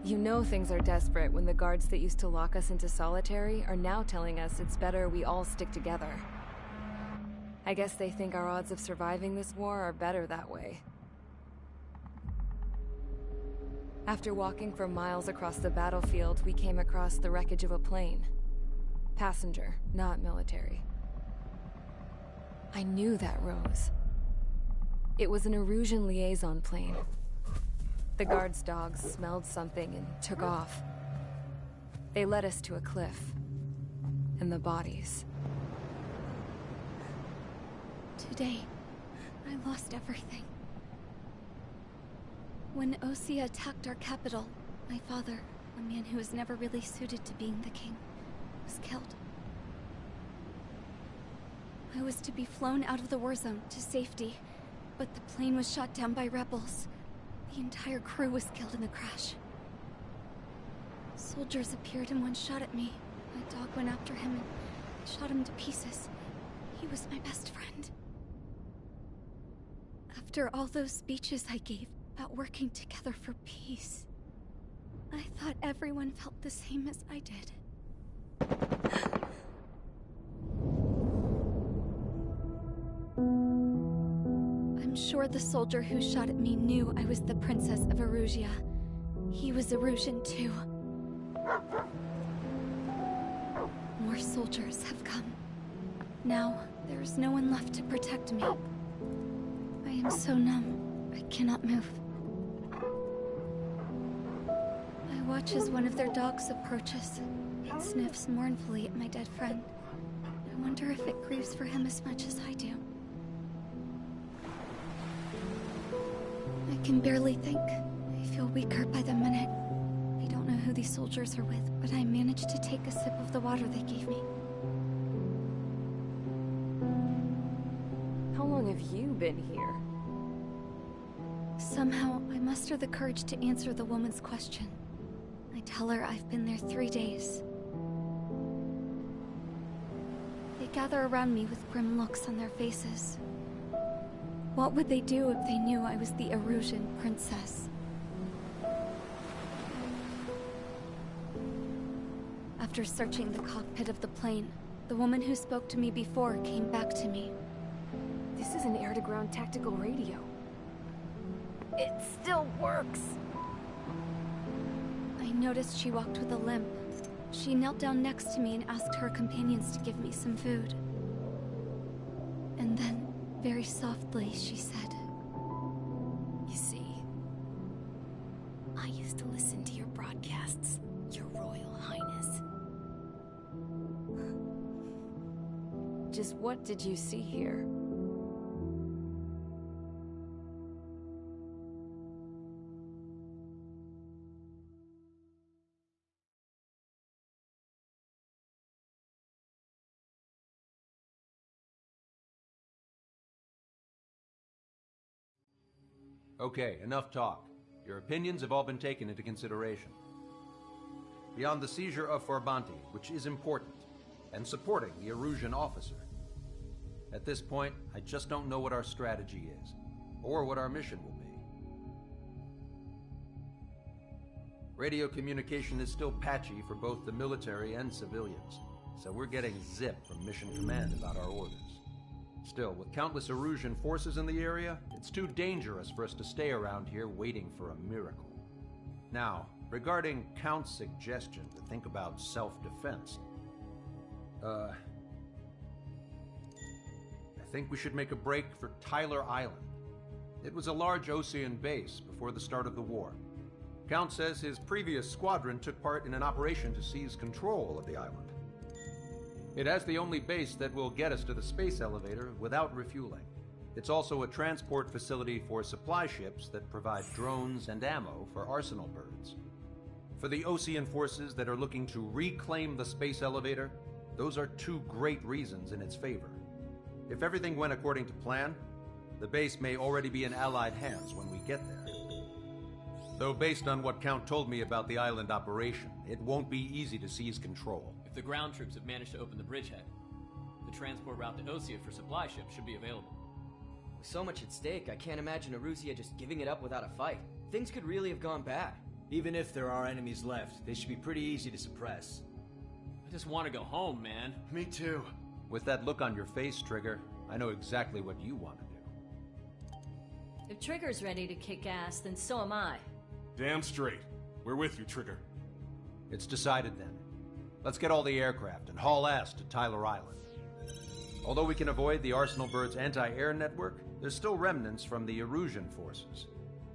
You know things are desperate when the guards that used to lock us into solitary are now telling us it's better we all stick together. I guess they think our odds of surviving this war are better that way. After walking for miles across the battlefield, we came across the wreckage of a plane. Passenger, not military. I knew that rose. It was an Erusian liaison plane. The guard's dogs smelled something and took off. They led us to a cliff. And the bodies. Today, I lost everything. When Osea attacked our capital, my father, a man who was never really suited to being the king, was killed. I was to be flown out of the war zone to safety, but the plane was shot down by rebels. The entire crew was killed in the crash. Soldiers appeared and one shot at me. My dog went after him and shot him to pieces. He was my best friend. After all those speeches I gave about working together for peace, I thought everyone felt the same as I did. I'm sure the soldier who shot at me knew I was the Princess of Erusia. He was Erusian too. More soldiers have come. Now, there is no one left to protect me. I am so numb, I cannot move. I watch as one of their dogs approaches. It sniffs mournfully at my dead friend. I wonder if it grieves for him as much as I do. I can barely think. I feel weaker by the minute. I don't know who these soldiers are with, but I managed to take a sip of the water they gave me. How long have you been here? Somehow, I muster the courage to answer the woman's question. I tell her I've been there 3 days. They gather around me with grim looks on their faces. What would they do if they knew I was the Erusian princess? After searching the cockpit of the plane, the woman who spoke to me before came back to me. This is an air-to-ground tactical radio. It still works! I noticed she walked with a limp. She knelt down next to me and asked her companions to give me some food. And then, very softly, she said, You see, I used to listen to your broadcasts, Your Royal Highness. Just what did you see here? Okay, enough talk. Your opinions have all been taken into consideration. Beyond the seizure of Forbanti, which is important, and supporting the Erusian officer. At this point, I just don't know what our strategy is, or what our mission will be. Radio communication is still patchy for both the military and civilians, so we're getting zip from Mission Command about our orders. Still, with countless Erusian forces in the area, it's too dangerous for us to stay around here waiting for a miracle. Now, regarding Count's suggestion to think about self-defense, I think we should make a break for Tyler Island. It was a large Ocean base before the start of the war. Count says his previous squadron took part in an operation to seize control of the island. It has the only base that will get us to the space elevator without refueling. It's also a transport facility for supply ships that provide drones and ammo for arsenal birds. For the Ocean forces that are looking to reclaim the space elevator, Those are two great reasons in its favor. If everything went according to plan, the base may already be in Allied hands when we get there. Though based on what Count told me about the island operation, it won't be easy to seize control. If the ground troops have managed to open the bridgehead, the transport route to Osea for supply ships should be available. With so much at stake, I can't imagine Erusea just giving it up without a fight. Things could really have gone bad. Even if there are enemies left, they should be pretty easy to suppress. I just want to go home, man. Me too. With that look on your face, Trigger, I know exactly what you want to do. If Trigger's ready to kick ass, then so am I. Damn straight. We're with you, Trigger. It's decided then. Let's get all the aircraft and haul ass to Tyler Island. Although we can avoid the Arsenal Bird's anti-air network, there's still remnants from the Erusian forces.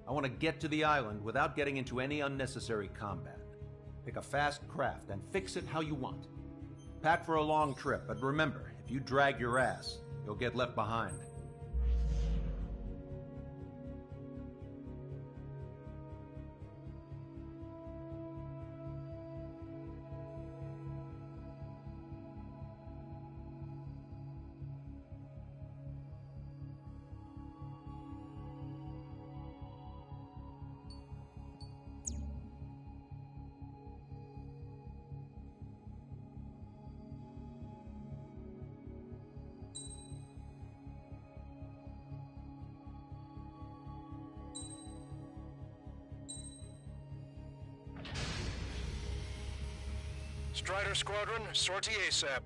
I want to get to the island without getting into any unnecessary combat. Pick a fast craft and fix it how you want. Pack for a long trip, but remember, if you drag your ass, you'll get left behind. Strider Squadron, sortie ASAP.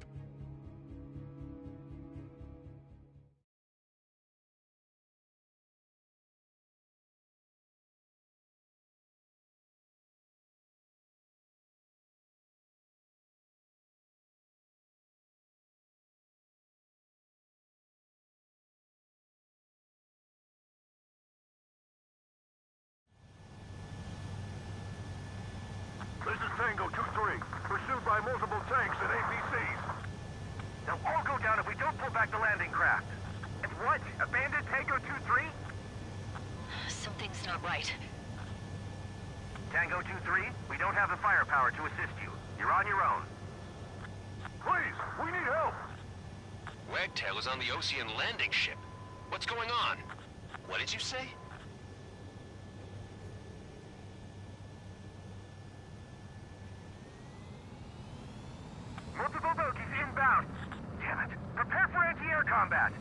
This is Tango 2-3, pursued by multiple tanks and APCs. They'll all go down if we don't pull back the landing craft. And what? Abandon Tango 2-3? Something's not right. Tango 2-3, we don't have the firepower to assist you. You're on your own. Please, we need help! Wagtail is on the Ocean landing ship. What's going on? What did you say? Multiple bogies inbound. Damn it. Prepare for anti-air combat.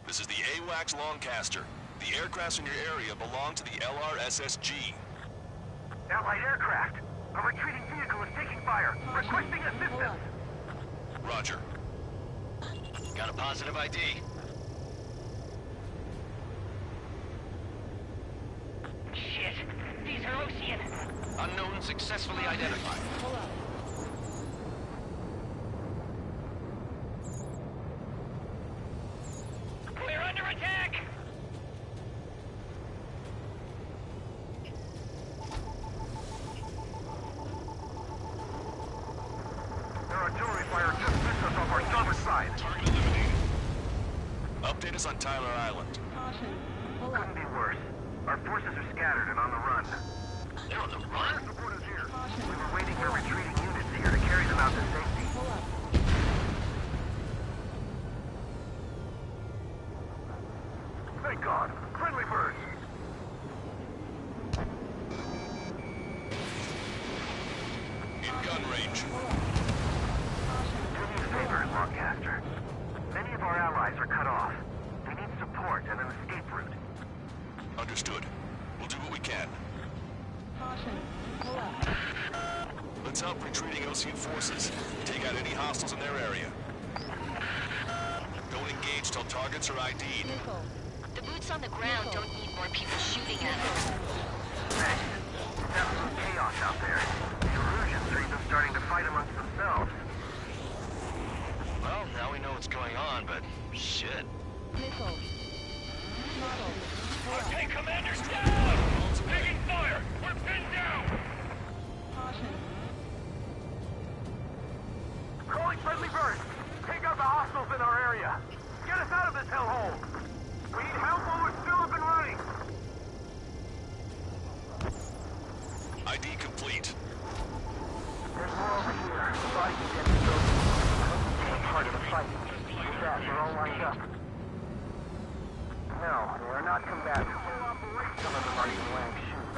This is the AWACS Longcaster. The aircrafts in your area belong to the LRSSG. Allied aircraft. A retreating vehicle is taking fire. Requesting assistance. Roger. Got a positive ID. Shit. These are Ocean. Unknown successfully identified. Hold on. We're under attack! Their artillery fire just missed us off our starboard side. Update us on Tyler Island. Caution. Hold on. Couldn't be worse. Our forces are scattered and on the run. They're on the run? Air support is here. We were waiting for retreating units here to carry them out to safety. Hold up. Thank God. Friendly birds. In gun range. Do me a favor, Longcaster. Many of our allies are cut off. They need support and an escape route. Understood. We'll do what we can. Caution. Hold up. Let's help retreating Ocean forces. Take out any hostiles in their area. Don't engage till targets are ID'd. Vehicle. The boots on the ground don't need more people shooting at them. Thanks. It's absolute chaos out there. The Erusians are even starting to fight amongst themselves. Well, now we know what's going on, but shit. Vehicle. Model. Hold up. Okay, Commander's down! Taking fire! We're pinned down! Caution. Calling friendly birds! Take out the hostiles in our area! Get us out of this hellhole! We need help while we're still up and running! ID complete. There's more over here. The body contains part of the fight. With that, they're all lined up. No, they are not combatants. Some of them aren't even wearing shoes.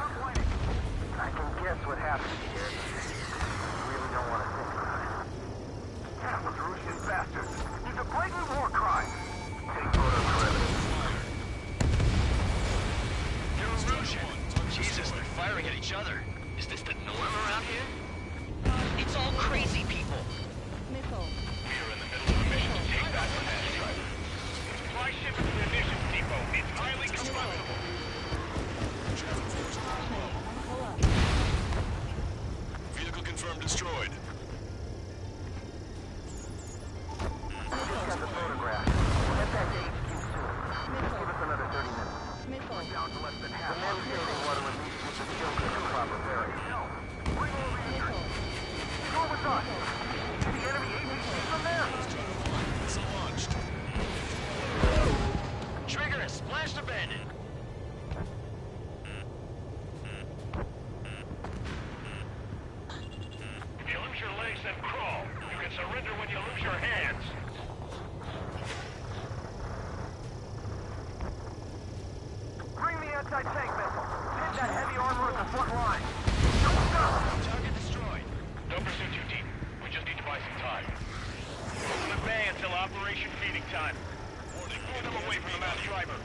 I can guess what happened here. I really don't want to think about it. Damn, those Russian bastards. He's a blatant war crime. Take photos for evidence. You're Russian. Jesus, they're firing at each other. Is this the norm around here? It's all crazy people. Missile. We are in the middle of a mission to take back the Ash Driver. Supply ship to the munitions depot. It's highly combustible. Pull up. Vehicle confirmed destroyed. Got the photograph. Get that to HQ soon. Give us another 30 minutes. Missile. Down to less than half. The men say they want to release with the children in proper burial. Bring over here. Go with us. The enemy APC from there. Missile launched. Trigger, splashed abandoned. If you lose your legs, then crawl. You can surrender when you lose your hands. Bring the anti-tank missile. Hit that heavy armor at the front line. Don't stop. Target destroyed. Don't pursue too deep. We just need to buy some time. Hold at bay until operation feeding time. Pull them away from the Ash Driver.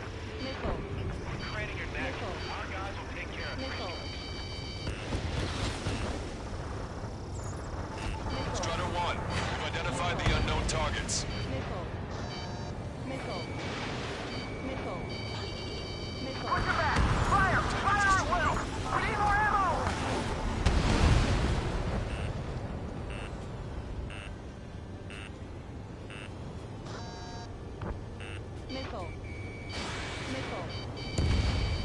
Missile. We're training your neck. Our guys will take care of it. Missile. Strider 1, we've identified the unknown targets. Missile. Missile. Missile. Missile. Push it back. Fire. Fire at will. We need more ammo. Missile. Missile.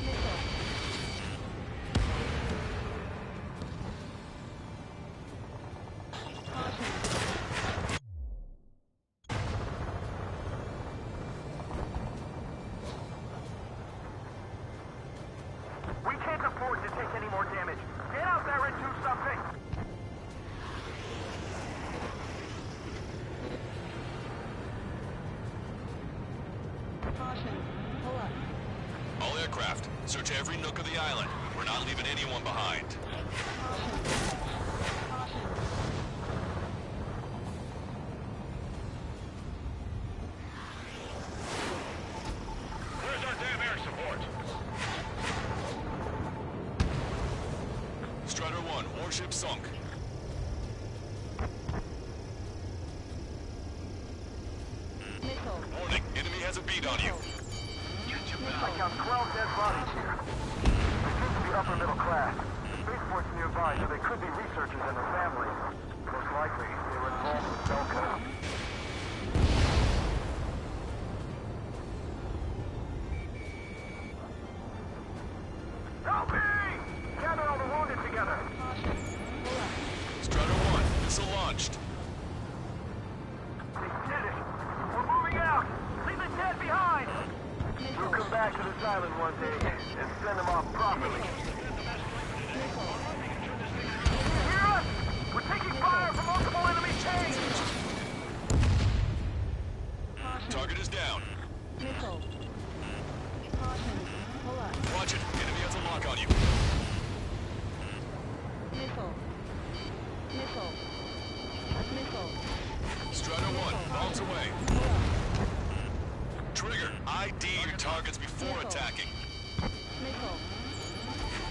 Missile. We can't afford to take any more damage. Get out there and do something. Caution. Pull up. All aircraft, search every nook of the island. We're not leaving anyone behind. Where's our damn air support? Strider 1, warship sunk. Missile. Warning, enemy has a bead on you. I count 12 dead bodies here. They seem to be upper middle class. Spaceport's nearby, so they could be researchers and their families. Most likely, they were involved with Belka. Help me! Gather all the wounded together. Strider 1, missile launched. They did it! We're moving out! Leave the dead behind! We'll come back to this island one day and send them off properly. Hear us? We're taking fire from multiple enemy tanks! Target is down. Missile. Caution. Pull up. Watch it, enemy has a lock on you. Missile. Missile. Missile. Strider 1, bombs away. Trigger, ID your targets before attacking. Missile.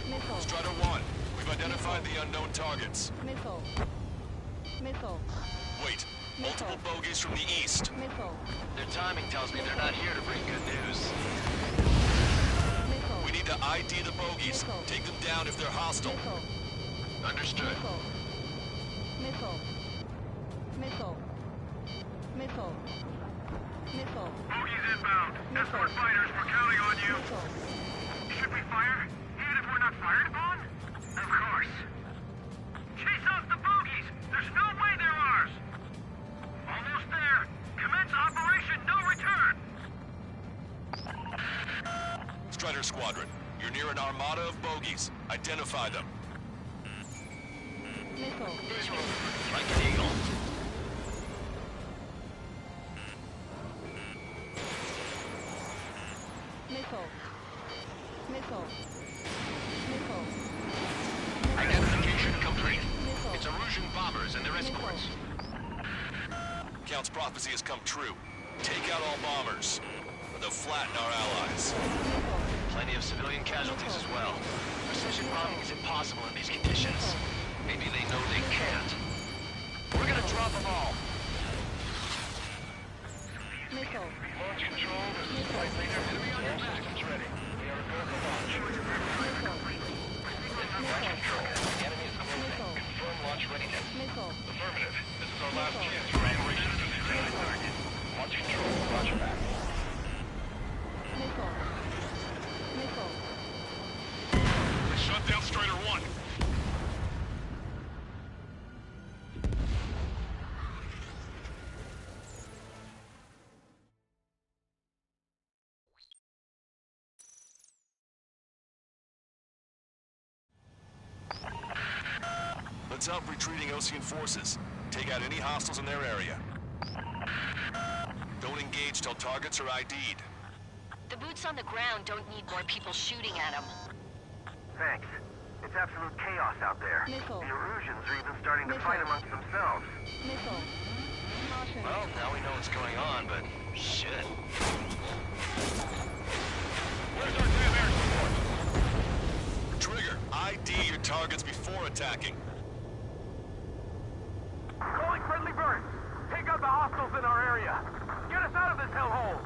Missile. Strider 1, we've identified the unknown targets. Missile. Missile. Wait, multiple bogies from the east. Missile. Their timing tells me they're not here to bring good news. Missile. We need to ID the bogies. Take them down if they're hostile. Missile. Understood. Missile. Missile. Missile. Missile. Bogies inbound. Escort fighters, we're counting on you. Should we fire? Even if we're not fired upon? Of course. Chase off the bogies! There's no way they're ours! Almost there. Commence Operation No Return! Strider Squadron, you're near an armada of bogies. Identify them. Missile. Visual. Like an eagle. Missile. Missile. Missile. Identification complete. It's Erusian bombers and their escorts. Count's prophecy has come true. Take out all bombers, or they'll flatten our allies. Plenty of civilian casualties as well. Precision bombing is impossible in these conditions. Maybe they know they can't. We're gonna drop them all. Missile. Launch control, this is Flight Leader. Enemy on your back. It's ready. We are go for launch. Launch control. The enemy is closing. Confirm launch readiness. Missile. Affirmative. This is our last chance for Operation Suicide Target. Launch control. Roger back. Missile. Missile. We shut down Strider 1. Let's help retreating Osean forces. Take out any hostiles in their area. Don't engage till targets are ID'd. The boots on the ground don't need more people shooting at them. Thanks. It's absolute chaos out there. Missile. The Erusians are even starting to Missile. fight amongst themselves. Missile. Caution. Well, now we know what's going on, but shit. Where's our damn air support? Trigger, ID your targets before attacking. Calling friendly birds! Take out the hostiles in our area! Get us out of this hellhole!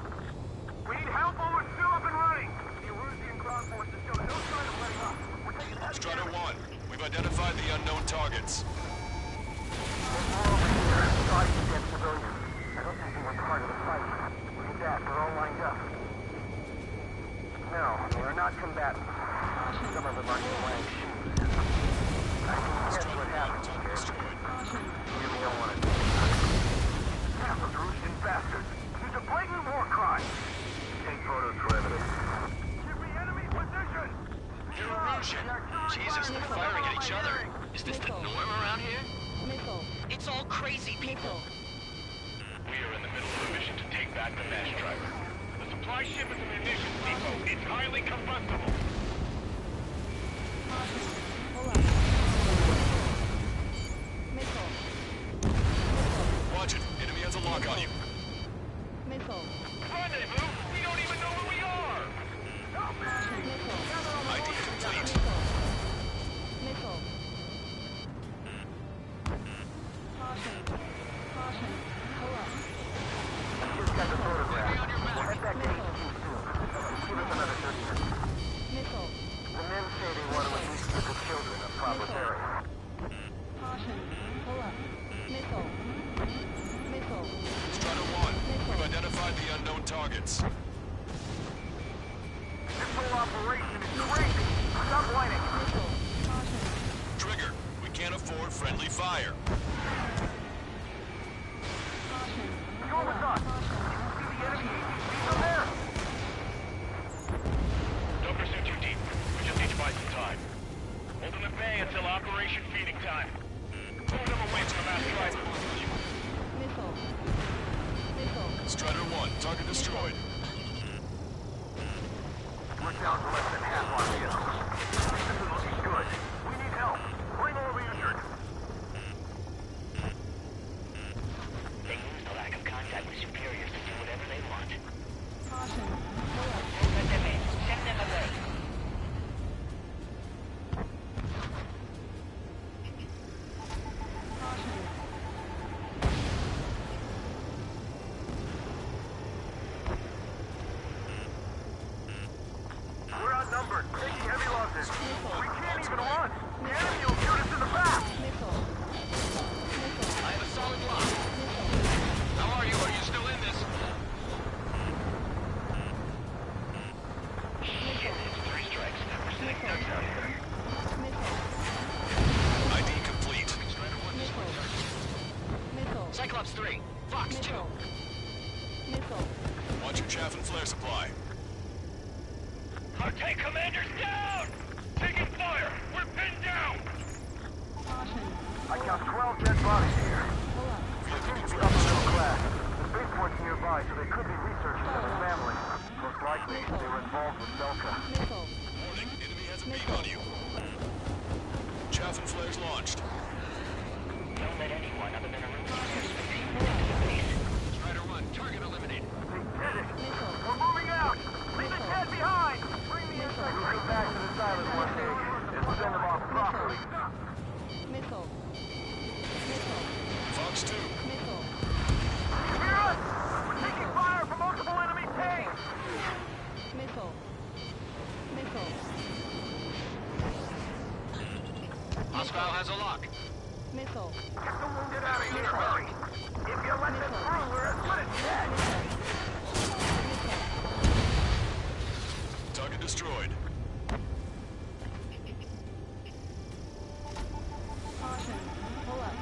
We need help or we're still up and running! The Erusian ground forces show no sign of letting up. We're taking heavy Strider 1, we've identified the unknown targets. Bodies of dead civilians. I don't think they were part of the fight. Look at that, they're all lined up. No, they are not combatants. Some of them are in wearing shoes. I can guess what happened here. You really don't want to do it. Damn, those Russian bastards. It's a blatant war crime. Take photos for evidence. Give me enemy position! You're Erusian. Jesus, they're firing at each other. Is this the norm around here? Missile. It's all crazy people. We are in the middle of a mission to take back the MASH driver. The supply ship is a munitions depot. It's highly combustible. Hold up. Missile. Watch it, enemy has a lock on you. Missile. Rendezvous? We don't even know who we are! ID complete. Missile. Caution. Caution. Hold up. Just got the photograph. We'll head back to HQ soon. Give us another 30 minutes. Missile. The men say they want to at least get the children of Providence area. Caution. Hold up. Missile. Missile. Strider 1, we've identified the unknown targets. This whole operation is crazy. Stop whining. Missile. Caution. Trigger, we can't afford friendly fire. Caution. Go with us. See the enemy ATCs from there? Don't pursue too deep. We just need to buy some time. Hold them at bay until Operation Feeding Time. Move them away from the MASH driver. Missile. Missile. Strider 1, target destroyed. We're down to less than half our vehicles. This is looking good. We need help. Bring all the injured. They use the lack of contact with superiors to do whatever they want. Caution. Hold up. Send them away. Caution. We're outnumbered. Taking heavy losses. We can't even run. The enemy will shoot us in the back. Missile. Missile. I have a solid lock. How are you? Are you still in this? Shit, it's 3 strikes. We're sitting ducks out here. Missile. ID complete. Missile. Missile. Cyclops 3, Fox 2. Missile. Missile. Watch your chaff and flare supply. Our tank commander's down! Taking fire! We're pinned down! Caution. I count 12 dead bodies here. Hold up. It's upper class. The spaceport's nearby, so they could be researching other families. Most likely, they were involved with Delta. Missile. Warning, enemy has a beat on you. Chaff and flares launched. Don't let anyone other than a room into the base. Strider 1, target eliminated. Missile. We're moving out! Leave the cat behind! Bring the inside back to the silent one, Dave, and send them off properly. Missile. Missile. Fox 2. Missile. Hear us? We're taking fire from multiple enemy tanks! Missile. Missile. Hostile has a lock. Missile. Get the wounded out of here, hurry! If you let them through, we're as good as dead! Target destroyed. Caution. Pull up.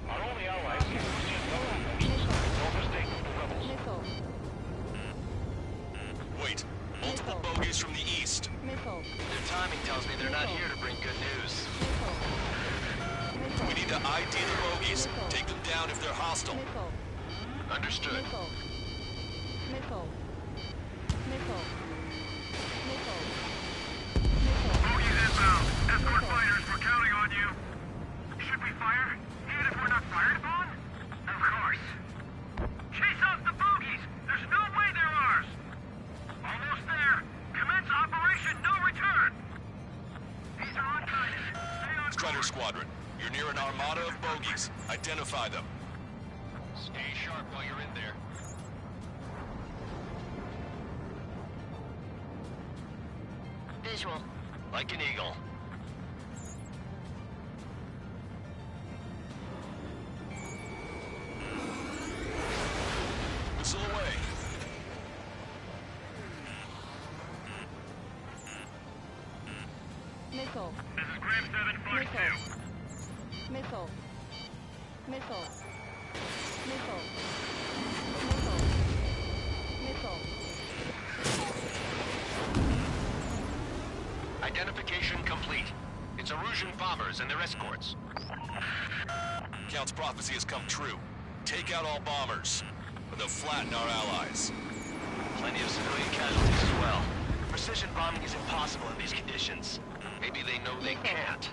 Our only allies is no mistake with the rebels. Missile. Wait. Multiple bogeys from the east. Missile. Their timing tells me they're not here to bring good news. We need to ID the bogeys. Take them down if they're hostile. Missile. Understood. Missile. Missile. Missile. Missile. Missile. Bogies inbound. Escort fighters, we're counting on you. Should we fire? Even if we're not fired upon? Of course. Chase off the bogies! There's no way they're ours! Almost there. Commence Operation No Return! These are on target. Stay on Strider Squadron, you're near an armada of bogeys. Identify them. Stay sharp while you're in there. Visual. Like an eagle. Missile away. Missile. This is Graham 7, Fox 2. Missile. Missile. Missile. Missile. Missile. Identification complete. It's Erusian bombers and their escorts. Count's prophecy has come true. Take out all bombers, or they'll flatten our allies. Plenty of civilian casualties as well. Precision bombing is impossible in these conditions. Maybe they know they can't.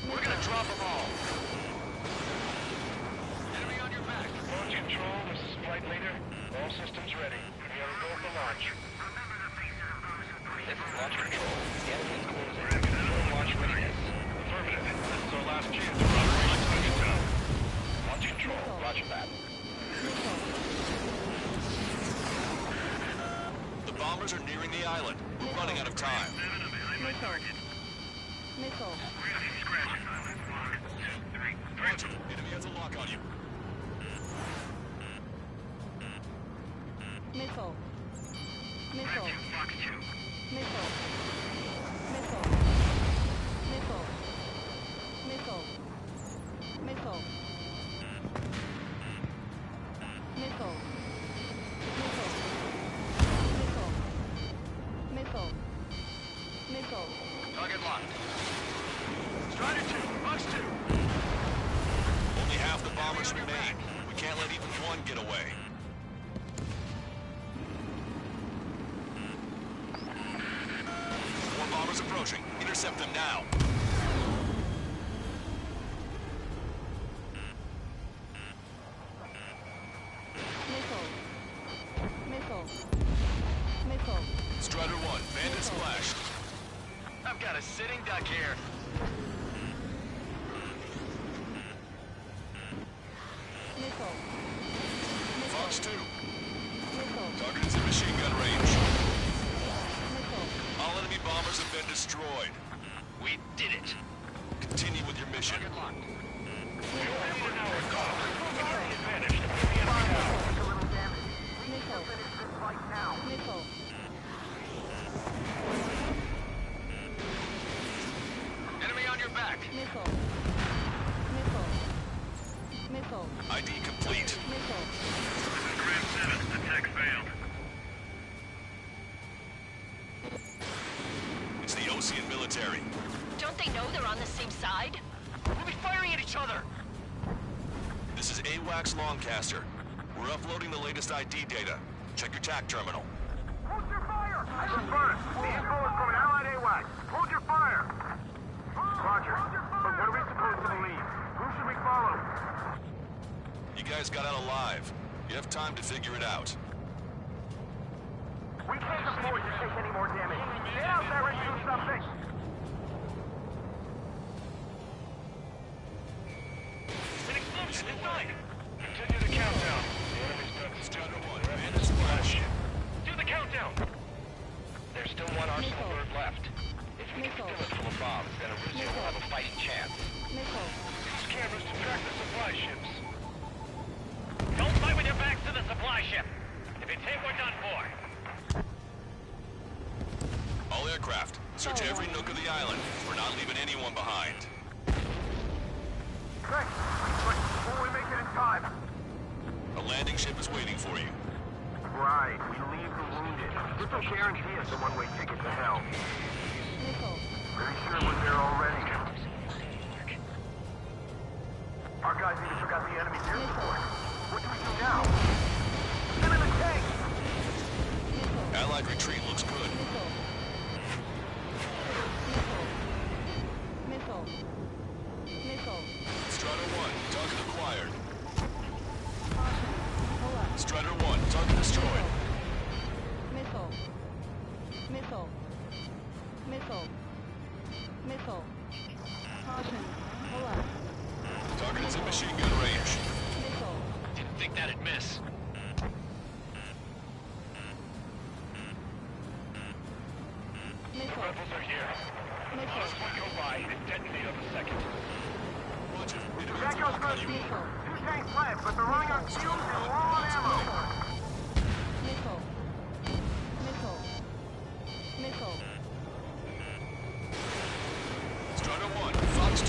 We're gonna drop them all. Enemy on your back. Launch control, this is flight leader. All systems ready. We are go for launch. This is launch control. The enemy is closing. Full launch readiness. Affirmative. This is our last chance for Operation Target Town. Launch control. Roger that. The bombers are nearing the island. We're running out of time. Missile. Roger. Enemy has a lock on you. Missile. Missile. Fox 2. Missile. Missile. Missile. Missile. Missile. Missile. Missile. Missile. Missile. Target locked. Strider 2, Fox 2. Only half the bombers remain. We can't let even one get away. More bombers approaching. Intercept them now. Missile. Missile. Missile. Strider 1, bandit splashed. I've got a sitting duck here. Missile. Fox 2. Missile. Target is in machine gun range. Missile. All enemy bombers have been destroyed. We did it. Continue with your mission. We only need an hour call. We have the advantage to bring the enemy down. Missile. Missile. Enemy on your back. Missile. Missile. Missile. ID complete. Missile. Graham 7, attack failed. It's the Osean military. Don't they know they're on the same side? We'll be firing at each other. AWACS Lancaster. We're uploading the latest ID data. Check your TAC terminal. Hold your fire! Confirmed. The info is from an allied AWACS. Hold your fire! Roger. But what are we supposed to believe? Who should we follow? You guys got out alive. You have time to figure it out. We can't afford to take any more damage. Get out there and do something! An explosion inside! Continue the countdown. The enemy's done his job. Man is flash. Do the countdown! There's still one arsenal bird left. If we can fill it full of bombs, then Arusia will have a fighting chance. Use cameras to track the supply ships. Don't fight with your backs to the supply ship. If it's hit, we're done for. All aircraft, search every nook of the island. We're not leaving anyone behind. Thanks. But will we make it in time? A landing ship is waiting for you. Right. We leave the wounded. This will guarantee us a one-way ticket to hell. Pretty sure we're there already. Our guys even took out the enemy's air support. What do we do now? Get in the tank! Allied retreat looks good. Strider 1, target acquired. Strider 1, target destroyed. Target is in machine gun range. Didn't think that'd miss. The rebels are here. Let us one go by and detonate on the second. Roger. That goes good. Two tanks left, but they're running on fumes and low on ammo. Strider 1, Fox 2.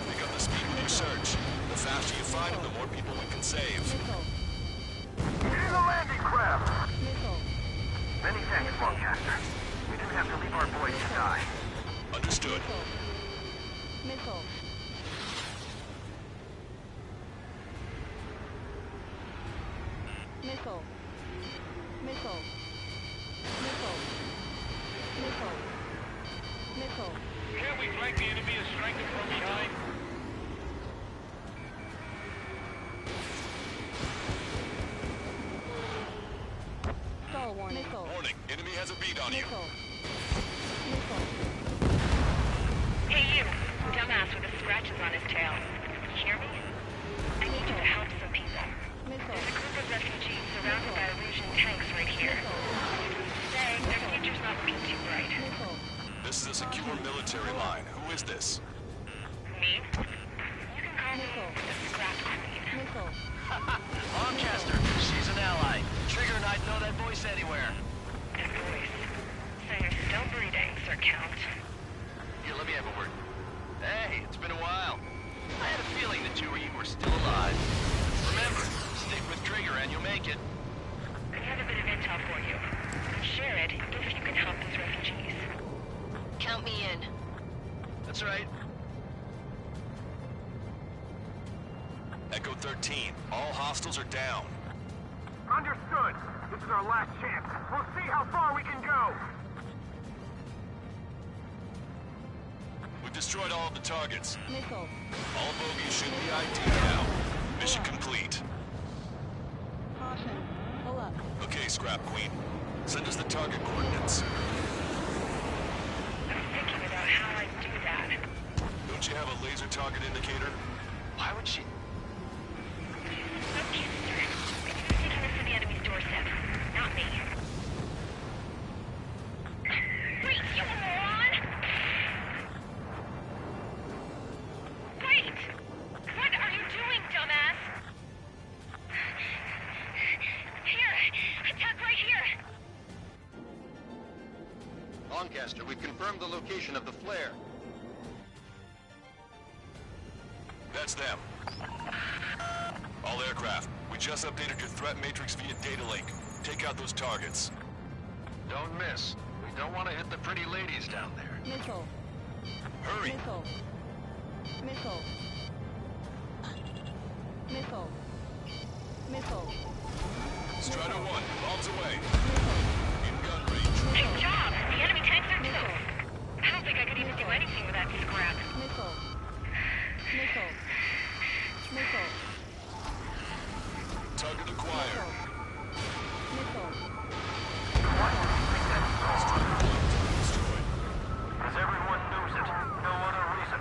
Pick up the speed with your search. The faster you find them, the more people we can save. Get in the landing craft! Many thanks, Lancaster. We didn't have to leave our boys to die. Understood. Can't we flank the enemy and strike them from behind? Warning, enemy has a beat on you. Hey you, dumbass with the scratches on his tail. You hear me? I need you to help some people. There's a group of refugees surrounded by Erusian tanks right here. Say, their future's not looking too bright. This is a secure military line. Who is this? Me? You can call me the Scrap Queen. Lancaster, she's an ally. Trigger and I'd know that voice anywhere. Good voice. So you're still breeding, Sir Count. Here, let me have a word. Hey, it's been a while. I had a feeling the two of you were still alive. Remember, stick with Trigger and you'll make it. I have a bit of intel for you. Share it if you can help these refugees. Count me in. That's right. Echo 13, all hostiles are down. Understood. This is our last chance. We'll see how far we can go. We've destroyed all of the targets. Missile. All bogies should be ID'd now. Mission complete. Caution. Pull up. Okay, Scrap Queen. Send us the target coordinates. I'm thinking about how I do that. Don't you have a laser target indicator? Why would she... Okay, sir. It's taking us to the enemy's doorstep. Not me. Wait, you moron! Wait! What are you doing, dumbass? Here! Attack right here! Lancaster, we've confirmed the location of the flare. That's them. All aircraft, we just updated your threat matrix via data link. Take out those targets. Don't miss. We don't want to hit the pretty ladies down there. Missile. Hurry! Missile. Missile. Missile. Missile. Strider 1, bombs away. In gun range. Good job! The enemy tanks are too. I don't think I could even do anything with that scrap. Missile. Missile. Missile. Target acquired. Missile. As everyone knows it, no other reason.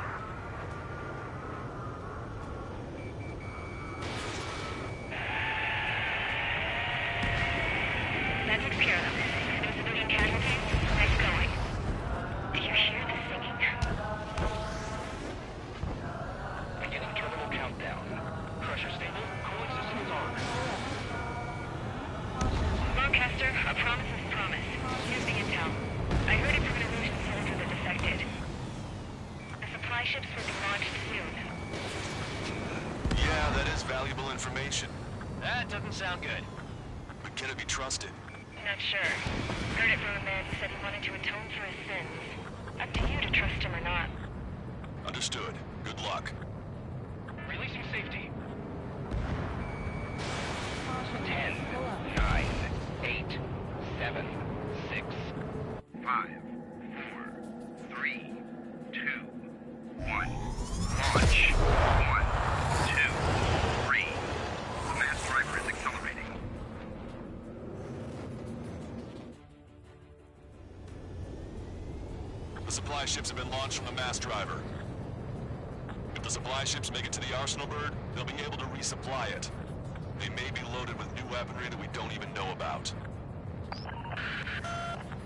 That takes care of them. No civilian casualties? Nice going. Do you hear the singing? Beginning terminal countdown. Pressure stable. Cooling system is on. Broadcaster, a promise is a promise. Here's the intel. I heard it from an illusion soldier that defected. The supply ships will be launched soon. Yeah, that is valuable information. That doesn't sound good. But can it be trusted? Not sure. Heard it from a man who said he wanted to atone for his sins. Up to you to trust him or not. Understood. Good luck. Releasing safety. 10, 9, 8, 7, 6, 5, 4, 3, 2, 1. Launch. 1, 2, 3. The mass driver is accelerating. The supply ships have been launched from the mass driver. If the supply ships make it to the Arsenal Bird, they'll be able to resupply it. They may be loaded with new weaponry that we don't even know about.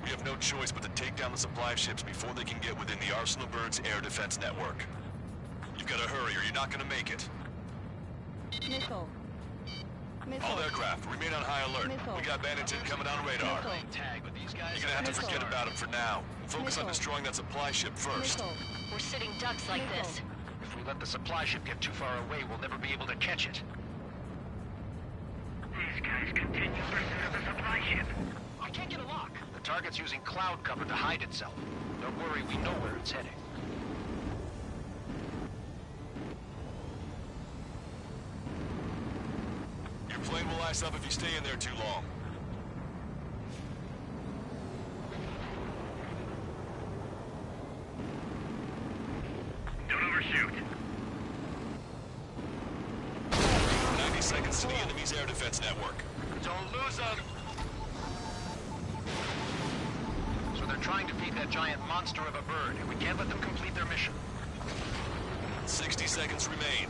We have no choice but to take down the supply ships before they can get within the Arsenal Bird's air defense network. You've got to hurry or you're not going to make it. Missile. Missile. All aircraft, remain on high alert. Missile. We got bandits incoming on radar. Missile. Tag, but these guys You're gonna have to forget about them for now. Focus on destroying that supply ship first. Missile. We're sitting ducks like this. If we let the supply ship get too far away, we'll never be able to catch it. These guys continue pursuit of the supply ship. I can't get a lock. The target's using cloud cover to hide itself. Don't worry, we know where it's heading. Your plane will ice up if you stay in there too long. Don't overshoot. 90 seconds to the enemy's air defense network. Don't lose them. So they're trying to feed that giant monster of a bird, and we can't let them complete their mission. 60 seconds remain.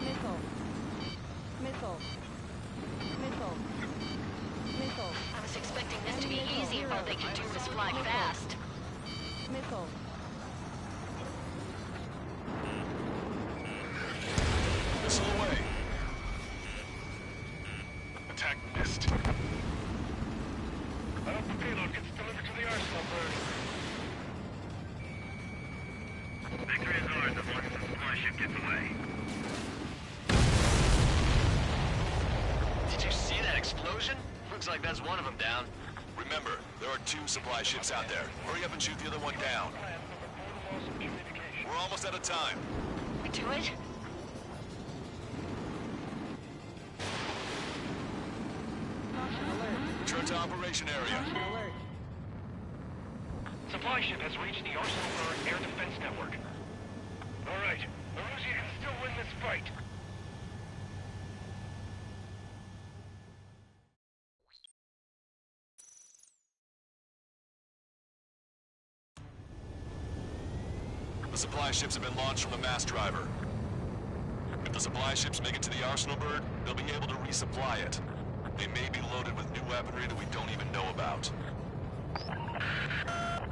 Missile. Missile. Missile. Missile. I was expecting this to be easy if all they could do was fly fast. Missile. Missile away. Attack missed. I hope the payload gets delivered to the Arsenal Bird. Victory is ours as long as the supply ship gets away. Did you see that explosion? Looks like that's one of them down. Remember, there are 2 supply ships out there. Hurry up and shoot the other one down. We're almost out of time. We do it? Return to operation area. Alert. Supply ship has reached the Arsenal Bird air defense network. All right, Erusea can still win this fight. The supply ships have been launched from the mass driver. If the supply ships make it to the Arsenal Bird, they'll be able to resupply it. They may be loaded with new weaponry that we don't even know about.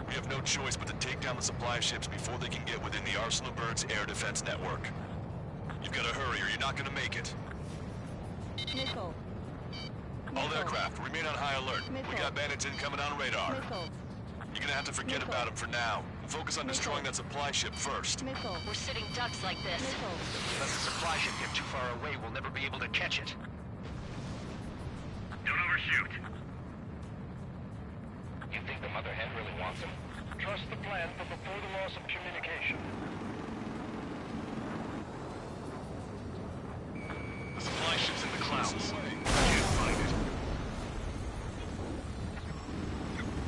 We have no choice but to take down the supply ships before they can get within the Arsenal Bird's air defense network. You've got to hurry or you're not going to make it. Missile. All aircraft, remain on high alert. Missile. We got bandits incoming on radar. Missile. You're gonna have to forget Missile. about them for now. Focus on Missile. destroying that supply ship first. Missile. We're sitting ducks like this. Missile. If we let the supply ship get too far away, we'll never be able to catch it. Don't overshoot. You think the mother hen really wants him? Trust the plan, but before the loss of communication. miles away. Can't find it.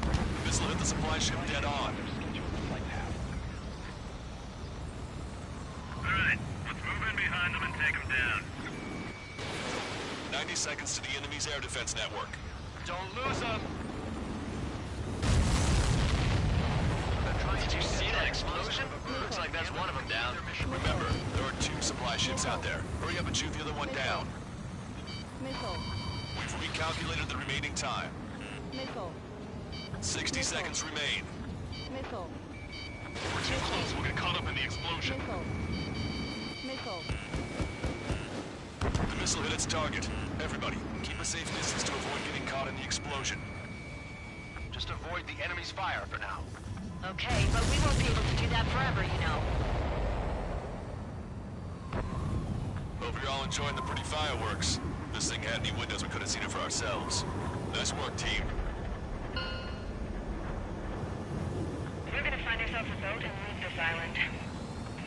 The missile hit the supply ship dead on. Alright, let's move in behind them and take them down. 90 seconds to the enemy's air defense network. Don't lose them! Did you see that explosion? Looks like that's one of them down. Remember, there are 2 supply ships out there. Hurry up and shoot the other one down. Missile. We've recalculated the remaining time. Missile. 60 seconds remain. Missile. We're too close. We'll get caught up in the explosion. Missile. The missile hit its target. Everybody, keep a safe distance to avoid getting caught in the explosion. Just avoid the enemy's fire for now. Okay, but we won't be able to do that forever, you know. Hope you're all enjoying the pretty fireworks. If this thing had any windows, we could have seen it for ourselves. Nice work, team. We're gonna find ourselves a boat and leave this island.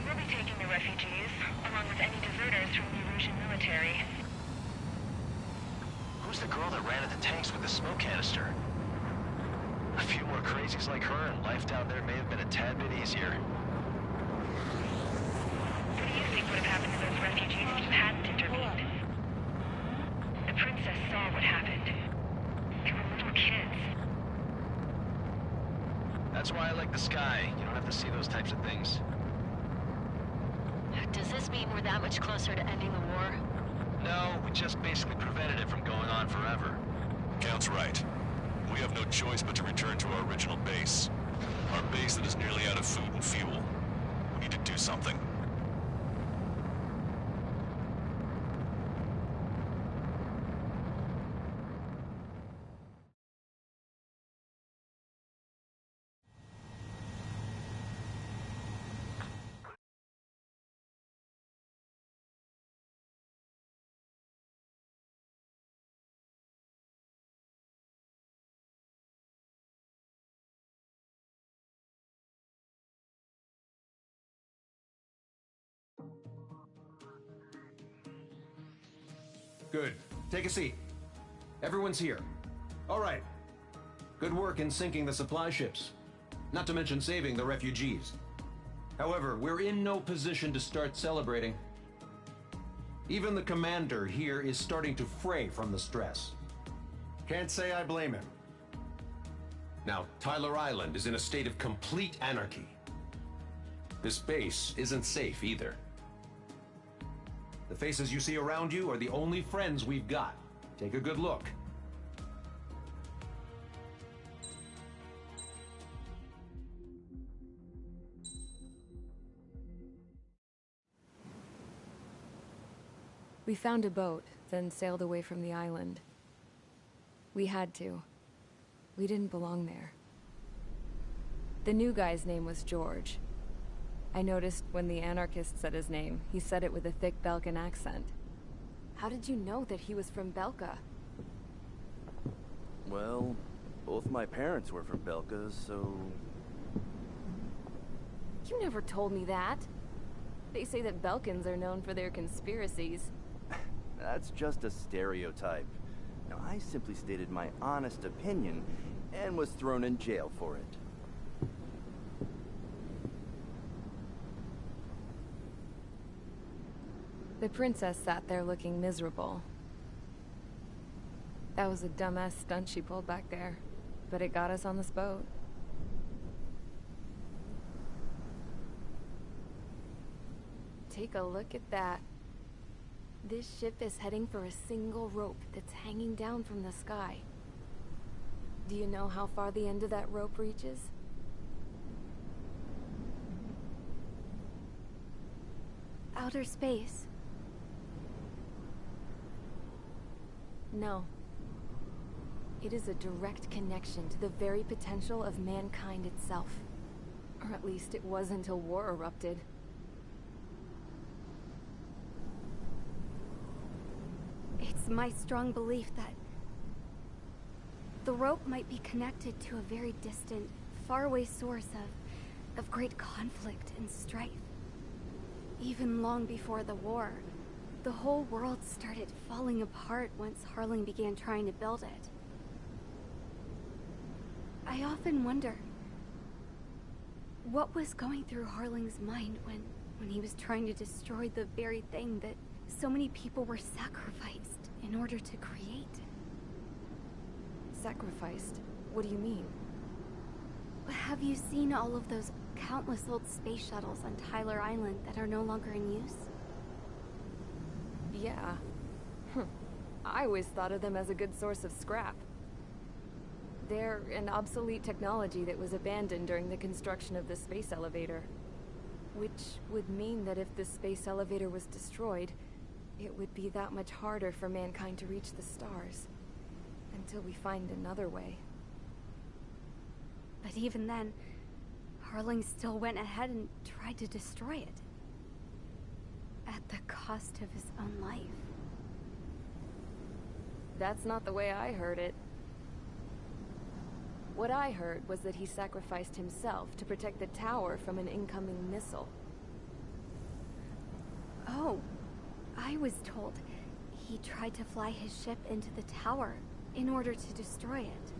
We'll be taking the refugees, along with any deserters from the Erusian military. Who's the girl that ran at the tanks with the smoke canister? A few more crazies like her, and life down there may have been a tad bit easier. What do you think would have happened to those refugees if you hadn't intervened? The princess saw what happened. They were little kids. That's why I like the sky. You don't have to see those types of things. Does this mean we're that much closer to ending the war? No, we just basically prevented it from going on forever. Count's right. We have no choice but to return to our original base. Our base that is nearly out of food and fuel. We need to do something. Good. Take a seat. Everyone's here. All right. Good work in sinking the supply ships. Not to mention saving the refugees. However, we're in no position to start celebrating. Even the commander here is starting to fray from the stress. Can't say I blame him. Now, Tyler Island is in a state of complete anarchy. This base isn't safe either. The faces you see around you are the only friends we've got. Take a good look. We found a boat, then sailed away from the island. We had to. We didn't belong there. The new guy's name was George. I noticed when the anarchist said his name, he said it with a thick Belkan accent. How did you know that he was from Belka? Well, both my parents were from Belka, so... You never told me that. They say that Belkans are known for their conspiracies. That's just a stereotype. Now, I simply stated my honest opinion and was thrown in jail for it. The princess sat there looking miserable. That was a dumbass stunt she pulled back there, but it got us on this boat. Take a look at that. This ship is heading for a single rope that's hanging down from the sky. Do you know how far the end of that rope reaches? Outer space. No. It is a direct connection to the very potential of mankind itself. Or at least it was until war erupted. It's my strong belief that the rope might be connected to a very distant, faraway source of great conflict and strife. Even long before the war, The whole world started falling apart once Harling began trying to build it. I often wonder what was going through Harling's mind when he was trying to destroy the very thing that so many people were sacrificed in order to create. Sacrificed? What do you mean? Have you seen all of those countless old space shuttles on Tyler Island that are no longer in use? Yeah. I always thought of them as a good source of scrap. They're an obsolete technology that was abandoned during the construction of the space elevator. Which would mean that if the space elevator was destroyed, it would be that much harder for mankind to reach the stars. Until we find another way. But even then, Harling still went ahead and tried to destroy it. At the cost of his own life. That's not the way I heard it. What I heard was that he sacrificed himself to protect the tower from an incoming missile. Oh, I was told he tried to fly his ship into the tower in order to destroy it.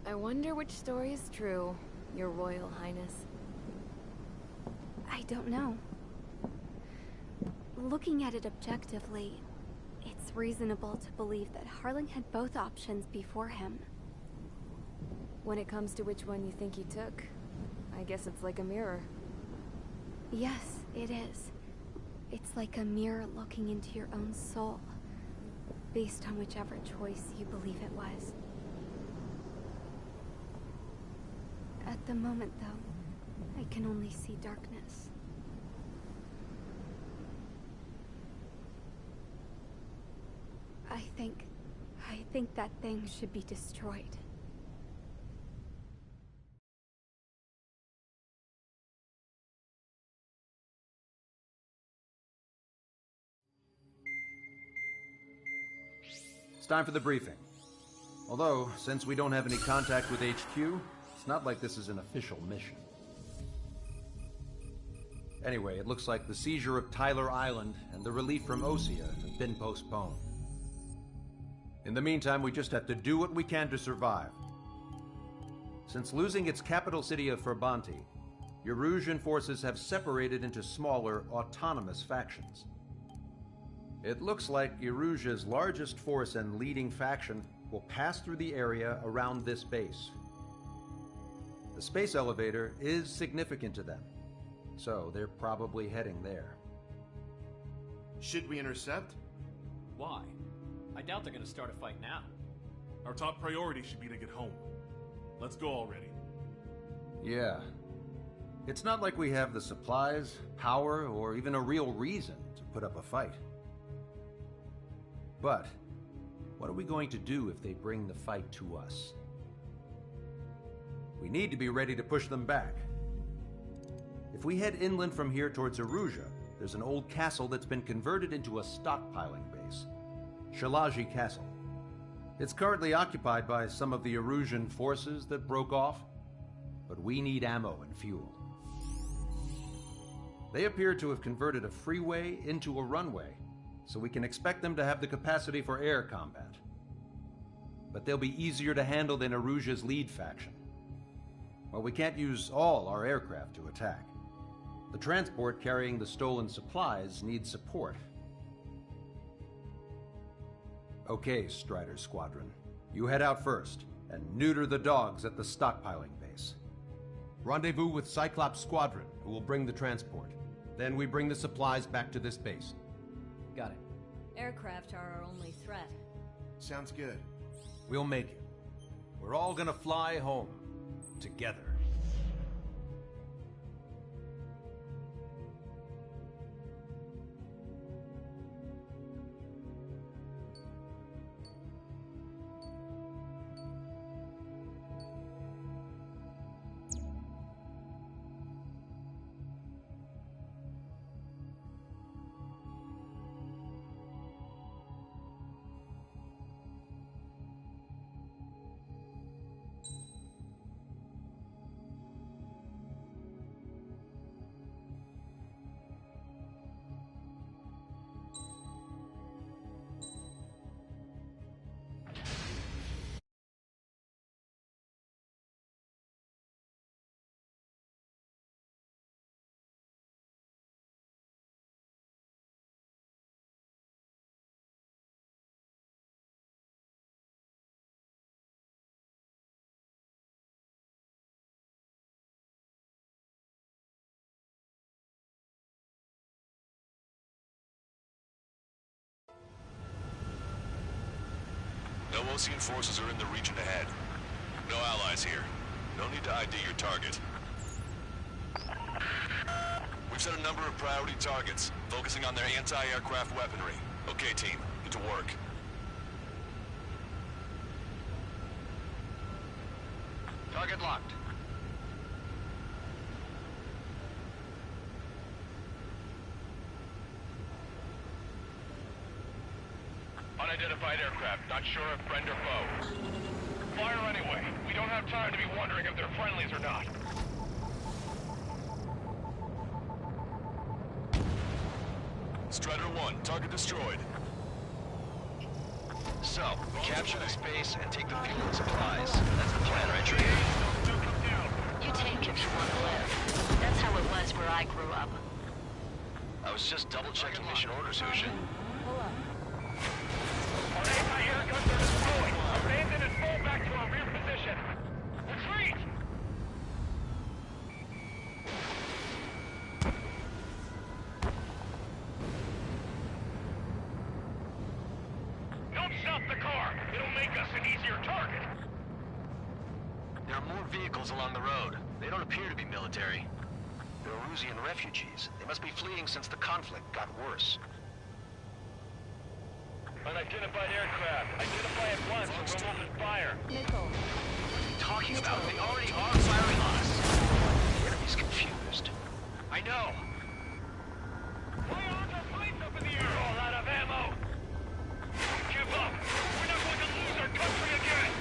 I wonder which story is true, Your Royal Highness. I don't know. Looking at it objectively, it's reasonable to believe that Harling had both options before him. When it comes to which one you think he took, I guess it's like a mirror. Yes, it is. It's like a mirror looking into your own soul, based on whichever choice you believe it was. At the moment, though, I can only see darkness. I think that thing should be destroyed. It's time for the briefing. Although, since we don't have any contact with HQ, it's not like this is an official mission. Anyway, it looks like the seizure of Tyler Island and the relief from Osea have been postponed. In the meantime, we just have to do what we can to survive. Since losing its capital city of Ferbanti, Erusian forces have separated into smaller, autonomous factions. It looks like Erusia's largest force and leading faction will pass through the area around this base. The space elevator is significant to them, so they're probably heading there. Should we intercept? Why? I doubt they're gonna start a fight now. Our top priority should be to get home. Let's go already. Yeah. It's not like we have the supplies, power, or even a real reason to put up a fight. But, what are we going to do if they bring the fight to us? We need to be ready to push them back. If we head inland from here towards Erusia, there's an old castle that's been converted into a stockpiling base. Shalaji Castle. It's currently occupied by some of the Erusian forces that broke off, but we need ammo and fuel. They appear to have converted a freeway into a runway, so we can expect them to have the capacity for air combat. But they'll be easier to handle than Erusia's lead faction. Well, we can't use all our aircraft to attack. The transport carrying the stolen supplies needs support. Okay, Strider Squadron. You head out first, and neuter the dogs at the stockpiling base. Rendezvous with Cyclops Squadron, who will bring the transport. Then we bring the supplies back to this base. Got it. Aircraft are our only threat. Sounds good. We'll make it. We're all gonna fly home. Together. Ocean forces are in the region ahead. No allies here. No need to ID your target. We've set a number of priority targets, focusing on their anti-aircraft weaponry. Okay, team, get to work. Target locked. Unidentified aircraft, not sure if friend or foe. Fire anyway. We don't have time to be wondering if they're friendlies or not. Strider 1, target destroyed. So, we capture this base and take the fuel and supplies. That's the plan, right, Tree? You take if you want to live. That's how it was where I grew up. I was just double-checking mission orders, Hushin. Our anti-air guns are destroyed. Abandon and fall back to our rear position. Retreat! Don't stop the car. It'll make us an easier target. There are more vehicles along the road. They don't appear to be military. They're Erusian refugees. They must be fleeing since the conflict got worse. Unidentified aircraft. Identify at once or we'll open fire. What are you talking about? They already are firing on us. The enemy's confused. I know. Why aren't our planes up in the air? We're all out of ammo. Don't give up. We're not going to lose our country again.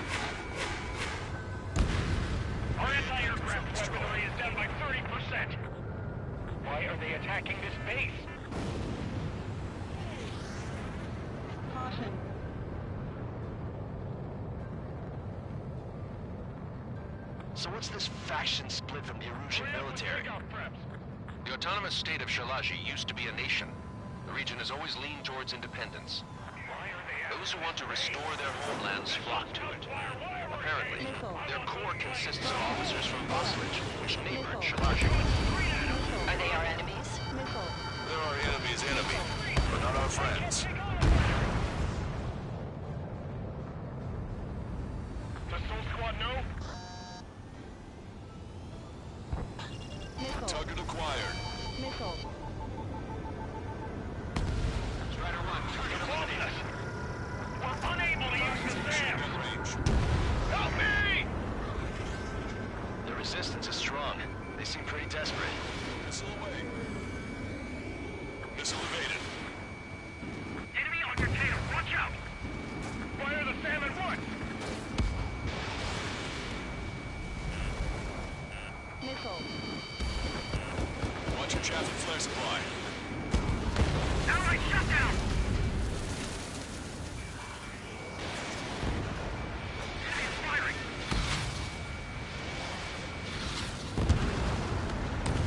Our anti-aircraft weaponry is down by 30%. Why are they attacking this base? Caution. So what's this faction split from the Erusian military? The autonomous state of Shalaji used to be a nation. The region has always leaned towards independence. Those who want to restore their homelands flock to it. Apparently, their core consists of officers from Boslage, which neighbored Shalaji. Are they our enemies? They're our enemy's enemy, but not our friends. Does Soul Squad know? Target acquired. Missile. Strider 1, target eliminated. We're unable to use the SAM. Help me! The resistance is strong. They seem pretty desperate. Missile away. Missile evaded. Enemy on your tail, watch out! Fire the SAM at once! Missile. Watch your chaff and flare supply. Allied shutdown! Enemy is firing!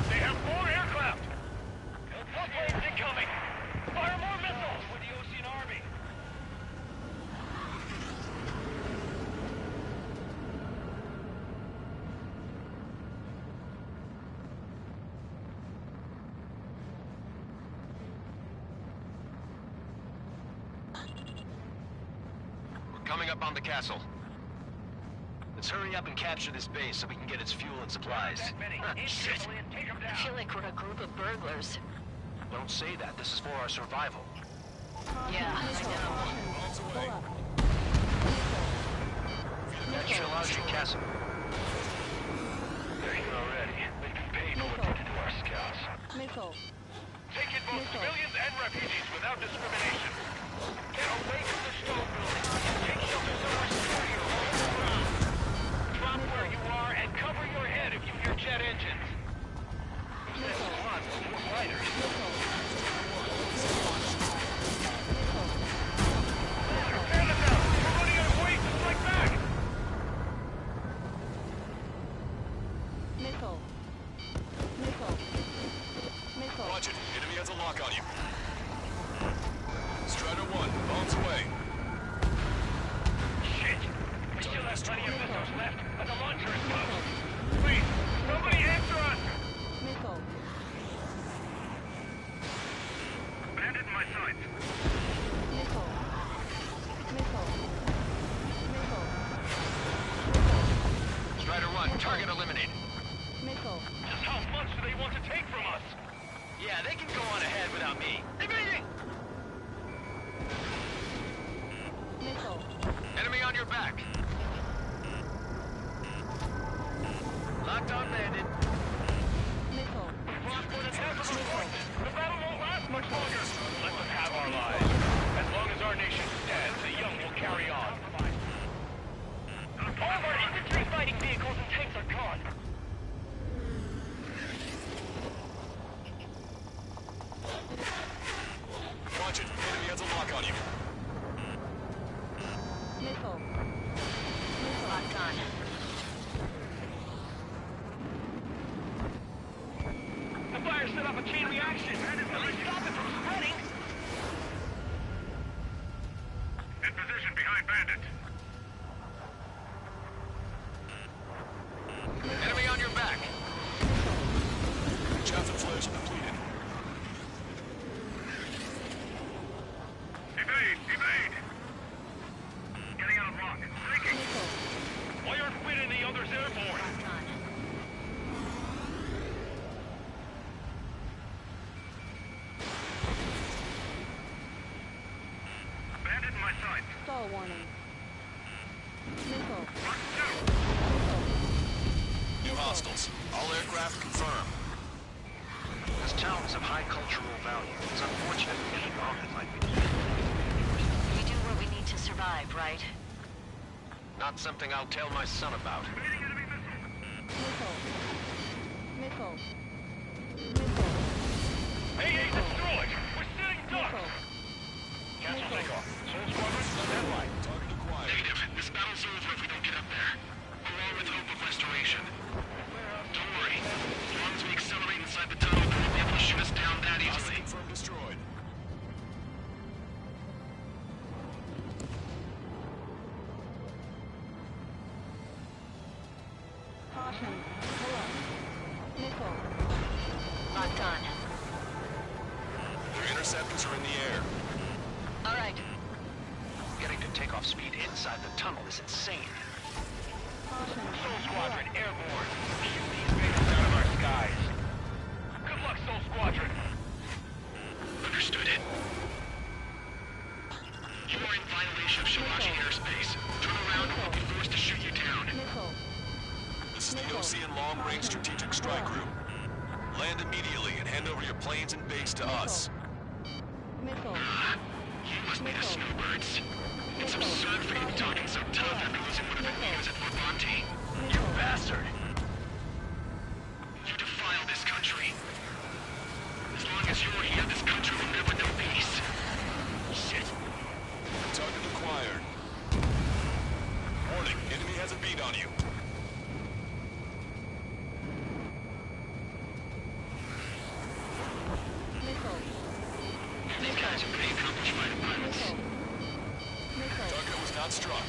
They have more aircraft! More planes incoming! Fire more missiles! With the Ocean Army! Coming up on the castle. Let's hurry up and capture this base so we can get its fuel and supplies. Shit. I feel like we're a group of burglars. Don't say that. This is for our survival. Yeah, I know. That's Shalaji Castle. They're here already. They've been paid for what they did to our scouts. Missile. Take in both civilians and refugees without discrimination. Get away from the stone building. Take shelter somewhere secure your whole ground. Drop where you are and cover your head if you hear jet engines. That squad was more fighters. Stand them down. We're running out of ways to strike back. Missile. Missile. Missile. Watch it. Enemy has a lock on you. Strider 1, bombs away. Shit! We still have plenty of missiles left, but the launcher is close. Please, somebody answer us! Missile. Bandit in my sights. Missile. Missile. eliminated. Missile. Just how much do they want to take from us? Yeah, they can go on ahead without me. Evading! Missile. Enemy on your back. Locked on bandit. Missile. Lost more than half of our forces. The battle won't last much longer. Let them have our lives. As long as our nation stands, the young will carry on. All of our infantry fighting vehicles and tanks are gone. Watch it. Enemy has a lock on you. Missile. Locked on. The fire set off a chain reaction. At least stop it from spreading. In position behind bandit. Enemy on your back. Chaff and flares are depleted. Evade! Getting out of lock. Breaking. Why aren't Wit and the others airborne? Bandit in my sight. Stall warning. Missile. New hostiles. All aircraft confirmed. This town is of high cultural value. It's unfortunate we keep on it like we do. We do what we need to survive, right? Not something I'll tell my son about. Missile. Missile. Hey, destroyed! We're sitting ducks! Cancel takeoff. Soul Squadron, stand by. Target acquired. Negative. This battle's over if we don't get up there. Along with hope of restoration. Don't worry. As long as we accelerate inside the tunnel, they won't be able to shoot us down that Hostile easily. confirmed destroyed. Caution. Pull up. Missile. Locked on. Their interceptors are in the air. All right. Getting to takeoff speed inside the tunnel is insane. Caution. Soul Squadron, airborne. Shoot these babies out of our skies. Good luck, Soul Squadron. Understood it. You are in violation of Shamachi airspace. Turn around or we'll be forced to shoot you down. Missile. This is the Ocean Long Range Strategic Strike Group. Land immediately and hand over your planes and base to us. Missile. You must be the snowbirds. It's absurd for you to be talking so tough after losing one of the leaders at Fort Monty. You bastard! You defile this country. As long as you're here, this country will never know peace. Shit. Target acquired. Warning, enemy has a beat on you. Missile. These guys are pretty accomplished fighter pilots. Missile. Missile. Target was not struck.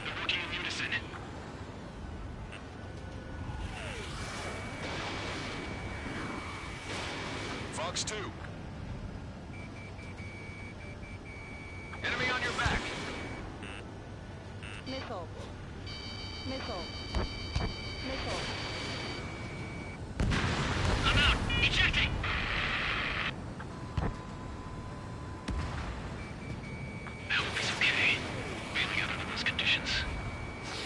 They're working in unison. Fox 2. Enemy on your back. Missile. Missile. Missile. I'm out. Ejecting. I hope he's okay. Bailing out under those conditions.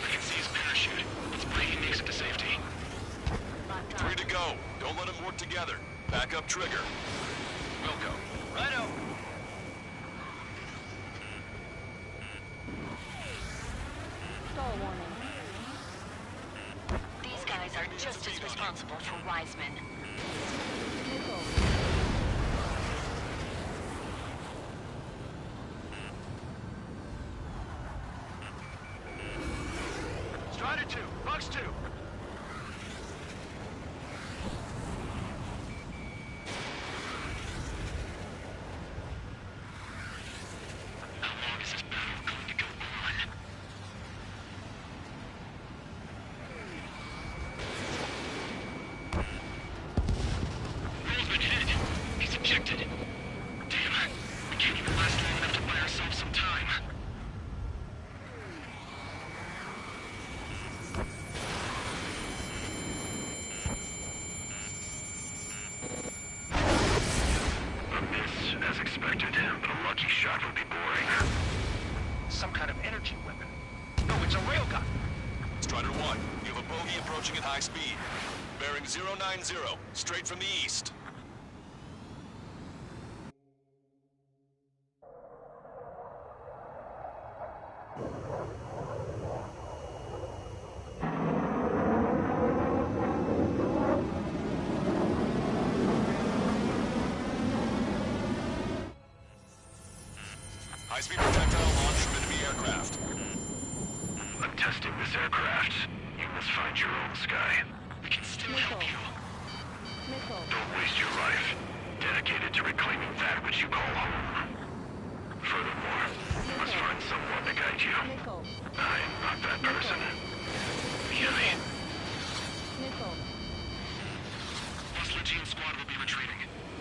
I can see his parachute. Let's pray he makes it to safety. Locked on. 3 to go. Don't let them work together. Back up trigger. We'll go. Righto. Stall warning. These guys are just as responsible for Wiseman. Missile. Strider 2. Fox 2. How long is this battle going to go on? Roll's been hit. He's ejected. Damn. We can't even last long enough to buy ourselves approaching at high speed. Bearing 090, straight from the east. High-speed projectile launch from enemy aircraft. I'm testing this aircraft. You must find your own sky. We can still help you. Don't waste your life. Dedicated to reclaiming that which you call home. Furthermore, you must find someone to guide you. I am not that person. Really? Hostile Gene Squad will be retreating.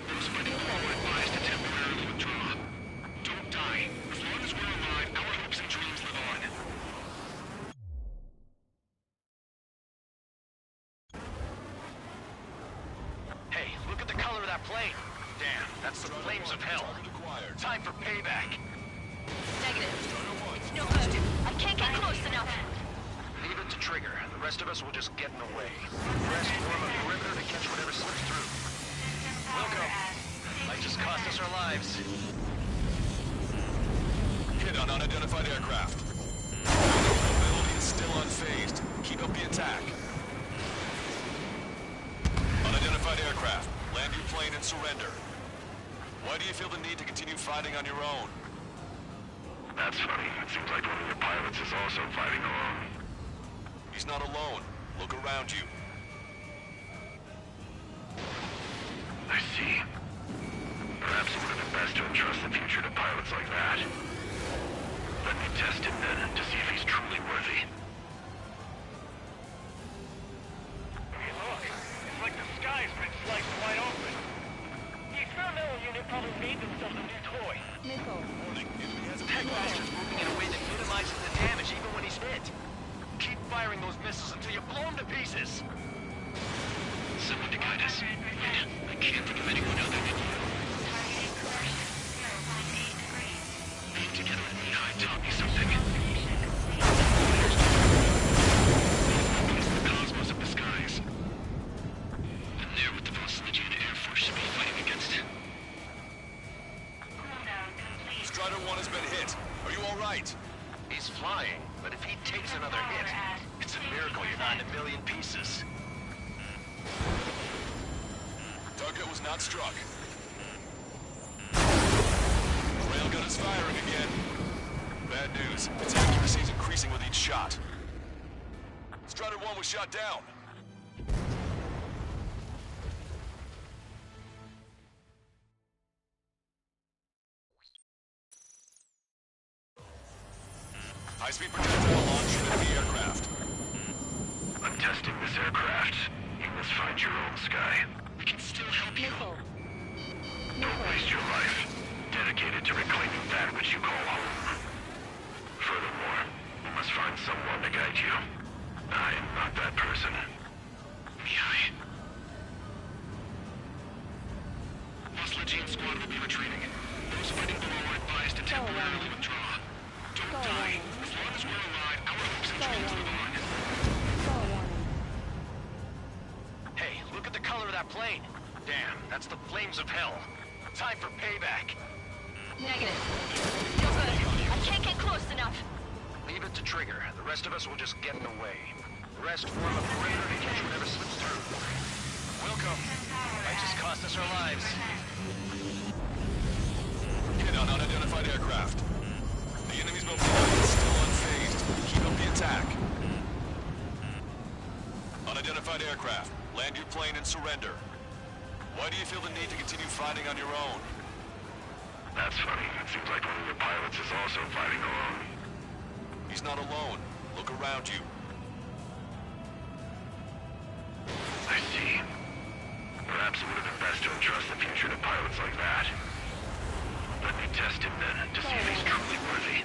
Those fighting below are advised to temporarily withdraw. Don't die. As long as we're alive, our hopes and dreams live on. Hey, look at the color of that plane. Damn, that's the flames of hell. Time for payback. Negative. It's no good. I can't get close enough. Leave it to Trigger. The rest of us will just get in the way. The rest form a perimeter to catch whatever slips through. Welcome. Might just cost us our lives. Hit on unidentified aircraft. Mobility is still unfazed. Keep up the attack. Unidentified aircraft. Land your plane and surrender. Why do you feel the need to continue fighting on your own? That's funny. It seems like one of your pilots is also fighting alone. He's not alone. Look around you. I see. Perhaps it would have been best to entrust the future to pilots like that. Let me test him then, to see if he's truly worthy. Hey, look. It's like the sky's been sliced wide open. The experimental unit probably made themselves a new toy. Headmaster's moving in a way that minimizes the damage even when he's hit. Keep firing those missiles until you blow them to pieces. Someone to guide us. Wait, I can't think of anyone other than you. Being together with me, I taught me something. The cosmos of the skies. And they're what the Vostlegian Air Force should be fighting against. Strider 1 has been hit. Are you all right? He's flying, but if he takes another hit, it's a miracle you're not in a million pieces. Target was not struck. Railgun is firing again. Bad news. Its accuracy is increasing with each shot. Strider 1 was shot down. High-speed projectile launch from enemy aircraft. I'm testing this aircraft. You must find your own sky. We can still help you. Don't waste your life. Dedicated to reclaiming that which you call home. Furthermore, you must find someone to guide you. I am not that person. Vostlegian Squad will be retreating. Those fighting below are advised to temporarily withdraw. Don't die. As long as we're alive, our hopes and dreams live on. Hey, look at the color of that plane. Damn, that's the flames of hell. Time for payback. Negative. No good. I can't get close enough. Leave it to Trigger. The rest of us will just get in the way. The rest form a perimeter to catch whatever slips through. Welcome. Might just cost us our lives. Hit on unidentified aircraft. The enemy's mobility is still unfazed. Keep up the attack. Unidentified aircraft. Land your plane and surrender. Why do you feel the need to continue fighting on your own? That's funny. It seems like one of your pilots is also fighting alone. He's not alone. Look around you. I see. Perhaps it would have been best to entrust the future to pilots like that. Let me test him then, to see if he's truly worthy.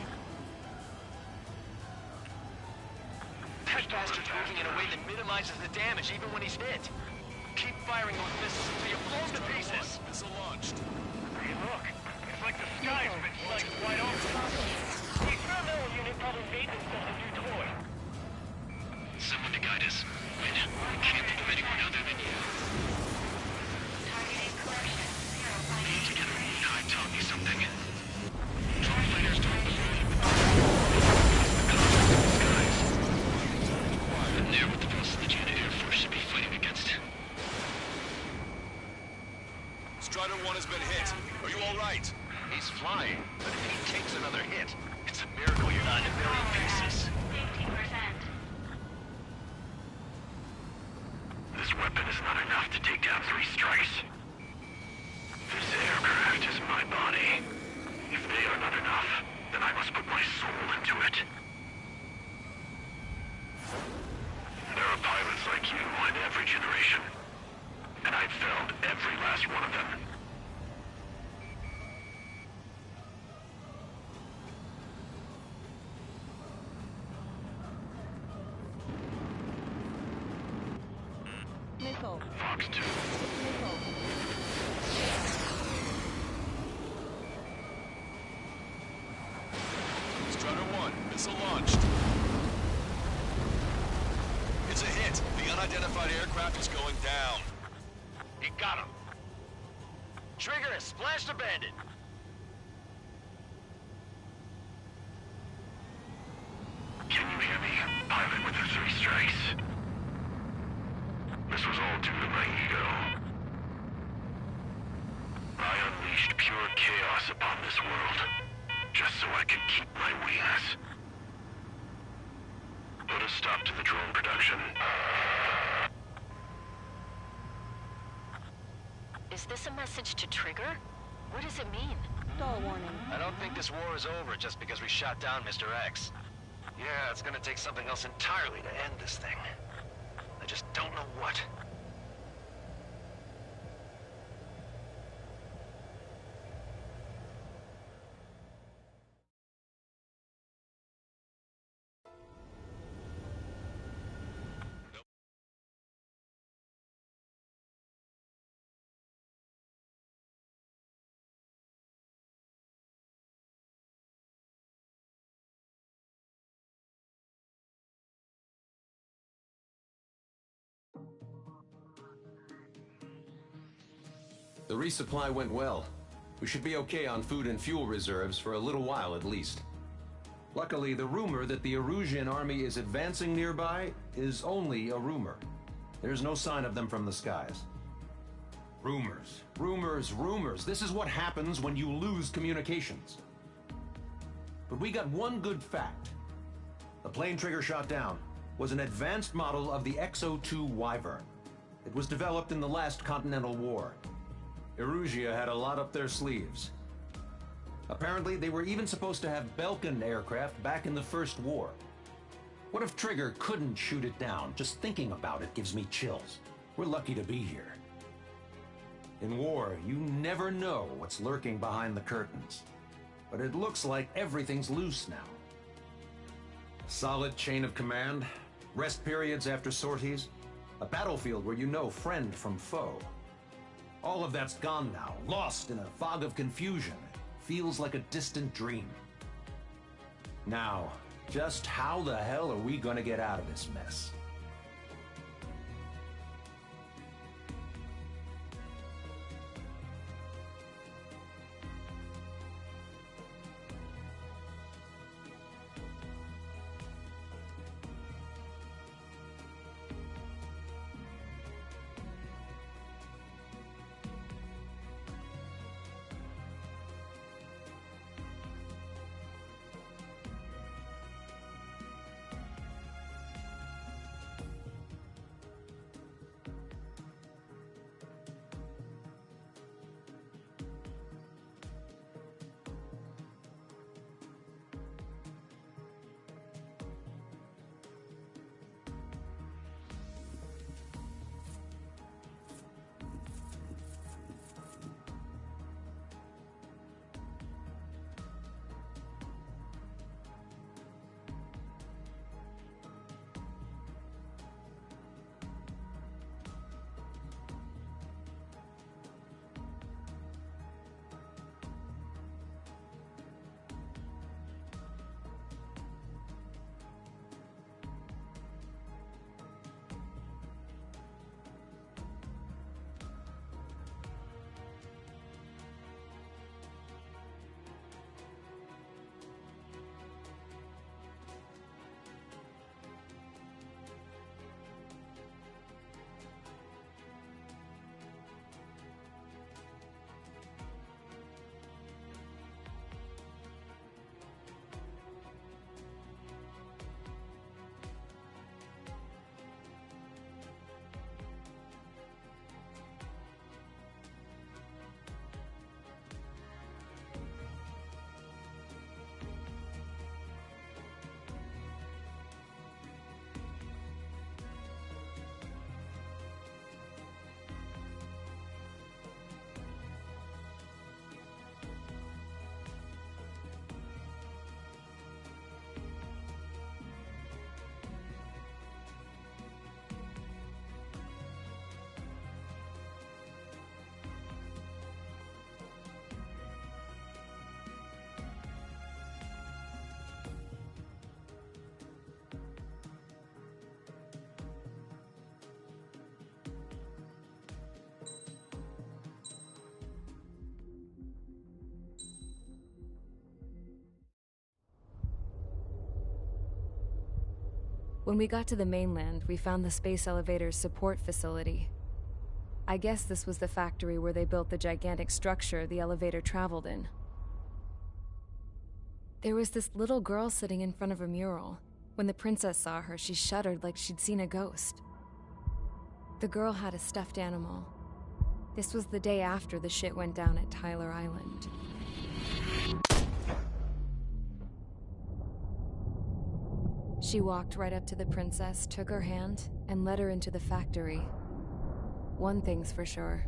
That bastard's moving in a way that minimizes the damage even when he's hit. Keep firing those missiles until you blow them to pieces. Missile launched. Hey, look. It's like the sky's been sliced wide open. The experimental unit probably made themselves a new toy. Someone to guide us. Wait, I can't think of anyone other than you. Need to get a room high taught me something. Drone fighters don't believe with the cosmos in the skies. And they're what the rest of the Jedi Air Force should be fighting against. Strider 1 has been hit. Are you all right? He's flying, but if he takes another hit, it's a miracle you're not in a million pieces. 50%. This weapon is not enough to take down 3 strikes. This aircraft is my body. If they are not enough, then I must put my soul into it. There are pilots like you in every generation, and I've felled every last one of them. Missile. Fox 2. Missile. Strider 1, missile launched. It's a hit. The unidentified aircraft is going down. He got him. Trigger has splashed a bandit. Can you hear me, pilot with the 3 strikes? This was all due to my ego. I unleashed pure chaos upon this world, just so I could keep my wings. Put a stop to the drone production. Is this a message to Trigger? What does it mean? Stall warning. I don't think this war is over just because we shot down Mr. X. Yeah, it's gonna take something else entirely to end this thing. I just don't know what. The resupply went well. We should be okay on food and fuel reserves for a little while at least. Luckily, the rumor that the Erusian army is advancing nearby is only a rumor. There's no sign of them from the skies. Rumors, rumors, rumors. This is what happens when you lose communications. But we got one good fact. The plane Trigger shot down was an advanced model of the XO-2 Wyvern. It was developed in the last Continental War. Erusia had a lot up their sleeves. Apparently, they were even supposed to have Belkin aircraft back in the First War. What if Trigger couldn't shoot it down? Just thinking about it gives me chills. We're lucky to be here. In war, you never know what's lurking behind the curtains. But it looks like everything's loose now. A solid chain of command, rest periods after sorties, a battlefield where you know friend from foe. All of that's gone now, lost in a fog of confusion. Feels like a distant dream. Now, just how the hell are we gonna get out of this mess? When we got to the mainland, we found the space elevator's support facility. I guess this was the factory where they built the gigantic structure the elevator traveled in. There was this little girl sitting in front of a mural. When the princess saw her, she shuddered like she'd seen a ghost. The girl had a stuffed animal. This was the day after the shit went down at Tyler Island. She walked right up to the princess, took her hand, and led her into the factory. One thing's for sure,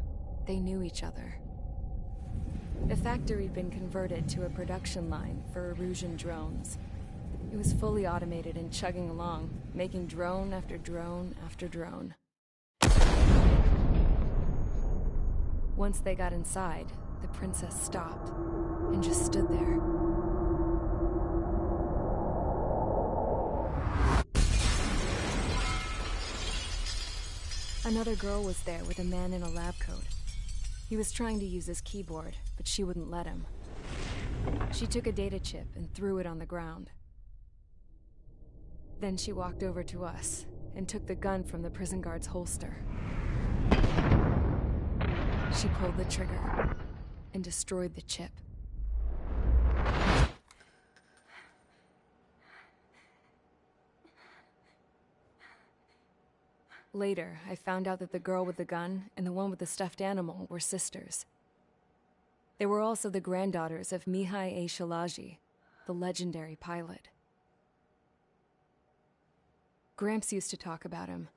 they knew each other. The factory had been converted to a production line for Erusian drones. It was fully automated and chugging along, making drone after drone after drone. Once they got inside, the princess stopped and just stood there. Another girl was there with a man in a lab coat. He was trying to use his keyboard, but she wouldn't let him. She took a data chip and threw it on the ground. Then she walked over to us and took the gun from the prison guard's holster. She pulled the trigger and destroyed the chip. Later, I found out that the girl with the gun and the one with the stuffed animal were sisters. They were also the granddaughters of Mihai A. Shalaji, the legendary pilot. Gramps used to talk about him.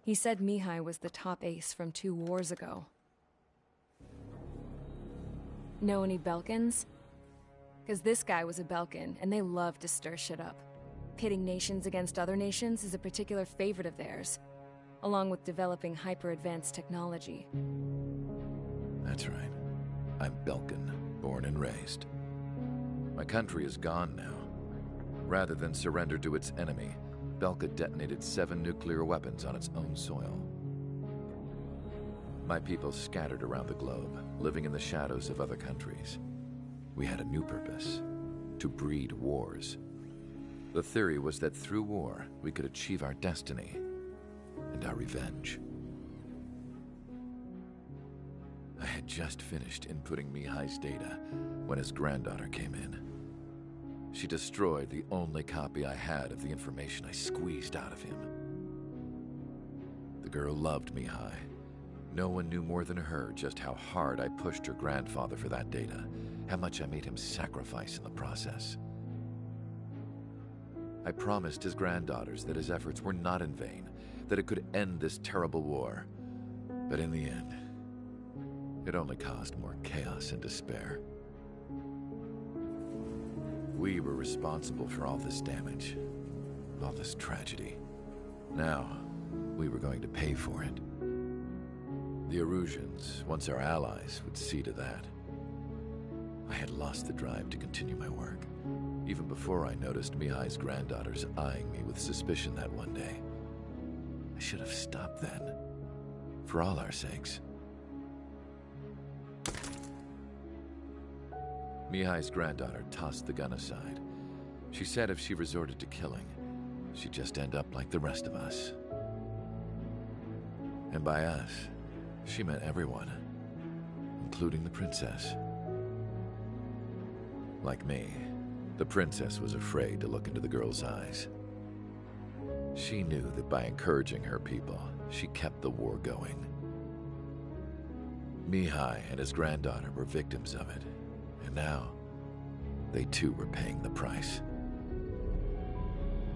He said Mihai was the top ace from 2 wars ago. Know any Belkans? Because this guy was a Belkan, and they love to stir shit up. Pitting nations against other nations is a particular favorite of theirs, along with developing hyper-advanced technology. That's right. I'm Belkan, born and raised. My country is gone now. Rather than surrender to its enemy, Belka detonated 7 nuclear weapons on its own soil. My people scattered around the globe, living in the shadows of other countries. We had a new purpose: to breed wars. The theory was that through war, we could achieve our destiny and our revenge. I had just finished inputting Mihai's data when his granddaughter came in. She destroyed the only copy I had of the information I squeezed out of him. The girl loved Mihai. No one knew more than her just how hard I pushed her grandfather for that data, how much I made him sacrifice in the process. I promised his granddaughters that his efforts were not in vain, that it could end this terrible war. But in the end, it only caused more chaos and despair. We were responsible for all this damage, all this tragedy. Now, we were going to pay for it. The Erusians, once our allies, would see to that. I had lost the drive to continue my work, even before I noticed Mihai's granddaughters eyeing me with suspicion that one day. I should have stopped then, for all our sakes. Mihai's granddaughter tossed the gun aside. She said if she resorted to killing, she'd just end up like the rest of us. And by us, she meant everyone, including the princess. Like me, the princess was afraid to look into the girl's eyes. She knew that by encouraging her people, she kept the war going. Mihai and his granddaughter were victims of it, and now, they too were paying the price.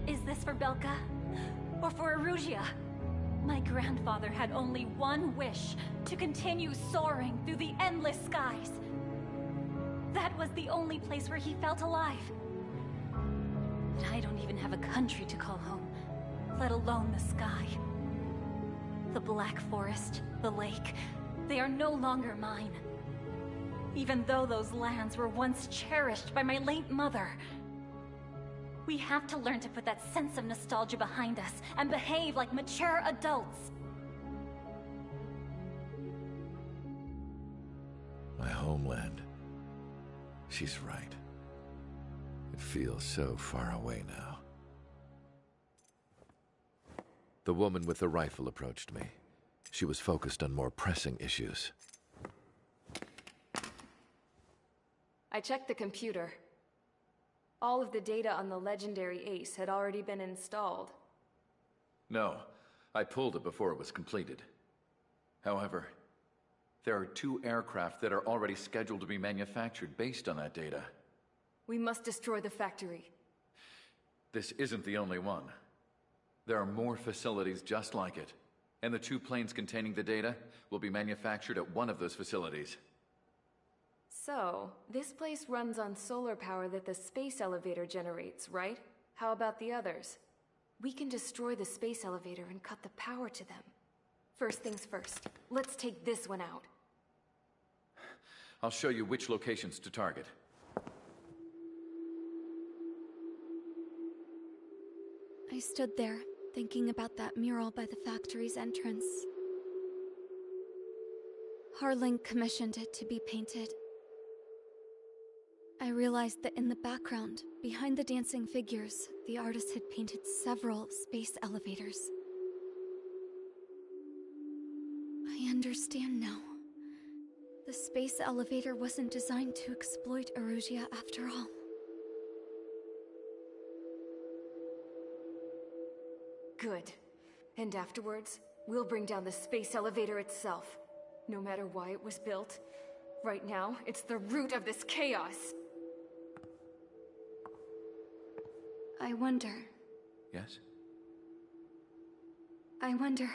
Is this for Belka? Or for Erusia? My grandfather had only one wish: to continue soaring through the endless skies. That was the only place where he felt alive. But I don't even have a country to call home, let alone the sky. The Black Forest, the lake, they are no longer mine. Even though those lands were once cherished by my late mother. We have to learn to put that sense of nostalgia behind us and behave like mature adults. My homeland. She's right. It feels so far away now. The woman with the rifle approached me. She was focused on more pressing issues. I checked the computer. All of the data on the legendary Ace had already been installed. No, I pulled it before it was completed. However, there are 2 aircraft that are already scheduled to be manufactured based on that data. We must destroy the factory. This isn't the only one. There are more facilities just like it, and the 2 planes containing the data will be manufactured at one of those facilities. So, this place runs on solar power that the space elevator generates, right? How about the others? We can destroy the space elevator and cut the power to them. First things first, let's take this one out. I'll show you which locations to target. I stood there, thinking about that mural by the factory's entrance. Harling commissioned it to be painted. I realized that in the background, behind the dancing figures, the artist had painted several space elevators. I understand now. The space elevator wasn't designed to exploit Erusia after all. Good. And afterwards, we'll bring down the space elevator itself. No matter why it was built. Right now, it's the root of this chaos. I wonder... Yes? I wonder...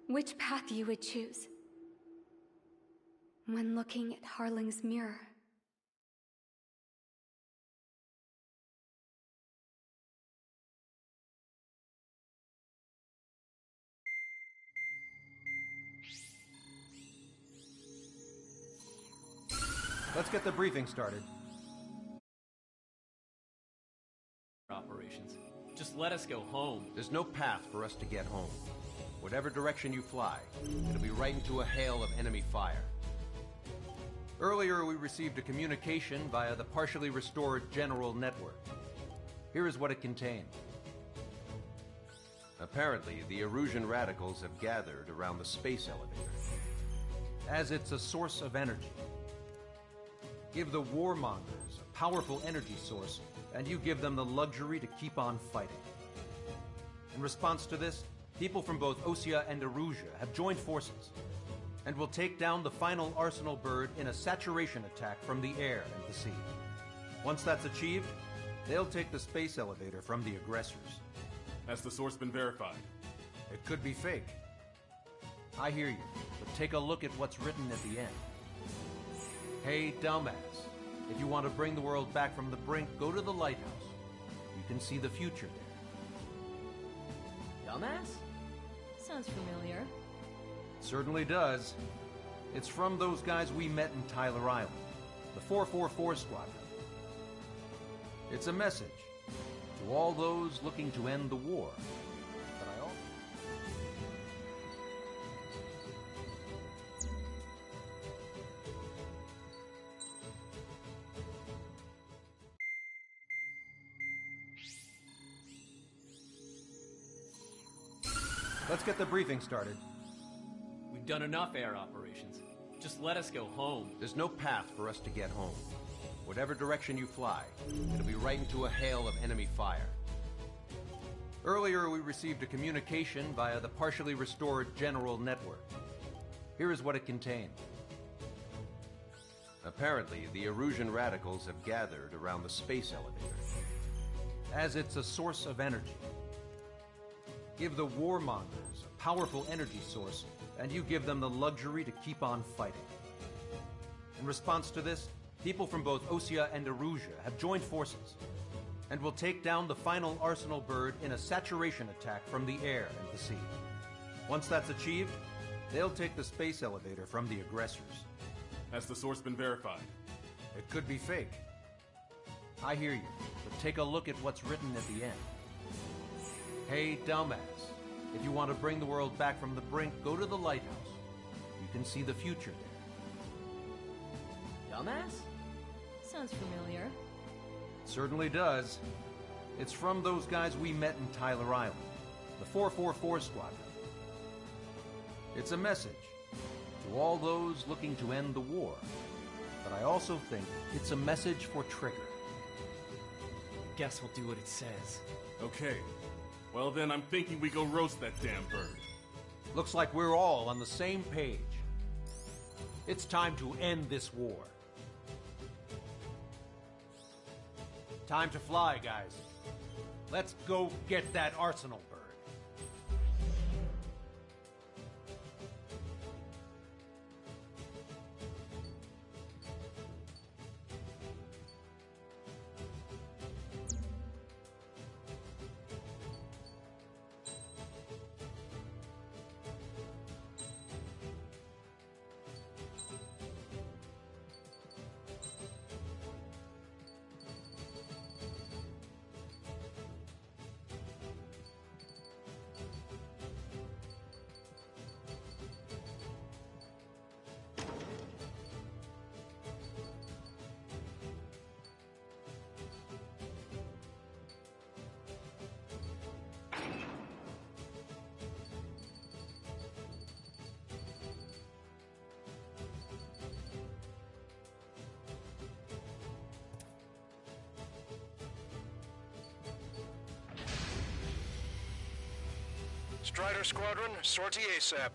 which path you would choose when looking at Harling's mirror. Let's get the briefing started. Operations. Just let us go home. There's no path for us to get home. Whatever direction you fly, it'll be right into a hail of enemy fire. Earlier, we received a communication via the partially restored general network. Here is what it contained. Apparently, the Erusian radicals have gathered around the space elevator, as it's a source of energy. Give the warmongers a powerful energy source, and you give them the luxury to keep on fighting. In response to this, people from both Osea and Erusia have joined forces, and will take down the final Arsenal bird in a saturation attack from the air and the sea. Once that's achieved, they'll take the space elevator from the aggressors. Has the source been verified? It could be fake. I hear you, but take a look at what's written at the end. Hey, dumbass. If you want to bring the world back from the brink, go to the lighthouse. You can see the future there. Dumbass? Sounds familiar. Certainly does. It's from those guys we met in Tyler Island, the 444 Squadron. It's a message to all those looking to end the war. But I also... Let's get the briefing started. We've done enough air operations. Just let us go home. There's no path for us to get home. Whatever direction you fly, it'll be right into a hail of enemy fire. Earlier, we received a communication via the partially restored general network. Here is what it contained. Apparently, the Erusian radicals have gathered around the space elevator, as it's a source of energy. Give the warmongers a powerful energy source, and you give them the luxury to keep on fighting. In response to this, people from both Osea and Erusia have joined forces, and will take down the final Arsenal bird in a saturation attack from the air and the sea. Once that's achieved, they'll take the space elevator from the aggressors. Has the source been verified? It could be fake. I hear you, but take a look at what's written at the end. Hey, dumbass. If you want to bring the world back from the brink, go to the lighthouse. You can see the future there. Dumbass? Sounds familiar. Certainly does. It's from those guys we met in Tyler Island, the 444 Squadron. It's a message to all those looking to end the war, but I also think it's a message for Trigger. Guess we'll do what it says. Okay. Well then, I'm thinking we go roast that damn bird. Looks like we're all on the same page. It's time to end this war. Time to fly, guys. Let's go get that arsenal bird. Strider Squadron, sortie ASAP.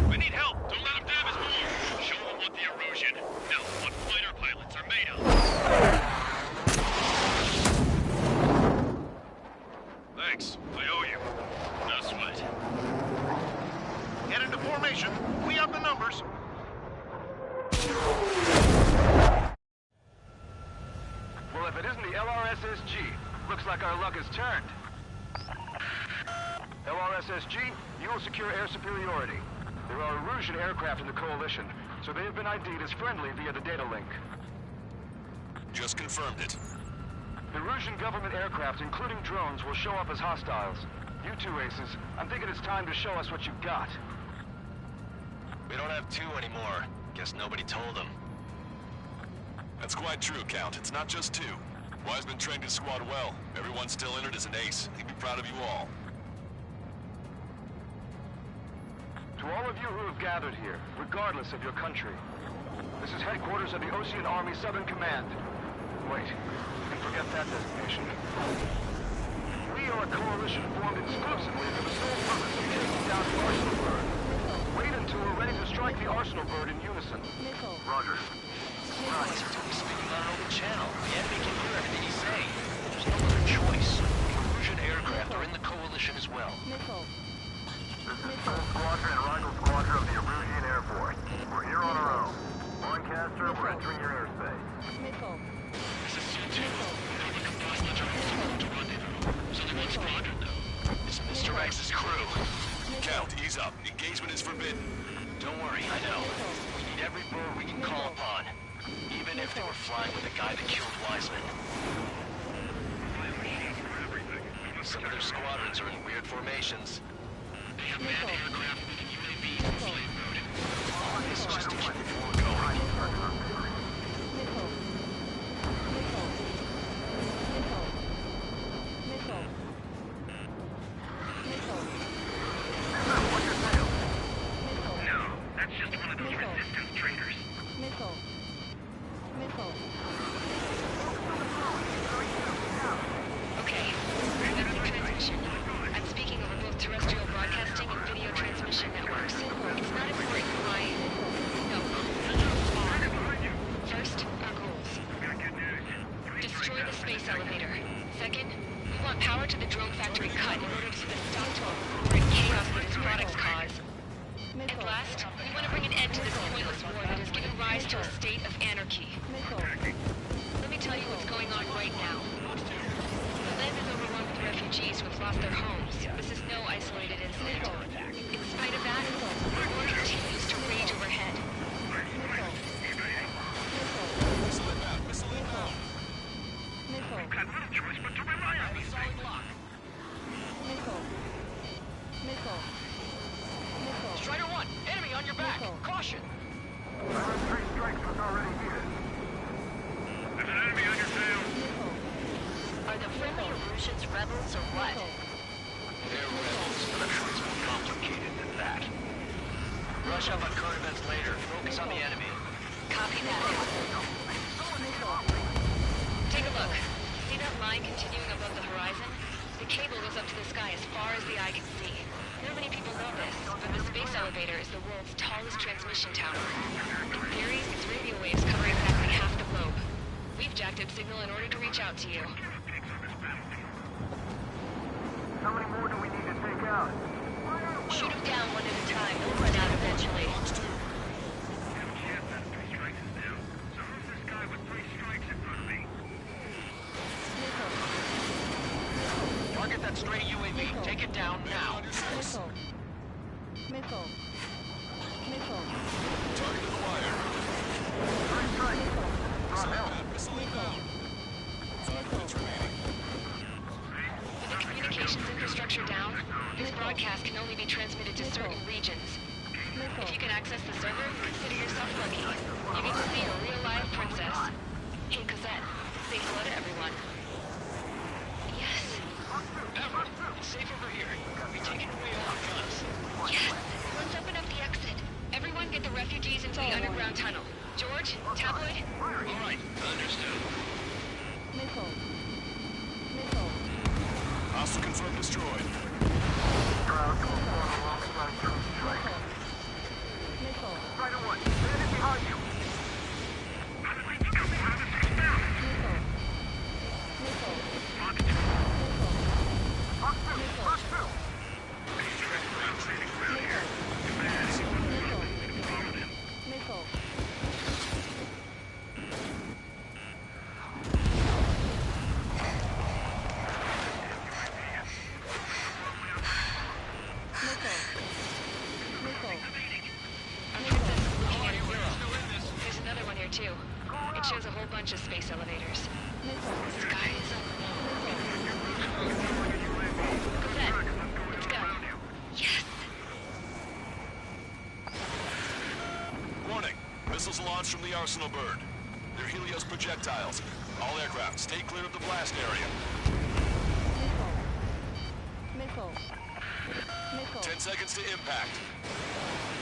We need help! Don't let them damage more! Show them what the erosion, no, what fighter pilots are made of! Thanks, I owe you. No sweat. Get into formation. We have the numbers. Well, if it isn't the LRSSG, looks like our luck has turned. LRSSG, you will secure air superiority. There are Erusian aircraft in the Coalition, so they have been ID'd as friendly via the data link. Just confirmed it. The Erusian government aircraft, including drones, will show up as hostiles. You two aces, I'm thinking it's time to show us what you've got. We don't have two anymore. Guess nobody told them. That's quite true, Count. It's not just two. Wiseman trained his squad well. Everyone's still entered as an ace. He'd be proud of you all. To all of you who have gathered here, regardless of your country, this is headquarters of the Ocean Army Southern Command. Wait, you can forget that designation. We are a coalition formed exclusively for the sole purpose of taking down the Arsenal Bird. Wait until we're ready to strike the Arsenal Bird in unison. Roger. Right, he's speaking on an open channel. The enemy can hear everything he's saying. There's no other choice. The Erusian aircraft are in the Coalition as well. This is Soul Squadron and Rival Squadron of the Erusian Air Force. We're here on our own. Lancaster, we're entering your airspace. This is C2. They're looking for us to rendezvous. There's only one squadron, though. It's Mr. X's crew. Count, ease up. Engagement is forbidden. Don't worry, I know. We need every bird we can call upon. Even if they were flying with the guy that killed Wiseman. Some of their squadrons are in weird formations. They have manned aircraft moving UAVs in slave mode. All this just to keep the war going. No, that's just one of those resistance traitors. Okay, remember transmission. I'm speaking over both terrestrial broadcasting and video transmission networks. It's not important why... No. First, our goals. Destroy the space elevator. Second, we want power to the drone factory cut in order to stop to a chaos that its products cause. And last, we want to bring an end to this pointless war that has given rise to a state of anarchy. back! Caution! Three strikes was already here. There's an enemy on your tail. Are the friendly Erusians rebels or what? They're rebels, but I'm sure it's more complicated than that. Brush up on current events later. Focus on the enemy. Copy that. Take a look. See that line continuing above the horizon? The cable goes up to the sky as far as the eye can see. Not many people know this, but the space elevator is the world's tallest transmission tower. In theory, its radio waves cover exactly half the globe. We've jacked up signal in order to reach out to you. How many more do we need to take out? Shoot them down one at a time. They'll run out eventually. Target that stray UAV. Take it down now. Missile. Missile. Missile. Target to the wire. Missile. With the communications infrastructure down, this broadcast can only be transmitted to certain regions. If you can access the server, consider yourself lucky. You get to see a real-life princess. Hey, Cosette, say hello to everyone. Yes. Everett, it's safe over here. We take it away all our guns. Yes! Let's open up the exit. Everyone get the refugees into the underground tunnel. George, Tabloid? All right, understood. Missile. Missile. Hostile confirmed destroyed. Missile. Right away. Bandit behind you. There's another one here too. It shows a whole bunch of space elevators. Sky is Cosette, let's go. Yes! Warning. Missiles launched from the Arsenal bird. They're Helios projectiles. All aircraft, stay clear of the blast area. Missile. Missile. 10 seconds to impact.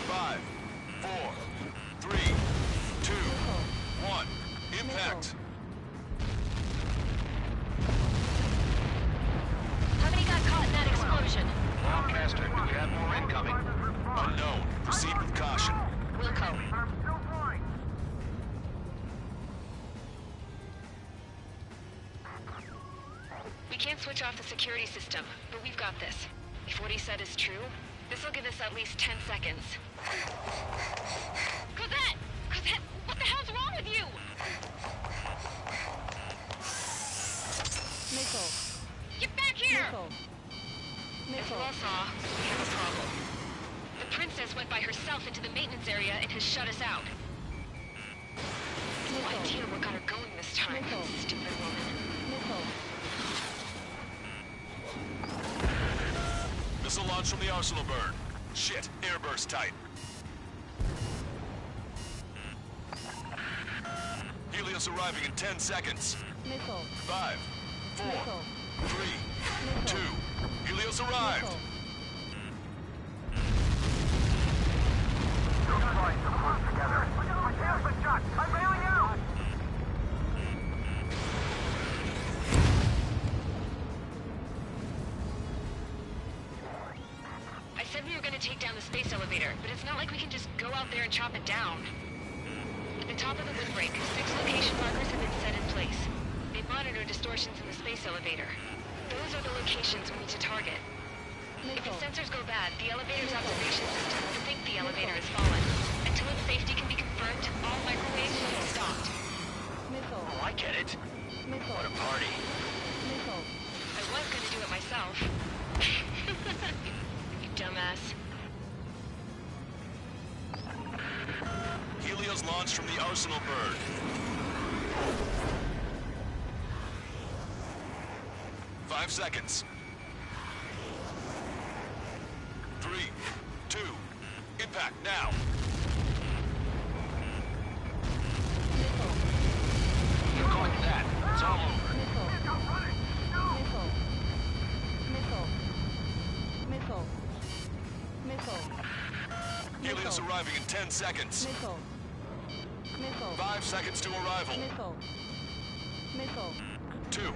5, 4, 3, 2, 1. Impact. How many got caught in that explosion? Broadcaster, do we have more incoming? Unknown. Proceed with caution. Wilco. We can't switch off the security system, but we've got this. If what he said is true, this will give us at least 10 seconds. Cosette! Cosette, what the hell's wrong with you? Missile. Get back here! Missile. As you all saw, we have a problem. The princess went by herself into the maintenance area and has shut us out. No idea what got her going this time. Stupid woman. Missile launch from the Arsenal bird. Shit, airburst tight. Helios arriving in 10 seconds. Missile. 5, 4, 3, 2. Helios arrived. Those flights are close together. Here's the shot. I'm bailing out. I said we were going to take down the space elevator, but it's not like we can just go out there and chop it down. At the top of the windbreak, 6 location markers have been set in place. They monitor distortions in the space elevator. Those are the locations we need to target. If the sensors go bad, the elevator's observation system will think the elevator has fallen. Until its safety can be confirmed, all microwaves will be stopped. Oh, I get it. What a party. I was going to do it myself. You dumbass. Helios launched from the Arsenal bird. Five seconds. 3, 2, impact now. 10 seconds. Missile. Missile. 5 seconds to arrival. Missile. Missile. 2.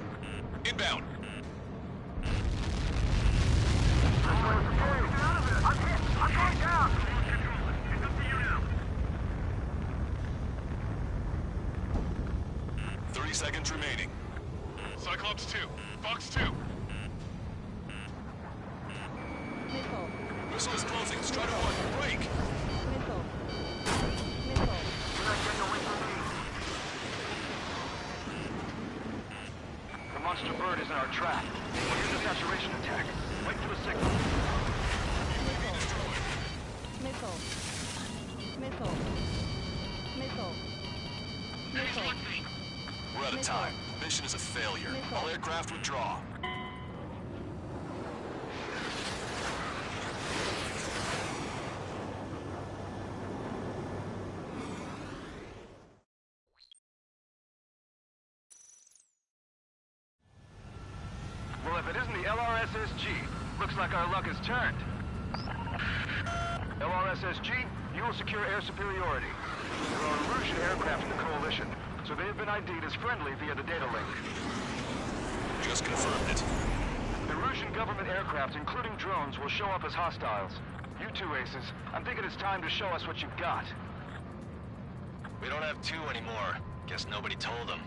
Inbound. I'm going down! 30 seconds remaining. Cyclops 2. Fox 2. Missile. Missile is closing. Strider 1, break! Missile. Missile. The monster bird is in our track. We'll use a saturation attack. Wait for the signal. Missile. Missile. Missile. Missile. We're out of time. Mission is a failure. All aircraft withdraw. Well, if it isn't the LRSSG, looks like our luck has turned. LRSSG, you will secure air superiority. There are Rouge aircraft in the Coalition, so they have been ID'd as friendly via the data link. Just confirmed it. The Rougean government aircraft, including drones, will show up as hostiles. You two aces, I'm thinking it's time to show us what you've got. We don't have 2 anymore. Guess nobody told them.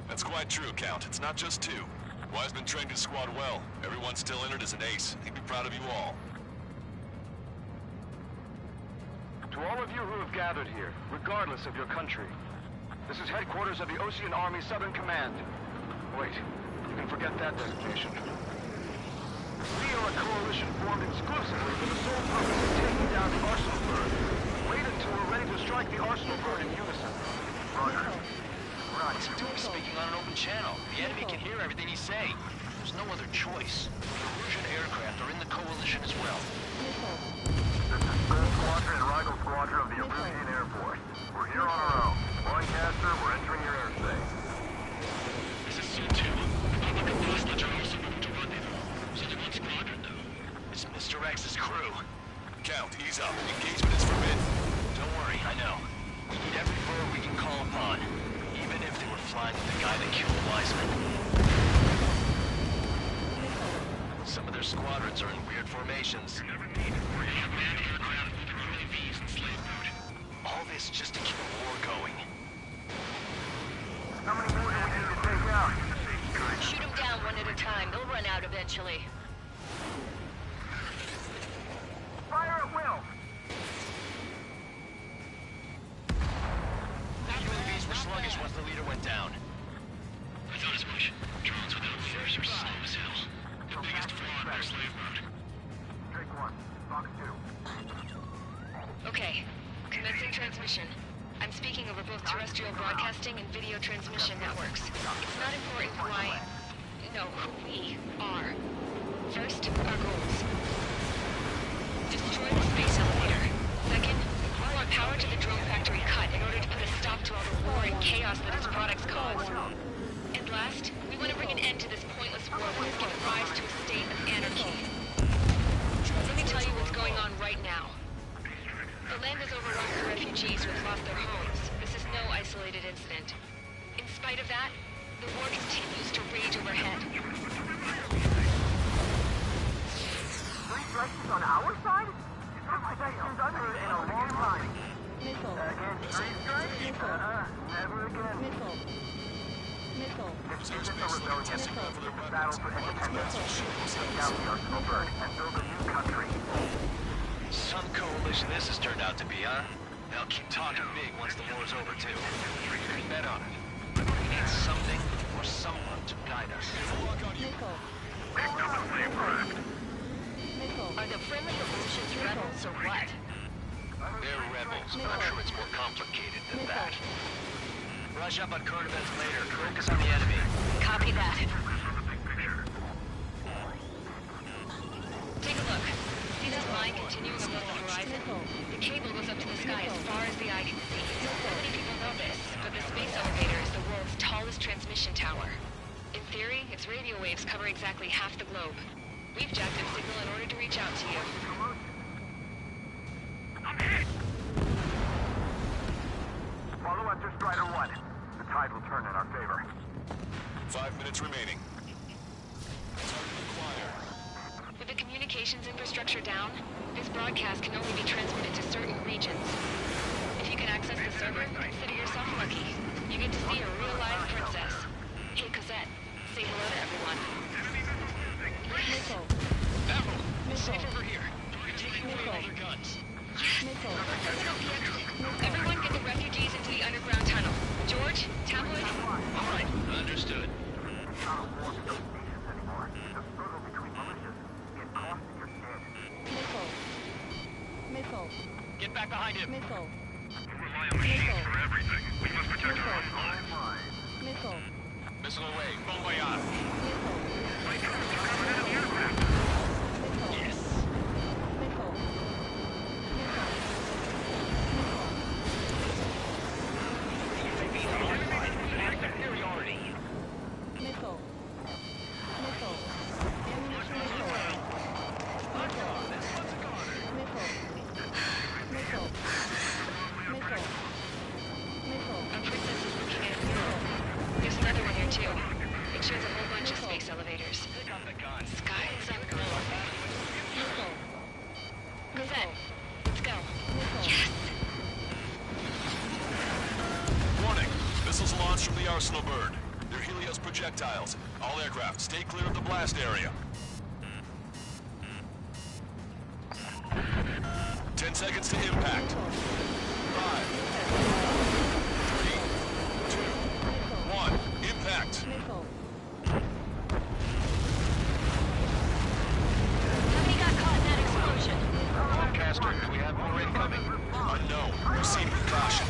That's quite true, Count. It's not just 2. Wiseman trained his squad well. Everyone still in it is an ace. He'd be proud of you all. To all of you who have gathered here, regardless of your country, this is headquarters of the Ocean Army Southern Command. Wait, you can forget that designation. We are a coalition formed exclusively for the sole purpose of taking down the Arsenal Bird. Wait until we're ready to strike the Arsenal Bird in unison. Roger. What's he doing speaking on an open channel? The enemy can hear everything he's saying. There's no other choice. The Rougean aircraft are in the Coalition as well. This is Gold Squadron and Rigel Squadron of the Rougean Air Force. We're here on our own. Lancaster, we're entering your airspace. This is C2. Republic of Hostage are also moving to rendezvous. So they want squadron, though. It's Mr. X's crew. Count, ease up. Engagement is forbidden. Don't worry, I know. We need every bird we can call upon. Even if they were flying with the guy that killed Wiseman. Some of their squadrons are in weird formations. All this just to keep a war going. How many more do we need to take out? Shoot them down one at a time. They'll run out eventually. Fire at will! UAVs were sluggish once the leader went down. I thought as much. Drones without leaders are slow as hell. The biggest flaw in their slave mode. Take 1. Fox 2. Okay. Commencing transmission. I'm speaking over both terrestrial broadcasting and video transmission networks. It's not important why... No, who we are. First, our goals. Destroy the space elevator. Second, we want power to the drone factory cut in order to put a stop to all the war and chaos that its products cause. And last, we want to bring an end to this pointless war that has given rise to a state of anarchy. Let me tell you what's going on right now. The land is overrun with refugees who have lost their homes. This is no isolated incident. In spite of that, the war continues to rage overhead. Three strikes on our side? This section's unheard in a long time. Missile. Again, 3 strikes? Never again. Missile. Missile. If this is a rebellion, this is a battle for independence. Take down the Arsenal Bird and build a new country. Some coalition this has turned out to be, huh? They'll keep talking big once the war's over, too. You can bet on it. We need something or someone to guide us. Missile. Missile. Are the friendly Evolutions rebels or what? They're rebels, but I'm sure it's more complicated than that. Brush up on current events later. Focus on the enemy. Copy that. Take a look. See this line continuing above the horizon? The cable goes up to the sky as far as the eye can see. Not many people know this, but the space elevator is the world's tallest transmission tower. In theory, its radio waves cover exactly half the globe. We've jacked its signal in order to reach out to you. I'm here! Roger, Strider 1. The tide will turn in our favor. 5 minutes remaining. With the communications infrastructure down, this broadcast can only be transmitted to certain regions. If you can access the server, consider yourself lucky. You get to see a real live princess. Hey, Cosette, say hello to everyone. Missile. Admiral, it's safe over here. We're taking away all their guns. Missile. Everyone get the refugees into the underground tunnel. George, Tabloid? All right, understood. Missile. Get back behind him. Missile. Rely on machines for everything. We must protect our own lives. Missile. Missile away. Bon voyage. Yes. Missile. Superiority. Missile. Missile. Ammunition missile. Missile. Missile. Missile. A princess is looking at you. There's another one here too. It shows a whole bunch of space elevators. Sky is unreal. Cosette, let's go. Yes! Warning! Missiles launched from the Arsenal bird. They're Helios projectiles. All aircraft, stay clear of the blast area. 10 seconds to impact. 5, 3, 2, 1. Impact. Missile. How many got caught in that explosion? Lancaster, do we have more incoming? Unknown. Proceed with caution.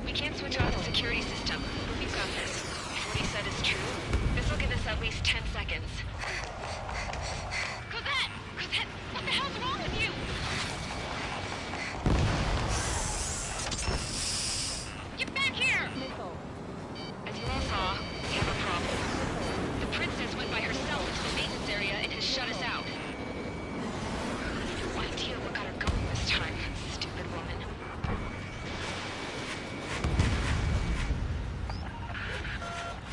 We can't switch off the security system, but we've got this. If what he said is true, this will give us at least 10 seconds. Cosette! Cosette! What the hell's wrong with you? Get back here! As you all saw, we have a problem. The princess went by herself to the maintenance area and has shut us out. No idea what got her going this time. Stupid woman.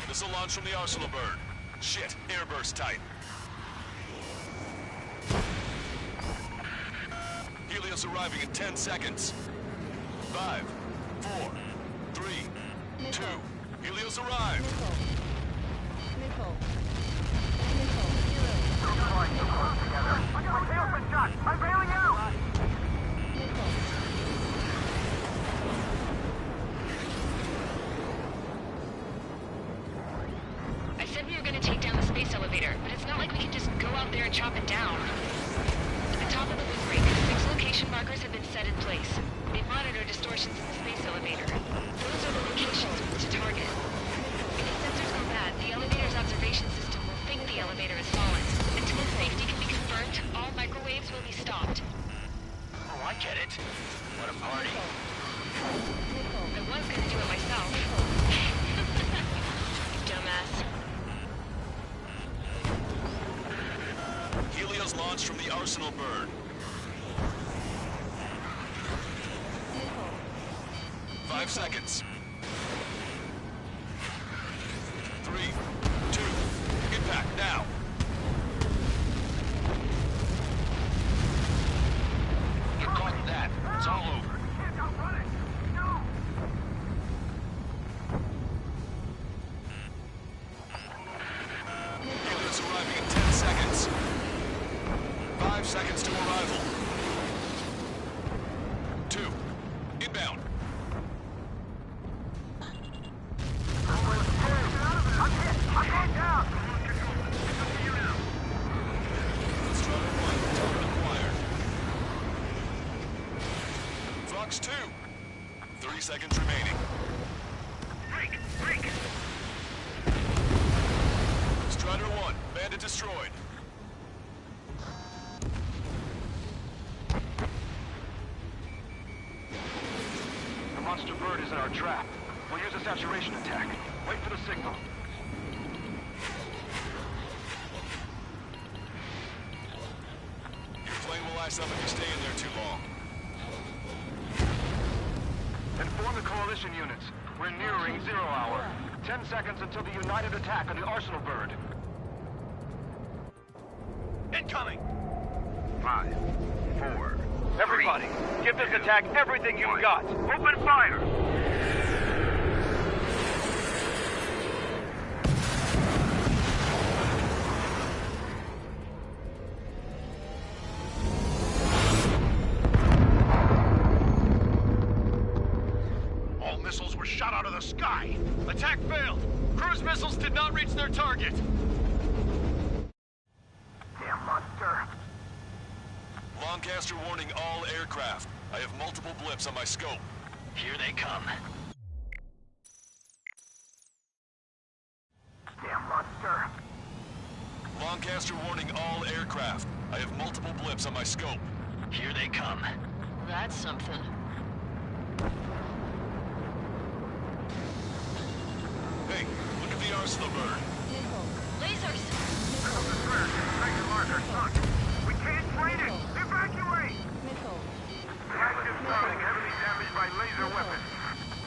Missile launch from the Arsenal bird. Shit, airburst tight. Helios arriving in 10 seconds. 5, 4, 3, 2. Helios arrived. I'm bailing out! I said we were gonna take down the space elevator, but it's not like we can just go out there and chop it down. At the top of the wing rig, 6 location markers have been set in place. They monitor distortions in the space elevator. Those are the locations to target. If the sensors go bad, the elevator's observation system will think the elevator has fallen. Until its safety can be confirmed, all microwaves will be stopped. Oh, I get it. What a party. I was gonna do it myself. You dumbass. Helios launched from the Arsenal bird. 5 seconds. 3, 2, impact now. You caught that. It's all over. Helios arriving in 10 seconds. 5 seconds to arrival. 2, inbound. Fox 2. 3 seconds remaining. Strider 1, bandit destroyed. The monster bird is in our trap. We'll use a saturation attack. Wait for the signal. recognize them if you stay in there too long. Inform the coalition units. We're nearing 0 hour. 10 seconds until the united attack on the Arsenal bird. Incoming! 5, 4. Everybody, give this attack everything you've got. Open fire! All missiles were shot out of the sky. Attack failed. Cruise missiles did not reach their target. Damn monster. Lancaster warning all aircraft. I have multiple blips on my scope. Here they come. Damn monster. Lancaster warning all aircraft. I have multiple blips on my scope. Here they come. That's something. Hey, look at the Arsenal bird. Lasers! We can't train it! Evacuate! Active target heavily damaged by laser weapons.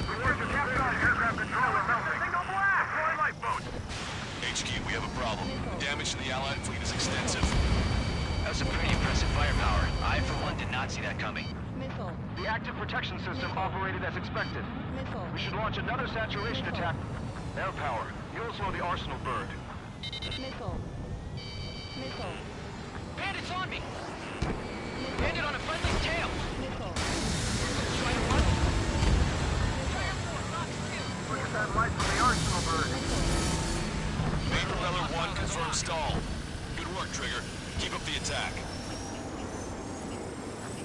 Report to Capcom aircraft controller melting. Signal blast! Deploy lifeboats! HQ, we have a problem. Damage to the Allied fleet is extensive. That was a pretty impressive firepower. I, for one, did not see that coming. The active protection system operated as expected. We should launch another saturation attack. Air power. You'll slow the Arsenal bird. Bandits on me! Bandit on a friendly's tail! Look at that light from the Arsenal bird. Main propeller 1 confirmed stall. Good work, Trigger. Keep up the attack.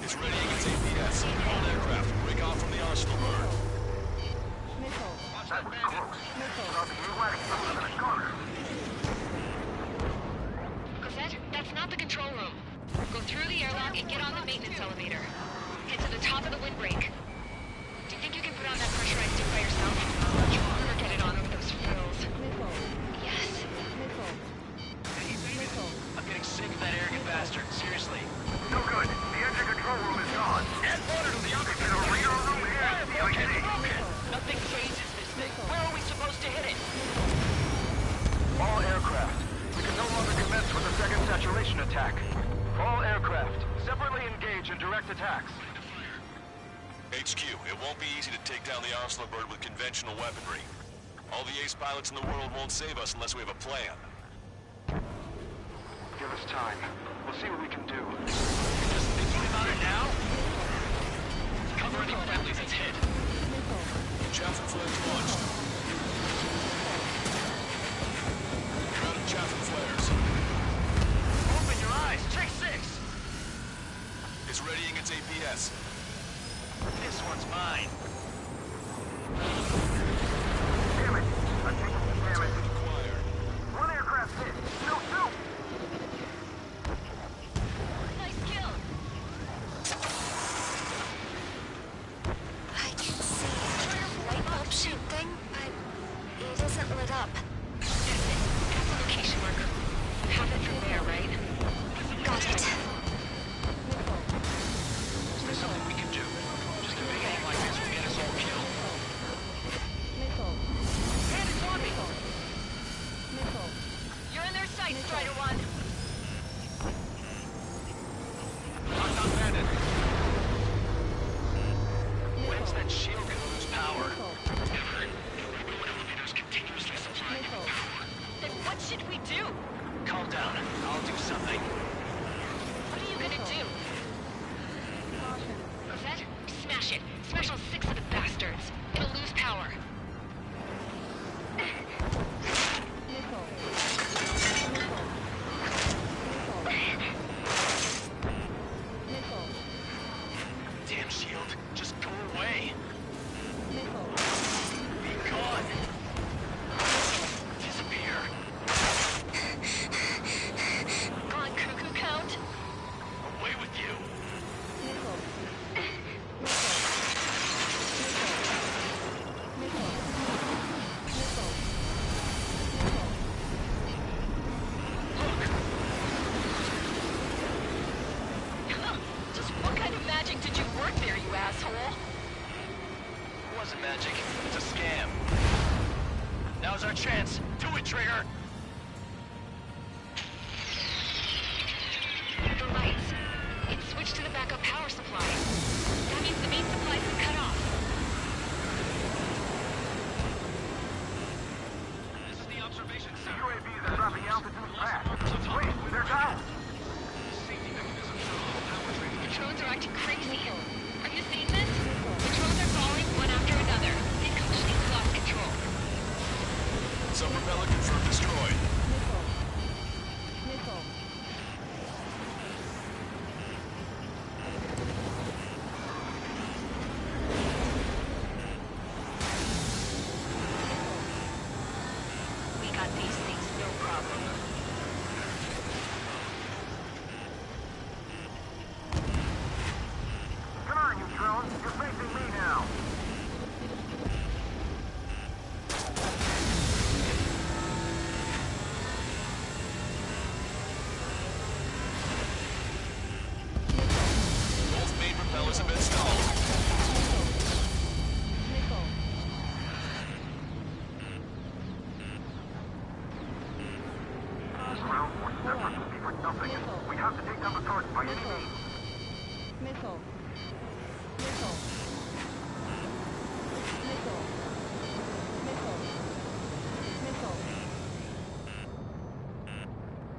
It's readying its APS. All aircraft, break off from the Arsenal bird. Watch that bandit. Cosette, that's not the control room. Go through the airlock and get on the maintenance elevator. Head to the top of the windbreak. Do you think you can put on that pressurized stick by yourself? Or get it on over those frills? Yes. I'm getting sick of that arrogant bastard. Seriously. No good. The engine control room is gone. Add water to the oxygen. The radar room here is Broken, BOC. broken. Nothing phases this thing. Where are we supposed to hit it? All aircraft. We can no longer commence with a second saturation attack. All aircraft, separately engage in direct attacks. HQ, it won't be easy to take down the Arsenal bird with conventional weaponry. All the ace pilots in the world won't save us unless we have a plan. Give us time. We'll see what we can do. You're just thinking about it now? Cover any friendlies it's hit. Chaffin flares launched. You're out of Chaffin flares. Open your eyes. Check 6. It's readying its APS. This one's mine. Damn it! I'm taking some damage. One aircraft hit. No, two! Nice kill! I can see a light bulb shaped thing, but isn't magic. It's a scam. Now's our chance. Do it, Trigger! The lights. It's switched to the backup power supply. That means the main supplies is cut off. This is the observation center. UAVs are dropping altitude fast. Wait, they're down! The drones are acting crazy. Are you seeing this? The drones are falling one after another. They've completely lost control. Some propeller confirmed destroyed. We got these things, no problem. Come on, you drones! You're facing me now! Both main propellers have been stalled. This ground force effort will be for nothing. We have to take down the target by any means. Missile. Missile. Missile. Missile. Missile.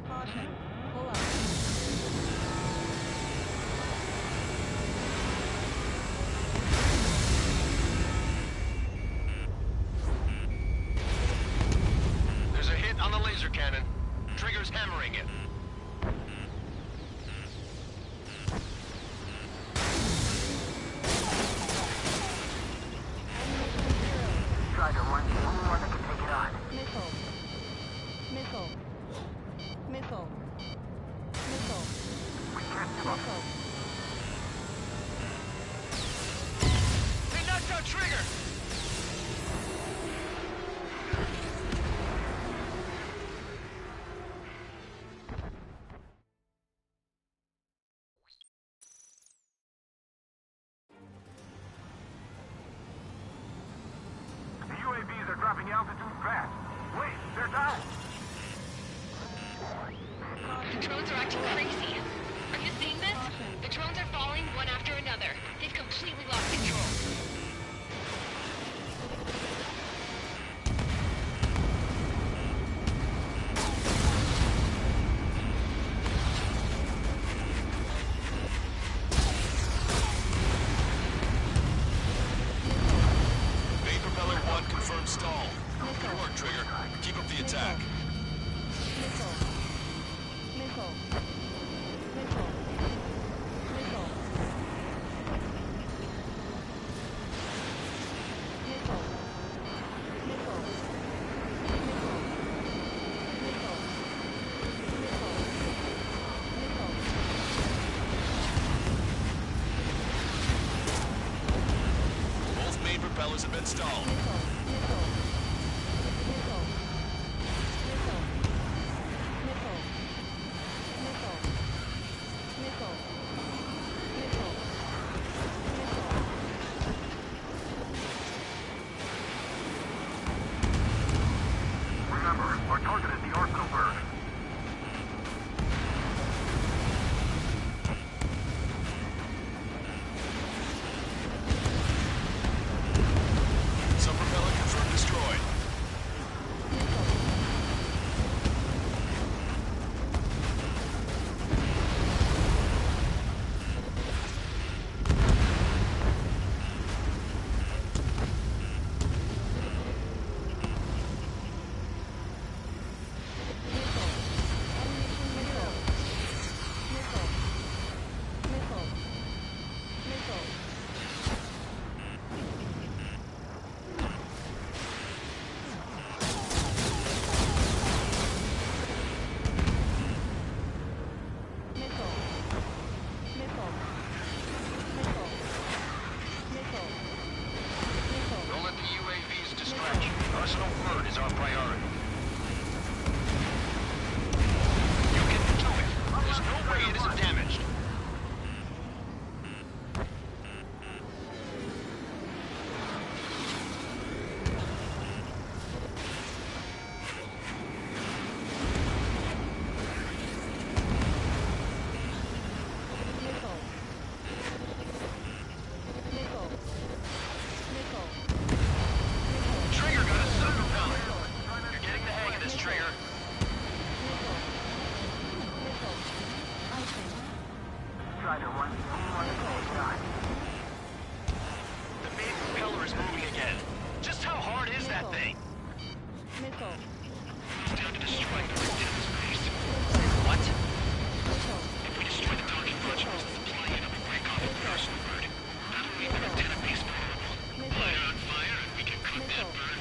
Caution. Pull up. There's a hit on the laser cannon. Trigger's hammering it. Try to run the only one that can take it on. Missile. Missile. Missile. Missile. We can't give up. Missile. They knocked out Trigger! The UAVs are dropping altitude fast. Wait, they're down! The drones are acting crazy. Are you seeing this? The drones are falling one after another. They've completely lost control. Main propeller 1 confirmed stall. Good work, Trigger. Keep up the attack. Missile. Missile. Missile. Missile. Missile. Missile. Missile. Missile. Missile. Missile. Both main propellers have been stalled. Missile. Missile. Missile. Missile. Missile. Missile. Missile. Missile. Missile. Remember, our target is the Arsenal bird. Some propeller The main propeller is moving again. Just how hard is that thing? Missile. It's down to destroying the right tip space. What? If we destroy the docking modules and supply unit, we break off the arsenal bird. That'll make the antenna base vulnerable. Fire on fire, and we can cut that bird.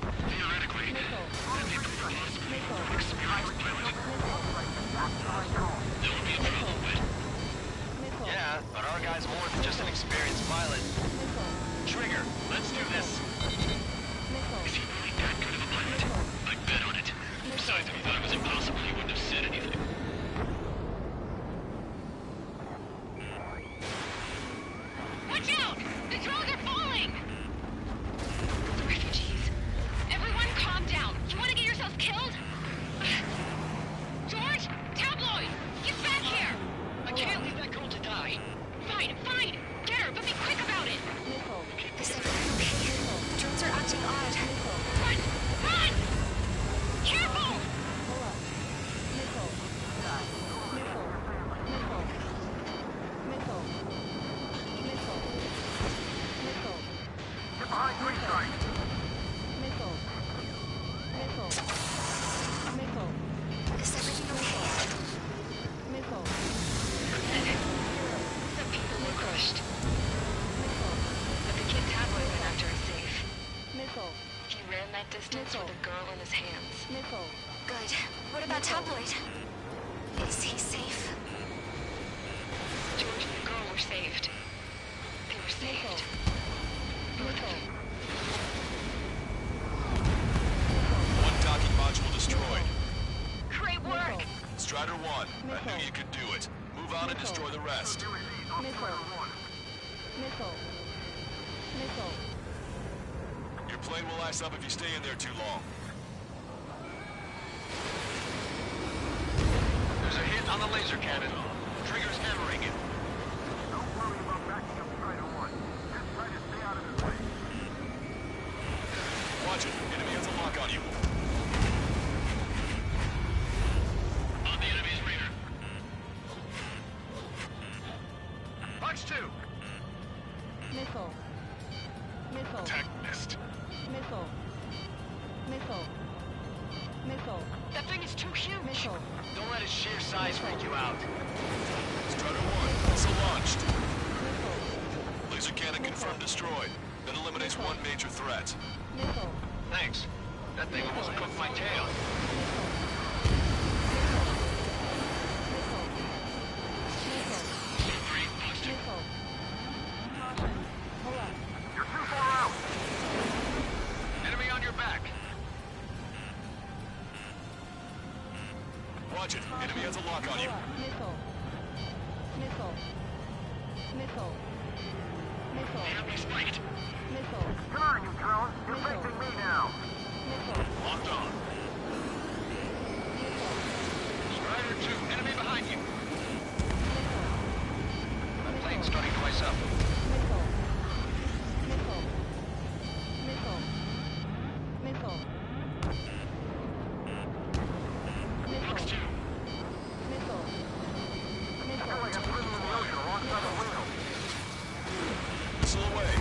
Theoretically, that'd be possible for an experienced pilot. There will be trouble, but... Yeah, but our guy's more than just an experienced pilot. Trigger, let's do this. Is he really that good of a pilot? I'd bet on it. Besides, if he thought it was impossible, he wouldn't have said anything. Watch out! The drones are falling! The refugees. Everyone calm down. You want to get yourselves killed? George? Tabloid! Get back here! I can't leave that girl to die. Fine, fine. Get her, but be quick about it. Is everything okay? The drones are acting odd. Run! Run! Careful! Is everything okay? Some people were crushed. But the kid Tabloid went after a safe. He ran that distance with a girl in his hands. Good. What about Tabloid? Is he safe? George and the girl were saved. They were saved. Both of them. One docking module destroyed. Great work! Strider 1, I knew you could do it. Move on and destroy the rest. Your plane will ice up if you stay in there too long. There's a hit on the laser cannon. Trigger's hammering it. Watch it. Enemy has a lock on you. On the enemy's radar. Punch 2! Attack missed. That thing is too huge! Don't let its sheer size freak you out. Strider 1, missile launched. Laser cannon confirmed destroyed. That eliminates one major threat. Thanks. That thing almost cooked my tail. You're too far out. Enemy on your back. Watch it. Enemy has a lock on you. Enemy spiked. Come on, you drones. You're facing me now. Locked on. Strider 2, enemy behind you. That plane's starting to ice up. Box 2. Missile away.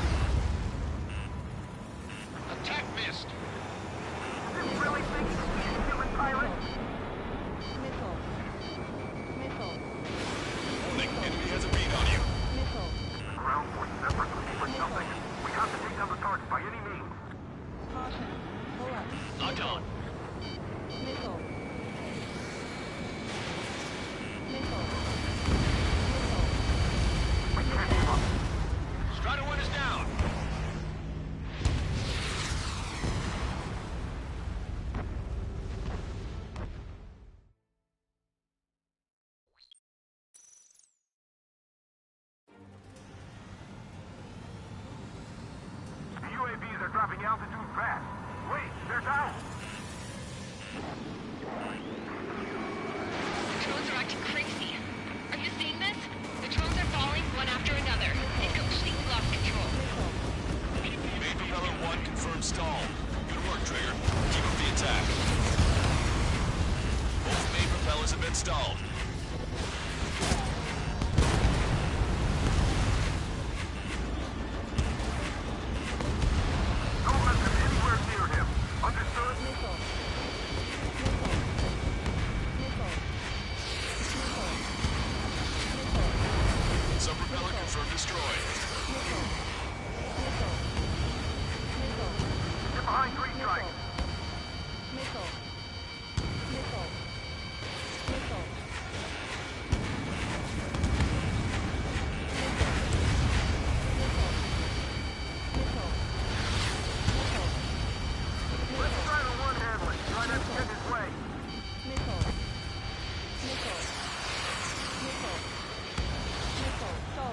Attack missed. You really think you can be a human pilot? Warning, enemy has a bead on you. Ground force separately for something. We have to take down the target by any means. Locked on. We can't give up. Strider 1 is down. The UAVs are dropping altitude fast. Wait, they're down. The drones are acting crazy. Are you seeing this? The drones are falling one after another. They've completely lost control. Main propeller 1 confirmed stall. Good work, Trigger. Keep up the attack. Both main propellers have been stalled.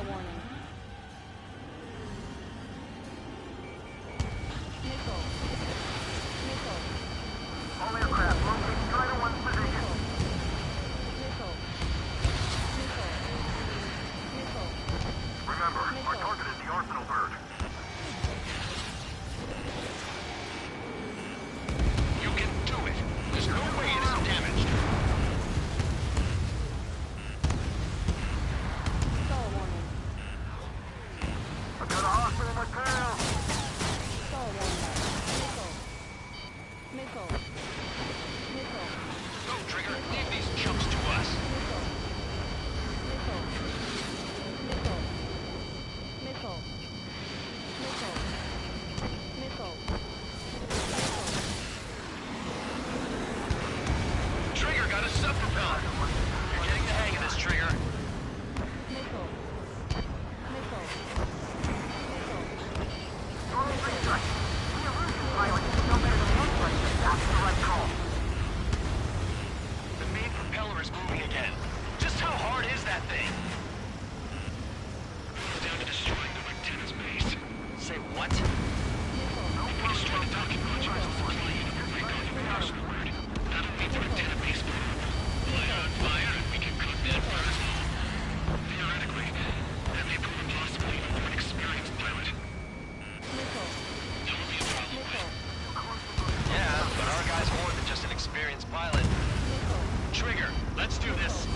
warning. Missile. Missile. All aircraft, locate Strider 1's position. Missile. Missile. Missile. Remember, our target is the Arsenal bird. You can do it. There's no way it isn't damaged. Stall warning. I've got a hostile in my tail. Stall warning. Missile. Missile. Missile. Go, Trigger. Leave these chumps to us. Missile. Missile. Missile. Missile. Missile. Missile. Trigger got a sub-propellant. You're getting the hang of this, Trigger. Missile. Missile. Missile. Throwing restrike. The Erusian pilot is no better than one person. That's the right call. The main propeller is moving again. Just how hard is that thing? We're down to destroying the lieutenant's base. Say what? If we destroy the docking modules, the supply unit will break off the Arsenal route. That'll mean the lieutenant base will light on fire and we can cook that first. Theoretically, that may prove impossible even for an experienced pilot. Missile. That would be a problem. Missile. Yeah, but our guy's more than just an experienced pilot. Missile. Trigger, let's do this.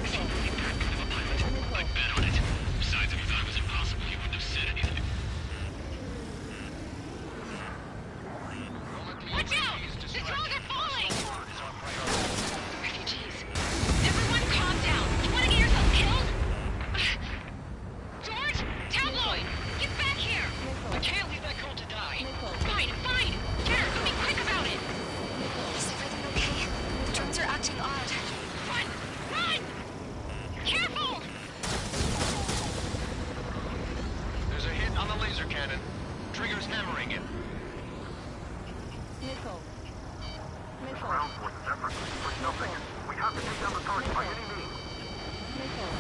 If you really that good of a pilot, I'd bet on it. Besides, if you thought it was impossible, you wouldn't have said anything. Watch out! The drones are falling! Refugees. Everyone calm down. You want to get yourself killed? George? Tabloid! Get back here! I can't leave that girl to die. Fine, fine! Get her! Be quick about it! Is everything okay? Drones are acting odd. Run! Run! Careful! There's a hit on the laser cannon. Trigger's hammering it. Missile. Missile. Ground forces effort. Push no fingers. We have to take down the target by any means. Missile.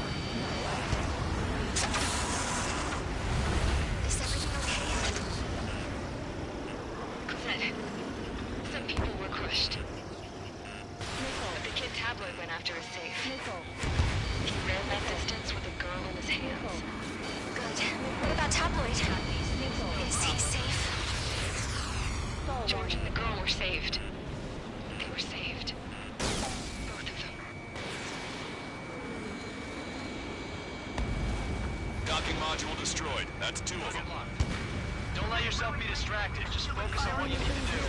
Is everything okay? Good. Some people were crushed. Missile. But the kid Tabloid went after is safe. Missile. He ran that distance with a girl in his hands. Good. What about Tabloid? Is he safe? George and the girl were saved. They were saved. Both of them. Docking module destroyed. That's 2 of them. Don't let yourself be distracted. Just focus on what you need to do.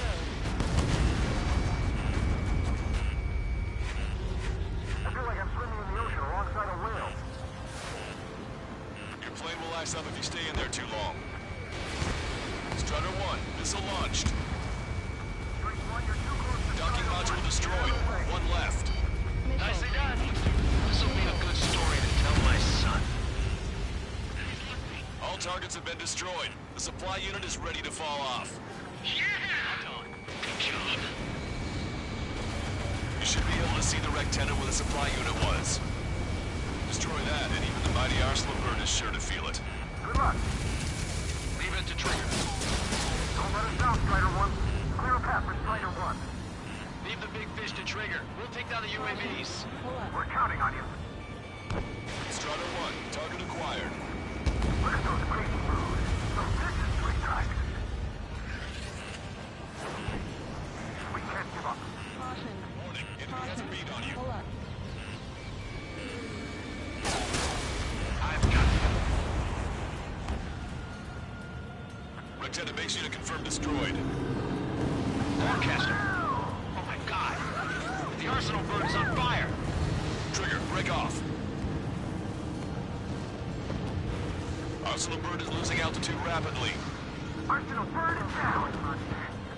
I feel like I'm swimming in the ocean alongside a whale. Your plane will ice up if you stay in there too long. Strutter 1, missile launched. Docking module destroyed. 1 left. Nicely done. This'll be a good story to tell my son. All targets have been destroyed. The supply unit is ready to fall off. Yeah! Good job. You should be able to see the rectenna where the supply unit was. Destroy that, and even the mighty Arsenal bird is sure to feel it. Good luck. Leave it to Trigger. Don't let us down, Strider 1. Clear a path for Strider 1. Leave the big fish to Trigger. We'll take down the UAVs. We're counting on you. Strutter 1, target acquired. Look at those crazy moves. Some vicious sweethearts. We can't give up. Caution. Warning, enemy has a bead on you. Pull up. I've got you. Rectenna base unit confirmed destroyed. Forecaster. Oh my god. The Arsenal bird is on fire. Trigger, break off. Arsenal bird is losing altitude rapidly. Arsenal bird is down.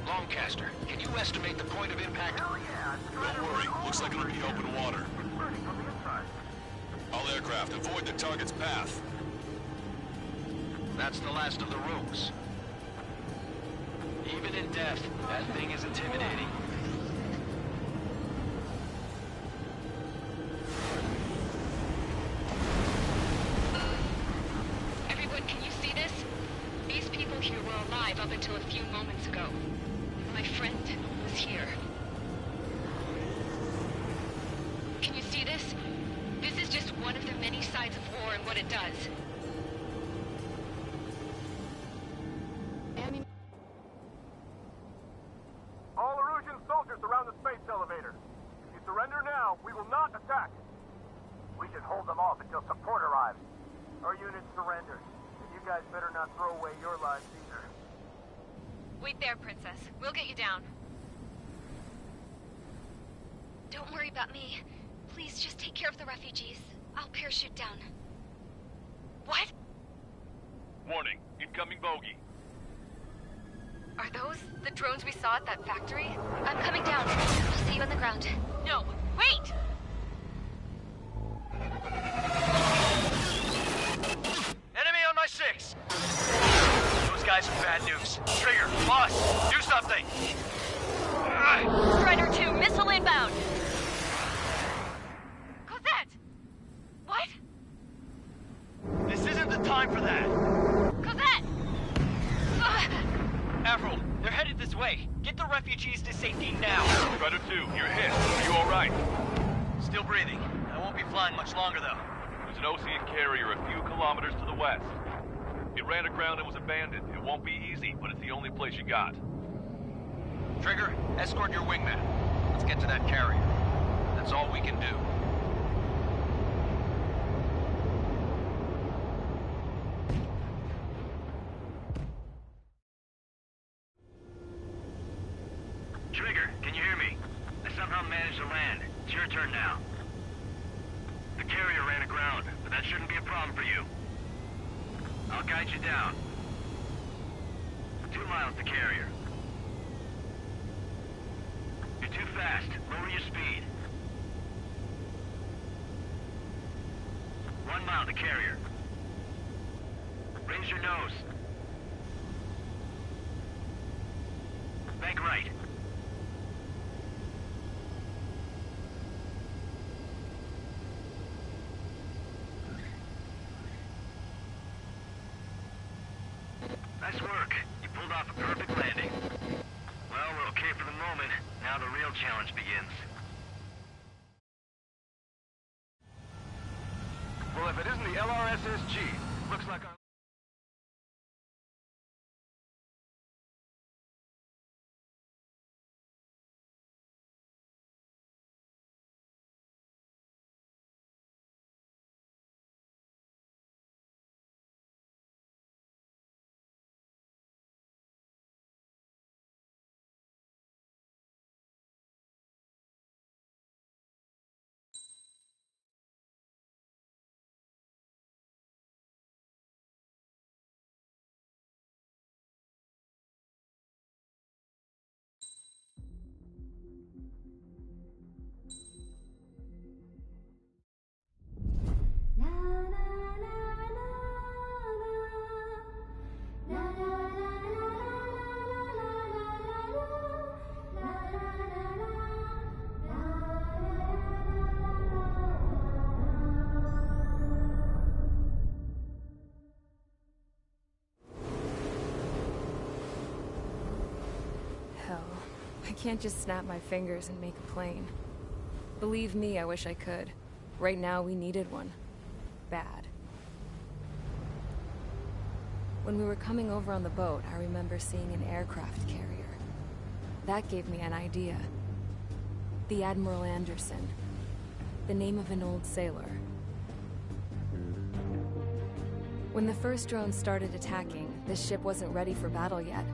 Longcaster, can you estimate the point of impact? Hell yeah. Don't worry, looks like it'll be open water. It's burning from the inside. All aircraft, avoid the target's path. That's the last of the rogues. Even in death, that thing is intimidating. ago. My friend was here. Can you see this? This is just one of the many sides of war and what it does. All Erusian soldiers around the space elevator. If you surrender now, we will not attack. We should hold them off until support arrives. Our unit surrendered. And you guys better not throw away your lives either. Wait there, Princess. We'll get you down. Don't worry about me. Please just take care of the refugees. I'll parachute down. What? Warning, incoming bogey. Are those the drones we saw at that factory? I'm coming down. I'll see you on the ground. No, wait! Enemy on my 6! Those guys are bad news. Trigger, boss, do something! Strider 2, missile inbound! Cosette! What? This isn't the time for that! Cosette! Avril, they're headed this way. Get the refugees to safety now. Strider 2, you're hit. Are you alright? Still breathing. I won't be flying much longer, though. There's an Ocean carrier a few kilometers to the west. It ran aground and was abandoned. It won't be easy, but it's the only place you got. Trigger, escort your wingman. Let's get to that carrier. That's all we can do. Trigger, can you hear me? I somehow managed to land. It's your turn now. The carrier ran aground, but that shouldn't be a problem for you. I'll guide you down. 2 miles to carrier. You're too fast. Lower your speed. 1 mile to carrier. Raise your nose. Bank right. Nice work. You pulled off a perfect landing. Well, we're okay for the moment. Now the real challenge begins. Well, if it isn't the LRSSG, looks like our... Hell, I can't just snap my fingers and make a plane. Believe me, I wish I could. Right now, we needed one. Bad. When we were coming over on the boat, I remember seeing an aircraft carrier. That gave me an idea. The Admiral Anderson. The name of an old sailor. When the first drone started attacking, the ship wasn't ready for battle yet.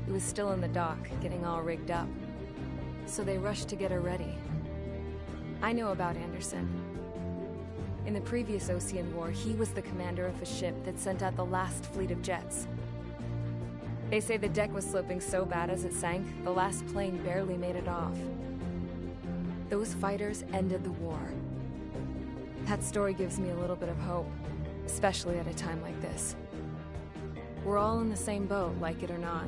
It was still in the dock, getting all rigged up. So they rushed to get her ready. I know about Anderson. In the previous Ocean War, he was the commander of a ship that sent out the last fleet of jets. They say the deck was sloping so bad as it sank, the last plane barely made it off. Those fighters ended the war. That story gives me a little bit of hope, especially at a time like this. We're all in the same boat, like it or not.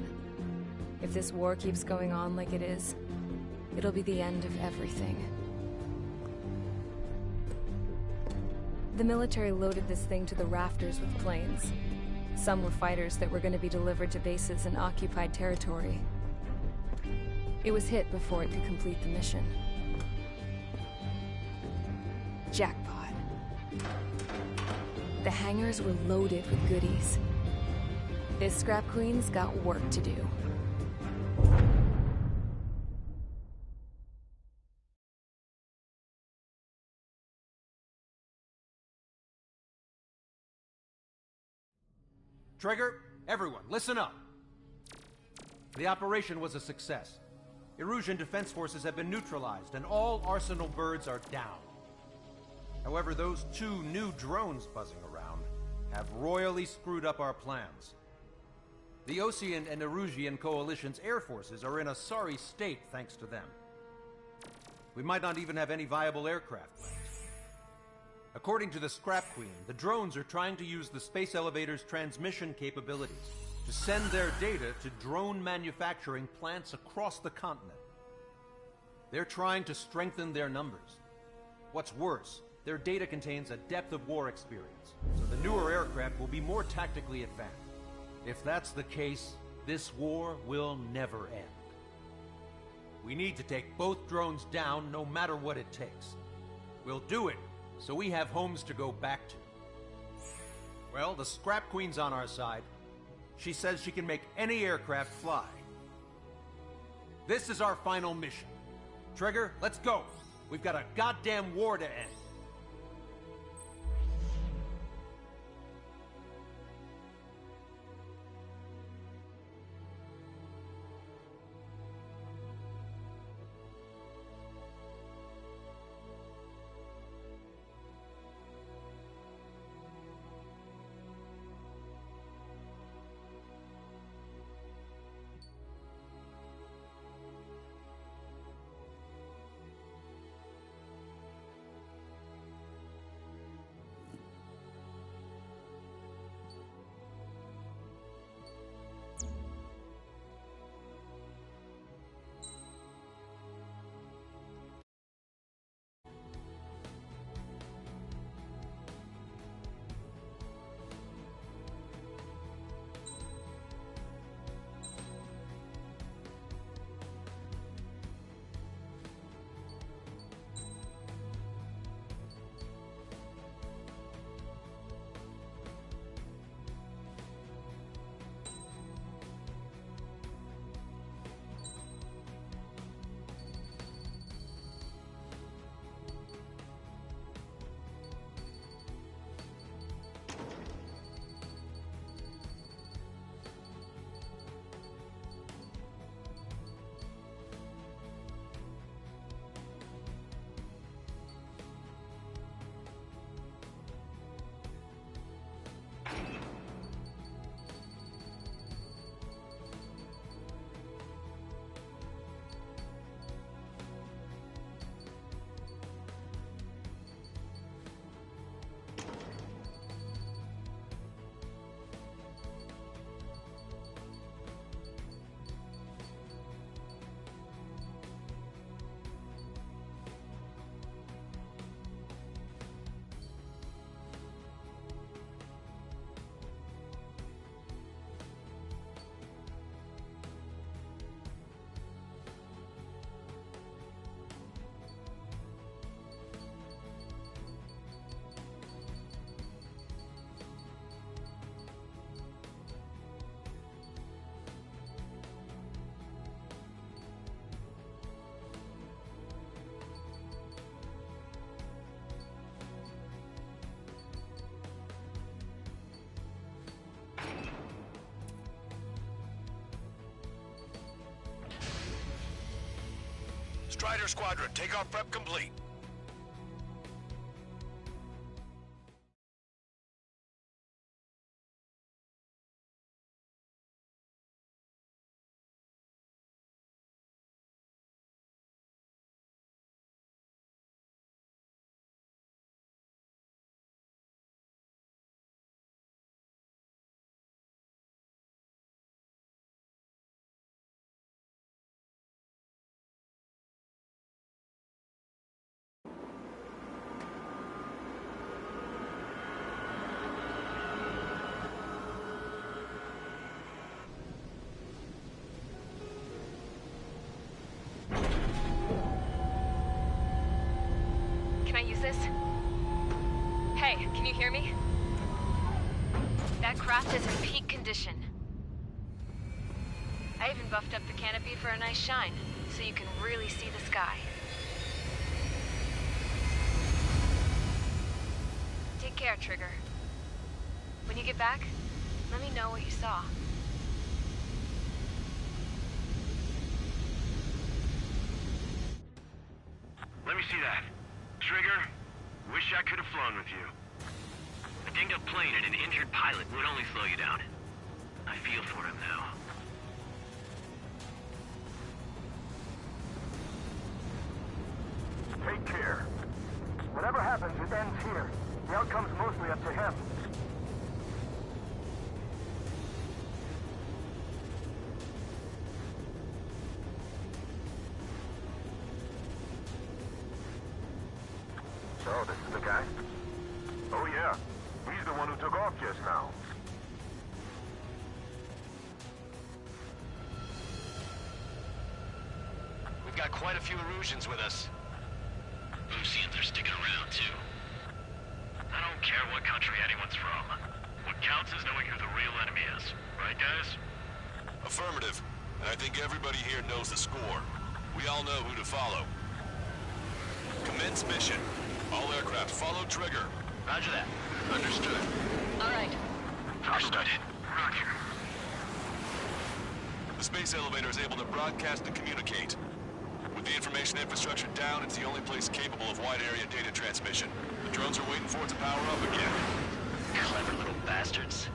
If this war keeps going on like it is, it'll be the end of everything. The military loaded this thing to the rafters with planes. Some were fighters that were going to be delivered to bases in occupied territory. It was hit before it could complete the mission. Jackpot. The hangars were loaded with goodies. This Scrap Queen's got work to do. Trigger, everyone, listen up. The operation was a success. Erusian defense forces have been neutralized, and all Arsenal birds are down. However, those 2 new drones buzzing around have royally screwed up our plans. The Osean and Erusian coalition's air forces are in a sorry state thanks to them. We might not even have any viable aircraft left. According to the Scrap Queen, the drones are trying to use the space elevator's transmission capabilities to send their data to drone manufacturing plants across the continent. They're trying to strengthen their numbers. What's worse, their data contains a depth of war experience, so the newer aircraft will be more tactically advanced. If that's the case, this war will never end. We need to take both drones down no matter what it takes. We'll do it so we have homes to go back to. Well, the Scrap Queen's on our side. She says she can make any aircraft fly. This is our final mission. Trigger, let's go. We've got a goddamn war to end. Strider Squadron, takeoff prep complete. this? Hey, can you hear me? That craft is in peak condition. I even buffed up the canopy for a nice shine, so you can really see the sky. Take care, Trigger. When you get back, let me know what you saw. Let me see that. Trigger, wish I could have flown with you. A dinged-up plane and an injured pilot would only slow you down. I feel for him now. Take care. Whatever happens, it ends here. The outcome's mostly up to him. So, this is the guy? Oh yeah. He's the one who took off just now. We've got quite a few Erusians with us. Oceans are sticking around, too. I don't care what country anyone's from. What counts is knowing who the real enemy is. Right, guys? Affirmative. And I think everybody here knows the score. We all know who to follow. Commence mission. All aircraft follow Trigger. Roger that. Understood. All right. Understood. Roger. The space elevator is able to broadcast and communicate. With the information infrastructure down, it's the only place capable of wide-area data transmission. The drones are waiting for it to power up again. Clever little bastards.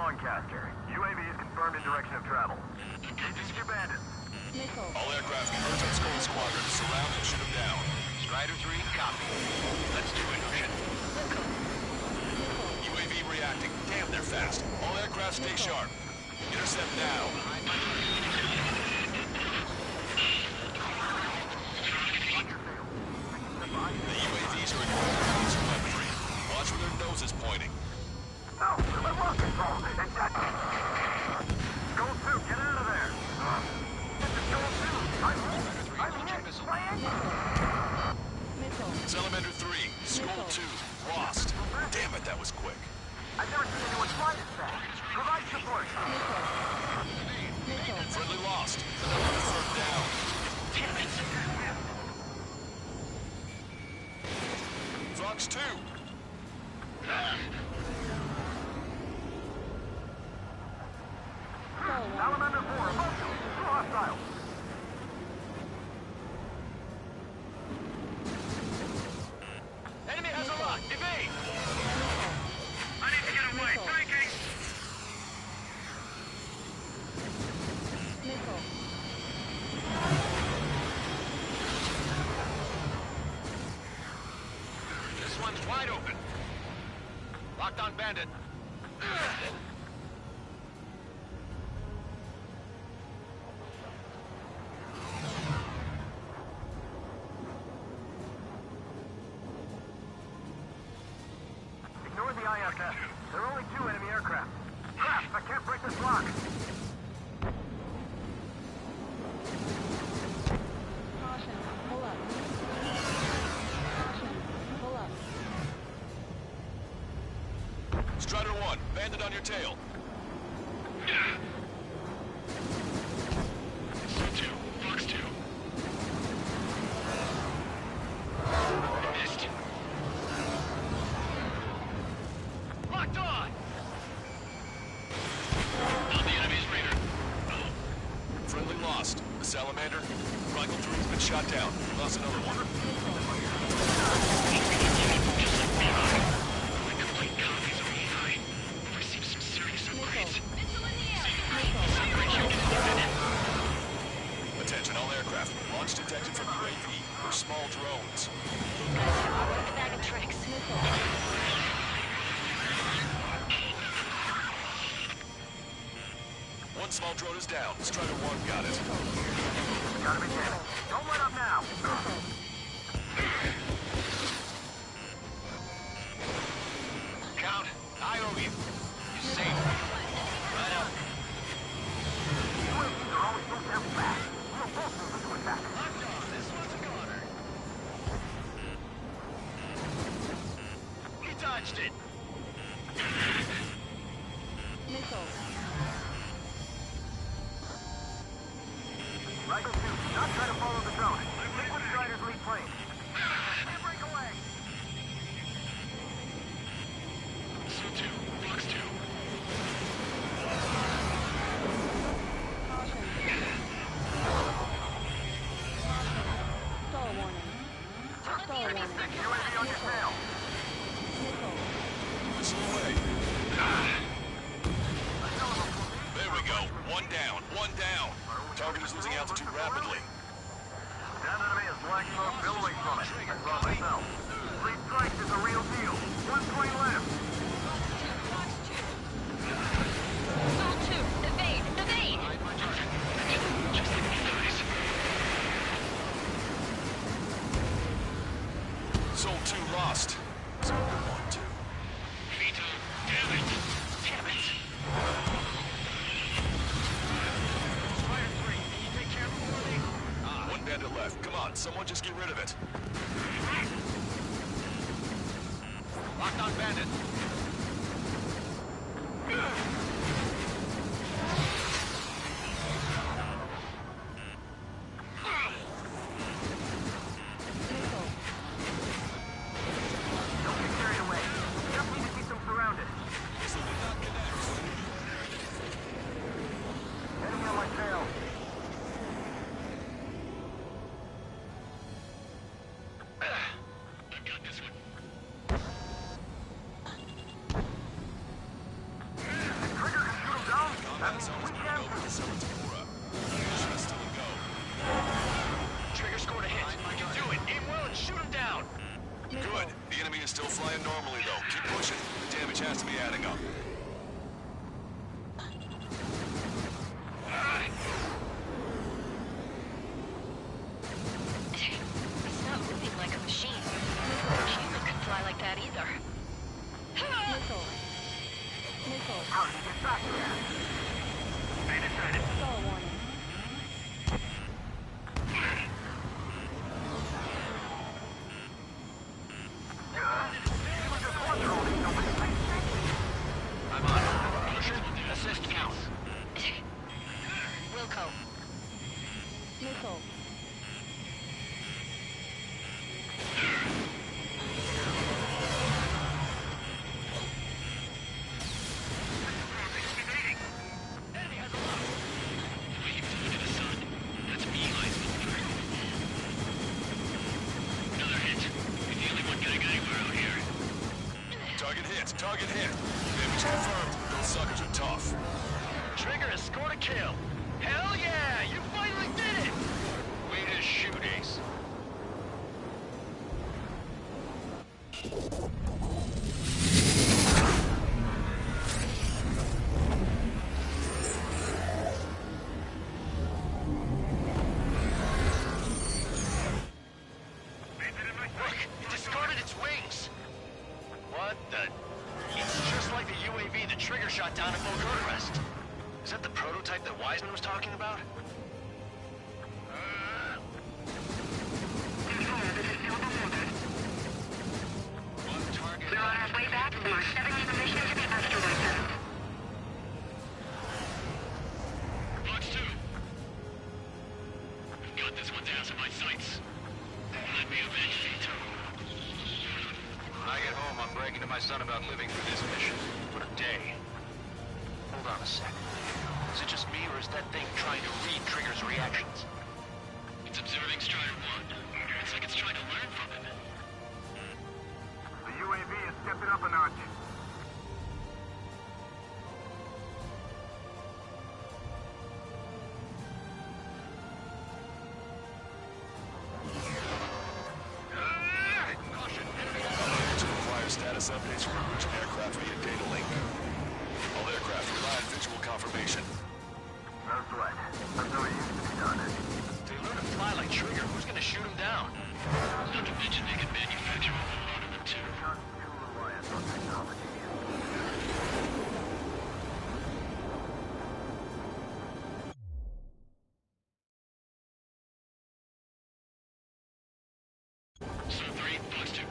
Lancaster. UAV is confirmed in direction of travel. This is your bandit. All aircraft converge on Skull Squadron. Surround and shoot them down. Strider 3, copy. Let's do it, Ocean. UAV reacting. Damn, they're fast. All aircraft stay sharp. Intercept now. The UAVs are equipped with laser weaponry. Watch where their nose is pointing. No, I'm lost control. It's that... Skull 2, get out of there. Get the Skull 2. I'm hit. Salamander 3, Skull 2, lost. Damn it, that was quick. I've never seen anyone fly this fast. Provide support. Friendly lost. Another third down. Damn it. Fox 2. Salamander 4, above you. Two hostiles. Enemy has a lock. Evade. I need to get away. Breaking. This one's wide open. Locked on bandit. Ignore the ISS. There are only 2 enemy aircraft. Crap, I can't break this lock. Caution, pull up. Caution, pull up. Strider 1, bandit on your tail. C2, Fox 2. Missed. Locked on! On the enemy's radar. Friendly lost. The Salamander. Rifle 3's been shot down. Lost another one. One small drone is down. Strider 1 got it. Gotta be damaged. Don't let up now. Count, I owe you. You saved me. Right up. UAVs are always supposed to have back. We're both moving to attack. Locked on. This one's a goner. He dodged it. Missile. Rifle 2, do not try to follow the drone. Liquid Strider's lead plane. Can't break away. C2, Flux 2. Caution. Stall warning. Stall warning. UAV on your tail. Missile. Missile away. There we go. One down. One down. Target is losing altitude rapidly. That enemy is black smoke billowing from it. I saw myself. 3 strikes is a real deal. 1 plane left. Zone 2, evade! Evade! Just give me eyes. Zone 2 lost. Zone 1, 2. Vito, damn it! Damn it! Fire 3, can you take care of him for me? One bandit left. Come on, someone just get rid of it. Locked on bandit. Missile. Don't get carried away. We just need to keep them surrounded. Enemy on my tail. I've got this one. Trigger can shoot him down. That means we can too. Trigger scored a hit. You can do it. Aim well and shoot him down. Good. The enemy is still flying normally, though. Keep pushing. The damage has to be adding up. It's not moving like a machine. A human could fly like that either. Missile. Missile. How did you get back there? Stall warning. I'm on. Pushing. Assist counts. Wilco. Missile. Enemy has a lock. Wave to the sun. That's beeline filter. Another hit. You're the only one getting anywhere out here. Target hit. Target hit. Damage confirmed. Those suckers are tough. Trigger has scored a kill. Hell yeah! You finally did it! Way to shoot, Ace. Look, it discarded its wings. What the? It's just like the UAV the Trigger shot down at Volgogrest. Is that the prototype that Wiseman was talking about? One target. We're on our way back from our 7th mission to the asteroid. Flux 2. I've got this one down to my sights. Let me avenge Vito. When I get home, I'm bragging to my son about living through this mission. What a day. Hold on a sec. Is it just me, or is that thing trying to read Trigger's reactions? It's observing Strider 1. It's like it's trying to learn from him. The UAV is stepping up a notch. Status updates from Emergent aircraft via data link. All aircraft rely on visual confirmation. No sweat. That's how it used to be done. They learn to fly like Trigger. Who's gonna shoot them down? Not to mention they can manufacture a whole lot of them too. Too reliant on technology. So 3, Fox 2.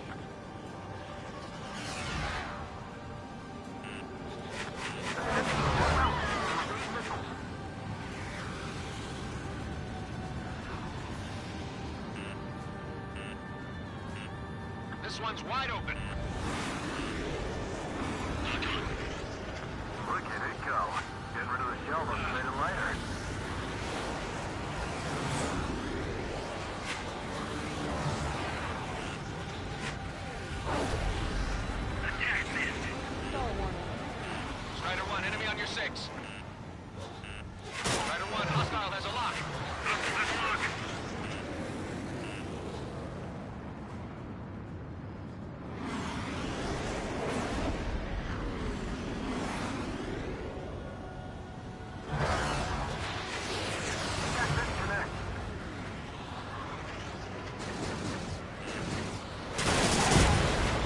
This one's wide open. Look at it go. Getting rid of the shell looks made it lighter. Attack missed. Strider 1, enemy on your 6. Strider 1, hostile has a lock.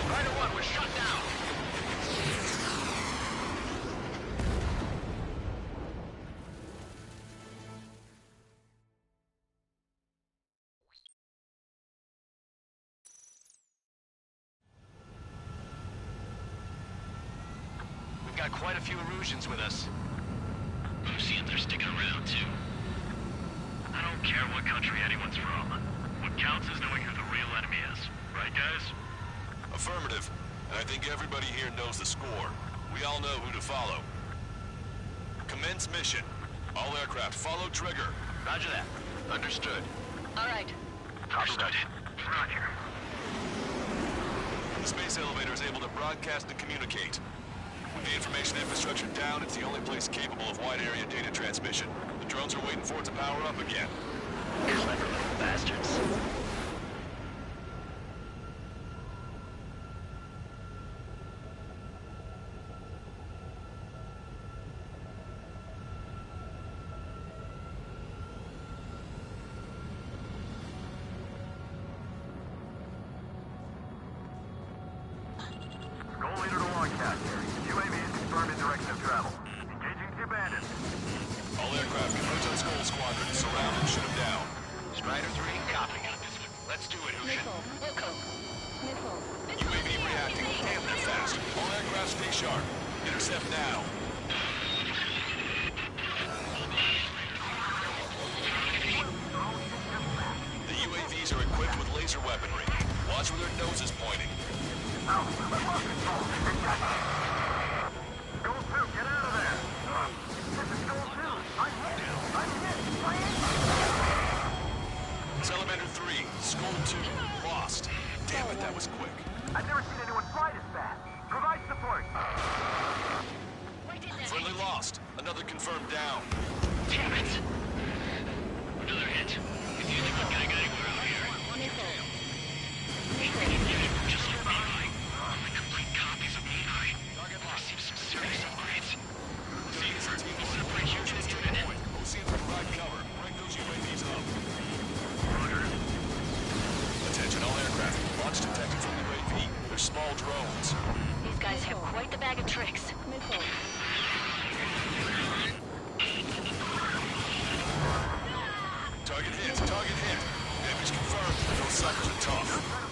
Strider 1 was shot down. We've got quite a few Erusians with us. Oceans are sticking around, too. I don't care what country anyone's from. What counts is knowing who the real enemy is. Right, guys? Affirmative. And I think everybody here knows the score. We all know who to follow. Commence mission. All aircraft follow trigger. Roger that. Understood. All right. Understood. Roger. The space elevator is able to broadcast and communicate. With the information infrastructure down, it's the only place capable of wide area data transmission. The drones are waiting for it to power up again. Clever little bastards. Goal leader to Longcat. UAVs confirming direction of travel. Engaging the bandits. All aircraft converge on Skull Squadron. Surround and shoot them down. Strider 3, copy. Let's do it, Hushin. UAV reacting. Amping fast. All aircraft stay sharp. Intercept now. The UAVs are equipped with laser weaponry. Watch where their nose is pointing. Goal 2, get out of there. This is Goal 2. I'm hit. Salamander 3, Skull 2, lost. Damn it, that was quick. I've never seen anyone fly this fast. Provide support. Friendly lost. Another confirmed down. Damn it. Another hit. If you think I'm getting anywhere out here, just like Meaty. The complete copies of Meaty. Received some serious upgrades. Caesar, we'll separate huge in a minute. OCs will provide cover. Bring those UAVs up. Roger. Attention all aircraft. Launch detected from UAV. They're small drones. These guys have quite the bag of tricks. Target hit. Target hit. Damage confirmed. Those suckers are tough.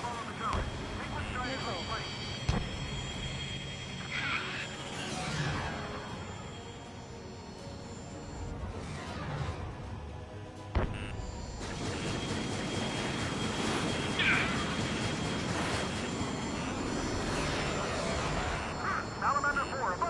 Salamander 4, above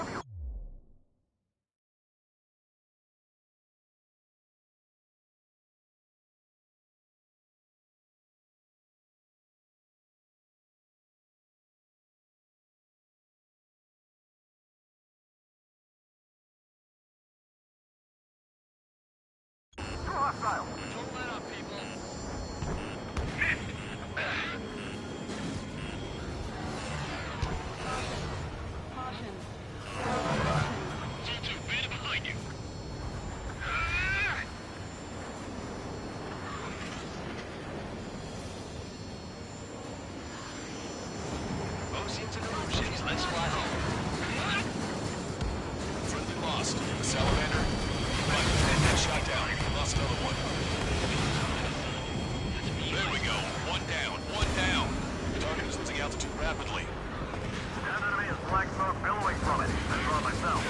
Billowing from it. I draw myself.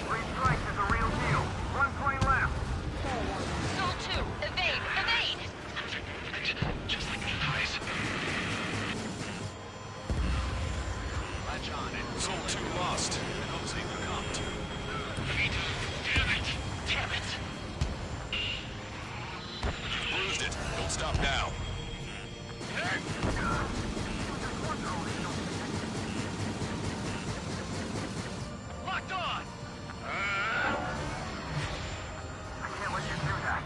3 strikes is a real deal. 1 plane left. Soul 2, evade, evade! Just like the eyes. Latch on it. Soul 2 lost. And OZ recompt. Damn it! Damn it! You've bruised it. Don't stop now. Locked on! I can't let you do that.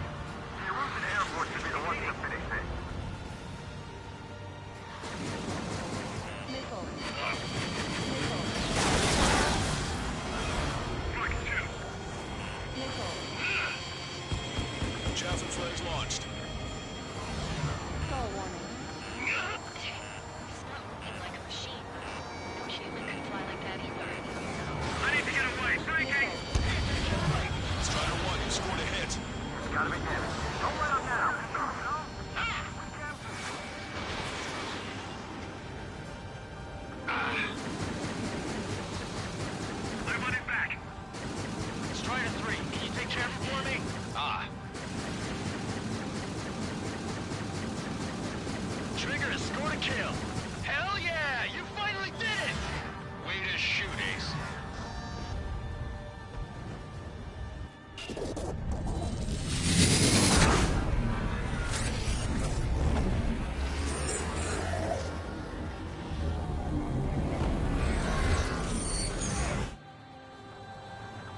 The Erusian Air Force should be the ones to finish this. Chaffin flares launched. Stall warning. It's not moving like a machine. No human could fly like that either. I need to get away. Striking! Strider 1, you scored a hit. Gotta be damaged. Don't let up now. My money's back. Strider 3, can you take Chaffin for me? Ah. Trigger has scored a kill. Hell yeah! You finally did it! Way to shoot, Ace.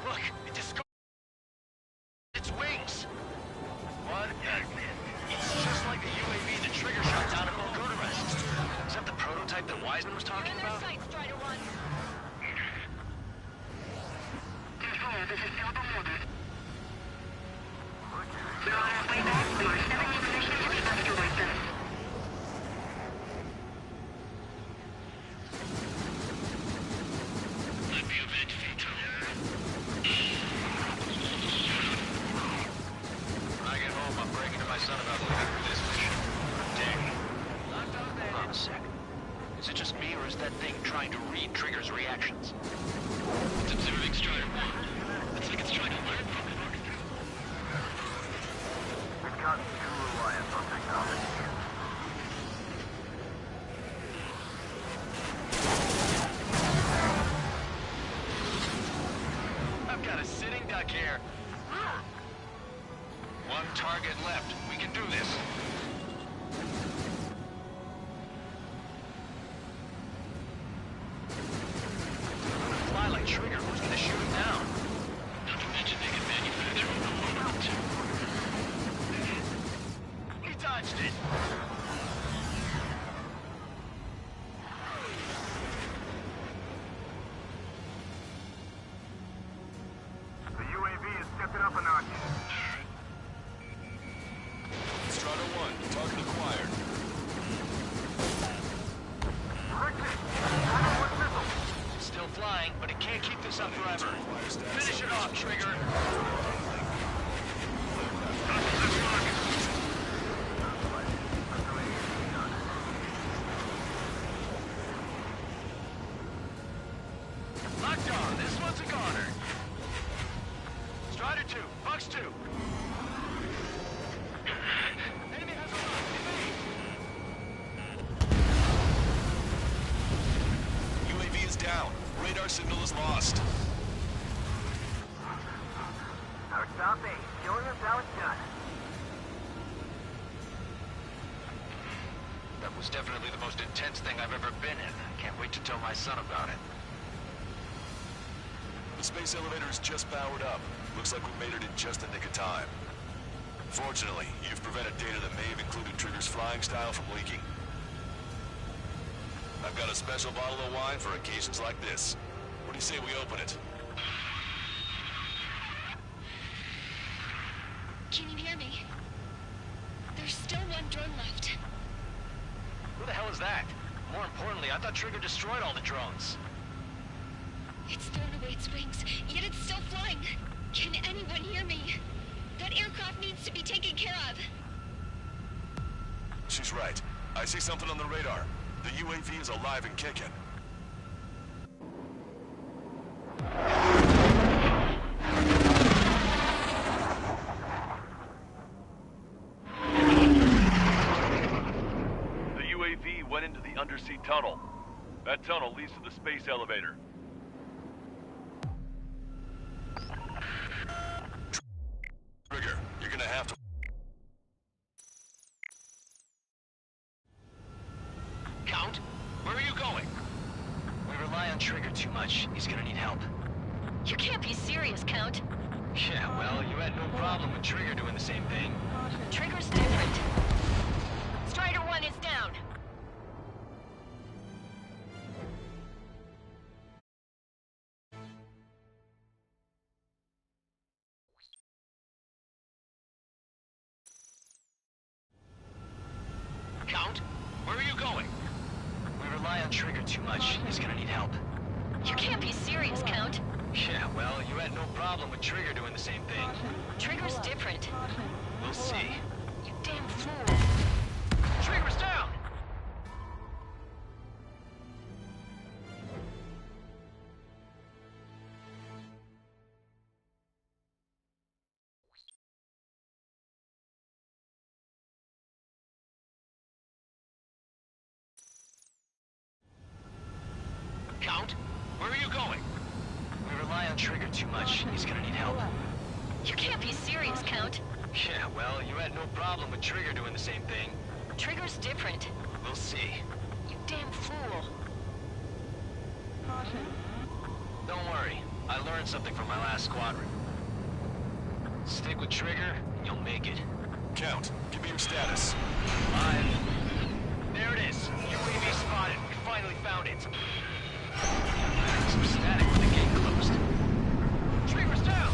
Look, it just its wings. What? It's just like the UAV the Trigger shot down at Bulgurarest. Is that the prototype that Wiseman was talking You're in their about? sights, Strider 1. We're on our way back. We are 70 positions evacuate them. Let me event Vito. When I get home, I'm breaking to my son about leaving this mission. Dang. Hold on a sec. Is it just me, or is that thing trying to read Trigger's reactions? It's observing Strider 1. It's like it's trying to learn from it. We've gotten too reliant on technology. I've got a sitting duck here. One target left. We can do this. Fly like Trigger. Who's gonna shoot him down? Not to mention they can manufacture them too. He dodged it. The UAV is stepping up a notch. Strider 1, target acquired. It's still flying, but it can't keep this up forever. Finish it off, Trigger. Locked on. This one's a goner. Strider 2, Bucks 2. Enemy has a lock. UAV is down. Radar signal is lost. Our stop 8. Killing us how it's done. That was definitely the most intense thing I've ever been in. Can't wait to tell my son about it. The space elevator is just powered up. Looks like we made it in just the nick of time. Fortunately, you've prevented data that may have included Trigger's flying style from leaking. I've got a special bottle of wine for occasions like this. What do you say we open it? Can you hear me? There's still one drone left. Who the hell is that? More importantly, I thought Trigger destroyed all the drones. It's thrown away its wings, yet it's still flying. Can anyone hear me? That aircraft needs to be taken care of. She's right. I see something on the radar. The UAV is alive and kicking. tunnel leads to the space elevator. Trigger, you're gonna have to... Count, where are you going? We rely on Trigger too much. He's gonna need help. You can't be serious, Count. Yeah, well, you had no problem with Trigger doing the same thing. Trigger's different. Strider 1 is down. Count, where are you going? We rely on Trigger too much. He's gonna need help. You can't be serious, Count. Yeah, well, you had no problem with Trigger doing the same thing. Trigger's different. We'll see. You damn fool. Trigger's down! Count, where are you going? We rely on Trigger too much. He's gonna need help. You can't be serious, Count. Yeah, well, you had no problem with Trigger doing the same thing. Trigger's different. We'll see. You damn fool. Don't worry. I learned something from my last squadron. Stick with Trigger, and you'll make it. Count, give me your status. Live. There it is. UAV spotted. We finally found it. Some static when the gate closed. Trigger's down!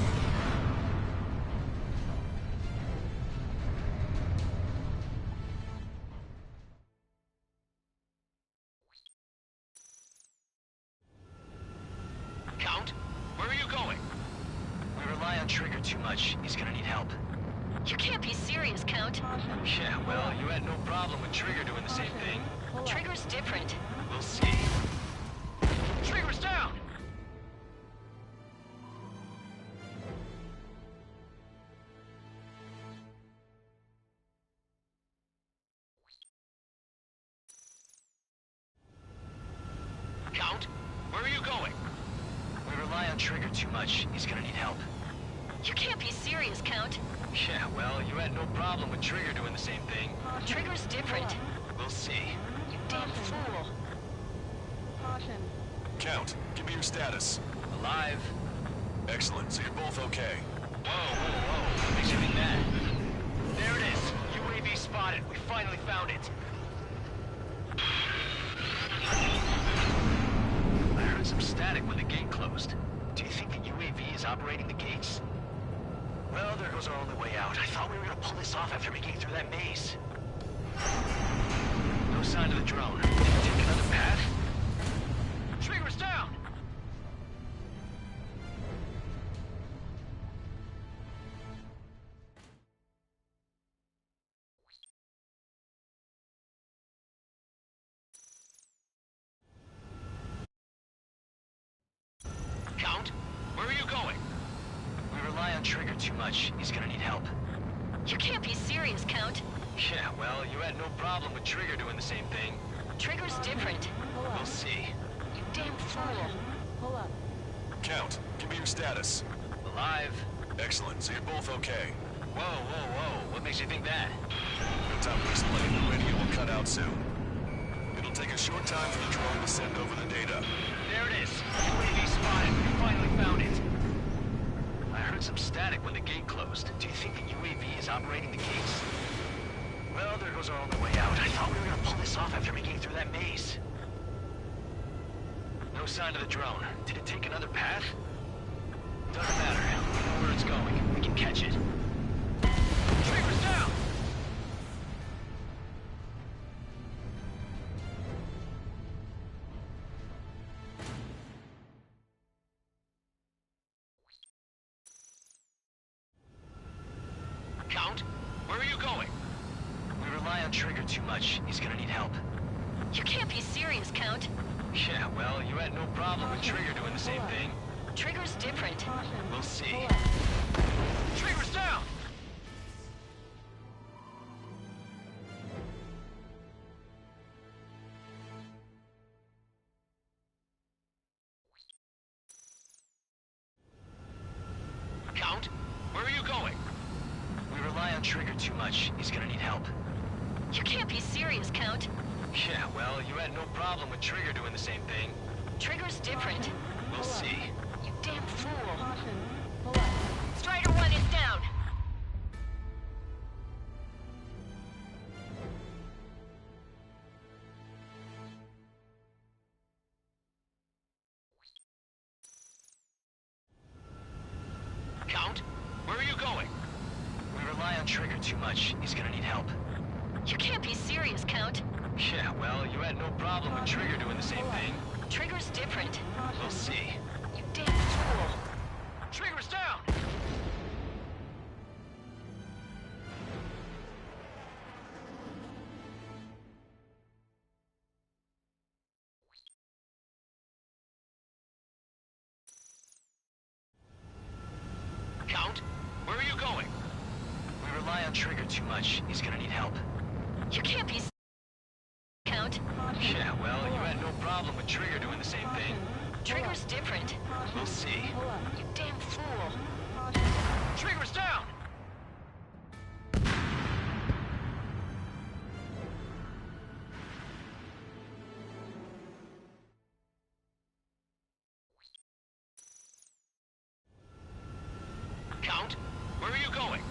Count, where are you going? We rely on Trigger too much. He's gonna need help. You can't be serious, Count. Yeah, well, you had no problem with Trigger doing the same thing. Trigger's different. We'll see. Trigger's down! Count, where are you going? We rely on Trigger too much. He's gonna need help. You can't be serious, Count. Yeah, well, you had no problem with Trigger doing the same thing. Trigger's different. We'll see. You damn fool. Count, give me your status. Alive. Excellent, so you're both okay. Whoa, whoa, whoa. What makes you think that? There it is. UAV spotted. We finally found it. I heard some static when the gate closed. Do you think the UAV is operating the gates? Well, there goes our only way out. I thought we were gonna pull this off after making it through that maze. No sign of the drone. Did it take another path? Trigger's down! Count, where are you going? We rely on Trigger too much. He's gonna need help. You can't be serious, Count. Yeah, well, you had no problem with Trigger doing the same thing. Trigger's different. We'll see. You damn fool. Count, give me your status. Alive. Excellent, so you're both okay. Whoa, whoa, whoa. What makes you think that? No time to explain. The radio will cut out soon. It'll take a short time for the drone to send over the data. There it is. UAV spotted. We finally found it. I heard some static when the gate closed. Do you think the UAV is operating the gates? Well, there goes our only way out. I thought we were gonna pull this off after making it through that maze. No sign of the drone. Did it take another path? Doesn't matter. We know where it's going. We can catch it. Trigger's down! Count, where are you going? We rely on Trigger too much. He's gonna need help. You can't be serious, Count. Yeah, well, you had no problem with Trigger doing the same thing. Trigger's different. We'll see. Trigger's down! on Trigger too much. He's gonna need help. You can't be serious, Count. Yeah, well, you had no problem with Trigger doing the same thing. Trigger's different. We'll see. You damn fool. Caution. Pull up. Strider 1 is down. Count, where are you going? We rely on Trigger too much. He's gonna need help. You can't be serious, Count. Yeah, well, you had no problem with Trigger doing the same thing. Trigger's different. We'll see. You damn fool. Trigger's down! Count, where are you going? We rely on Trigger too much. He's gonna need help. You can't be Count. Yeah, well, you had no problem with Trigger doing the same thing. Trigger's different. We'll see. You damn fool. Trigger's down! Count, where are you going?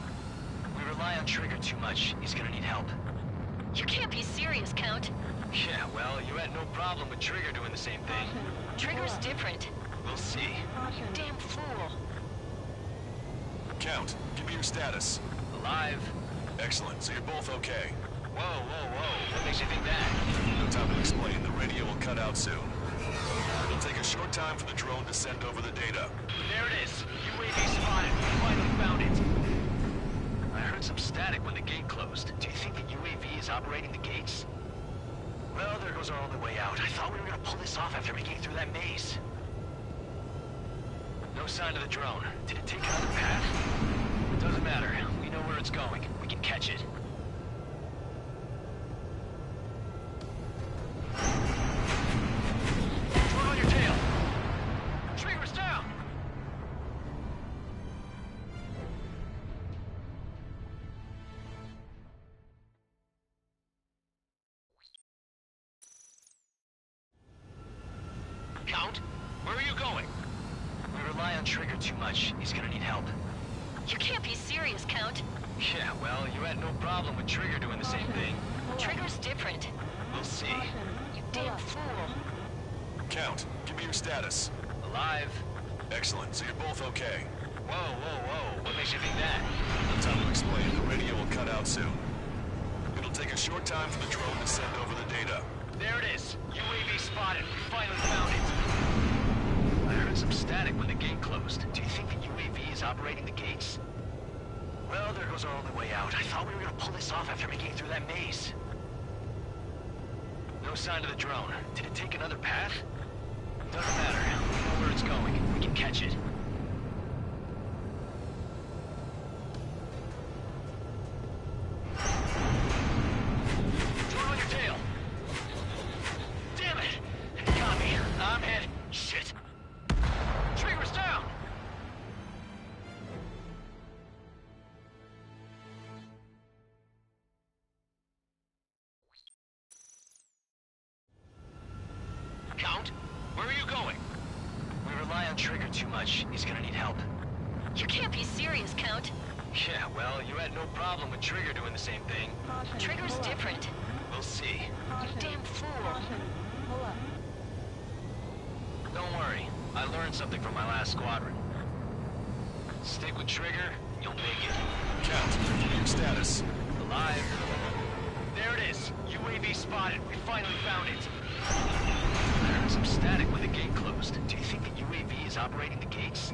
We rely on Trigger too much. He's gonna need help. You can't be serious, Count. Yeah, well, you had no problem with Trigger doing the same thing. Trigger's different. We'll see. You damn fool. Count, give me your status. Alive. Excellent, so you're both okay. Whoa, whoa, whoa. What makes you think that? No time to explain. The radio will cut out soon. It'll take a short time for the drone to send over the data. There it is. UAV spotted. We finally found it. I heard some static when the gate closed. Do you think the UAV is operating the gates? Well, there goes our only way out. I thought we were gonna pull this off after making it through that maze. No sign of the drone. Did it take another path? Doesn't matter. We know where it's going. We can catch it. Drone on your tail! Trigger's down! Count, where are you going? We rely on Trigger too much. He's gonna need help. You can't be serious, Count. Yeah, well, you had no problem with Trigger doing the same thing. Trigger's different. We'll see. You damn fool. Count, give me your status. Alive. Excellent, so you're both okay. Whoa, whoa, whoa. What makes you think that? No time to explain. The radio will cut out soon. It'll take a short time for the drone to send over the data. There it is. UAV spotted. We finally found it. I heard some static when the gate closed. Do you think the UAV is operating the gates? Well, there goes our only way out. I thought we were gonna pull this off after making it through that maze. No sign of the drone. Did it take another path? Doesn't matter. We know where it's going. We can catch it. Drone on your tail! Damn it! It got me. I'm hit. Shit. Trigger's down! Count, where are you going? We rely on Trigger too much. He's gonna need help. You can't be serious, Count. Yeah, well, you had no problem with Trigger doing the same thing. Trigger's different. We'll see. You damn fool. Pull up. Don't worry. I learned something from my last squadron. Stick with Trigger, you'll make it. Count, give me your status. Alive. There it is. UAV spotted. We finally found it. I heard some static when the gate closed. Do you think the UAV is operating the gates?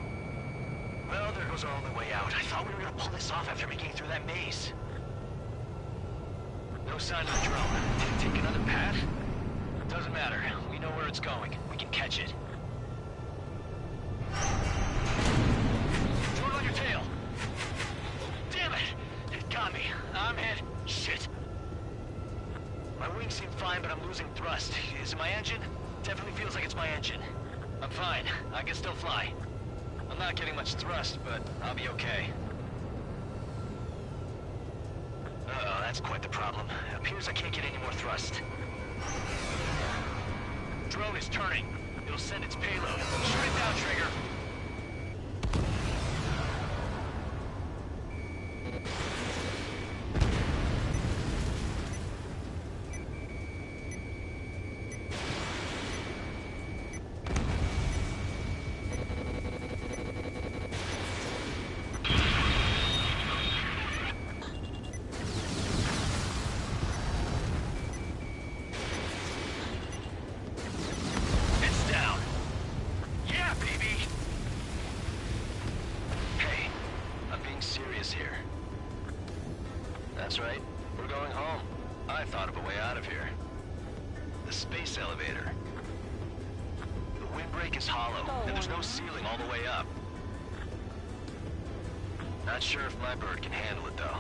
Well, there goes our only way out. I thought we were gonna pull this off after making it through that maze. No sign of the drone. Did it take another path? Doesn't matter. We know where it's going. We can catch it. Drone on your tail! Damn it! It got me. I'm hit. Shit. My wings seem fine, but I'm losing thrust. Is it my engine? Definitely feels like it's my engine. I'm fine. I can still fly. I'm not getting much thrust, but I'll be okay. Uh-oh, that's quite the problem. Appears I can't get any more thrust. Drone is turning. It'll send its payload. Shoot it down, Trigger. That's right. We're going home. I thought of a way out of here. The space elevator. The windbreak is hollow, and there's no ceiling all the way up. Not sure if my bird can handle it, though.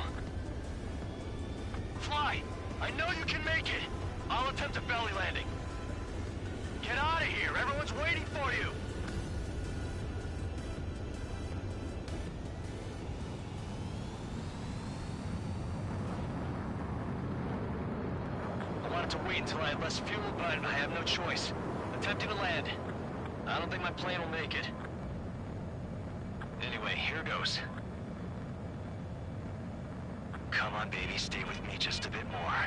Fly! I know you can make it! I'll attempt a belly landing. Get out of here! Everyone's waiting for you! To wait until I have less fuel, but I have no choice. Attempting to land. I don't think my plane will make it. Anyway, here goes. Come on, baby, stay with me just a bit more.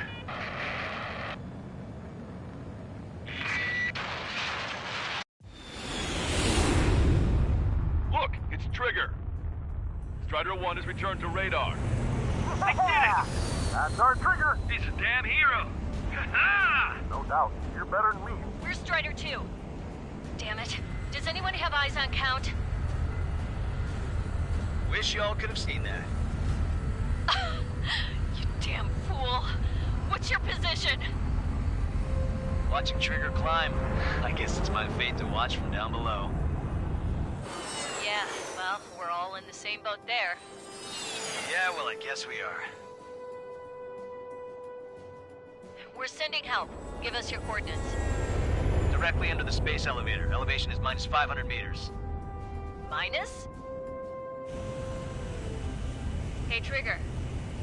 Look, it's Trigger. Strider 1 has returned to radar. I did it! That's our Trigger! He's a damn hero! No doubt. You're better than me. Where's Strider 2? Damn it. Does anyone have eyes on Count? Wish y'all could have seen that. You damn fool. What's your position? Watching Trigger climb. I guess it's my fate to watch from down below. Yeah, well, we're all in the same boat there. Yeah, well, I guess we are. We're sending help. Give us your coordinates. Directly under the space elevator. Elevation is minus 500 meters. Minus? Hey, Trigger.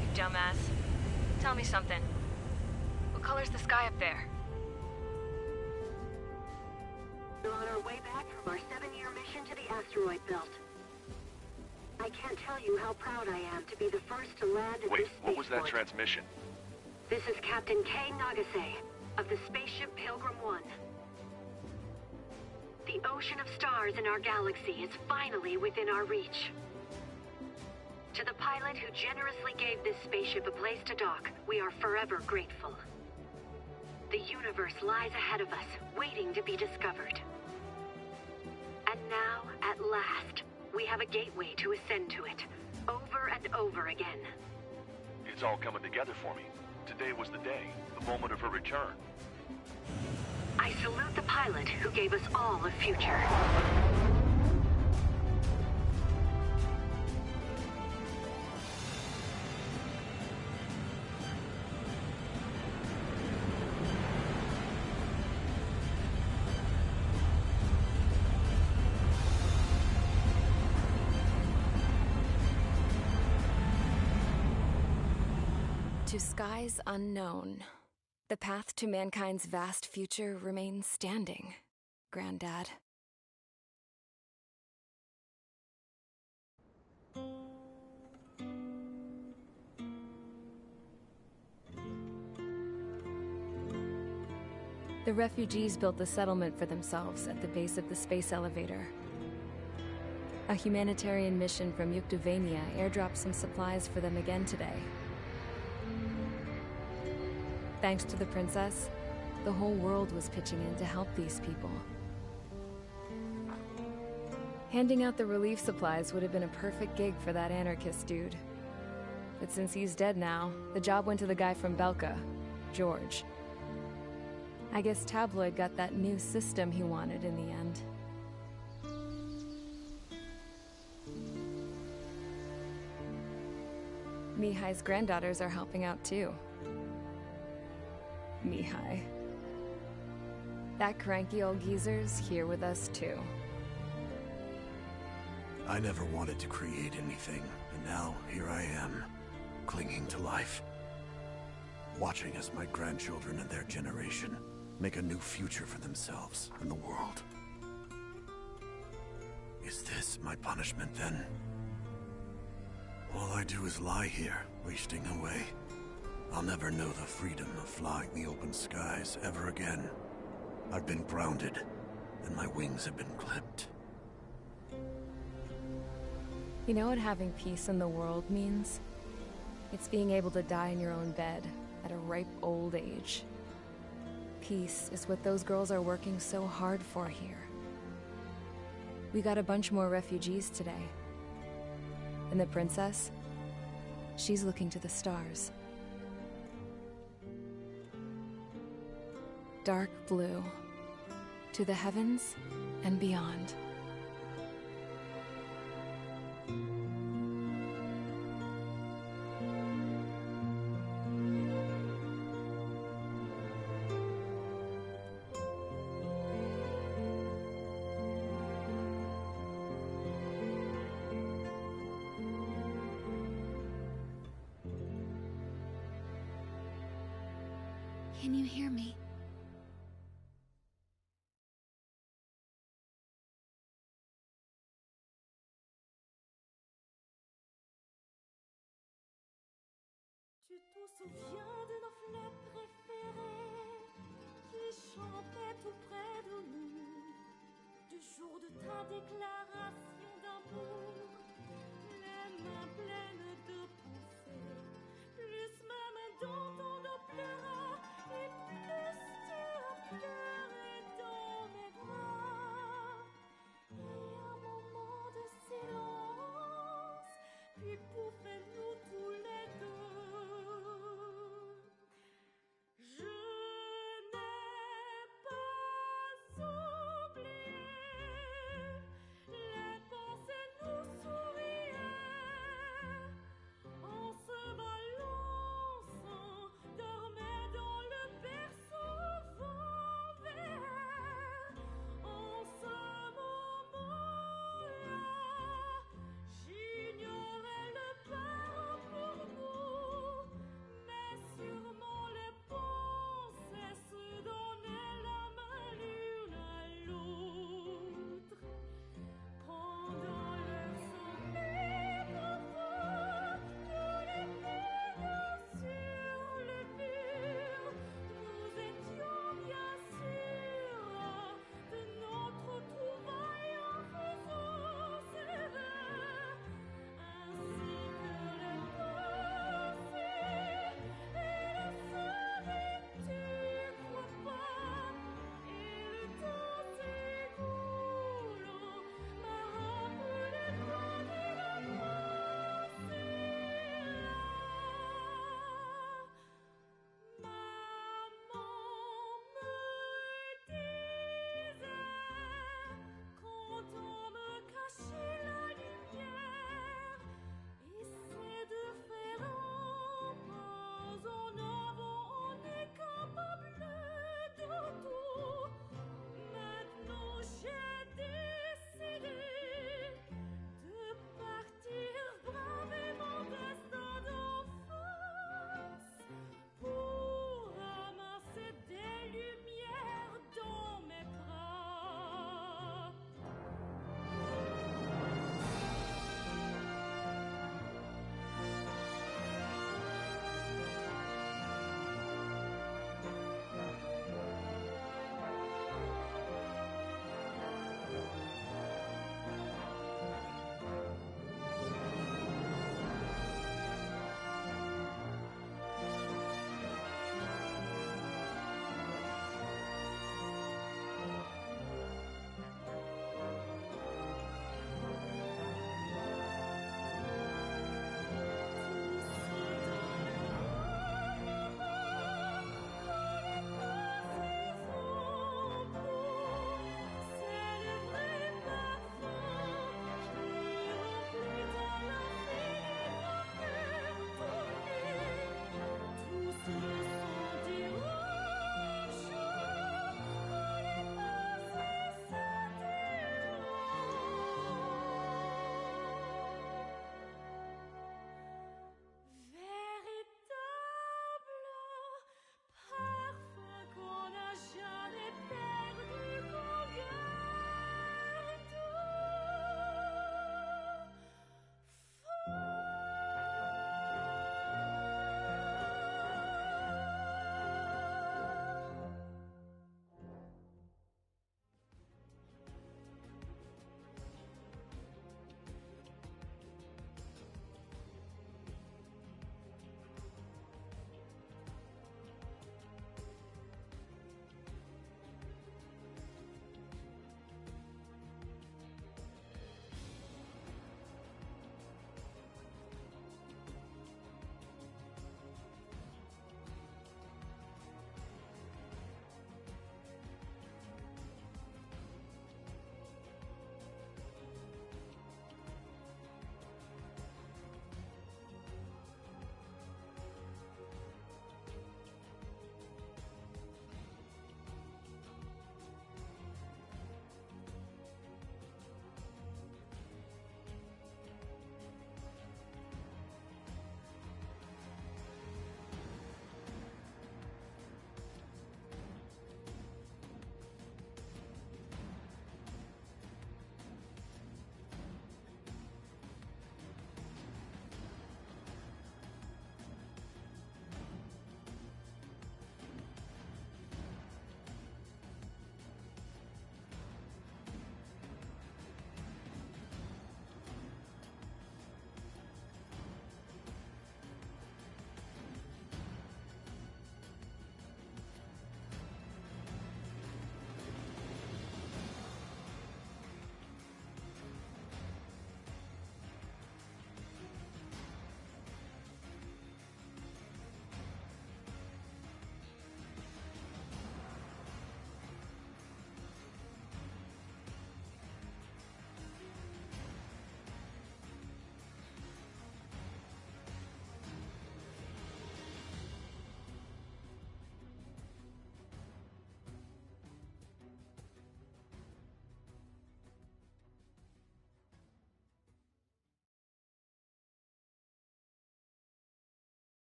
You dumbass. Tell me something. What color's the sky up there? We're on our way back from our 7-year mission to the asteroid belt. I can't tell you how proud I am to be the first to land at Wait, this what was that spaceport. transmission? This is Captain Kay Nagase of the spaceship Pilgrim 1. The ocean of stars in our galaxy is finally within our reach. To the pilot who generously gave this spaceship a place to dock, we are forever grateful. The universe lies ahead of us, waiting to be discovered. And now, at last, we have a gateway to ascend to it, over and over again. It's all coming together for me. Today was the day, the moment of her return. I salute the pilot who gave us all a future. To skies unknown, the path to mankind's vast future remains standing, Granddad. The refugees built the settlement for themselves at the base of the space elevator. A humanitarian mission from Yuktovania airdropped some supplies for them again today. Thanks to the princess, the whole world was pitching in to help these people. Handing out the relief supplies would have been a perfect gig for that anarchist dude. But since he's dead now, the job went to the guy from Belka, George. I guess Tabloid got that new system he wanted in the end. Mihai's granddaughters are helping out too. Mihai. That cranky old geezer's here with us too. I never wanted to create anything, and now here I am, clinging to life. watching as my grandchildren and their generation make a new future for themselves and the world. Is this my punishment, then? All I do is lie here, wasting away. I'll never know the freedom of flying the open skies ever again. I've been grounded, and my wings have been clipped. You know what having peace in the world means? It's being able to die in your own bed at a ripe old age. Peace is what those girls are working so hard for here. We got a bunch more refugees today. And the princess? She's looking to the stars. Dark blue. To the heavens and beyond. Can you hear me? Tu te souviens de nos fleurs préférées qui chantaient tout près de nous, du jour de ta déclaration d'amour, les mains pleines de pensées, plus ma main dans ton dos pleura et plus tu as pleuré.